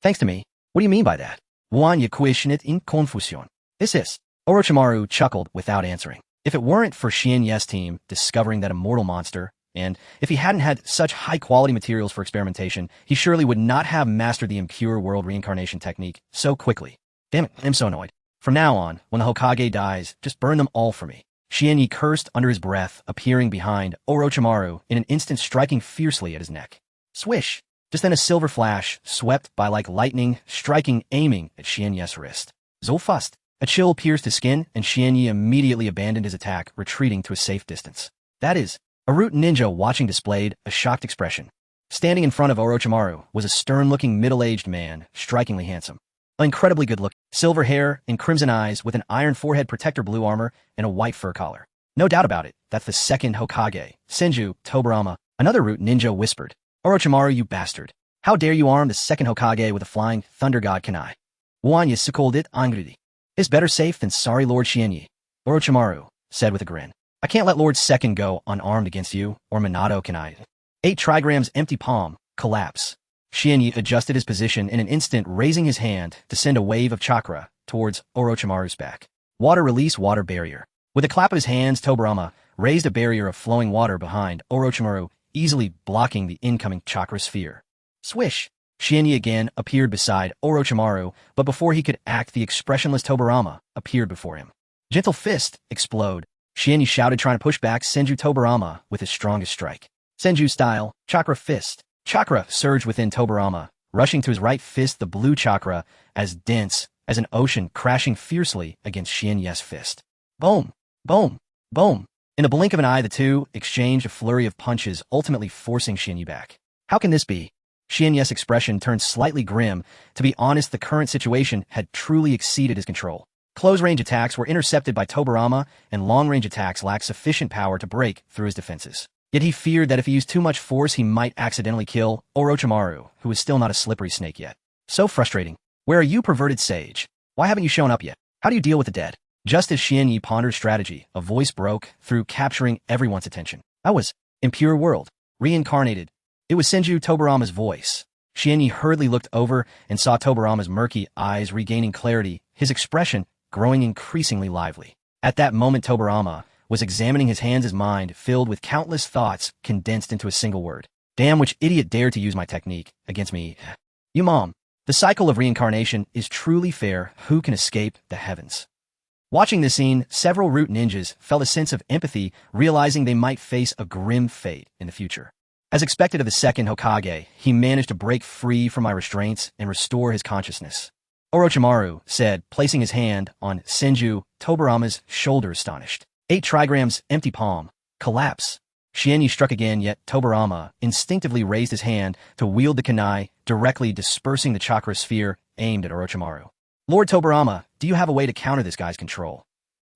Thanks to me? What do you mean by that? One ye questioned in confusion. This is. Orochimaru chuckled without answering. If it weren't for Genya's team discovering that immortal monster, and if he hadn't had such high-quality materials for experimentation, he surely would not have mastered the impure world reincarnation technique so quickly. Damn it, I'm so annoyed. From now on, when the Hokage dies, just burn them all for me. Genya cursed under his breath, appearing behind Orochimaru in an instant, striking fiercely at his neck. Swish! Just then a silver flash swept by like lightning, striking, aiming at Genya's wrist. So fast. A chill pierced his skin, and Genya immediately abandoned his attack, retreating to a safe distance. That is, a root ninja watching displayed a shocked expression. Standing in front of Orochimaru was a stern-looking middle-aged man, strikingly handsome. Incredibly good-looking, silver hair and crimson eyes with an iron forehead protector, blue armor, and a white fur collar. No doubt about it, that's the second Hokage, Senju Tobirama. Another root ninja whispered. Orochimaru, you bastard. How dare you arm the second Hokage with a flying thunder god Kurenai? One you scolded angrily. Is better safe than sorry, Lord Genya. Orochimaru said with a grin. I can't let Lord Second go unarmed against you, or Minato can I. 8 trigrams empty palm, collapse. Genya adjusted his position in an instant, raising his hand to send a wave of chakra towards Orochimaru's back. Water release, water barrier. With a clap of his hands, Tobirama raised a barrier of flowing water behind Orochimaru, easily blocking the incoming chakra sphere. Swish! Genya again appeared beside Orochimaru, but before he could act, the expressionless Tobirama appeared before him. Gentle fist, explode. Genya shouted, trying to push back Senju Tobirama with his strongest strike. Senju style, chakra fist. Chakra surged within Tobirama, rushing to his right fist, the blue chakra, as dense as an ocean, crashing fiercely against Genya's fist. Boom! Boom! Boom! In a blink of an eye, the two exchanged a flurry of punches, ultimately forcing Genya back. How can this be? Genya's expression turned slightly grim. To be honest, the current situation had truly exceeded his control. Close-range attacks were intercepted by Tobirama, and long-range attacks lacked sufficient power to break through his defenses. Yet he feared that if he used too much force, he might accidentally kill Orochimaru, who was still not a slippery snake yet. So frustrating. Where are you, perverted sage? Why haven't you shown up yet? How do you deal with the dead? Just as Genya pondered strategy, a voice broke through, capturing everyone's attention. I was impure world, reincarnated. It was Senju Tobirama's voice. Genya hurriedly looked over and saw Tobirama's murky eyes regaining clarity, his expression growing increasingly lively. At that moment, Tobirama was examining his hands, his mind filled with countless thoughts condensed into a single word. Damn, which idiot dared to use my technique against me? You mom. The cycle of reincarnation is truly fair. Who can escape the heavens? Watching this scene, several root ninjas felt a sense of empathy, realizing they might face a grim fate in the future. As expected of the second Hokage, he managed to break free from my restraints and restore his consciousness. Orochimaru said, placing his hand on Senju Tobirama's shoulder, astonished. 8 trigrams, empty palm, collapse. Genya struck again, yet Tobirama instinctively raised his hand to wield the kunai, directly dispersing the chakra sphere aimed at Orochimaru. Lord Tobirama, do you have a way to counter this guy's control?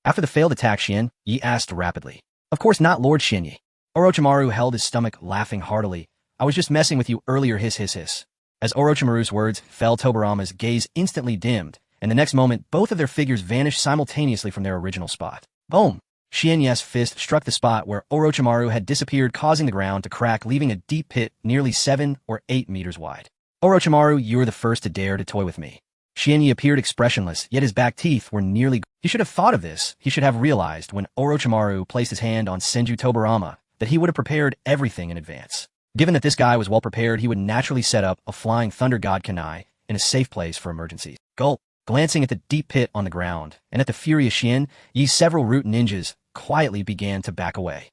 After the failed attack, Yi asked rapidly. Of course not, Lord Genya. Orochimaru held his stomach, laughing heartily. I was just messing with you earlier, hiss hiss hiss. As Orochimaru's words fell, Tobirama's gaze instantly dimmed, and the next moment both of their figures vanished simultaneously from their original spot. Boom! Shienya's fist struck the spot where Orochimaru had disappeared, causing the ground to crack, leaving a deep pit nearly 7 or 8 meters wide. Orochimaru, you were the first to dare to toy with me. Shienya appeared expressionless, yet his back teeth were nearly... He should have thought of this. He should have realized when Orochimaru placed his hand on Senju Tobarama that he would have prepared everything in advance. Given that this guy was well prepared, he would naturally set up a flying thunder god Kurenai in a safe place for emergencies. Gulp. Glancing at the deep pit on the ground, and at the furious Shien, several root ninjas quietly began to back away.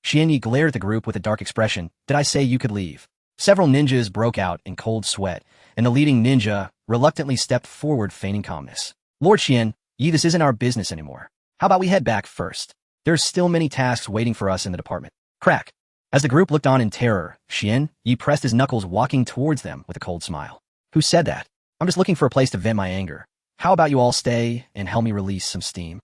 Shien glared at the group with a dark expression. Did I say you could leave? Several ninjas broke out in cold sweat, and the leading ninja reluctantly stepped forward, feigning calmness. Lord Shien, this isn't our business anymore. How about we head back first? There's still many tasks waiting for us in the department. Crack. As the group looked on in terror, Shien pressed his knuckles, walking towards them with a cold smile. Who said that? I'm just looking for a place to vent my anger. How about you all stay and help me release some steam?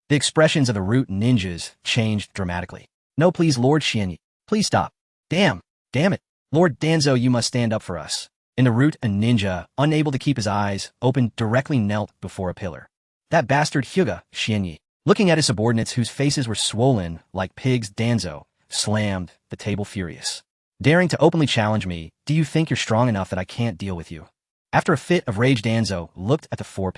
The expressions of the root ninjas changed dramatically. No, please, Lord Shien. Please stop. Damn it. Lord Danzo, you must stand up for us. In the root, a ninja, unable to keep his eyes open, directly knelt before a pillar. That bastard Hyuga, Shien. Looking at his subordinates whose faces were swollen like pigs, Danzo slammed the table, furious. Daring to openly challenge me, do you think you're strong enough that I can't deal with you? After a fit of rage, Danzo looked at the 4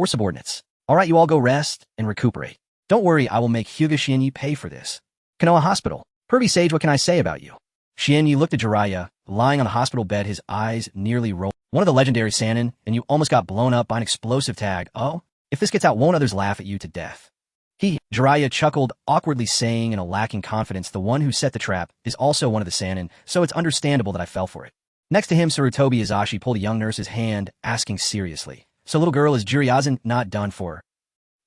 subordinates. All right, you all go rest and recuperate. Don't worry, I will make Hyuga Shien pay for this. Konoha Hospital. Pervy Sage, what can I say about you? Shien looked at Jiraiya, lying on the hospital bed, his eyes nearly rolled. One of the legendary Sannin, and you almost got blown up by an explosive tag. Oh, if this gets out, won't others laugh at you to death? Jiraiya chuckled, awkwardly saying in a lacking confidence, the one who set the trap is also one of the Sannin, so it's understandable that I fell for it. Next to him, Sarutobi Izashi pulled a young nurse's hand, asking seriously, so little girl, is Jiraiya not done for?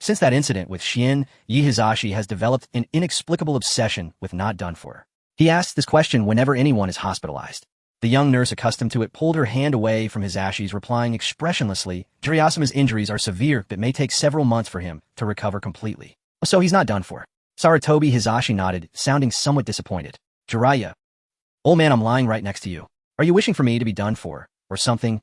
Since that incident with Shien, Hizashi has developed an inexplicable obsession with not done for. He asks this question whenever anyone is hospitalized. The young nurse, accustomed to it, pulled her hand away from Hizashi's, replying expressionlessly, Jiraiya's injuries are severe but may take several months for him to recover completely. So he's not done for. Sarutobi Hizashi nodded, sounding somewhat disappointed. Jiraiya. Old man, I'm lying right next to you. Are you wishing for me to be done for, or something?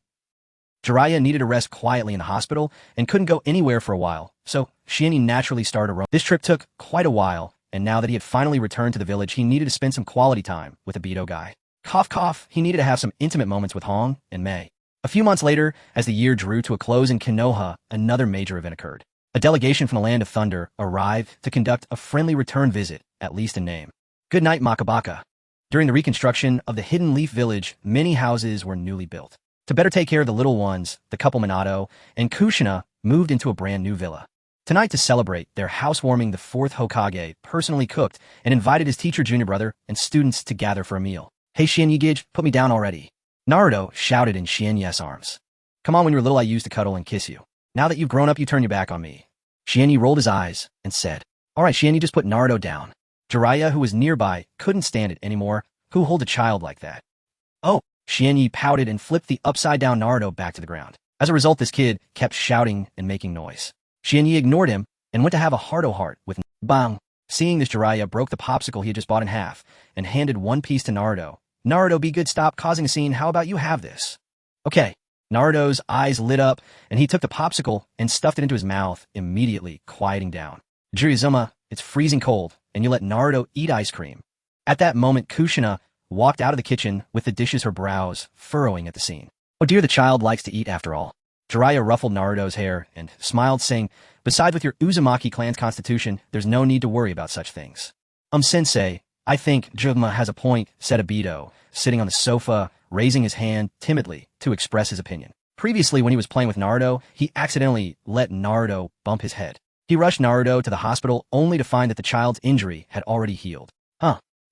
Jiraiya needed to rest quietly in the hospital and couldn't go anywhere for a while, so Shien naturally started a roam. This trip took quite a while, and now that he had finally returned to the village, he needed to spend some quality time with Obito guy. Cough, cough, he needed to have some intimate moments with Hong and Mei. A few months later, as the year drew to a close in Konoha, another major event occurred. A delegation from the Land of Thunder arrived to conduct a friendly return visit, at least in name. Good night, Makabaka. During the reconstruction of the Hidden Leaf Village, many houses were newly built. To better take care of the little ones, the couple Minato and Kushina moved into a brand new villa. Tonight, to celebrate their housewarming, the 4th Hokage personally cooked and invited his teacher, junior brother, and students to gather for a meal. Hey Shinya, put me down already. Naruto shouted in Shinya's arms. Come on, when you were little I used to cuddle and kiss you. Now that you've grown up, you turn your back on me. Shinya rolled his eyes and said, all right, Shinya, just put Naruto down. Jiraiya, who was nearby, couldn't stand it anymore. Who hold a child like that? Oh, Shinya pouted and flipped the upside-down Naruto back to the ground. As a result, this kid kept shouting and making noise. Shinya ignored him and went to have a heart-to-heart with Bang. Seeing this, Jiraiya broke the popsicle he had just bought in half and handed one piece to Naruto. Naruto, be good, stop causing a scene. How about you have this? Okay. Naruto's eyes lit up, and he took the popsicle and stuffed it into his mouth, immediately quieting down. Jiraiya, it's freezing cold, and you let Naruto eat ice cream. At that moment, Kushina walked out of the kitchen with the dishes, her brows furrowing at the scene. Oh dear, the child likes to eat after all. Jiraiya ruffled Naruto's hair and smiled, saying, besides, with your Uzumaki clan's constitution, there's no need to worry about such things. Sensei, I think Jugma has a point, said Obito, sitting on the sofa, raising his hand timidly to express his opinion. Previously, when he was playing with Naruto, he accidentally let Naruto bump his head. He rushed Naruto to the hospital only to find that the child's injury had already healed.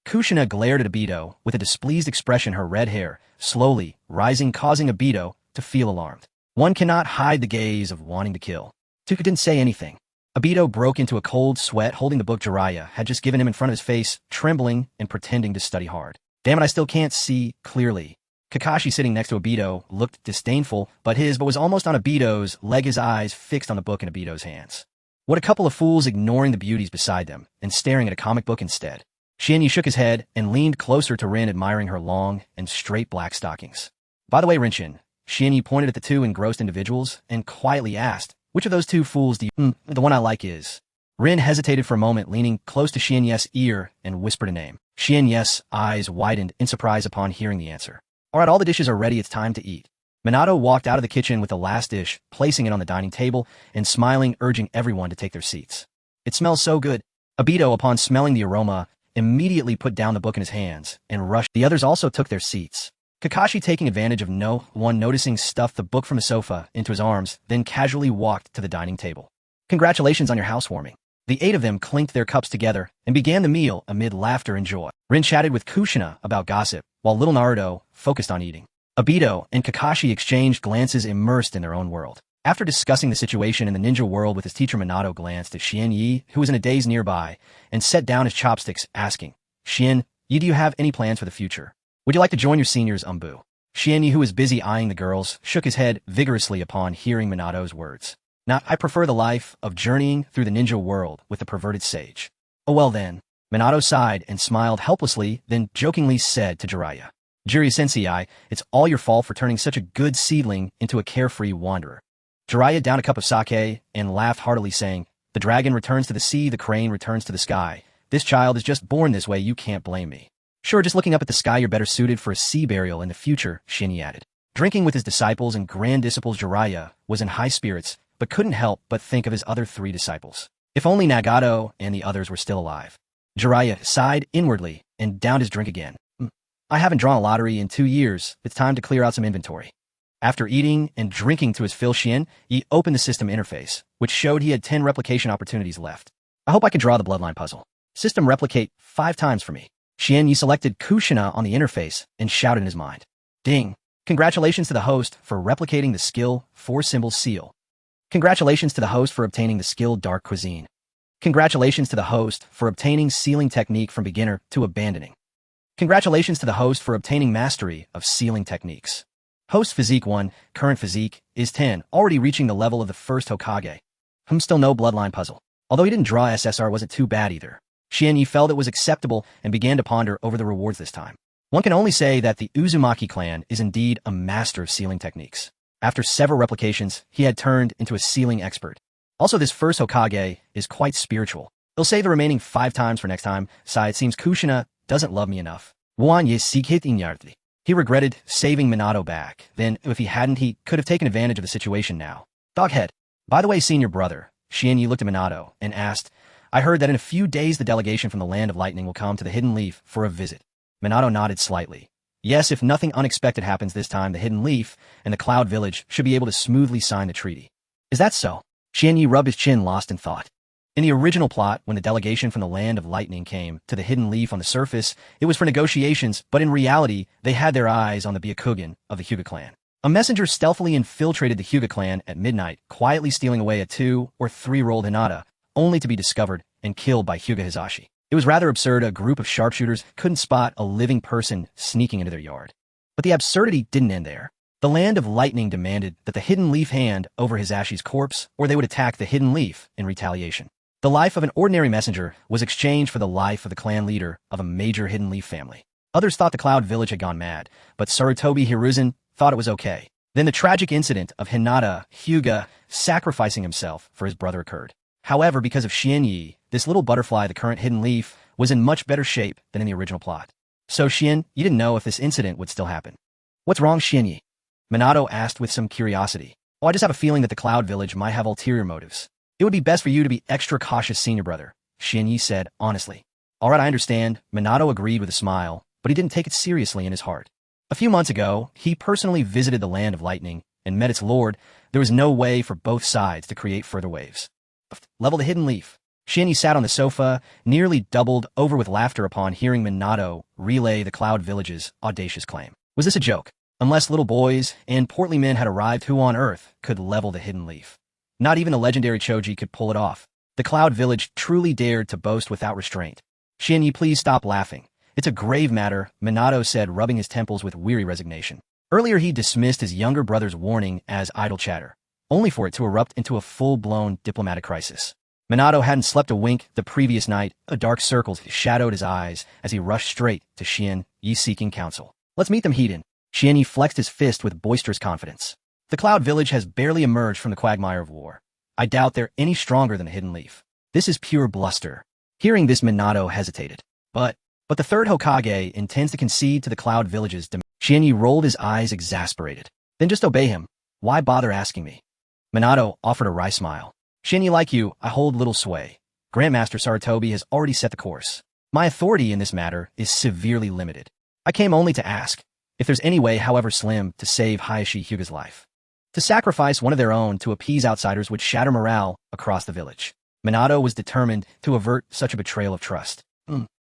Kushina glared at Obito with a displeased expression, her red hair slowly rising, causing Obito to feel alarmed. One cannot hide the gaze of wanting to kill. Tuka didn't say anything. Obito broke into a cold sweat, holding the book Jiraiya had just given him in front of his face, trembling and pretending to study hard. Damn it, I still can't see clearly. Kakashi, sitting next to Obito, looked disdainful, but was almost on Obito's leg, his eyes fixed on the book in Obito's hands. What a couple of fools, ignoring the beauties beside them and staring at a comic book instead. Shinya shook his head and leaned closer to Rin, admiring her long and straight black stockings. By the way, Rinshin, Shinya pointed at the two engrossed individuals and quietly asked, which of those two fools do you— the one I like is— Rin hesitated for a moment, leaning close to Xianyes's ear and whispered a name. Xianyes's eyes widened in surprise upon hearing the answer. All right, all the dishes are ready, it's time to eat. Minato walked out of the kitchen with the last dish, placing it on the dining table and smiling, urging everyone to take their seats. It smells so good. Obito, upon smelling the aroma, immediately put down the book in his hands and rushed. The others also took their seats. Kakashi, taking advantage of no one noticing, stuffed the book from the sofa into his arms, then casually walked to the dining table. Congratulations on your housewarming. The 8 of them clinked their cups together and began the meal amid laughter and joy. Rin chatted with Kushina about gossip, while little Naruto focused on eating. Obito and Kakashi exchanged glances, immersed in their own world. After discussing the situation in the ninja world with his teacher, Minato glanced at Xianyi, who was in a daze nearby, and set down his chopsticks, asking, Xianyi, do you have any plans for the future? Would you like to join your seniors, Umbu? Xianyi, who was busy eyeing the girls, shook his head vigorously upon hearing Minato's words. Now, I prefer the life of journeying through the ninja world with the perverted sage. Oh well then. Minato sighed and smiled helplessly, then jokingly said to Jiraiya, Jiraiya-sensei, it's all your fault for turning such a good seedling into a carefree wanderer. Jiraiya downed a cup of sake and laughed heartily, saying, The dragon returns to the sea, the crane returns to the sky. This child is just born this way, you can't blame me. Sure, just looking up at the sky, you're better suited for a sea burial in the future, Xianyi added. Drinking with his disciples and grand disciples, Jiraiya was in high spirits, but couldn't help but think of his other 3 disciples. If only Nagato and the others were still alive. Jiraiya sighed inwardly and downed his drink again. I haven't drawn a lottery in 2 years. It's time to clear out some inventory. After eating and drinking to his fill, Xianyi opened the system interface, which showed he had 10 replication opportunities left. I hope I can draw the bloodline puzzle. System replicate 5 times for me. Xianyi selected Kushina on the interface and shouted in his mind. Ding! Congratulations to the host for replicating the skill 4-symbol seal. Congratulations to the host for obtaining the skill Dark Cuisine. Congratulations to the host for obtaining sealing technique from beginner to abandoning. Congratulations to the host for obtaining mastery of sealing techniques. Host Physique 1, current physique, is 10, already reaching the level of the first Hokage. Still no bloodline puzzle. Although he didn't draw SSR, wasn't too bad either. Xianyi felt it was acceptable and began to ponder over the rewards this time. One can only say that the Uzumaki clan is indeed a master of sealing techniques. After several replications, he had turned into a sealing expert. Also, this first Hokage is quite spiritual. He'll save the remaining 5 times for next time. Sigh, it seems Kushina doesn't love me enough. He regretted saving Minato back. Then, if he hadn't, he could have taken advantage of the situation now. Doghead. By the way, senior brother, Xianyi looked at Minato and asked, I heard that in a few days the delegation from the Land of Lightning will come to the Hidden Leaf for a visit. Minato nodded slightly. Yes, if nothing unexpected happens this time, the Hidden Leaf and the Cloud Village should be able to smoothly sign the treaty. Is that so? Xianyi rubbed his chin, lost in thought. In the original plot, when the delegation from the Land of Lightning came to the Hidden Leaf on the surface, it was for negotiations, but in reality, they had their eyes on the Byakugan of the Hyuga clan. A messenger stealthily infiltrated the Hyuga clan at midnight, quietly stealing away a 2- or 3-year-old Hinata, only to be discovered and killed by Hyuga Hisashi. It was rather absurd a group of sharpshooters couldn't spot a living person sneaking into their yard. But the absurdity didn't end there. The Land of Lightning demanded that the Hidden Leaf hand over Hisashi's corpse, or they would attack the Hidden Leaf in retaliation. The life of an ordinary messenger was exchanged for the life of the clan leader of a major Hidden Leaf family. Others thought the Cloud Village had gone mad, but Sarutobi Hiruzen thought it was okay. Then the tragic incident of Hinata Hyuga sacrificing himself for his brother occurred. However, because of Xianyi, this little butterfly, the current Hidden Leaf, was in much better shape than in the original plot. So Xian, you didn't know if this incident would still happen. What's wrong, Xianyi? Minato asked with some curiosity. Oh, I just have a feeling that the Cloud Village might have ulterior motives. It would be best for you to be extra cautious, senior brother, Xianyi said honestly. All right, I understand. Minato agreed with a smile, but he didn't take it seriously in his heart. A few months ago, he personally visited the Land of Lightning and met its lord. There was no way for both sides to create further waves. Level the Hidden Leaf. Xianyi sat on the sofa, nearly doubled over with laughter upon hearing Minato relay the Cloud Village's audacious claim. Was this a joke? Unless little boys and portly men had arrived, who on earth could level the Hidden Leaf? Not even a legendary Choji could pull it off. The Cloud Village truly dared to boast without restraint. Xianyi, please stop laughing. It's a grave matter, Minato said, rubbing his temples with weary resignation. Earlier he dismissed his younger brother's warning as idle chatter, only for it to erupt into a full-blown diplomatic crisis. Minato hadn't slept a wink the previous night. A dark circle shadowed his eyes as he rushed straight to Xianyi seeking counsel. Let's meet them, Hidan. Xianyi flexed his fist with boisterous confidence. The Cloud Village has barely emerged from the quagmire of war. I doubt they're any stronger than the Hidden Leaf. This is pure bluster. Hearing this, Minato hesitated. But the third Hokage intends to concede to the Cloud Village's demand. Xianyi rolled his eyes exasperated. Then just obey him. Why bother asking me? Minato offered a wry smile. Xianyi, like you, I hold little sway. Grandmaster Sarutobi has already set the course. My authority in this matter is severely limited. I came only to ask if there's any way, however slim, to save Hiashi Hyuga's life. To sacrifice one of their own to appease outsiders would shatter morale across the village. Minato was determined to avert such a betrayal of trust.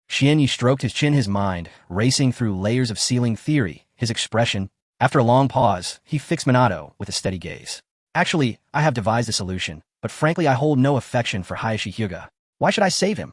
Xianyi stroked his chin, his mind racing through layers of ceiling theory. His expression, after a long pause, he fixed Minato with a steady gaze. Actually, I have devised a solution, but frankly I hold no affection for Hiashi Hyuga. Why should I save him?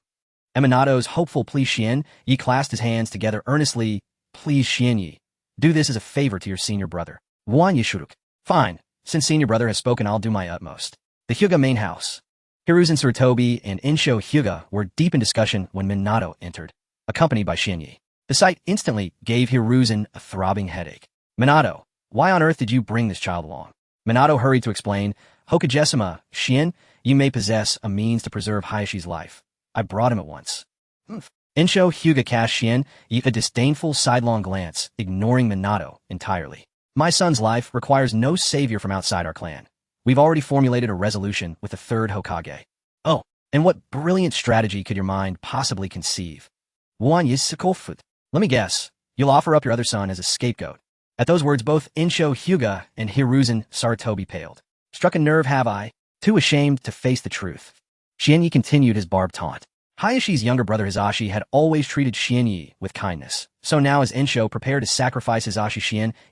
At Minato's hopeful plea, Xianyi clasped his hands together earnestly. Please, Xianyi, do this as a favor to your senior brother. Wan Yishuruk. Fine. Since senior brother has spoken, I'll do my utmost. The Hyuga main house. Hiruzen Sarutobi and Insho Hyuga were deep in discussion when Minato entered, accompanied by Xianyi. The sight instantly gave Hiruzen a throbbing headache. Minato, why on earth did you bring this child along? Minato hurried to explain. Hokage-sama, you may possess a means to preserve Hayashi's life. I brought him at once. Insho Hyuga cast Xianyi a disdainful sidelong glance, ignoring Minato entirely. My son's life requires no savior from outside our clan. We've already formulated a resolution with the third Hokage. Oh, and what brilliant strategy could your mind possibly conceive? Let me guess, you'll offer up your other son as a scapegoat. At those words, both Insho Hyuga and Hiruzen Sarutobi paled. Struck a nerve, have I? Too ashamed to face the truth. Xianyi continued his barbed taunt. Hayashi's younger brother Hisashi had always treated Xianyi with kindness, so now as Insho prepared to sacrifice Hisashi,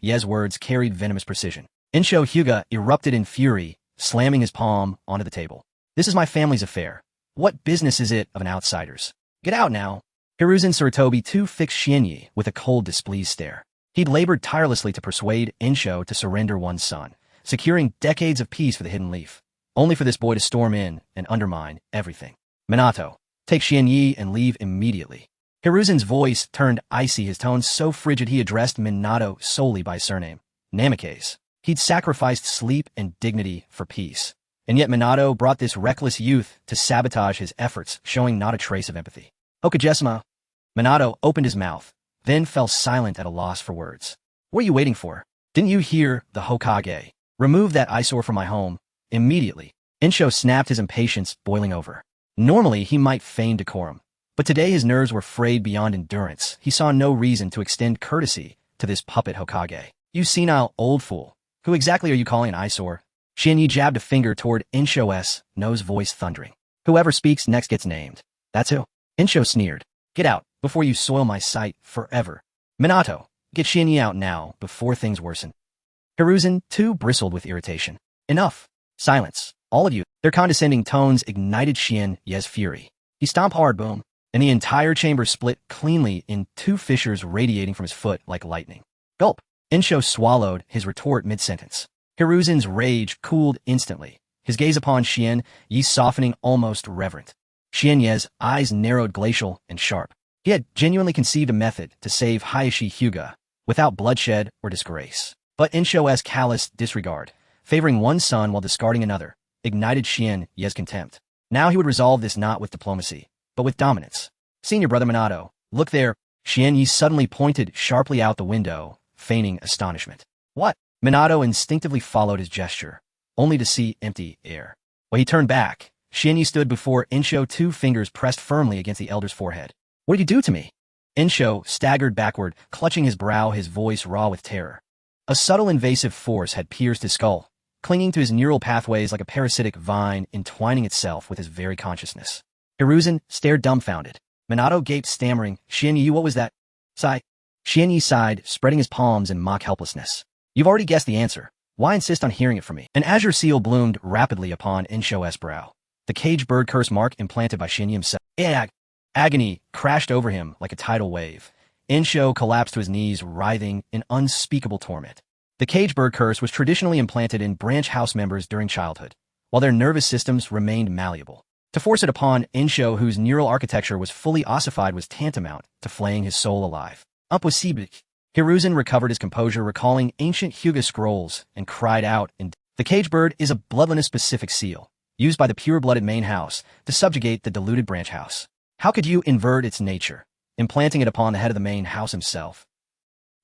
Xianyi's words carried venomous precision. Insho Hyuga erupted in fury, slamming his palm onto the table. This is my family's affair. What business is it of an outsider's? Get out now. Hiruzen Sarutobi too fixed Xianyi with a cold, displeased stare. He'd labored tirelessly to persuade Insho to surrender one son, securing decades of peace for the Hidden Leaf, only for this boy to storm in and undermine everything. Minato, take Xianyi and leave immediately. Hiruzen's voice turned icy, his tone so frigid he addressed Minato solely by surname. Namikaze. He'd sacrificed sleep and dignity for peace. And yet Minato brought this reckless youth to sabotage his efforts, showing not a trace of empathy. Hokage-sama. Minato opened his mouth, then fell silent at a loss for words. What are you waiting for? Didn't you hear the Hokage? Remove that eyesore from my home, immediately. Insho snapped, his impatience boiling over. Normally he might feign decorum, but today his nerves were frayed beyond endurance. He saw no reason to extend courtesy to this puppet Hokage. You senile old fool. Who exactly are you calling an eyesore? Xianyi jabbed a finger toward Insho's nose, voice thundering. Whoever speaks next gets named. That's who. Insho sneered. Get out, before you soil my sight forever. Minato, get Xianyi out now, before things worsen. Hiruzen, too, bristled with irritation. Enough. Silence. All of you. Their condescending tones ignited Xianyi's fury. He stomped hard, boom, and the entire chamber split cleanly in two fissures radiating from his foot like lightning. Gulp. Insho swallowed his retort mid-sentence. Hiruzen's rage cooled instantly, his gaze upon Xianyi softening, almost reverent. Xianyi's eyes narrowed, glacial and sharp. He had genuinely conceived a method to save Hiashi Hyuga, without bloodshed or disgrace. But Insho's callous disregard, favoring one son while discarding another, ignited Xianyi's contempt. Now he would resolve this not with diplomacy, but with dominance. Senior brother Minato, look there. Xianyi suddenly pointed sharply out the window, feigning astonishment. What? Minato instinctively followed his gesture, only to see empty air. When he turned back, Xianyi stood before Insho, two fingers pressed firmly against the elder's forehead. What did you do to me? Insho staggered backward, clutching his brow, his voice raw with terror. A subtle invasive force had pierced his skull, clinging to his neural pathways like a parasitic vine, entwining itself with his very consciousness. Hiruzen stared dumbfounded. Minato gaped, stammering, Xianyi, what was that? Sigh. Xianyi sighed, spreading his palms in mock helplessness. You've already guessed the answer. Why insist on hearing it from me? An azure seal bloomed rapidly upon Insho's brow. The cage bird curse mark implanted by Xianyi himself. Agony crashed over him like a tidal wave. Insho collapsed to his knees, writhing in unspeakable torment. The cage bird curse was traditionally implanted in branch house members during childhood, while their nervous systems remained malleable. To force it upon Insho, whose neural architecture was fully ossified, was tantamount to flaying his soul alive. Impossible. Hiruzen recovered his composure, recalling ancient Hyuga scrolls, and cried out, The cage bird is a bloodliness-specific seal. used by the pure-blooded main house to subjugate the diluted branch house. How could you invert its nature, implanting it upon the head of the main house himself?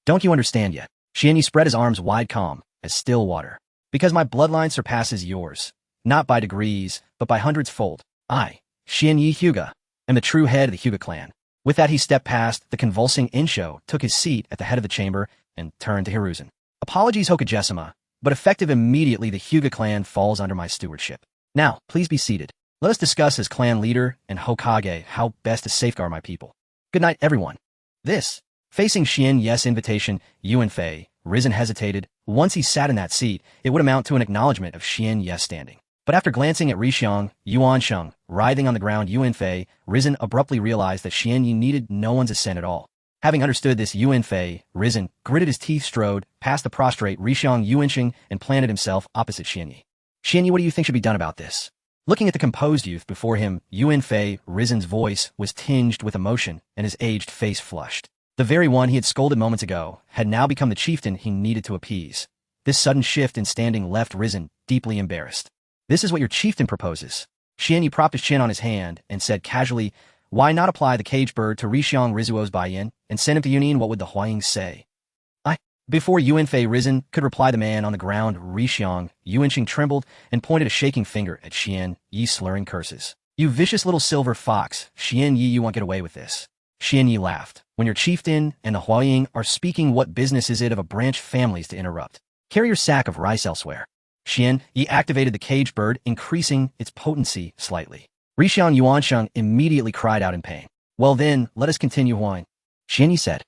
Don't you understand yet? Xianyi spread his arms wide, calm as still water. Because my bloodline surpasses yours, not by degrees, but by hundreds fold. I, Xianyi Hyuga, am the true head of the Hyuga clan. With that, he stepped past the convulsing Insho, took his seat at the head of the chamber, and turned to Hiruzen. Apologies, Hokagesima, but effective immediately the Hyuga clan falls under my stewardship. Now, please be seated. Let us discuss as clan leader and Hokage how best to safeguard my people. Good night, everyone. This. Facing Xianyi's invitation, Yuan Fei, Risen hesitated. Once he sat in that seat, it would amount to an acknowledgement of Xianyi's standing. But after glancing at Rixiang, Yuansheng, writhing on the ground, Yuan Fei, Risen abruptly realized that Xianyi needed no one's assent at all. Having understood this, Yuan Fei, Risen, gritted his teeth, strode past the prostrate Rixiang Yuansheng, and planted himself opposite Xianyi. Xianyi, what do you think should be done about this? Looking at the composed youth before him, Yuan Fei, Risen's voice was tinged with emotion, and his aged face flushed. The very one he had scolded moments ago had now become the chieftain he needed to appease. This sudden shift in standing left Risen deeply embarrassed. This is what your chieftain proposes. Xianyi propped his chin on his hand and said casually, why not apply the cage bird to Rixiang Rizuo's buy-in and send him to Yunin? What would the Huaying say? Before Yuan Fei Risen could reply, the man on the ground, Rixiang, Yuansheng, trembled and pointed a shaking finger at Xianyi, slurring curses. You vicious little silver fox, Xianyi, you won't get away with this. Xianyi laughed. When your chieftain and the Huaying are speaking, what business is it of a branch families to interrupt? Carry your sack of rice elsewhere. Xianyi activated the cage bird, increasing its potency slightly. Rixiang Yuansheng immediately cried out in pain. Well then, let us continue, Huang. Xianyi said.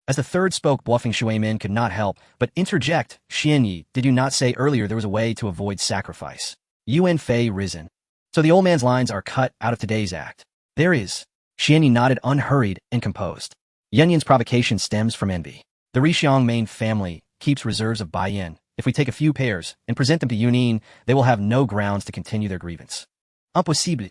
As the third spoke, bluffing Shuaimin could not help but interject. Xianyi, did you not say earlier there was a way to avoid sacrifice? Yuan Fei Risen. So the old man's lines are cut out of today's act. There is. Xianyi nodded, unhurried and composed. Yunyin's provocation stems from envy. The Rixiang main family keeps reserves of buy-in. If we take a few pairs and present them to Yunin, they will have no grounds to continue their grievance. Impossible.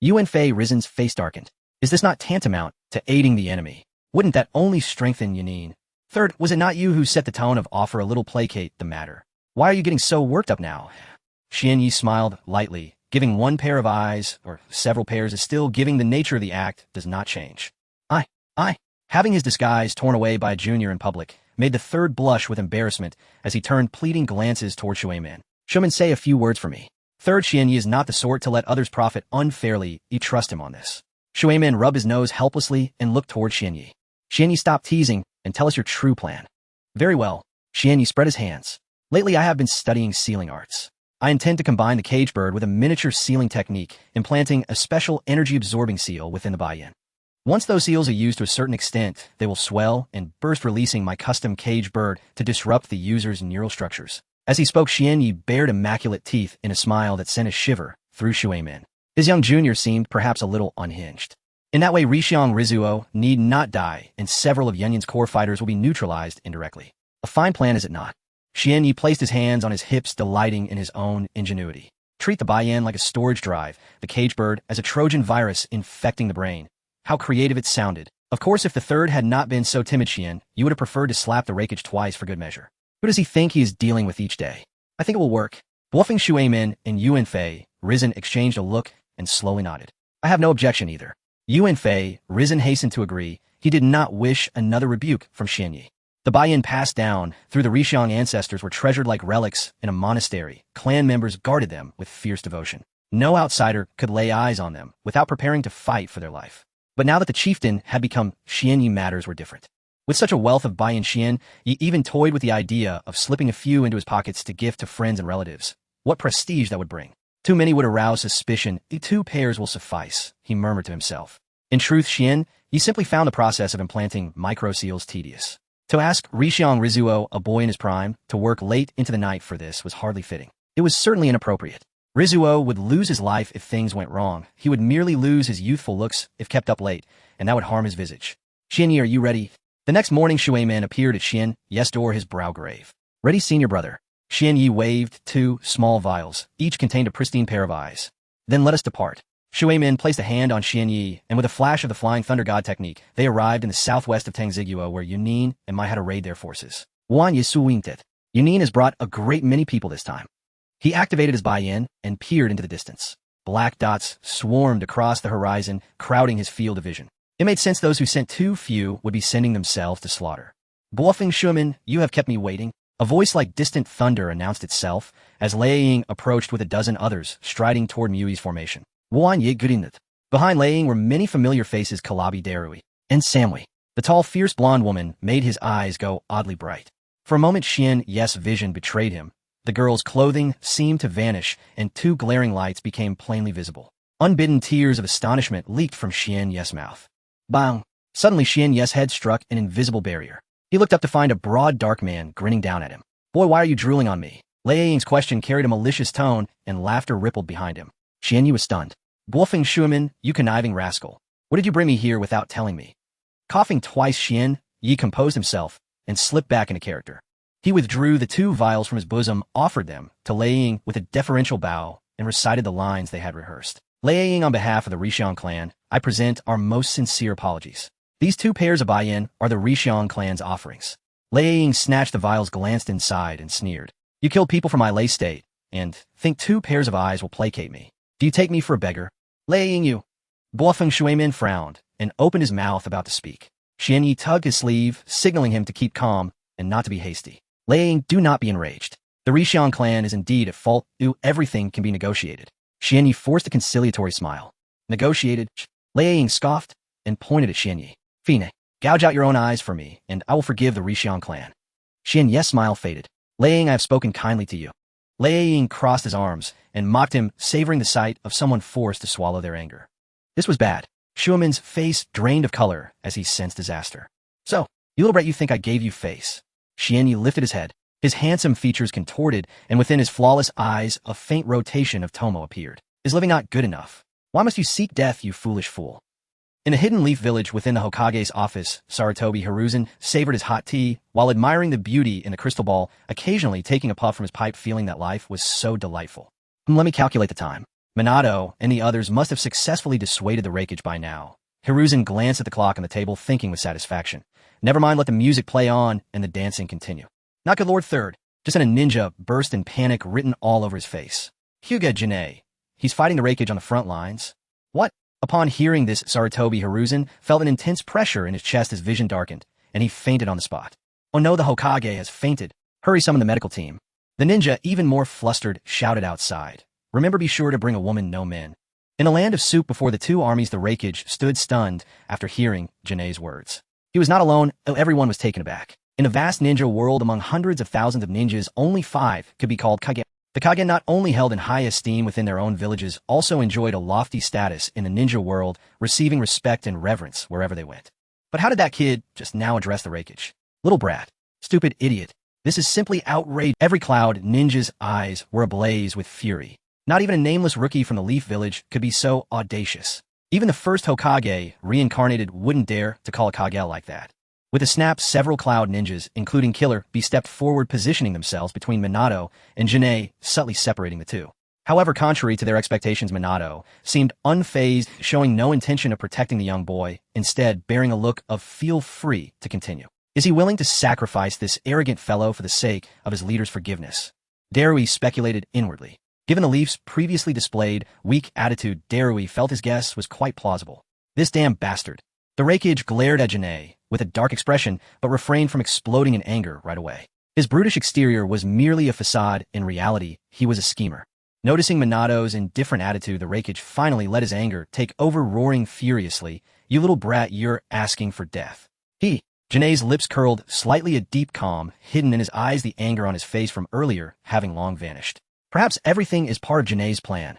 Yuan Fei Risen's face darkened. Is this not tantamount to aiding the enemy? Wouldn't that only strengthen Yunin? Third, was it not you who set the tone of offer a little placate the matter? Why are you getting so worked up now? Xianyi smiled lightly, giving one pair of eyes, or several pairs is still giving. The nature of the act does not change. Having his disguise torn away by a junior in public, made the third blush with embarrassment as he turned pleading glances toward Shuaimin. Shuaimin, say a few words for me. Third, Xianyi is not the sort to let others profit unfairly. You trust him on this. Shuaimin rubbed his nose helplessly and looked toward Xianyi. Xianyi, stop teasing and tell us your true plan. Very well. Xianyi spread his hands. Lately I have been studying sealing arts. I intend to combine the cage bird with a miniature sealing technique, implanting a special energy-absorbing seal within the buy-in. Once those seals are used to a certain extent, they will swell and burst, releasing my custom cage bird to disrupt the user's neural structures. As he spoke, Xianyi bared immaculate teeth in a smile that sent a shiver through Shuaimin. His young junior seemed perhaps a little unhinged. In that way, Rixiang Rizuo need not die, and several of Yunyin's core fighters will be neutralized indirectly. A fine plan, is it not? Xianyi placed his hands on his hips, delighting in his own ingenuity. Treat the buy-in like a storage drive, the cage bird as a Trojan virus infecting the brain. How creative it sounded. Of course, if the third had not been so timid, Xian, you would have preferred to slap the rakage twice for good measure. Who does he think he is dealing with each day? I think it will work. Bluffing Shuaimin and Yuan Fei, Risen exchanged a look and slowly nodded. I have no objection either. Yuan Fei, Risen hastened to agree. He did not wish another rebuke from Xianyi. The buy-in passed down through the Rixiang ancestors were treasured like relics in a monastery. Clan members guarded them with fierce devotion. No outsider could lay eyes on them without preparing to fight for their life. But now that the chieftain had become Xianyi, matters were different. With such a wealth of buy-in, Xian, he even toyed with the idea of slipping a few into his pockets to gift to friends and relatives. What prestige that would bring. Too many would arouse suspicion. 2 pairs will suffice, he murmured to himself. In truth, Xian, he simply found the process of implanting micro-seals tedious. To ask Rixiang Rizuo, a boy in his prime, to work late into the night for this was hardly fitting. It was certainly inappropriate. Rizuo would lose his life if things went wrong. He would merely lose his youthful looks if kept up late, and that would harm his visage. Xianyi, are you ready? The next morning, Shuaimin appeared at Xianyi's door, his brow grave. Ready, senior brother. Xianyi waved 2 small vials. Each contained a pristine pair of eyes. Then let us depart. Shuaimin placed a hand on Xianyi, and with a flash of the Flying Thunder God technique, they arrived in the southwest of Tenseigan, where Yunin and Mai had arrayed their forces. Yunin has brought a great many people this time. He activated his buy-in and peered into the distance. Black dots swarmed across the horizon, crowding his field of vision. It made sense those who sent too few would be sending themselves to slaughter. Bluffing Schumann, you have kept me waiting. A voice like distant thunder announced itself as Lei Ying approached with a dozen others, striding toward Mui's formation. Wan Ye Gurinut. Behind Lei Ying were many familiar faces: Kalabi Darui and Samui. The tall, fierce blonde woman made his eyes go oddly bright. For a moment Xian Yes' vision betrayed him. The girl's clothing seemed to vanish, and two glaring lights became plainly visible. Unbidden tears of astonishment leaked from Xian Yes' mouth. Bang! Suddenly Xian Yes' head struck an invisible barrier. He looked up to find a broad, dark man grinning down at him. Boy, why are you drooling on me? Lei Ying's question carried a malicious tone, and laughter rippled behind him. Xian Yi was stunned. Bluffing Schumann, you conniving rascal. What did you bring me here without telling me? Coughing twice, Xian Yi composed himself and slipped back into character. He withdrew the two vials from his bosom, offered them to Lei Ying with a deferential bow, and recited the lines they had rehearsed. Lei Ying, on behalf of the Rishiang clan, I present our most sincere apologies. These 2 pairs of buy-in are the Rishiang clan's offerings. Lei Ying snatched the vials, glanced inside, and sneered. You killed people from my Lei state, and think 2 pairs of eyes will placate me. Do you take me for a beggar? Lei Ying, you. Bluffing Shuimin frowned and opened his mouth about to speak. Xian Yi tugged his sleeve, signaling him to keep calm and not to be hasty. Lei Ying, do not be enraged. The Rishiang clan is indeed at fault. Everything can be negotiated. Xian Yi forced a conciliatory smile. Negotiated? Lei Ying scoffed and pointed at Xian Yi. Fine, gouge out your own eyes for me, and I will forgive the Rishiang clan. Xian Yi's smile faded. Lei Ying, I have spoken kindly to you. Lei Ying crossed his arms and mocked him, savoring the sight of someone forced to swallow their anger. This was bad. Schumann's face drained of color as he sensed disaster. So, you little brat, you think I gave you face? Xian Yi lifted his head. His handsome features contorted, and within his flawless eyes, a faint rotation of Tomo appeared. Is living not good enough? Why must you seek death, you foolish fool? In a hidden leaf village within the Hokage's office, Sarutobi Hiruzen savored his hot tea while admiring the beauty in the crystal ball, occasionally taking a puff from his pipe, feeling that life was so delightful. Let me calculate the time. Minato and the others must have successfully dissuaded the Reikage by now. Hiruzen glanced at the clock on the table, thinking with satisfaction. Never mind, let the music play on and the dancing continue. Not good, Lord Third. Just then a ninja burst in panic, written all over his face. Hyuga Genya. He's fighting the Reikage on the front lines. What? Upon hearing this, Sarutobi Hiruzen felt an intense pressure in his chest as vision darkened, and he fainted on the spot. Oh no, the Hokage has fainted. Hurry, summon the medical team. The ninja, even more flustered, shouted outside. Remember, be sure to bring a woman, no men. In a land of soup before the 2 armies, the Reikage stood stunned after hearing Genei's words. He was not alone, everyone was taken aback. In a vast ninja world among hundreds of thousands of ninjas, only 5 could be called Kage. The Kage, not only held in high esteem within their own villages, also enjoyed a lofty status in the ninja world, receiving respect and reverence wherever they went. But how did that kid just now address the Reikage? Little brat. Stupid idiot. This is simply outrage. Every cloud ninja's eyes were ablaze with fury. Not even a nameless rookie from the Leaf Village could be so audacious. Even the first Hokage, reincarnated, wouldn't dare to call a Kage like that. With a snap, several cloud ninjas, including Killer Bee, stepped forward, positioning themselves between Minato and Genei, subtly separating the 2. However, contrary to their expectations, Minato seemed unfazed, showing no intention of protecting the young boy, instead bearing a look of feel free to continue. Is he willing to sacrifice this arrogant fellow for the sake of his leader's forgiveness? Darui speculated inwardly. Given the Leaf's previously displayed weak attitude, Darui felt his guess was quite plausible. This damn bastard. The Reikage glared at Genei with a dark expression, but refrained from exploding in anger right away. His brutish exterior was merely a facade. In reality, he was a schemer. Noticing Minato's indifferent attitude, the Reikage finally let his anger take over, roaring furiously, "You little brat, you're asking for death." Genei's lips curled, slightly, a deep calm hidden in his eyes, the anger on his face from earlier having long vanished. Perhaps everything is part of Genei's plan.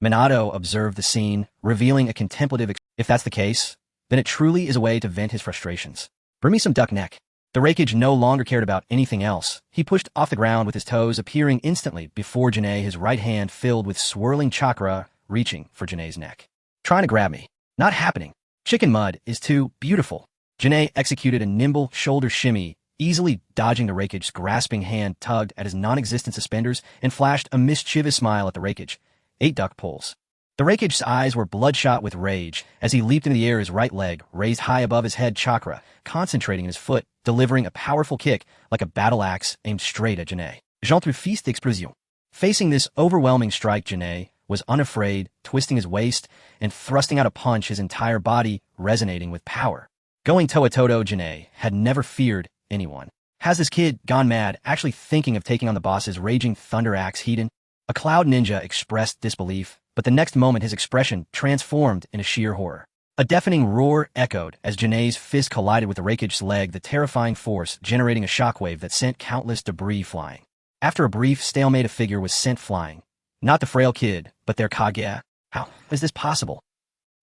Minato observed the scene, revealing a contemplative If that's the case, then it truly is a way to vent his frustrations. Bring me some duck neck. The Reikage no longer cared about anything else. He pushed off the ground with his toes, appearing instantly before Genei, his right hand filled with swirling chakra, reaching for Genei's neck. Trying to grab me. Not happening. Chicken mud is too beautiful. Genei executed a nimble shoulder shimmy, easily dodging the Reikage's grasping hand, tugged at his non-existent suspenders, and flashed a mischievous smile at the Reikage. 8 duck pulls. The Reikage's eyes were bloodshot with rage as he leaped into the air, his right leg raised high above his head, chakra concentrating in his foot, delivering a powerful kick like a battle axe aimed straight at Genei. J'entre fils d'explosion. Facing this overwhelming strike, Janae was unafraid, twisting his waist and thrusting out a punch, his entire body resonating with power. Going toe-a-toe, Janae had never feared anyone. Has this kid gone mad, actually thinking of taking on the boss's raging thunder axe Hidan? A cloud ninja expressed disbelief, but the next moment his expression transformed into sheer horror. A deafening roar echoed as Janae's fist collided with the Rakige's leg, the terrifying force generating a shockwave that sent countless debris flying. After a brief stalemate, a figure was sent flying. Not the frail kid, but their Kage. How is this possible?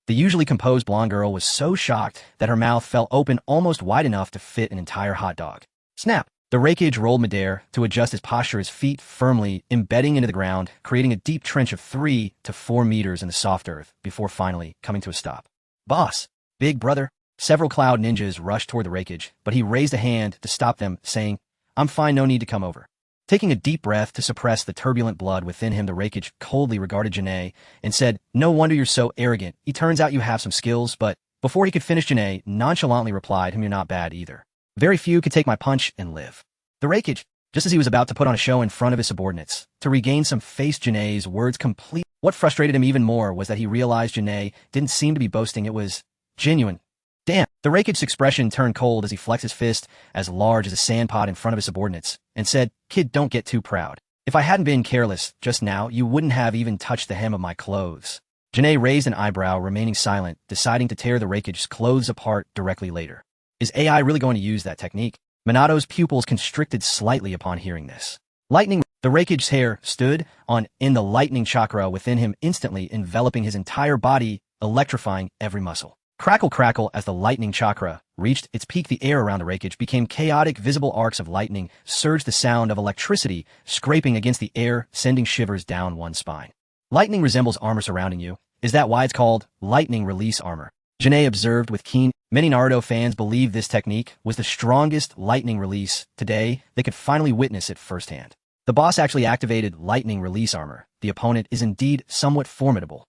The usually composed blonde girl was so shocked that her mouth fell open almost wide enough to fit an entire hot dog. Snap! The Rakige rolled midair to adjust his posture, his feet firmly embedding into the ground, creating a deep trench of 3 to 4 meters in the soft earth before finally coming to a stop. Boss! Big brother! Several cloud ninjas rushed toward the Rakige, but he raised a hand to stop them, saying, "I'm fine, no need to come over." Taking a deep breath to suppress the turbulent blood within him, the Rakige coldly regarded Janae and said, "No wonder you're so arrogant. It turns out you have some skills," but before he could finish, Janae nonchalantly replied, "You're not bad either. Very few could take my punch and live." The Rakige, just as he was about to put on a show in front of his subordinates, to regain some face, Janae's words complete. What frustrated him even more was that he realized Janae didn't seem to be boasting, it was genuine. Damn! The Rakige's expression turned cold as he flexed his fist as large as a sandpot in front of his subordinates and said, "Kid, don't get too proud. If I hadn't been careless just now, you wouldn't have even touched the hem of my clothes." Janae raised an eyebrow, remaining silent, deciding to tear the Rakige's clothes apart directly later. Is AI really going to use that technique? Minato's pupils constricted slightly upon hearing this. Lightning! The Rakige's hair stood on in the lightning chakra within him, instantly enveloping his entire body, electrifying every muscle. Crackle, crackle, as the lightning chakra reached its peak, the air around the Rakige became chaotic. Visible arcs of lightning surged, the sound of electricity scraping against the air, sending shivers down one's spine. Lightning resembles armor surrounding you. Is that why it's called lightning release armor? Janae observed with keen. Many Naruto fans believe this technique was the strongest lightning release. Today, they could finally witness it firsthand. The boss actually activated lightning release armor. The opponent is indeed somewhat formidable.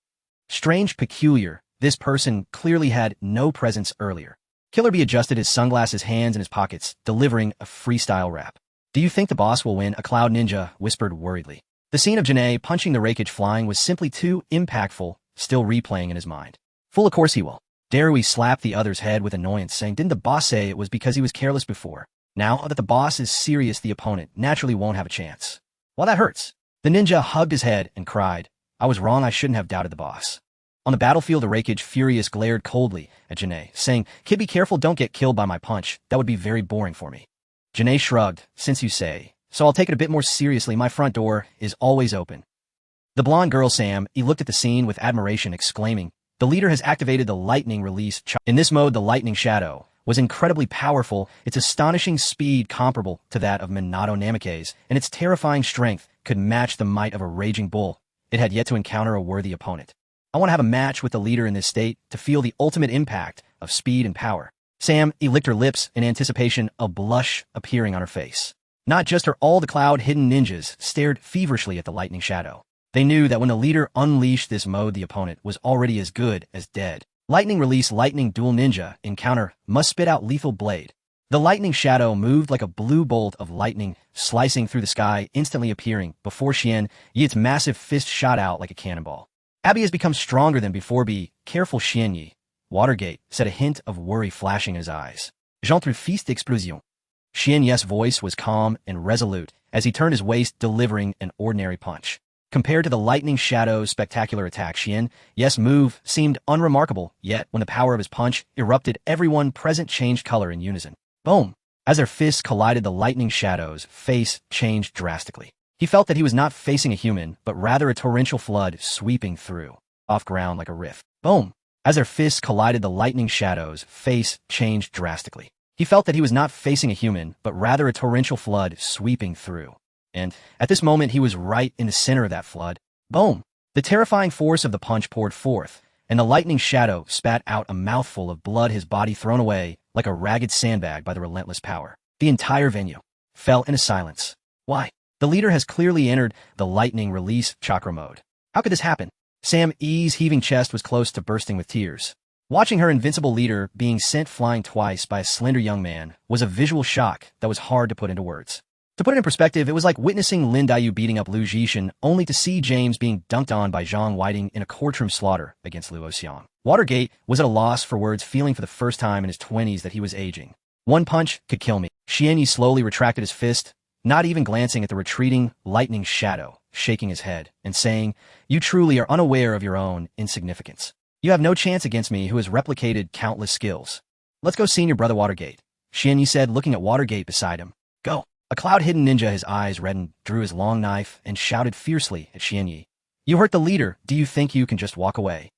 Strange, peculiar. This person clearly had no presence earlier. Killer Bee adjusted his sunglasses, hands in his pockets, delivering a freestyle rap. "Do you think the boss will win?" a cloud ninja whispered worriedly. The scene of Janae punching the Rakige flying was simply too impactful, still replaying in his mind. "Fool, of course he will." Darui slapped the other's head with annoyance, saying, "Didn't the boss say it was because he was careless before? Now that the boss is serious, the opponent naturally won't have a chance." "Well, that hurts." The ninja hugged his head and cried, "I was wrong, I shouldn't have doubted the boss." On the battlefield, the Rakige, furious, glared coldly at Janae, saying, "Kid, be careful, don't get killed by my punch. That would be very boring for me." Janae shrugged, "Since you say, so I'll take it a bit more seriously. My front door is always open." The blonde girl, Sam, looked at the scene with admiration, exclaiming, "The leader has activated the lightning release." In this mode, the lightning shadow was incredibly powerful, its astonishing speed comparable to that of Minato Namikaze, and its terrifying strength could match the might of a raging bull. It had yet to encounter a worthy opponent. "I want to have a match with the leader in this state to feel the ultimate impact of speed and power." Sam licked her lips in anticipation, a blush appearing on her face. Not just her, all the cloud hidden ninjas stared feverishly at the lightning shadow. They knew that when the leader unleashed this mode, the opponent was already as good as dead. Lightning release, lightning dual ninja encounter must spit out lethal blade. The lightning shadow moved like a blue bolt of lightning, slicing through the sky, instantly appearing before Xian Yi. Its massive fist shot out like a cannonball. "Abby has become stronger than before. Be careful, Xian Yi." Watergate said, a hint of worry flashing in his eyes. "J'entre fils d'explosion." Xian Yi's voice was calm and resolute as he turned his waist, delivering an ordinary punch. Compared to the lightning shadow's spectacular attack, Xian Yi's move seemed unremarkable, yet when the power of his punch erupted, everyone present changed color in unison. Boom! As their fists collided, the lightning shadow's face changed drastically. He felt that he was not facing a human, but rather a torrential flood sweeping through, off ground like a rift. Boom! As their fists collided, the lightning shadow's face changed drastically. He felt that he was not facing a human, but rather a torrential flood sweeping through. And at this moment, he was right in the center of that flood. Boom! The terrifying force of the punch poured forth, and the lightning shadow spat out a mouthful of blood, his body thrown away like a ragged sandbag by the relentless power. The entire venue fell into silence. Why? The leader has clearly entered the lightning release chakra mode. How could this happen? Sam E's heaving chest was close to bursting with tears. Watching her invincible leader being sent flying twice by a slender young man was a visual shock that was hard to put into words. To put it in perspective, it was like witnessing Lin Dayu beating up Liu Jixin only to see James being dunked on by Zhang Whiting in a courtroom slaughter against Luo Xiang. Watergate was at a loss for words, feeling for the first time in his 20s that he was aging. One punch could kill me. Xianyi slowly retracted his fist, not even glancing at the retreating, lightning shadow, shaking his head, and saying, "You truly are unaware of your own insignificance. You have no chance against me who has replicated countless skills. Let's go see your brother Watergate," Xianyi said, looking at Watergate beside him. "Go." A cloud-hidden ninja, his eyes reddened, drew his long knife, and shouted fiercely at Xianyi. "You hurt the leader. Do you think you can just walk away?"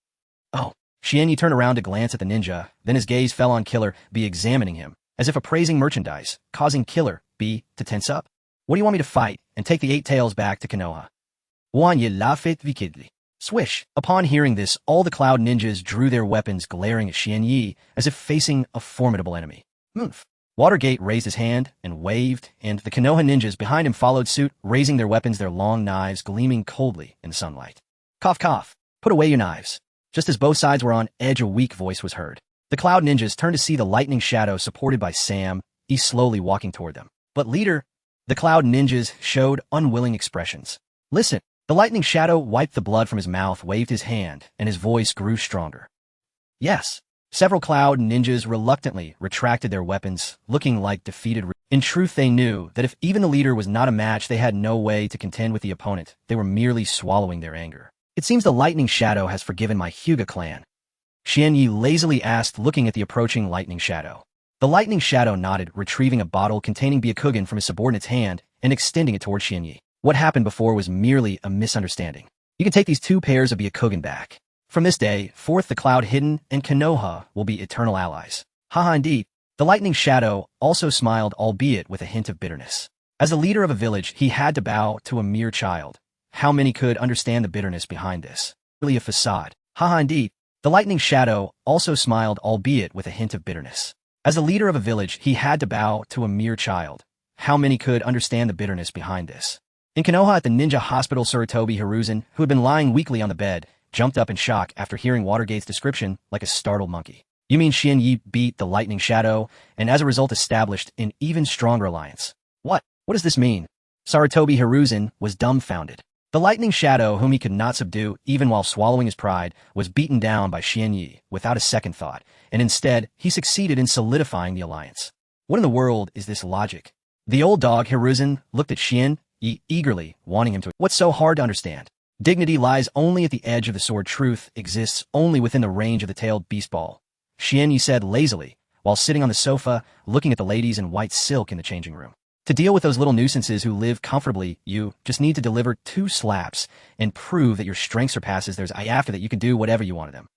"Oh." Xianyi turned around to glance at the ninja, then his gaze fell on Killer B, examining him, as if appraising merchandise, causing Killer B to tense up. "What do you want me to fight, and take the 8 tails back to Konoha?" "Wanye lafet vikidli." Swish! Upon hearing this, all the cloud ninjas drew their weapons, glaring at Xianyi as if facing a formidable enemy. "Move." Watergate raised his hand and waved, and the Konoha ninjas behind him followed suit, raising their weapons, their long knives gleaming coldly in the sunlight. "Cough, cough. Put away your knives." Just as both sides were on edge, a weak voice was heard. The cloud ninjas turned to see the lightning shadow supported by Sam E slowly walking toward them. "But leader," the cloud ninjas showed unwilling expressions. "Listen." The lightning shadow wiped the blood from his mouth, waved his hand, and his voice grew stronger. "Yes." Several cloud ninjas reluctantly retracted their weapons, looking like defeated. In truth, they knew that if even the leader was not a match, they had no way to contend with the opponent. They were merely swallowing their anger. "It seems the lightning shadow has forgiven my Hyuga clan," Xianyi lazily asked, looking at the approaching lightning shadow. The lightning shadow nodded, retrieving a bottle containing Byakugan from his subordinate's hand and extending it toward Xianyi. What happened before was merely a misunderstanding. "You can take these 2 pairs of Byakugan back. From this day forth, the Cloud Hidden and Konoha will be eternal allies." "Haha, indeed." The lightning shadow also smiled, albeit with a hint of bitterness. As the leader of a village, he had to bow to a mere child. How many could understand the bitterness behind this? Really a facade. "Haha, indeed." The lightning shadow also smiled, albeit with a hint of bitterness. As the leader of a village, he had to bow to a mere child. How many could understand the bitterness behind this? In Konoha, at the ninja hospital, Sarutobi Hiruzen, who had been lying weakly on the bed, jumped up in shock after hearing Watergate's description like a startled monkey. "You mean Xianyi beat the lightning shadow, and as a result established an even stronger alliance? What does this mean?" Sarutobi Hiruzen was dumbfounded. The lightning shadow, whom he could not subdue even while swallowing his pride, was beaten down by Xianyi without a second thought, and instead he succeeded in solidifying the alliance. What in the world is this logic? The old dog Hiruzen looked at Xianyi eagerly, wanting him to. "What's so hard to understand? Dignity lies only at the edge of the sword. Truth exists only within the range of the tailed beast ball," Xianyi said lazily, while sitting on the sofa, looking at the ladies in white silk in the changing room. "To deal with those little nuisances who live comfortably, you just need to deliver 2 slaps and prove that your strength surpasses theirs. After that, you can do whatever you want to them."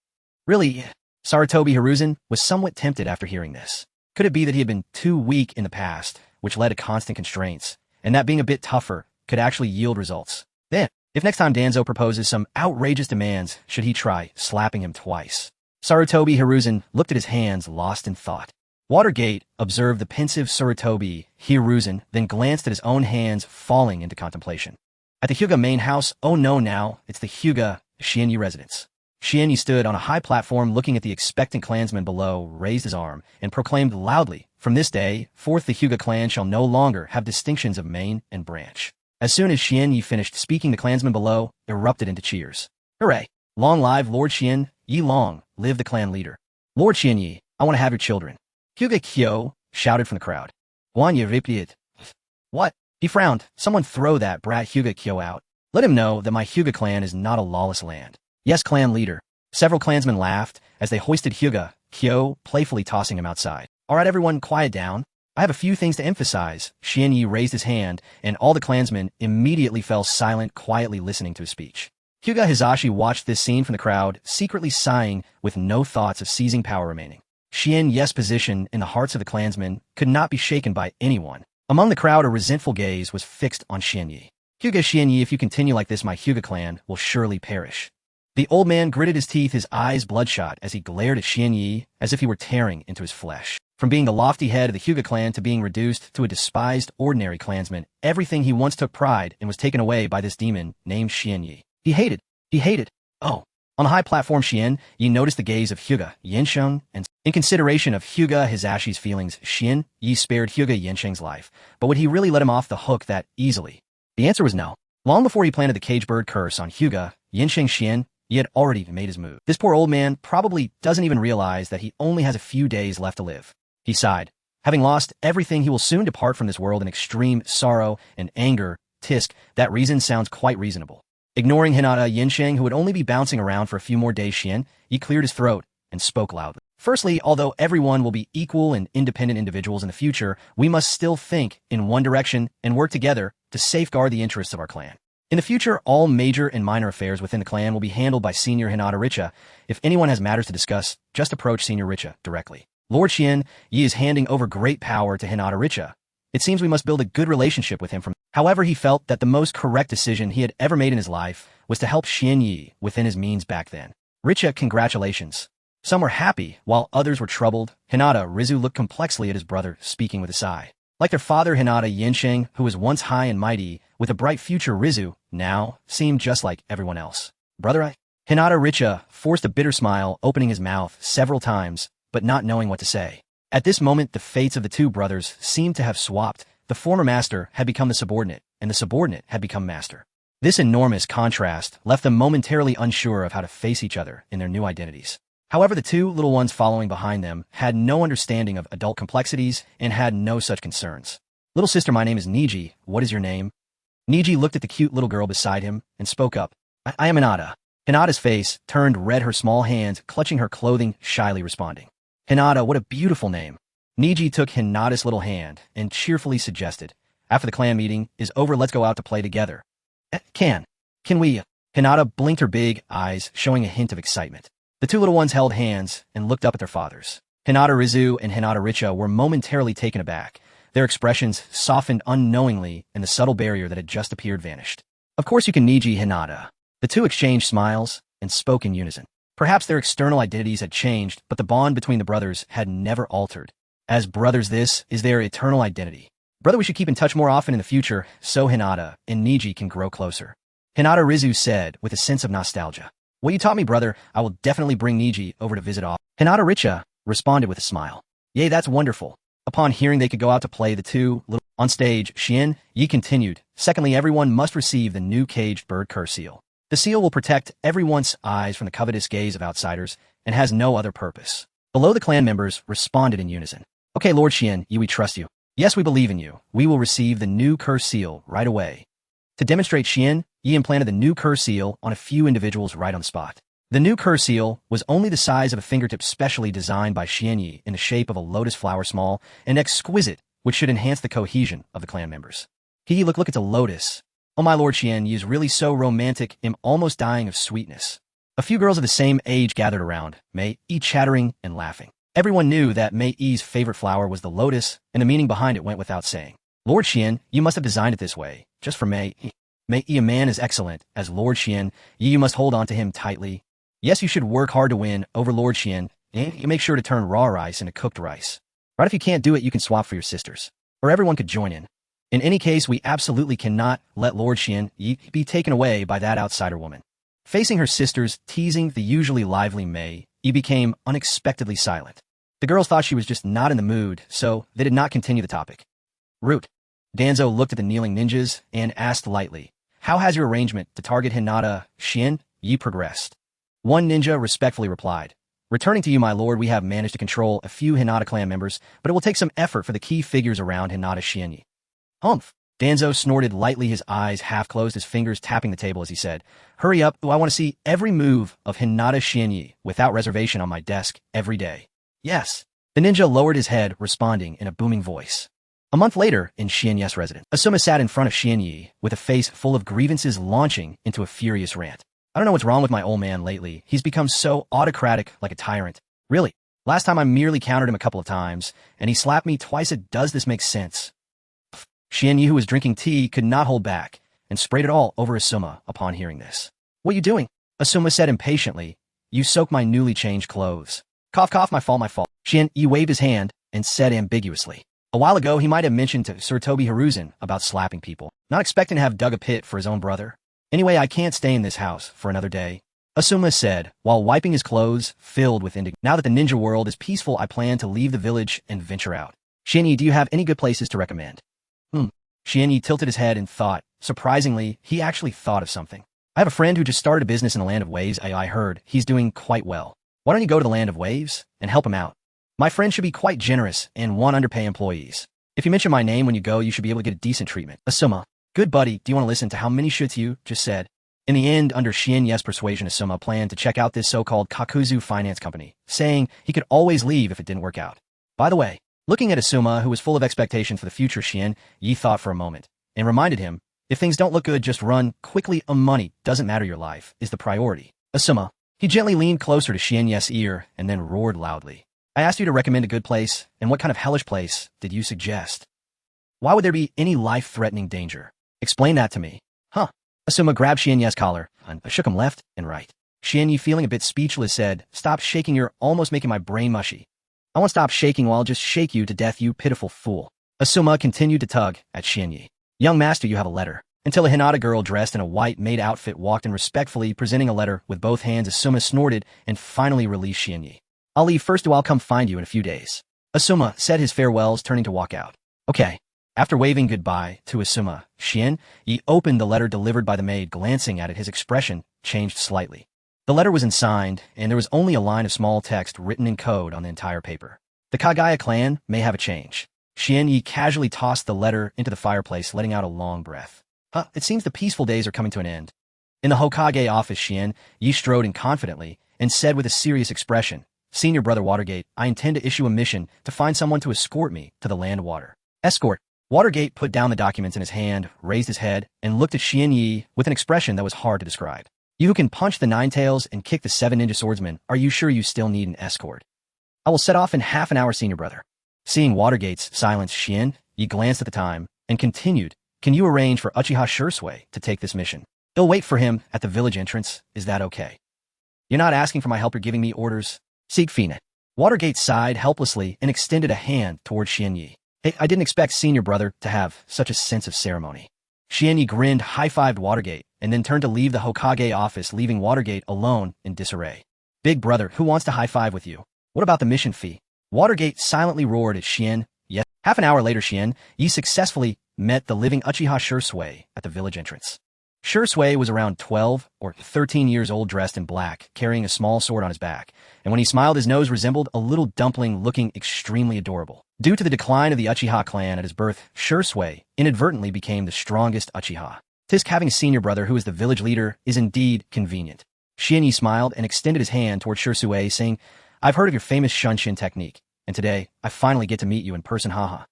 "Really?" Sarutobi Hiruzen was somewhat tempted after hearing this. Could it be that he had been too weak in the past, which led to constant constraints, and that being a bit tougher could actually yield results? Then, if next time Danzo proposes some outrageous demands, should he try slapping him twice? Sarutobi Hiruzen looked at his hands, lost in thought. Watergate observed the pensive Sarutobi Hiruzen, then glanced at his own hands, falling into contemplation. At the Hyuga main house, oh no, now it's the Hyuga Xianyi residence. Xianyi stood on a high platform looking at the expectant clansmen below, raised his arm, and proclaimed loudly, "From this day forth the Hyuga clan shall no longer have distinctions of main and branch." As soon as Xianyi finished speaking, the clansmen below erupted into cheers. "Hooray! Long live Lord Xian Yi, long live the clan leader. Lord Xianyi, I want to have your children." Hyuga Kyo shouted from the crowd. "Wanye Replication." "What?" He frowned. "Someone throw that brat Hyuga Kyo out. Let him know that my Hyuga clan is not a lawless land." "Yes, clan leader." Several clansmen laughed as they hoisted Hyuga Kyo, playfully tossing him outside. "All right, everyone, quiet down. I have a few things to emphasize." Xianyi raised his hand, and all the clansmen immediately fell silent, quietly listening to his speech. Hyuga Hizashi watched this scene from the crowd, secretly sighing with no thoughts of seizing power remaining. Xianyi's position in the hearts of the clansmen could not be shaken by anyone. Among the crowd, a resentful gaze was fixed on Xianyi. "Hyuga Xianyi, if you continue like this, my Hyuga clan will surely perish." The old man gritted his teeth, his eyes bloodshot, as he glared at Xianyi as if he were tearing into his flesh. From being the lofty head of the Hyuga clan to being reduced to a despised ordinary clansman, everything he once took pride in was taken away by this demon named Xianyi. He hated. Oh, On the high platform Shien, Yi noticed the gaze of Hyuga Genkai, and in consideration of Hyuga Hizashi's feelings, Shien Yi spared Hyuga Gensheng's life. But would he really let him off the hook that easily? The answer was no. Long before he planted the cage bird curse on Hyuga Gensheng Shien, he had already made his move. This poor old man probably doesn't even realize that he only has a few days left to live. He sighed. Having lost everything, he will soon depart from this world in extreme sorrow and anger. Tisk, that reason sounds quite reasonable. Ignoring Hinata Gensheng, who would only be bouncing around for a few more days, Shien, he cleared his throat and spoke loudly. Firstly, although everyone will be equal and independent individuals in the future, we must still think in one direction and work together to safeguard the interests of our clan. In the future, all major and minor affairs within the clan will be handled by Senior Hinata Richa. If anyone has matters to discuss, just approach Senior Richa directly. Lord Shien, Yi is handing over great power to Hinata Richa. It seems we must build a good relationship with him. However, he felt that the most correct decision he had ever made in his life was to help Shien Yi within his means back then. Richa, congratulations. Some were happy, while others were troubled. Hinata Rizu looked complexly at his brother, speaking with a sigh. Like their father Hinata Gensheng, who was once high and mighty, with a bright future, Rizu, now, seemed just like everyone else. Brother, Hinata Richa forced a bitter smile, opening his mouth several times, but not knowing what to say. At this moment, the fates of the two brothers seemed to have swapped. The former master had become the subordinate, and the subordinate had become master. This enormous contrast left them momentarily unsure of how to face each other in their new identities. However, the two little ones following behind them had no understanding of adult complexities and had no such concerns. Little sister, my name is Niji. What is your name? Niji looked at the cute little girl beside him and spoke up. I am Hinata. Hinata's face turned red, her small hands clutching her clothing, shyly responding. Hinata, what a beautiful name. Niji took Hinata's little hand and cheerfully suggested, after the clan meeting is over, let's go out to play together. Can we? Hinata blinked her big eyes, showing a hint of excitement. The two little ones held hands and looked up at their fathers. Hinata Rizu and Hinata Richa were momentarily taken aback. Their expressions softened unknowingly, and the subtle barrier that had just appeared vanished. Of course you can, Niji Hinata. The two exchanged smiles and spoke in unison. Perhaps their external identities had changed, but the bond between the brothers had never altered. As brothers, this is their eternal identity. Brother, we should keep in touch more often in the future, so Hinata and Niji can grow closer. Hinata Rizu said with a sense of nostalgia. What you taught me, brother, I will definitely bring Niji over to visit off. Hinata Richa responded with a smile. Yay, that's wonderful. Upon hearing they could go out to play, the two little on stage, Shien Yi continued. Secondly, everyone must receive the new caged bird curse seal. The seal will protect everyone's eyes from the covetous gaze of outsiders and has no other purpose. Below, the clan members responded in unison. Okay, Lord Shien Yi, we trust you. Yes, we believe in you. We will receive the new curse seal right away. To demonstrate, Shien Yi implanted the new curse seal on a few individuals right on the spot. The new curse seal was only the size of a fingertip, specially designed by Shien Yi in the shape of a lotus flower, small and exquisite, which should enhance the cohesion of the clan members. He look at the lotus. Oh my Lord, Shien Yi is really so romantic, I'm almost dying of sweetness. A few girls of the same age gathered around, Mei Yi chattering and laughing. Everyone knew that Mei Yi's favorite flower was the lotus, and the meaning behind it went without saying. Lord Shien, you must have designed it this way, just for Mei Yi. Mei Yi, a man as excellent as Lord Shien Yi, you must hold on to him tightly. Yes, you should work hard to win over Lord Shien, and you make sure to turn raw rice into cooked rice. Right, if you can't do it, you can swap for your sisters. Or everyone could join in. In any case, we absolutely cannot let Lord Shien Yi be taken away by that outsider woman. Facing her sisters, teasing the usually lively Mei Yi became unexpectedly silent. The girls thought she was just not in the mood, so they did not continue the topic. Root. Danzo looked at the kneeling ninjas and asked lightly, how has your arrangement to target Hinata Shien Yi progressed? One ninja respectfully replied, returning to you, my lord, we have managed to control a few Hinata clan members, but it will take some effort for the key figures around Hinata Shien Yi. Humph. Danzo snorted lightly, his eyes half closed, his fingers tapping the table as he said, hurry up, I want to see every move of Hinata Shien Yi without reservation on my desk every day. Yes. The ninja lowered his head, responding in a booming voice. A month later, in Shien Yi's residence, Asuma sat in front of Shien Yi with a face full of grievances, launching into a furious rant. I don't know what's wrong with my old man lately. He's become so autocratic, like a tyrant. Really. Last time I merely countered him a couple of times, and he slapped me twice. Does this make sense? Shien Yi, who was drinking tea, could not hold back, and sprayed it all over Asuma upon hearing this. What are you doing? Asuma said impatiently. You soak my newly changed clothes. Cough, cough, my fault. Shien Yi waved his hand and said ambiguously. A while ago, he might have mentioned to Sir Toby Hiruzen about slapping people, not expecting to have dug a pit for his own brother. Anyway, I can't stay in this house for another day. Asuma said, while wiping his clothes filled with indignation. Now that the ninja world is peaceful, I plan to leave the village and venture out. Xianyi, do you have any good places to recommend? Xianyi tilted his head and thought. Surprisingly, he actually thought of something. I have a friend who just started a business in the Land of Waves. I heard he's doing quite well. Why don't you go to the Land of Waves and help him out? My friend should be quite generous and won't underpay employees. If you mention my name when you go, you should be able to get a decent treatment. Asuma, good buddy, do you want to listen to how many shoulds you just said? In the end, under Xianyi's persuasion, Asuma planned to check out this so-called Kakuzu finance company, saying he could always leave if it didn't work out. By the way, looking at Asuma, who was full of expectation for the future, Xianyi thought for a moment and reminded him, if things don't look good, just run quickly. Money doesn't matter, your life is the priority. Asuma, he gently leaned closer to Xianyi's ear and then roared loudly. I asked you to recommend a good place, and what kind of hellish place did you suggest? Why would there be any life-threatening danger? Explain that to me. Huh? Asuma grabbed Xianyi's collar and shook him left and right. Xianyi, feeling a bit speechless, said, Stop shaking, you're almost making my brain mushy. I won't stop shaking, while I'll just shake you to death, you pitiful fool. Asuma continued to tug at Xianyi. Young master, you have a letter. Until a Hinata girl dressed in a white maid outfit walked in respectfully, presenting a letter with both hands. Asuma snorted and finally released Xianyi. I'll leave first, I'll come find you in a few days. Asuma said his farewells, turning to walk out. Okay. After waving goodbye to Asuma, Xianyi opened the letter delivered by the maid. Glancing at it, his expression changed slightly. The letter was unsigned, and there was only a line of small text written in code on the entire paper. The Kagaya clan may have a change. Xianyi casually tossed the letter into the fireplace, letting out a long breath. It seems the peaceful days are coming to an end. In the Hokage office, Xianyi strode in confidently and said with a serious expression, Senior Brother Watergate, I intend to issue a mission to find someone to escort me to the land water. Escort. Watergate put down the documents in his hand, raised his head, and looked at Xianyi with an expression that was hard to describe. You who can punch the Nine Tails and kick the 7 ninja swordsmen, are you sure you still need an escort? I will set off in half an hour, Senior Brother. Seeing Watergate's silence, Xianyi glanced at the time and continued, Can you arrange for Uchiha Shursui to take this mission? They'll wait for him at the village entrance. Is that okay? You're not asking for my help, you're giving me orders. Siegfried. Watergate sighed helplessly and extended a hand toward Xianyi. Hey, I didn't expect Senior Brother to have such a sense of ceremony. Xianyi grinned, high-fived Watergate, and then turned to leave the Hokage office, leaving Watergate alone in disarray. Big brother, who wants to high-five with you? What about the mission fee? Watergate silently roared at Xianyi. Yes. Half an hour later, Xianyi successfully met the living Uchiha Shursui at the village entrance. Shursui was around 12 or 13 years old, dressed in black, carrying a small sword on his back, and when he smiled, his nose resembled a little dumpling, looking extremely adorable. Due to the decline of the Uchiha clan at his birth, Shursui inadvertently became the strongest Uchiha. Tisk, having a senior brother who is the village leader is indeed convenient. Xianyi smiled and extended his hand toward Shursui, saying, I've heard of your famous Shunshin technique, and today, I finally get to meet you in person, haha.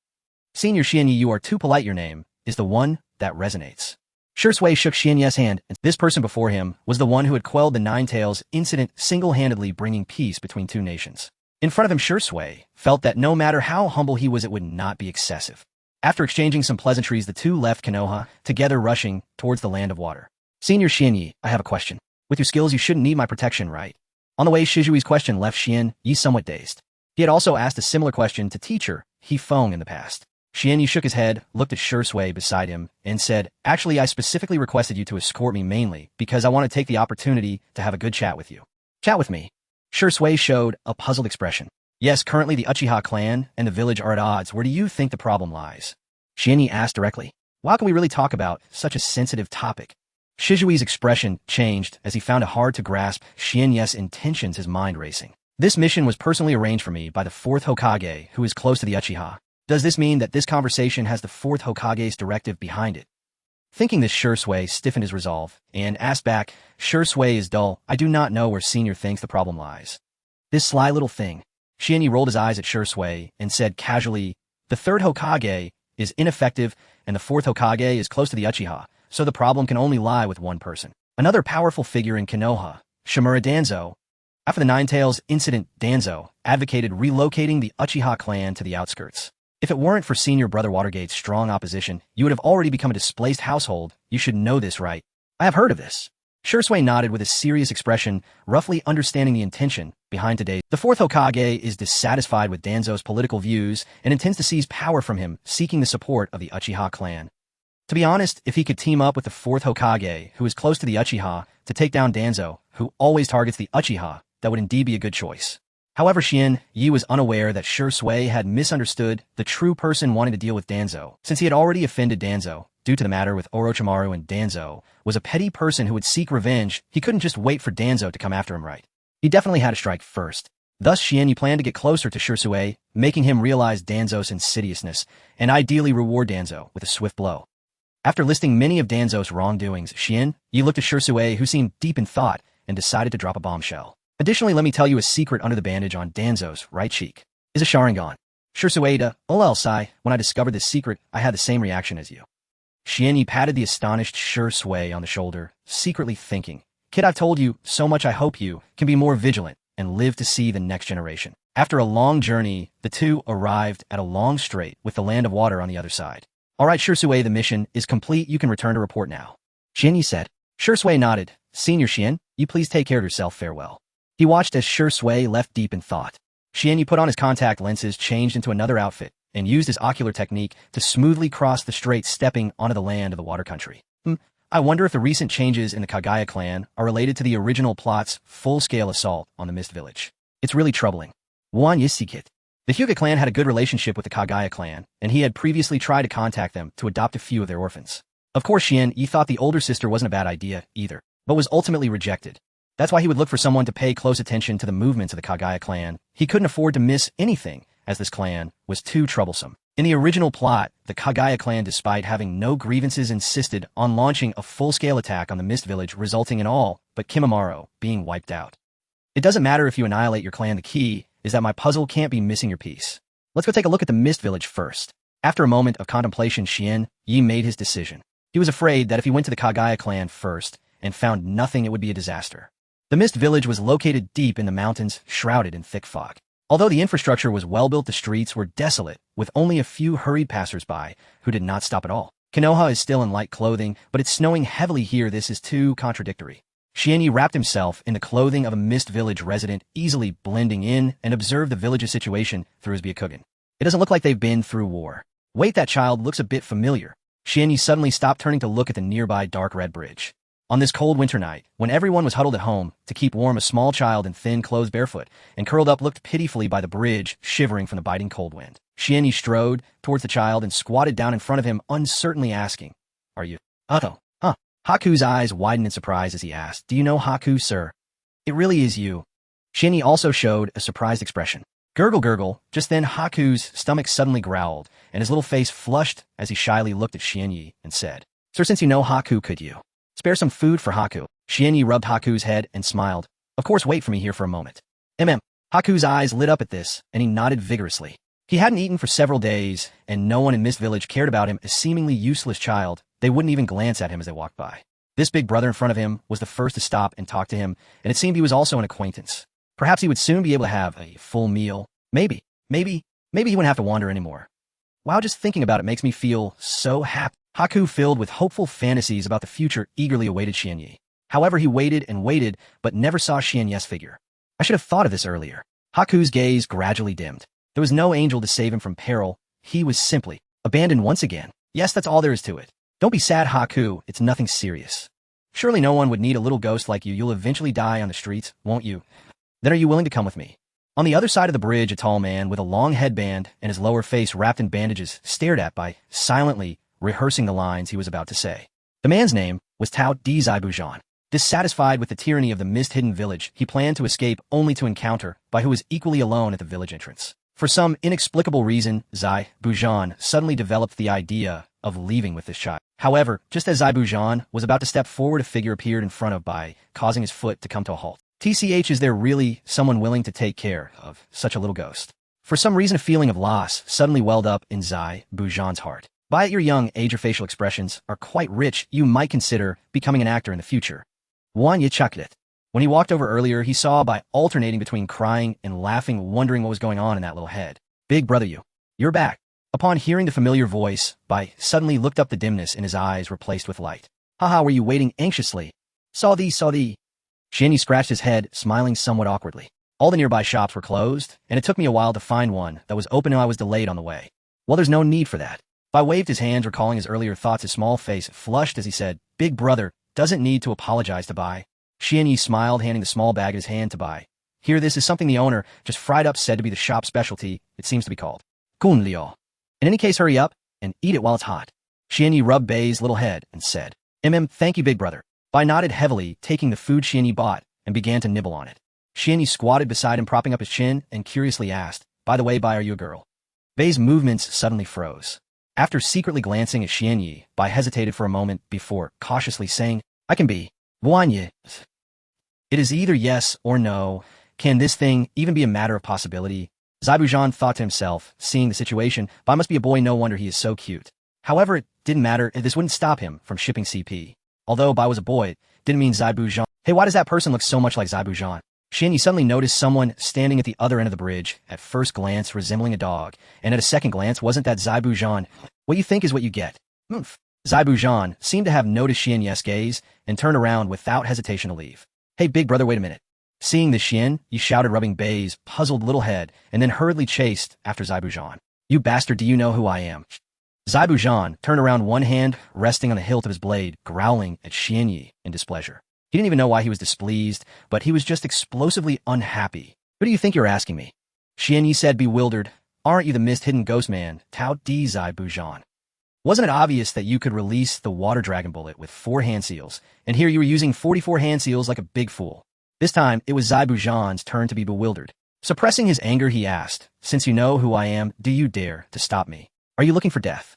Senior Xianyi, you are too polite, your name is the one that resonates. Shursui shook Xianyi's hand, and this person before him was the one who had quelled the Nine Tails incident, single-handedly bringing peace between two nations. In front of him, Shursui felt that no matter how humble he was, it would not be excessive. After exchanging some pleasantries, the two left Konoha, together rushing towards the land of water. Senior Xianyi, I have a question. With your skills, you shouldn't need my protection, right? On the way, Shizui's question left Xianyi somewhat dazed. He had also asked a similar question to teacher He-Feng in the past. Xianyi shook his head, looked at Shursui beside him, and said, Actually, I specifically requested you to escort me mainly because I want to take the opportunity to have a good chat with you. Chat with me. Shursui showed a puzzled expression. Yes, currently the Uchiha clan and the village are at odds. Where do you think the problem lies? Xianyi asked directly. How can we really talk about such a sensitive topic? Shizui's expression changed as he found it hard to grasp Xianyi's intentions, his mind racing. This mission was personally arranged for me by the 4th Hokage, who is close to the Uchiha. Does this mean that this conversation has the 4th Hokage's directive behind it? Thinking this, Shursui stiffened his resolve and asked back, Shursui is dull. I do not know where Senior thinks the problem lies. This sly little thing. Xianyi rolled his eyes at Shursui and said casually, the 3rd Hokage is ineffective and the 4th Hokage is close to the Uchiha, so the problem can only lie with one person. Another powerful figure in Konoha, Shimura Danzo. After the Nine Tails incident, Danzo advocated relocating the Uchiha clan to the outskirts. If it weren't for Senior Brother Watergate's strong opposition, you would have already become a displaced household. You should know this, right? I have heard of this. Shursui nodded with a serious expression, roughly understanding the intention behind today's. The 4th Hokage is dissatisfied with Danzo's political views and intends to seize power from him, seeking the support of the Uchiha clan. To be honest, if he could team up with the 4th Hokage, who is close to the Uchiha, to take down Danzo, who always targets the Uchiha, that would indeed be a good choice. However, Yi was unaware that Shui had misunderstood the true person wanting to deal with Danzo, since he had already offended Danzo, due to the matter with Orochimaru, and Danzo was a petty person who would seek revenge. He couldn't just wait for Danzo to come after him, right? He definitely had to strike first. Thus, Yi planned to get closer to Shui, making him realize Danzo's insidiousness, and ideally reward Danzo with a swift blow. After listing many of Danzo's wrongdoings, Yi looked at Shui, who seemed deep in thought, and decided to drop a bombshell. Additionally, let me tell you a secret under the bandage on Danzo's right cheek is a Sharingan. Shui, lol, sigh, when I discovered this secret, I had the same reaction as you. Yi patted the astonished Shui on the shoulder, secretly thinking, kid, I've told you so much. I hope you can be more vigilant and live to see the next generation. After a long journey, the two arrived at a long strait with the land of water on the other side. All right, Shui, the mission is complete. You can return to report now. Yi said. Shui nodded. Senior Xian, you please take care of yourself. Farewell. He watched as Shui left deep in thought. Xian put on his contact lenses, changed into another outfit, and used his ocular technique to smoothly cross the strait, stepping onto the land of the water country. I wonder if the recent changes in the Kagaya clan are related to the original plot's full-scale assault on the Mist Village. It's really troubling. Wan Yisikit. The Hyuga clan had a good relationship with the Kagaya clan, and he had previously tried to contact them to adopt a few of their orphans. Of course, Yi thought the older sister wasn't a bad idea either, but was ultimately rejected. That's why he would look for someone to pay close attention to the movements of the Kagaya clan. He couldn't afford to miss anything, as this clan was too troublesome. In the original plot, the Kagaya clan, despite having no grievances, insisted on launching a full-scale attack on the Mist Village, resulting in all but Kimimaro being wiped out. It doesn't matter if you annihilate your clan, the key is that my puzzle can't be missing your piece. Let's go take a look at the Mist Village first. After a moment of contemplation, Yi made his decision. He was afraid that if he went to the Kagaya clan first and found nothing, it would be a disaster. The Mist Village was located deep in the mountains, shrouded in thick fog. Although the infrastructure was well-built, the streets were desolate, with only a few hurried passers-by who did not stop at all. Konoha is still in light clothing, but it's snowing heavily here. This is too contradictory. Yi wrapped himself in the clothing of a Mist Village resident, easily blending in, and observed the village's situation through his Byakugan. It doesn't look like they've been through war. Wait, that child looks a bit familiar. Yi suddenly stopped, turning to look at the nearby dark red bridge. On this cold winter night, when everyone was huddled at home to keep warm, a small child in thin clothes, barefoot and curled up, looked pitifully by the bridge, shivering from the biting cold wind. Yi strode towards the child and squatted down in front of him, uncertainly asking, "Are you Otto?" Huh? Haku's eyes widened in surprise as he asked, "Do you know Haku, sir?" "It really is you." Yi also showed a surprised expression. Gurgle, gurgle. Just then, Haku's stomach suddenly growled, and his little face flushed as he shyly looked at Yi and said, "Sir, since you know Haku, could you spare some food for Haku?" Yi rubbed Haku's head and smiled. "Of course, wait for me here for a moment." Haku's eyes lit up at this, and he nodded vigorously. He hadn't eaten for several days, and no one in Mist Village cared about him, a seemingly useless child. They wouldn't even glance at him as they walked by. This big brother in front of him was the first to stop and talk to him, and it seemed he was also an acquaintance. Perhaps he would soon be able to have a full meal. Maybe he wouldn't have to wander anymore. Wow, just thinking about it makes me feel so happy. Haku, filled with hopeful fantasies about the future, eagerly awaited Yi. However, he waited and waited, but never saw Yi's figure. I should have thought of this earlier. Haku's gaze gradually dimmed. There was no angel to save him from peril. He was simply abandoned once again. Yes, that's all there is to it. Don't be sad, Haku. It's nothing serious. Surely no one would need a little ghost like you. You'll eventually die on the streets, won't you? Then are you willing to come with me? On the other side of the bridge, a tall man with a long headband and his lower face wrapped in bandages stared at by silently rehearsing the lines he was about to say. The man's name was Tao Di Zaibujan. Dissatisfied with the tyranny of the mist-hidden village, he planned to escape, only to encounter Bai, who was equally alone at the village entrance. For some inexplicable reason, Zaibujan suddenly developed the idea of leaving with this child. However, just as Zaibujan was about to step forward, a figure appeared in front of Bai, causing his foot to come to a halt. TCH, is there really someone willing to take care of such a little ghost? For some reason, a feeling of loss suddenly welled up in Zaibujan's heart. Bai, at your young age, your facial expressions are quite rich. You might consider becoming an actor in the future. Wan Yichaklet. When he walked over earlier, he saw Bai alternating between crying and laughing, wondering what was going on in that little head. Big brother, you're back. Upon hearing the familiar voice, Bai suddenly looked up, the dimness in his eyes replaced with light. Haha, were you waiting anxiously? Saw thee. Shinny scratched his head, smiling somewhat awkwardly. All the nearby shops were closed, and it took me a while to find one that was open, and I was delayed on the way. Well, there's no need for that. Bai waved his hands, recalling his earlier thoughts. His small face flushed as he said, Big brother doesn't need to apologize to Bai. Xianyi smiled, handing the small bag in his hand to buy. Here, this is something the owner just fried up said to be the shop specialty. It seems to be called Gunliao. In any case, hurry up and eat it while it's hot. Xianyi rubbed Bai's little head and said, Thank you, big brother. Bai nodded heavily, taking the food Xianyi bought, and began to nibble on it. Xianyi squatted beside him, propping up his chin, and curiously asked, By the way, Bai, are you a girl? Bai's movements suddenly froze. After secretly glancing at Xianyi, Bai hesitated for a moment before cautiously saying, I can be. Wanye. It is either yes or no. Can this thing even be a matter of possibility? Zaibujan thought to himself, seeing the situation, Bai must be a boy, no wonder he is so cute. However, it didn't matter, this wouldn't stop him from shipping CP. Although Bai was a boy, it didn't mean Zaibujan. Hey, why does that person look so much like Zaibujan? Xianyi suddenly noticed someone standing at the other end of the bridge, at first glance resembling a dog, and at a second glance wasn't that Zaibujan. What you think is what you get. Zaibujan seemed to have noticed Xianyi's gaze, and turned around without hesitation to leave. Hey, big brother, wait a minute. Seeing the Xian, shouted, rubbing Bai's puzzled little head, and then hurriedly chased after Zaibujan. You bastard, do you know who I am? Zaibujan turned around, one hand resting on the hilt of his blade, growling at Xianyi in displeasure. He didn't even know why he was displeased, but he was just explosively unhappy. Who do you think you're asking me? Xianyi said, bewildered. Aren't you the mist-hidden ghost man, Tao Di Zaibujan? Wasn't it obvious that you could release the water dragon bullet with 4 hand seals, and here you were using 44 hand seals like a big fool? This time, it was Zaibujan's turn to be bewildered. Suppressing his anger, he asked, Since you know who I am, do you dare to stop me? Are you looking for death?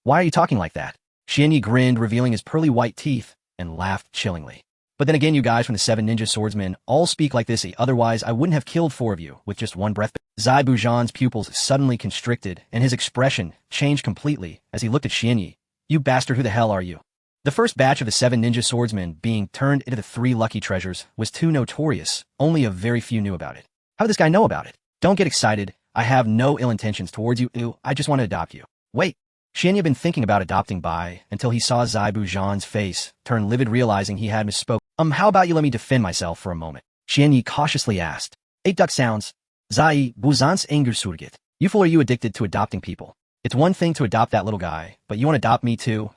Why are you talking like that? Xianyi grinned, revealing his pearly white teeth, and laughed chillingly. But then again, you guys from the 7 ninja swordsmen all speak like this, otherwise I wouldn't have killed 4 of you with just one breath. Zaibujan's pupils suddenly constricted, and his expression changed completely as he looked at Xianyi. You bastard, who the hell are you? The first batch of the 7 ninja swordsmen being turned into the 3 lucky treasures was too notorious, only a very few knew about it. How did this guy know about it? Don't get excited, I have no ill intentions towards you, I just want to adopt you. Wait. Xianyi had been thinking about adopting Bai until he saw Zaibujan's face turn livid, realizing he had misspoke. How about you let me defend myself for a moment? Xianyi cautiously asked. 8 duck sounds. Zai Buzans anger surget. You fool, are you addicted to adopting people? It's one thing to adopt that little guy, but you want to adopt me too?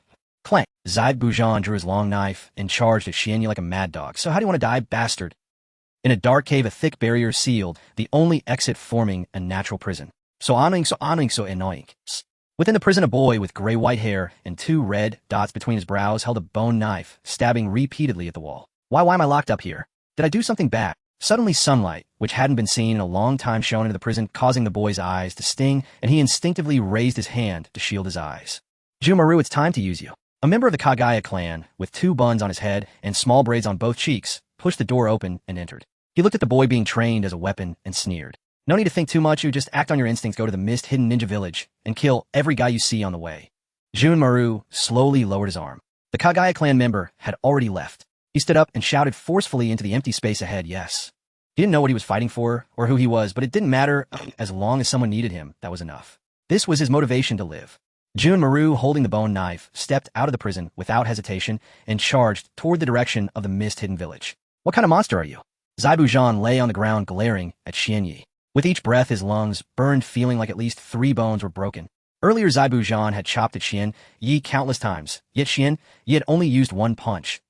Clank. Zaibujan drew his long knife and charged at Xianyi like a mad dog. So how do you want to die, bastard? In a dark cave, a thick barrier sealed, the only exit forming a natural prison. So annoying, so annoying. Within the prison, a boy with gray-white hair and 2 red dots between his brows held a bone knife, stabbing repeatedly at the wall. Why am I locked up here? Did I do something bad? Suddenly sunlight, which hadn't been seen in a long time, shone into the prison, causing the boy's eyes to sting, and he instinctively raised his hand to shield his eyes. Jumaru, it's time to use you. A member of the Kagaya clan, with 2 buns on his head and small braids on both cheeks, pushed the door open and entered. He looked at the boy being trained as a weapon and sneered. No need to think too much, you just act on your instincts, go to the mist-hidden ninja village, and kill every guy you see on the way. Junmaru slowly lowered his arm. The Kagaya clan member had already left. He stood up and shouted forcefully into the empty space ahead, yes. He didn't know what he was fighting for or who he was, but it didn't matter as long as someone needed him, that was enough. This was his motivation to live. Junmaru, holding the bone knife, stepped out of the prison without hesitation and charged toward the direction of the mist-hidden village. What kind of monster are you? Zaibujan lay on the ground glaring at Xianyi. With each breath, his lungs burned, feeling like at least 3 bones were broken. Earlier, Zaibujan had chopped at Xianyi countless times, yet Xianyi had only used one punch.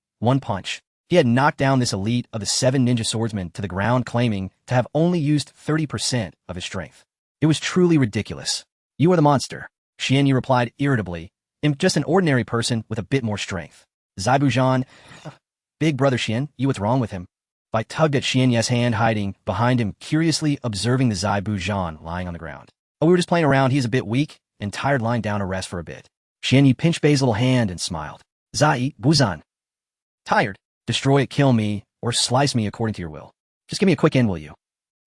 He had knocked down this elite of the 7 ninja swordsmen to the ground, claiming to have only used 30% of his strength. It was truly ridiculous. You are the monster, Xianyi replied irritably. I'm just an ordinary person with a bit more strength. Zaibujan, big brother Xian, what's wrong with him? Bai tugged at Xianyi's hand, hiding behind him, curiously observing the Zaibujan lying on the ground. Oh, we were just playing around, he's a bit weak and tired, lying down to rest for a bit. Xianyi pinched Bai's little hand and smiled. Zai Buzan. Tired. Destroy it, kill me, or slice me according to your will. Just give me a quick end, will you?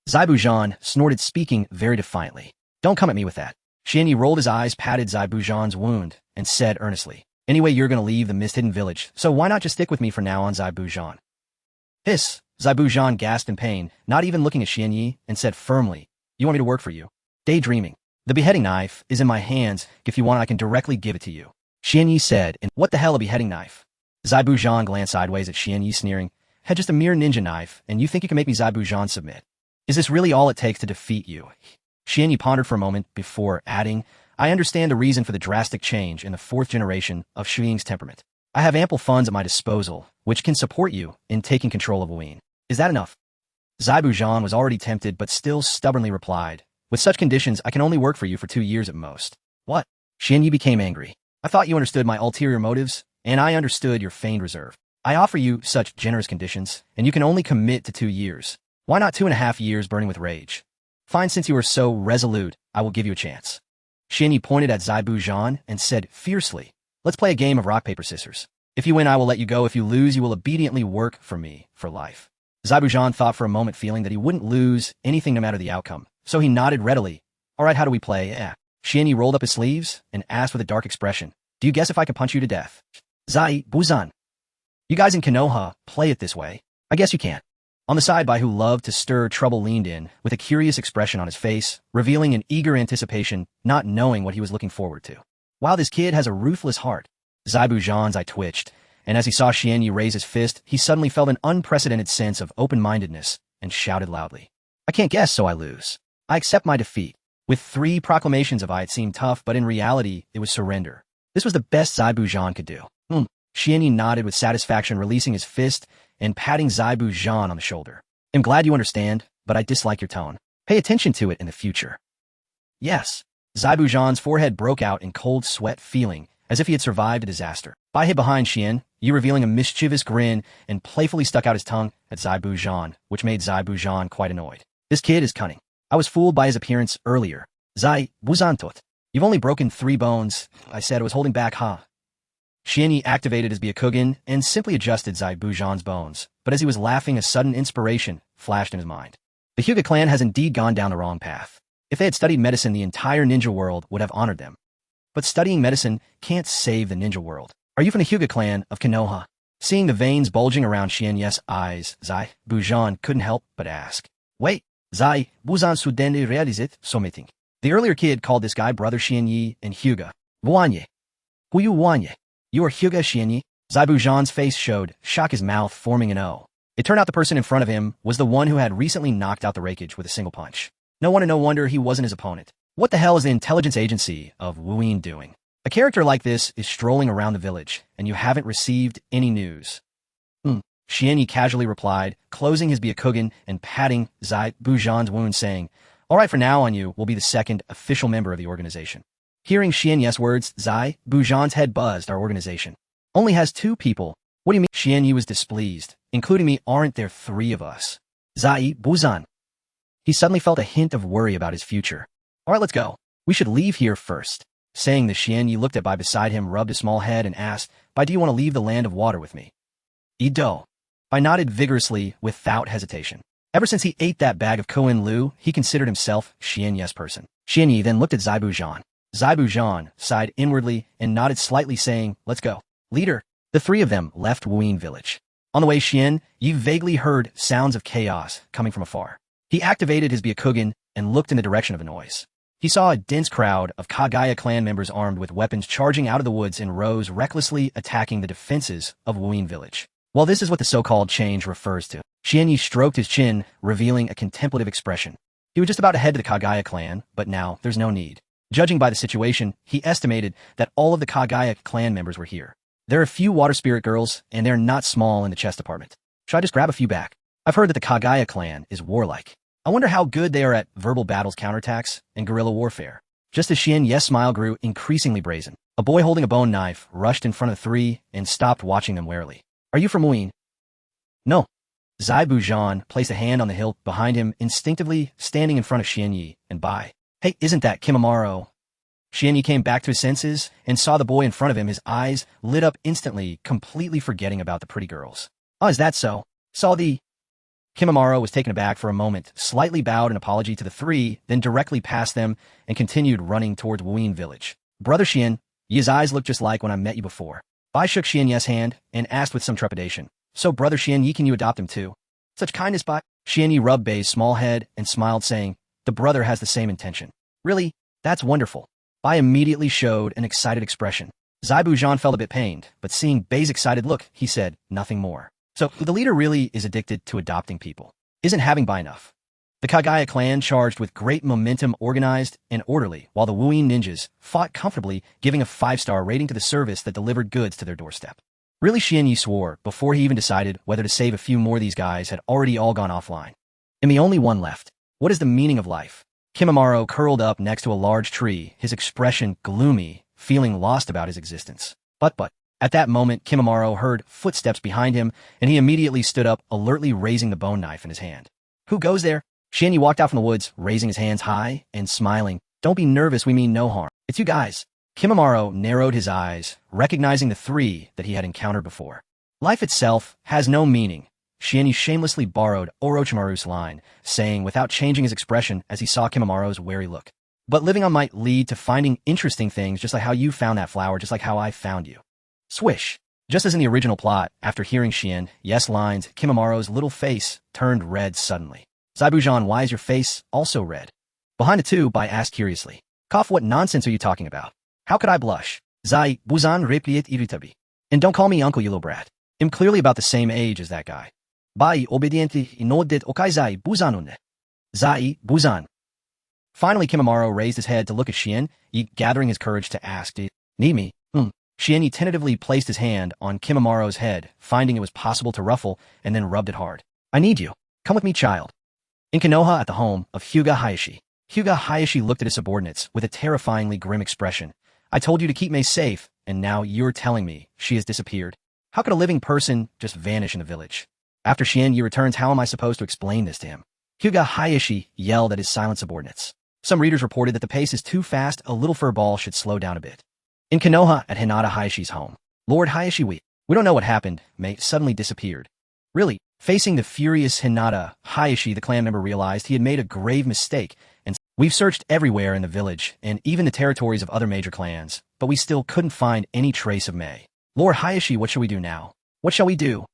Zaibujan snorted, speaking very defiantly. Don't come at me with that. Xianyi rolled his eyes, patted Zaibujan's wound, and said earnestly, Anyway, you're going to leave the mist-hidden village, so why not just stick with me for now on, Zaibujan? Hiss. Zaibujan gasped in pain, not even looking at Xianyi, and said firmly, You want me to work for you? Daydreaming. The beheading knife is in my hands. If you want, I can directly give it to you. Xianyi said, and what the hell, a beheading knife? Zaibujan glanced sideways at Xianyi, sneering. Had just a mere ninja knife, and you think you can make me, Zaibujan, submit? Is this really all it takes to defeat you? Xianyi pondered for a moment before adding, I understand the reason for the drastic change in the 4th generation of Shu Ying's temperament. I have ample funds at my disposal, which can support you in taking control of Wuin. Is that enough? Zaibu was already tempted but still stubbornly replied, with such conditions I can only work for you for 2 years at most. What? Xianyi became angry. I thought you understood my ulterior motives, and I understood your feigned reserve. I offer you such generous conditions, and you can only commit to 2 years. Why not 2.5 years burning with rage? Fine, since you are so resolute, I will give you a chance. Xianyi pointed at Zaibu and said fiercely, let's play a game of rock, paper, scissors. If you win, I will let you go. If you lose, you will obediently work for me for life. Zaibu thought for a moment, feeling that he wouldn't lose anything no matter the outcome, so he nodded readily. All right, how do we play? Xianyi rolled up his sleeves and asked with a dark expression, do you guess if I can punch you to death? Zaibu, you guys in Konoha play it this way. I guess you can. On the side by who loved to stir trouble leaned in, with a curious expression on his face, revealing an eager anticipation, not knowing what he was looking forward to. Wow, this kid has a ruthless heart. Zaibu's eye twitched, and as he saw Xianyi raise his fist, he suddenly felt an unprecedented sense of open-mindedness and shouted loudly. I can't guess, so I lose. I accept my defeat. With 3 proclamations of it seemed tough, but in reality, it was surrender. This was the best Zaibu could do. Xianyi nodded with satisfaction, releasing his fist and patting Zaibu on the shoulder. I'm glad you understand, but I dislike your tone. Pay attention to it in the future. Yes. Zaibu's forehead broke out in cold sweat, feeling as if he had survived a disaster. Bai hid behind Xianyi, revealing a mischievous grin, and playfully stuck out his tongue at Zaibu, which made Zaibu quite annoyed. This kid is cunning. I was fooled by his appearance earlier. Zaibu, you've only broken 3 bones. I said I was holding back, huh? Xianyi activated his Byakugan and simply adjusted Zaibu's bones, but as he was laughing, a sudden inspiration flashed in his mind. The Hyuga clan has indeed gone down the wrong path. If they had studied medicine, the entire ninja world would have honored them. But studying medicine can't save the ninja world. Are you from the Hyuga clan of Konoha? Seeing the veins bulging around Xianyi's eyes, Zaibu couldn't help but ask. Wait, Zaibu suddenly realized it, something. The earlier kid called this guy brother Xianyi and Hyuga. Wanye. Huyu Wanye. You are Hyuga Xianyi? Zaibu's face showed, shock, his mouth forming an O. It turned out the person in front of him was the one who had recently knocked out the Raikage with a single punch. No wonder he wasn't his opponent. What the hell is the intelligence agency of Wuin doing? A character like this is strolling around the village, and you haven't received any news. Xianyi casually replied, closing his Byakugan and patting Zaibu's wound, saying, all right, for now on, you will be the 2nd official member of the organization. Hearing Xianyi's words, Zaibu's head buzzed. Our organization only has 2 people. What do you mean? Xianyi was displeased. Including me, aren't there 3 of us? Zaibu. He suddenly felt a hint of worry about his future. All right, let's go. We should leave here first. Saying this, Xianyi looked at Bai beside him, rubbed his small head, and asked, Bai, do you want to leave the land of water with me? Ido. Bai nodded vigorously without hesitation. Ever since he ate that bag of Koen Lu, he considered himself Xianyi's person. Xianyi then looked at Zaibu. Zaibu sighed inwardly and nodded slightly, saying, let's go. Leader. The 3 of them left Wuin village. On the way, Xianyi vaguely heard sounds of chaos coming from afar. He activated his Byakugan and looked in the direction of the noise. He saw a dense crowd of Kekkei clan members armed with weapons charging out of the woods in rows, recklessly attacking the defenses of Wuin village. Well, this is what the so-called change refers to. Xianyi stroked his chin, revealing a contemplative expression. He was just about to head to the Kekkei clan, but now there's no need. Judging by the situation, he estimated that all of the Kekkei clan members were here. There are a few water spirit girls, and they're not small in the chest department. Should I just grab a few back? I've heard that the Kekkei clan is warlike. I wonder how good they are at verbal battles, counterattacks, and guerrilla warfare. Just as Xianyi's smile grew increasingly brazen, a boy holding a bone knife rushed in front of the 3 and stopped, watching them warily. Are you from Wuin? No. Zaibu placed a hand on the hilt behind him, instinctively standing in front of Xianyi and Bai. Hey, isn't that Kimimaro? Xianyi came back to his senses and saw the boy in front of him. His eyes lit up instantly, completely forgetting about the pretty girls. Oh, is that so? Saw the... Kimimaro was taken aback for a moment, slightly bowed in apology to the 3, then directly past them and continued running towards Wuin village. Brother Xian, Yi's eyes look just like when I met you before. Bai shook Xianyi's hand and asked with some trepidation. So, Brother Xianyi, can you adopt him too? Such kindness, Bai. Xianyi rubbed Bai's small head and smiled, saying, the brother has the same intention. Really? That's wonderful. Bai immediately showed an excited expression. Zaibu felt a bit pained, but seeing Bai's excited look, he said nothing more. So, the leader really is addicted to adopting people. Isn't having Bai enough? The Kekkei clan charged with great momentum, organized and orderly, while the Wuin ninjas fought comfortably, giving a 5-star rating to the service that delivered goods to their doorstep. Really, Xian Yi swore before he even decided whether to save a few more. These guys had already all gone offline. And the only one left. What is the meaning of life? Kimimaro curled up next to a large tree, his expression gloomy, feeling lost about his existence. But, at that moment, Kimimaro heard footsteps behind him, and he immediately stood up, alertly raising the bone knife in his hand. Who goes there? Xian Yi walked out from the woods, raising his hands high and smiling. Don't be nervous, we mean no harm. It's you guys. Kimimaro narrowed his eyes, recognizing the three that he had encountered before. Life itself has no meaning. Xian Yi shamelessly borrowed Orochimaru's line, saying without changing his expression as he saw Kimimaro's wary look. But living on might lead to finding interesting things, just like how you found that flower, just like how I found you. Swish. Just as in the original plot, after hearing Xian Yi's lines, Kimimaro's little face turned red suddenly. Zaibujan, why is your face also red? Behind the two, Bai asked curiously. Cough, what nonsense are you talking about? How could I blush? Zai, Buzan repliate irritabi. And don't call me uncle, you little brat. I'm clearly about the same age as that guy. Bai obediente inodit okai Zai Buzanune. Zai, Buzan. Finally, Kimimaro raised his head to look at Xian Yi, gathering his courage to ask, "Do you need me?" Xian Yi tentatively placed his hand on Kimimaro's head, finding it was possible to ruffle, and then rubbed it hard. I need you. Come with me, child. In Konoha, at the home of Hyuga Hayashi. Hyuga Hayashi looked at his subordinates with a terrifyingly grim expression. I told you to keep Mei safe, and now you're telling me she has disappeared. How could a living person just vanish in the village? After Xian Yi returns, how am I supposed to explain this to him? Hyuga Hayashi yelled at his silent subordinates. Some readers reported that the pace is too fast, a little furball should slow down a bit. In Konoha, at Hinata Hayashi's home, Lord Hayashi, we don't know what happened. Mei suddenly disappeared. Really? Facing the furious Hinata Hayashi, the clan member realized he had made a grave mistake, and we've searched everywhere in the village, and even the territories of other major clans, but we still couldn't find any trace of Mei. Lord Hayashi, what shall we do now? What shall we do?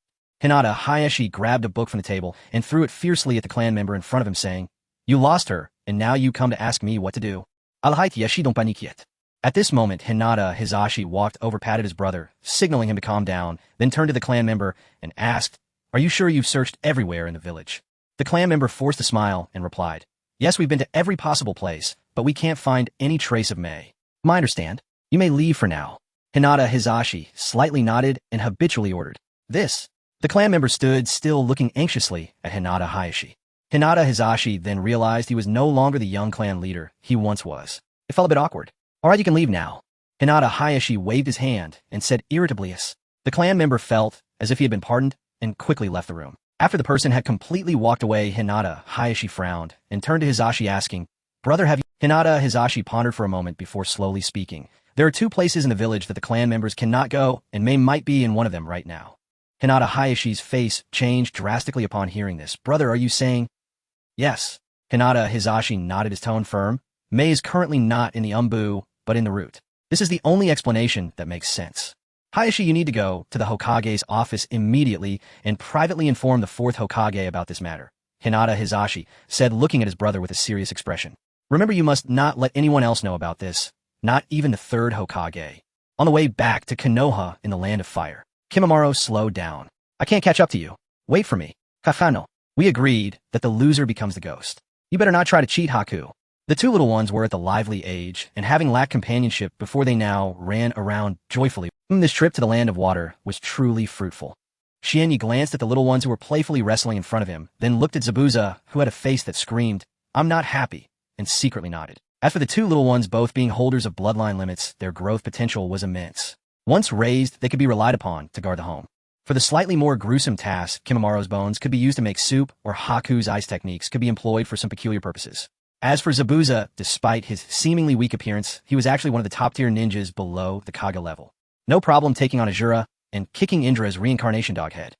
Hinata Hayashi grabbed a book from the table and threw it fiercely at the clan member in front of him, saying, You lost her, and now you come to ask me what to do. Alhait yashi don't panic yet. At this moment, Hinata Hizashi walked over, patted his brother, signaling him to calm down, then turned to the clan member and asked, Are you sure you've searched everywhere in the village? The clan member forced a smile and replied, Yes, we've been to every possible place, but we can't find any trace of Mei. I understand. You may leave for now. Hinata Hizashi slightly nodded and habitually ordered. This. The clan member stood still, looking anxiously at Hinata Hayashi. Hinata Hizashi then realized he was no longer the young clan leader he once was. It felt a bit awkward. All right, you can leave now. Hinata Hayashi waved his hand and said irritably yes. The clan member felt as if he had been pardoned and quickly left the room. After the person had completely walked away, Hinata Hayashi frowned and turned to Hizashi asking, Brother, have you... Hinata Hizashi pondered for a moment before slowly speaking. There are two places in the village that the clan members cannot go, and Mei might be in one of them right now. Hinata Hayashi's face changed drastically upon hearing this. Brother, are you saying... Yes. Hinata Hizashi nodded, his tone firm. Mei is currently not in the Umbu, but in the route. This is the only explanation that makes sense. Hayashi, you need to go to the Hokage's office immediately and privately inform the fourth Hokage about this matter, Hinata Hizashi said, looking at his brother with a serious expression. Remember, you must not let anyone else know about this, not even the third Hokage. On the way back to Konoha in the Land of Fire, Kimimaro slowed down. I can't catch up to you. Wait for me. Kafano. We agreed that the loser becomes the ghost. You better not try to cheat, Haku. The two little ones were at the lively age, and having lacked companionship before, they now ran around joyfully. This trip to the Land of Water was truly fruitful. Xian Yi glanced at the little ones who were playfully wrestling in front of him, then looked at Zabuza, who had a face that screamed, I'm not happy, and secretly nodded. As for the two little ones, both being holders of bloodline limits, their growth potential was immense. Once raised, they could be relied upon to guard the home. For the slightly more gruesome task, Kimimaro's bones could be used to make soup, or Haku's ice techniques could be employed for some peculiar purposes. As for Zabuza, despite his seemingly weak appearance, he was actually one of the top-tier ninjas below the Kage level. No problem taking on Ajura and kicking Indra's reincarnation dog head.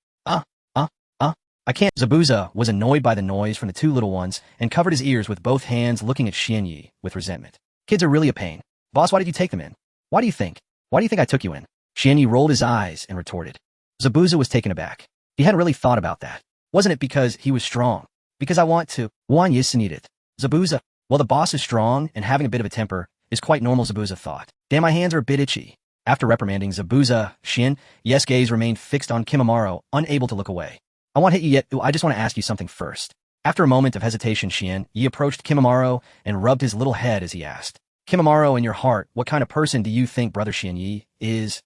I can't. Zabuza was annoyed by the noise from the two little ones and covered his ears with both hands, looking at Xian Yi with resentment. Kids are really a pain. Boss, why did you take them in? Why do you think I took you in? Xian Yi rolled his eyes and retorted. Zabuza was taken aback. He hadn't really thought about that. Wasn't it because he was strong? Because I want to. Wan Yis need it. Zabuza, well, the boss is strong and having a bit of a temper is quite normal, Zabuza thought. Damn, my hands are a bit itchy. After reprimanding Zabuza, Xian Yi's gaze remained fixed on Kimimaro, unable to look away. I won't hit you yet. I just want to ask you something first. After a moment of hesitation, Xian Yi approached Kimimaro and rubbed his little head as he asked, Kimimaro, in your heart, what kind of person do you think Brother Xian Yi is?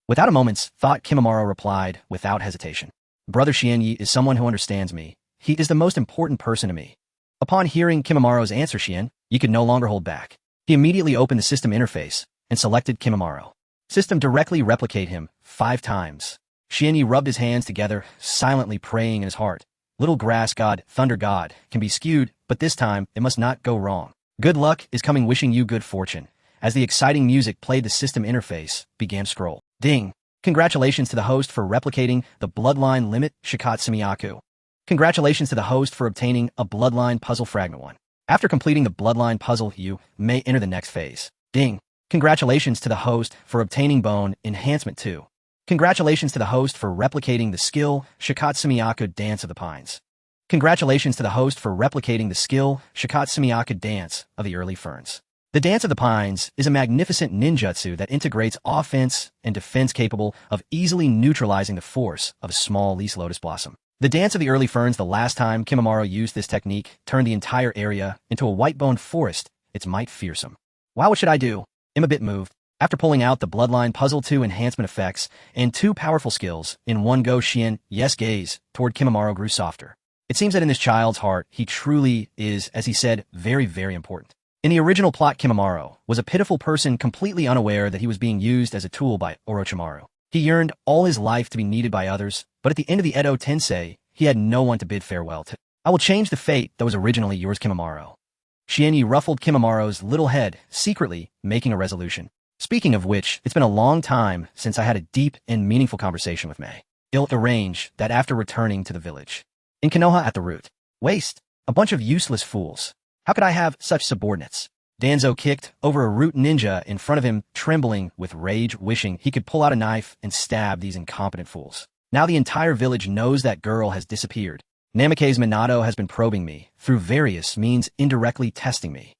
Without a moment's thought, Kimimaro replied without hesitation. Brother Xianyi is someone who understands me. He is the most important person to me. Upon hearing Kimimaro's answer, Xianyi could no longer hold back. He immediately opened the system interface and selected Kimimaro. System directly replicate him 5 times. Xianyi rubbed his hands together, silently praying in his heart. Little grass god, thunder god, can be skewed, but this time it must not go wrong. Good luck is coming, wishing you good fortune. As the exciting music played, the system interface began to scroll. Ding! Congratulations to the host for replicating the bloodline limit Shikatsumiyaku. Congratulations to the host for obtaining a bloodline puzzle fragment 1. After completing the bloodline puzzle, you may enter the next phase. Ding! Congratulations to the host for obtaining bone enhancement 2. Congratulations to the host for replicating the skill Shikatsumiyaku Dance of the Pines. Congratulations to the host for replicating the skill Shikatsumiyaku Dance of the Early Ferns. The Dance of the Pines is a magnificent ninjutsu that integrates offense and defense, capable of easily neutralizing the force of a small leaf lotus blossom. The Dance of the Early Ferns, the last time Kimimaro used this technique, turned the entire area into a white-boned forest, its might fearsome. Wow, what should I do? I'm a bit moved. After pulling out the Bloodline Puzzle 2 enhancement effects and 2 powerful skills in one go, Xianyi's gaze toward Kimimaro grew softer. It seems that in this child's heart, he truly is, as he said, very, very important. In the original plot, Kimimaro was a pitiful person completely unaware that he was being used as a tool by Orochimaru. He yearned all his life to be needed by others, but at the end of the Edo Tensei, he had no one to bid farewell to. I will change the fate that was originally yours, Kimimaro. Xianyi ruffled Kimimaro's little head, secretly making a resolution. Speaking of which, it's been a long time since I had a deep and meaningful conversation with Mei. I'll arrange that after returning to the village. In Konoha at the root. Waste. A bunch of useless fools. How could I have such subordinates? Danzo kicked over a root ninja in front of him, trembling with rage, wishing he could pull out a knife and stab these incompetent fools. Now the entire village knows that girl has disappeared. Namake's Minato has been probing me, through various means indirectly testing me.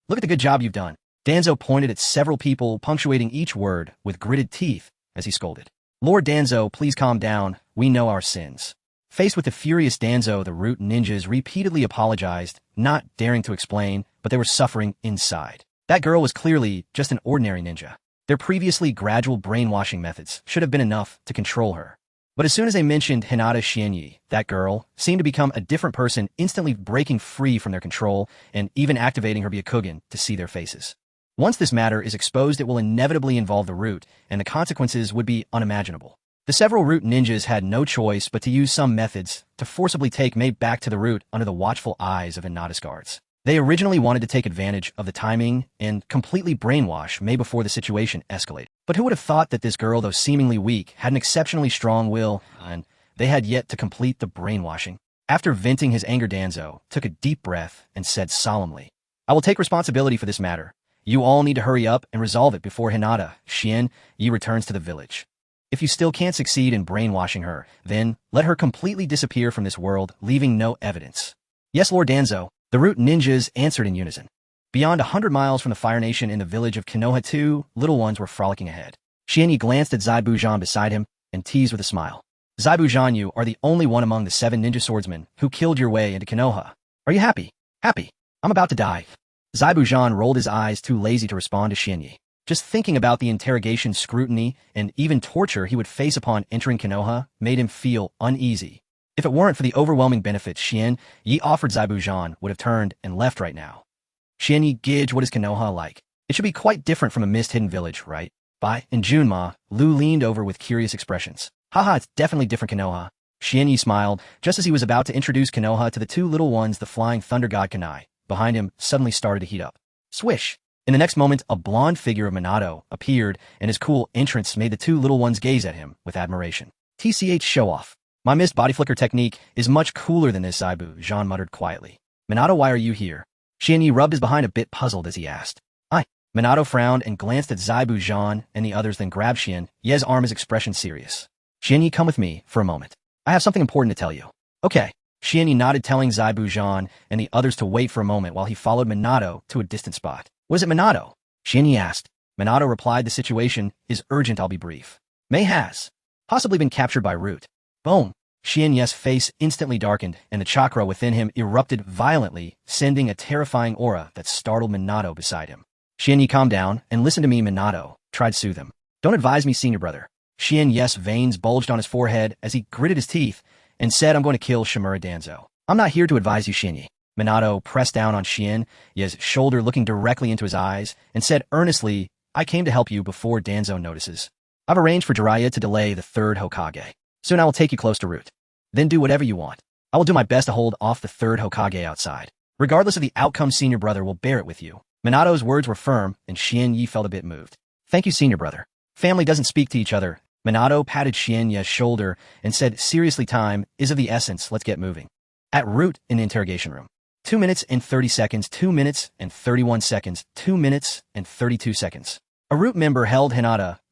Look at the good job you've done. Danzo pointed at several people, punctuating each word with gritted teeth as he scolded. Lord Danzo, please calm down. We know our sins. Faced with the furious Danzo, the root ninjas repeatedly apologized, not daring to explain, but they were suffering inside. That girl was clearly just an ordinary ninja. Their previously gradual brainwashing methods should have been enough to control her. But as soon as they mentioned Hinata Xianyi, that girl seemed to become a different person, instantly breaking free from their control and even activating her Byakugan to see their faces. Once this matter is exposed, it will inevitably involve the root, and the consequences would be unimaginable. The several root ninjas had no choice but to use some methods to forcibly take Mei back to the root under the watchful eyes of Hinata's guards. They originally wanted to take advantage of the timing and completely brainwash Mei before the situation escalated. But who would have thought that this girl, though seemingly weak, had an exceptionally strong will, and they had yet to complete the brainwashing? After venting his anger, Danzo took a deep breath and said solemnly, I will take responsibility for this matter. You all need to hurry up and resolve it before Hinata Xianyi returns to the village. If you still can't succeed in brainwashing her, then let her completely disappear from this world, leaving no evidence. Yes, Lord Danzo, the root ninjas answered in unison. Beyond 100 miles from the Fire Nation in the village of Konoha, 2 little ones were frolicking ahead. Xianyi glanced at Zaibu beside him and teased with a smile. Zaibu, you are the only one among the 7 ninja swordsmen who killed your way into Konoha. Are you happy? Happy. I'm about to die. Zaibu rolled his eyes, too lazy to respond to Xianyi. Just thinking about the interrogation, scrutiny, and even torture he would face upon entering Konoha made him feel uneasy. If it weren't for the overwhelming benefits Xianyi offered, Zaibu would have turned and left right now. Xianyi, Gidge, what is Konoha like? It should be quite different from a mist-hidden village, right? In Junma, Lu leaned over with curious expressions. Haha, it's definitely different, Konoha. Xianyi smiled, just as he was about to introduce Konoha to the 2 little ones. The flying thunder god Kurenai, behind him, suddenly started to heat up. Swish! In the next moment, a blonde figure of Minato appeared, and his cool entrance made the 2 little ones gaze at him with admiration. TCH show-off. My mist body flicker technique is much cooler than this, Zaibu muttered quietly. Minato, why are you here? Xianyi rubbed his behind, a bit puzzled as he asked. Minato frowned and glanced at Zaibu and the others, then grabbed Xianyi's arm, his expression serious. Xianyi, come with me for a moment. I have something important to tell you. Okay. Xianyi nodded, telling Zaibu and the others to wait for a moment while he followed Minato to a distant spot. What is it, Minato? Xianyi asked. Minato replied, the situation is urgent, I'll be brief. Mei has possibly been captured by Root. Boom. Xianyi's face instantly darkened, and the chakra within him erupted violently, sending a terrifying aura that startled Minato beside him. Xianyi, calm down and listen to me, Minato tried to soothe him. Don't advise me, senior brother. Yes' veins bulged on his forehead as he gritted his teeth and said, I'm going to kill Shimura Danzo. I'm not here to advise you, Shinyi. Minato pressed down on Ye's shoulder, looking directly into his eyes, and said earnestly, I came to help you before Danzo notices. I've arranged for Jiraiya to delay the third Hokage. Soon I will take you close to Root. Then do whatever you want. I will do my best to hold off the third Hokage outside. Regardless of the outcome, senior brother will bear it with you. Minato's words were firm, and Yi felt a bit moved. Thank you, senior brother. Family doesn't speak to each other. Minato patted Ye's shoulder and said, seriously, time is of the essence. Let's get moving. At Root in the interrogation room. 2 minutes and 30 seconds, 2 minutes and 31 seconds, 2 minutes and 32 seconds. A Root member held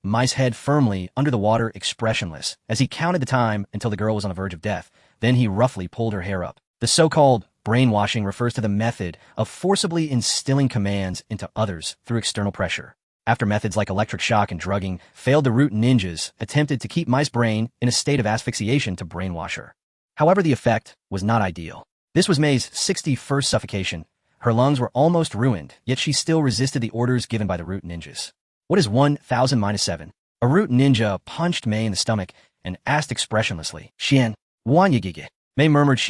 Mai's head firmly under the water, expressionless, as he counted the time until the girl was on the verge of death. Then he roughly pulled her hair up. The so-called brainwashing refers to the method of forcibly instilling commands into others through external pressure. After methods like electric shock and drugging failed, the Root ninjas attempted to keep Mai's brain in a state of asphyxiation to brainwash her. However, the effect was not ideal. This was Mei's 61st suffocation. Her lungs were almost ruined, yet she still resisted the orders given by the Root ninjas. What is 1,000 minus 7? A Root ninja punched Mei in the stomach and asked expressionlessly, Shien, Wanyagige. Mei murmured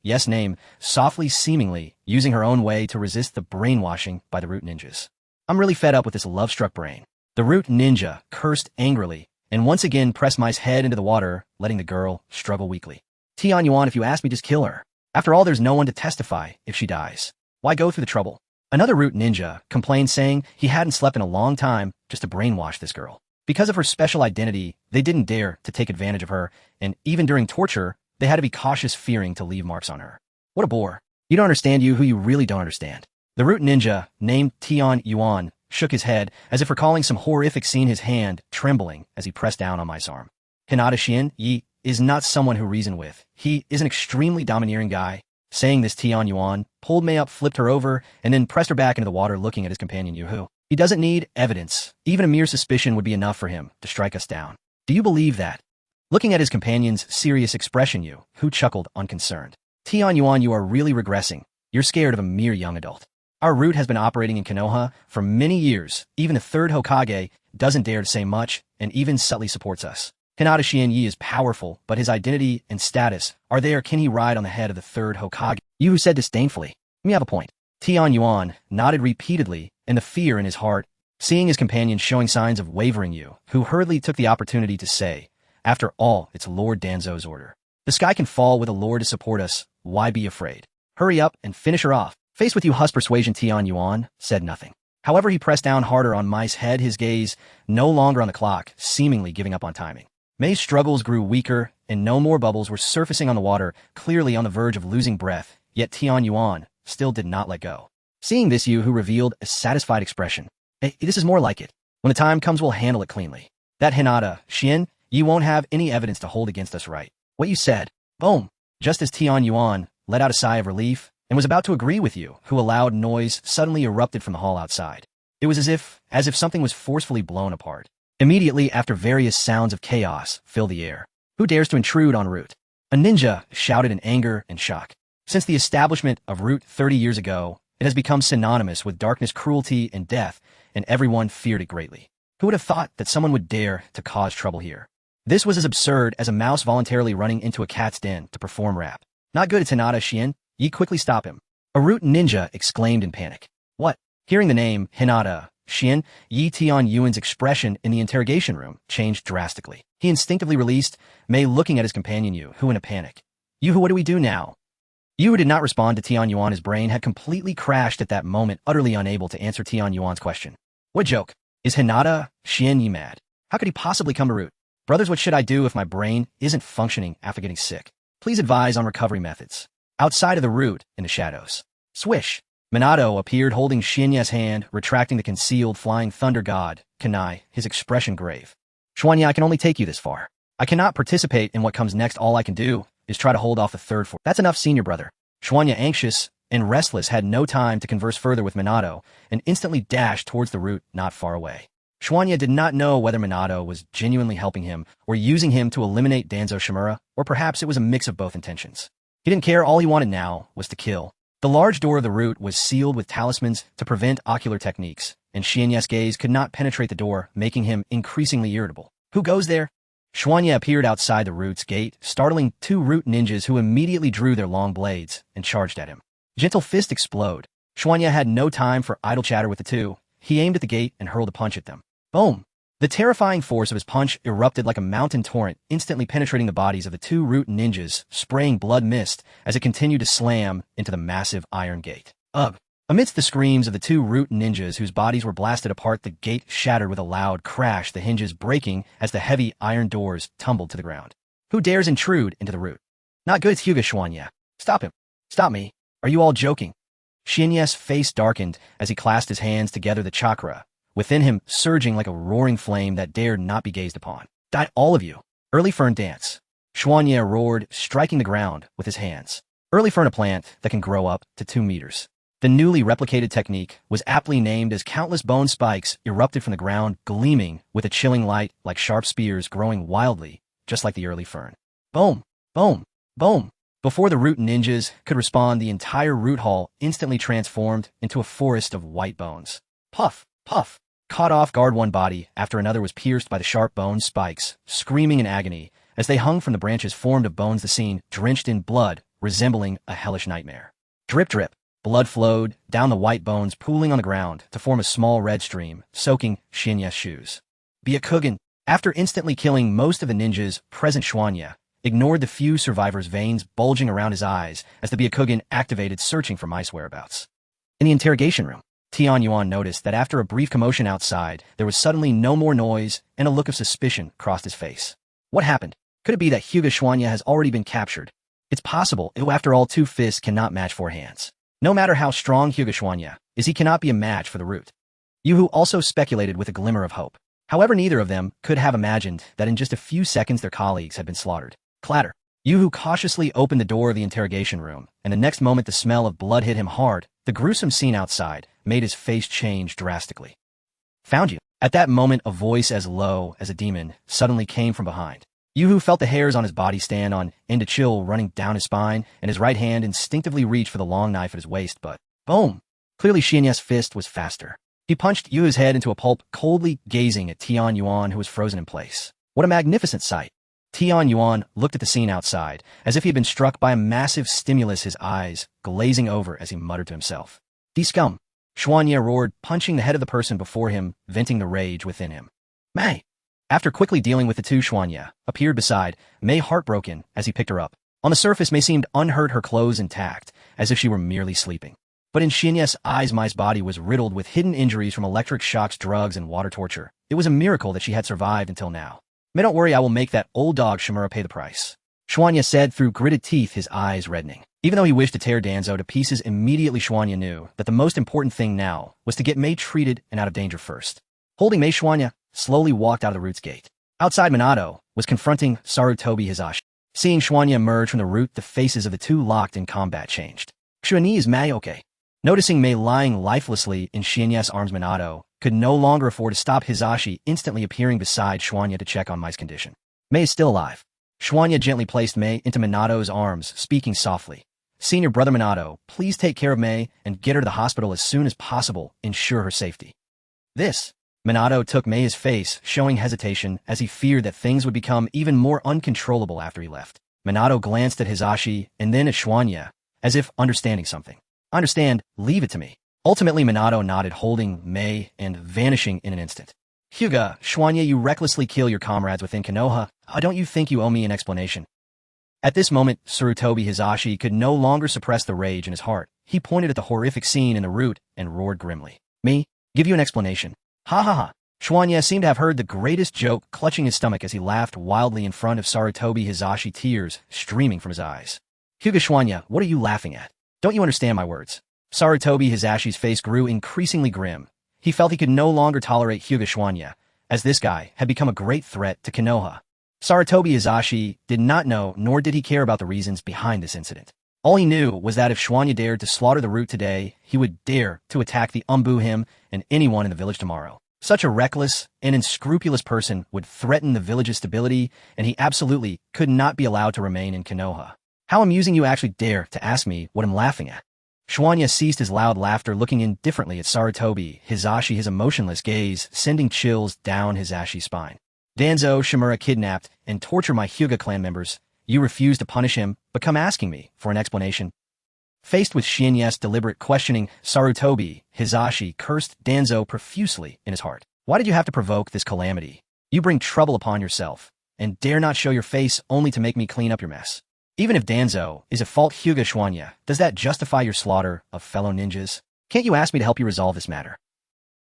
Yes' name, softly, seemingly using her own way to resist the brainwashing by the Root ninjas. I'm really fed up with this love-struck brain. The Root ninja cursed angrily and once again pressed Mai's head into the water, letting the girl struggle weakly. Tian Yuan, if you ask me, just kill her. After all, there's no one to testify if she dies. Why go through the trouble? Another Root ninja complained, saying he hadn't slept in a long time just to brainwash this girl. Because of her special identity, they didn't dare to take advantage of her, and even during torture, they had to be cautious, fearing to leave marks on her. What a bore. You don't understand, you who you really don't understand. The Root ninja, named Tian Yuan, shook his head as if recalling some horrific scene, his hand trembling as he pressed down on Mai's arm. Hinata Yi is not someone who reason with. He is an extremely domineering guy. Saying this, Tian Yuan pulled Mei up, flipped her over, and then pressed her back into the water, looking at his companion Yu. He doesn't need evidence. Even a mere suspicion would be enough for him to strike us down. Do you believe that? Looking at his companion's serious expression, Yu chuckled, unconcerned. Tian Yuan, you are really regressing. You're scared of a mere young adult. Our Root has been operating in Konoha for many years. Even the third Hokage doesn't dare to say much and even subtly supports us. Hinata Yi is powerful, but his identity and status are there. Can he ride on the head of the third Hokage? Yu said disdainfully. You have a point. Tian Yuan nodded repeatedly, and the fear in his heart, seeing his companion showing signs of wavering, Yu hurriedly took the opportunity to say, after all, it's Lord Danzo's order. The sky can fall with a lord to support us. Why be afraid? Hurry up and finish her off. Faced with Yu's persuasion, Tian Yuan said nothing. However, he pressed down harder on Mai's head, his gaze no longer on the clock, seemingly giving up on timing. Mei's struggles grew weaker, and no more bubbles were surfacing on the water, clearly on the verge of losing breath, yet Tian Yuan still did not let go. Seeing this, Yu revealed a satisfied expression. Hey, this is more like it. When the time comes, we'll handle it cleanly. That Hinata, you won't have any evidence to hold against us, right? What you said. Boom. Just as Tian Yuan let out a sigh of relief and was about to agree with Yu, a loud noise suddenly erupted from the hall outside. It was as if something was forcefully blown apart. Immediately after, various sounds of chaos filled the air. Who dares to intrude on Root? A ninja shouted in anger and shock. Since the establishment of Root 30 years ago, it has become synonymous with darkness, cruelty, and death, and everyone feared it greatly. Who would have thought that someone would dare to cause trouble here? This was as absurd as a mouse voluntarily running into a cat's den to perform rap. Not good, it's Hinata. Yi quickly stop him. A Root ninja exclaimed in panic. What? Hearing the name, Hinata, Yi Tian Yuan's expression in the interrogation room changed drastically. He instinctively released Mei, looking at his companion Yu in a panic. Yu, what do we do now? Yu did not respond to Tian Yuan. His brain had completely crashed at that moment, utterly unable to answer Tian Yuan's question. What joke? Is Hinata Yi mad? How could he possibly come to Root? Brothers, what should I do if my brain isn't functioning after getting sick? Please advise on recovery methods. Outside of the Root, in the shadows. Swish. Minato appeared holding Shinya's hand, retracting the concealed flying thunder god, Kurenai, his expression grave. Xuanya, I can only take you this far. I cannot participate in what comes next. All I can do is try to hold off the third force. That's enough, senior brother. Xuanya, anxious and restless, had no time to converse further with Minato and instantly dashed towards the Root not far away. Xuanya did not know whether Minato was genuinely helping him or using him to eliminate Danzo Shimura, or perhaps it was a mix of both intentions. He didn't care. All he wanted now was to kill. The large door of the Root was sealed with talismans to prevent ocular techniques, and Shinya's gaze could not penetrate the door, making him increasingly irritable. Who goes there? Shuanya appeared outside the root's gate, startling two root ninjas who immediately drew their long blades and charged at him. Gentle fist explode. Shuanya had no time for idle chatter with the two. He aimed at the gate and hurled a punch at them. Boom! The terrifying force of his punch erupted like a mountain torrent, instantly penetrating the bodies of the two root ninjas, spraying blood mist as it continued to slam into the massive iron gate. Ugh! Amidst the screams of the two root ninjas whose bodies were blasted apart, the gate shattered with a loud crash, the hinges breaking as the heavy iron doors tumbled to the ground. Who dares intrude into the root? Not good, Hyuga Shuanya. Stop him. Stop me. Are you all joking? Shunya's face darkened as he clasped his hands together, the chakra within him surging like a roaring flame that dared not be gazed upon. Die, all of you. Early fern dance. Shuanya roared, striking the ground with his hands. Early fern, a plant that can grow up to 2 meters. The newly replicated technique was aptly named as countless bone spikes erupted from the ground, gleaming with a chilling light like sharp spears, growing wildly, just like the early fern. Boom! Boom! Boom! Before the root ninjas could respond, the entire root hall instantly transformed into a forest of white bones. Puff! Puff! Caught off guard, one body after another was pierced by the sharp bone spikes, screaming in agony as they hung from the branches formed of bones, the scene drenched in blood, resembling a hellish nightmare. Drip, drip. Blood flowed down the white bones, pooling on the ground to form a small red stream, soaking Shunya's shoes. Byakugan, after instantly killing most of the ninjas present, Shuanya ignored the few survivors' veins bulging around his eyes as the Byakugan activated, searching for mice whereabouts. In the interrogation room, Tian Yuan noticed that after a brief commotion outside, there was suddenly no more noise, and a look of suspicion crossed his face. What happened? Could it be that Hyuga Shuanya has already been captured? It's possible. After all, 2 fists cannot match 4 hands. No matter how strong Hyuga Shuanya is, he cannot be a match for the root. Yuhu also speculated with a glimmer of hope. However, neither of them could have imagined that in just a few seconds their colleagues had been slaughtered. Clatter. Yuhu cautiously opened the door of the interrogation room, and the next moment the smell of blood hit him hard. The gruesome scene outside made his face change drastically. Found you. At that moment, a voice as low as a demon suddenly came from behind. Yuhu felt the hairs on his body stand on end, a chill running down his spine, and his right hand instinctively reached for the long knife at his waist, but boom! Clearly Shunya's fist was faster. He punched Yuhu's head into a pulp, coldly gazing at Tian Yuan, who was frozen in place. What a magnificent sight! Tian Yuan looked at the scene outside, as if he had been struck by a massive stimulus, his eyes glazing over as he muttered to himself. "The scum!" Shuanya roared, punching the head of the person before him, venting the rage within him. May! After quickly dealing with the two, Shuanya appeared beside May, heartbroken as he picked her up. On the surface, May seemed unhurt, her clothes intact, as if she were merely sleeping. But in Shunya's eyes, Mai's body was riddled with hidden injuries from electric shocks, drugs, and water torture. It was a miracle that she had survived until now. May, don't worry, I will make that old dog Shimura pay the price, Shuanya said through gritted teeth, his eyes reddening. Even though he wished to tear Danzo to pieces immediately, Shuanya knew that the most important thing now was to get May treated and out of danger first. Holding May, Shuanya slowly walked out of the root's gate. Outside, Minato was confronting Sarutobi Hisashi. Seeing Shuanya emerge from the root, the faces of the two locked in combat changed. Shuanya, is May okay? Noticing May lying lifelessly in Shunya's arms, Minato could no longer afford to stop, Hisashi instantly appearing beside Shuanya to check on Mai's condition. May is still alive. Shuanya gently placed May into Minato's arms, speaking softly. Senior brother Minato, please take care of May and get her to the hospital as soon as possible. Ensure her safety. This. Minato took May's face, showing hesitation as he feared that things would become even more uncontrollable after he left. Minato glanced at Hisashi and then at Shuanya, as if understanding something. I understand, leave it to me. Ultimately, Minato nodded, holding May and vanishing in an instant. Hyuga, Shuanya, you recklessly kill your comrades within Konoha. Don't you think you owe me an explanation? At this moment, Sarutobi Hisashi could no longer suppress the rage in his heart. He pointed at the horrific scene in the root and roared grimly. Me? Give you an explanation? Ha ha ha. Shuanya seemed to have heard the greatest joke, clutching his stomach as he laughed wildly in front of Sarutobi Hisashi, tears streaming from his eyes. Hyuga, Shuanya, what are you laughing at? Don't you understand my words? Sarutobi Hisashi's face grew increasingly grim. He felt he could no longer tolerate Hyuga Shuanya, as this guy had become a great threat to Konoha. Sarutobi Hisashi did not know, nor did he care about the reasons behind this incident. All he knew was that if Shuanya dared to slaughter the root today, he would dare to attack the Umbu, him, and anyone in the village tomorrow. Such a reckless and unscrupulous person would threaten the village's stability, and he absolutely could not be allowed to remain in Konoha. How amusing, you actually dare to ask me what I'm laughing at. Shuanya ceased his loud laughter, looking indifferently at Sarutobi Hisashi, his emotionless gaze sending chills down Hisashi's spine. Danzo Shimura kidnapped and tortured my Hyuga clan members. You refuse to punish him, but come asking me for an explanation. Faced with Shinya's deliberate questioning, Sarutobi Hizashi cursed Danzo profusely in his heart. Why did you have to provoke this calamity? You bring trouble upon yourself, and dare not show your face only to make me clean up your mess. Even if Danzo is at fault Hyuga Schwanya, does that justify your slaughter of fellow ninjas? Can't you ask me to help you resolve this matter?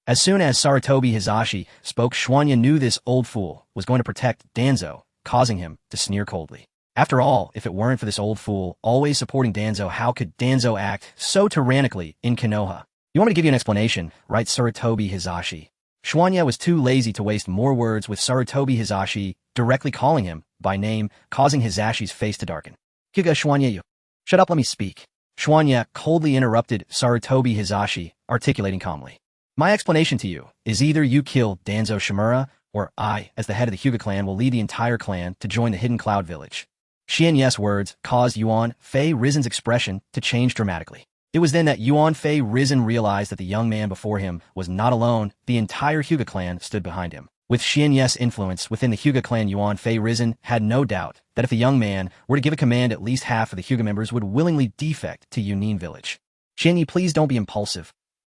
As soon as Sarutobi Hizashi spoke, Schwanya knew this old fool was going to protect Danzo, causing him to sneer coldly. After all, if it weren't for this old fool always supporting Danzo, how could Danzo act so tyrannically in Konoha? You want me to give you an explanation, right, Sarutobi Hizashi? Schwanya was too lazy to waste more words, with Sarutobi Hizashi directly calling him by name, causing Hizashi's face to darken. Hyuga Schwanya, you. Shut up, let me speak. Schwanya coldly interrupted Sarutobi Hizashi, articulating calmly. My explanation to you is either you kill Danzo Shimura, or I, as the head of the Hyuga clan, will lead the entire clan to join the Hidden Cloud Village. Xianye's words caused Yuan Fei Rizen's expression to change dramatically. It was then that Yuan Fei Rizen realized that the young man before him was not alone. The entire Hyuga clan stood behind him. With Xianye's influence within the Hyuga clan, Yuan Fei Rizen had no doubt that if the young man were to give a command, at least half of the Hyuga members would willingly defect to Yunin village. Xianye, please don't be impulsive.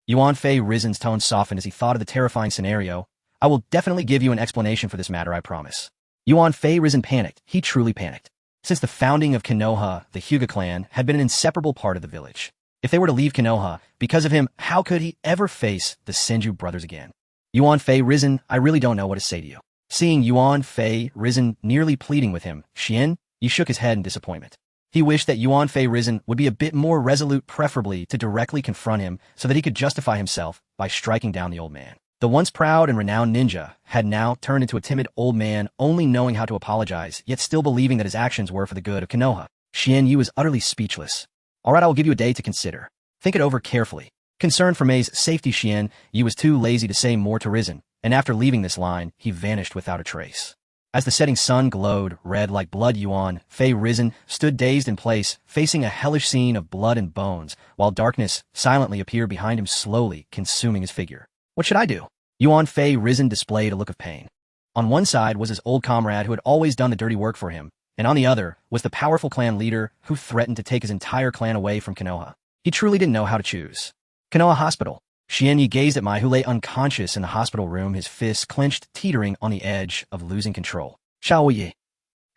Yuan Fei Rizen's tone softened as he thought of the terrifying scenario. I will definitely give you an explanation for this matter, I promise. Yuan Fei Rizen panicked. He truly panicked. Since the founding of Konoha, the Hyuga clan had been an inseparable part of the village. If they were to leave Konoha, because of him, how could he ever face the Senju brothers again? Yuan Fei Rizen, I really don't know what to say to you. Seeing Yuan Fei Rizen nearly pleading with him, Xian Yi shook his head in disappointment. He wished that Yuan Fei Rizen would be a bit more resolute, preferably to directly confront him so that he could justify himself by striking down the old man. The once proud and renowned ninja had now turned into a timid old man, only knowing how to apologize, yet still believing that his actions were for the good of Konoha. Xian Yi was utterly speechless. All right, I will give you a day to consider. Think it over carefully. Concerned for Mei's safety, Xian Yi was too lazy to say more to Rizen, and after leaving this line, he vanished without a trace. As the setting sun glowed red like blood, Yuan Fei Rizen stood dazed in place, facing a hellish scene of blood and bones, while darkness silently appeared behind him, slowly consuming his figure. What should I do? Yuan Fei Rizen displayed a look of pain. On one side was his old comrade who had always done the dirty work for him, and on the other was the powerful clan leader who threatened to take his entire clan away from Konoha. He truly didn't know how to choose. Konoha Hospital. Xian Yi gazed at Mai, who lay unconscious in the hospital room, his fists clenched, teetering on the edge of losing control. Xiao Yi.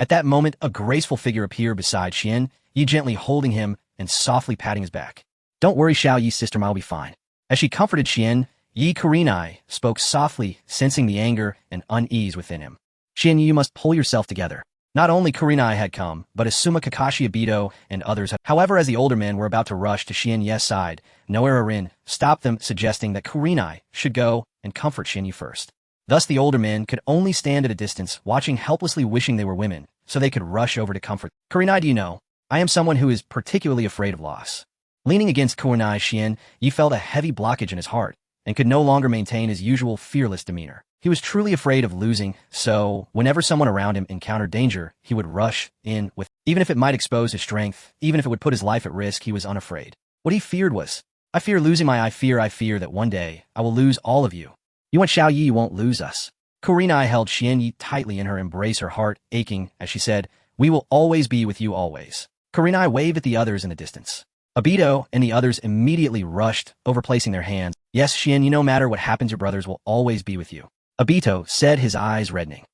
At that moment, a graceful figure appeared beside Xian Yi, gently holding him and softly patting his back. Don't worry, Xiao Yi, sister, I'll be fine. As she comforted Xian Yi, Kurenai spoke softly, sensing the anger and unease within him. Xian Yi, you must pull yourself together. Not only Kurenai had come, but Asuma, Kakashi, Obito, and others had. However, as the older men were about to rush to Xian Yi's side, Noera stopped them, suggesting that Kurenai should go and comfort Xian Yi first. Thus the older men could only stand at a distance, watching helplessly, wishing they were women, so they could rush over to comfort. Kurenai, do you know, I am someone who is particularly afraid of loss. Leaning against Kurenai, Xian Yi felt a heavy blockage in his heart, and could no longer maintain his usual fearless demeanor. He was truly afraid of losing, so whenever someone around him encountered danger, he would rush in with, even if it might expose his strength, even if it would put his life at risk, he was unafraid. What he feared was, I fear losing my I fear that one day I will lose all of you. You want Xiao Yi, you won't lose us. Kurenai held Xian Yi tightly in her embrace, her heart aching as she said, we will always be with you always. Kurenai waved at the others in the distance. Obito and the others immediately rushed over, placing their hands. Yes, Xian Yi, no matter what happens, your brothers will always be with you. Obito said, his eyes reddening.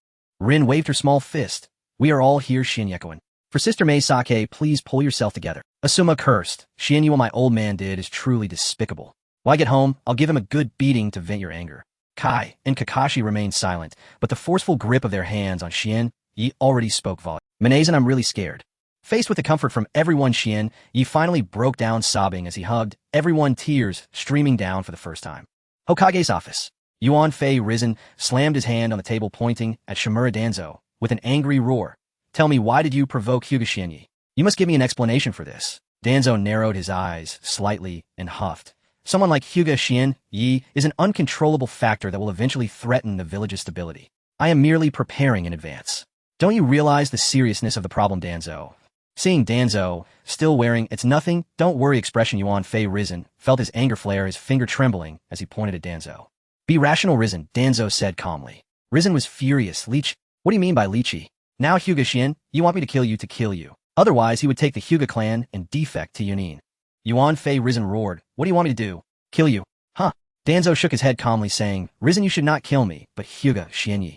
Rin waved her small fist. We are all here, Shinyakuan. For Sister Mei Sake, please pull yourself together. Asuma cursed. Xian Yi, what my old man did is truly despicable. When I get home, I'll give him a good beating to vent your anger. Kai and Kakashi remained silent, but the forceful grip of their hands on Xian Yi already spoke volumes. Minazen, I'm really scared. Faced with the comfort from everyone, Xian Yi finally broke down, sobbing as he hugged everyone, tears streaming down for the first time. Hokage's office. Yuan Fei Rizen slammed his hand on the table, pointing at Shimura Danzo with an angry roar. Tell me, why did you provoke Hyuga Xian Yi? You must give me an explanation for this. Danzo narrowed his eyes slightly and huffed. Someone like Hyuga Xian Yi is an uncontrollable factor that will eventually threaten the village's stability. I am merely preparing in advance. Don't you realize the seriousness of the problem, Danzo? Seeing Danzo still wearing "it's nothing, don't worry" expression, Yuan Fei Rizen felt his anger flare, his finger trembling as he pointed at Danzo. Be rational, Rizen, Danzo said calmly. Risen was furious. Leech, what do you mean by Leechy? Now Hyuga Shien, you want me to kill you. Otherwise he would take the Hyuga clan and defect to Yunin. Yuan Fei Risen roared, what do you want me to do? Kill you? Huh? Danzo shook his head calmly saying, Risen you should not kill me, but Hyuga Xianyi.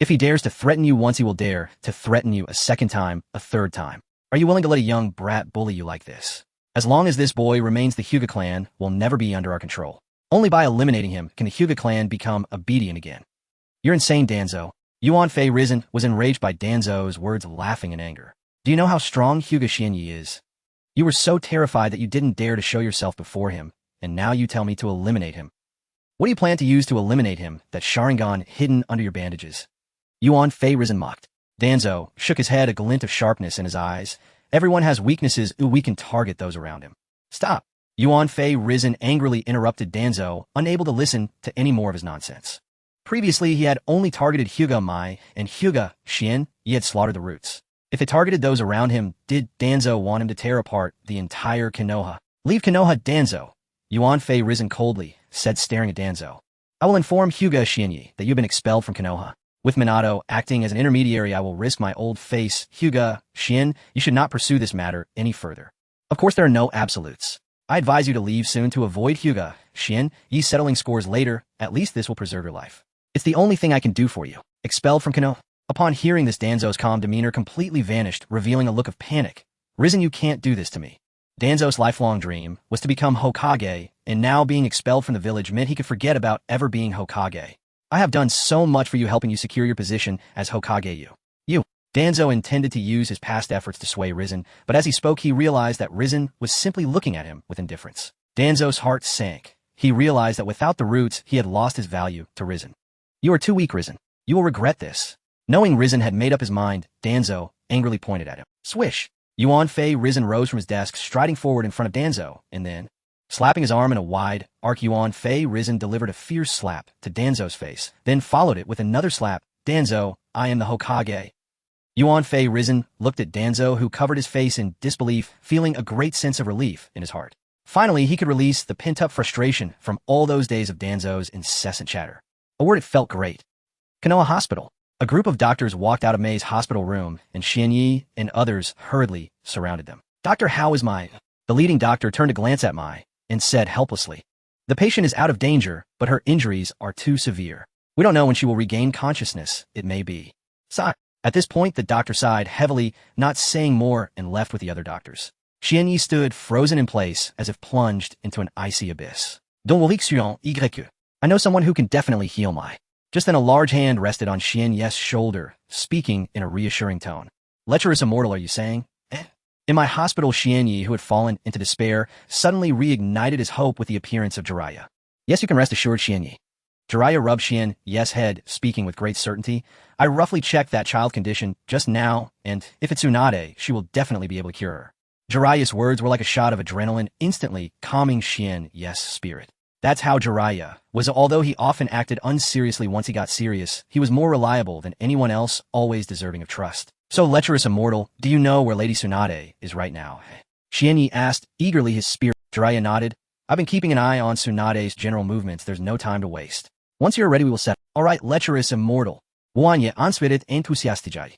If he dares to threaten you once he will dare to threaten you a second time, a third time. Are you willing to let a young brat bully you like this? As long as this boy remains the Hyuga clan will never be under our control. Only by eliminating him can the Hyuga clan become obedient again. You're insane, Danzo. Yuan Fei Risen was enraged by Danzo's words, laughing in anger. Do you know how strong Hyuga Xianyi is? You were so terrified that you didn't dare to show yourself before him, and now you tell me to eliminate him. What do you plan to use to eliminate him, that Sharingan hidden under your bandages? Yuan Fei Risen mocked. Danzo shook his head, a glint of sharpness in his eyes. Everyone has weaknesses, we can target those around him. Stop. Yuan Fei Risen angrily interrupted Danzo, unable to listen to any more of his nonsense. Previously, he had only targeted Hyuga Mai and Hyuga Xian. He had slaughtered the roots. If it targeted those around him, did Danzo want him to tear apart the entire Konoha? Leave Konoha, Danzo. Yuan Fei Risen coldly said, staring at Danzo. I will inform Hyuga Xianyi that you have been expelled from Konoha. With Minato acting as an intermediary, I will risk my old face. Hyuga Xian, you should not pursue this matter any further. Of course, there are no absolutes. I advise you to leave soon to avoid Hyuga Xian. Ye settling scores later. At least this will preserve your life. It's the only thing I can do for you. Expelled from Konoha. Upon hearing this, Danzo's calm demeanor completely vanished, revealing a look of panic. Risen, you can't do this to me. Danzo's lifelong dream was to become Hokage, and now being expelled from the village meant he could forget about ever being Hokage. I have done so much for you, helping you secure your position as Hokage. You. Danzo intended to use his past efforts to sway Risen, but as he spoke he realized that Risen was simply looking at him with indifference. Danzo's heart sank. He realized that without the roots he had lost his value to Risen. You are too weak, Risen. You will regret this. Knowing Risen had made up his mind, Danzo angrily pointed at him. Swish! Yuan Fei Risen rose from his desk, striding forward in front of Danzo, and then, slapping his arm in a wide arc, Yuan Fei Risen delivered a fierce slap to Danzo's face, then followed it with another slap. Danzo, I am the Hokage. Yuan Fei Risen looked at Danzo, who covered his face in disbelief, feeling a great sense of relief in his heart. Finally, he could release the pent-up frustration from all those days of Danzo's incessant chatter. A word, it felt great. Konoha Hospital. A group of doctors walked out of Mei's hospital room, and Xianyi and others hurriedly surrounded them. Doctor, how is Mai? The leading doctor turned to glance at Mai and said helplessly, the patient is out of danger, but her injuries are too severe. We don't know when she will regain consciousness. It may be. Sigh. At this point, the doctor sighed heavily, not saying more, and left with the other doctors. Xianyi stood frozen in place, as if plunged into an icy abyss. I know someone who can definitely heal Mai. Just then a large hand rested on Xianyi's shoulder, speaking in a reassuring tone. Lecherous immortal, are you saying? In my hospital, Xianyi, who had fallen into despair, suddenly reignited his hope with the appearance of Jiraiya. Yes, you can rest assured, Xianyi. Jiraiya rubbed Xianyi's head, speaking with great certainty. I roughly checked that child condition just now, and if it's Tsunade, she will definitely be able to cure her. Jiraiya's words were like a shot of adrenaline, instantly calming Xianyi's spirit. That's how Jiraiya was. Although he often acted unseriously once he got serious, he was more reliable than anyone else, always deserving of trust. So, lecherous immortal, do you know where Lady Tsunade is right now? Xianyi asked, eagerly, his spirit. Jiraiya nodded. I've been keeping an eye on Tsunade's general movements. There's no time to waste. Once you're ready, we will set. All right, lecherous immortal. Wanya anspirit enthusiastijai.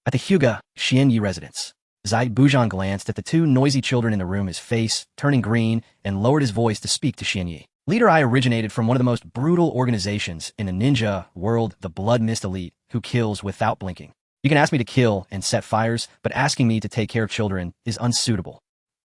At the Hyuga Xianyi residence, Zai Bujan glanced at the two noisy children in the room, his face turning green, and lowered his voice to speak to Xianyi. Leader, I originated from one of the most brutal organizations in the ninja world, the Blood Mist Elite, who kills without blinking. You can ask me to kill and set fires, but asking me to take care of children is unsuitable.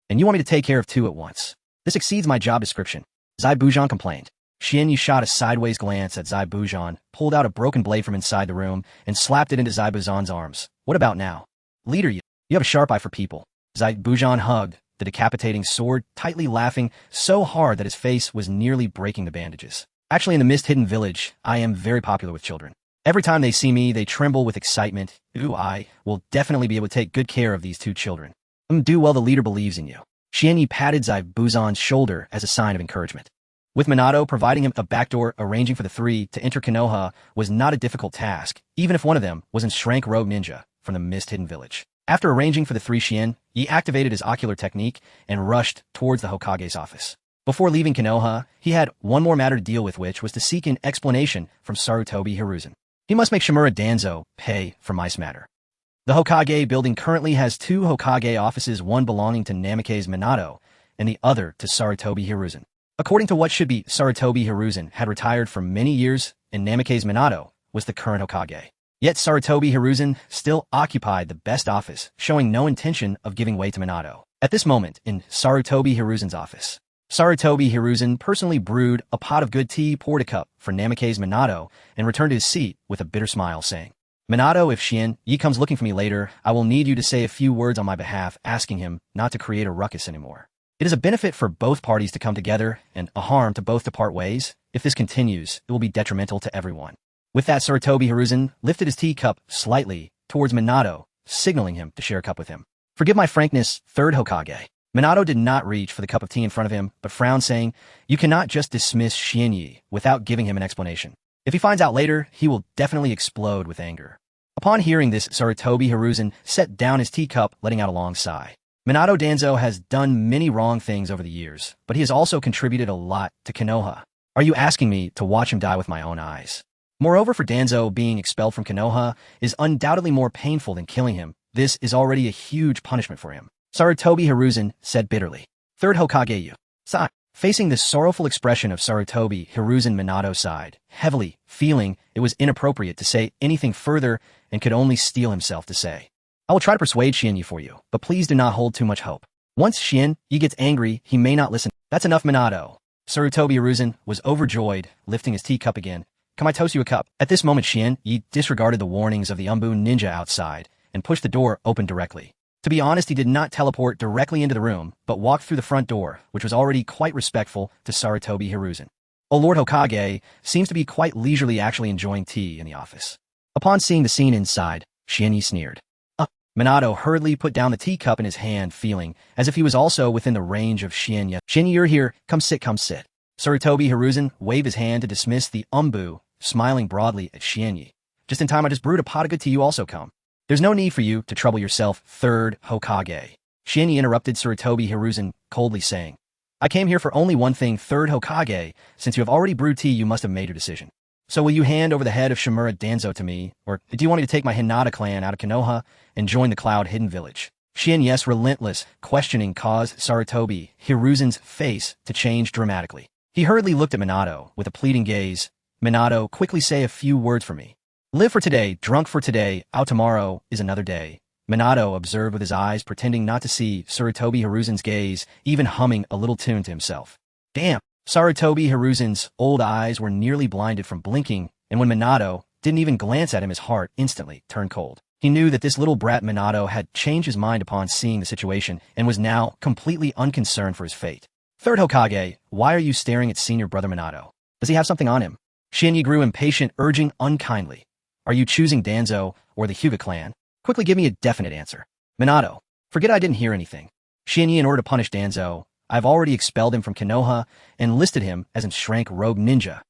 And you want me to take care of two at once. This exceeds my job description. Zai Bujan complained. Xianyi shot a sideways glance at Zai Bujan, pulled out a broken blade from inside the room, and slapped it into Zai Bujan's arms. What about now? Leader, you have a sharp eye for people. Zai Bujan hugged the decapitating sword, tightly laughing so hard that his face was nearly breaking the bandages. Actually, in the mist-hidden village, I am very popular with children. Every time they see me, they tremble with excitement. Ooh, I will definitely be able to take good care of these two children. Do well, the leader believes in you. Xianyi patted Zai Bujan's shoulder as a sign of encouragement. With Minato providing him a backdoor, arranging for the three to enter Konoha was not a difficult task, even if one of them was an Shrank Rogue Ninja from the mist-hidden village. After arranging for the three Xian, he activated his ocular technique and rushed towards the Hokage's office. Before leaving Konoha, he had one more matter to deal with, which was to seek an explanation from Sarutobi Hiruzen. He must make Shimura Danzo pay for mice matter. The Hokage building currently has 2 Hokage offices, one belonging to Namikaze Minato and the other to Sarutobi Hiruzen. According to what should be, Sarutobi Hiruzen had retired for many years and Namikaze Minato was the current Hokage. Yet Sarutobi Hiruzen still occupied the best office, showing no intention of giving way to Minato. At this moment, in Sarutobi Hiruzen's office, Sarutobi Hiruzen personally brewed a pot of good tea, poured a cup for Namikaze Minato, and returned to his seat with a bitter smile, saying, Minato, if Shien Yi comes looking for me later, I will need you to say a few words on my behalf, asking him not to create a ruckus anymore. It is a benefit for both parties to come together and a harm to both to part ways. If this continues, it will be detrimental to everyone. With that, Sarutobi Hiruzen lifted his teacup slightly towards Minato, signaling him to share a cup with him. Forgive my frankness, third Hokage. Minato did not reach for the cup of tea in front of him, but frowned, saying, You cannot just dismiss Shien Yi without giving him an explanation. If he finds out later, he will definitely explode with anger. Upon hearing this, Sarutobi Hiruzen set down his teacup, letting out a long sigh. Minato Danzo has done many wrong things over the years, but he has also contributed a lot to Konoha. Are you asking me to watch him die with my own eyes? Moreover, for Danzo, being expelled from Konoha is undoubtedly more painful than killing him. This is already a huge punishment for him. Sarutobi Hiruzen said bitterly. Third Hokage Yu. Sigh. Facing the sorrowful expression of Sarutobi, Hiruzen Minato sighed, heavily, feeling it was inappropriate to say anything further and could only steel himself to say, I will try to persuade Shien Yi for you, but please do not hold too much hope. Once Shien Yi gets angry, he may not listen. That's enough, Minato. Sarutobi Hiruzen was overjoyed, lifting his teacup again. Come I toast you a cup? At this moment, Shien Yi disregarded the warnings of the Umbu ninja outside and pushed the door open directly. To be honest, he did not teleport directly into the room, but walked through the front door, which was already quite respectful to Sarutobi Hiruzen. Oh, Lord Hokage seems to be quite leisurely actually enjoying tea in the office. Upon seeing the scene inside, Shien Yi sneered. Minato hurriedly put down the teacup in his hand, feeling as if he was also within the range of Shien Yi. Shien Yi, you're here. Come sit, come sit. Sarutobi Hiruzen waved his hand to dismiss the Umbu, smiling broadly at Shien Yi. Just in time, I just brewed a pot of good tea, you also come. There's no need for you to trouble yourself, third Hokage. Shien Yi interrupted Sarutobi Hiruzen, coldly saying, I came here for only one thing, third Hokage. Since you have already brewed tea, you must have made your decision. So will you hand over the head of Shimura Danzo to me, or do you want me to take my Hinata clan out of Konoha and join the Cloud Hidden Village? Shien Yi's relentless questioning caused Sarutobi Hiruzen's face to change dramatically. He hurriedly looked at Minato with a pleading gaze. Minato, quickly say a few words for me. Live for today, drunk for today, out tomorrow is another day. Minato observed with his eyes, pretending not to see Sarutobi Hiruzen's gaze, even humming a little tune to himself. Damn! Sarutobi Hiruzen's old eyes were nearly blinded from blinking, and when Minato didn't even glance at him, his heart instantly turned cold. He knew that this little brat Minato had changed his mind upon seeing the situation and was now completely unconcerned for his fate. Third Hokage, why are you staring at senior brother Minato? Does he have something on him? Shien Yi grew impatient, urging unkindly. Are you choosing Danzo or the Hyuga clan? Quickly give me a definite answer. Minato, forget I didn't hear anything. Shien Yi, in order to punish Danzo, I've already expelled him from Konoha and listed him as an rank rogue ninja.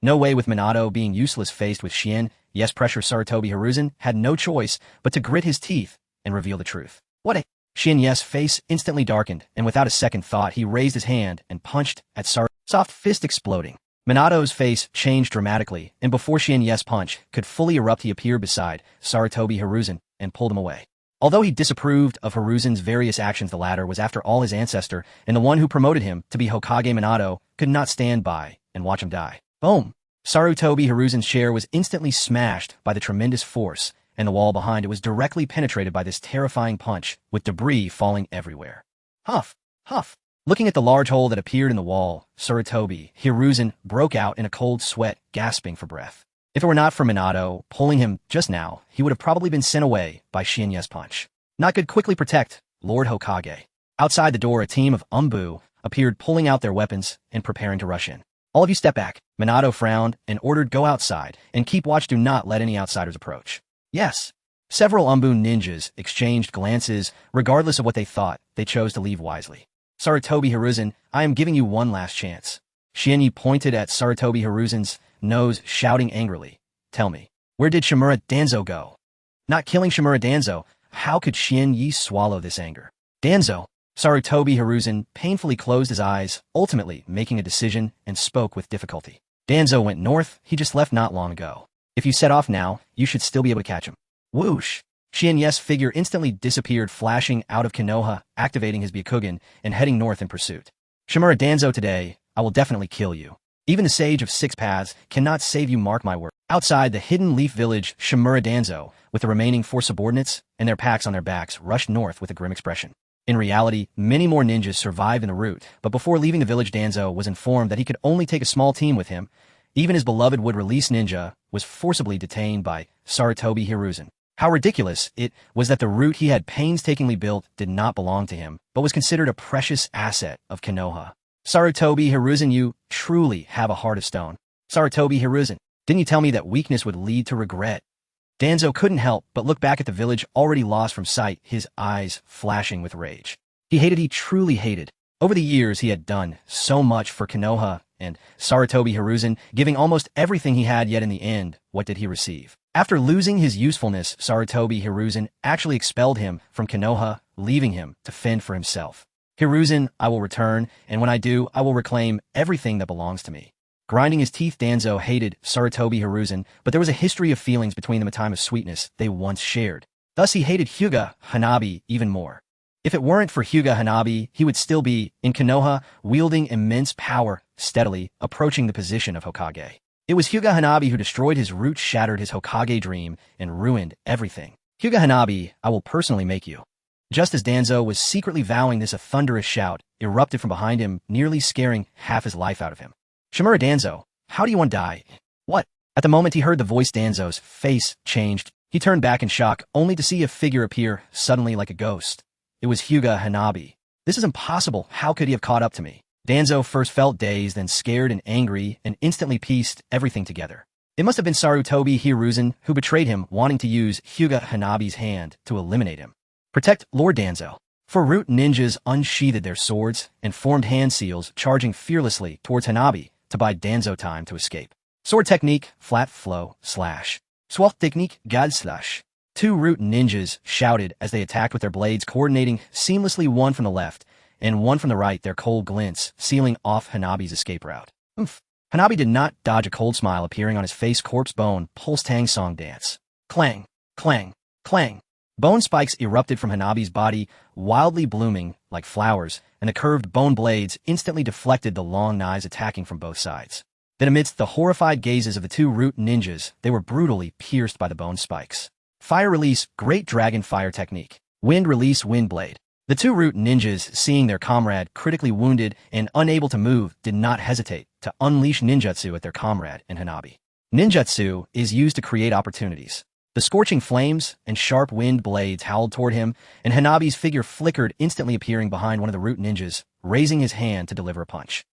No way with Minato being useless faced with Shien Yi's pressure. Sarutobi Hiruzen had no choice but to grit his teeth and reveal the truth. What a... Shien Yi's face instantly darkened, and without a second thought, he raised his hand and punched at soft fist exploding. Minato's face changed dramatically, and before Shien Yi's punch could fully erupt, he appeared beside Sarutobi Hiruzen and pulled him away. Although he disapproved of Hiruzen's various actions, the latter was after all his ancestor, and the one who promoted him to be Hokage. Minato could not stand by and watch him die. Boom! Sarutobi Hiruzen's chair was instantly smashed by the tremendous force, and the wall behind it was directly penetrated by this terrifying punch, with debris falling everywhere. Huff! Huff! Looking at the large hole that appeared in the wall, Sarutobi Hiruzen broke out in a cold sweat, gasping for breath. If it were not for Minato pulling him just now, he would have probably been sent away by Shien Yi's punch. Not good. Quickly protect, Lord Hokage. Outside the door, a team of Umbu appeared, pulling out their weapons and preparing to rush in. All of you step back. Minato frowned and ordered, go outside and keep watch. Do not let any outsiders approach. Yes. Several Umbu ninjas exchanged glances. Regardless of what they thought, they chose to leave wisely. Sarutobi Hiruzen, I am giving you one last chance. Shien Yi pointed at Sarutobi Hiruzen's nose, shouting angrily. Tell me, where did Shimura Danzo go? Not killing Shimura Danzo. How could Shien Yi swallow this anger? Danzo. Sarutobi Hiruzen painfully closed his eyes, ultimately making a decision, and spoke with difficulty. Danzo went north. He just left not long ago. If you set off now, you should still be able to catch him. Whoosh! Yes figure instantly disappeared, flashing out of Konoha, activating his Byakugan, and heading north in pursuit. Shimura Danzo, today, I will definitely kill you. Even the Sage of Six Paths cannot save you, mark my word. Outside the Hidden Leaf Village, Shimura Danzo, with the remaining 4 subordinates and their packs on their backs, rushed north with a grim expression. In reality, many more ninjas survived en route, but before leaving the village, Danzo was informed that he could only take a small team with him. Even his beloved would-release ninja was forcibly detained by Sarutobi Hiruzen. How ridiculous it was that the route he had painstakingly built did not belong to him, but was considered a precious asset of Konoha. Sarutobi Hiruzen, you truly have a heart of stone. Sarutobi Hiruzen, didn't you tell me that weakness would lead to regret? Danzo couldn't help but look back at the village already lost from sight, his eyes flashing with rage. He truly hated. Over the years he had done so much for Konoha and Sarutobi Hiruzen, giving almost everything he had, yet in the end, what did he receive? After losing his usefulness, Sarutobi Hiruzen actually expelled him from Konoha, leaving him to fend for himself. Hiruzen, I will return, and when I do, I will reclaim everything that belongs to me. Grinding his teeth, Danzo hated Sarutobi Hiruzen, but there was a history of feelings between them, a time of sweetness they once shared. Thus he hated Hyuga Hanabi even more. If it weren't for Hyuga Hanabi, he would still be in Konoha, wielding immense power, steadily approaching the position of Hokage. It was Hyuga Hanabi who destroyed his roots, shattered his Hokage dream, and ruined everything. Hyuga Hanabi, I will personally make you. Just as Danzo was secretly vowing this, a thunderous shout erupted from behind him, nearly scaring half his life out of him. Shimura Danzo, how do you want to die? What? At the moment he heard the voice, Danzo's face changed. He turned back in shock, only to see a figure appear suddenly like a ghost. It was Hyuga Hanabi. This is impossible. How could he have caught up to me? Danzo first felt dazed, then scared and angry, and instantly pieced everything together. It must have been Sarutobi Hiruzen who betrayed him, wanting to use Hyuga Hanabi's hand to eliminate him. Protect Lord Danzo. 4 root ninjas unsheathed their swords and formed hand seals, charging fearlessly towards Hanabi to buy Danzo time to escape. Sword technique, flat flow, slash. Sword technique, god slash. 2 root ninjas shouted as they attacked with their blades, coordinating seamlessly, one from the left and one from the right, their cold glints sealing off Hanabi's escape route. Hanabi did not dodge a cold smile appearing on his face. Corpse bone, pulse tang song dance. Clang, clang, clang. Bone spikes erupted from Hanabi's body, wildly blooming like flowers, and the curved bone blades instantly deflected the long knives attacking from both sides. Then amidst the horrified gazes of the 2 root ninjas, they were brutally pierced by the bone spikes. Fire release, great dragon fire technique. Wind release, wind blade. The 2 root ninjas, seeing their comrade critically wounded and unable to move, did not hesitate to unleash ninjutsu at their comrade and Hanabi. Ninjutsu is used to create opportunities. The scorching flames and sharp wind blades howled toward him, and Hanabi's figure flickered, instantly appearing behind one of the root ninjas, raising his hand to deliver a punch.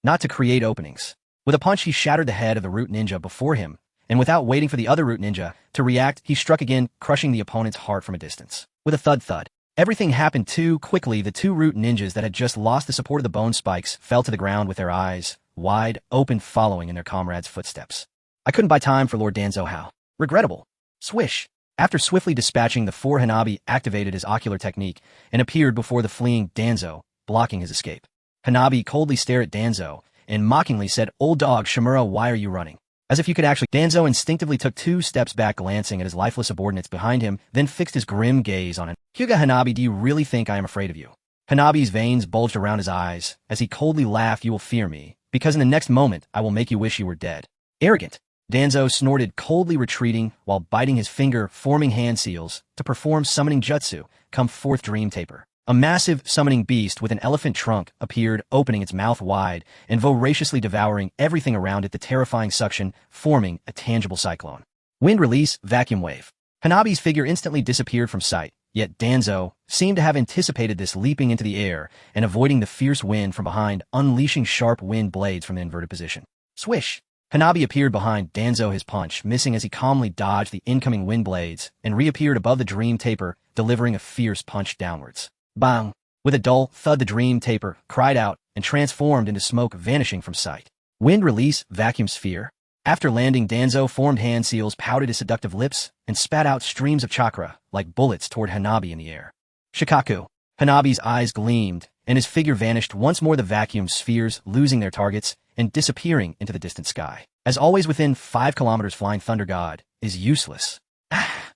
Not to create openings. With a punch, he shattered the head of the root ninja before him, and without waiting for the other root ninja to react, he struck again, crushing the opponent's heart from a distance. With a thud-thud. Everything happened too quickly. The 2 root ninjas that had just lost the support of the bone spikes fell to the ground with their eyes wide open, following in their comrades' footsteps. I couldn't buy time for Lord Danzo. How regrettable. Swish. After swiftly dispatching the 4, Hanabi activated his ocular technique and appeared before the fleeing Danzo, blocking his escape. Hanabi coldly stared at Danzo and mockingly said, "Old dog, Shimura, why are you running?" As if you could actually. Danzo instinctively took 2 steps back, glancing at his lifeless subordinates behind him, then fixed his grim gaze on him. Hyuga Hanabi, do you really think I am afraid of you? Hanabi's veins bulged around his eyes as he coldly laughed. You will fear me, because in the next moment I will make you wish you were dead. Arrogant. Danzo snorted, coldly retreating while biting his finger, forming hand seals to perform summoning jutsu. Come forth, dream taper. A massive summoning beast with an elephant trunk appeared, opening its mouth wide and voraciously devouring everything around it, the terrifying suction forming a tangible cyclone. Wind release, vacuum wave. Hanabi's figure instantly disappeared from sight, yet Danzo seemed to have anticipated this, leaping into the air and avoiding the fierce wind from behind, unleashing sharp wind blades from the inverted position. Swish. Hanabi appeared behind Danzo, his punch missing as he calmly dodged the incoming wind blades and reappeared above the dream taper, delivering a fierce punch downwards. Bang! With a dull thud, the dream taper cried out and transformed into smoke, vanishing from sight. Wind release, vacuum sphere. After landing, Danzo formed hand seals, pouted his seductive lips, and spat out streams of chakra like bullets toward Hanabi in the air. Shikaku. Hanabi's eyes gleamed, and his figure vanished once more, the vacuum spheres losing their targets and disappearing into the distant sky. As always within 5 kilometers, flying thunder god is useless. Ah!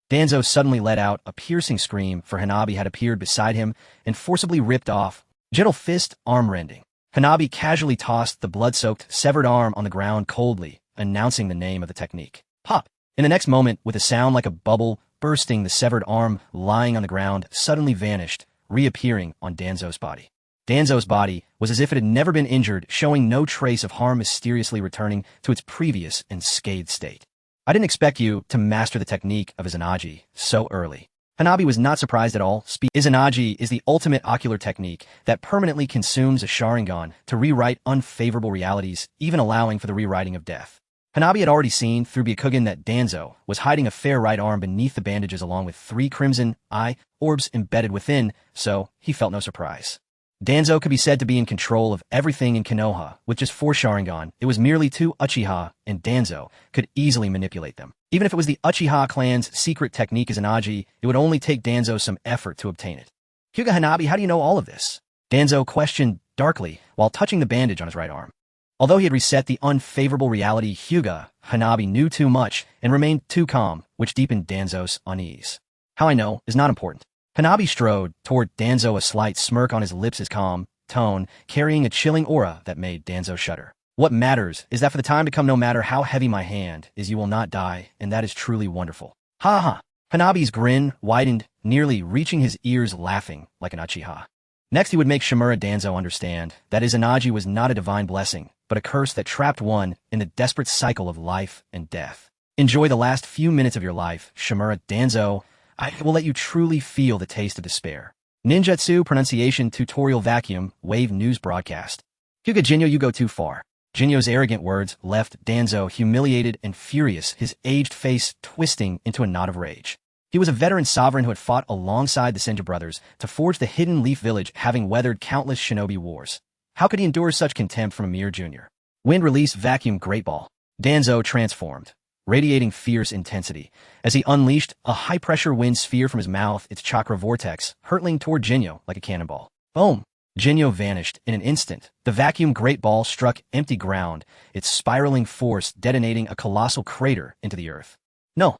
Danzo suddenly let out a piercing scream, for Hanabi had appeared beside him and forcibly ripped off gentle fist arm-rending. Hanabi casually tossed the blood-soaked, severed arm on the ground coldly, announcing the name of the technique. Pop! In the next moment, with a sound like a bubble bursting, the severed arm lying on the ground suddenly vanished, reappearing on Danzo's body. Danzo's body was as if it had never been injured, showing no trace of harm, mysteriously returning to its previous unscathed state. I didn't expect you to master the technique of Izanagi so early. Hanabi was not surprised at all. Izanagi is the ultimate ocular technique that permanently consumes a Sharingan to rewrite unfavorable realities, even allowing for the rewriting of death. Hanabi had already seen through Byakugan that Danzo was hiding a fair right arm beneath the bandages along with 3 crimson eye orbs embedded within, so he felt no surprise. Danzo could be said to be in control of everything in Konoha. With just 4 Sharingan, it was merely 2 Uchiha, and Danzo could easily manipulate them. Even if it was the Uchiha clan's secret technique Izanagi, it would only take Danzo some effort to obtain it. Hyuga Hanabi, how do you know all of this? Danzo questioned darkly while touching the bandage on his right arm. Although he had reset the unfavorable reality, Hyuga Hanabi knew too much and remained too calm, which deepened Danzo's unease. How I know is not important. Hanabi strode toward Danzo, a slight smirk on his lips, his calm tone carrying a chilling aura that made Danzo shudder. What matters is that for the time to come, no matter how heavy my hand is, you will not die, and that is truly wonderful. Ha ha! Hanabi's grin widened, nearly reaching his ears, laughing like an Uchiha. Next, he would make Shimura Danzo understand that Izanagi was not a divine blessing, but a curse that trapped one in the desperate cycle of life and death. Enjoy the last few minutes of your life, Shimura Danzo. I will let you truly feel the taste of despair. Ninjutsu pronunciation tutorial vacuum wave news broadcast. Hyuga Genya, you go too far. Genyo's arrogant words left Danzo humiliated and furious, his aged face twisting into a knot of rage. He was a veteran sovereign who had fought alongside the Senju brothers to forge the Hidden Leaf Village, having weathered countless shinobi wars. How could he endure such contempt from a mere junior? Wind release vacuum great ball. Danzo transformed, radiating fierce intensity, as he unleashed a high-pressure wind sphere from his mouth, its chakra vortex hurtling toward Genyo like a cannonball. Boom! Genyo vanished in an instant. The vacuum great ball struck empty ground, its spiraling force detonating a colossal crater into the earth. No!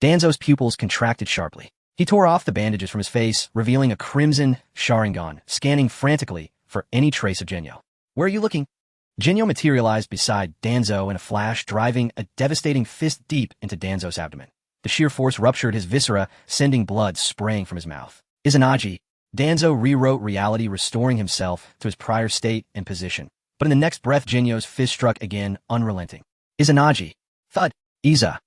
Danzo's pupils contracted sharply. He tore off the bandages from his face, revealing a crimson Sharingan, scanning frantically for any trace of Genyo. Where are you looking? Genyo materialized beside Danzo in a flash, driving a devastating fist deep into Danzo's abdomen. The sheer force ruptured his viscera, sending blood spraying from his mouth. Izanagi. Danzo rewrote reality, restoring himself to his prior state and position. But in the next breath, Genyo's fist struck again, unrelenting. Izanagi. Thud. Iza.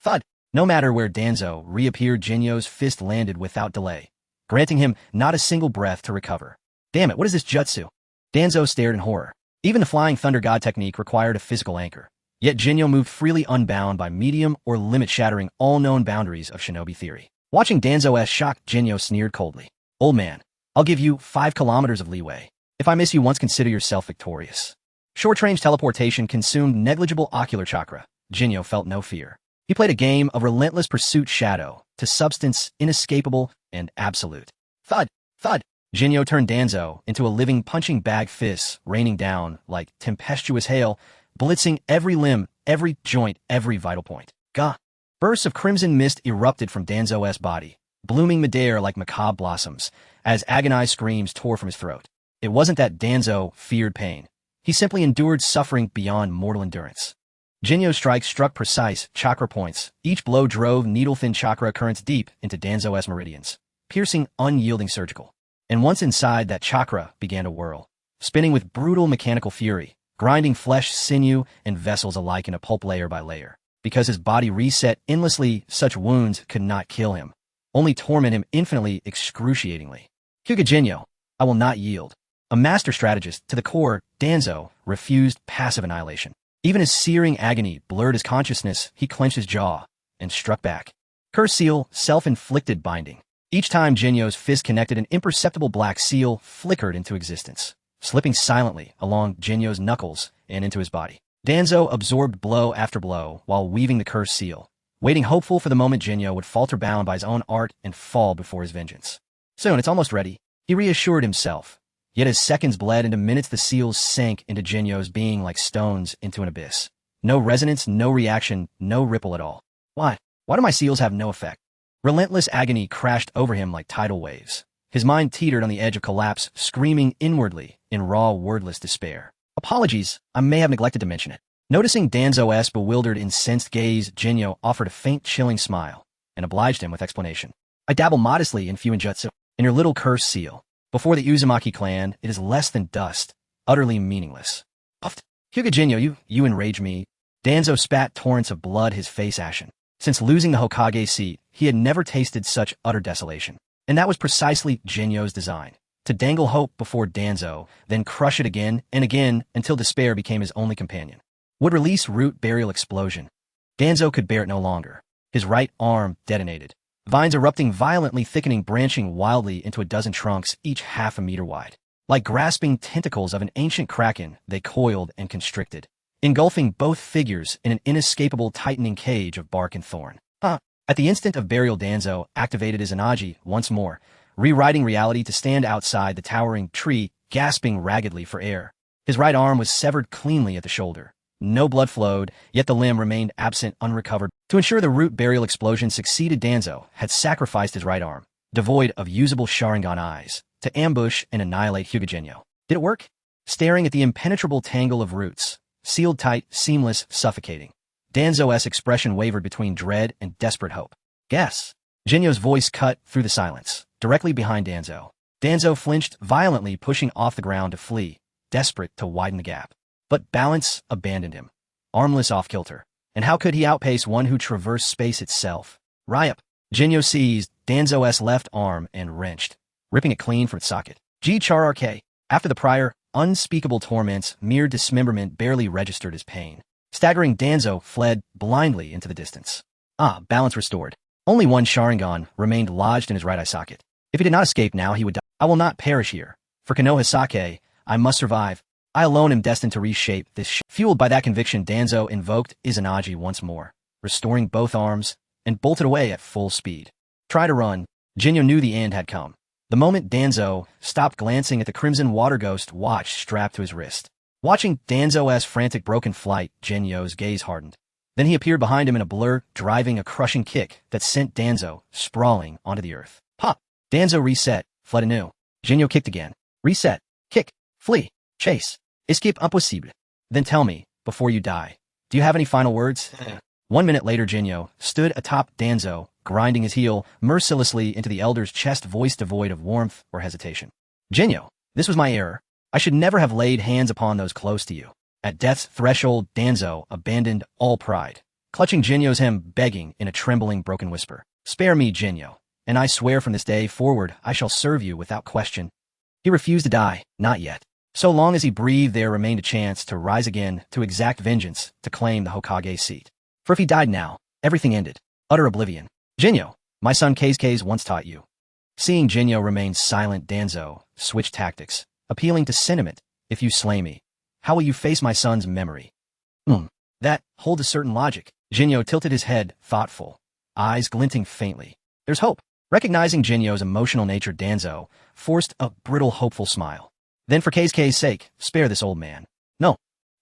Thud. No matter where Danzo reappeared, Genyo's fist landed without delay, granting him not a single breath to recover. Damn it, what is this jutsu? Danzo stared in horror. Even the Flying Thunder God technique required a physical anchor. Yet Genyo moved freely, unbound by medium or limit, shattering all known boundaries of shinobi theory. Watching Danzo's shock, Genyo sneered coldly. Old man, I'll give you 5 kilometers of leeway. If I miss you once, consider yourself victorious. Short-range teleportation consumed negligible ocular chakra. Genyo felt no fear. He played a game of relentless pursuit, shadow to substance, inescapable and absolute. Thud! Thud! Genyo turned Danzo into a living punching bag, fists raining down like tempestuous hail, blitzing every limb, every joint, every vital point. Gah! Bursts of crimson mist erupted from Danzo's body, blooming midair like macabre blossoms, as agonized screams tore from his throat. It wasn't that Danzo feared pain. He simply endured suffering beyond mortal endurance. Genyo's strikes struck precise chakra points. Each blow drove needle-thin chakra currents deep into Danzo's meridians, piercing, unyielding, surgical. And once inside, that chakra began to whirl, spinning with brutal mechanical fury, grinding flesh, sinew, and vessels alike into pulp layer by layer. Because his body reset endlessly, such wounds could not kill him, only torment him infinitely, excruciatingly. Hyuga Genya, I will not yield. A master strategist to the core, Danzo refused passive annihilation. Even as searing agony blurred his consciousness, he clenched his jaw and struck back. Curse seal, self-inflicted binding. Each time Genyo's fist connected, an imperceptible black seal flickered into existence, slipping silently along Genyo's knuckles and into his body. Danzo absorbed blow after blow while weaving the curse seal, waiting hopeful for the moment Genyo would falter, bound by his own art, and fall before his vengeance. Soon, it's almost ready, he reassured himself. Yet as seconds bled into minutes, the seals sank into Genyo's being like stones into an abyss. No resonance, no reaction, no ripple at all. Why? Why do my seals have no effect? Relentless agony crashed over him like tidal waves. His mind teetered on the edge of collapse, screaming inwardly in raw, wordless despair. Apologies, I may have neglected to mention it. Noticing Danzo's bewildered, incensed gaze, Genyo offered a faint, chilling smile and obliged him with explanation. I dabble modestly in Fuinjutsu, in your little cursed seal. Before the Uzumaki clan, it is less than dust, utterly meaningless. Puffed. Hyuga Genya, you enrage me. Danzo spat torrents of blood, his face ashen. Since losing the Hokage seat, he had never tasted such utter desolation. And that was precisely Genyo's design. To dangle hope before Danzo, then crush it again and again until despair became his only companion. Would release root burial explosion. Danzo could bear it no longer. His right arm detonated. Vines erupting violently, thickening, branching wildly into a dozen trunks, each half a meter wide. Like grasping tentacles of an ancient kraken, they coiled and constricted, engulfing both figures in an inescapable tightening cage of bark and thorn. At the instant of burial, Danzo activated his Anaji once more, rewriting reality to stand outside the towering tree, gasping raggedly for air. His right arm was severed cleanly at the shoulder. No blood flowed, yet the limb remained absent, unrecovered. To ensure the root burial explosion succeeded, Danzo had sacrificed his right arm, devoid of usable Sharingan eyes, to ambush and annihilate Hyuga Genya. Did it work? Staring at the impenetrable tangle of roots, sealed tight, seamless, suffocating, Danzo's expression wavered between dread and desperate hope. Guess. Genyo's voice cut through the silence, directly behind Danzo. Danzo flinched violently, pushing off the ground to flee, desperate to widen the gap. But balance abandoned him, armless, off-kilter. And how could he outpace one who traversed space itself? Ryup. Genyo seized Danzo's left arm and wrenched, ripping it clean from its socket. G-Char-RK. After the prior, unspeakable torments, mere dismemberment barely registered as pain. Staggering, Danzo fled blindly into the distance. Balance restored. Only one Sharingan remained lodged in his right eye socket. If he did not escape now, he would die. I will not perish here. For Konoha Sake, I must survive. I alone am destined to reshape this Fueled by that conviction, Danzo invoked Izanagi once more, restoring both arms, and bolted away at full speed. Try to run. Genyo knew the end had come. The moment Danzo stopped glancing at the crimson water ghost watch strapped to his wrist. Watching Danzo's frantic broken flight, Genyo's gaze hardened. Then he appeared behind him in a blur, driving a crushing kick that sent Danzo sprawling onto the earth. Pop! Danzo reset, fled anew. Genyo kicked again. Reset, kick, flee, chase. Escape impossible. Then tell me, before you die, do you have any final words? 1 minute later, Genyo stood atop Danzo, grinding his heel mercilessly into the elder's chest, voice devoid of warmth or hesitation. Genyo, this was my error. I should never have laid hands upon those close to you. At death's threshold, Danzo abandoned all pride, clutching Genyo's hem, begging in a trembling, broken whisper. Spare me, Genyo, and I swear from this day forward I shall serve you without question. He refused to die, not yet. So long as he breathed, there remained a chance to rise again, to exact vengeance, to claim the Hokage seat. For if he died now, everything ended. Utter oblivion. Genyo, my son Kekkei once taught you. Seeing Genyo remain silent, Danzo switched tactics, appealing to sentiment. If you slay me, how will you face my son's memory? That holds a certain logic. Genyo tilted his head, thoughtful, eyes glinting faintly. There's hope. Recognizing Genyo's emotional nature, Danzo forced a brittle, hopeful smile. Then for Kekkei's sake, spare this old man. No.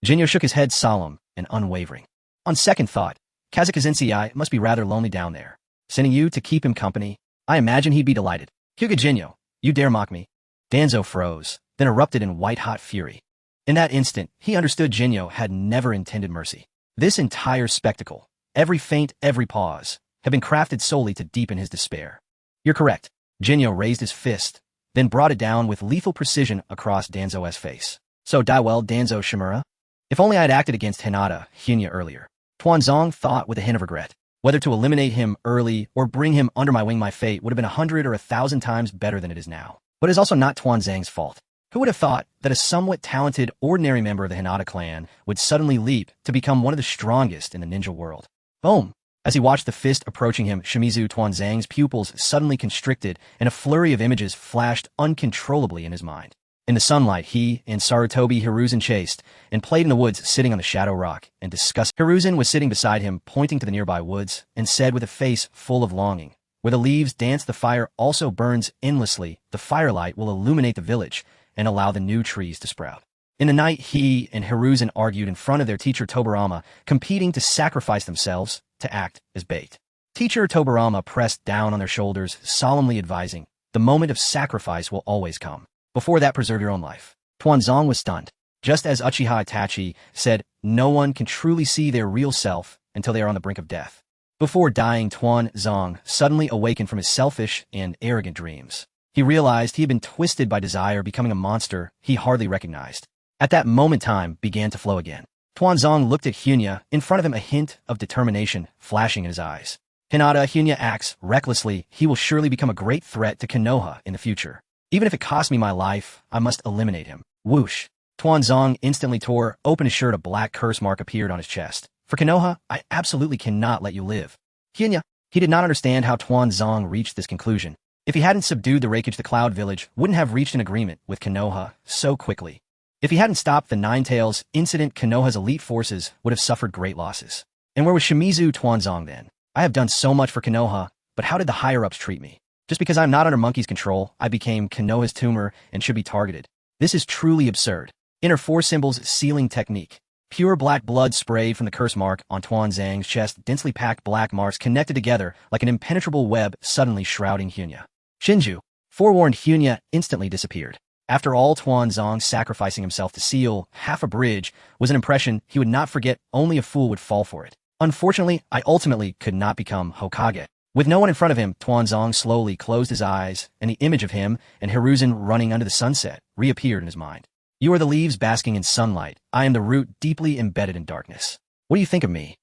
Genyo shook his head, solemn and unwavering. On second thought, Kazakazensei must be rather lonely down there. Sending you to keep him company, I imagine he'd be delighted. Hyuga Genya, you dare mock me? Danzo froze, then erupted in white-hot fury. In that instant, he understood Genyo had never intended mercy. This entire spectacle, every feint, every pause, had been crafted solely to deepen his despair. You're correct. Genyo raised his fist, then brought it down with lethal precision across Danzo's face. So die well, Danzo Shimura. If only I had acted against Hinata Genya earlier. Tuanzong thought with a hint of regret. Whether to eliminate him early or bring him under my wing, my fate would have been 100 or 1,000 times better than it is now. But it is also not Tuanzang's fault. Who would have thought that a somewhat talented, ordinary member of the Hinata clan would suddenly leap to become one of the strongest in the ninja world? Boom! As he watched the fist approaching him, Shimizu Tuanzang's pupils suddenly constricted, and a flurry of images flashed uncontrollably in his mind. In the sunlight, he and Sarutobi Hiruzen chased and played in the woods, sitting on the shadow rock and discussed. Hiruzen was sitting beside him, pointing to the nearby woods, and said with a face full of longing, "Where the leaves dance, the fire also burns endlessly. The firelight will illuminate the village and allow the new trees to sprout." In the night, he and Hiruzen argued in front of their teacher Tobarama, competing to sacrifice themselves to act as bait. Teacher Tobarama pressed down on their shoulders, solemnly advising, "The moment of sacrifice will always come. Before that, preserve your own life." Tuanzong was stunned. Just as Uchiha Itachi said, no one can truly see their real self until they are on the brink of death. Before dying, Tuanzong suddenly awakened from his selfish and arrogant dreams. He realized he had been twisted by desire, becoming a monster he hardly recognized. At that moment, time began to flow again. Tuanzong looked at Hyuga, in front of him a hint of determination flashing in his eyes. Hinata, Hyuga acts recklessly. He will surely become a great threat to Konoha in the future. Even if it costs me my life, I must eliminate him. Whoosh. Tuanzong instantly tore open his shirt. A black curse mark appeared on his chest. For Konoha, I absolutely cannot let you live. Hyuga. He did not understand how Tuanzong reached this conclusion. If he hadn't subdued the Reikage, the Cloud Village wouldn't have reached an agreement with Konoha so quickly. If he hadn't stopped the Nine Tails incident, Konoha's elite forces would have suffered great losses. And where was Shimizu Tuanzong then? I have done so much for Konoha, but how did the higher-ups treat me? Just because I'm not under Monkey's control, I became Konoha's tumor and should be targeted. This is truly absurd. Inner Four Symbols Sealing Technique. Pure black blood sprayed from the curse mark on Tuanzong's chest. Densely packed black marks connected together like an impenetrable web, suddenly shrouding Hyuga. Shinju. Forewarned, Hyuga instantly disappeared. After all, Tuanzong sacrificing himself to seal half a bridge was an impression he would not forget. Only a fool would fall for it. Unfortunately, I ultimately could not become Hokage. With no one in front of him, Tuanzong slowly closed his eyes, and the image of him and Hiruzen running under the sunset reappeared in his mind. You are the leaves basking in sunlight. I am the root deeply embedded in darkness. What do you think of me?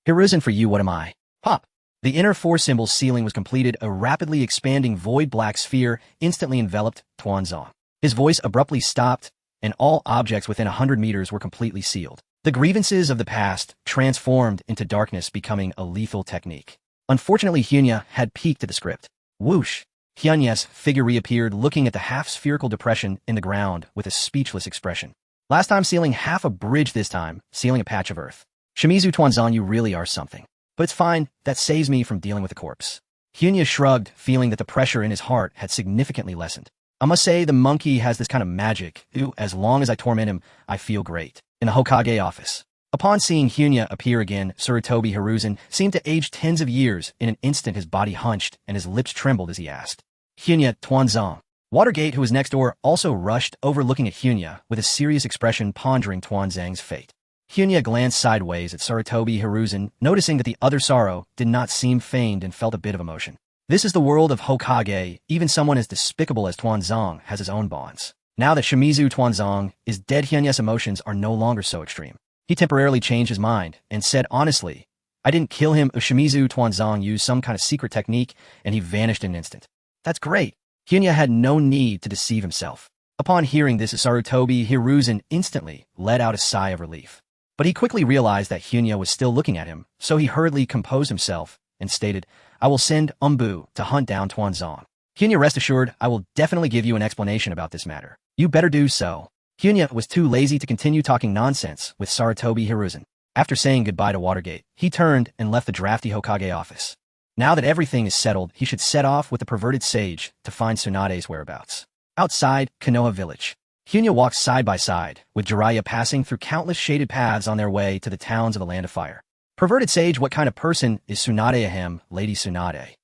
Hiruzen, for you, what am I? Pop. The inner four symbols sealing was completed. A rapidly expanding void black sphere instantly enveloped Tuanzong. His voice abruptly stopped, and all objects within 100 meters were completely sealed. The grievances of the past transformed into darkness, becoming a lethal technique. Unfortunately, Hyuga had peeked at the script. Whoosh! Hyunya's figure reappeared, looking at the half-spherical depression in the ground with a speechless expression. Last time sealing half a bridge, this time sealing a patch of earth. Shimizu Tuanzong, you really are something. But it's fine, that saves me from dealing with the corpse. Hyuga shrugged, feeling that the pressure in his heart had significantly lessened. I must say, the monkey has this kind of magic. As long as I torment him, I feel great. In the Hokage office. Upon seeing Hyuga appear again, Tsurutobi Hiruzen seemed to age tens of years. In an instant, his body hunched and his lips trembled as he asked, Hyuga, Tuanzong. Watergate, who was next door, also rushed over, looking at Hyuga with a serious expression, pondering Tuanzong's fate. Hyuga glanced sideways at Tsurutobi Hiruzen, noticing that the other sorrow did not seem feigned, and felt a bit of emotion. This is the world of Hokage. Even someone as despicable as Tuanzong has his own bonds. Now that Shimizu Tuanzong is dead, Hyunya's emotions are no longer so extreme. He temporarily changed his mind and said honestly, I didn't kill him. Shimizu Tuanzong used some kind of secret technique and he vanished in an instant. That's great. Hyuga had no need to deceive himself. Upon hearing this, Tsurutobi Hiruzen instantly let out a sigh of relief. But he quickly realized that Hyuga was still looking at him, so he hurriedly composed himself and stated, I will send Umbu to hunt down Tuanzong. Hyuga, rest assured, I will definitely give you an explanation about this matter. You better do so. Hyuga was too lazy to continue talking nonsense with Tsurutobi Hiruzen. After saying goodbye to Watergate, he turned and left the drafty Hokage office. Now that everything is settled, he should set off with the perverted sage to find Tsunade's whereabouts. Outside Konoha village, Hyuga walked side by side with Jiraiya, passing through countless shaded paths on their way to the towns of the Land of Fire. Perverted sage, what kind of person is Tsunade? Ahem, Lady Tsunade.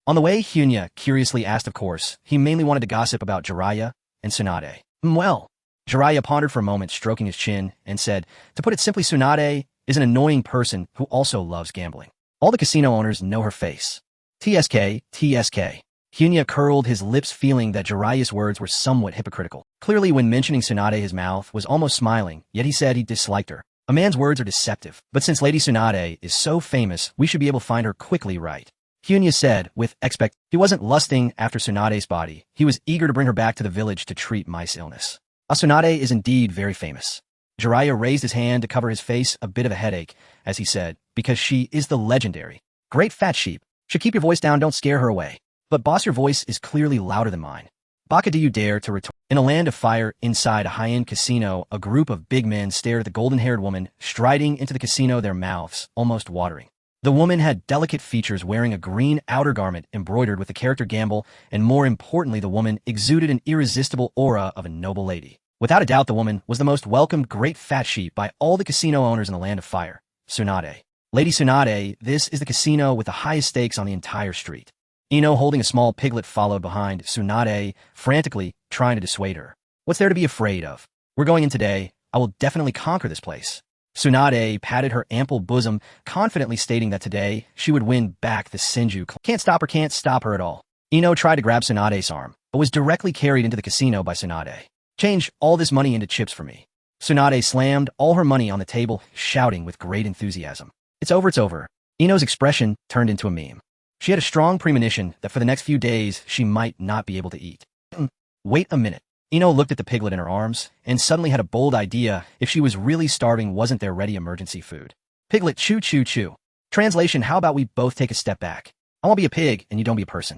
On the way, Hyuga curiously asked. Of course, he mainly wanted to gossip about Jiraiya and Tsunade. Well, Jiraiya pondered for a moment, stroking his chin, and said, to put it simply, Tsunade is an annoying person who also loves gambling. All the casino owners know her face. TSK, TSK. Hyuga curled his lips, feeling that Jiraiya's words were somewhat hypocritical. Clearly, when mentioning Tsunade, his mouth was almost smiling, yet he said he disliked her. A man's words are deceptive, but since Lady Tsunade is so famous, we should be able to find her quickly, right? Hyuga said, with expect. He wasn't lusting after Tsunade's body. He was eager to bring her back to the village to treat mice illness. Tsunade is indeed very famous. Jiraiya raised his hand to cover his face, a bit of a headache, as he said, because she is the legendary Great Fat Sheep. Should keep your voice down, don't scare her away. But boss, your voice is clearly louder than mine. Baka, do you dare to return? In a land of fire, inside a high-end casino, a group of big men stared at the golden-haired woman striding into the casino, their mouths almost watering. The woman had delicate features, wearing a green outer garment embroidered with the character Gamble, and more importantly, the woman exuded an irresistible aura of a noble lady. Without a doubt, the woman was the most welcomed great fat sheep by all the casino owners in the Land of Fire. Tsunade. Lady Tsunade, this is the casino with the highest stakes on the entire street. Ino, holding a small piglet, followed behind Tsunade, frantically trying to dissuade her. What's there to be afraid of? We're going in today. I will definitely conquer this place. Tsunade patted her ample bosom, confidently stating that today she would win back the Senju. Can't stop her at all. Ino tried to grab Tsunade's arm, but was directly carried into the casino by Tsunade. Change all this money into chips for me. Tsunade slammed all her money on the table, shouting with great enthusiasm. It's over, it's over. Ino's expression turned into a meme. She had a strong premonition that for the next few days she might not be able to eat. Wait a minute. Ino looked at the piglet in her arms, and suddenly had a bold idea. If she was really starving, wasn't there ready emergency food? Piglet, chew, chew, chew. Translation, how about we both take a step back? I won't be a pig, and you don't be a person.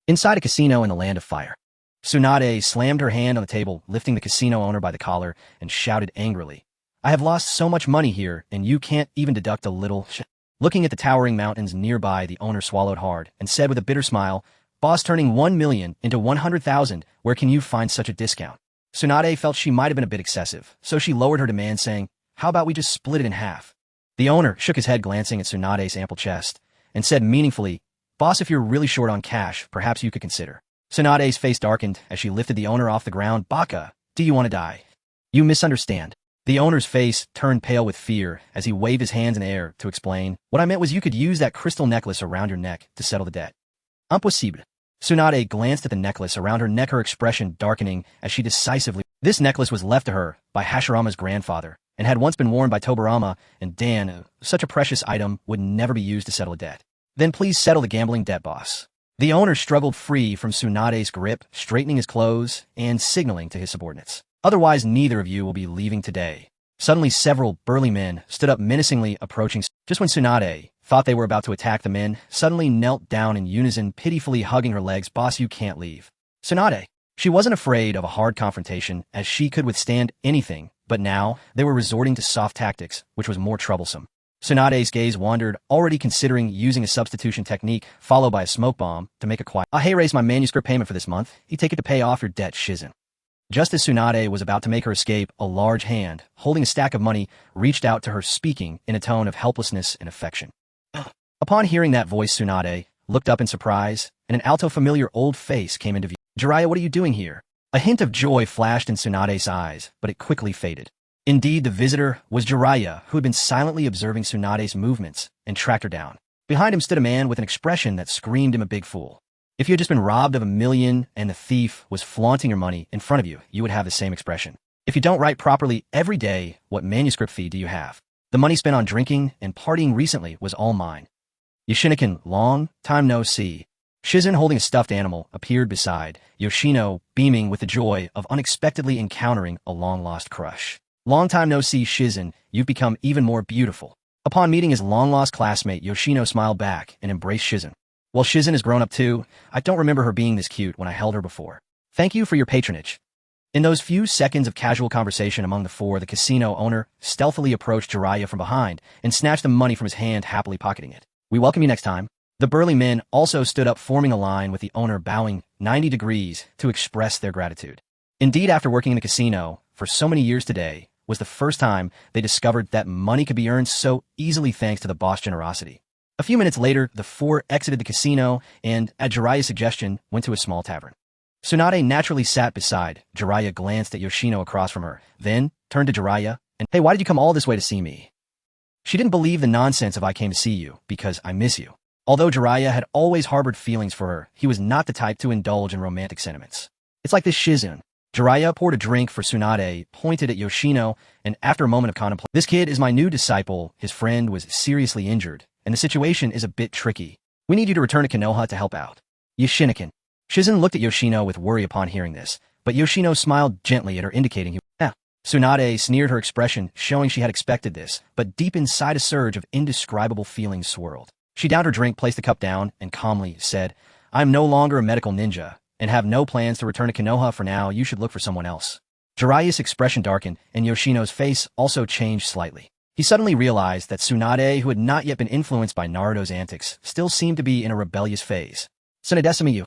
Inside a casino in the Land of Fire. Tsunade slammed her hand on the table, lifting the casino owner by the collar, and shouted angrily. I have lost so much money here, and you can't even deduct a little Looking at the towering mountains nearby, the owner swallowed hard, and said with a bitter smile, Boss, turning 1 million into 100,000, where can you find such a discount? Tsunade felt she might have been a bit excessive, so she lowered her demand, saying, how about we just split it in half? The owner shook his head, glancing at Tsunade's ample chest, and said meaningfully, Boss, if you're really short on cash, perhaps you could consider. Tsunade's face darkened as she lifted the owner off the ground. Baka, do you want to die? You misunderstand. The owner's face turned pale with fear as he waved his hands in the air to explain, what I meant was you could use that crystal necklace around your neck to settle the debt. Impossible. Tsunade glanced at the necklace around her neck, her expression darkening as she decisively. This necklace was left to her by Hashirama's grandfather and had once been worn by Tobarama and Dan. Such a precious item would never be used to settle a debt. Then please settle the gambling debt, boss. The owner struggled free from Tsunade's grip, straightening his clothes and signaling to his subordinates. Otherwise, neither of you will be leaving today. Suddenly, several burly men stood up menacingly, approaching. Just when Tsunade thought they were about to attack, the men suddenly knelt down in unison, pitifully hugging her legs. Boss, you can't leave. Tsunade. She wasn't afraid of a hard confrontation, as she could withstand anything, but now they were resorting to soft tactics, which was more troublesome. Tsunade's gaze wandered, already considering using a substitution technique, followed by a smoke bomb, to make a quiet. Hey, raise my manuscript payment for this month. You take it to pay off your debt, Shizen. Just as Tsunade was about to make her escape, a large hand, holding a stack of money, reached out to her, speaking in a tone of helplessness and affection. Upon hearing that voice, Tsunade looked up in surprise, and an alto familiar old face came into view. Jiraiya, what are you doing here? A hint of joy flashed in Tsunade's eyes, but it quickly faded. Indeed, the visitor was Jiraiya, who had been silently observing Tsunade's movements and tracked her down. Behind him stood a man with an expression that screamed him a big fool. If you had just been robbed of $1 million and the thief was flaunting your money in front of you, you would have the same expression. If you don't write properly every day, what manuscript fee do you have? The money spent on drinking and partying recently was all mine. Yoshinokin, long time no see. Shizen, holding a stuffed animal, appeared beside Yoshino, beaming with the joy of unexpectedly encountering a long-lost crush. Long time no see, Shizen, you've become even more beautiful. Upon meeting his long-lost classmate, Yoshino smiled back and embraced Shizen. Well, Shizen has grown up too. I don't remember her being this cute when I held her before. Thank you for your patronage. In those few seconds of casual conversation among the four, the casino owner stealthily approached Jiraiya from behind and snatched the money from his hand, happily pocketing it. We welcome you next time. The burly men also stood up, forming a line with the owner, bowing 90 degrees to express their gratitude. Indeed, after working in the casino for so many years, today was the first time they discovered that money could be earned so easily thanks to the boss' generosity. A few minutes later, the four exited the casino and, at Jiraiya's suggestion, went to a small tavern. Tsunade naturally sat beside. Jiraiya glanced at Yoshino across from her, then turned to Jiraiya and, hey, why did you come all this way to see me? She didn't believe the nonsense of I came to see you because I miss you. Although Jiraiya had always harbored feelings for her, he was not the type to indulge in romantic sentiments. It's like this, Shizen. Jiraiya poured a drink for Tsunade, pointed at Yoshino, and after a moment of contemplation, this kid is my new disciple. His friend was seriously injured, and the situation is a bit tricky. We need you to return to Konoha to help out. Yoshinokin. Shizen looked at Yoshino with worry upon hearing this, but Yoshino smiled gently at her, indicating he would. Tsunade sneered, her expression showing she had expected this, but deep inside a surge of indescribable feelings swirled. She downed her drink, placed the cup down, and calmly said, I'm no longer a medical ninja, and have no plans to return to Konoha for now. You should look for someone else. Jiraiya's expression darkened, and Yoshino's face also changed slightly. He suddenly realized that Tsunade, who had not yet been influenced by Naruto's antics, still seemed to be in a rebellious phase. Tsunadesumi, you.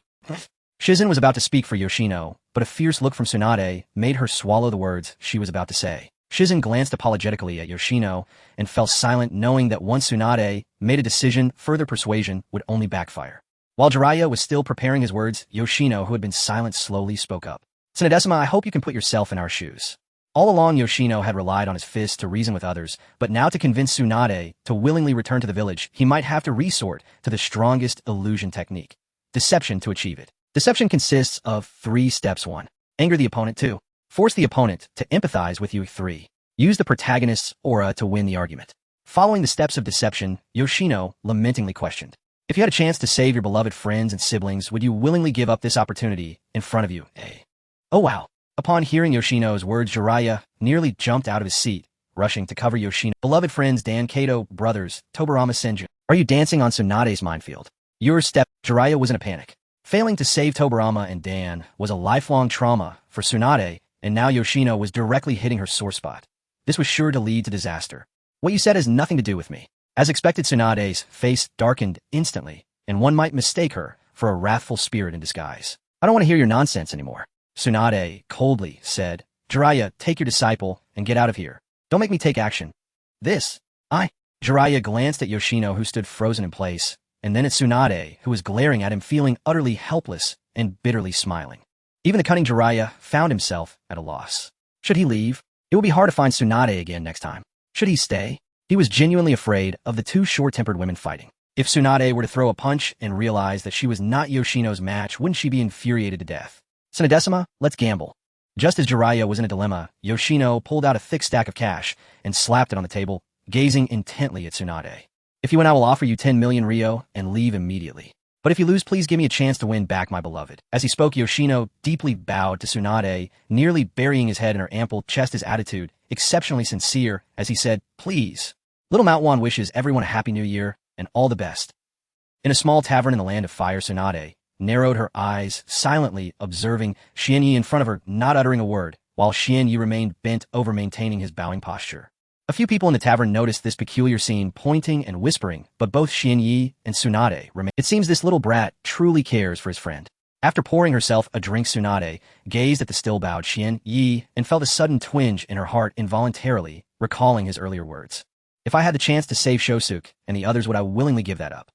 Shizen was about to speak for Yoshino, but a fierce look from Tsunade made her swallow the words she was about to say. Shizen glanced apologetically at Yoshino and fell silent, knowing that once Tsunade made a decision, further persuasion would only backfire. While Jiraiya was still preparing his words, Yoshino, who had been silent, slowly spoke up. Tsunade-sama, I hope you can put yourself in our shoes. All along, Yoshino had relied on his fists to reason with others, but now to convince Tsunade to willingly return to the village, he might have to resort to the strongest illusion technique: deception to achieve it. Deception consists of 3 steps. 1. Anger the opponent. 2. Force the opponent to empathize with you. 3. Use the protagonist's aura to win the argument. Following the steps of deception, Yoshino lamentingly questioned, if you had a chance to save your beloved friends and siblings, would you willingly give up this opportunity in front of you? Oh wow. Upon hearing Yoshino's words, Jiraiya nearly jumped out of his seat, rushing to cover Yoshino. Beloved friends Dan, Kato, brothers, Tobarama, Senju. Are you dancing on Tsunade's minefield? Your step. Jiraiya was in a panic. Failing to save Tobarama and Dan was a lifelong trauma for Tsunade, and now Yoshino was directly hitting her sore spot. This was sure to lead to disaster. What you said has nothing to do with me. As expected, Tsunade's face darkened instantly, and one might mistake her for a wrathful spirit in disguise. I don't want to hear your nonsense anymore. Tsunade coldly said, Jiraiya, take your disciple and get out of here. Don't make me take action. Jiraiya glanced at Yoshino, who stood frozen in place, and then at Tsunade, who was glaring at him, feeling utterly helpless and bitterly smiling. Even the cunning Jiraiya found himself at a loss. Should he leave? It would be hard to find Tsunade again next time. Should he stay? He was genuinely afraid of the 2 short-tempered women fighting. If Tsunade were to throw a punch and realize that she was not Yoshino's match, wouldn't she be infuriated to death? Tsunade-sama, let's gamble. Just as Jiraiya was in a dilemma, Yoshino pulled out a thick stack of cash and slapped it on the table, gazing intently at Tsunade. If you win, I will offer you 10 million Ryo and leave immediately. But if you lose, please give me a chance to win back my beloved. As he spoke, Yoshino deeply bowed to Tsunade, nearly burying his head in her ample chest, his attitude exceptionally sincere as he said, please. Little Mount Wan wishes everyone a happy new year and all the best. In a small tavern in the land of fire, Tsunade narrowed her eyes, silently observing Xian Yi in front of her, not uttering a word, while Xian Yi remained bent over, maintaining his bowing posture. A few people in the tavern noticed this peculiar scene, pointing and whispering, but both Xian Yi and Tsunade remained. It seems this little brat truly cares for his friend. After pouring herself a drink, Tsunade gazed at the still-bowed Xian Yi and felt a sudden twinge in her heart, involuntarily recalling his earlier words. If I had the chance to save Shosuke and the others, would I willingly give that up?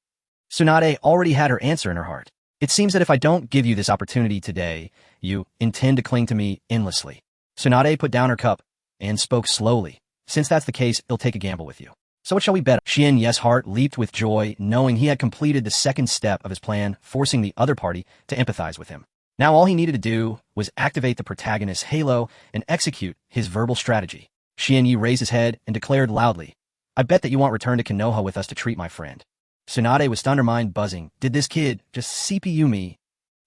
Tsunade already had her answer in her heart. It seems that if I don't give you this opportunity today, you intend to cling to me endlessly. Tsunade put down her cup and spoke slowly. Since that's the case, he'll take a gamble with you. So what shall we bet? Xian Yi's heart leaped with joy, knowing he had completed the second step of his plan, forcing the other party to empathize with him. Now all he needed to do was activate the protagonist's halo and execute his verbal strategy. Xian Yi raised his head and declared loudly, I bet that you want return to Konoha with us to treat my friend. Tsunade was stunned, her mind buzzing. Did this kid just CPU me?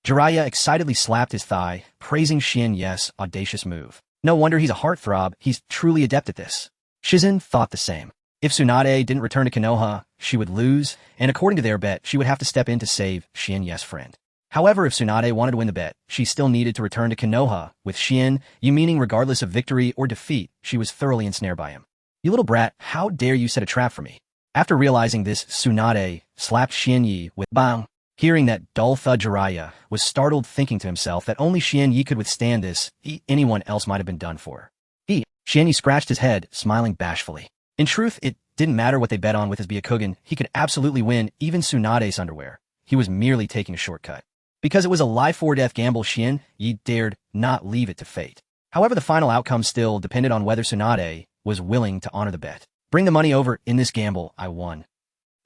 Jiraiya excitedly slapped his thigh, praising Xian Yi's audacious move. No wonder he's a heartthrob, he's truly adept at this. Shizen thought the same. If Tsunade didn't return to Konoha, she would lose, and according to their bet, she would have to step in to save Xian Yi's friend. However, if Tsunade wanted to win the bet, she still needed to return to Konoha with Xian Yi, meaning regardless of victory or defeat, she was thoroughly ensnared by him. You little brat, how dare you set a trap for me? After realizing this, Tsunade slapped Xian Yi with bang. Hearing that dull thud, Jiraiya was startled, thinking to himself that only Xian Yi could withstand this. Anyone else might have been done for. Xian Yi scratched his head, smiling bashfully. In truth, it didn't matter what they bet on with his Byakugan. He could absolutely win even Tsunade's underwear. He was merely taking a shortcut. Because it was a life-or-death gamble, Xian Yi dared not leave it to fate. However, the final outcome still depended on whether Tsunade was willing to honor the bet. Bring the money over. In this gamble, I won.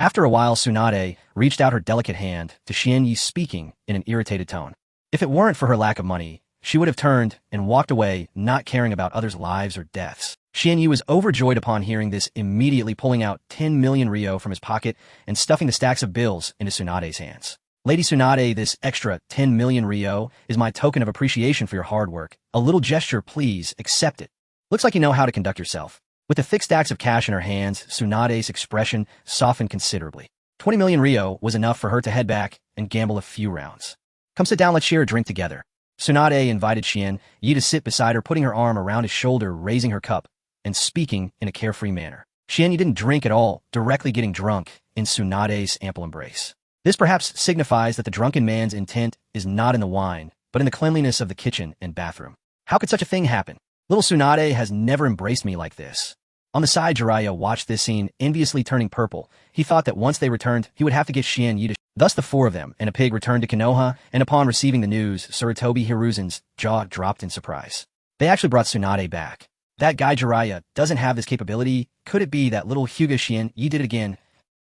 After a while, Tsunade reached out her delicate hand to Xian Yi, speaking in an irritated tone. If it weren't for her lack of money, she would have turned and walked away, not caring about others' lives or deaths. Xian Yi was overjoyed upon hearing this, immediately pulling out 10 million Ryo from his pocket and stuffing the stacks of bills into Tsunade's hands. Lady Tsunade, this extra 10 million Ryo is my token of appreciation for your hard work. A little gesture, please accept it. Looks like you know how to conduct yourself. With the thick stacks of cash in her hands, Tsunade's expression softened considerably. 20 million Ryo was enough for her to head back and gamble a few rounds. Come sit down, let's share a drink together. Tsunade invited Xian Yi to sit beside her, putting her arm around his shoulder, raising her cup, and speaking in a carefree manner. Xian Yi didn't drink at all, directly getting drunk in Tsunade's ample embrace. This perhaps signifies that the drunken man's intent is not in the wine, but in the cleanliness of the kitchen and bathroom. How could such a thing happen? Little Tsunade has never embraced me like this. On the side, Jiraiya watched this scene, enviously turning purple. He thought that once they returned, he would have to get Shien Yi to... Thus the four of them and a pig returned to Konoha, and upon receiving the news, Sarutobi Hiruzen's jaw dropped in surprise. They actually brought Tsunade back. That guy Jiraiya doesn't have this capability. Could it be that little Hyuga Shien Yi did it again?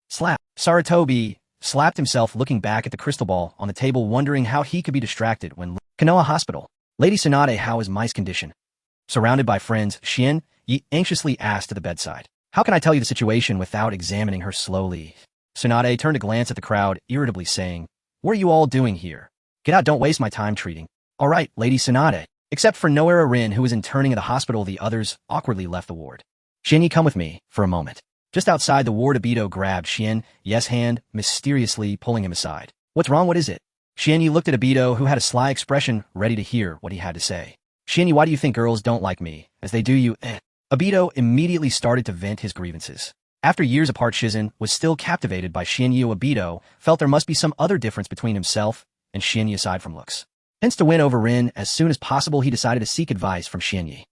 Slap. Sarutobi slapped himself, looking back at the crystal ball on the table, wondering how he could be distracted when... Konoha Hospital. Lady Tsunade, how is Mai's condition? Surrounded by friends, Shien Yi anxiously asked at the bedside. How can I tell you the situation without examining her slowly? Tsunade turned to glance at the crowd, irritably saying, What are you all doing here? Get out, don't waste my time treating. All right, Lady Tsunade. Except for Noera Rin, who was interning at the hospital, the others awkwardly left the ward. Shien Yi, come with me for a moment. Just outside the ward, Obito grabbed Shien Yi's hand, mysteriously pulling him aside. What's wrong? What is it? Shien Yi looked at Obito, who had a sly expression, ready to hear what he had to say. Shien Yi, why do you think girls don't like me, as they do you? Obito immediately started to vent his grievances. After years apart, Shizen was still captivated by Shien Yi. Obito felt there must be some other difference between himself and Shien Yi aside from looks. Hence, to win over Rin as soon as possible, he decided to seek advice from Shien Yi.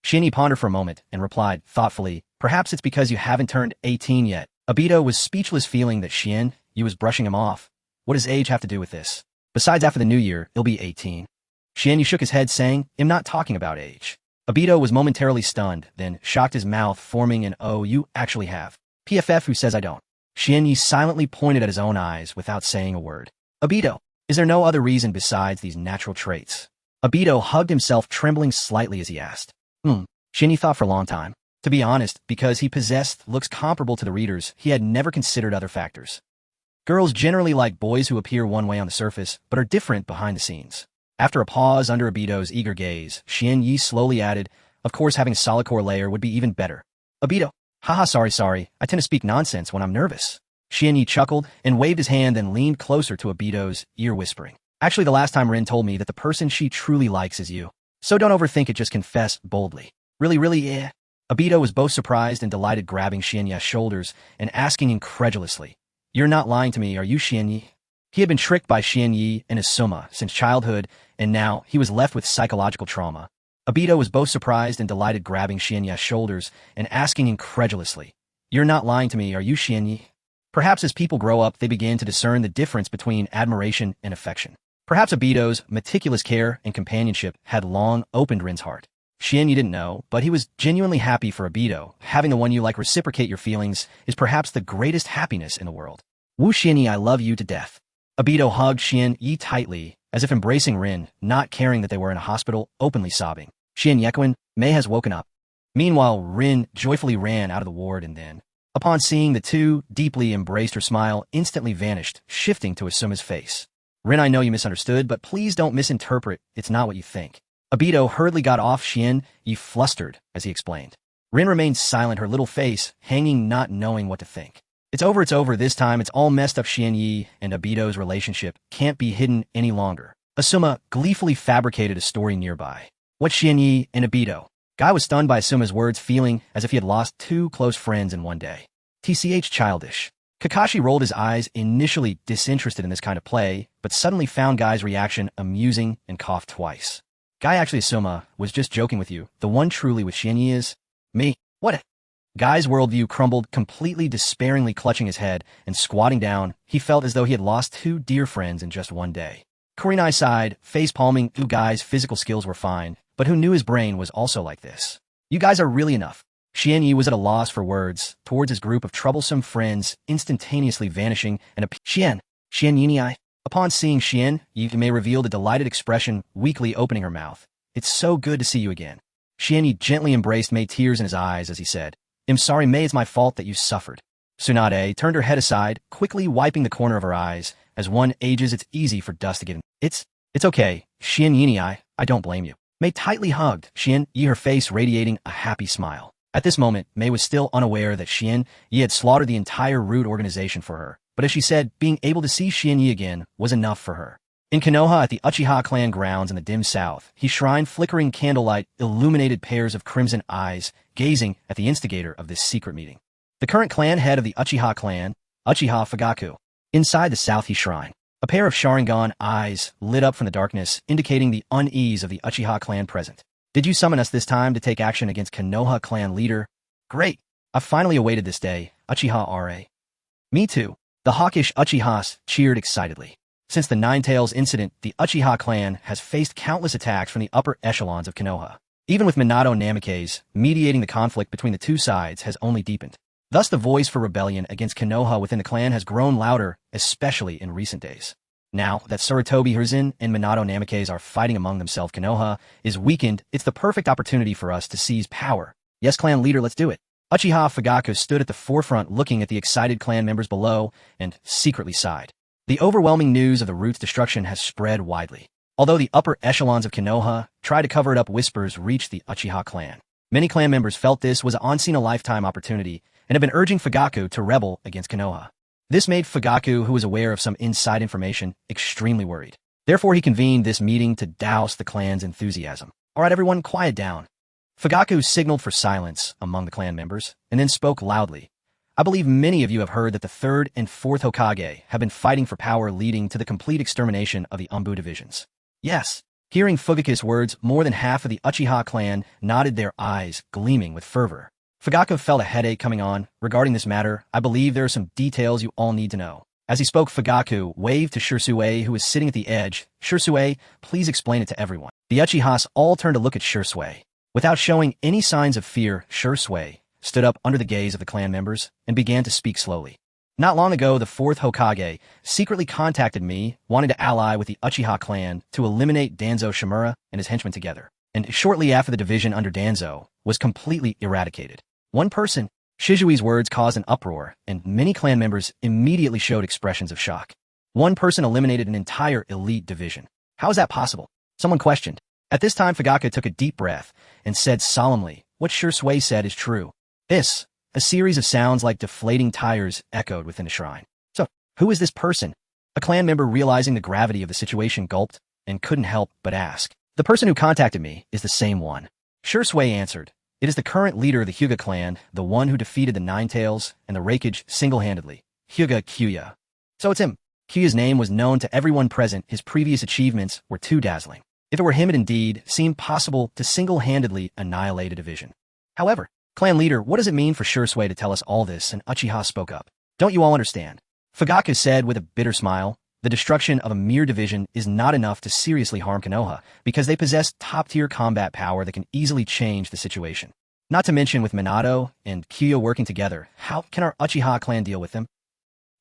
Shien Yi pondered for a moment and replied thoughtfully, Perhaps it's because you haven't turned 18 yet. Obito was speechless, feeling that Shien Yi was brushing him off. What does age have to do with this? Besides, after the new year, he'll be 18. Shien Yi shook his head, saying, I'm not talking about age. Obito was momentarily stunned, then shocked, his mouth forming an O. You actually have. PFF, who says I don't? Shien Yi silently pointed at his own eyes without saying a word. Obito, is there no other reason besides these natural traits? Obito hugged himself, trembling slightly as he asked. Shien Yi thought for a long time. To be honest, because he possessed looks comparable to the readers, he had never considered other factors. Girls generally like boys who appear one way on the surface, but are different behind the scenes. After a pause under Obito's eager gaze, Shien Yi slowly added, Of course, having a solid core layer would be even better. Obito, haha, sorry, I tend to speak nonsense when I'm nervous. Shien Yi chuckled and waved his hand, then leaned closer to Obito's ear, whispering, Actually, the last time Rin told me that the person she truly likes is you. So don't overthink it, just confess boldly. Really? Obito was both surprised and delighted, grabbing Shien Yi's shoulders and asking incredulously, You're not lying to me, are you, Shien Yi? He had been tricked by Shien Yi and Asuma since childhood, and now he was left with psychological trauma. Obito was both surprised and delighted, grabbing Shien Yi's shoulders and asking incredulously, You're not lying to me, are you, Shien Yi? Perhaps as people grow up, they begin to discern the difference between admiration and affection. Perhaps Obito's meticulous care and companionship had long opened Rin's heart. Shien Yi didn't know, but he was genuinely happy for Obito. Having the one you like reciprocate your feelings is perhaps the greatest happiness in the world. Woo, Shien Yi, I love you to death. Obito hugged Shien Yi tightly, as if embracing Rin, not caring that they were in a hospital, openly sobbing. Shien Yekuin, Mei has woken up. Meanwhile, Rin joyfully ran out of the ward and then, upon seeing the two, deeply embraced. Her smile instantly vanished, shifting to Asuma's face. Rin, I know you misunderstood, but please don't misinterpret. It's not what you think. Obito hurriedly got off Shien Yi, flustered, as he explained. Rin remained silent, her little face hanging, not knowing what to think. It's over this time, it's all messed up. Shien Yi and Obito's relationship can't be hidden any longer. Asuma gleefully fabricated a story nearby. What, Shien Yi and Obito? Guy was stunned by Asuma's words, feeling as if he had lost two close friends in one day. TCH, childish. Kakashi rolled his eyes, initially disinterested in this kind of play, but suddenly found Guy's reaction amusing and coughed twice. Guy, actually, Asuma was just joking with you. The one truly with Shien Yi is me. What? Guy's worldview crumbled, completely despairingly clutching his head and squatting down. He felt as though he had lost two dear friends in just one day. Kurenai sighed, face-palming. Guy's physical skills were fine, but who knew his brain was also like this? You guys are really enough. Shien Yi was at a loss for words towards his group of troublesome friends, instantaneously vanishing and Shien Yi. Upon seeing Shien Yi, Mei revealed a delighted expression, weakly opening her mouth. It's so good to see you again. Shien Yi gently embraced Mei, tears in his eyes as he said, I'm sorry, Mei, it's my fault that you suffered. Tsunade turned her head aside, quickly wiping the corner of her eyes. As one ages, it's easy for dust to get in. It's okay, Shien Yi, I don't blame you. Mei tightly hugged Shien Yi, her face radiating a happy smile. At this moment, Mei was still unaware that Shien Yi had slaughtered the entire Root organization for her. But as she said, being able to see Shien Yi again was enough for her. In Konoha, at the Uchiha clan grounds in the dim south, he shrined flickering candlelight, illuminated pairs of crimson eyes, gazing at the instigator of this secret meeting. The current clan head of the Uchiha clan, Uchiha Fugaku. Inside the south he shrine. A pair of Sharingan eyes lit up from the darkness, indicating the unease of the Uchiha clan present. Did you summon us this time to take action against Konoha clan leader? Great! I've finally awaited this day, Uchiha R.A. Me too. The hawkish Uchihas cheered excitedly. Since the Ninetales incident, the Uchiha clan has faced countless attacks from the upper echelons of Konoha. Even with Minato Namikaze, mediating the conflict between the two sides has only deepened. Thus the voice for rebellion against Konoha within the clan has grown louder, especially in recent days. Now that Sarutobi Hiruzen and Minato Namikaze are fighting among themselves, Konoha is weakened. It's the perfect opportunity for us to seize power. Yes, clan leader, let's do it. Uchiha Fugaku stood at the forefront looking at the excited clan members below and secretly sighed. The overwhelming news of the root's destruction has spread widely. Although the upper echelons of Konoha tried to cover it up, whispers reached the Uchiha clan. Many clan members felt this was an unseen-a-lifetime opportunity and have been urging Fugaku to rebel against Konoha. This made Fugaku, who was aware of some inside information, extremely worried. Therefore, he convened this meeting to douse the clan's enthusiasm. All right, everyone, quiet down. Fugaku signaled for silence among the clan members and then spoke loudly. I believe many of you have heard that the 3rd and 4th Hokage have been fighting for power, leading to the complete extermination of the Umbu divisions. Yes. Hearing Fugaku's words, more than half of the Uchiha clan nodded, their eyes gleaming with fervor. Fugaku felt a headache coming on. Regarding this matter, I believe there are some details you all need to know. As he spoke, Fugaku waved to Shisui, who was sitting at the edge. Shisui, please explain it to everyone. The Uchihas all turned to look at Shisui. Without showing any signs of fear, Shisui stood up under the gaze of the clan members and began to speak slowly. Not long ago, the 4th Hokage secretly contacted me, wanting to ally with the Uchiha clan to eliminate Danzo Shimura and his henchmen together. And shortly after the division under Danzo was completely eradicated. One person, Shizui's words caused an uproar, and many clan members immediately showed expressions of shock. One person eliminated an entire elite division. How is that possible? Someone questioned. At this time, Fugaku took a deep breath and said solemnly, what Shisui said is true. This, a series of sounds like deflating tires echoed within the shrine. So, who is this person? A clan member, realizing the gravity of the situation, gulped and couldn't help but ask. The person who contacted me is the same one. Shisui answered. It is the current leader of the Hyuga clan, the one who defeated the Ninetales and the Reikage single-handedly, Hyuga Genya. So it's him. Kyuya's name was known to everyone present. His previous achievements were too dazzling. If it were him, it indeed seemed possible to single-handedly annihilate a division. However, clan leader, what does it mean for Shisui to tell us all this? And Uchiha spoke up. Don't you all understand? Fugaku said with a bitter smile, the destruction of a mere division is not enough to seriously harm Konoha, because they possess top-tier combat power that can easily change the situation. Not to mention, with Minato and Kyo working together, how can our Uchiha clan deal with them?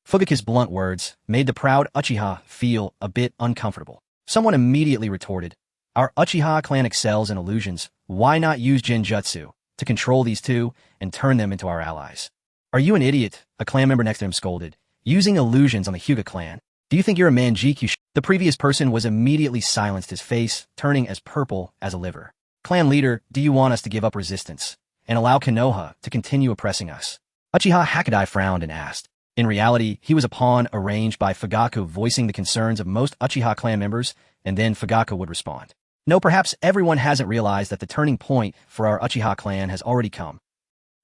Fugaku's blunt words made the proud Uchiha feel a bit uncomfortable. Someone immediately retorted, our Uchiha clan excels in illusions. Why not use Genjutsu to control these two and turn them into our allies? Are you an idiot? A clan member next to him scolded. Using illusions on the Hyuga clan? Do you think you're a Manjikyu? The previous person was immediately silenced, his face turning as purple as a liver. Clan leader, do you want us to give up resistance and allow Konoha to continue oppressing us? Uchiha Hakadai frowned and asked. In reality, he was a pawn arranged by Fugaku, voicing the concerns of most Uchiha clan members, and then Fugaku would respond. No, perhaps everyone hasn't realized that the turning point for our Uchiha clan has already come.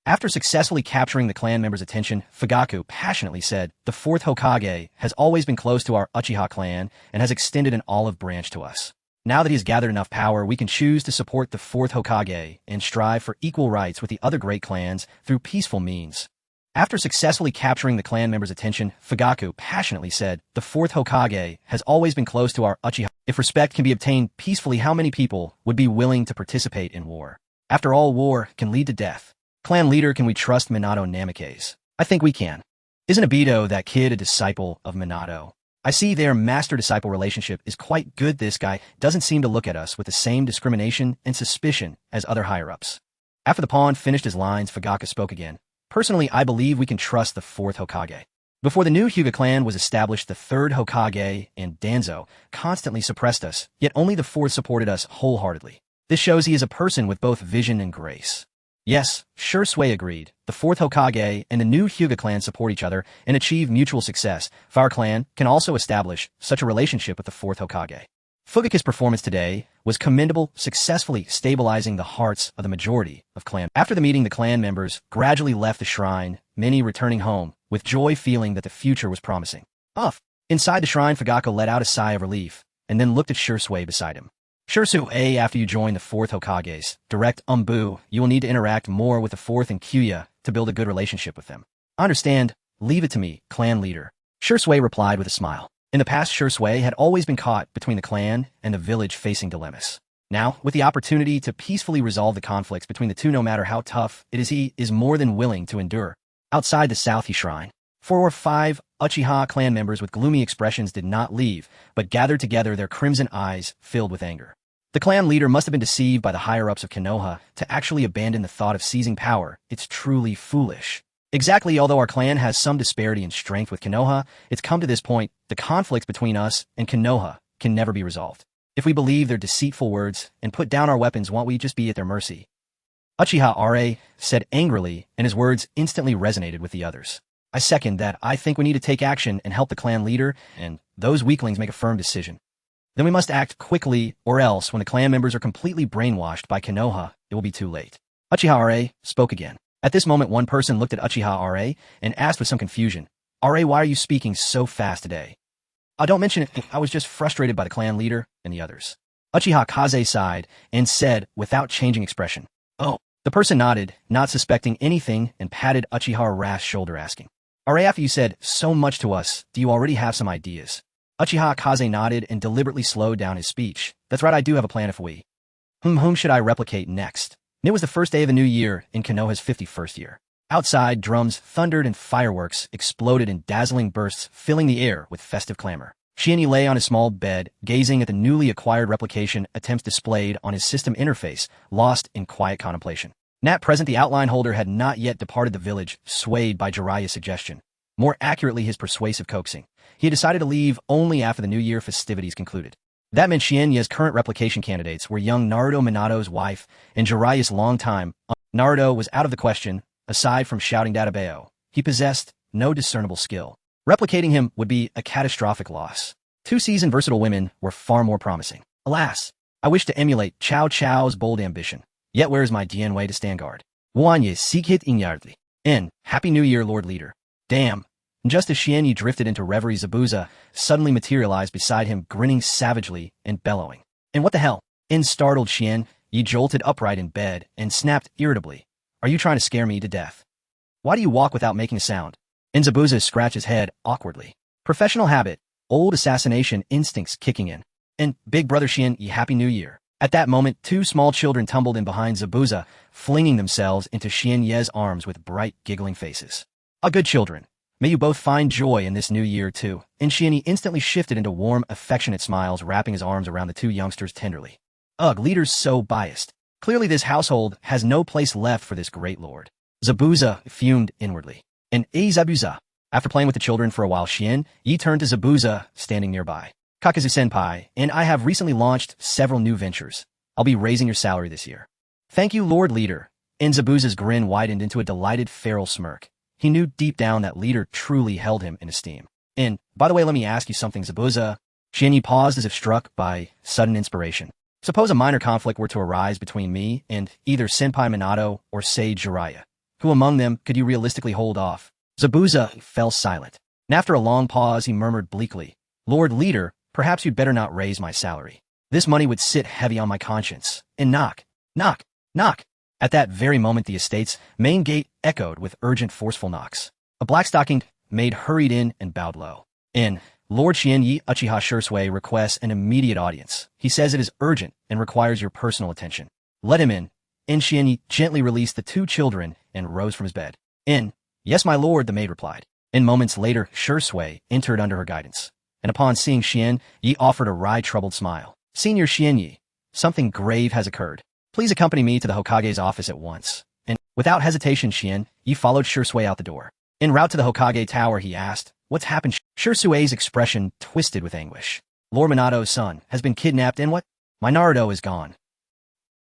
After successfully capturing the clan members' attention, Fugaku passionately said, the 4th Hokage has always been close to our Uchiha clan and has extended an olive branch to us. Now that he's gathered enough power, we can choose to support the 4th Hokage and strive for equal rights with the other great clans through peaceful means. After successfully capturing the clan members' attention, Fugaku passionately said, the 4th Hokage has always been close to our Uchiha. If respect can be obtained peacefully, how many people would be willing to participate in war? After all, war can lead to death. Clan leader, can we trust Minato Namikaze? I think we can. Isn't Obito, that kid, a disciple of Minato? I see their master-disciple relationship is quite good. This guy doesn't seem to look at us with the same discrimination and suspicion as other higher-ups. After the pawn finished his lines, Fugaku spoke again. Personally, I believe we can trust the 4th Hokage. Before the new Hyuga clan was established, the 3rd Hokage and Danzo constantly suppressed us, yet only the 4th supported us wholeheartedly. This shows he is a person with both vision and grace. Yes, Shisui agreed. The 4th Hokage and the new Hyuga clan support each other and achieve mutual success. If our clan can also establish such a relationship with the 4th Hokage. Fugaku's performance today was commendable, successfully stabilizing the hearts of the majority of clan. After the meeting, the clan members gradually left the shrine, many returning home with joy, feeling that the future was promising. Off. Inside the shrine, Fugako let out a sigh of relief, and then looked at Shursui beside him. Shursui, after you join the 4th Hokages, direct Umbu, you will need to interact more with the 4th and Kyuya to build a good relationship with them. I understand. Leave it to me, clan leader. Shursui replied with a smile. In the past, Shursui had always been caught between the clan and the village facing dilemmas. Now, with the opportunity to peacefully resolve the conflicts between the two no matter how tough it is, he is more than willing to endure. Outside the South Shrine, 4 or 5 Uchiha clan members with gloomy expressions did not leave, but gathered together, their crimson eyes filled with anger. The clan leader must have been deceived by the higher-ups of Konoha to actually abandon the thought of seizing power. It's truly foolish. Exactly, although our clan has some disparity in strength with Konoha, it's come to this point, the conflicts between us and Konoha can never be resolved. If we believe their deceitful words and put down our weapons, won't we just be at their mercy? Uchiha Are said angrily, and his words instantly resonated with the others. I second that. I think we need to take action and help the clan leader and those weaklings make a firm decision. Then we must act quickly, or else when the clan members are completely brainwashed by Konoha, it will be too late. Uchiha Are spoke again. At this moment, one person looked at Uchiha Are and asked with some confusion, Are, why are you speaking so fast today? Don't mention it. I was just frustrated by the clan leader and the others. Uchiha Kaze sighed and said without changing expression, Oh. The person nodded, not suspecting anything, and patted Uchiha Are's shoulder, asking, Are, after you said so much to us, do you already have some ideas? Uchiha Kaze nodded and deliberately slowed down his speech. That's right, I do have a plan if we. Whom should I replicate next? It was the first day of the new year in Konoha's 51st year. Outside, drums thundered and fireworks exploded in dazzling bursts, filling the air with festive clamor. Shienyi lay on his small bed, gazing at the newly acquired replication attempts displayed on his system interface, lost in quiet contemplation. Nat present, the outline holder, had not yet departed the village, swayed by Jiraiya's suggestion. More accurately, his persuasive coaxing. He had decided to leave only after the New Year festivities concluded. That meant Shienya's current replication candidates were young Naruto Minato's wife and Jiraiya's longtime. Naruto was out of the question, aside from shouting Databeo. He possessed no discernible skill. Replicating him would be a catastrophic loss. 2 seasoned versatile women were far more promising. Alas, I wish to emulate Cao Cao's bold ambition. Yet where is my Dian way to stand guard? Wanye Sikit Inyardli. N. Happy New Year, Lord Leader. Damn. Just as Shienyi drifted into reverie, Zabuza suddenly materialized beside him, grinning savagely and bellowing. And what the hell? In startled Shienyi jolted upright in bed and snapped irritably. Are you trying to scare me to death? Why do you walk without making a sound? And Zabuza scratched his head awkwardly. Professional habit, old assassination instincts kicking in. And Big Brother Shienyi, Happy New Year. At that moment, 2 small children tumbled in behind Zabuza, flinging themselves into Shienyi's arms with bright, giggling faces. Good children. May you both find joy in this new year, too. And Shienyi instantly shifted into warm, affectionate smiles, wrapping his arms around the 2 youngsters tenderly. Ugh, leader's so biased. Clearly this household has no place left for this great lord. Zabuza fumed inwardly. And Zabuza. After playing with the children for a while, Shienyi turned to Zabuza, standing nearby. Kakazu-senpai, and I have recently launched several new ventures. I'll be raising your salary this year. Thank you, Lord Leader. And Zabuza's grin widened into a delighted feral smirk. He knew deep down that Leader truly held him in esteem. And, by the way, let me ask you something, Zabuza. Shienyi paused as if struck by sudden inspiration. Suppose a minor conflict were to arise between me and either Senpai Minato or Sage Jiraiya. Who among them could you realistically hold off? Zabuza fell silent. And after a long pause, he murmured bleakly, Lord Leader, perhaps you'd better not raise my salary. This money would sit heavy on my conscience. And knock, knock, knock. At that very moment, the estate's main gate echoed with urgent, forceful knocks. A black-stockinged maid hurried in and bowed low. In, Lord Shienyi Uchiha Shursui requests an immediate audience. He says it is urgent and requires your personal attention. Let him in. And Shienyi gently released the 2 children and rose from his bed. In, yes, my lord, the maid replied. And moments later, Shursui entered under her guidance. And upon seeing Shienyi offered a wry, troubled smile. Senior Shienyi, something grave has occurred. Please accompany me to the Hokage's office at once. And without hesitation, Shienyi followed Shursui out the door. En route to the Hokage Tower, he asked, What's happened? Shursui's expression twisted with anguish. Lord Minato's son has been kidnapped and what? My Naruto is gone.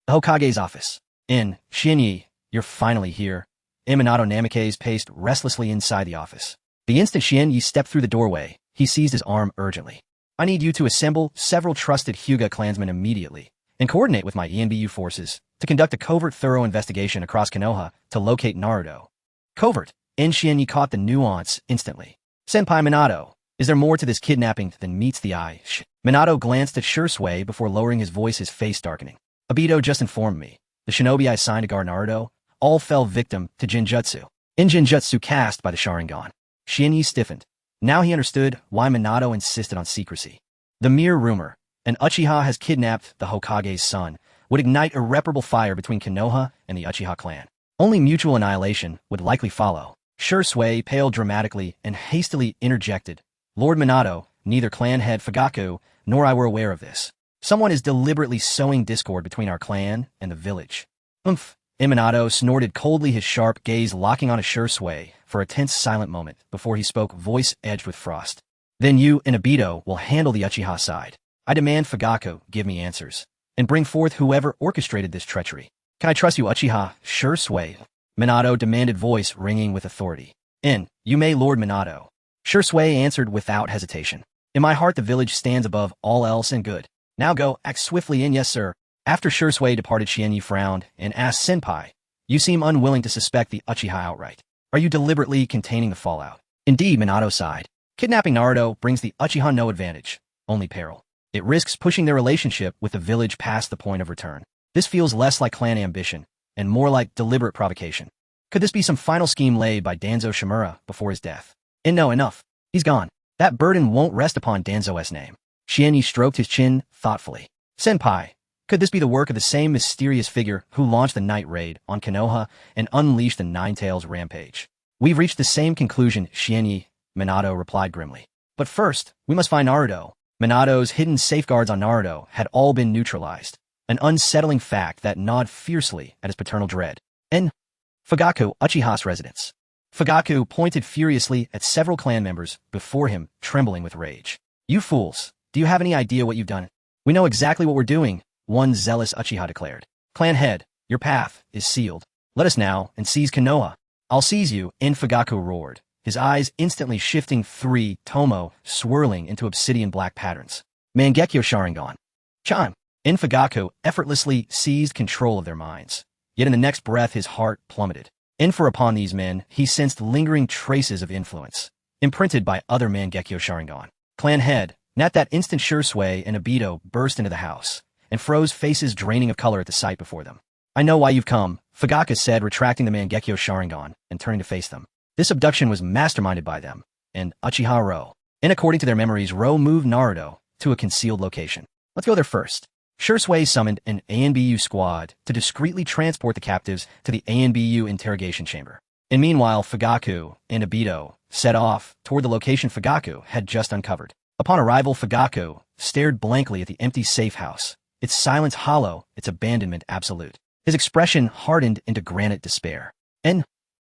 The Hokage's office. In, Shienyi, you're finally here. Minato Namikaze paced restlessly inside the office. The instant Shienyi stepped through the doorway, he seized his arm urgently. I need you to assemble several trusted Hyuga clansmen immediately and coordinate with my ENBU forces to conduct a covert, thorough investigation across Konoha to locate Naruto. Covert. And Shienyi caught the nuance instantly. Senpai Minato, Is there more to this kidnapping than meets the eye? Minato glanced at Shursui before lowering his voice, his face darkening. Obito just informed me. The shinobi I assigned to guard Naruto all fell victim to Jinjutsu. In Jinjutsu cast by the Sharingan. Xianyi stiffened. Now he understood why Minato insisted on secrecy. The mere rumor, an Uchiha has kidnapped the Hokage's son, would ignite irreparable fire between Konoha and the Uchiha clan. Only mutual annihilation would likely follow. Shursui paled dramatically and hastily interjected. Lord Minato, neither clan head Fugaku nor I were aware of this. Someone is deliberately sowing discord between our clan and the village. Umph. Minato snorted coldly, his sharp gaze locking on a Shursui for a tense silent moment before he spoke, voice edged with frost. Then you and Obito will handle the Uchiha side. I demand Fugaku give me answers, and bring forth whoever orchestrated this treachery. Can I trust you, Uchiha? Shursui. Minato demanded, voice ringing with authority. You may, Lord Minato. Shursui answered without hesitation. In my heart the village stands above all else and good. Now go, act swiftly and yes sir. After Shursui departed, Xianyi frowned and asked, Senpai, you seem unwilling to suspect the Uchiha outright. Are you deliberately containing the fallout? Indeed, Minato sighed. Kidnapping Naruto brings the Uchiha no advantage, only peril. It risks pushing their relationship with the village past the point of return. This feels less like clan ambition and more like deliberate provocation. Could this be some final scheme laid by Danzo Shimura before his death? And no, enough. He's gone. That burden won't rest upon Danzo's name. Xianyi stroked his chin thoughtfully. Senpai, could this be the work of the same mysterious figure who launched the night raid on Konoha and unleashed the Nine-Tails rampage? We've reached the same conclusion, Xianyi, Minato replied grimly. But first, we must find Naruto. Minato's hidden safeguards on Naruto had all been neutralized, an unsettling fact that gnawed fiercely at his paternal dread. Fugaku, Uchiha's residence. Fugaku pointed furiously at several clan members before him, trembling with rage. You fools, do you have any idea what you've done? We know exactly what we're doing, one zealous Uchiha declared. Clan head, your path is sealed. Let us now and seize Konoha. I'll seize you, Fugaku roared, his eyes instantly shifting three Tomo, swirling into obsidian black patterns. Mangekyo Sharingan. Chime. Fugaku effortlessly seized control of their minds. Yet in the next breath his heart plummeted. For upon these men, he sensed lingering traces of influence, imprinted by other Mangekyo Sharingan. Clan head, at that instant Shursui and Obito burst into the house, and froze, faces draining of color at the sight before them. I know why you've come, Fugaku said, retracting the Mangekyo Sharingan and turning to face them. This abduction was masterminded by them, and Uchiha Ro. According to their memories, Ro moved Naruto to a concealed location. Let's go there first. Shursui summoned an ANBU squad to discreetly transport the captives to the ANBU interrogation chamber. And meanwhile, Fugaku and Obito set off toward the location Fugaku had just uncovered. Upon arrival, Fugaku stared blankly at the empty safe house, its silence hollow, its abandonment absolute. His expression hardened into granite despair.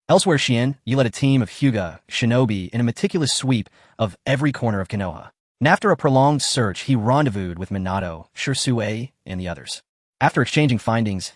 Elsewhere, you led a team of Hyuga shinobi in a meticulous sweep of every corner of Konoha. And after a prolonged search, he rendezvoused with Minato, Shursui, and the others. After exchanging findings,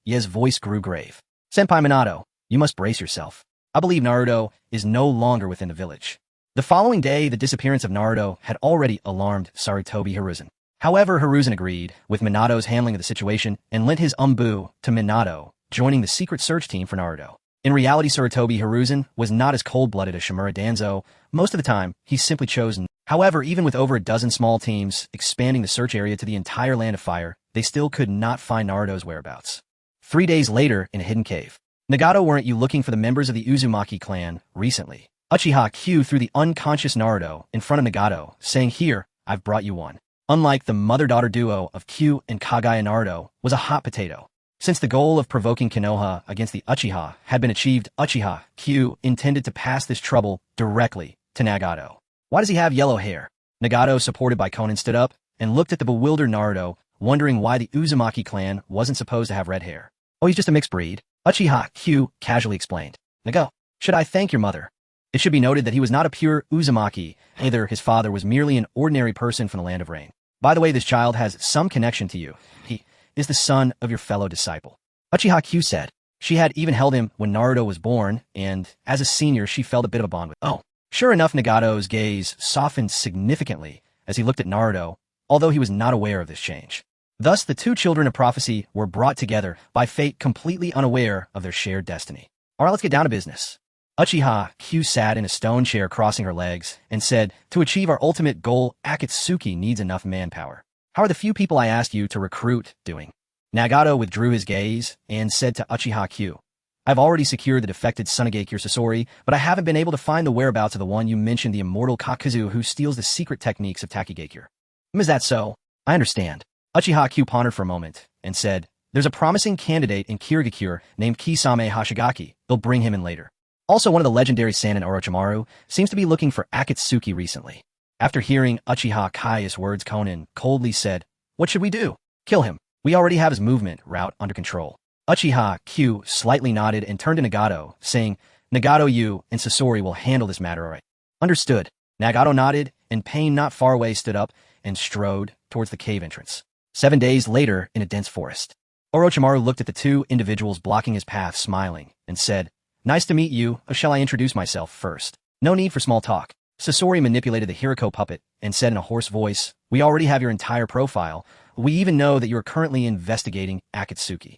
Ye's voice grew grave. Senpai Minato, you must brace yourself. I believe Naruto is no longer within the village. The following day, the disappearance of Naruto had already alarmed Sarutobi Hiruzen. However, Hiruzen agreed with Minato's handling of the situation and lent his umbu to Minato, joining the secret search team for Naruto. In reality, Sarutobi Hiruzen was not as cold-blooded as Shimura Danzo. Most of the time, he simply chose. However, even with over a dozen small teams expanding the search area to the entire Land of Fire, they still could not find Naruto's whereabouts. 3 days later, in a hidden cave. Nagato, weren't you looking for the members of the Uzumaki clan recently? Uchiha Q threw the unconscious Naruto in front of Nagato, saying, Here, I've brought you one. Unlike the mother-daughter duo of Q and Kagaya, Naruto was a hot potato. Since the goal of provoking Konoha against the Uchiha had been achieved, Uchiha Q intended to pass this trouble directly to Nagato. Why does he have yellow hair? Nagato, supported by Konan, stood up and looked at the bewildered Naruto, wondering why the Uzumaki clan wasn't supposed to have red hair. Oh, he's just a mixed breed. Uchiha Q casually explained. Nago, should I thank your mother? It should be noted that he was not a pure Uzumaki, either. His father was merely an ordinary person from the Land of Rain. By the way, this child has some connection to you. He is the son of your fellow disciple. Uchiha Q said. She had even held him when Naruto was born, and as a senior, she felt a bit of a bond with. Oh. Sure enough, Nagato's gaze softened significantly as he looked at Naruto, although he was not aware of this change. Thus, the two children of prophecy were brought together by fate, completely unaware of their shared destiny. All right, let's get down to business. Uchiha Q sat in a stone chair crossing her legs and said, to achieve our ultimate goal, Akatsuki needs enough manpower. How are the few people I asked you to recruit doing? Nagato withdrew his gaze and said to Uchiha Q, I've already secured the defected Tsunigakure Sasori, but I haven't been able to find the whereabouts of the one you mentioned, the immortal Kakuzu who steals the secret techniques of Takigakure. Is that so? I understand. Uchiha Q pondered for a moment and said, there's a promising candidate in Kirigakure named Kisame Hashigaki. They'll bring him in later. Also, one of the legendary Sannin Orochimaru seems to be looking for Akatsuki recently. After hearing Uchiha Kai's words, Konan coldly said, what should we do? Kill him. We already have his movement route under control. Uchiha Q slightly nodded and turned to Nagato, saying, Nagato, you and Sasori will handle this matter, alright? Understood. Nagato nodded, and Pain not far away stood up and strode towards the cave entrance. 7 days later, in a dense forest, Orochimaru looked at the two individuals blocking his path, smiling, and said, nice to meet you, or shall I introduce myself first? No need for small talk. Sasori manipulated the Hiriko puppet and said in a hoarse voice, we already have your entire profile. We even know that you are currently investigating Akatsuki.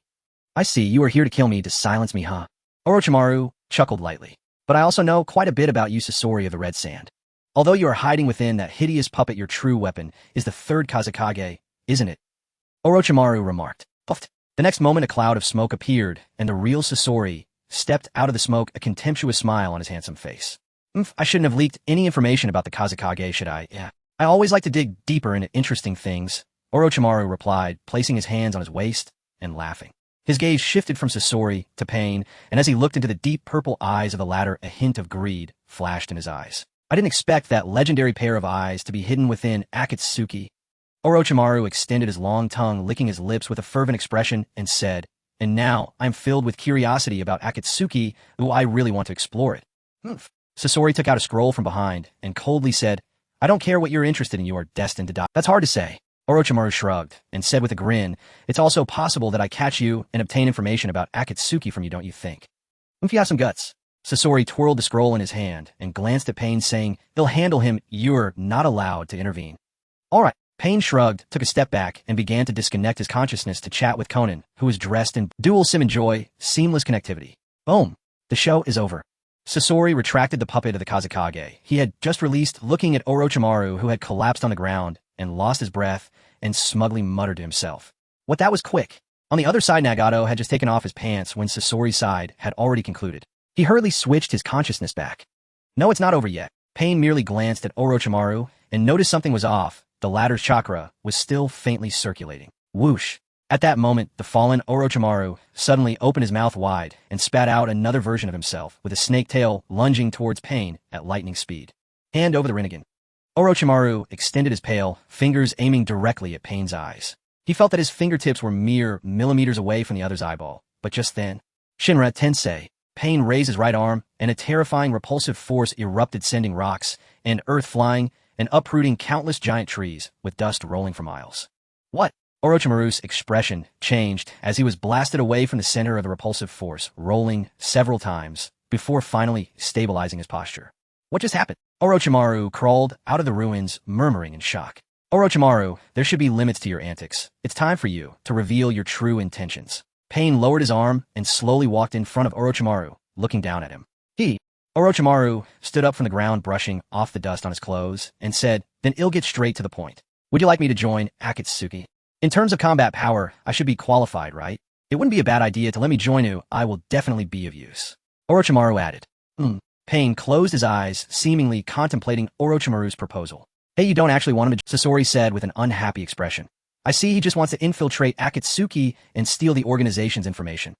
I see, you are here to kill me, to silence me, huh? Orochimaru chuckled lightly. But I also know quite a bit about you, Sasori of the Red Sand. Although you are hiding within that hideous puppet, your true weapon is the third Kazekage, isn't it? Orochimaru remarked. Puffed. The next moment a cloud of smoke appeared, and the real Sasori stepped out of the smoke, a contemptuous smile on his handsome face. I shouldn't have leaked any information about the Kazekage, should I? Yeah. I always like to dig deeper into interesting things, Orochimaru replied, placing his hands on his waist and laughing. His gaze shifted from Sasori to Pain, and as he looked into the deep purple eyes of the latter, a hint of greed flashed in his eyes. I didn't expect that legendary pair of eyes to be hidden within Akatsuki. Orochimaru extended his long tongue, licking his lips with a fervent expression, and said, and now I'm filled with curiosity about Akatsuki, though I really want to explore it. Sasori took out a scroll from behind and coldly said, I don't care what you're interested in, you are destined to die. That's hard to say. Orochimaru shrugged and said with a grin, it's also possible that I catch you and obtain information about Akatsuki from you, don't you think? If you have some guts. Sasori twirled the scroll in his hand and glanced at Pain, saying, they'll handle him, you're not allowed to intervene. All right. Pain shrugged, took a step back, and began to disconnect his consciousness to chat with Konan, who was dressed in dual sim and joy, seamless connectivity. Boom. The show is over. Sasori retracted the puppet of the Kazekage he had just released, looking at Orochimaru, who had collapsed on the ground and lost his breath, and smugly muttered to himself. What, that was quick. On the other side, Nagato had just taken off his pants when Sasori's side had already concluded. He hurriedly switched his consciousness back. No, it's not over yet. Pain merely glanced at Orochimaru and noticed something was off. The latter's chakra was still faintly circulating. Whoosh. At that moment, the fallen Orochimaru suddenly opened his mouth wide and spat out another version of himself, with a snake tail lunging towards Pain at lightning speed. Hand over the Rinnegan. Orochimaru extended his pale fingers, aiming directly at Pain's eyes. He felt that his fingertips were mere millimeters away from the other's eyeball, but just then, Shinra Tensei, Pain raised his right arm, and a terrifying repulsive force erupted, sending rocks and earth flying and uprooting countless giant trees, with dust rolling for miles. What? Orochimaru's expression changed as he was blasted away from the center of the repulsive force, rolling several times, before finally stabilizing his posture. What just happened? Orochimaru crawled out of the ruins, murmuring in shock. Orochimaru, there should be limits to your antics. It's time for you to reveal your true intentions. Pain lowered his arm and slowly walked in front of Orochimaru, looking down at him. Orochimaru stood up from the ground, brushing off the dust on his clothes, and said, then I'll get straight to the point. Would you like me to join Akatsuki? In terms of combat power, I should be qualified, right? It wouldn't be a bad idea to let me join you. I will definitely be of use. Orochimaru added. Pain closed his eyes, seemingly contemplating Orochimaru's proposal. Hey, you don't actually want him to, Sasori said with an unhappy expression. I see he just wants to infiltrate Akatsuki and steal the organization's information.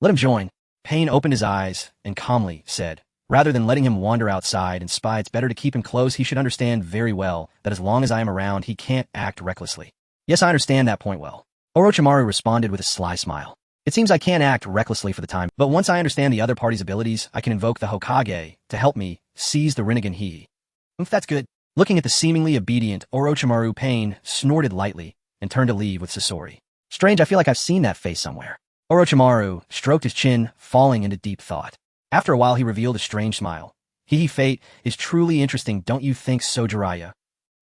Let him join. Pain opened his eyes and calmly said, rather than letting him wander outside and spy, it's better to keep him close. He should understand very well that as long as I am around, he can't act recklessly. Yes, I understand that point well. Orochimaru responded with a sly smile. It seems I can't act recklessly for the time, but once I understand the other party's abilities, I can invoke the Hokage to help me seize the Rinnegan. That's good. Looking at the seemingly obedient Orochimaru, Pain snorted lightly and turned to leave with Sasori. Strange, I feel like I've seen that face somewhere. Orochimaru stroked his chin, falling into deep thought. After a while, he revealed a strange smile. Fate is truly interesting, don't you think so, Jiraiya?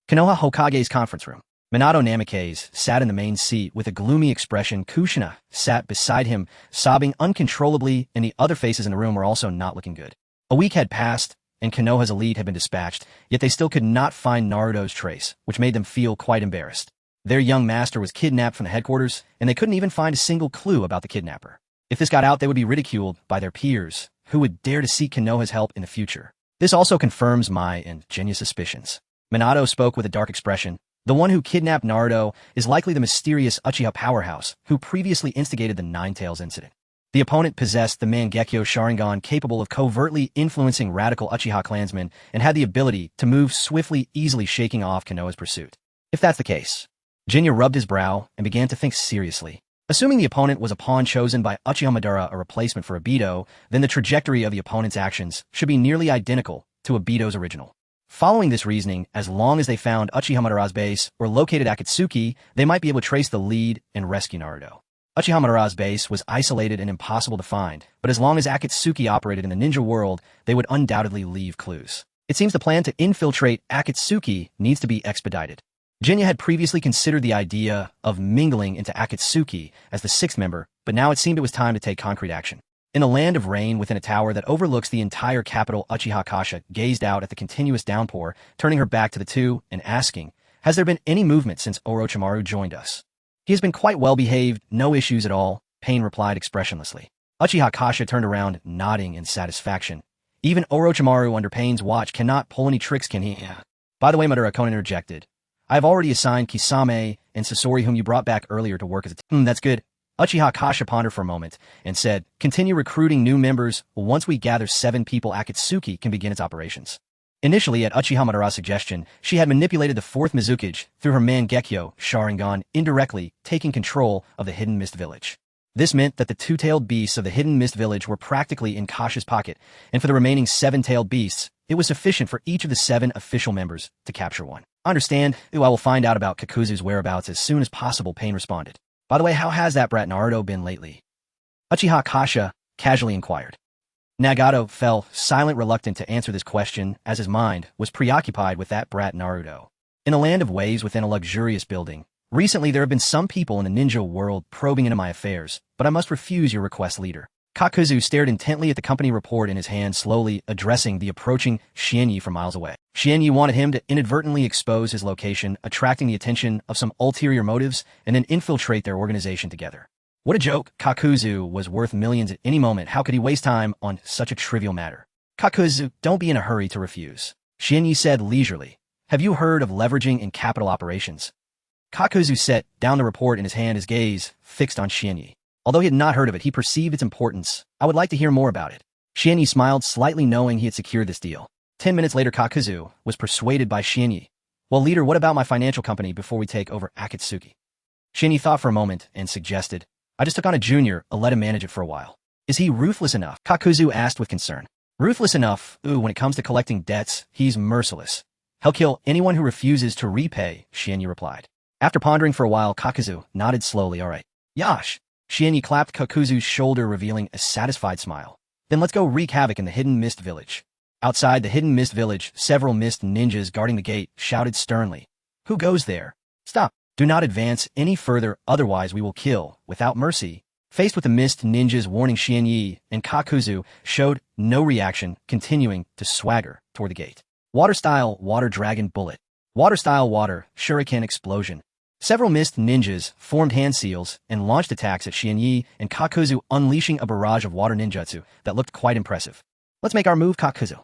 Konoha Hokage's conference room. Minato Namikaze sat in the main seat with a gloomy expression. Kushina sat beside him, sobbing uncontrollably, and the other faces in the room were also not looking good. A week had passed, and Konoha's elite had been dispatched, yet they still could not find Naruto's trace, which made them feel quite embarrassed. Their young master was kidnapped from the headquarters, and they couldn't even find a single clue about the kidnapper. If this got out, they would be ridiculed by their peers, who would dare to seek Konoha's help in the future. This also confirms my and Genya's suspicions. Minato spoke with a dark expression. The one who kidnapped Naruto is likely the mysterious Uchiha powerhouse, who previously instigated the Nine-Tails incident. The opponent possessed the Mangekyo Sharingan capable of covertly influencing radical Uchiha clansmen and had the ability to move swiftly, easily shaking off Konoha's pursuit. If that's the case, Genya rubbed his brow and began to think seriously. Assuming the opponent was a pawn chosen by Uchiha Madara, a replacement for Obito, then the trajectory of the opponent's actions should be nearly identical to Obito's original. Following this reasoning, as long as they found Uchiha Madara's base or located Akatsuki, they might be able to trace the lead and rescue Naruto. Uchiha Madara's base was isolated and impossible to find, but as long as Akatsuki operated in the ninja world, they would undoubtedly leave clues. It seems the plan to infiltrate Akatsuki needs to be expedited. Genya had previously considered the idea of mingling into Akatsuki as the sixth member, but now it seemed it was time to take concrete action. In a land of rain within a tower that overlooks the entire capital, Uchiha Kasha gazed out at the continuous downpour, turning her back to the two and asking, "Has there been any movement since Orochimaru joined us?" "He has been quite well behaved, no issues at all," Pain replied expressionlessly. Uchiha Kasha turned around, nodding in satisfaction. "Even Orochimaru under Pain's watch cannot pull any tricks, can he?" "By the way," Madara Konan interjected, "I have already assigned Kisame and Sasori, whom you brought back earlier, to work as a team." "That's good." Uchiha Kasha pondered for a moment and said, "Continue recruiting new members. Once we gather 7 people, Akatsuki can begin its operations." Initially, at Uchiha Madara's suggestion, she had manipulated the 4th Mizukage through her Mangekyo Sharingan, indirectly taking control of the Hidden Mist Village. This meant that the two-tailed beasts of the Hidden Mist Village were practically in Kasha's pocket, and for the remaining 7-tailed beasts, it was sufficient for each of the 7 official members to capture one. "Understand? I will find out about Kakuzu's whereabouts as soon as possible," Pain responded. "By the way, how has that brat Naruto been lately?" Uchiha Kasha casually inquired. Nagato fell silent, reluctant to answer this question, as his mind was preoccupied with that brat Naruto. In a land of waves within a luxurious building, recently there have been some people in the ninja world probing into my affairs, but I must refuse your request, leader. Kakuzu stared intently at the company report in his hand, slowly addressing the approaching Xianyi from miles away. Xianyi wanted him to inadvertently expose his location, attracting the attention of some ulterior motives, and then infiltrate their organization together. What a joke! Kakuzu was worth millions at any moment. How could he waste time on such a trivial matter? "Kakuzu, don't be in a hurry to refuse," Xianyi said leisurely. "Have you heard of leveraging in capital operations?" Kakuzu set down the report in his hand, his gaze fixed on Xianyi. Although he had not heard of it, he perceived its importance. "I would like to hear more about it." Xianyi smiled slightly, knowing he had secured this deal. 10 minutes later, Kakuzu was persuaded by Xianyi. "Well, leader, what about my financial company before we take over Akatsuki?" Xianyi thought for a moment and suggested, "I just took on a junior, I'll let him manage it for a while." "Is he ruthless enough?" Kakuzu asked with concern. "Ruthless enough? Ooh, when it comes to collecting debts, he's merciless. He'll kill anyone who refuses to repay," Xianyi replied. After pondering for a while, Kakuzu nodded slowly. "All right. Yash." Xianyi clapped Kakuzu's shoulder, revealing a satisfied smile. "Then let's go wreak havoc in the Hidden Mist Village." Outside the Hidden Mist Village, several mist ninjas guarding the gate shouted sternly, "Who goes there? Stop. Do not advance any further, otherwise we will kill, without mercy." Faced with the mist ninjas warning, Xianyi and Kakuzu showed no reaction, continuing to swagger toward the gate. Water-style water dragon bullet. Water-style water shuriken explosion. Several mist ninjas formed hand seals and launched attacks at Xianyi and Kakuzu, unleashing a barrage of water ninjutsu that looked quite impressive. "Let's make our move, Kakuzu."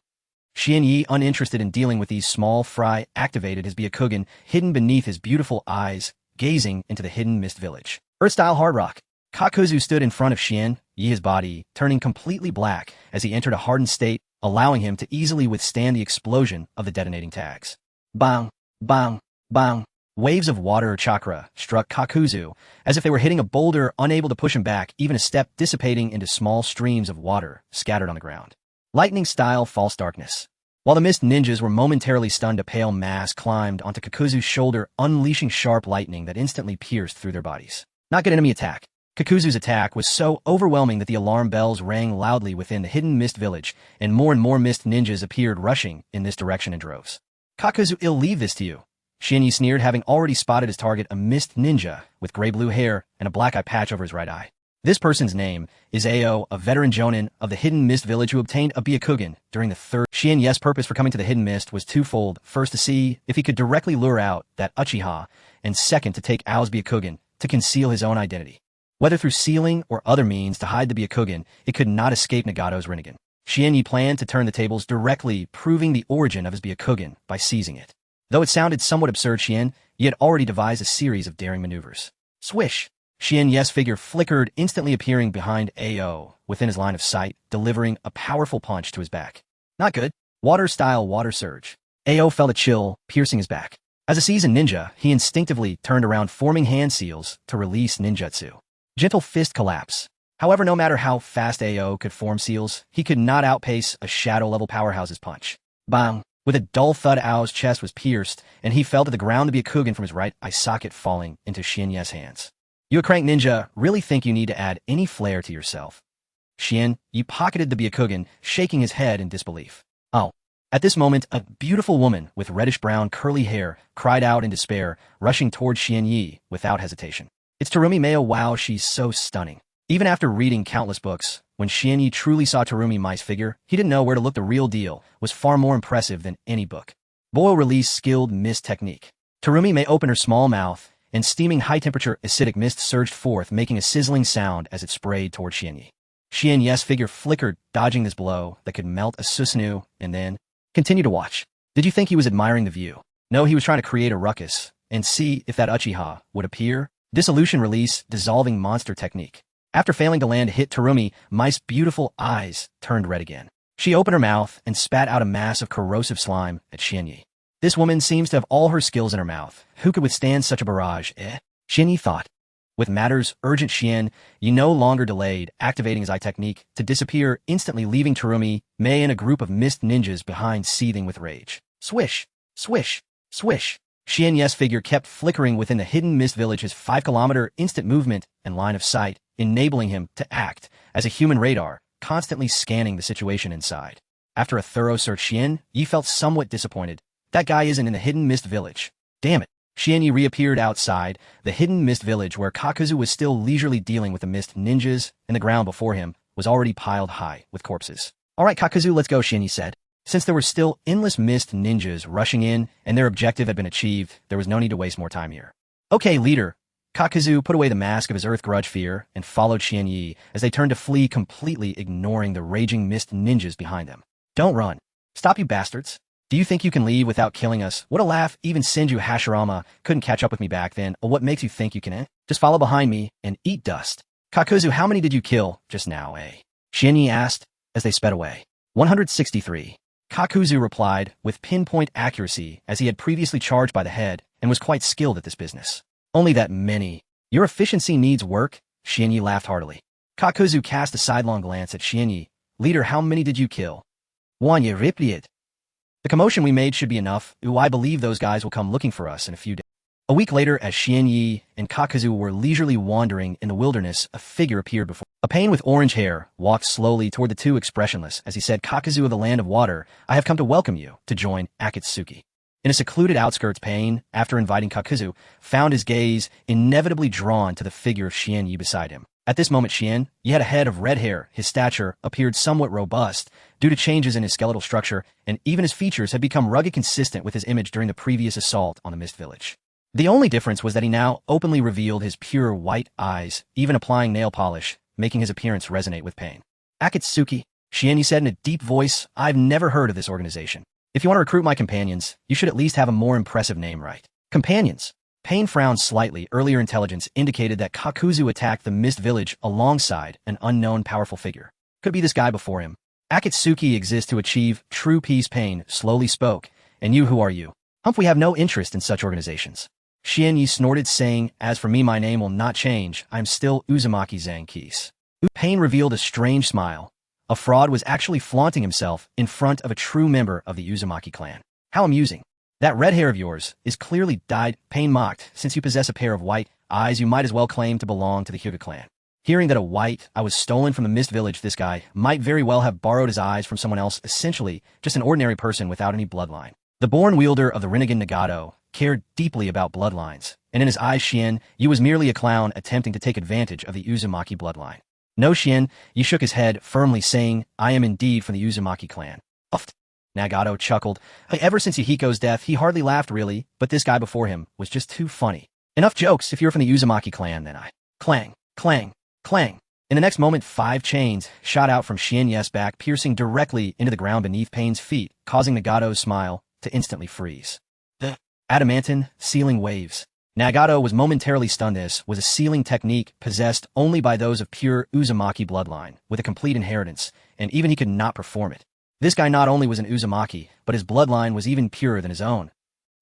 Xianyi, uninterested in dealing with these small fry, activated his Byakugan hidden beneath his beautiful eyes, gazing into the Hidden Mist Village. Earth-style hard rock. Kakuzu stood in front of Xianyi, his body turning completely black as he entered a hardened state, allowing him to easily withstand the explosion of the detonating tags. Bang, bang, bang. Waves of water chakra struck Kakuzu as if they were hitting a boulder, unable to push him back even a step, dissipating into small streams of water scattered on the ground. Lightning-style false darkness. While the mist ninjas were momentarily stunned, a pale mass climbed onto Kakuzu's shoulder, unleashing sharp lightning that instantly pierced through their bodies. Not good enemy attack. Kakuzu's attack was so overwhelming that the alarm bells rang loudly within the Hidden Mist Village, and more mist ninjas appeared, rushing in this direction in droves. "Kakuzu, I'll leave this to you." Xianyi sneered, having already spotted his target, a mist ninja with gray-blue hair and a black eye patch over his right eye. This person's name is Ao, a veteran jonin of the Hidden Mist Village who obtained a Byakugan during the third. Shien's purpose for coming to the Hidden Mist was twofold. First, to see if he could directly lure out that Uchiha, and second, to take Ao's Byakugan to conceal his own identity. Whether through sealing or other means to hide the Byakugan, it could not escape Nagato's Rinnegan. Shien planned to turn the tables, directly proving the origin of his Byakugan by seizing it. Though it sounded somewhat absurd, Shien had already devised a series of daring maneuvers. Swish! Shien's figure flickered, instantly appearing behind Ao, within his line of sight, delivering a powerful punch to his back. Not good. Water-style water surge. Ao felt a chill, piercing his back. As a seasoned ninja, he instinctively turned around, forming hand seals to release ninjutsu. Gentle fist collapse. However, no matter how fast Ao could form seals, he could not outpace a shadow-level powerhouse's punch. Bang! With a dull thud, Ao's chest was pierced, and he fell to the ground, the Byakugan from his right eye socket falling into Shien's hands. You a crank ninja really think you need to add any flair to yourself? Shien pocketed the Byakugan, shaking his head in disbelief. Oh. At this moment, a beautiful woman with reddish-brown curly hair cried out in despair, rushing toward Shien without hesitation. It's Terumi Mayo. Wow, she's so stunning. Even after reading countless books, when Shien truly saw Terumi Mai's figure, he didn't know where to look. The real deal was far more impressive than any book. Boil release skilled mist technique. Terumi Mai opened her small mouth, and steaming high-temperature acidic mist surged forth, making a sizzling sound as it sprayed toward Shien. Shien's figure flickered, dodging this blow that could melt a Susanoo, and then continue to watch. Did you think he was admiring the view? No, he was trying to create a ruckus and see if that Uchiha would appear. Dissolution release dissolving monster technique. After failing to land a hit, Terumi Mai's beautiful eyes turned red again. She opened her mouth and spat out a mass of corrosive slime at Shien. This woman seems to have all her skills in her mouth. Who could withstand such a barrage, Shien thought. With matters urgent, Shien no longer delayed, activating his eye technique to disappear, instantly leaving Terumi Mai and a group of mist ninjas behind, seething with rage. Swish! Swish! Swish! Shien's figure kept flickering within the Hidden Mist Village's 5-kilometer instant movement and line of sight, enabling him to act as a human radar, constantly scanning the situation inside. After a thorough search, Shien felt somewhat disappointed. That guy isn't in the Hidden Mist Village. Damn it. Shien reappeared outside the Hidden Mist Village, where Kakuzu was still leisurely dealing with the mist ninjas, and the ground before him was already piled high with corpses. All right, Kakuzu, let's go, Shien said. Since there were still endless mist ninjas rushing in, and their objective had been achieved, there was no need to waste more time here. Okay, leader. Kakuzu put away the mask of his earth grudge fear and followed Shien as they turned to flee, completely ignoring the raging mist ninjas behind them. Don't run. Stop, you bastards. Do you think you can leave without killing us? What a laugh. Even Senju Hashirama couldn't catch up with me back then. What makes you think you can, Just follow behind me and eat dust. Kakuzu, how many did you kill just now, Shien asked as they sped away. 163. Kakuzu replied with pinpoint accuracy, as he had previously charged by the head and was quite skilled at this business. Only that many. Your efficiency needs work? Shien laughed heartily. Kakuzu cast a sidelong glance at Shien. Leader, how many did you kill? One, you riplied. The commotion we made should be enough. I believe those guys will come looking for us in a few days. A week later, as Shien and Kakuzu were leisurely wandering in the wilderness, a figure appeared before. A Pain with orange hair walked slowly toward the two, expressionless, as he said, Kakuzu of the Land of Water, I have come to welcome you to join Akatsuki. In a secluded outskirts, Pain, after inviting Kakuzu, found his gaze inevitably drawn to the figure of Shien beside him. At this moment, Shien had a head of red hair. His stature appeared somewhat robust due to changes in his skeletal structure, and even his features had become rugged, consistent with his image during the previous assault on the Mist Village. The only difference was that he now openly revealed his pure white eyes, even applying nail polish, making his appearance resonate with Pain. Akatsuki, Shien said in a deep voice, I've never heard of this organization. If you want to recruit my companions, you should at least have a more impressive name, right? Companions. Pain frowned slightly. Earlier intelligence indicated that Kakuzu attacked the Mist Village alongside an unknown powerful figure. Could be this guy before him. Akatsuki exists to achieve true peace. Pain slowly spoke. And you, who are you? Humph, we have no interest in such organizations. Shien snorted, saying, as for me, my name will not change. I am still Uzumaki Zankis. Pain revealed a strange smile. A fraud was actually flaunting himself in front of a true member of the Uzumaki clan. How amusing. That red hair of yours is clearly dyed, Pain mocked. Since you possess a pair of white eyes, you might as well claim to belong to the Hyuga clan. Hearing that a white eye was stolen from the Mist Village, this guy might very well have borrowed his eyes from someone else, essentially just an ordinary person without any bloodline. The born wielder of the Rinnegan Nagato cared deeply about bloodlines, and in his eyes Shien, Yu was merely a clown attempting to take advantage of the Uzumaki bloodline. No, Shien, Yu shook his head, firmly saying, I am indeed from the Uzumaki clan. Uffed. Nagato chuckled. Ever since Yuhiko's death, he hardly laughed really, but this guy before him was just too funny. Enough jokes, if you're from the Uzumaki clan, then I. Clang, clang, clang. In the next moment, 5 chains shot out from Shien's back, piercing directly into the ground beneath Pain's feet, causing Nagato's smile to instantly freeze. The adamantine sealing waves. Nagato was momentarily stunned. This was a sealing technique possessed only by those of pure Uzumaki bloodline, with a complete inheritance, and even he could not perform it. This guy not only was an Uzumaki, but his bloodline was even purer than his own.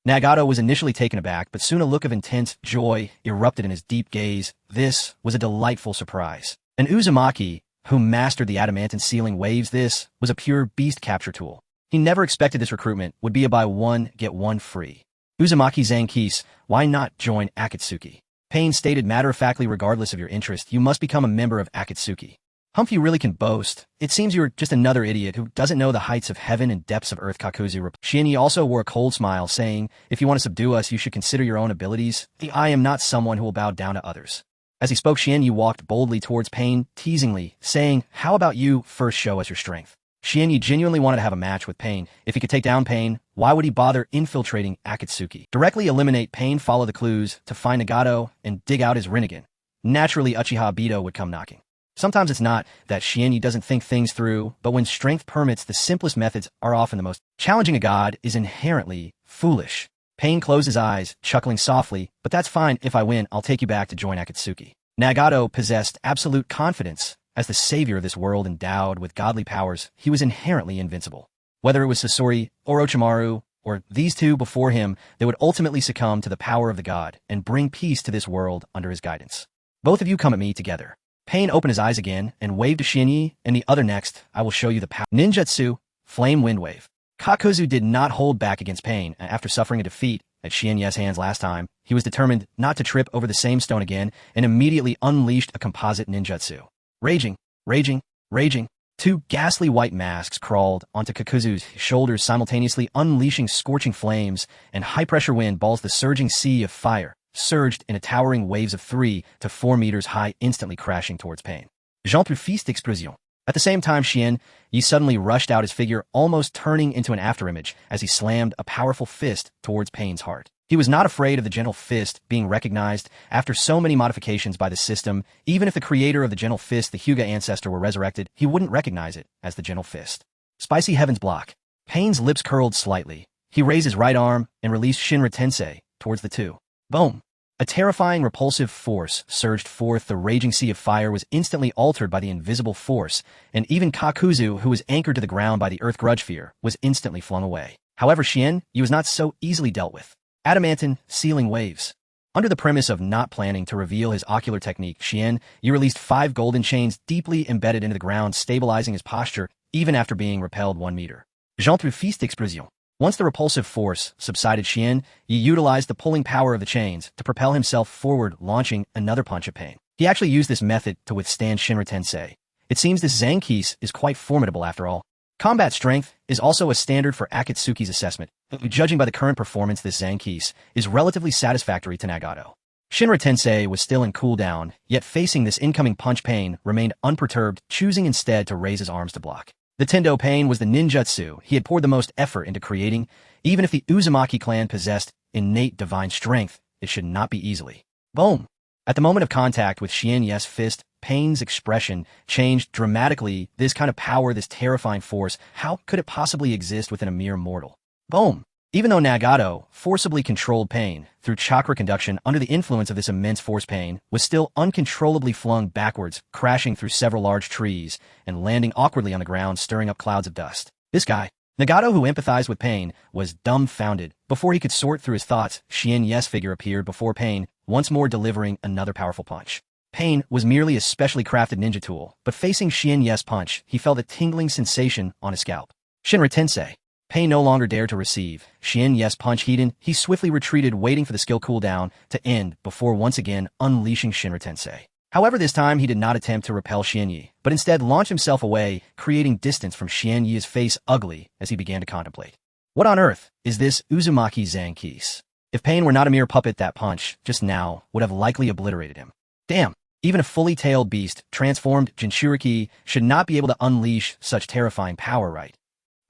Nagato was initially taken aback, but soon a look of intense joy erupted in his deep gaze. This was a delightful surprise. An Uzumaki who mastered the adamantine sealing waves. This was a pure beast capture tool. He never expected this recruitment would be a buy one, get one free. Uzumaki Zankis, why not join Akatsuki? Pain stated matter-of-factly, regardless of your interest, you must become a member of Akatsuki. Humph, you really can boast. It seems you're just another idiot who doesn't know the heights of heaven and depths of earth. Kakuzu. Shienyi also wore a cold smile, saying, if you want to subdue us, you should consider your own abilities. I am not someone who will bow down to others. As he spoke, Shienyi walked boldly towards Pain, teasingly, saying, how about you first show us your strength? Shienyi genuinely wanted to have a match with Pain. If he could take down Pain, why would he bother infiltrating Akatsuki? Directly eliminate Pain, follow the clues to find Nagato, and dig out his Rinnegan. Naturally, Uchiha Obito would come knocking. Sometimes it's not that Shienyi doesn't think things through, but when strength permits, the simplest methods are often the most. Challenging a god is inherently foolish. Pain closed his eyes, chuckling softly, but that's fine. If I win, I'll take you back to join Akatsuki. Nagato possessed absolute confidence. As the savior of this world endowed with godly powers, he was inherently invincible. Whether it was Sasori or Orochimaru, or these two before him, they would ultimately succumb to the power of the god and bring peace to this world under his guidance. Both of you come at me together. Pain opened his eyes again and waved to Shienyi and the other. Next, I will show you the power. Ninjutsu, Flame Wind Wave. Kakuzu did not hold back against Pain. After suffering a defeat at Shienyi's hands last time, he was determined not to trip over the same stone again and immediately unleashed a composite ninjutsu. Raging, raging, raging. 2 ghastly white masks crawled onto Kakuzu's shoulders, simultaneously unleashing scorching flames and high-pressure wind balls. The surging sea of fire surged in a towering waves of 3 to 4 meters high, instantly crashing towards Pain. Jean Profiste d'explosion. At the same time, Shienyi suddenly rushed out, his figure almost turning into an afterimage as he slammed a powerful fist towards Pain's heart. He was not afraid of the gentle fist being recognized after so many modifications by the system. Even if the creator of the gentle fist, the Hyuga ancestor, were resurrected, he wouldn't recognize it as the gentle fist. Spicy Heaven's Block. Pain's lips curled slightly. He raised his right arm and released Shinra Tensei towards the 2. Boom! A terrifying, repulsive force surged forth. The raging sea of fire was instantly altered by the invisible force, and even Kakuzu, who was anchored to the ground by the earth grudge fear, was instantly flung away. However, Shienyi was not so easily dealt with. Adamantine sealing waves. Under the premise of not planning to reveal his ocular technique, Shienyi released 5 golden chains deeply embedded into the ground, stabilizing his posture even after being repelled 1 meter. Jean Profiste d'explosion. Once the repulsive force subsided, Shienyi utilized the pulling power of the chains to propel himself forward, launching another punch at Pain. He actually used this method to withstand Shinra Tensei. It seems this Zankis is quite formidable after all. Combat strength is also a standard for Akatsuki's assessment. Judging by the current performance, this Zankis is relatively satisfactory to Nagato. Shinra Tensei was still in cooldown, yet facing this incoming punch, Pain remained unperturbed, choosing instead to raise his arms to block. The Tendo Pain was the ninjutsu he had poured the most effort into creating. Even if the Uzumaki clan possessed innate divine strength, it should not be easily. Boom! At the moment of contact with Shienyi's fist, Pain's expression changed dramatically. This kind of power, this terrifying force, how could it possibly exist within a mere mortal? Boom! Even though Nagato forcibly controlled Pain through chakra conduction, under the influence of this immense force, Pain was still uncontrollably flung backwards, crashing through several large trees and landing awkwardly on the ground, stirring up clouds of dust. This guy, Nagato, who empathized with Pain, was dumbfounded. Before he could sort through his thoughts, Shienyi's figure appeared before Pain, once more delivering another powerful punch. Pain was merely a specially crafted ninja tool, but facing Shienyi's punch, he felt a tingling sensation on his scalp. Shinra Tensei. Pain no longer dared to receive Shienyi's punch. Hidan, he swiftly retreated, waiting for the skill cooldown to end before once again unleashing Shinra Tensei. However, this time he did not attempt to repel Shienyi, but instead launched himself away, creating distance from Shienyi's face ugly as he began to contemplate. What on earth is this Uzumaki Zankis? If Pain were not a mere puppet, that punch, just now, would have likely obliterated him. Damn, even a fully tailed beast, transformed Jinchuriki, should not be able to unleash such terrifying power, right?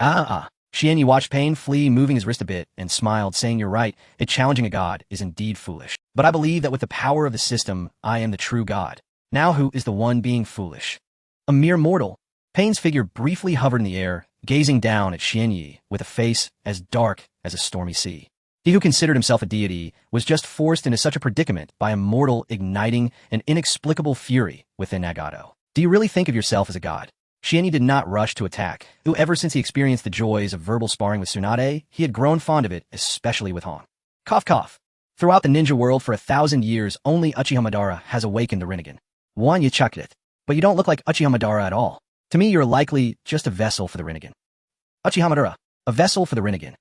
Xianyi watched Pain flee, moving his wrist a bit, and smiled, saying, "You're right, it challenging a god is indeed foolish. But I believe that with the power of the system, I am the true god. Now who is the one being foolish? A mere mortal." Pain's figure briefly hovered in the air, gazing down at Xianyi with a face as dark as a stormy sea. He who considered himself a deity was just forced into such a predicament by a mortal igniting an inexplicable fury within Nagato. Do you really think of yourself as a god? Xianyi did not rush to attack, who ever since he experienced the joys of verbal sparring with Tsunade, he had grown fond of it, especially with Hon. Cough cough. Throughout the ninja world for 1,000 years, only Uchiha Madara has awakened the Rinnegan. One, you chucked it. But you don't look like Uchiha Madara at all. To me, you're likely just a vessel for the Rinnegan. Uchiha Madara, a vessel for the Rinnegan.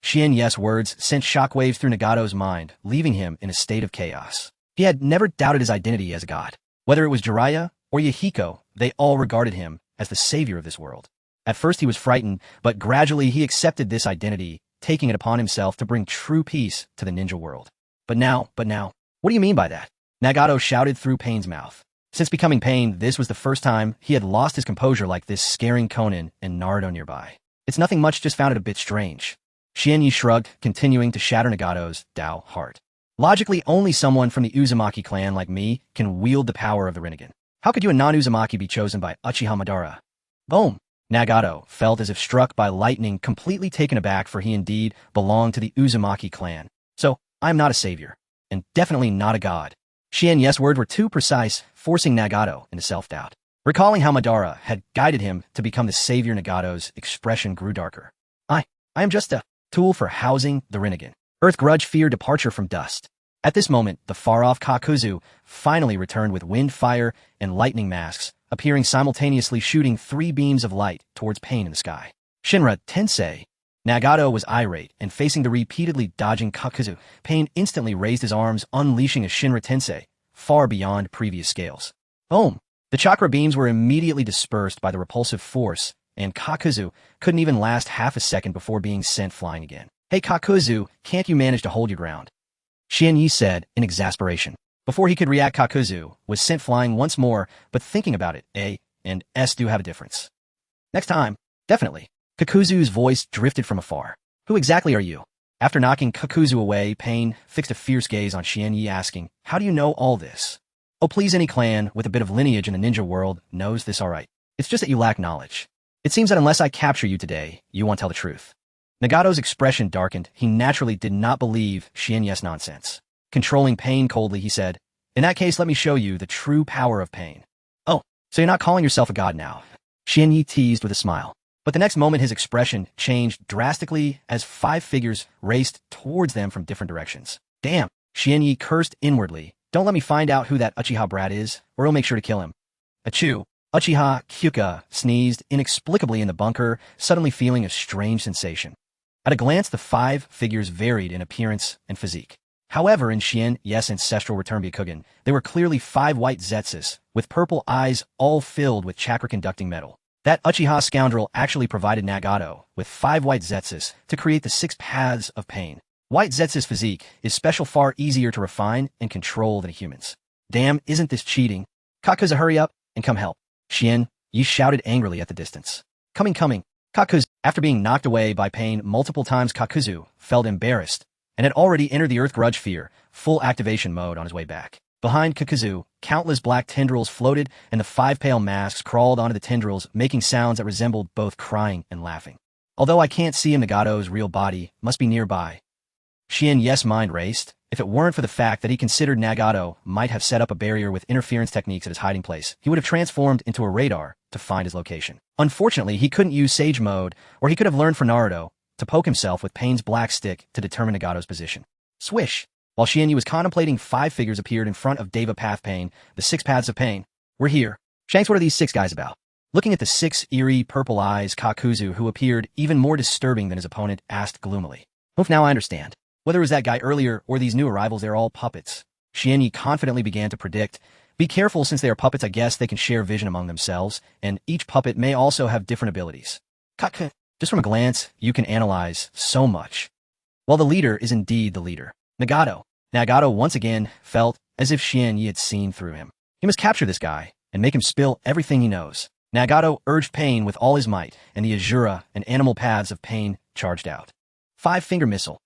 Xianyi's words sent shockwaves through Nagato's mind, leaving him in a state of chaos. He had never doubted his identity as a god. Whether it was Jiraiya or Yahiko, they all regarded him as the savior of this world. At first he was frightened, but gradually he accepted this identity, taking it upon himself to bring true peace to the ninja world. But now, what do you mean by that? Nagato shouted through Pain's mouth. Since becoming Pain, this was the first time he had lost his composure like this, scaring Konan and Naruto nearby. It's nothing much, just found it a bit strange. Xianyi shrugged, continuing to shatter Nagato's Dao heart. Logically, only someone from the Uzumaki clan like me can wield the power of the Rinnegan. How could you, a non-Uzumaki, be chosen by Uchiha Madara? Boom! Nagato felt as if struck by lightning, completely taken aback, for he indeed belonged to the Uzumaki clan. So, I am not a savior, and definitely not a god. Xianyi's words were too precise, forcing Nagato into self-doubt. Recalling how Madara had guided him to become the savior, Nagato's expression grew darker. I am just a tool for housing the Rinnegan. Earth grudge fear departure from dust. At this moment, the far-off Kakuzu finally returned with wind, fire, and lightning masks, appearing simultaneously, shooting 3 beams of light towards Pain in the sky. Shinra Tensei. Nagato was irate, and facing the repeatedly dodging Kakuzu, Pain instantly raised his arms, unleashing a Shinra Tensei, far beyond previous scales. Boom! The chakra beams were immediately dispersed by the repulsive force, and Kakuzu couldn't even last half a second before being sent flying again. "Hey Kakuzu, can't you manage to hold your ground?" Xianyi said in exasperation. Before he could react, Kakuzu was sent flying once more, but thinking about it, A and S do have a difference. "Next time, definitely." Kakuzu's voice drifted from afar. "Who exactly are you?" After knocking Kakuzu away, Pain fixed a fierce gaze on Xianyi, asking, "How do you know all this?" "Oh please, any clan with a bit of lineage in the ninja world knows this alright. It's just that you lack knowledge. It seems that unless I capture you today, you won't tell the truth." Nagato's expression darkened. He naturally did not believe Xianyi's nonsense. Controlling Pain coldly, he said, "In that case, let me show you the true power of Pain." "Oh, so you're not calling yourself a god now?" Xianyi teased with a smile. But the next moment his expression changed drastically as 5 figures raced towards them from different directions. "Damn!" Xianyi cursed inwardly. "Don't let me find out who that Uchiha brat is, or he'll make sure to kill him." Achoo! Uchiha Hyuga sneezed inexplicably in the bunker, suddenly feeling a strange sensation. At a glance, the 5 figures varied in appearance and physique. However, in Xianyi's ancestral return Byakugan, they were clearly 5 white Zetsus, with purple eyes all filled with chakra-conducting metal. That Uchiha scoundrel actually provided Nagato with 5 white Zetsus to create the 6 paths of Pain. White Zetsus physique is special, far easier to refine and control than a human's. "Damn, isn't this cheating? Kakuzu, hurry up and come help." Xianyi shouted angrily at the distance. Coming. Kakuzu, after being knocked away by Pain multiple times, Kakuzu felt embarrassed and had already entered the Earth Grudge Fear, full activation mode, on his way back. Behind Kakuzu, countless black tendrils floated, and the 5 pale masks crawled onto the tendrils, making sounds that resembled both crying and laughing. Although I can't see him, Nagato's real body must be nearby. Xianyi's mind raced. If it weren't for the fact that he considered Nagato might have set up a barrier with interference techniques at his hiding place, he would have transformed into a radar to find his location. Unfortunately, he couldn't use Sage Mode, or he could have learned from Naruto to poke himself with Pain's black stick to determine Nagato's position. Swish! While Xianyi was contemplating, 5 figures appeared in front of Deva Path Pain, the 6 paths of Pain. "We're here." "Shanks, what are these 6 guys about?" Looking at the 6 eerie purple eyes, Kakuzu, who appeared even more disturbing than his opponent, asked gloomily. "Oof, now I understand. Whether it was that guy earlier or these new arrivals, they're all puppets." Xianyi confidently began to predict. "Be careful, since they are puppets, I guess they can share vision among themselves, and each puppet may also have different abilities." Just from a glance, you can analyze so much. Well, the leader is indeed the leader. Nagato. Nagato once again felt as if Xian Yi had seen through him. He must capture this guy and make him spill everything he knows. Nagato urged pain with all his might, and the Azura and animal paths of pain charged out. Five-finger missile.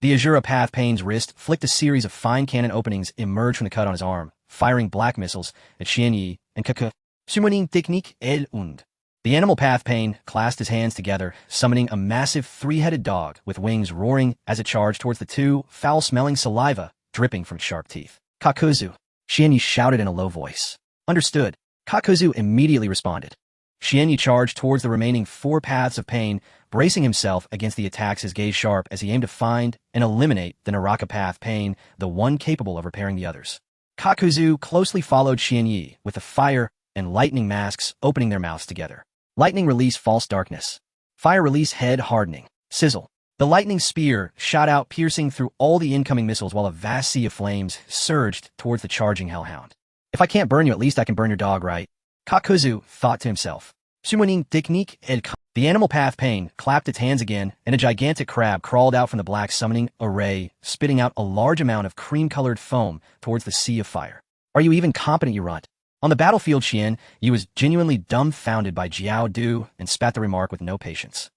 The Azura path pain's wrist flicked a series of fine cannon openings emerged from the cut on his arm, firing black missiles at Xian Yi and Kekkei. Summoning technique el und. The animal path pain clasped his hands together, summoning a massive three-headed dog with wings roaring as it charged towards the two, foul-smelling saliva dripping from its sharp teeth. Kakuzu. Xian Yi shouted in a low voice. Understood. Kakuzu immediately responded. Xian Yi charged towards the remaining four paths of pain, bracing himself against the attacks, his gaze sharp as he aimed to find and eliminate the Naraka path pain, the one capable of repairing the others. Kakuzu closely followed Xian Yi, with the fire and lightning masks opening their mouths together. Lightning release false darkness. Fire release head hardening. Sizzle. The lightning spear shot out, piercing through all the incoming missiles while a vast sea of flames surged towards the charging hellhound. If I can't burn you, at least I can burn your dog, right? Kakuzu thought to himself. Summoning technique el. The animal path pain clapped its hands again, and a gigantic crab crawled out from the black summoning array, spitting out a large amount of cream-colored foam towards the sea of fire. Are you even competent, you runt? On the battlefield, Xian Yi was genuinely dumbfounded by Jiao Du and spat the remark with no patience.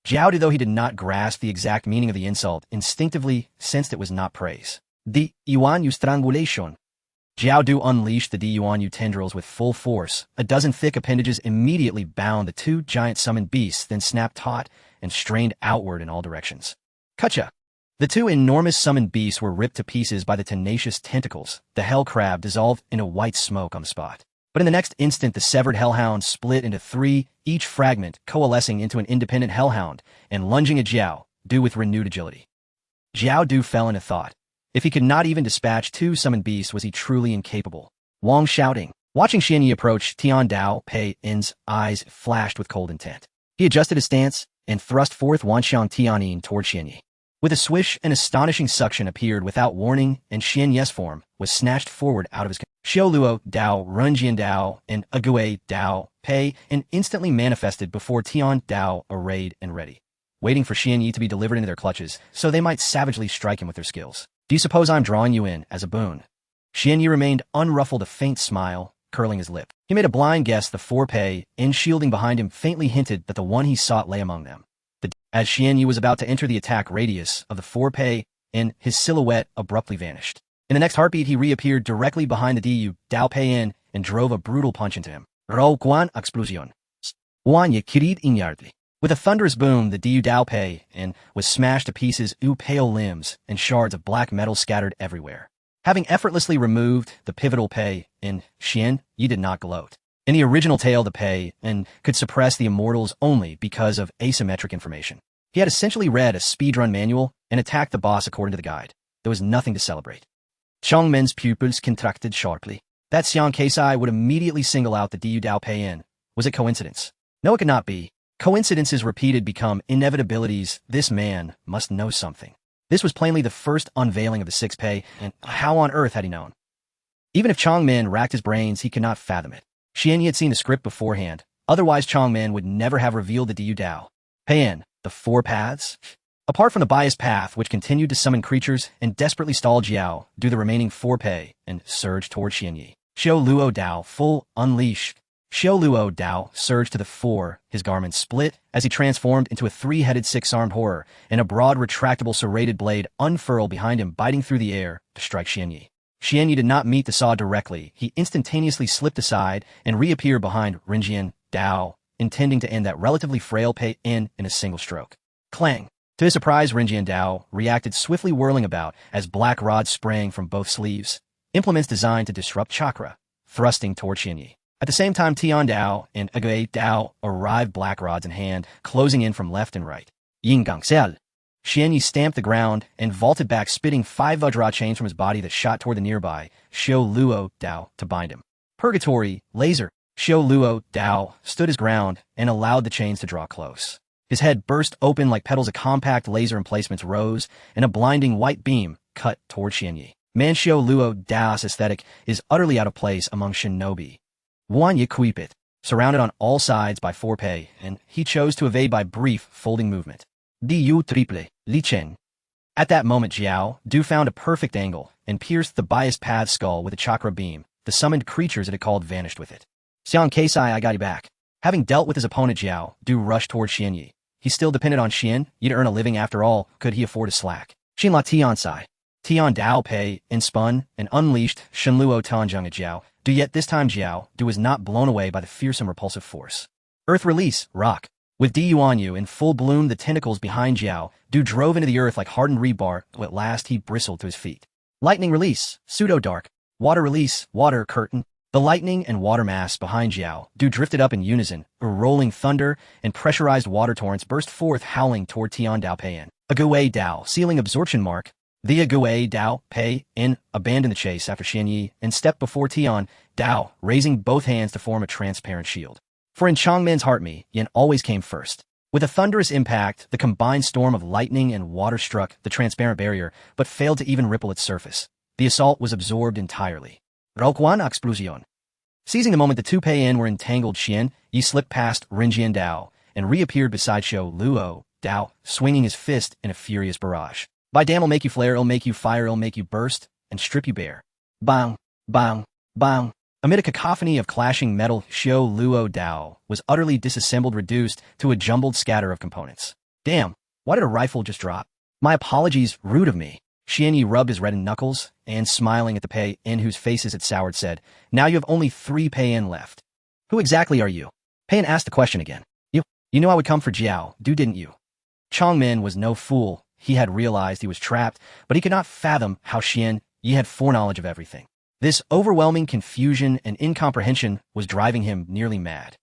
Jiao Du, though he did not grasp the exact meaning of the insult, instinctively sensed it was not praise. The Yuan Yu strangulation. Jiao Du unleashed the Yuan Yu tendrils with full force. A dozen thick appendages immediately bound the two giant summoned beasts, then snapped taut and strained outward in all directions. Kacha! The two enormous summoned beasts were ripped to pieces by the tenacious tentacles. The hell crab dissolved into white smoke on the spot. But in the next instant, the severed hellhound split into three, each fragment coalescing into an independent hellhound and lunging at Jiao Du with renewed agility. Jiao Du fell into thought. If he could not even dispatch two summoned beasts, was he truly incapable? Wang shouting. Watching Xian Yi approach, Tian Dao Pei's eyes flashed with cold intent. He adjusted his stance and thrust forth Wanxiang Tianyin toward Xian Yi. With a swish, an astonishing suction appeared without warning, and Xian Yi's form was snatched forward out of his Xiaoluo Dao Runjian Dao and Agui Dao Pei and instantly manifested before Tian Dao, arrayed and ready, waiting for Xian Yi to be delivered into their clutches so they might savagely strike him with their skills. Do you suppose I'm drawing you in as a boon? Xian Yi remained unruffled, a faint smile curling his lip. He made a blind guess. The four Pei, in shielding behind him, faintly hinted that the one he sought lay among them. As Xian Yi was about to enter the attack radius of the four Pei, and his silhouette abruptly vanished. In the next heartbeat, he reappeared directly behind the Du Dao Pei and drove a brutal punch into him. Rao Guan explosion. Wanya kirid inyardli. With a thunderous boom, the Du Dao Pei was smashed to pieces, pale limbs and shards of black metal scattered everywhere. Having effortlessly removed the pivotal Pei, Xian Yi did not gloat. In the original tale, the Pei could suppress the immortals only because of asymmetric information. He had essentially read a speedrun manual and attacked the boss according to the guide. There was nothing to celebrate. Chang Men's pupils contracted sharply. That Xiang Keisai would immediately single out the Du Dao Pei. Was it coincidence? No, it could not be. Coincidences repeated become inevitabilities. This man must know something. This was plainly the first unveiling of the six Pei, and how on earth had he known? Even if Chang Men racked his brains, he could not fathom it. Xian Yi had seen the script beforehand. Otherwise, Chang Men would never have revealed the Du Dao Pei, the four paths. Apart from the biased path, which continued to summon creatures and desperately stall Jiao, do the remaining four Pei and surged toward Xian Yi. Xiao Luo Dao full unleashed. Xiao Luo Dao surged to the fore, his garments split as he transformed into a three-headed six-armed horror, and a broad retractable serrated blade unfurled behind him, biting through the air to strike Xian Yi. Xian Yi did not meet the saw directly. He instantaneously slipped aside and reappeared behind Renjian Dao, intending to end that relatively frail Pei in a single stroke. Clang! To his surprise, Renjian Dao reacted, swiftly whirling about as black rods sprang from both sleeves, implements designed to disrupt chakra, thrusting toward Xian Yi. At the same time, Tian Dao and Agui Dao arrived, black rods in hand, closing in from left and right. Yin Gang Xial. Xian Yi stamped the ground and vaulted back, spitting 5 Vajra chains from his body that shot toward the nearby Xiao Luo Dao to bind him. Purgatory, laser. Xiao Luo Dao stood his ground and allowed the chains to draw close. His head burst open like petals. A compact laser emplacements rose, and a blinding white beam cut toward Xian Yi. Man, Xiao Luo Dao's aesthetic is utterly out of place among shinobi. Wan Yi Kuipit, surrounded on all sides by four Pei, and he chose to evade by brief folding movement. Du triple, Li Chen. At that moment, Jiao Du found a perfect angle and pierced the biased path's skull with a chakra beam. The summoned creatures it had called vanished with it. Xiang Keisai, I got you back. Having dealt with his opponent, Jiao Du rushed toward Xianyi. He still depended on Xian Yi to earn a living after all. Could he afford to slack? Xin La Tian Sai. Tian Dao Pei spun and unleashed Shenluo Tanzheng at Jiao Du, yet this time Jiao Du was not blown away by the fearsome repulsive force. Earth release, rock. With Du Yuanyu in full bloom, the tentacles behind Jiao Du drove into the earth like hardened rebar. At last he bristled to his feet. Lightning release, pseudo-dark. Water release, water curtain. The lightning and water mass behind Jiao Du drifted up in unison. A rolling thunder and pressurized water torrents burst forth, howling toward Tian Dao Pei. Agui Dao, sealing absorption mark. The Agui Dao Pei abandoned the chase after Xianyi and stepped before Tian Dao, raising both hands to form a transparent shield. For in Changmen's heart, Yin always came first. With a thunderous impact, the combined storm of lightning and water struck the transparent barrier, but failed to even ripple its surface. The assault was absorbed entirely. Rokuan Explosion. Seizing the moment the two Pei-in were entangled, Xian Yi slipped past Rinjian Dao and reappeared beside Shou Luo Dao, swinging his fist in a furious barrage. By damn, it'll make you flare, it'll make you fire, it'll make you burst, and strip you bare. Bang, bang, bang. Amid a cacophony of clashing metal, Shou Luo Dao was utterly disassembled, reduced to a jumbled scatter of components. Damn, why did a rifle just drop? My apologies, rude of me. Xian Yi rubbed his reddened knuckles, and smiling at the Pei-in whose faces had soured, said, Now you have only 3 Pei-in left. Who exactly are you? Pei-in asked the question again. You knew I would come for Jiao Du, didn't you? Changmen was no fool. He had realized he was trapped, but he could not fathom how Xian Yi had foreknowledge of everything. This overwhelming confusion and incomprehension was driving him nearly mad.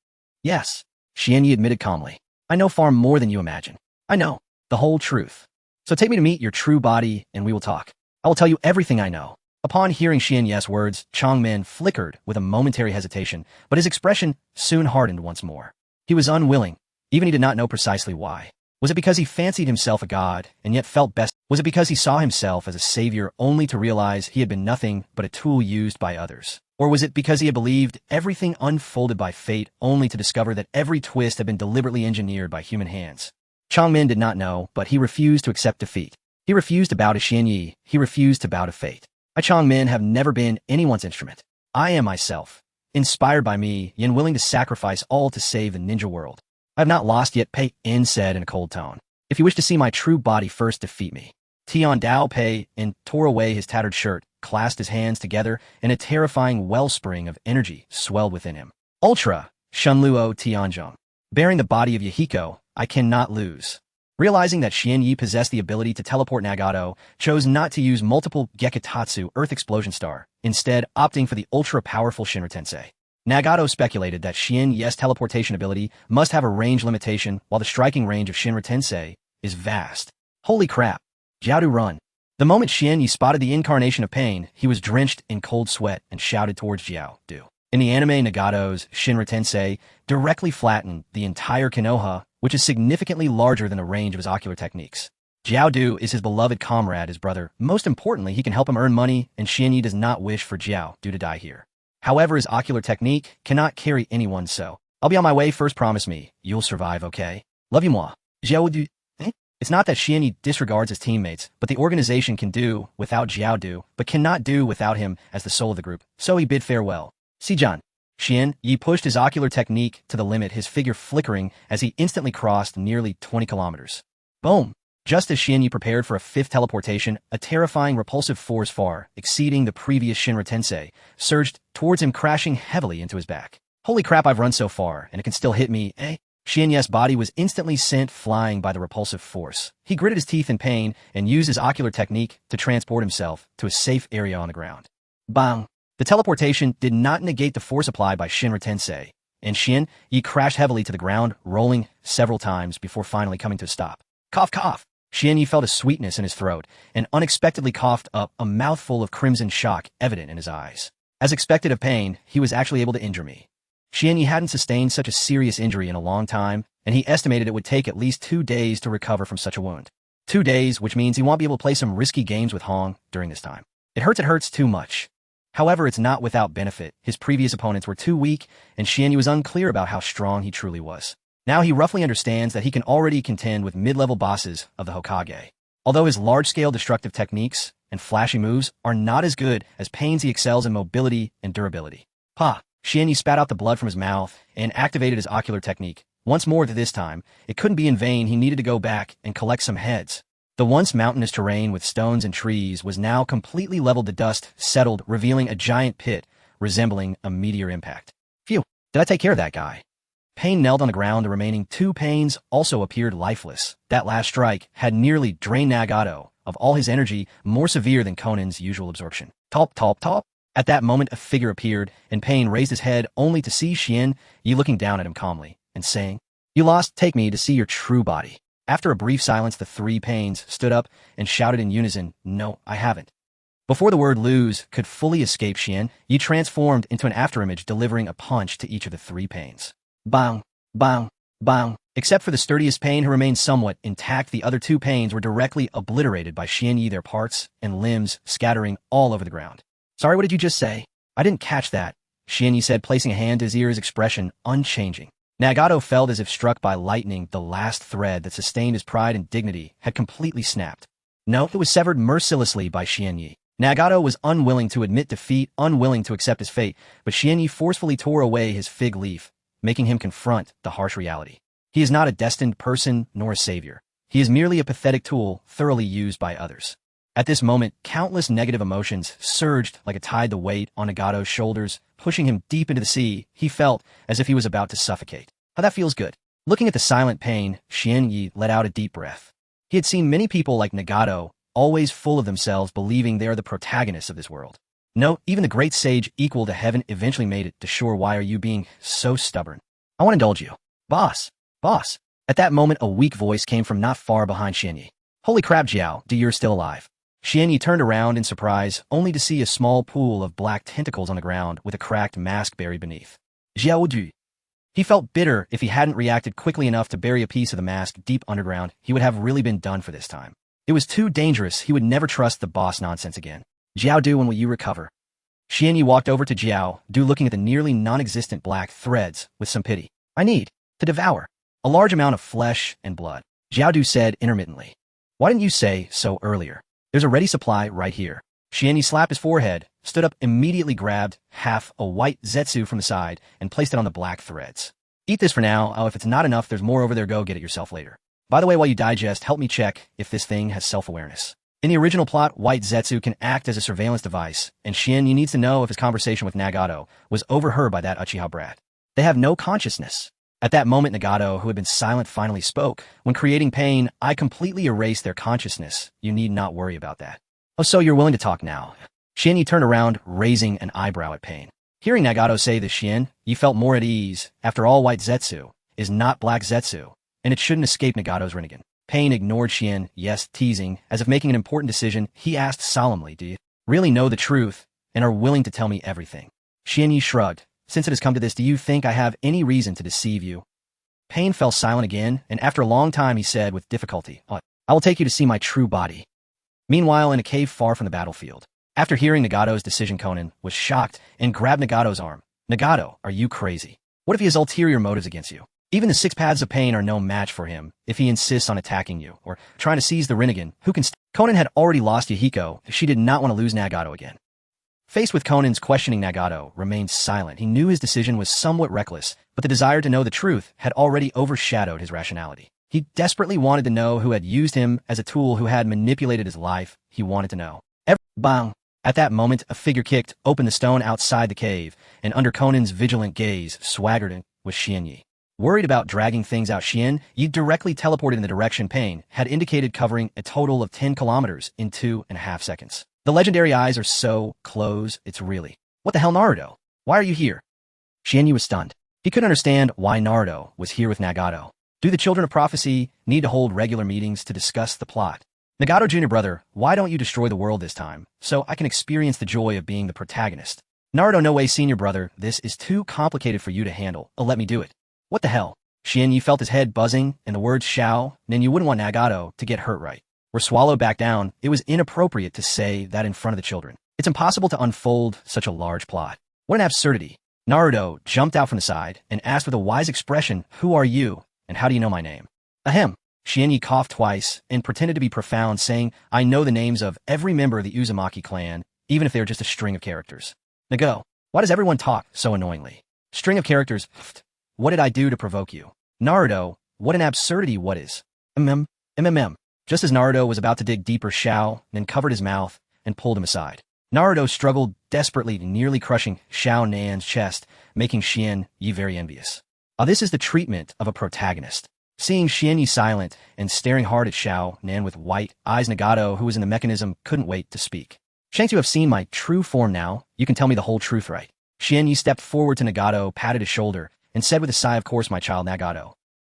Yes, Xian Yi admitted calmly. I know far more than you imagine. I know the whole truth. So take me to meet your true body and we will talk. I will tell you everything I know. Upon hearing Xian Yi's words, Changmen flickered with a momentary hesitation, but his expression soon hardened once more. He was unwilling. Even he did not know precisely why. Was it because he fancied himself a god, and yet felt best? Was it because he saw himself as a savior only to realize he had been nothing but a tool used by others? Or was it because he had believed everything unfolded by fate only to discover that every twist had been deliberately engineered by human hands? Changmen did not know, but he refused to accept defeat. He refused to bow to Xian Yi. He refused to bow to fate. I, Changmen, have never been anyone's instrument. I am myself. Inspired by me, Yin willing to sacrifice all to save the ninja world. I have not lost yet, Pei-in said in a cold tone. If you wish to see my true body, first defeat me. Tian Dao Pei-in tore away his tattered shirt, clasped his hands together, and a terrifying wellspring of energy swelled within him. Ultra, Shenluo Tianzheng. Bearing the body of Yahiko, I cannot lose. Realizing that Xian Yi possessed the ability to teleport, Nagato chose not to use multiple Gekitatsu Earth Explosion Star, instead opting for the ultra-powerful Shinra Tensei. Nagato speculated that Xian Yi's teleportation ability must have a range limitation, while the striking range of Shinra Tensei is vast. Holy crap. Jiao Du, run. The moment Xian Yi spotted the incarnation of pain, he was drenched in cold sweat and shouted towards Jiao Du. In the anime, Nagato's Shinra Tensei directly flattened the entire Konoha, which is significantly larger than the range of his ocular techniques. Jiao Du is his beloved comrade, his brother. Most importantly, he can help him earn money, and Xian Yi does not wish for Jiao Du to die here. However, his ocular technique cannot carry anyone, so I'll be on my way first, promise me. You'll survive, okay? Love you, moi. Jiao Du. It's not that Xian Yi disregards his teammates, but the organization can do without Jiao Du, but cannot do without him as the soul of the group. So he bid farewell. Sijan. Xian Yi pushed his ocular technique to the limit, his figure flickering as he instantly crossed nearly 20 kilometers. Boom! Just as Xian Yi prepared for a fifth teleportation, a terrifying repulsive force far exceeding the previous Shinra Tensei surged towards him, crashing heavily into his back. Holy crap, I've run so far, and it can still hit me, eh? Xian Yi's body was instantly sent flying by the repulsive force. He gritted his teeth in pain and used his ocular technique to transport himself to a safe area on the ground. Bang! The teleportation did not negate the force applied by Shinra Tensei, and Xian Yi crashed heavily to the ground, rolling several times before finally coming to a stop. Cough, cough! Xian Yi felt a sweetness in his throat and unexpectedly coughed up a mouthful of crimson shock evident in his eyes. As expected of pain, he was actually able to injure me. Xian Yi hadn't sustained such a serious injury in a long time, and he estimated it would take at least 2 days to recover from such a wound. 2 days, which means he won't be able to play some risky games with Hong during this time. It hurts too much. However, it's not without benefit. His previous opponents were too weak, and Xian Yi was unclear about how strong he truly was. Now he roughly understands that he can already contend with mid-level bosses of the Hokage. Although his large-scale destructive techniques and flashy moves are not as good as Pain's, he excels in mobility and durability. Pa! Xianyi spat out the blood from his mouth and activated his ocular technique. Once more this time, it couldn't be in vain. He needed to go back and collect some heads. The once mountainous terrain with stones and trees was now completely leveled to dust, settled, revealing a giant pit resembling a meteor impact. Phew, did I take care of that guy? Pain knelt on the ground. The remaining 2 Pains also appeared lifeless. That last strike had nearly drained Nagato of all his energy, more severe than Conan's usual absorption. Top, top, top. At that moment, a figure appeared, and Pain raised his head only to see Xianyi looking down at him calmly and saying, "You lost. Take me to see your true body." After a brief silence, the 3 Pains stood up and shouted in unison, "No, I haven't." Before the word lose could fully escape Xianyi transformed into an afterimage, delivering a punch to each of the 3 Pains. Bang, bang, bang. Except for the sturdiest Pain, who remained somewhat intact, the other 2 Pains were directly obliterated by Xianyi, their parts and limbs scattering all over the ground. "Sorry, what did you just say?" "I didn't catch that," Xianyi said, placing a hand to his ear, his expression unchanging. Nagato felt as if struck by lightning. The last thread that sustained his pride and dignity had completely snapped. No, it was severed mercilessly by Xianyi. Nagato was unwilling to admit defeat, unwilling to accept his fate, but Xianyi forcefully tore away his fig leaf, making him confront the harsh reality. He is not a destined person nor a savior. He is merely a pathetic tool, thoroughly used by others. At this moment, countless negative emotions surged like a tide. The weight on Nagato's shoulders, pushing him deep into the sea. He felt as if he was about to suffocate. "How that feels good." Looking at the silent Pain, Xianyi let out a deep breath. He had seen many people like Nagato, always full of themselves, believing they are the protagonists of this world. No, even the great sage equal to heaven eventually made it to shore. "Why are you being so stubborn?" "I want to indulge you." "Boss, boss." At that moment, a weak voice came from not far behind Xianyi. "Holy crap, Jiao, you're still alive." Xianyi turned around in surprise, only to see a small pool of black tentacles on the ground with a cracked mask buried beneath. Jiao Du. He felt bitter. If he hadn't reacted quickly enough to bury a piece of the mask deep underground, he would have really been done for this time. It was too dangerous. He would never trust the boss nonsense again. "Jiao Du, when will you recover?" Xianyi walked over to Jiao Du, looking at the nearly non-existent black threads with some pity. "I need to devour a large amount of flesh and blood," Jiao Du said intermittently. "Why didn't you say so earlier? There's a ready supply right here." Xianyi slapped his forehead, stood up, immediately grabbed half a white zetsu from the side, and placed it on the black threads. "Eat this for now. Oh, if it's not enough, there's more over there. Go get it yourself later. By the way, while you digest, help me check if this thing has self-awareness." In the original plot, white zetsu can act as a surveillance device, and Xianyi needs to know if his conversation with Nagato was overheard by that Uchiha brat. They have no consciousness. At that moment, Nagato, who had been silent, finally spoke. "When creating Pain, I completely erased their consciousness. You need not worry about that." "Oh, so you're willing to talk now?" Xianyi turned around, raising an eyebrow at Pain. Hearing Nagato say this, Xianyi felt more at ease. After all, white zetsu is not black zetsu, and it shouldn't escape Nagato's Rinnegan. Pain ignored Xianyi, yes, teasing, as if making an important decision. He asked solemnly, "Do you really know the truth and are willing to tell me everything?" Xianyi shrugged. "Since it has come to this, do you think I have any reason to deceive you?" Pain fell silent again, and after a long time he said with difficulty, "I will take you to see my true body." Meanwhile, in a cave far from the battlefield, after hearing Nagato's decision, Conan was shocked and grabbed Nagato's arm. "Nagato, are you crazy? What if he has ulterior motives against you? Even the 6 paths of Pain are no match for him if he insists on attacking you or trying to seize the Rinnegan. Who can Conan had already lost Yahiko. She did not want to lose Nagato again. Faced with Conan's questioning, Nagato remained silent. He knew his decision was somewhat reckless, but the desire to know the truth had already overshadowed his rationality. He desperately wanted to know who had used him as a tool, who had manipulated his life. He wanted to know. Bang! At that moment, a figure kicked open the stone outside the cave, and under Conan's vigilant gaze, swaggered in was Xianyi. Worried about dragging things out, Xianyi directly teleported in the direction Pain had indicated, covering a total of 10 kilometers in 2.5 seconds. The legendary eyes are so close, it's really... What the hell, Naruto? Why are you here? Xianyi was stunned. He couldn't understand why Naruto was here with Nagato. Do the Children of Prophecy need to hold regular meetings to discuss the plot? Nagato, Jr. Brother, why don't you destroy the world this time, so I can experience the joy of being the protagonist? Naruto, no way, Senior Brother, this is too complicated for you to handle. Let me do it. What the hell? Xianyi felt his head buzzing, and the words "shao," and you wouldn't want Nagato to get hurt right, were swallowed back down. It was inappropriate to say that in front of the children. It's impossible to unfold such a large plot. What an absurdity. Naruto jumped out from the side and asked with a wise expression, "Who are you, and how do you know my name?" Ahem. Shien Yi coughed twice and pretended to be profound, saying, I know the names of every member of the Uzumaki clan, even if they're just a string of characters. Nago, why does everyone talk so annoyingly? String of characters, what did I do to provoke you? Naruto, what an absurdity, what is? MMM. Just as Naruto was about to dig deeper, Xiao then covered his mouth and pulled him aside. Naruto struggled desperately, nearly crushing Xiao Nan's chest, making Shien Yi very envious. This is the treatment of a protagonist. Seeing Shien Yi silent and staring hard at Xiao Nan with white eyes, Nagato, who was in the mechanism, couldn't wait to speak. Shanks, you have seen my true form now. You can tell me the whole truth, right? Shien Yi stepped forward to Nagato, patted his shoulder, and said with a sigh, of course, my child, Nagato.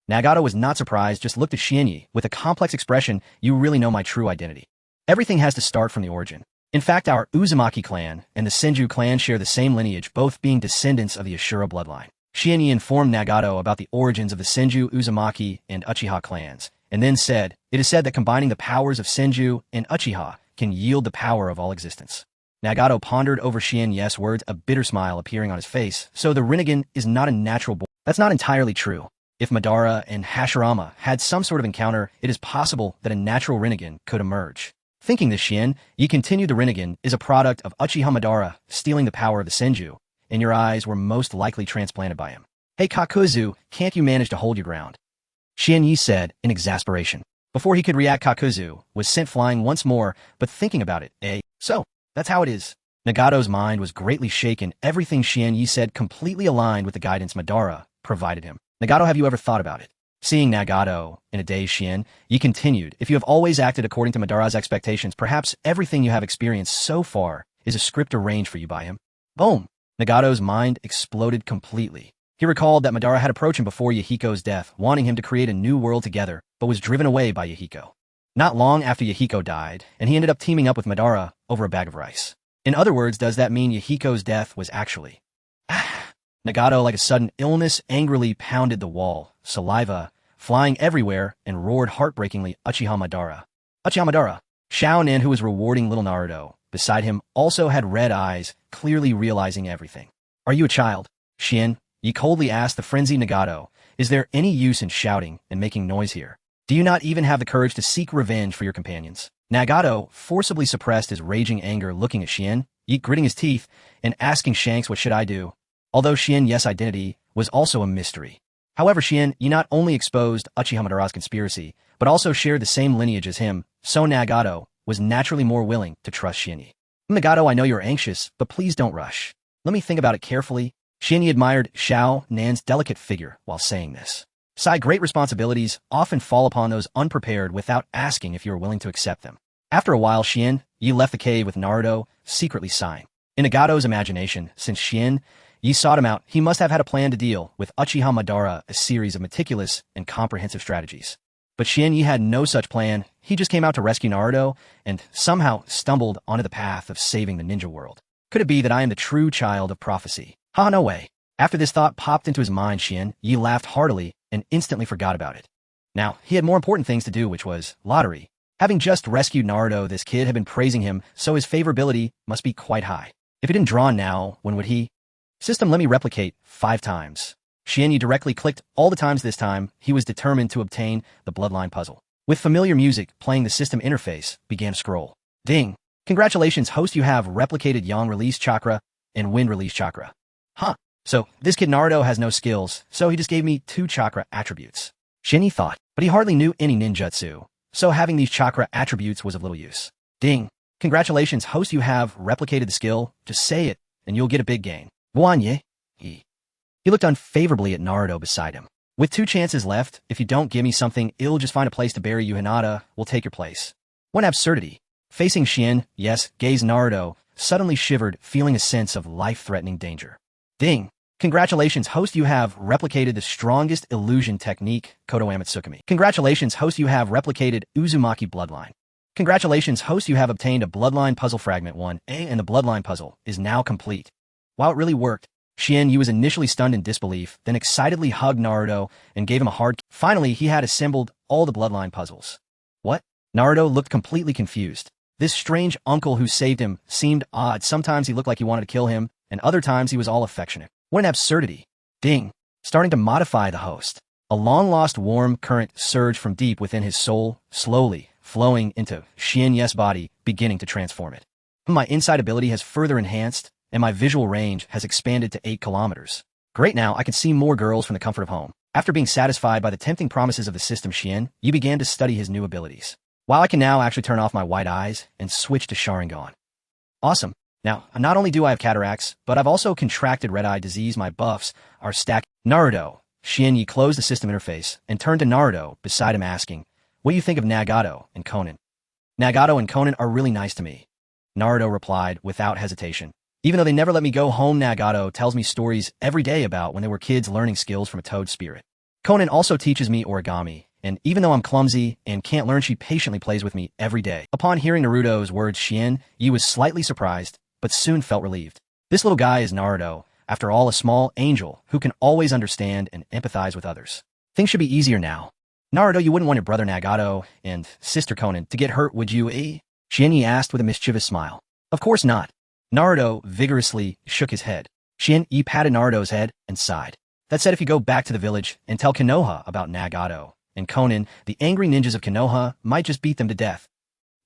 Nagato was not surprised, just looked at Shien Yi with a complex expression. You really know my true identity. Everything has to start from the origin. In fact, our Uzumaki clan and the Senju clan share the same lineage, both being descendants of the Ashura bloodline. Shien Yi informed Nagato about the origins of the Senju, Uzumaki, and Uchiha clans, and then said, it is said that combining the powers of Senju and Uchiha can yield the power of all existence. Nagato pondered over Shien Yi's words, a bitter smile appearing on his face. So the Rinnegan is not a natural born. That's not entirely true. If Madara and Hashirama had some sort of encounter, it is possible that a natural Rinnegan could emerge. Thinking this, Shien Yi continued, the Rinnegan is a product of Uchiha Madara stealing the power of the Senju, and your eyes were most likely transplanted by him. Hey Kakuzu, can't you manage to hold your ground? Shien Yi said in exasperation. Before he could react, Kakuzu was sent flying once more, but thinking about it, so, that's how it is. Nagato's mind was greatly shaken. Everything Shien Yi said completely aligned with the guidance Madara provided him. Nagato, have you ever thought about it? Seeing Nagato in a daze, Shien Yi continued, if you have always acted according to Madara's expectations, perhaps everything you have experienced so far is a script arranged for you by him. Boom! Nagato's mind exploded completely. He recalled that Madara had approached him before Yahiko's death, wanting him to create a new world together, but was driven away by Yahiko. Not long after Yahiko died, and he ended up teaming up with Madara over a bag of rice. In other words, does that mean Yahiko's death was actually... Nagato, like a sudden illness, angrily pounded the wall, saliva flying everywhere, and roared heartbreakingly, Uchiha Madara. Uchiha Madara. Xiao Nan, who was rewarding little Naruto beside him, also had red eyes, clearly realizing everything. Are you a child? Shien Yi coldly asked the frenzied Nagato. Is there any use in shouting and making noise here? Do you not even have the courage to seek revenge for your companions? Nagato forcibly suppressed his raging anger, looking at Shien Yi, gritting his teeth, and asking Shanks, what should I do? Although Shien Yi's identity was also a mystery. However, Shien Yi not only exposed Uchiha Madara's conspiracy, but also shared the same lineage as him, so Nagato was naturally more willing to trust Shien Yi. Nagato, I know you're anxious, but please don't rush. Let me think about it carefully. Shien Yi admired Xiao Nan's delicate figure while saying this. Great responsibilities often fall upon those unprepared without asking if you are willing to accept them. After a while, Shien Yi left the cave with Naruto, secretly sighing. In Nagato's imagination, since Shien Yi sought him out, he must have had a plan to deal with Uchiha Madara, a series of meticulous and comprehensive strategies. But Shien Yi had no such plan. He just came out to rescue Naruto and somehow stumbled onto the path of saving the ninja world. Could it be that I am the true child of prophecy? No way. After this thought popped into his mind, Shien Yi laughed heartily and instantly forgot about it. Now, he had more important things to do, which was lottery. Having just rescued Naruto, this kid had been praising him, so his favorability must be quite high. If he didn't draw now, when would he? System, let me replicate 5 times. Shien Yi directly clicked all the times. This time, he was determined to obtain the bloodline puzzle. With familiar music playing, the system interface began to scroll. Ding! Congratulations, host, you have replicated Yang release chakra and Wind release chakra. So this kid Naruto has no skills, so he just gave me 2 chakra attributes. Shien Yi thought, but he hardly knew any ninjutsu, so having these chakra attributes was of little use. Ding! Congratulations, host, you have replicated the skill. Just say it, and you'll get a big gain. Wanye. He looked unfavorably at Naruto beside him. With 2 chances left, if you don't give me something, I'll just find a place to bury you. Hinata will take your place. What absurdity. Facing Shien Yi's gaze, Naruto suddenly shivered, feeling a sense of life-threatening danger. Ding! Congratulations, host, you have replicated the strongest illusion technique, Kodo Amatsukami. Congratulations, host, you have replicated Uzumaki bloodline. Congratulations, host, you have obtained a bloodline puzzle fragment 1A, and the bloodline puzzle is now complete. Wow, it really worked. Shien Yi was initially stunned in disbelief, then excitedly hugged Naruto and gave him a hard kiss. Finally, he had assembled all the bloodline puzzles. What? Naruto looked completely confused. This strange uncle who saved him seemed odd. Sometimes he looked like he wanted to kill him, and other times he was all affectionate. What an absurdity. Ding! Starting to modify the host. A long-lost warm current surged from deep within his soul, slowly flowing into Xianye's body, beginning to transform it. My inside ability has further enhanced, and my visual range has expanded to 8 kilometers. Great, now I can see more girls from the comfort of home. After being satisfied by the tempting promises of the system Xian, you began to study his new abilities. While I can now actually turn off my white eyes and switch to Sharingan. Awesome. Now, not only do I have cataracts, but I've also contracted red-eye disease. My buffs are stacked. Naruto. Xian Yi closed the system interface and turned to Naruto beside him asking, what do you think of Nagato and Konan? Nagato and Konan are really nice to me. Naruto replied without hesitation. Even though they never let me go home, Nagato tells me stories every day about when they were kids learning skills from a toad spirit. Konan also teaches me origami, and even though I'm clumsy and can't learn, she patiently plays with me every day. Upon hearing Naruto's words, Xian Yi was slightly surprised, but soon felt relieved. This little guy is Naruto, after all a small angel who can always understand and empathize with others. Things should be easier now. Naruto, you wouldn't want your brother Nagato and sister Konan to get hurt, would you, eh? Xian Yi asked with a mischievous smile. Of course not. Naruto vigorously shook his head. Xian Yi patted Naruto's head and sighed. That said, if you go back to the village and tell Konoha about Nagato and Konan, the angry ninjas of Konoha might just beat them to death.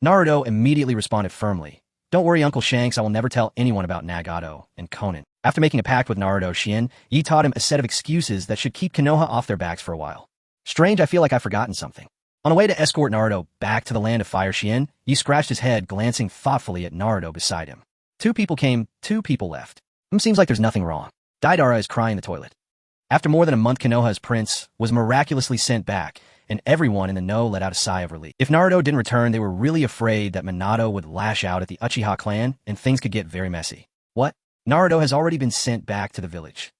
Naruto immediately responded firmly. Don't worry, Uncle Shanks, I will never tell anyone about Nagato and Konan. After making a pact with Naruto, Xian Yi taught him a set of excuses that should keep Konoha off their backs for a while. Strange, I feel like I've forgotten something. On the way to escort Naruto back to the land of fire, Xian Yi scratched his head, glancing thoughtfully at Naruto beside him. 2 people came, 2 people left. Seems like there's nothing wrong. Deidara is crying in the toilet. After more than a month, Konoha's prince was miraculously sent back, and everyone in the know let out a sigh of relief. If Naruto didn't return, they were really afraid that Minato would lash out at the Uchiha clan, and things could get very messy. What? Naruto has already been sent back to the village.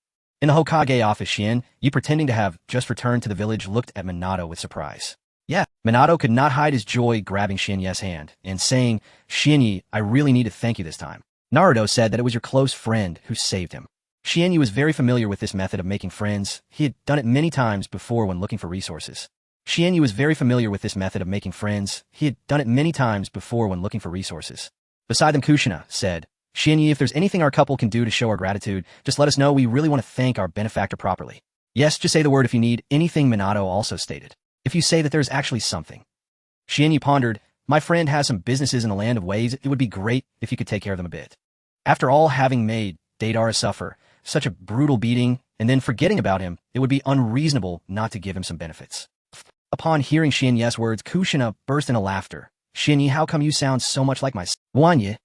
In the Hokage office, Xian Yi, pretending to have just returned to the village, looked at Minato with surprise. Yeah, Minato could not hide his joy, grabbing Xian Yi's hand and saying, Xian Yi, I really need to thank you this time. Naruto said that it was your close friend who saved him. Xian Yi was very familiar with this method of making friends. He had done it many times before when looking for resources. Xian Yi was very familiar with this method of making friends. He had done it many times before when looking for resources. Beside them, Kushina said, Xian Yi, if there's anything our couple can do to show our gratitude, just let us know. We really want to thank our benefactor properly. Yes, just say the word if you need anything, Minato also stated. If you say that there's actually something. Xian Yi pondered, my friend has some businesses in the land of waves. It would be great if you could take care of them a bit. After all, having made Deidara suffer such a brutal beating and then forgetting about him, it would be unreasonable not to give him some benefits. Upon hearing Xian Yi's words, Kushina burst into laughter. Xian Yi, how come you sound so much like my Wanya?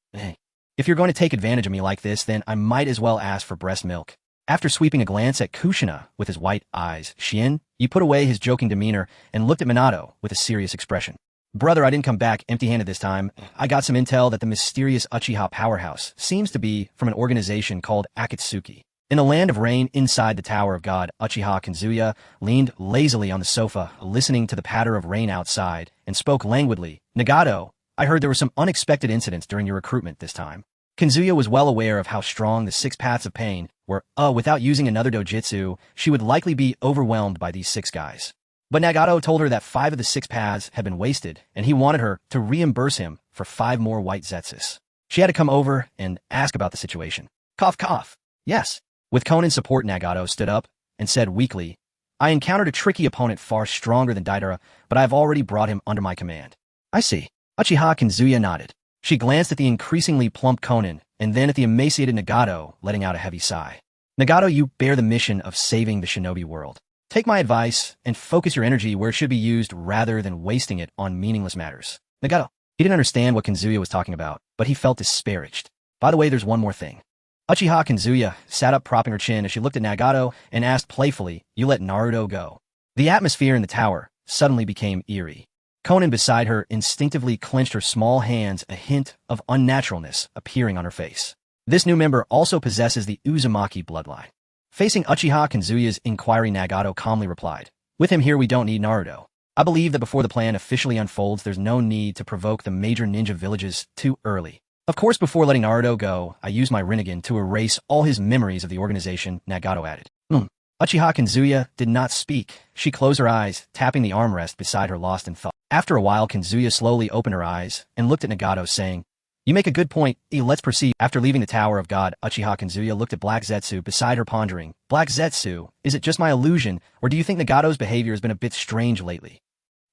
If you're going to take advantage of me like this, then I might as well ask for breast milk. After sweeping a glance at Kushina with his white eyes, Xian Yi put away his joking demeanor and looked at Minato with a serious expression. Brother, I didn't come back empty-handed this time. I got some intel that the mysterious Uchiha powerhouse seems to be from an organization called Akatsuki. In the land of rain, inside the Tower of God, Uchiha Kazuya leaned lazily on the sofa, listening to the patter of rain outside, and spoke languidly. Nagato, I heard there were some unexpected incidents during your recruitment this time. Kazuya was well aware of how strong the 6 paths of pain were. Without using another dojutsu, she would likely be overwhelmed by these 6 guys. But Nagato told her that 5 of the 6 paths had been wasted, and he wanted her to reimburse him for 5 more white zetsus. She had to come over and ask about the situation. Cough, cough. Yes. With Konan's support, Nagato stood up and said weakly, I encountered a tricky opponent far stronger than Deidara, but I have already brought him under my command. I see. Uchiha Kazuya nodded. She glanced at the increasingly plump Konan, and then at the emaciated Nagato, letting out a heavy sigh. Nagato, you bear the mission of saving the shinobi world. Take my advice and focus your energy where it should be used rather than wasting it on meaningless matters. Nagato. He didn't understand what Kazuya was talking about, but he felt disparaged. By the way, there's one more thing. Uchiha Kazuya sat up, propping her chin as she looked at Nagato and asked playfully, you let Naruto go. The atmosphere in the tower suddenly became eerie. Konan beside her instinctively clenched her small hands, a hint of unnaturalness appearing on her face. This new member also possesses the Uzumaki bloodline. Facing Uchiha Kazuya's inquiry, Nagato calmly replied, with him here we don't need Naruto. I believe that before the plan officially unfolds, there's no need to provoke the major ninja villages too early. Of course, before letting Naruto go, I used my Rinnegan to erase all his memories of the organization, Nagato added. Uchiha Kazuya did not speak. She closed her eyes, tapping the armrest beside her, lost in thought. After a while, Kazuya slowly opened her eyes and looked at Nagato, saying, You make a good point. Let's proceed. After leaving the Tower of God, Uchiha Genkai looked at Black Zetsu beside her pondering. Black Zetsu, is it just my illusion, or do you think Nagato's behavior has been a bit strange lately?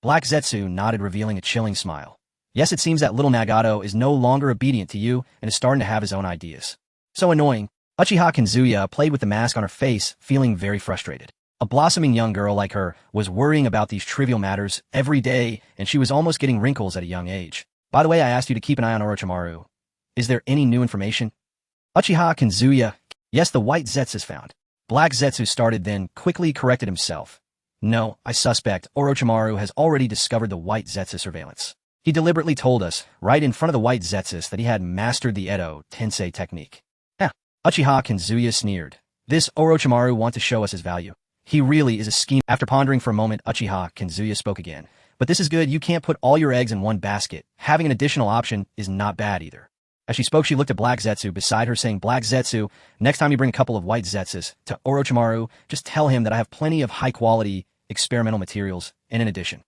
Black Zetsu nodded, revealing a chilling smile. Yes, it seems that little Nagato is no longer obedient to you and is starting to have his own ideas. So annoying. Uchiha Genkai played with the mask on her face, feeling very frustrated. A blossoming young girl like her was worrying about these trivial matters every day, and she was almost getting wrinkles at a young age. By the way, I asked you to keep an eye on Orochimaru. Is there any new information? Uchiha Genkai, yes, the white Zetsu is found. Black Zetsu started, then quickly corrected himself. No, I suspect Orochimaru has already discovered the white Zetsu surveillance. He deliberately told us, right in front of the white Zetsus, that he had mastered the Edo Tensei technique. Uchiha Genkai sneered. This Orochimaru wants to show us his value. He really is a scheme. After pondering for a moment, Uchiha Genkai spoke again. But this is good. You can't put all your eggs in one basket. Having an additional option is not bad either. As she spoke, she looked at Black Zetsu beside her, saying, Black Zetsu, next time you bring a couple of white Zetsus to Orochimaru, just tell him that I have plenty of high-quality experimental materials, and in addition,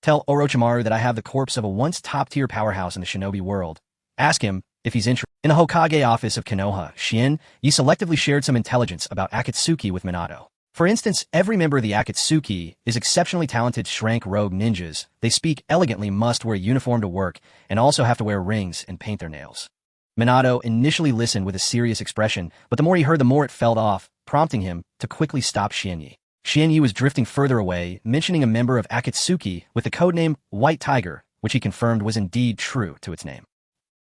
tell Orochimaru that I have the corpse of a once top-tier powerhouse in the shinobi world. Ask him if he's interested. In the Hokage office of Konoha, Shien, Yi selectively shared some intelligence about Akatsuki with Minato. For instance, every member of the Akatsuki is exceptionally talented shrank rogue ninjas. They speak elegantly, must wear a uniform to work, and also have to wear rings and paint their nails. Minato initially listened with a serious expression, but the more he heard, the more it fell off, prompting him to quickly stop Shien-Yi. Shien-Yi was drifting further away, mentioning a member of Akatsuki with the codename White Tiger, which he confirmed was indeed true to its name.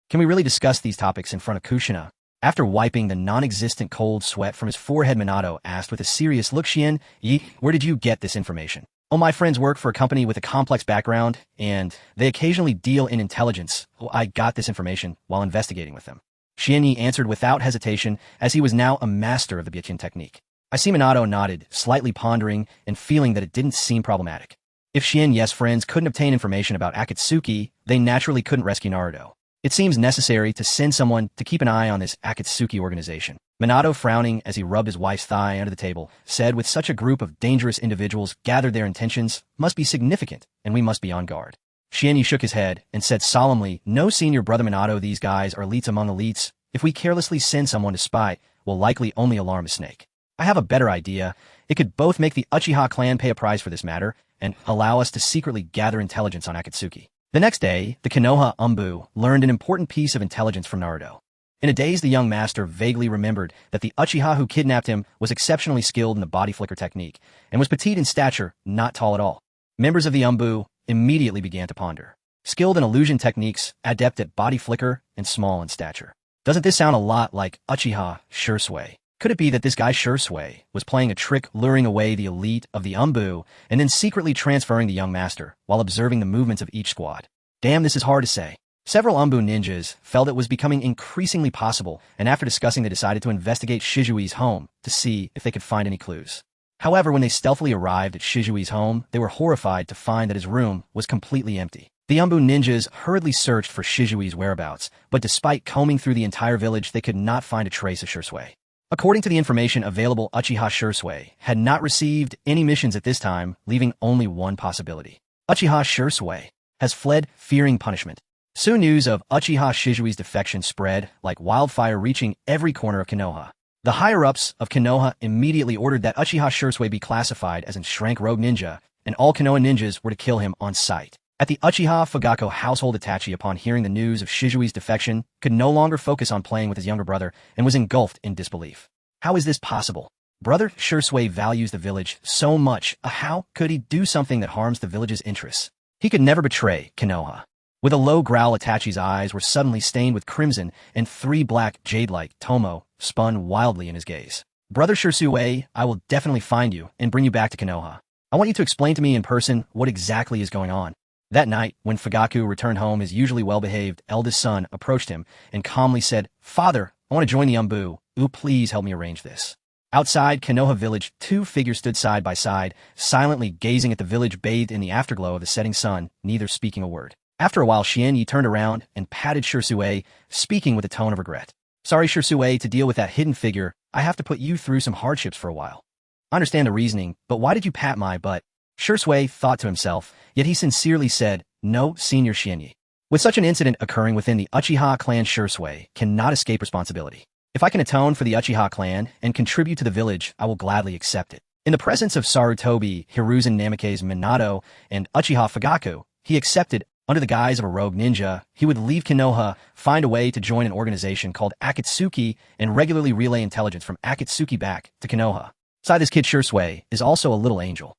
Can we really discuss these topics in front of Kushina? After wiping the non-existent cold sweat from his forehead, Minato asked with a serious look, Shien-Yi, where did you get this information? Oh, my friends work for a company with a complex background, and they occasionally deal in intelligence. Oh, I got this information while investigating with them. Shien-Yi answered without hesitation, as he was now a master of the Byakugan technique. I see Minato nodded, slightly pondering and feeling that it didn't seem problematic. If Shien-Yi's friends couldn't obtain information about Akatsuki, they naturally couldn't rescue Naruto. It seems necessary to send someone to keep an eye on this Akatsuki organization. Minato, frowning as he rubbed his wife's thigh under the table, said, with such a group of dangerous individuals gathered, their intentions must be significant, and we must be on guard. Shien-Yi shook his head and said solemnly, no, senior brother Minato, these guys are elites among elites. If we carelessly send someone to spy, we'll likely only alarm a snake. I have a better idea. It could both make the Uchiha clan pay a price for this matter, and allow us to secretly gather intelligence on Akatsuki. The next day, the Konoha Umbu learned an important piece of intelligence from Naruto. In a daze, the young master vaguely remembered that the Uchiha who kidnapped him was exceptionally skilled in the body flicker technique, and was petite in stature, not tall at all. Members of the Umbu immediately began to ponder. Skilled in illusion techniques, adept at body flicker, and small in stature. Doesn't this sound a lot like Uchiha Shursui? Could it be that this guy Shursui was playing a trick, luring away the elite of the Umbu, and then secretly transferring the young master, while observing the movements of each squad? Damn, this is hard to say. Several Umbu ninjas felt it was becoming increasingly possible, and after discussing, they decided to investigate Shizui's home to see if they could find any clues. However, when they stealthily arrived at Shizui's home, they were horrified to find that his room was completely empty. The Umbu ninjas hurriedly searched for Shizui's whereabouts, but despite combing through the entire village, they could not find a trace of Shursui. According to the information available, Uchiha Shursui had not received any missions at this time, leaving only one possibility. Uchiha Shursui has fled, fearing punishment. Soon news of Uchiha Shizui's defection spread like wildfire, reaching every corner of Konoha. The higher-ups of Konoha immediately ordered that Uchiha Shursui be classified as a shrank rogue ninja, and all Konoha ninjas were to kill him on sight. At the Uchiha Fugako household, Itachi, upon hearing the news of Shizui's defection, could no longer focus on playing with his younger brother and was engulfed in disbelief. How is this possible? Brother Shursui values the village so much. How could he do something that harms the village's interests? He could never betray Konoha. With a low growl, Itachi's eyes were suddenly stained with crimson, and three black, jade-like Tomo spun wildly in his gaze. Brother Shursui, I will definitely find you and bring you back to Konoha. I want you to explain to me in person what exactly is going on. That night, when Fugaku returned home, his usually well-behaved eldest son approached him and calmly said, Father, I want to join the Umbu. Please help me arrange this. Outside Konoha village, two figures stood side by side, silently gazing at the village bathed in the afterglow of the setting sun, neither speaking a word. After a while, Shien-Yi turned around and patted Shursui, speaking with a tone of regret. Sorry, Shursui, to deal with that hidden figure, I have to put you through some hardships for a while. I understand the reasoning, but why did you pat my butt? Shursui thought to himself, yet he sincerely said, No, Senior Shien-Yi. With such an incident occurring within the Uchiha clan, Shursui cannot escape responsibility. If I can atone for the Uchiha clan and contribute to the village, I will gladly accept it. In the presence of Sarutobi, Hiruzen Namikaze Minato, and Uchiha Fugaku, he accepted. Under the guise of a rogue ninja, he would leave Konoha, find a way to join an organization called Akatsuki, and regularly relay intelligence from Akatsuki back to Konoha. Beside this kid, Shursui is also a little angel.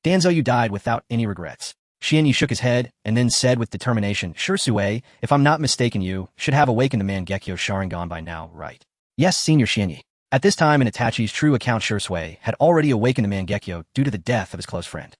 Danzo, you died without any regrets. Shienyi shook his head and then said with determination, Shursui, if I'm not mistaken, you should have awakened the Mangekyo Sharingan by now, right? Yes, Senior Shienyi. At this time in Itachi's true account, Shursui had already awakened the Mangekyo due to the death of his close friend.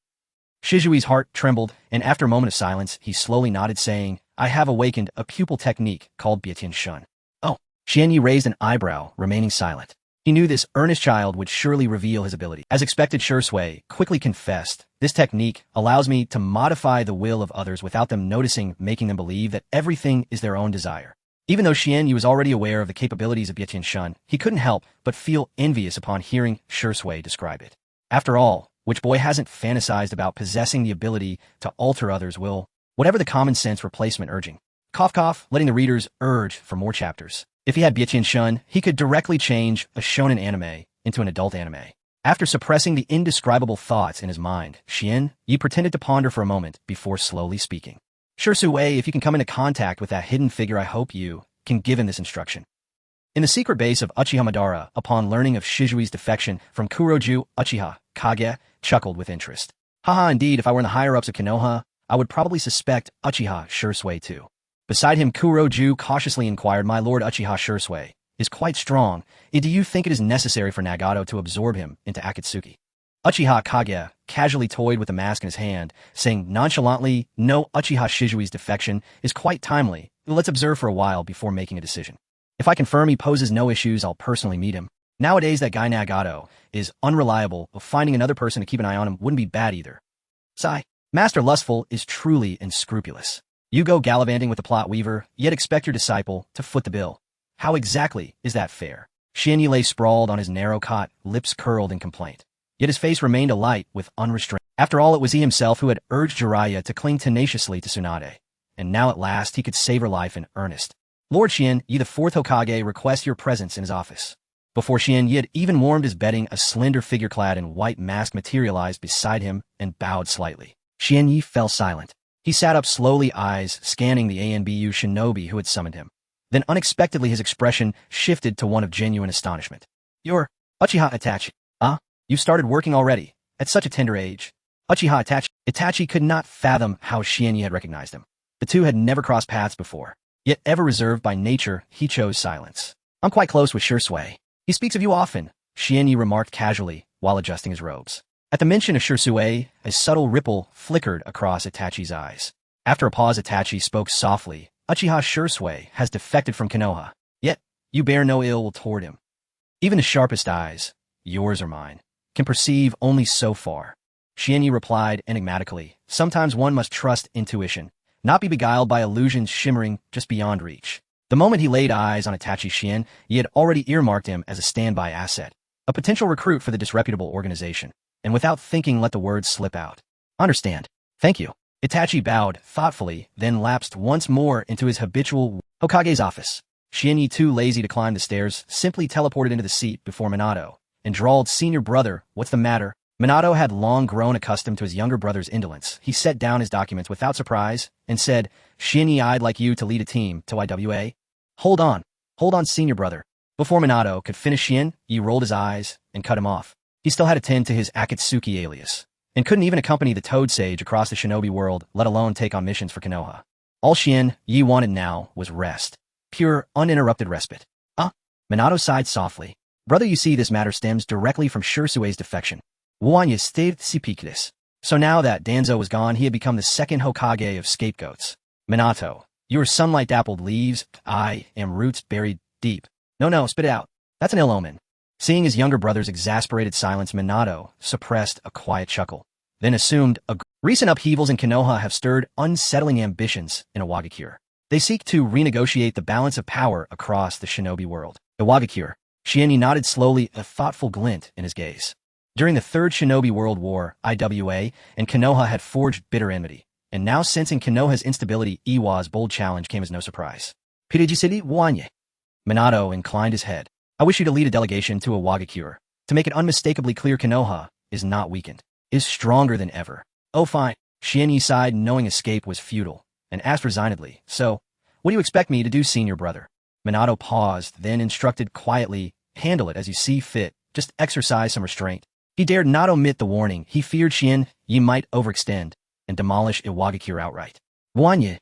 Shizui's heart trembled, and after a moment of silence, he slowly nodded, saying, I have awakened a pupil technique called Byakugan Shun. Oh, Shienyi raised an eyebrow, remaining silent. He knew this earnest child would surely reveal his ability. As expected, Shursui quickly confessed, this technique allows me to modify the will of others without them noticing, making them believe that everything is their own desire. Even though Shienyi was already aware of the capabilities of Byakugan Shun, he couldn't help but feel envious upon hearing Shursui describe it. After all, which boy hasn't fantasized about possessing the ability to alter others' will? Whatever the common sense replacement urging. Cough cough, letting the readers urge for more chapters. If he had Byakugan Shun, he could directly change a shonen anime into an adult anime. After suppressing the indescribable thoughts in his mind, Shienyi pretended to ponder for a moment before slowly speaking. Shursui, if you can come into contact with that hidden figure, I hope you can give him this instruction. In the secret base of Uchiha Madara, upon learning of Shizui's defection from Kuroju, Uchiha Kage chuckled with interest. Haha, indeed, if I were in the higher-ups of Konoha, I would probably suspect Uchiha Shursui too. Beside him, Kuroju cautiously inquired, My lord Uchiha Shursui is quite strong. Do you think it is necessary for Nagato to absorb him into Akatsuki? Uchiha Kage casually toyed with the mask in his hand, saying nonchalantly, No, Uchiha Shizui's defection is quite timely. Let's observe for a while before making a decision. If I confirm he poses no issues, I'll personally meet him. Nowadays, that guy Nagato is unreliable, but finding another person to keep an eye on him wouldn't be bad either. Sigh. Master Lustful is truly unscrupulous. You go gallivanting with the plot weaver, yet expect your disciple to foot the bill. How exactly is that fair? Shienyi lay sprawled on his narrow cot, lips curled in complaint. Yet his face remained alight with unrestraint. After all, it was he himself who had urged Jiraiya to cling tenaciously to Tsunade. And now at last he could save her life in earnest. Lord Shienyi, the fourth Hokage, requests your presence in his office. Before Shienyi had even warmed his bedding, a slender figure clad in white mask materialized beside him and bowed slightly. Shienyi fell silent. He sat up slowly, eyes scanning the ANBU shinobi who had summoned him. Then unexpectedly his expression shifted to one of genuine astonishment. You're Uchiha Itachi. You started working already, at such a tender age. Uchiha Itachi. Itachi could not fathom how Shienyi had recognized him. The two had never crossed paths before. Yet ever reserved by nature, he chose silence. I'm quite close with Shursui. He speaks of you often, Shienyi remarked casually while adjusting his robes. At the mention of Shursui, a subtle ripple flickered across Itachi's eyes. After a pause, Itachi spoke softly. Uchiha Shursui has defected from Konoha. Yet, you bear no ill will toward him. Even the sharpest eyes, yours or mine, can perceive only so far. Shienyi replied enigmatically. Sometimes one must trust intuition, not be beguiled by illusions shimmering just beyond reach. The moment he laid eyes on Itachi Shienyi, he had already earmarked him as a standby asset, a potential recruit for the disreputable organization, and without thinking let the words slip out. Understand. Thank you. Itachi bowed thoughtfully, then lapsed once more into his habitual Hokage's office. Shienyi, too lazy to climb the stairs, simply teleported into the seat before Minato, and drawled, Senior brother, what's the matter? Minato had long grown accustomed to his younger brother's indolence. He set down his documents without surprise and said, Shienyi, I'd like you to lead a team to IWA. Hold on, Senior brother. Before Minato could finish, Shienyi rolled his eyes and cut him off. He still had to tend to his Akatsuki alias, and couldn't even accompany the Toad Sage across the shinobi world, let alone take on missions for Konoha. All Shienyi wanted now was rest. Pure, uninterrupted respite. Minato sighed softly. Brother, you see, this matter stems directly from Shursui's defection. Wanya stayed Sipikidis. So now that Danzo was gone, he had become the second Hokage of scapegoats. Minato, you are sunlight-dappled leaves, I am roots buried deep. No, spit it out. That's an ill omen. Seeing his younger brother's exasperated silence, Minato suppressed a quiet chuckle, then assumed recent upheavals in Konoha have stirred unsettling ambitions in Iwagakure. They seek to renegotiate the balance of power across the shinobi world. Iwagakure. Shienyi nodded slowly, a thoughtful glint in his gaze. During the Third Shinobi World War, IWA and Konoha had forged bitter enmity, and now sensing Konoha's instability, Iwa's bold challenge came as no surprise. Pirejisiri Wanye. Minato inclined his head. I wish you to lead a delegation to a Wagakure. To make it unmistakably clear, Konoha is not weakened, is stronger than ever. Oh fine. Xianyi sighed, knowing escape was futile, and asked resignedly, so, what do you expect me to do, senior brother? Minato paused, then instructed quietly, handle it as you see fit, just exercise some restraint. He dared not omit the warning. He feared Xianyi might overextend and demolish Iwagakure outright. Wanye,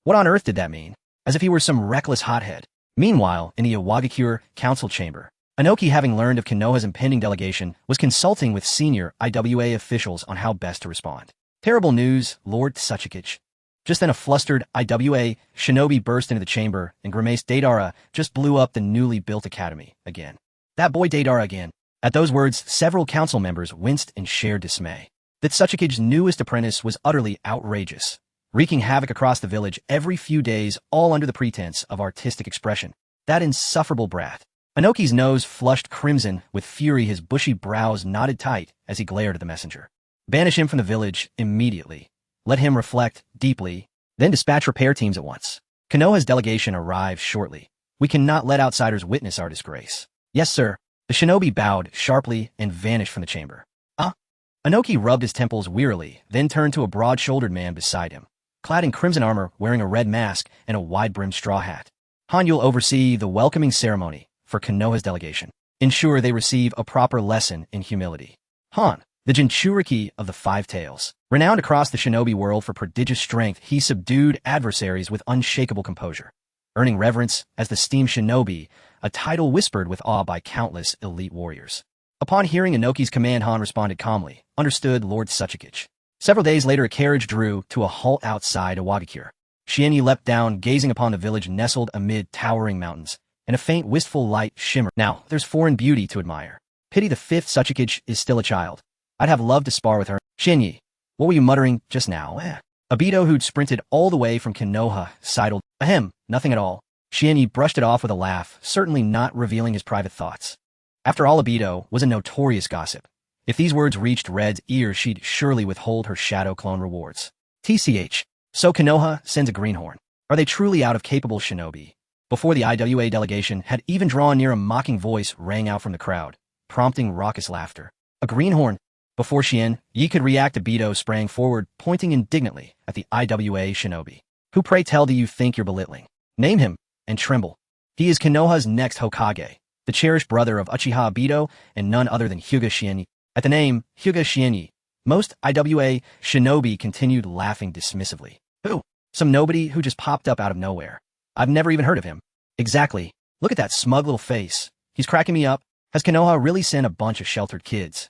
What on earth did that mean? As if he were some reckless hothead. Meanwhile, in the Iwagakure council chamber, Inoki, having learned of Konoha's impending delegation, was consulting with senior IWA officials on how best to respond. Terrible news, Lord Tsuchikage. Just then a flustered IWA shinobi burst into the chamber, and grimaced, Deidara just blew up the newly built academy again. That boy Deidara again. At those words, several council members winced in shared dismay. That Tsuchikage's newest apprentice was utterly outrageous, wreaking havoc across the village every few days, all under the pretense of artistic expression. That insufferable brat. Inoki's nose flushed crimson with fury, his bushy brows knotted tight as he glared at the messenger. Banish him from the village immediately. Let him reflect deeply, then dispatch repair teams at once. Konoha's delegation arrives shortly. We cannot let outsiders witness our disgrace. Yes, sir. The shinobi bowed sharply and vanished from the chamber. Inoki rubbed his temples wearily, then turned to a broad-shouldered man beside him, clad in crimson armor, wearing a red mask and a wide-brimmed straw hat. Han, you'll oversee the welcoming ceremony for Konoha's delegation. Ensure they receive a proper lesson in humility. Han, the Jinchuriki of the Five Tails. Renowned across the shinobi world for prodigious strength, he subdued adversaries with unshakable composure, earning reverence as the steam shinobi, a title whispered with awe by countless elite warriors. Upon hearing Inoki's command, Han responded calmly, understood, Lord Tsuchikage. Several days later, a carriage drew to a halt outside Iwagakure. Xianyi leapt down, gazing upon the village nestled amid towering mountains, and a faint, wistful light shimmered. Now, there's foreign beauty to admire. Pity the fifth Tsuchikage is still a child. I'd have loved to spar with her. Xianyi, what were you muttering just now? Obito, who'd sprinted all the way from Konoha, sidled. Ahem, nothing at all. Xianyi brushed it off with a laugh, certainly not revealing his private thoughts. After all, Obito was a notorious gossip. If these words reached Red's ears, she'd surely withhold her shadow clone rewards. TCH. So Konoha sends a greenhorn. Are they truly out of capable shinobi? Before the IWA delegation had even drawn near, a mocking voice rang out from the crowd, prompting raucous laughter. A greenhorn? Before Xianyi could react, Obito sprang forward, pointing indignantly at the IWA shinobi. Who, pray tell, do you think you're belittling? Name him, and tremble. He is Konoha's next Hokage, the cherished brother of Uchiha Obito, and none other than Hyuga Xianyi. At the name, Hyuga Xianyi, most IWA shinobi continued laughing dismissively. Who? Some nobody who just popped up out of nowhere. I've never even heard of him. Exactly. Look at that smug little face. He's cracking me up. Has Konoha really sent a bunch of sheltered kids?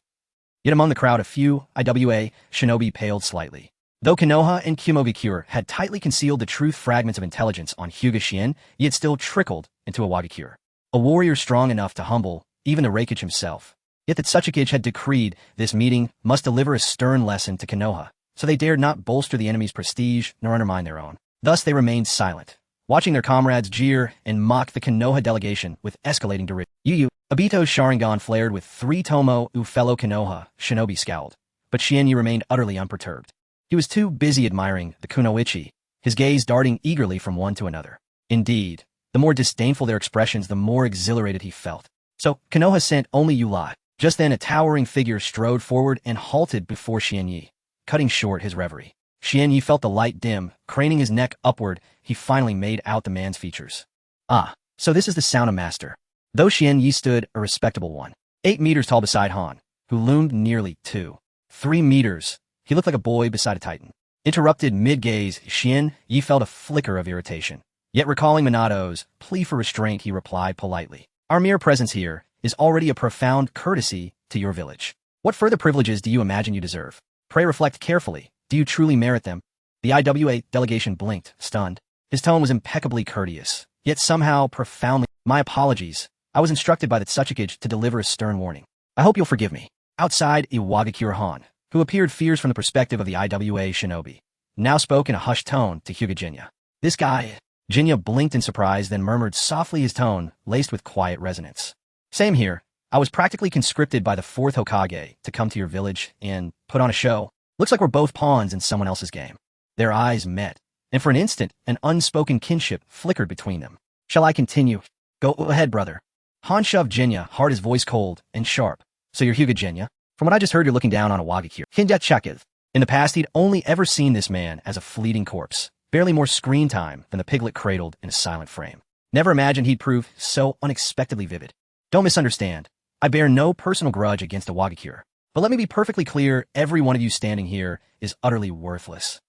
Yet among the crowd, a few IWA shinobi paled slightly. Though Konoha and Kumogakure had tightly concealed the truth, fragments of intelligence on Hyuga Xianyi had still trickled into Iwagakure. A warrior strong enough to humble even the Reikage himself. Yet that Tsuchikage had decreed this meeting must deliver a stern lesson to Konoha, so they dared not bolster the enemy's prestige nor undermine their own. Thus they remained silent, watching their comrades jeer and mock the Konoha delegation with escalating derision. Obito's Sharingan flared with 3 tomo. Fellow Konoha shinobi scowled, but Xianyi remained utterly unperturbed. He was too busy admiring the kunoichi, his gaze darting eagerly from one to another. Indeed, the more disdainful their expressions, the more exhilarated he felt. So, Konoha sent only you lot. Just then a towering figure strode forward and halted before Xianyi, cutting short his reverie. Xianyi felt the light dim. Craning his neck upward, he finally made out the man's features. Ah, so this is the Sauna Master. Though Xianyi stood a respectable 8 meters tall beside Han, who loomed nearly 3 meters, he looked like a boy beside a titan. Interrupted mid-gaze, Xianyi felt a flicker of irritation. Yet recalling Minato's plea for restraint, he replied politely. Our mere presence here is already a profound courtesy to your village. What further privileges do you imagine you deserve? Pray reflect carefully. Do you truly merit them? The IWA delegation blinked, stunned. His tone was impeccably courteous, yet somehow profoundly. My apologies. I was instructed by the Tsuchikage to deliver a stern warning. I hope you'll forgive me. Outside, Iwagakure Han, who appeared fierce from the perspective of the IWA shinobi, now spoke in a hushed tone to Hyuga Genya. This guy. Genya blinked in surprise, then murmured softly, his tone laced with quiet resonance. Same here. I was practically conscripted by the 4th Hokage to come to your village and put on a show. Looks like we're both pawns in someone else's game. Their eyes met, and for an instant, an unspoken kinship flickered between them. Shall I continue? Go ahead, brother. Han shoved Genya, hard, his voice cold and sharp. So you're Hyuga Genya? From what I just heard, you're looking down on a Wagakure. In the past, he'd only ever seen this man as a fleeting corpse, barely more screen time than the piglet cradled in a silent frame. Never imagined he'd prove so unexpectedly vivid. Don't misunderstand. I bear no personal grudge against a Wagakure. But let me be perfectly clear, every one of you standing here is utterly worthless.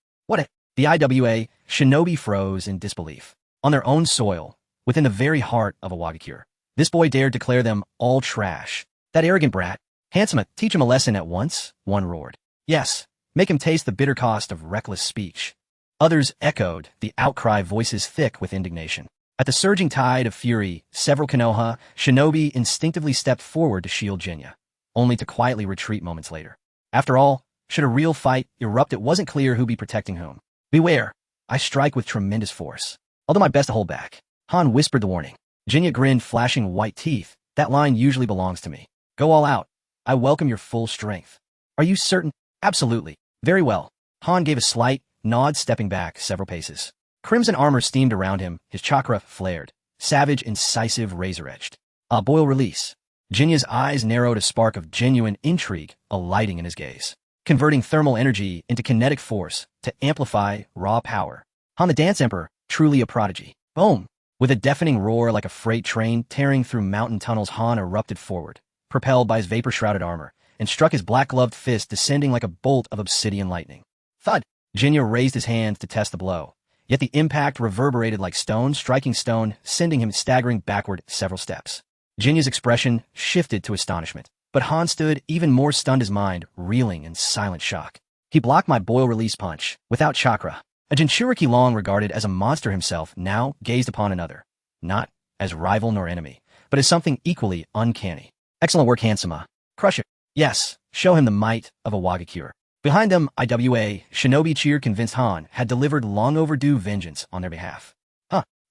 The IWA shinobi froze in disbelief. On their own soil, within the very heart of a Wagakure, this boy dared declare them all trash. That arrogant brat. Asuma, teach him a lesson at once, one roared. Yes, make him taste the bitter cost of reckless speech. Others echoed, the outcry voices thick with indignation. At the surging tide of fury, several Konoha shinobi instinctively stepped forward to shield Genya, only to quietly retreat moments later. After all, should a real fight erupt, it wasn't clear who'd be protecting whom. Beware, I strike with tremendous force. I'll do my best to hold back. Han whispered the warning. Genya grinned, flashing white teeth. That line usually belongs to me. Go all out. I welcome your full strength. Are you certain? Absolutely. Very well. Han gave a slight nod, stepping back several paces. Crimson armor steamed around him, his chakra flared. Savage, incisive, razor-edged. Boil release. Genya's eyes narrowed, a spark of genuine intrigue alighting in his gaze, converting thermal energy into kinetic force to amplify raw power. Han the Dance Emperor, truly a prodigy. Boom! With a deafening roar like a freight train tearing through mountain tunnels, Han erupted forward, propelled by his vapor-shrouded armor, and struck his black-gloved fist, descending like a bolt of obsidian lightning. Thud! Genya raised his hands to test the blow, yet the impact reverberated like stone striking stone, sending him staggering backward several steps. Genya's expression shifted to astonishment, but Han stood even more stunned, his mind reeling in silent shock. He blocked my boil release punch, without chakra. A Jinchuriki long regarded as a monster himself now gazed upon another, not as rival nor enemy, but as something equally uncanny. Excellent work, Asuma. Crush it. Yes, show him the might of a Wagakure. Behind them, IWA shinobi cheer, convinced Han had delivered long overdue vengeance on their behalf.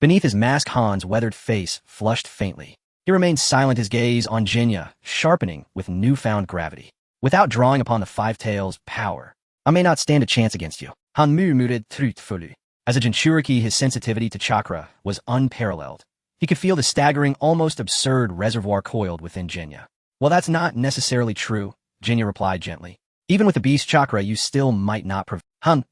Beneath his mask, Han's weathered face flushed faintly. He remained silent, his gaze on Genya, sharpening with newfound gravity. Without drawing upon the Five Tails' power, I may not stand a chance against you. Han murmured truthfully. As a Jinchuriki, his sensitivity to chakra was unparalleled. He could feel the staggering, almost absurd reservoir coiled within Genya. Well, that's not necessarily true, Genya replied gently. Even with the beast chakra, you still might not prevail. Han,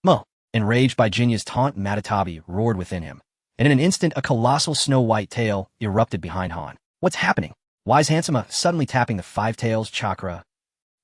mo. Enraged by Genya's taunt, Matatabi roared within him, and in an instant a colossal snow-white tail erupted behind Han. What's happening? Why is Asuma suddenly tapping the Five Tails chakra?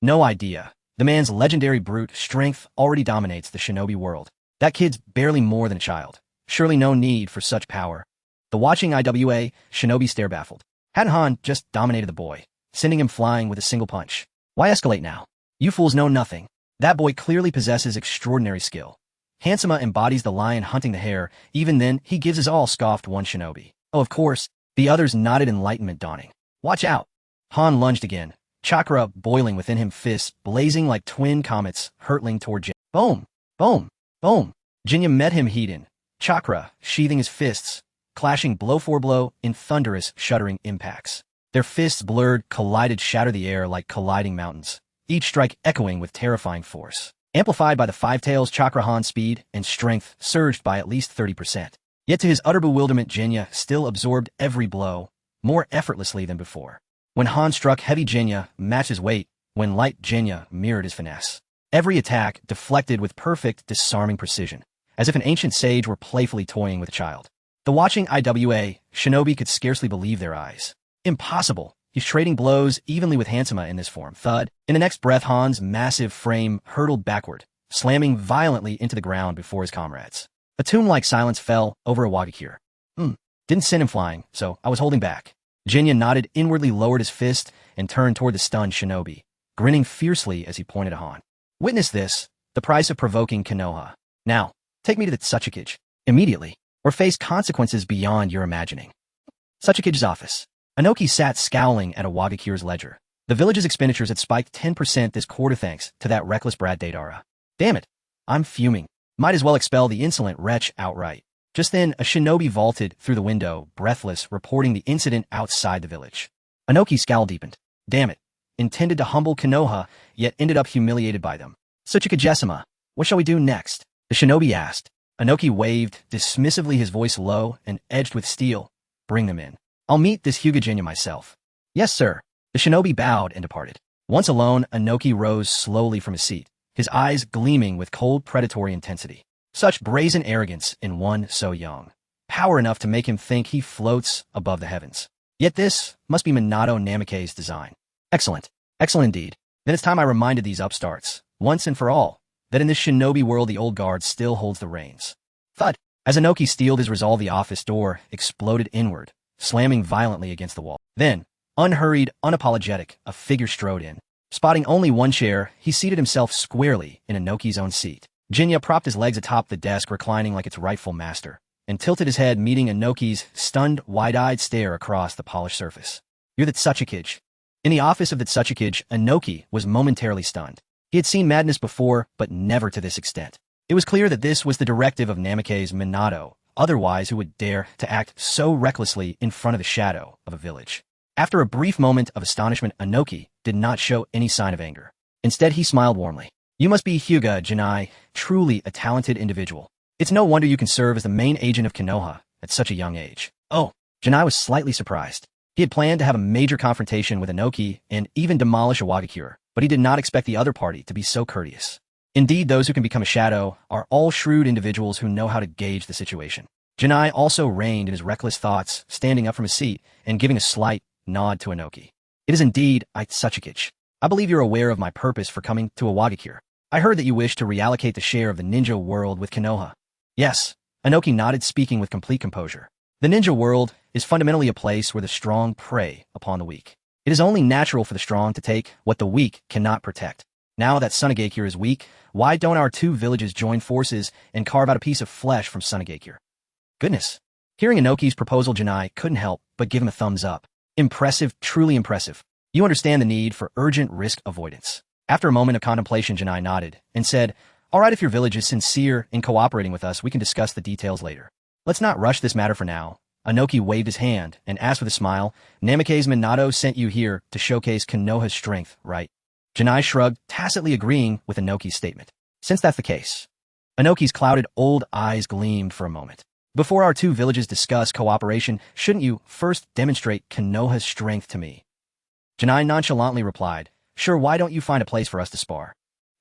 No idea. The man's legendary brute strength already dominates the shinobi world. That kid's barely more than a child. Surely no need for such power. The watching IWA shinobi stare baffled. Hadn't Han just dominated the boy, sending him flying with a single punch? Why escalate now? You fools know nothing. That boy clearly possesses extraordinary skill. Asuma embodies the lion hunting the hare. Even then, he gives his all, scoffed one shinobi. Oh, of course. The others nodded, enlightenment dawning. Watch out. Han lunged again, chakra boiling within him, fists blazing like twin comets hurtling toward Genya. Boom! Boom! Boom! Genya met him, Hidan, chakra sheathing his fists, clashing blow for blow in thunderous, shuddering impacts. Their fists blurred, collided, shattered the air like colliding mountains, each strike echoing with terrifying force. Amplified by the Five Tails chakra, Han's speed and strength surged by at least 30%. Yet to his utter bewilderment, Genya still absorbed every blow, more effortlessly than before. When Han struck heavy, Genya matched his weight. When light, Genya mirrored his finesse. Every attack deflected with perfect, disarming precision, as if an ancient sage were playfully toying with a child. The watching IWA shinobi could scarcely believe their eyes. Impossible. He's trading blows evenly with Asuma in this form. Thud. In the next breath, Han's massive frame hurtled backward, slamming violently into the ground before his comrades. A tomb-like silence fell over a Wagakure. Didn't send him flying, so I was holding back. Genya nodded, inwardly lowered his fist, and turned toward the stunned shinobi, grinning fiercely as he pointed at Han. Witness this, the price of provoking Konoha. Now, take me to the Tsuchikage, immediately, or face consequences beyond your imagining. Tsuchikage's office. Anoki sat scowling at a Wagakure's ledger. The village's expenditures had spiked 10% this quarter thanks to that reckless brat Deidara. Damn it, I'm fuming. Might as well expel the insolent wretch outright. Just then, a shinobi vaulted through the window, breathless, reporting the incident outside the village. Anoki's scowl deepened. Damn it. Intended to humble Konoha, yet ended up humiliated by them. Tsuchikage-sama, what shall we do next? The shinobi asked. Inoki waved, dismissively, his voice low and edged with steel. Bring them in. I'll meet this Hyuga Genya myself. Yes, sir. The shinobi bowed and departed. Once alone, Inoki rose slowly from his seat, his eyes gleaming with cold predatory intensity. Such brazen arrogance in one so young. Power enough to make him think he floats above the heavens. Yet this must be Minato Namikaze's design. Excellent. Excellent indeed. Then it's time I reminded these upstarts, once and for all, that in this shinobi world the old guard still holds the reins. Thud. As Inoki steeled his resolve, the office door exploded inward, slamming violently against the wall. Then, unhurried, unapologetic, a figure strode in. Spotting only one chair, he seated himself squarely in Inoki's own seat. Genya propped his legs atop the desk, reclining like its rightful master, and tilted his head, meeting Inoki's stunned, wide-eyed stare across the polished surface. You're the Tsuchikage. In the office of the Tsuchikage, Inoki was momentarily stunned. He had seen madness before, but never to this extent. It was clear that this was the directive of Namikaze Minato, otherwise who would dare to act so recklessly in front of the shadow of a village. After a brief moment of astonishment, Inoki did not show any sign of anger. Instead, he smiled warmly. You must be Hyuga Genya, truly a talented individual. It's no wonder you can serve as the main agent of Konoha at such a young age. Oh, Genya was slightly surprised. He had planned to have a major confrontation with Inoki and even demolish a Wagakure, but he did not expect the other party to be so courteous. Indeed, those who can become a shadow are all shrewd individuals who know how to gauge the situation. Genya also reined in his reckless thoughts, standing up from his seat and giving a slight nod to Inoki. It is indeed Tsuchikage. I believe you're aware of my purpose for coming to a Wagakure. I heard that you wish to reallocate the share of the ninja world with Konoha. Yes, Inoki nodded, speaking with complete composure. The ninja world is fundamentally a place where the strong prey upon the weak. It is only natural for the strong to take what the weak cannot protect. Now that Sunagakure is weak, why don't our two villages join forces and carve out a piece of flesh from Sunagakure? Goodness. Hearing Inoki's proposal, Genya couldn't help but give him a thumbs up. Impressive, truly impressive. You understand the need for urgent risk avoidance. After a moment of contemplation, Genya nodded and said, all right, if your village is sincere in cooperating with us, we can discuss the details later. Let's not rush this matter for now. Inoki waved his hand and asked with a smile, Namikaze Minato sent you here to showcase Konoha's strength, right? Genya shrugged, tacitly agreeing with Inoki's statement. Since that's the case. Inoki's clouded old eyes gleamed for a moment. Before our two villages discuss cooperation, shouldn't you first demonstrate Konoha's strength to me? Genya nonchalantly replied, sure, why don't you find a place for us to spar?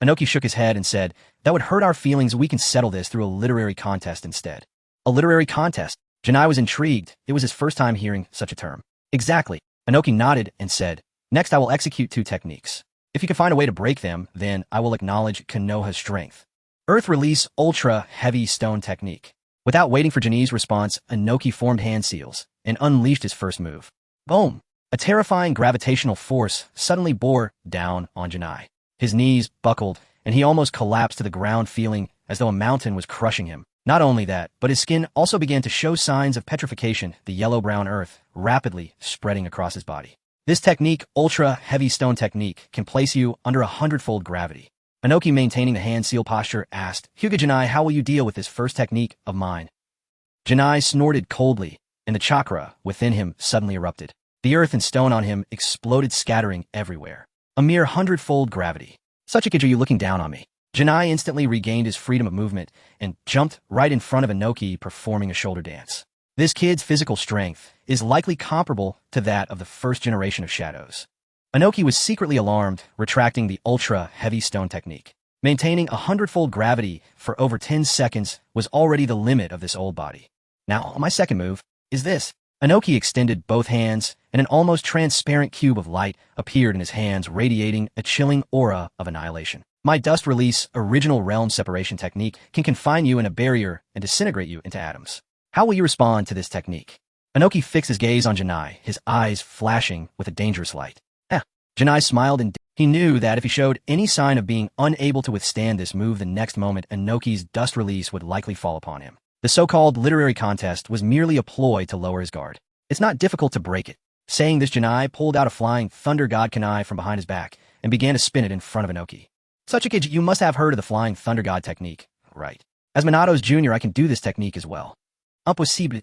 Inoki shook his head and said, that would hurt our feelings. We can settle this through a literary contest instead. A literary contest? Genya was intrigued. It was his first time hearing such a term. Exactly. Inoki nodded and said, next I will execute two techniques. If you can find a way to break them, then I will acknowledge Konoha's strength. Earth Release Ultra Heavy Stone Technique. Without waiting for Genyi's response, Inoki formed hand seals and unleashed his first move. Boom! A terrifying gravitational force suddenly bore down on Genya. His knees buckled, and he almost collapsed to the ground, feeling as though a mountain was crushing him. Not only that, but his skin also began to show signs of petrification, the yellow-brown earth rapidly spreading across his body. This technique, Ultra Heavy Stone Technique, can place you under 100-fold gravity. Inoki, maintaining the hand seal posture, asked, Hyuga Genya, how will you deal with this first technique of mine? Genya snorted coldly, and the chakra within him suddenly erupted. The earth and stone on him exploded, scattering everywhere. A mere 100-fold gravity. Tsuchikage, are you looking down on me? Genya instantly regained his freedom of movement and jumped right in front of Inoki, performing a shoulder dance. This kid's physical strength is likely comparable to that of the first generation of shadows. Inoki was secretly alarmed, retracting the Ultra Heavy Stone Technique. Maintaining 100-fold gravity for over 10 seconds was already the limit of this old body. Now, my second move is this. Inoki extended both hands, and an almost transparent cube of light appeared in his hands, radiating a chilling aura of annihilation. My Dust Release Original Realm Separation Technique can confine you in a barrier and disintegrate you into atoms. How will you respond to this technique? Inoki fixed his gaze on Genya, his eyes flashing with a dangerous light. Genya smiled, and he knew that if he showed any sign of being unable to withstand this move, the next moment Inoki's dust release would likely fall upon him. The so-called literary contest was merely a ploy to lower his guard. It's not difficult to break it. Saying this, Genya pulled out a flying thunder god kunai from behind his back and began to spin it in front of Inoki. Tsuchikage, you must have heard of the flying thunder god technique, right? As Minato's junior, I can do this technique as well. Impossible.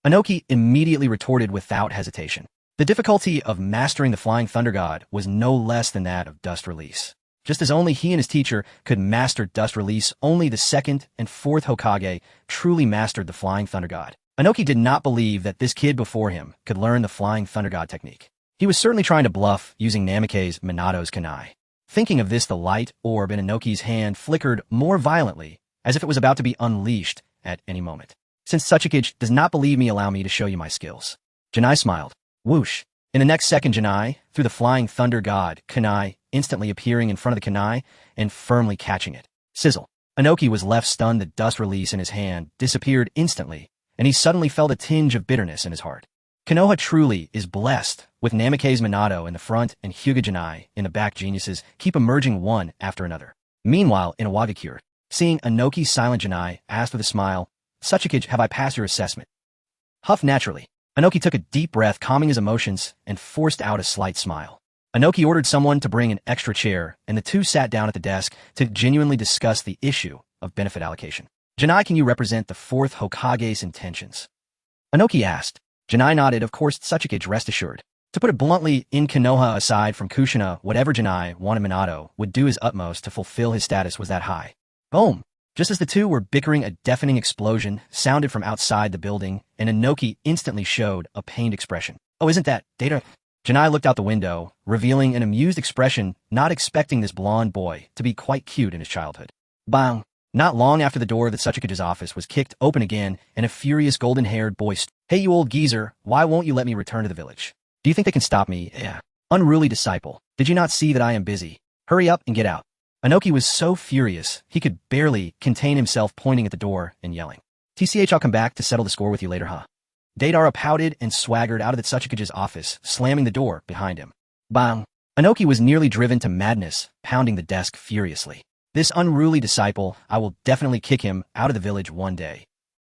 Inoki immediately retorted without hesitation. The difficulty of mastering the Flying Thunder God was no less than that of Dust Release. Just as only he and his teacher could master dust release, only the second and fourth Hokage truly mastered the Flying Thunder God. Inoki did not believe that this kid before him could learn the Flying Thunder God technique. He was certainly trying to bluff using Namikaze Minato's kunai. Thinking of this, the light orb in Inoki's hand flickered more violently, as if it was about to be unleashed at any moment. Since Tsuchikage does not believe me, allow me to show you my skills. Janai smiled. Whoosh. In the next second, Janai, through the Flying Thunder God, kunai, instantly appearing in front of the kunai and firmly catching it. Sizzle. Inoki was left stunned. The dust release in his hand disappeared instantly, and he suddenly felt a tinge of bitterness in his heart. Konoha truly is blessed, with Namikaze Minato in the front and Hyuga Genya in the back. Geniuses keep emerging one after another. Meanwhile, in Iwagakure, seeing Inoki's silent, Janai asked with a smile, Tsuchikage, have I passed your assessment? Huff naturally. Inoki took a deep breath, calming his emotions, and forced out a slight smile. Inoki ordered someone to bring an extra chair, and the two sat down at the desk to genuinely discuss the issue of benefit allocation. Janai, can you represent the fourth Hokage's intentions? Inoki asked. Janai nodded. Of course, Tsuchikage, rest assured. To put it bluntly, in Konoha, aside from Kushina, whatever Janai wanted, Minato would do his utmost to fulfill. His status was that high. Boom! Just as the two were bickering, a deafening explosion sounded from outside the building, and Inoki instantly showed a pained expression. Oh, isn't that Data? Janai looked out the window, revealing an amused expression, not expecting this blonde boy to be quite cute in his childhood. Bang! Not long after, the door of the Tsuchikage's office was kicked open again, and a furious golden-haired boy Hey, you old geezer, why won't you let me return to the village? Do you think they can stop me? Yeah. Unruly disciple, did you not see that I am busy? Hurry up and get out. Inoki was so furious, he could barely contain himself, pointing at the door and yelling. TCH, I'll come back to settle the score with you later, huh? Deidara pouted and swaggered out of the Tsuchikage's office, slamming the door behind him. Bang! Inoki was nearly driven to madness, pounding the desk furiously. This unruly disciple, I will definitely kick him out of the village one day.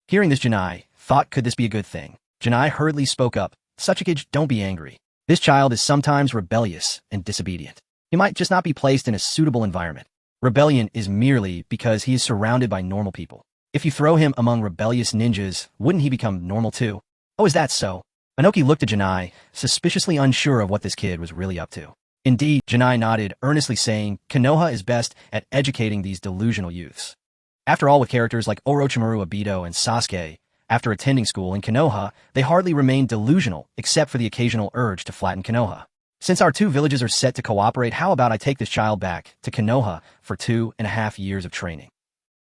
Hearing this, Janai thought, could this be a good thing? Janai hurriedly spoke up. Tsuchikage, don't be angry. This child is sometimes rebellious and disobedient. He might just not be placed in a suitable environment. Rebellion is merely because he is surrounded by normal people. If you throw him among rebellious ninjas, wouldn't he become normal too? Oh, is that so? Inoki looked at Janai, suspiciously unsure of what this kid was really up to. Indeed, Janai nodded, earnestly saying, Konoha is best at educating these delusional youths. After all, with characters like Orochimaru, Obito, and Sasuke, after attending school in Konoha, they hardly remain delusional, except for the occasional urge to flatten Konoha. Since our two villages are set to cooperate, how about I take this child back to Konoha for 2.5 years of training?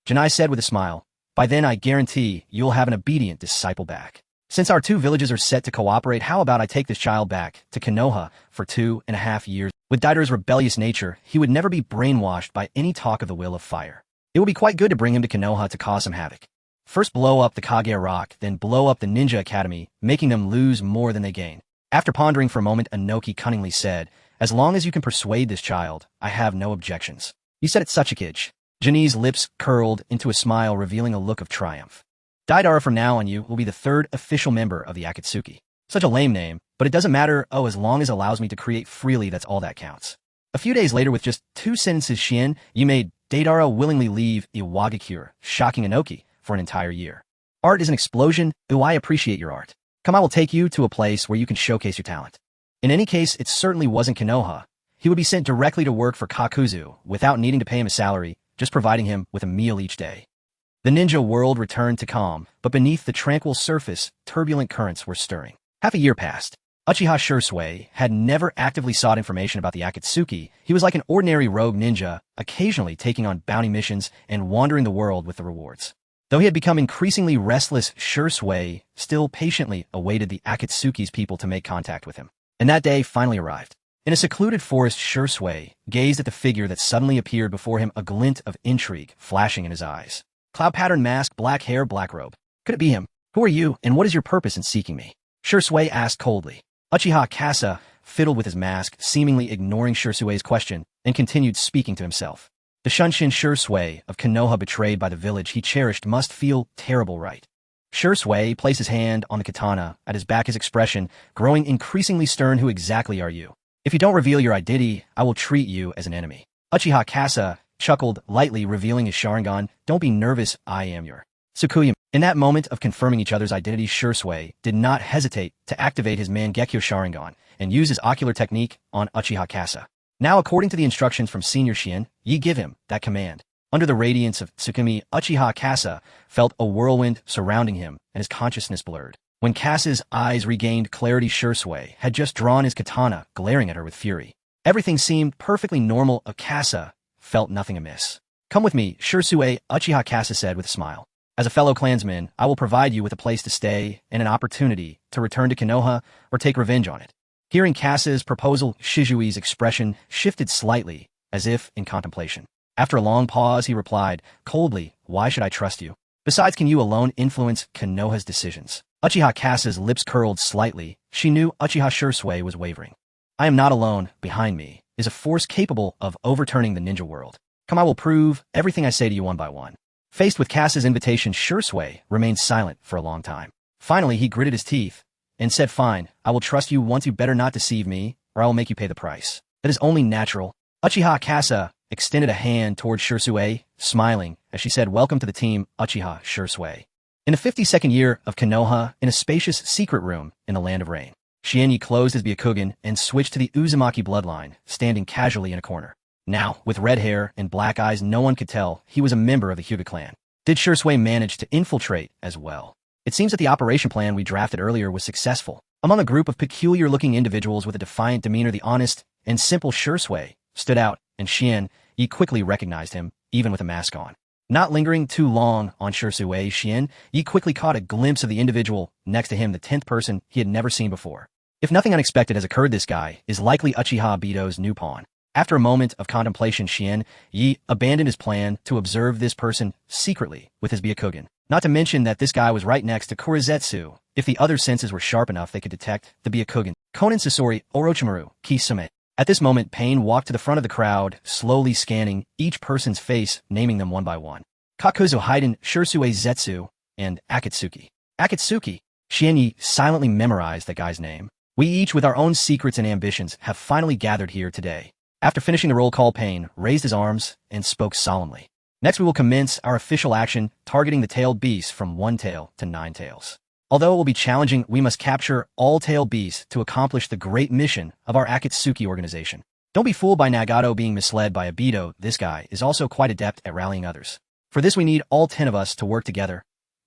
Janai said with a smile. By then, I guarantee you'll have an obedient disciple back. Since our two villages are set to cooperate, how about I take this child back to Konoha for 2.5 years? With Deidara's rebellious nature, he would never be brainwashed by any talk of the will of fire. It would be quite good to bring him to Konoha to cause some havoc. First blow up the Kage Rock, then blow up the Ninja Academy, making them lose more than they gain. After pondering for a moment, Inoki cunningly said, as long as you can persuade this child, I have no objections. You said it, Tsuchikage. Janai's lips curled into a smile, revealing a look of triumph. Deidara, from now on, you will be the third official member of the Akatsuki. Such a lame name, but it doesn't matter. Oh, as long as it allows me to create freely, that's all that counts. A few days later, with just 2 sentences, Shien, you made Deidara willingly leave Iwagakure, shocking Inoki for an entire year. Art is an explosion. Ooh, I appreciate your art. Come, I will take you to a place where you can showcase your talent. In any case, it certainly wasn't Konoha. He would be sent directly to work for Kakuzu without needing to pay him a salary, just providing him with a meal each day. The ninja world returned to calm, but beneath the tranquil surface, turbulent currents were stirring. Half a year passed. Uchiha Shursui had never actively sought information about the Akatsuki. He was like an ordinary rogue ninja, occasionally taking on bounty missions and wandering the world with the rewards. Though he had become increasingly restless, Shursui still patiently awaited the Akatsuki's people to make contact with him. And that day finally arrived. In a secluded forest, Shursui gazed at the figure that suddenly appeared before him, a glint of intrigue flashing in his eyes. Cloud-patterned mask, black hair, black robe. Could it be him? Who are you, and what is your purpose in seeking me? Shursui asked coldly. Uchiha Kasa fiddled with his mask, seemingly ignoring Shursui's question, and continued speaking to himself. The Shunshin Shursui of Konoha, betrayed by the village he cherished, must feel terrible, right? Shursui placed his hand on the katana at his back, his expression growing increasingly stern. Who exactly are you? If you don't reveal your identity, I will treat you as an enemy. Uchiha Kasa chuckled lightly, revealing his Sharingan. Don't be nervous, I am your Tsukuyomi. In that moment of confirming each other's identity, Shursui did not hesitate to activate his Mangekyo Sharingan and use his ocular technique on Uchiha Kasa. Now, according to the instructions from Senior Shien, ye give him that command. Under the radiance of Tsukumi, Uchiha Kasa felt a whirlwind surrounding him, and his consciousness blurred. When Kasa's eyes regained clarity, Shursui had just drawn his katana, glaring at her with fury. Everything seemed perfectly normal. Kasa felt nothing amiss. Come with me, Shursui, Uchiha Kasa said with a smile. As a fellow clansman, I will provide you with a place to stay and an opportunity to return to Konoha or take revenge on it. Hearing Kasa's proposal, Shizui's expression shifted slightly, as if in contemplation. After a long pause, he replied, coldly, why should I trust you? Besides, can you alone influence Konoha's decisions? Uchiha Kasa's lips curled slightly. She knew Uchiha Shursui was wavering. I am not alone. Behind me is a force capable of overturning the ninja world. Come, I will prove everything I say to you one by one. Faced with Kasa's invitation, Shursui remained silent for a long time. Finally, he gritted his teeth and said, fine, I will trust you once. You better not deceive me, or I will make you pay the price. That is only natural. Uchiha Kasa extended a hand toward Shursui, smiling, as she said, welcome to the team, Uchiha Shursui. In the 52nd year of Konoha, in a spacious secret room in the Land of Rain, Shienyi closed his Byakugan and switched to the Uzumaki bloodline, standing casually in a corner. Now, with red hair and black eyes, no one could tell he was a member of the Hyuga clan. Did Shursui manage to infiltrate as well? It seems that the operation plan we drafted earlier was successful. Among a group of peculiar-looking individuals with a defiant demeanor, the honest and simple Shursui stood out, and Shienyi quickly recognized him, even with a mask on. Not lingering too long on Shursui, Shienyi quickly caught a glimpse of the individual next to him, the 10th person he had never seen before. If nothing unexpected has occurred, this guy is likely Uchiha Obito's new pawn. After a moment of contemplation, Shienyi abandoned his plan to observe this person secretly with his Byakugan. Not to mention that this guy was right next to Kurizetsu. If the other senses were sharp enough, they could detect the Byakugan. Konan Sasori, Orochimaru, Kisame. At this moment, Pain walked to the front of the crowd, slowly scanning each person's face, naming them one by one. Kakuzu, Hidan, Shursui, Zetsu, and Akatsuki. Akatsuki. Shienyi silently memorized that guy's name. We each, with our own secrets and ambitions, have finally gathered here today. After finishing the roll call, Pain raised his arms and spoke solemnly. Next, we will commence our official action, targeting the tailed beasts from 1 tail to 9 tails. Although it will be challenging, we must capture all tailed beasts to accomplish the great mission of our Akatsuki organization. Don't be fooled by Nagato being misled by Obito. This guy is also quite adept at rallying others. For this, we need all 10 of us to work together.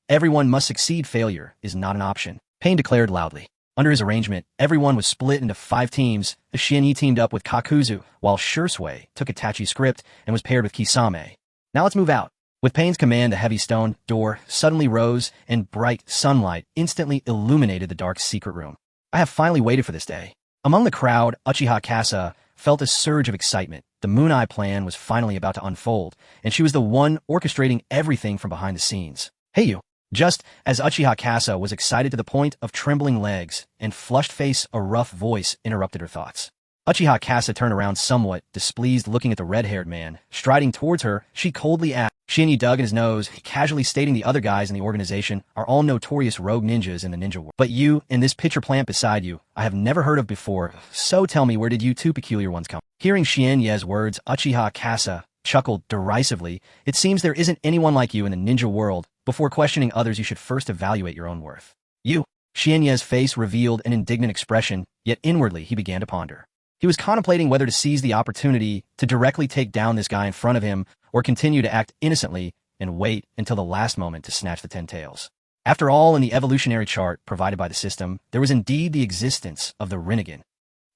Everyone must succeed. Failure is not an option, Pain declared loudly. Under his arrangement, everyone was split into 5 teams. Shienyi teamed up with Kakuzu, while Shursui took Itachi's script and was paired with Kisame. Now let's move out. With Pain's command, a heavy stone door suddenly rose, and bright sunlight instantly illuminated the dark secret room. I have finally waited for this day. Among the crowd, Uchiha Kasa felt a surge of excitement. The Moon Eye plan was finally about to unfold, and she was the one orchestrating everything from behind the scenes. Hey you! Just as Uchiha Kasa was excited to the point of trembling legs and flushed face, a rough voice interrupted her thoughts. Uchiha Kasa turned around somewhat displeased, looking at the red-haired man. Striding towards her, she coldly asked. Shienyi dug in his nose, casually stating the other guys in the organization are all notorious rogue ninjas in the ninja world. But you and this pitcher plant beside you, I have never heard of before, so tell me, where did you 2 peculiar ones come? Hearing Shienyi's words, Uchiha Kasa chuckled derisively. It seems there isn't anyone like you in the ninja world. Before questioning others, you should first evaluate your own worth. You. Shienyi's face revealed an indignant expression, yet inwardly he began to ponder. He was contemplating whether to seize the opportunity to directly take down this guy in front of him or continue to act innocently and wait until the last moment to snatch the 10 tails. After all, in the evolutionary chart provided by the system, there was indeed the existence of the Rinnegan.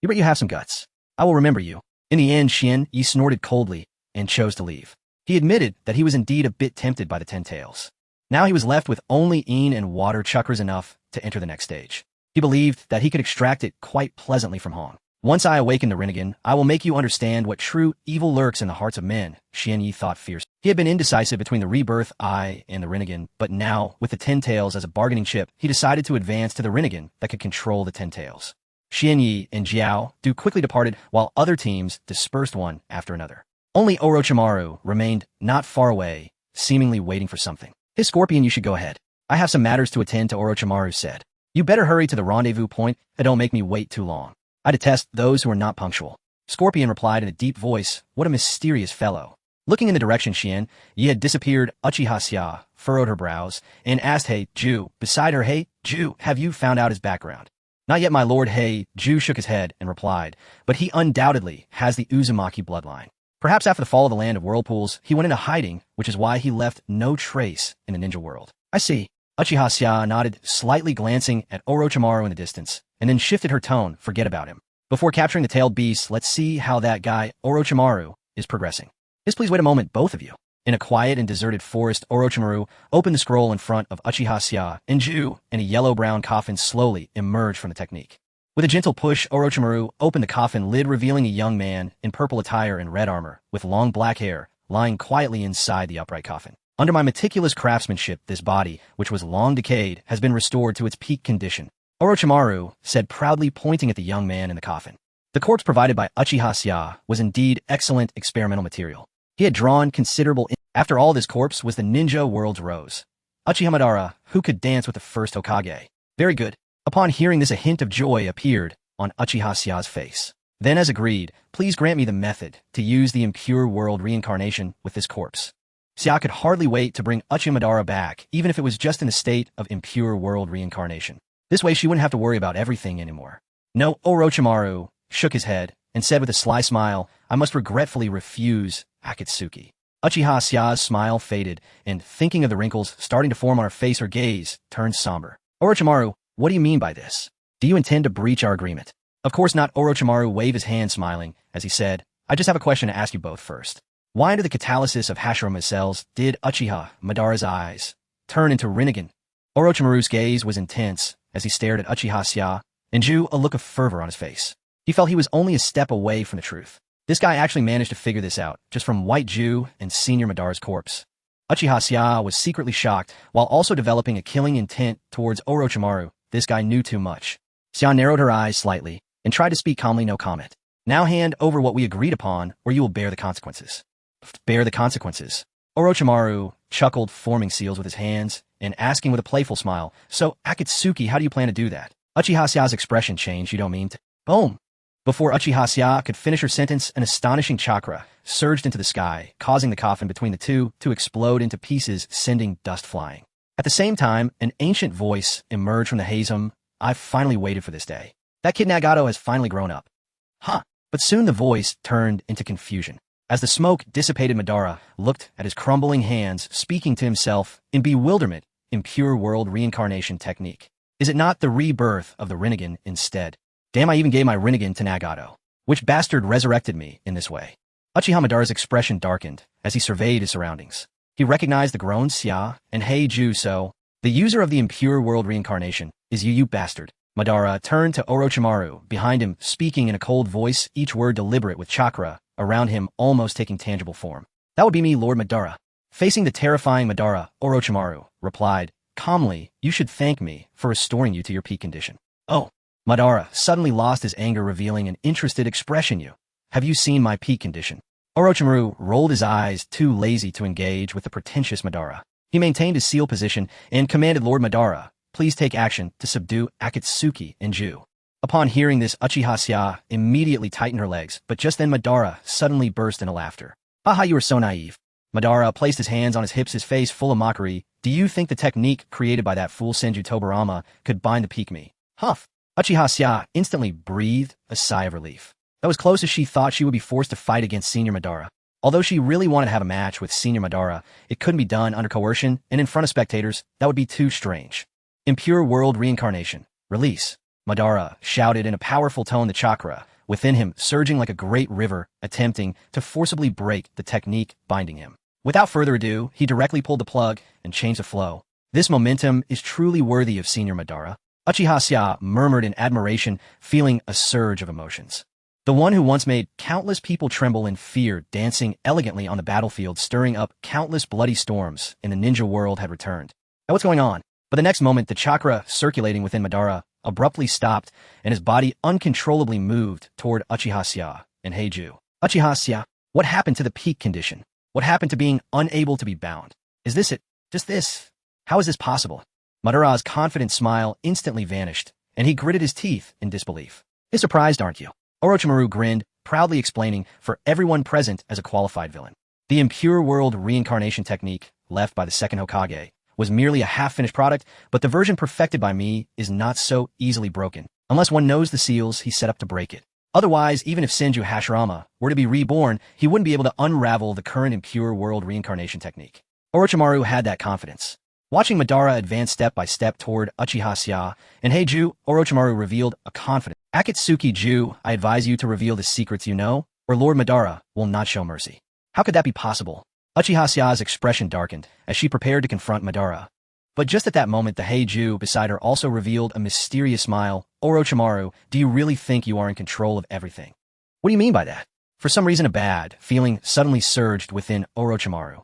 You bet you have some guts. I will remember you. In the end, Shienyi snorted coldly and chose to leave. He admitted that he was indeed a bit tempted by the 10 tails. Now he was left with only Een and water chakras enough to enter the next stage. He believed that he could extract it quite pleasantly from Hong. Once I awaken the Rinnegan, I will make you understand what true evil lurks in the hearts of men, Shienyi thought fiercely. He had been indecisive between the rebirth eye and the Rinnegan, but now, with the 10 tails as a bargaining chip, he decided to advance to the Rinnegan that could control the 10 tails. Shienyi and Jiao Du quickly departed, while other teams dispersed one after another. Only Orochimaru remained not far away, seemingly waiting for something. Hey Scorpion, you should go ahead. I have some matters to attend to, Orochimaru said. You better hurry to the rendezvous point and don't make me wait too long. I detest those who are not punctual. Scorpion replied in a deep voice. What a mysterious fellow. Looking in the direction Shienyi had disappeared, Uchiha Xia furrowed her brows and asked Hey Ju beside her. Hey Ju, have you found out his background? Not yet, my lord. Ju shook his head and replied, but he undoubtedly has the Uzumaki bloodline. Perhaps after the fall of the land of whirlpools, he went into hiding, which is why he left no trace in the ninja world. I see. Uchiha Sia nodded, slightly glancing at Orochimaru in the distance, and then shifted her tone. Forget about him. Before capturing the tailed beast, let's see how that guy, Orochimaru, is progressing. Yes, please wait a moment, both of you. In a quiet and deserted forest, Orochimaru opened the scroll in front of Uchiha Sia, and Ju and a yellow-brown coffin slowly emerged from the technique. With a gentle push, Orochimaru opened the coffin lid, revealing a young man in purple attire and red armor, with long black hair, lying quietly inside the upright coffin. Under my meticulous craftsmanship, this body, which was long decayed, has been restored to its peak condition, Orochimaru said proudly, pointing at the young man in the coffin. The corpse provided by Uchiha Sia was indeed excellent experimental material. He had drawn considerable. After all, this corpse was the ninja world's rose. Uchiha Madara, who could dance with the first Hokage. Very good. Upon hearing this, a hint of joy appeared on Uchiha Sia's face. Then, as agreed, please grant me the method to use the impure world reincarnation with this corpse. Sia could hardly wait to bring Uchiha Madara back, even if it was just in a state of impure world reincarnation. This way she wouldn't have to worry about everything anymore. No, Orochimaru shook his head and said with a sly smile, I must regretfully refuse Akatsuki. Uchiha Sia's smile faded, and thinking of the wrinkles starting to form on her face, her gaze turned somber. Orochimaru, what do you mean by this? Do you intend to breach our agreement? Of course not. Orochimaru waved his hand, smiling, as he said, I just have a question to ask you both first. Why under the catalysis of Hashirama's cells did Uchiha Madara's eyes turn into Rinnegan? Orochimaru's gaze was intense as he stared at Uchiha Sia, and Ju a look of fervor on his face. He felt he was only a step away from the truth. This guy actually managed to figure this out, just from White Ju and Senior Madara's corpse. Uchiha Sia was secretly shocked, while also developing a killing intent towards Orochimaru. This guy knew too much. Sia narrowed her eyes slightly, and tried to speak calmly. No comment. Now hand over what we agreed upon, or you will bear the consequences. Bear the consequences. Orochimaru chuckled, forming seals with his hands, and asking with a playful smile, so, Akatsuki, how do you plan to do that? Uchiha Sia's expression changed. You don't mean to? Boom! Before Uchiha Sia could finish her sentence, an astonishing chakra surged into the sky, causing the coffin between the two to explode into pieces, sending dust flying. At the same time, an ancient voice emerged from the haze. I've finally waited for this day. That kid Nagato has finally grown up. Huh. But soon the voice turned into confusion. As the smoke dissipated, Madara looked at his crumbling hands, speaking to himself in bewilderment. Impure world reincarnation technique. Is it not the rebirth of the Rinnegan instead? Damn, I even gave my Rinnegan to Nagato. Which bastard resurrected me in this way? Uchiha Madara's expression darkened as he surveyed his surroundings. He recognized the grown Sia and Ju. So, the user of the impure world reincarnation is you bastard. Madara turned to Orochimaru behind him, speaking in a cold voice, each word deliberate, with chakra around him almost taking tangible form. That would be me, Lord Madara. Facing the terrifying Madara, Orochimaru replied calmly, you should thank me for restoring you to your peak condition. Oh. Madara suddenly lost his anger, revealing an interested expression. You. Have you seen my peak condition? Orochimaru rolled his eyes, too lazy to engage with the pretentious Madara. He maintained his seal position and commanded Lord Madara, please take action to subdue Akatsuki and Ju. Upon hearing this, Uchiha Sia immediately tightened her legs, but just then Madara suddenly burst into laughter. Haha, you are so naive. Madara placed his hands on his hips, his face full of mockery. Do you think the technique created by that fool Senju Tobarama could bind the peak me? Huff. Uchiha Sia instantly breathed a sigh of relief. That was close as she thought she would be forced to fight against Senior Madara. Although she really wanted to have a match with Senior Madara, it couldn't be done under coercion and in front of spectators. That would be too strange. Impure world reincarnation. Release. Madara shouted in a powerful tone, the chakra within him surging like a great river, attempting to forcibly break the technique binding him. Without further ado, he directly pulled the plug and changed the flow. This momentum is truly worthy of Senior Madara. Uchiha Sia murmured in admiration, feeling a surge of emotions. The one who once made countless people tremble in fear, dancing elegantly on the battlefield, stirring up countless bloody storms in the ninja world, had returned. Now what's going on? But the next moment, the chakra circulating within Madara abruptly stopped, and his body uncontrollably moved toward Uchiha Sia and Ju. Uchiha Sia, what happened to the peak condition? What happened to being unable to be bound? Is this it? Just this? How is this possible? Madara's confident smile instantly vanished, and he gritted his teeth in disbelief. You're surprised, aren't you? Orochimaru grinned, proudly explaining for everyone present as a qualified villain. The impure world reincarnation technique, left by the second Hokage, was merely a half-finished product, but the version perfected by me is not so easily broken. unless one knows the seals he set up to break it. Otherwise, even if Senju Hashirama were to be reborn, he wouldn't be able to unravel the current impure world reincarnation technique. Orochimaru had that confidence. Watching Madara advance step by step toward Uchiha Sia and Heiju, Orochimaru revealed a confident, "Akatsuki Ju, I advise you to reveal the secrets you know, or Lord Madara will not show mercy." How could that be possible? Uchiha Sia's expression darkened as she prepared to confront Madara. But just at that moment, the Heiju beside her also revealed a mysterious smile. "Orochimaru, do you really think you are in control of everything?" "What do you mean by that?" For some reason, a bad feeling suddenly surged within Orochimaru.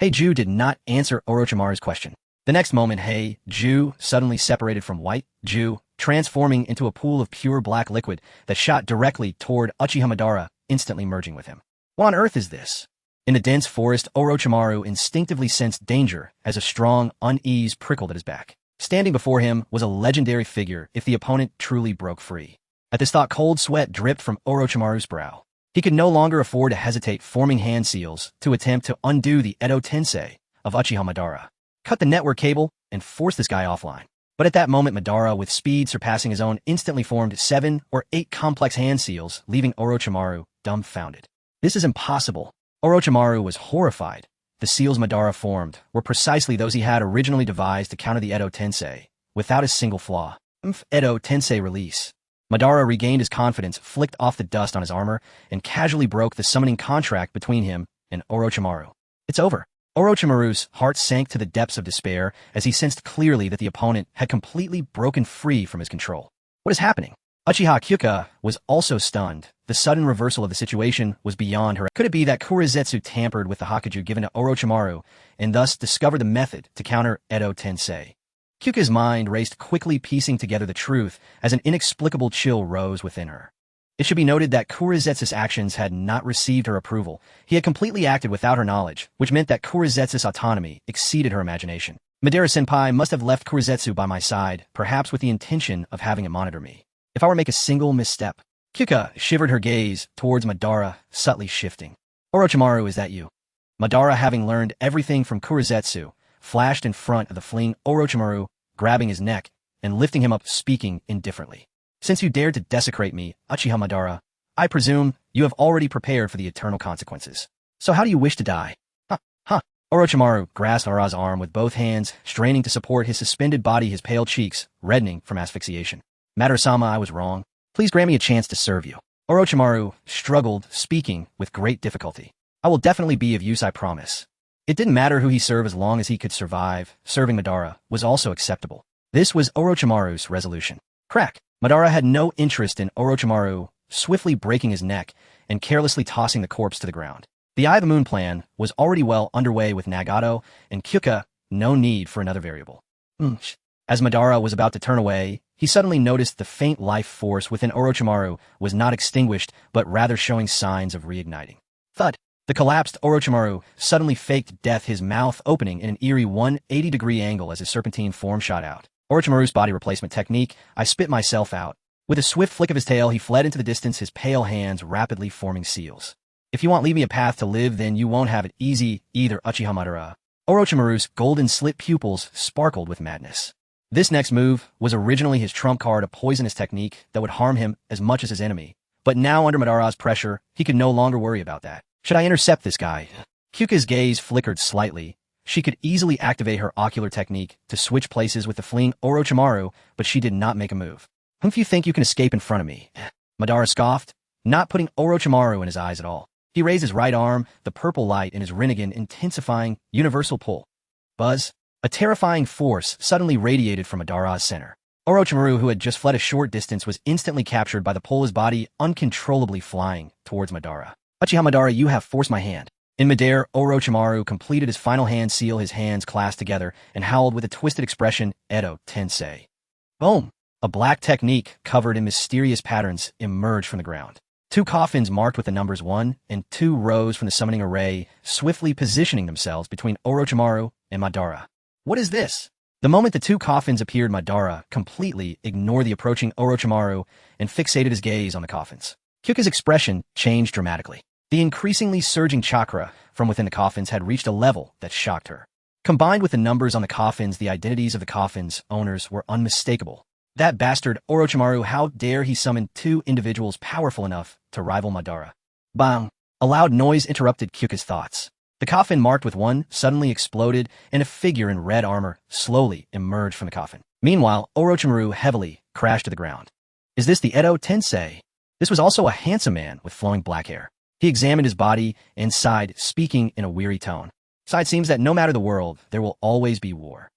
Heiju did not answer Orochimaru's question. The next moment, Heiju suddenly separated from White Ju, transforming into a pool of pure black liquid that shot directly toward Uchiha Madara, instantly merging with him. What on earth is this? In the dense forest, Orochimaru instinctively sensed danger as a strong unease prickled at his back. Standing before him was a legendary figure if the opponent truly broke free. At this thought, cold sweat dripped from Orochimaru's brow. He could no longer afford to hesitate, forming hand seals to attempt to undo the Edo Tensei of Uchiha Madara. Cut the network cable and force this guy offline. But at that moment, Madara, with speed surpassing his own, instantly formed 7 or 8 complex hand seals, leaving Orochimaru dumbfounded. This is impossible. Orochimaru was horrified. The seals Madara formed were precisely those he had originally devised to counter the Edo Tensei, without a single flaw. Edo Tensei release. Madara regained his confidence, flicked off the dust on his armor, and casually broke the summoning contract between him and Orochimaru. It's over. Orochimaru's heart sank to the depths of despair as he sensed clearly that the opponent had completely broken free from his control. What is happening? Uchiha Kyuka was also stunned. The sudden reversal of the situation was beyond her. Could it be that Kurizetsu tampered with the Hakuju given to Orochimaru and thus discovered the method to counter Edo Tensei? Kyuka's mind raced, quickly piecing together the truth as an inexplicable chill rose within her. It should be noted that Kurizetsu's actions had not received her approval. He had completely acted without her knowledge, which meant that Kurizetsu's autonomy exceeded her imagination. Madara-senpai must have left Kurizetsu by my side, perhaps with the intention of having him monitor me. If I were to make a single misstep. Kyuka shivered her gaze towards Madara, subtly shifting. "Orochimaru, is that you?" Madara, having learned everything from Kurizetsu, flashed in front of the fleeing Orochimaru, grabbing his neck and lifting him up, speaking indifferently. "Since you dared to desecrate me, Uchiha Madara, I presume you have already prepared for the eternal consequences. So how do you wish to die?" Huh. Orochimaru grasped Madara's arm with both hands, straining to support his suspended body, his pale cheeks reddening from asphyxiation. "Madara-sama, I was wrong. Please grant me a chance to serve you." Orochimaru struggled, speaking with great difficulty. "I will definitely be of use, I promise." It didn't matter who he served as long as he could survive. Serving Madara was also acceptable. This was Orochimaru's resolution. Crack. Madara had no interest in Orochimaru swiftly breaking his neck and carelessly tossing the corpse to the ground. The Eye of the Moon plan was already well underway with Nagato and Kyuka. No need for another variable. As Madara was about to turn away, he suddenly noticed the faint life force within Orochimaru was not extinguished, but rather showing signs of reigniting. Thud. The collapsed Orochimaru suddenly faked death, his mouth opening in an eerie 180-degree angle as his serpentine form shot out. Orochimaru's body replacement technique, I spit myself out. With a swift flick of his tail, he fled into the distance, his pale hands rapidly forming seals. "If you won't leave me a path to live, then you won't have it easy either, Uchiha Madara." Orochimaru's golden slit pupils sparkled with madness. This next move was originally his trump card, a poisonous technique that would harm him as much as his enemy. But now, under Madara's pressure, he could no longer worry about that. Should I intercept this guy? Kyuka's gaze flickered slightly. She could easily activate her ocular technique to switch places with the fleeing Orochimaru, but she did not make a move. "Whom do you think you can escape in front of me?" Madara scoffed, not putting Orochimaru in his eyes at all. He raised his right arm, the purple light in his Rinnegan intensifying, universal pull. Buzz. A terrifying force suddenly radiated from Madara's center. Orochimaru, who had just fled a short distance, was instantly captured by the pull, his body uncontrollably flying towards Madara. "Uchiha Madara, you have forced my hand." In midair, Orochimaru completed his final hand seal, his hands clasped together, and howled with a twisted expression, "Edo Tensei." Boom! A black technique covered in mysterious patterns emerged from the ground. 2 coffins marked with the numbers 1 and 2 rose from the summoning array, swiftly positioning themselves between Orochimaru and Madara. What is this? The moment the 2 coffins appeared, Madara completely ignored the approaching Orochimaru and fixated his gaze on the coffins. Kyuka's expression changed dramatically. The increasingly surging chakra from within the coffins had reached a level that shocked her. Combined with the numbers on the coffins, the identities of the coffins' owners were unmistakable. That bastard Orochimaru, how dare he summon two individuals powerful enough to rival Madara. Bang! A loud noise interrupted Kyuka's thoughts. The coffin marked with 1 suddenly exploded, and a figure in red armor slowly emerged from the coffin. Meanwhile, Orochimaru heavily crashed to the ground. Is this the Edo Tensei? This was also a handsome man with flowing black hair. He examined his body and sighed, speaking in a weary tone. So it seems that no matter the world, there will always be war.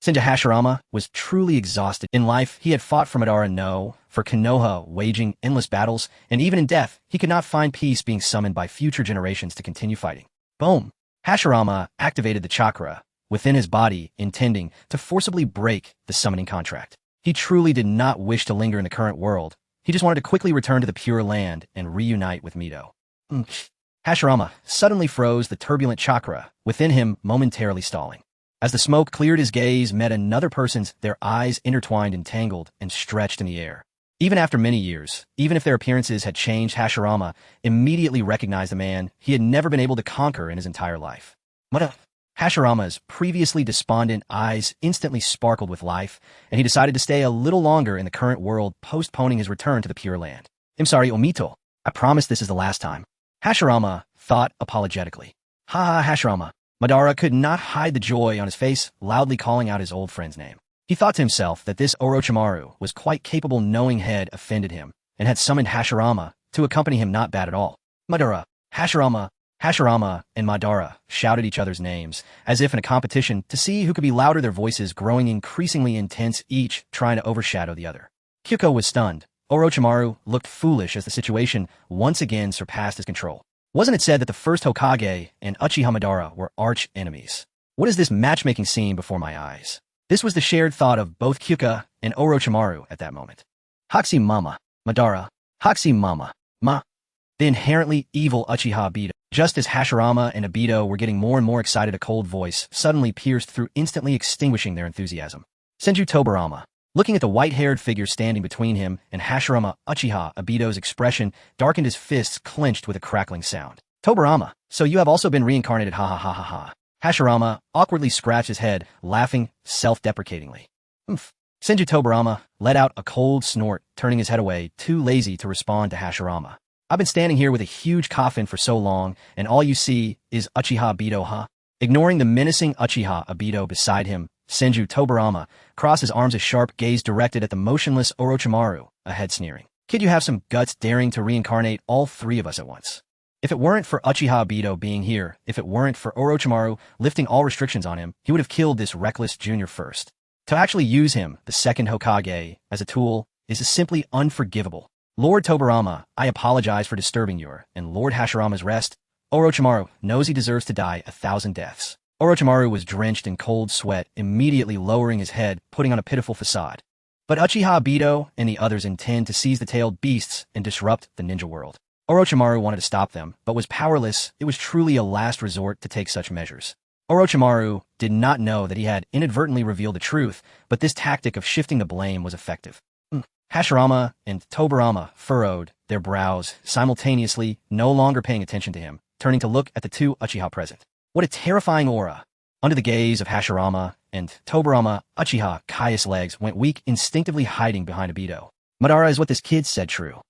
Senju Hashirama was truly exhausted. In life, he had fought for Madara, no, for Konoha, waging endless battles, and even in death, he could not find peace being summoned by future generations to continue fighting. Boom! Hashirama activated the chakra within his body, intending to forcibly break the summoning contract. He truly did not wish to linger in the current world. He just wanted to quickly return to the Pure Land and reunite with Mito. Hashirama suddenly froze, the turbulent chakra within him momentarily stalling. As the smoke cleared, his gaze met another person's, their eyes intertwined, entangled, and stretched in the air. Even after many years, even if their appearances had changed, Hashirama immediately recognized a man he had never been able to conquer in his entire life. Hashirama's previously despondent eyes instantly sparkled with life, and he decided to stay a little longer in the current world, postponing his return to the Pure Land. I'm sorry, Obito. I promise this is the last time. Hashirama thought apologetically. Ha ha, Hashirama. Madara could not hide the joy on his face, loudly calling out his old friend's name. He thought to himself that this Orochimaru was quite capable, knowing had offended him, and had summoned Hashirama to accompany him. Not bad at all. Madara, Hashirama, Hashirama, and Madara shouted each other's names, as if in a competition to see who could be louder, their voices growing increasingly intense, each trying to overshadow the other. Kyuko was stunned. Orochimaru looked foolish as the situation once again surpassed his control. Wasn't it said that the first Hokage and Uchiha Madara were arch enemies? What is this matchmaking scene before my eyes? This was the shared thought of both Kyuka and Orochimaru at that moment. Hoxie Mama, Madara, Hoxie Mama, Ma. The inherently evil Uchiha Obito. Just as Hashirama and Obito were getting more and more excited, a cold voice suddenly pierced through, instantly extinguishing their enthusiasm. Senju Tobirama. Looking at the white-haired figure standing between him and Hashirama, Uchiha Obito's expression darkened, his fists clenched with a crackling sound. Tobirama, so you have also been reincarnated, ha ha ha ha ha. Hashirama awkwardly scratched his head, laughing self-deprecatingly. Senju Tobirama let out a cold snort, turning his head away, too lazy to respond to Hashirama. I've been standing here with a huge coffin for so long, and all you see is Uchiha Obito, huh? Ignoring the menacing Uchiha Obito beside him, Senju Tobirama crossed his arms, a sharp gaze directed at the motionless Orochimaru, ahead, sneering. Kid, you have some guts, daring to reincarnate all three of us at once. If it weren't for Uchiha Obito being here, if it weren't for Orochimaru lifting all restrictions on him, he would have killed this reckless junior first. To actually use him, the second Hokage, as a tool is simply unforgivable. Lord Tobirama, I apologize for disturbing your and Lord Hashirama's rest. Orochimaru knows he deserves to die 1,000 deaths. Orochimaru was drenched in cold sweat, immediately lowering his head, putting on a pitiful facade. But Uchiha Obito and the others intend to seize the tailed beasts and disrupt the ninja world. Orochimaru wanted to stop them, but was powerless. It was truly a last resort to take such measures. Orochimaru did not know that he had inadvertently revealed the truth, but this tactic of shifting the blame was effective. Hashirama and Tobirama furrowed their brows simultaneously, no longer paying attention to him, turning to look at the two Uchiha present. What a terrifying aura! Under the gaze of Hashirama and Tobirama, Uchiha Kai's legs went weak, instinctively hiding behind Obito. Madara, is what this kid said true?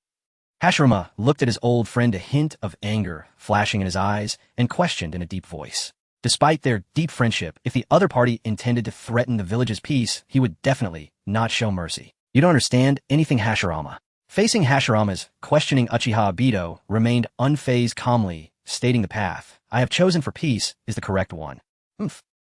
Hashirama looked at his old friend, a hint of anger flashing in his eyes, and questioned in a deep voice. Despite their deep friendship, if the other party intended to threaten the village's peace, he would definitely not show mercy. You don't understand anything, Hashirama. Facing Hashirama's questioning, Uchiha Obito remained unfazed, calmly stating the path I have chosen for peace is the correct one.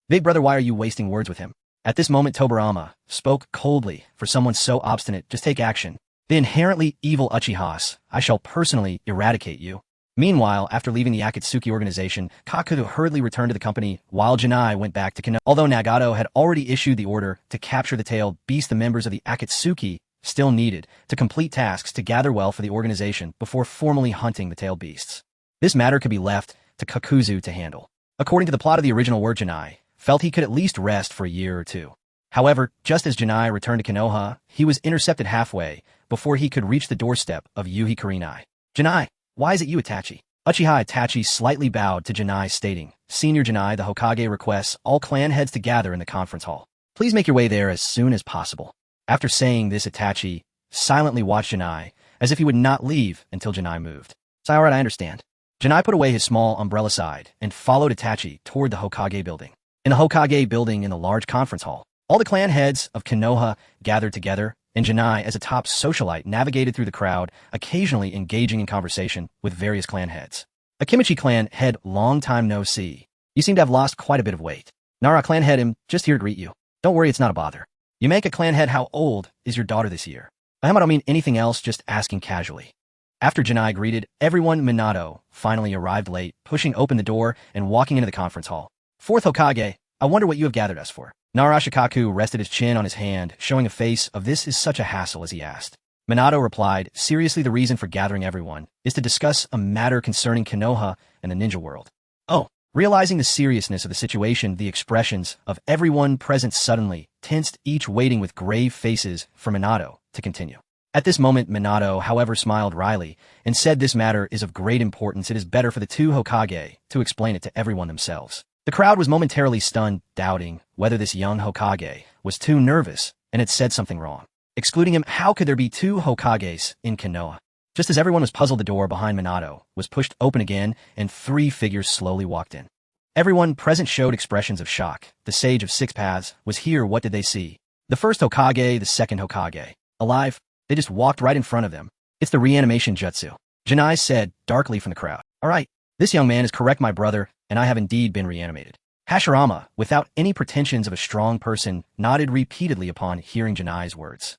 Big brother, why are you wasting words with him? At this moment, Tobirama spoke coldly. For someone so obstinate, just take action. The inherently evil Uchihas, I shall personally eradicate you. Meanwhile, after leaving the Akatsuki organization, Kakuzu hurriedly returned to the company, while Janai went back to Konoha. Although Nagato had already issued the order to capture the tailed beast, the members of the Akatsuki still needed to complete tasks to gather well for the organization before formally hunting the tailed beasts. This matter could be left to Kakuzu to handle. According to the plot of the original work, Janai felt he could at least rest for a year or two. However, just as Janai returned to Konoha, he was intercepted halfway before he could reach the doorstep of Yuhi Kurenai. Janai, why is it you, Itachi? Uchiha Itachi slightly bowed to Janai, stating, Senior Janai, the Hokage requests all clan heads to gather in the conference hall. Please make your way there as soon as possible. After saying this, Itachi silently watched Janai, as if he would not leave until Janai moved. So, alright, I understand. Janai put away his small umbrella side and followed Itachi toward the Hokage building. In the Hokage building in the large conference hall, all the clan heads of Konoha gathered together, and Janai, as a top socialite, navigated through the crowd, occasionally engaging in conversation with various clan heads. Akimichi clan head, long time no see. You seem to have lost quite a bit of weight. Nara clan head, I'm just here to greet you. Don't worry, it's not a bother. You make a clan head, how old is your daughter this year? I don't mean anything else, just asking casually. After Janai greeted everyone, Minato finally arrived late, pushing open the door and walking into the conference hall. Fourth Hokage, I wonder what you have gathered us for. Nara Shikaku rested his chin on his hand, showing a face of this is such a hassle as he asked. Minato replied, seriously, the reason for gathering everyone is to discuss a matter concerning Konoha and the ninja world. Oh, realizing the seriousness of the situation, the expressions of everyone present suddenly tensed, each waiting with grave faces for Minato to continue. At this moment, Minato, however, smiled wryly and said this matter is of great importance. It is better for the two Hokage to explain it to everyone themselves. The crowd was momentarily stunned, doubting whether this young Hokage was too nervous and had said something wrong. Excluding him, how could there be two Hokages in Konoha? Just as everyone was puzzled, the door behind Minato was pushed open again, and three figures slowly walked in. Everyone present showed expressions of shock. The Sage of Six Paths was here. What did they see? The first Hokage, the second Hokage. Alive? They just walked right in front of them. It's the reanimation jutsu. Janai said darkly from the crowd. All right, this young man is correct, my brother, and I have indeed been reanimated. Hashirama, without any pretensions of a strong person, nodded repeatedly upon hearing Janai's words.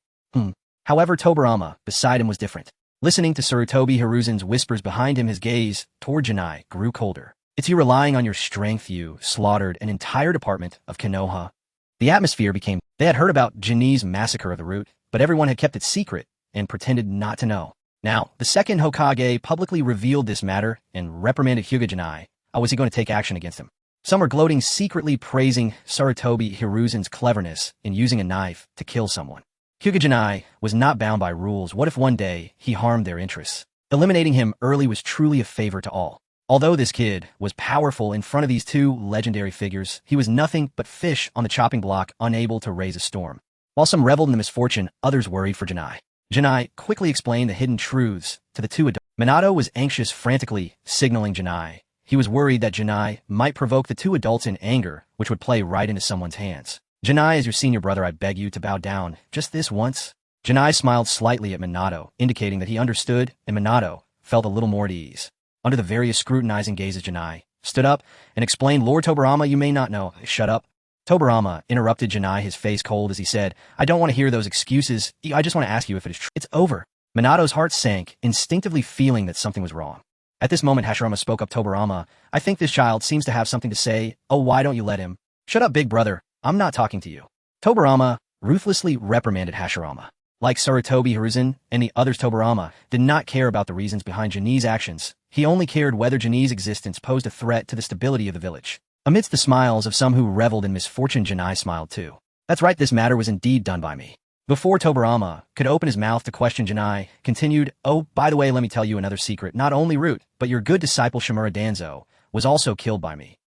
However, Tobirama, beside him, was different. Listening to Sarutobi Hiruzen's whispers behind him, his gaze toward Janai grew colder. It's you relying on your strength. You slaughtered an entire department of Konoha. The atmosphere became... They had heard about Jin's massacre of the root, but everyone had kept it secret and pretended not to know. Now, the second Hokage publicly revealed this matter and reprimanded Hyuga Genya. How was he going to take action against him? Some were gloating, secretly praising Sarutobi Hiruzen's cleverness in using a knife to kill someone. Hyuga Genya was not bound by rules. What if one day he harmed their interests? Eliminating him early was truly a favor to all. Although this kid was powerful in front of these two legendary figures, he was nothing but fish on the chopping block, unable to raise a storm. While some reveled in the misfortune, others worried for Janai. Janai quickly explained the hidden truths to the two adults. Minato was anxious, frantically signaling Janai. He was worried that Janai might provoke the two adults in anger, which would play right into someone's hands. Janai, as your senior brother, I beg you to bow down just this once. Janai smiled slightly at Minato, indicating that he understood, and Minato felt a little more at ease. Under the various scrutinizing gazes, Janai stood up and explained, Lord Tobirama, you may not know. Shut up. Tobirama interrupted Janai, his face cold, as he said, I don't want to hear those excuses. I just want to ask you if it is true. It's over. Minato's heart sank, instinctively feeling that something was wrong. At this moment, Hashirama spoke up. Tobirama, I think this child seems to have something to say. Oh, why don't you let him? Shut up, big brother. I'm not talking to you. Tobirama ruthlessly reprimanded Hashirama. Like Sarutobi Hiruzen and the others, Tobirama did not care about the reasons behind Jin's actions. He only cared whether Jin's existence posed a threat to the stability of the village. Amidst the smiles of some who reveled in misfortune, Janai smiled too. That's right, this matter was indeed done by me. Before Tobirama could open his mouth to question, Janai continued, oh, by the way, let me tell you another secret. Not only Root, but your good disciple Shimura Danzo was also killed by me.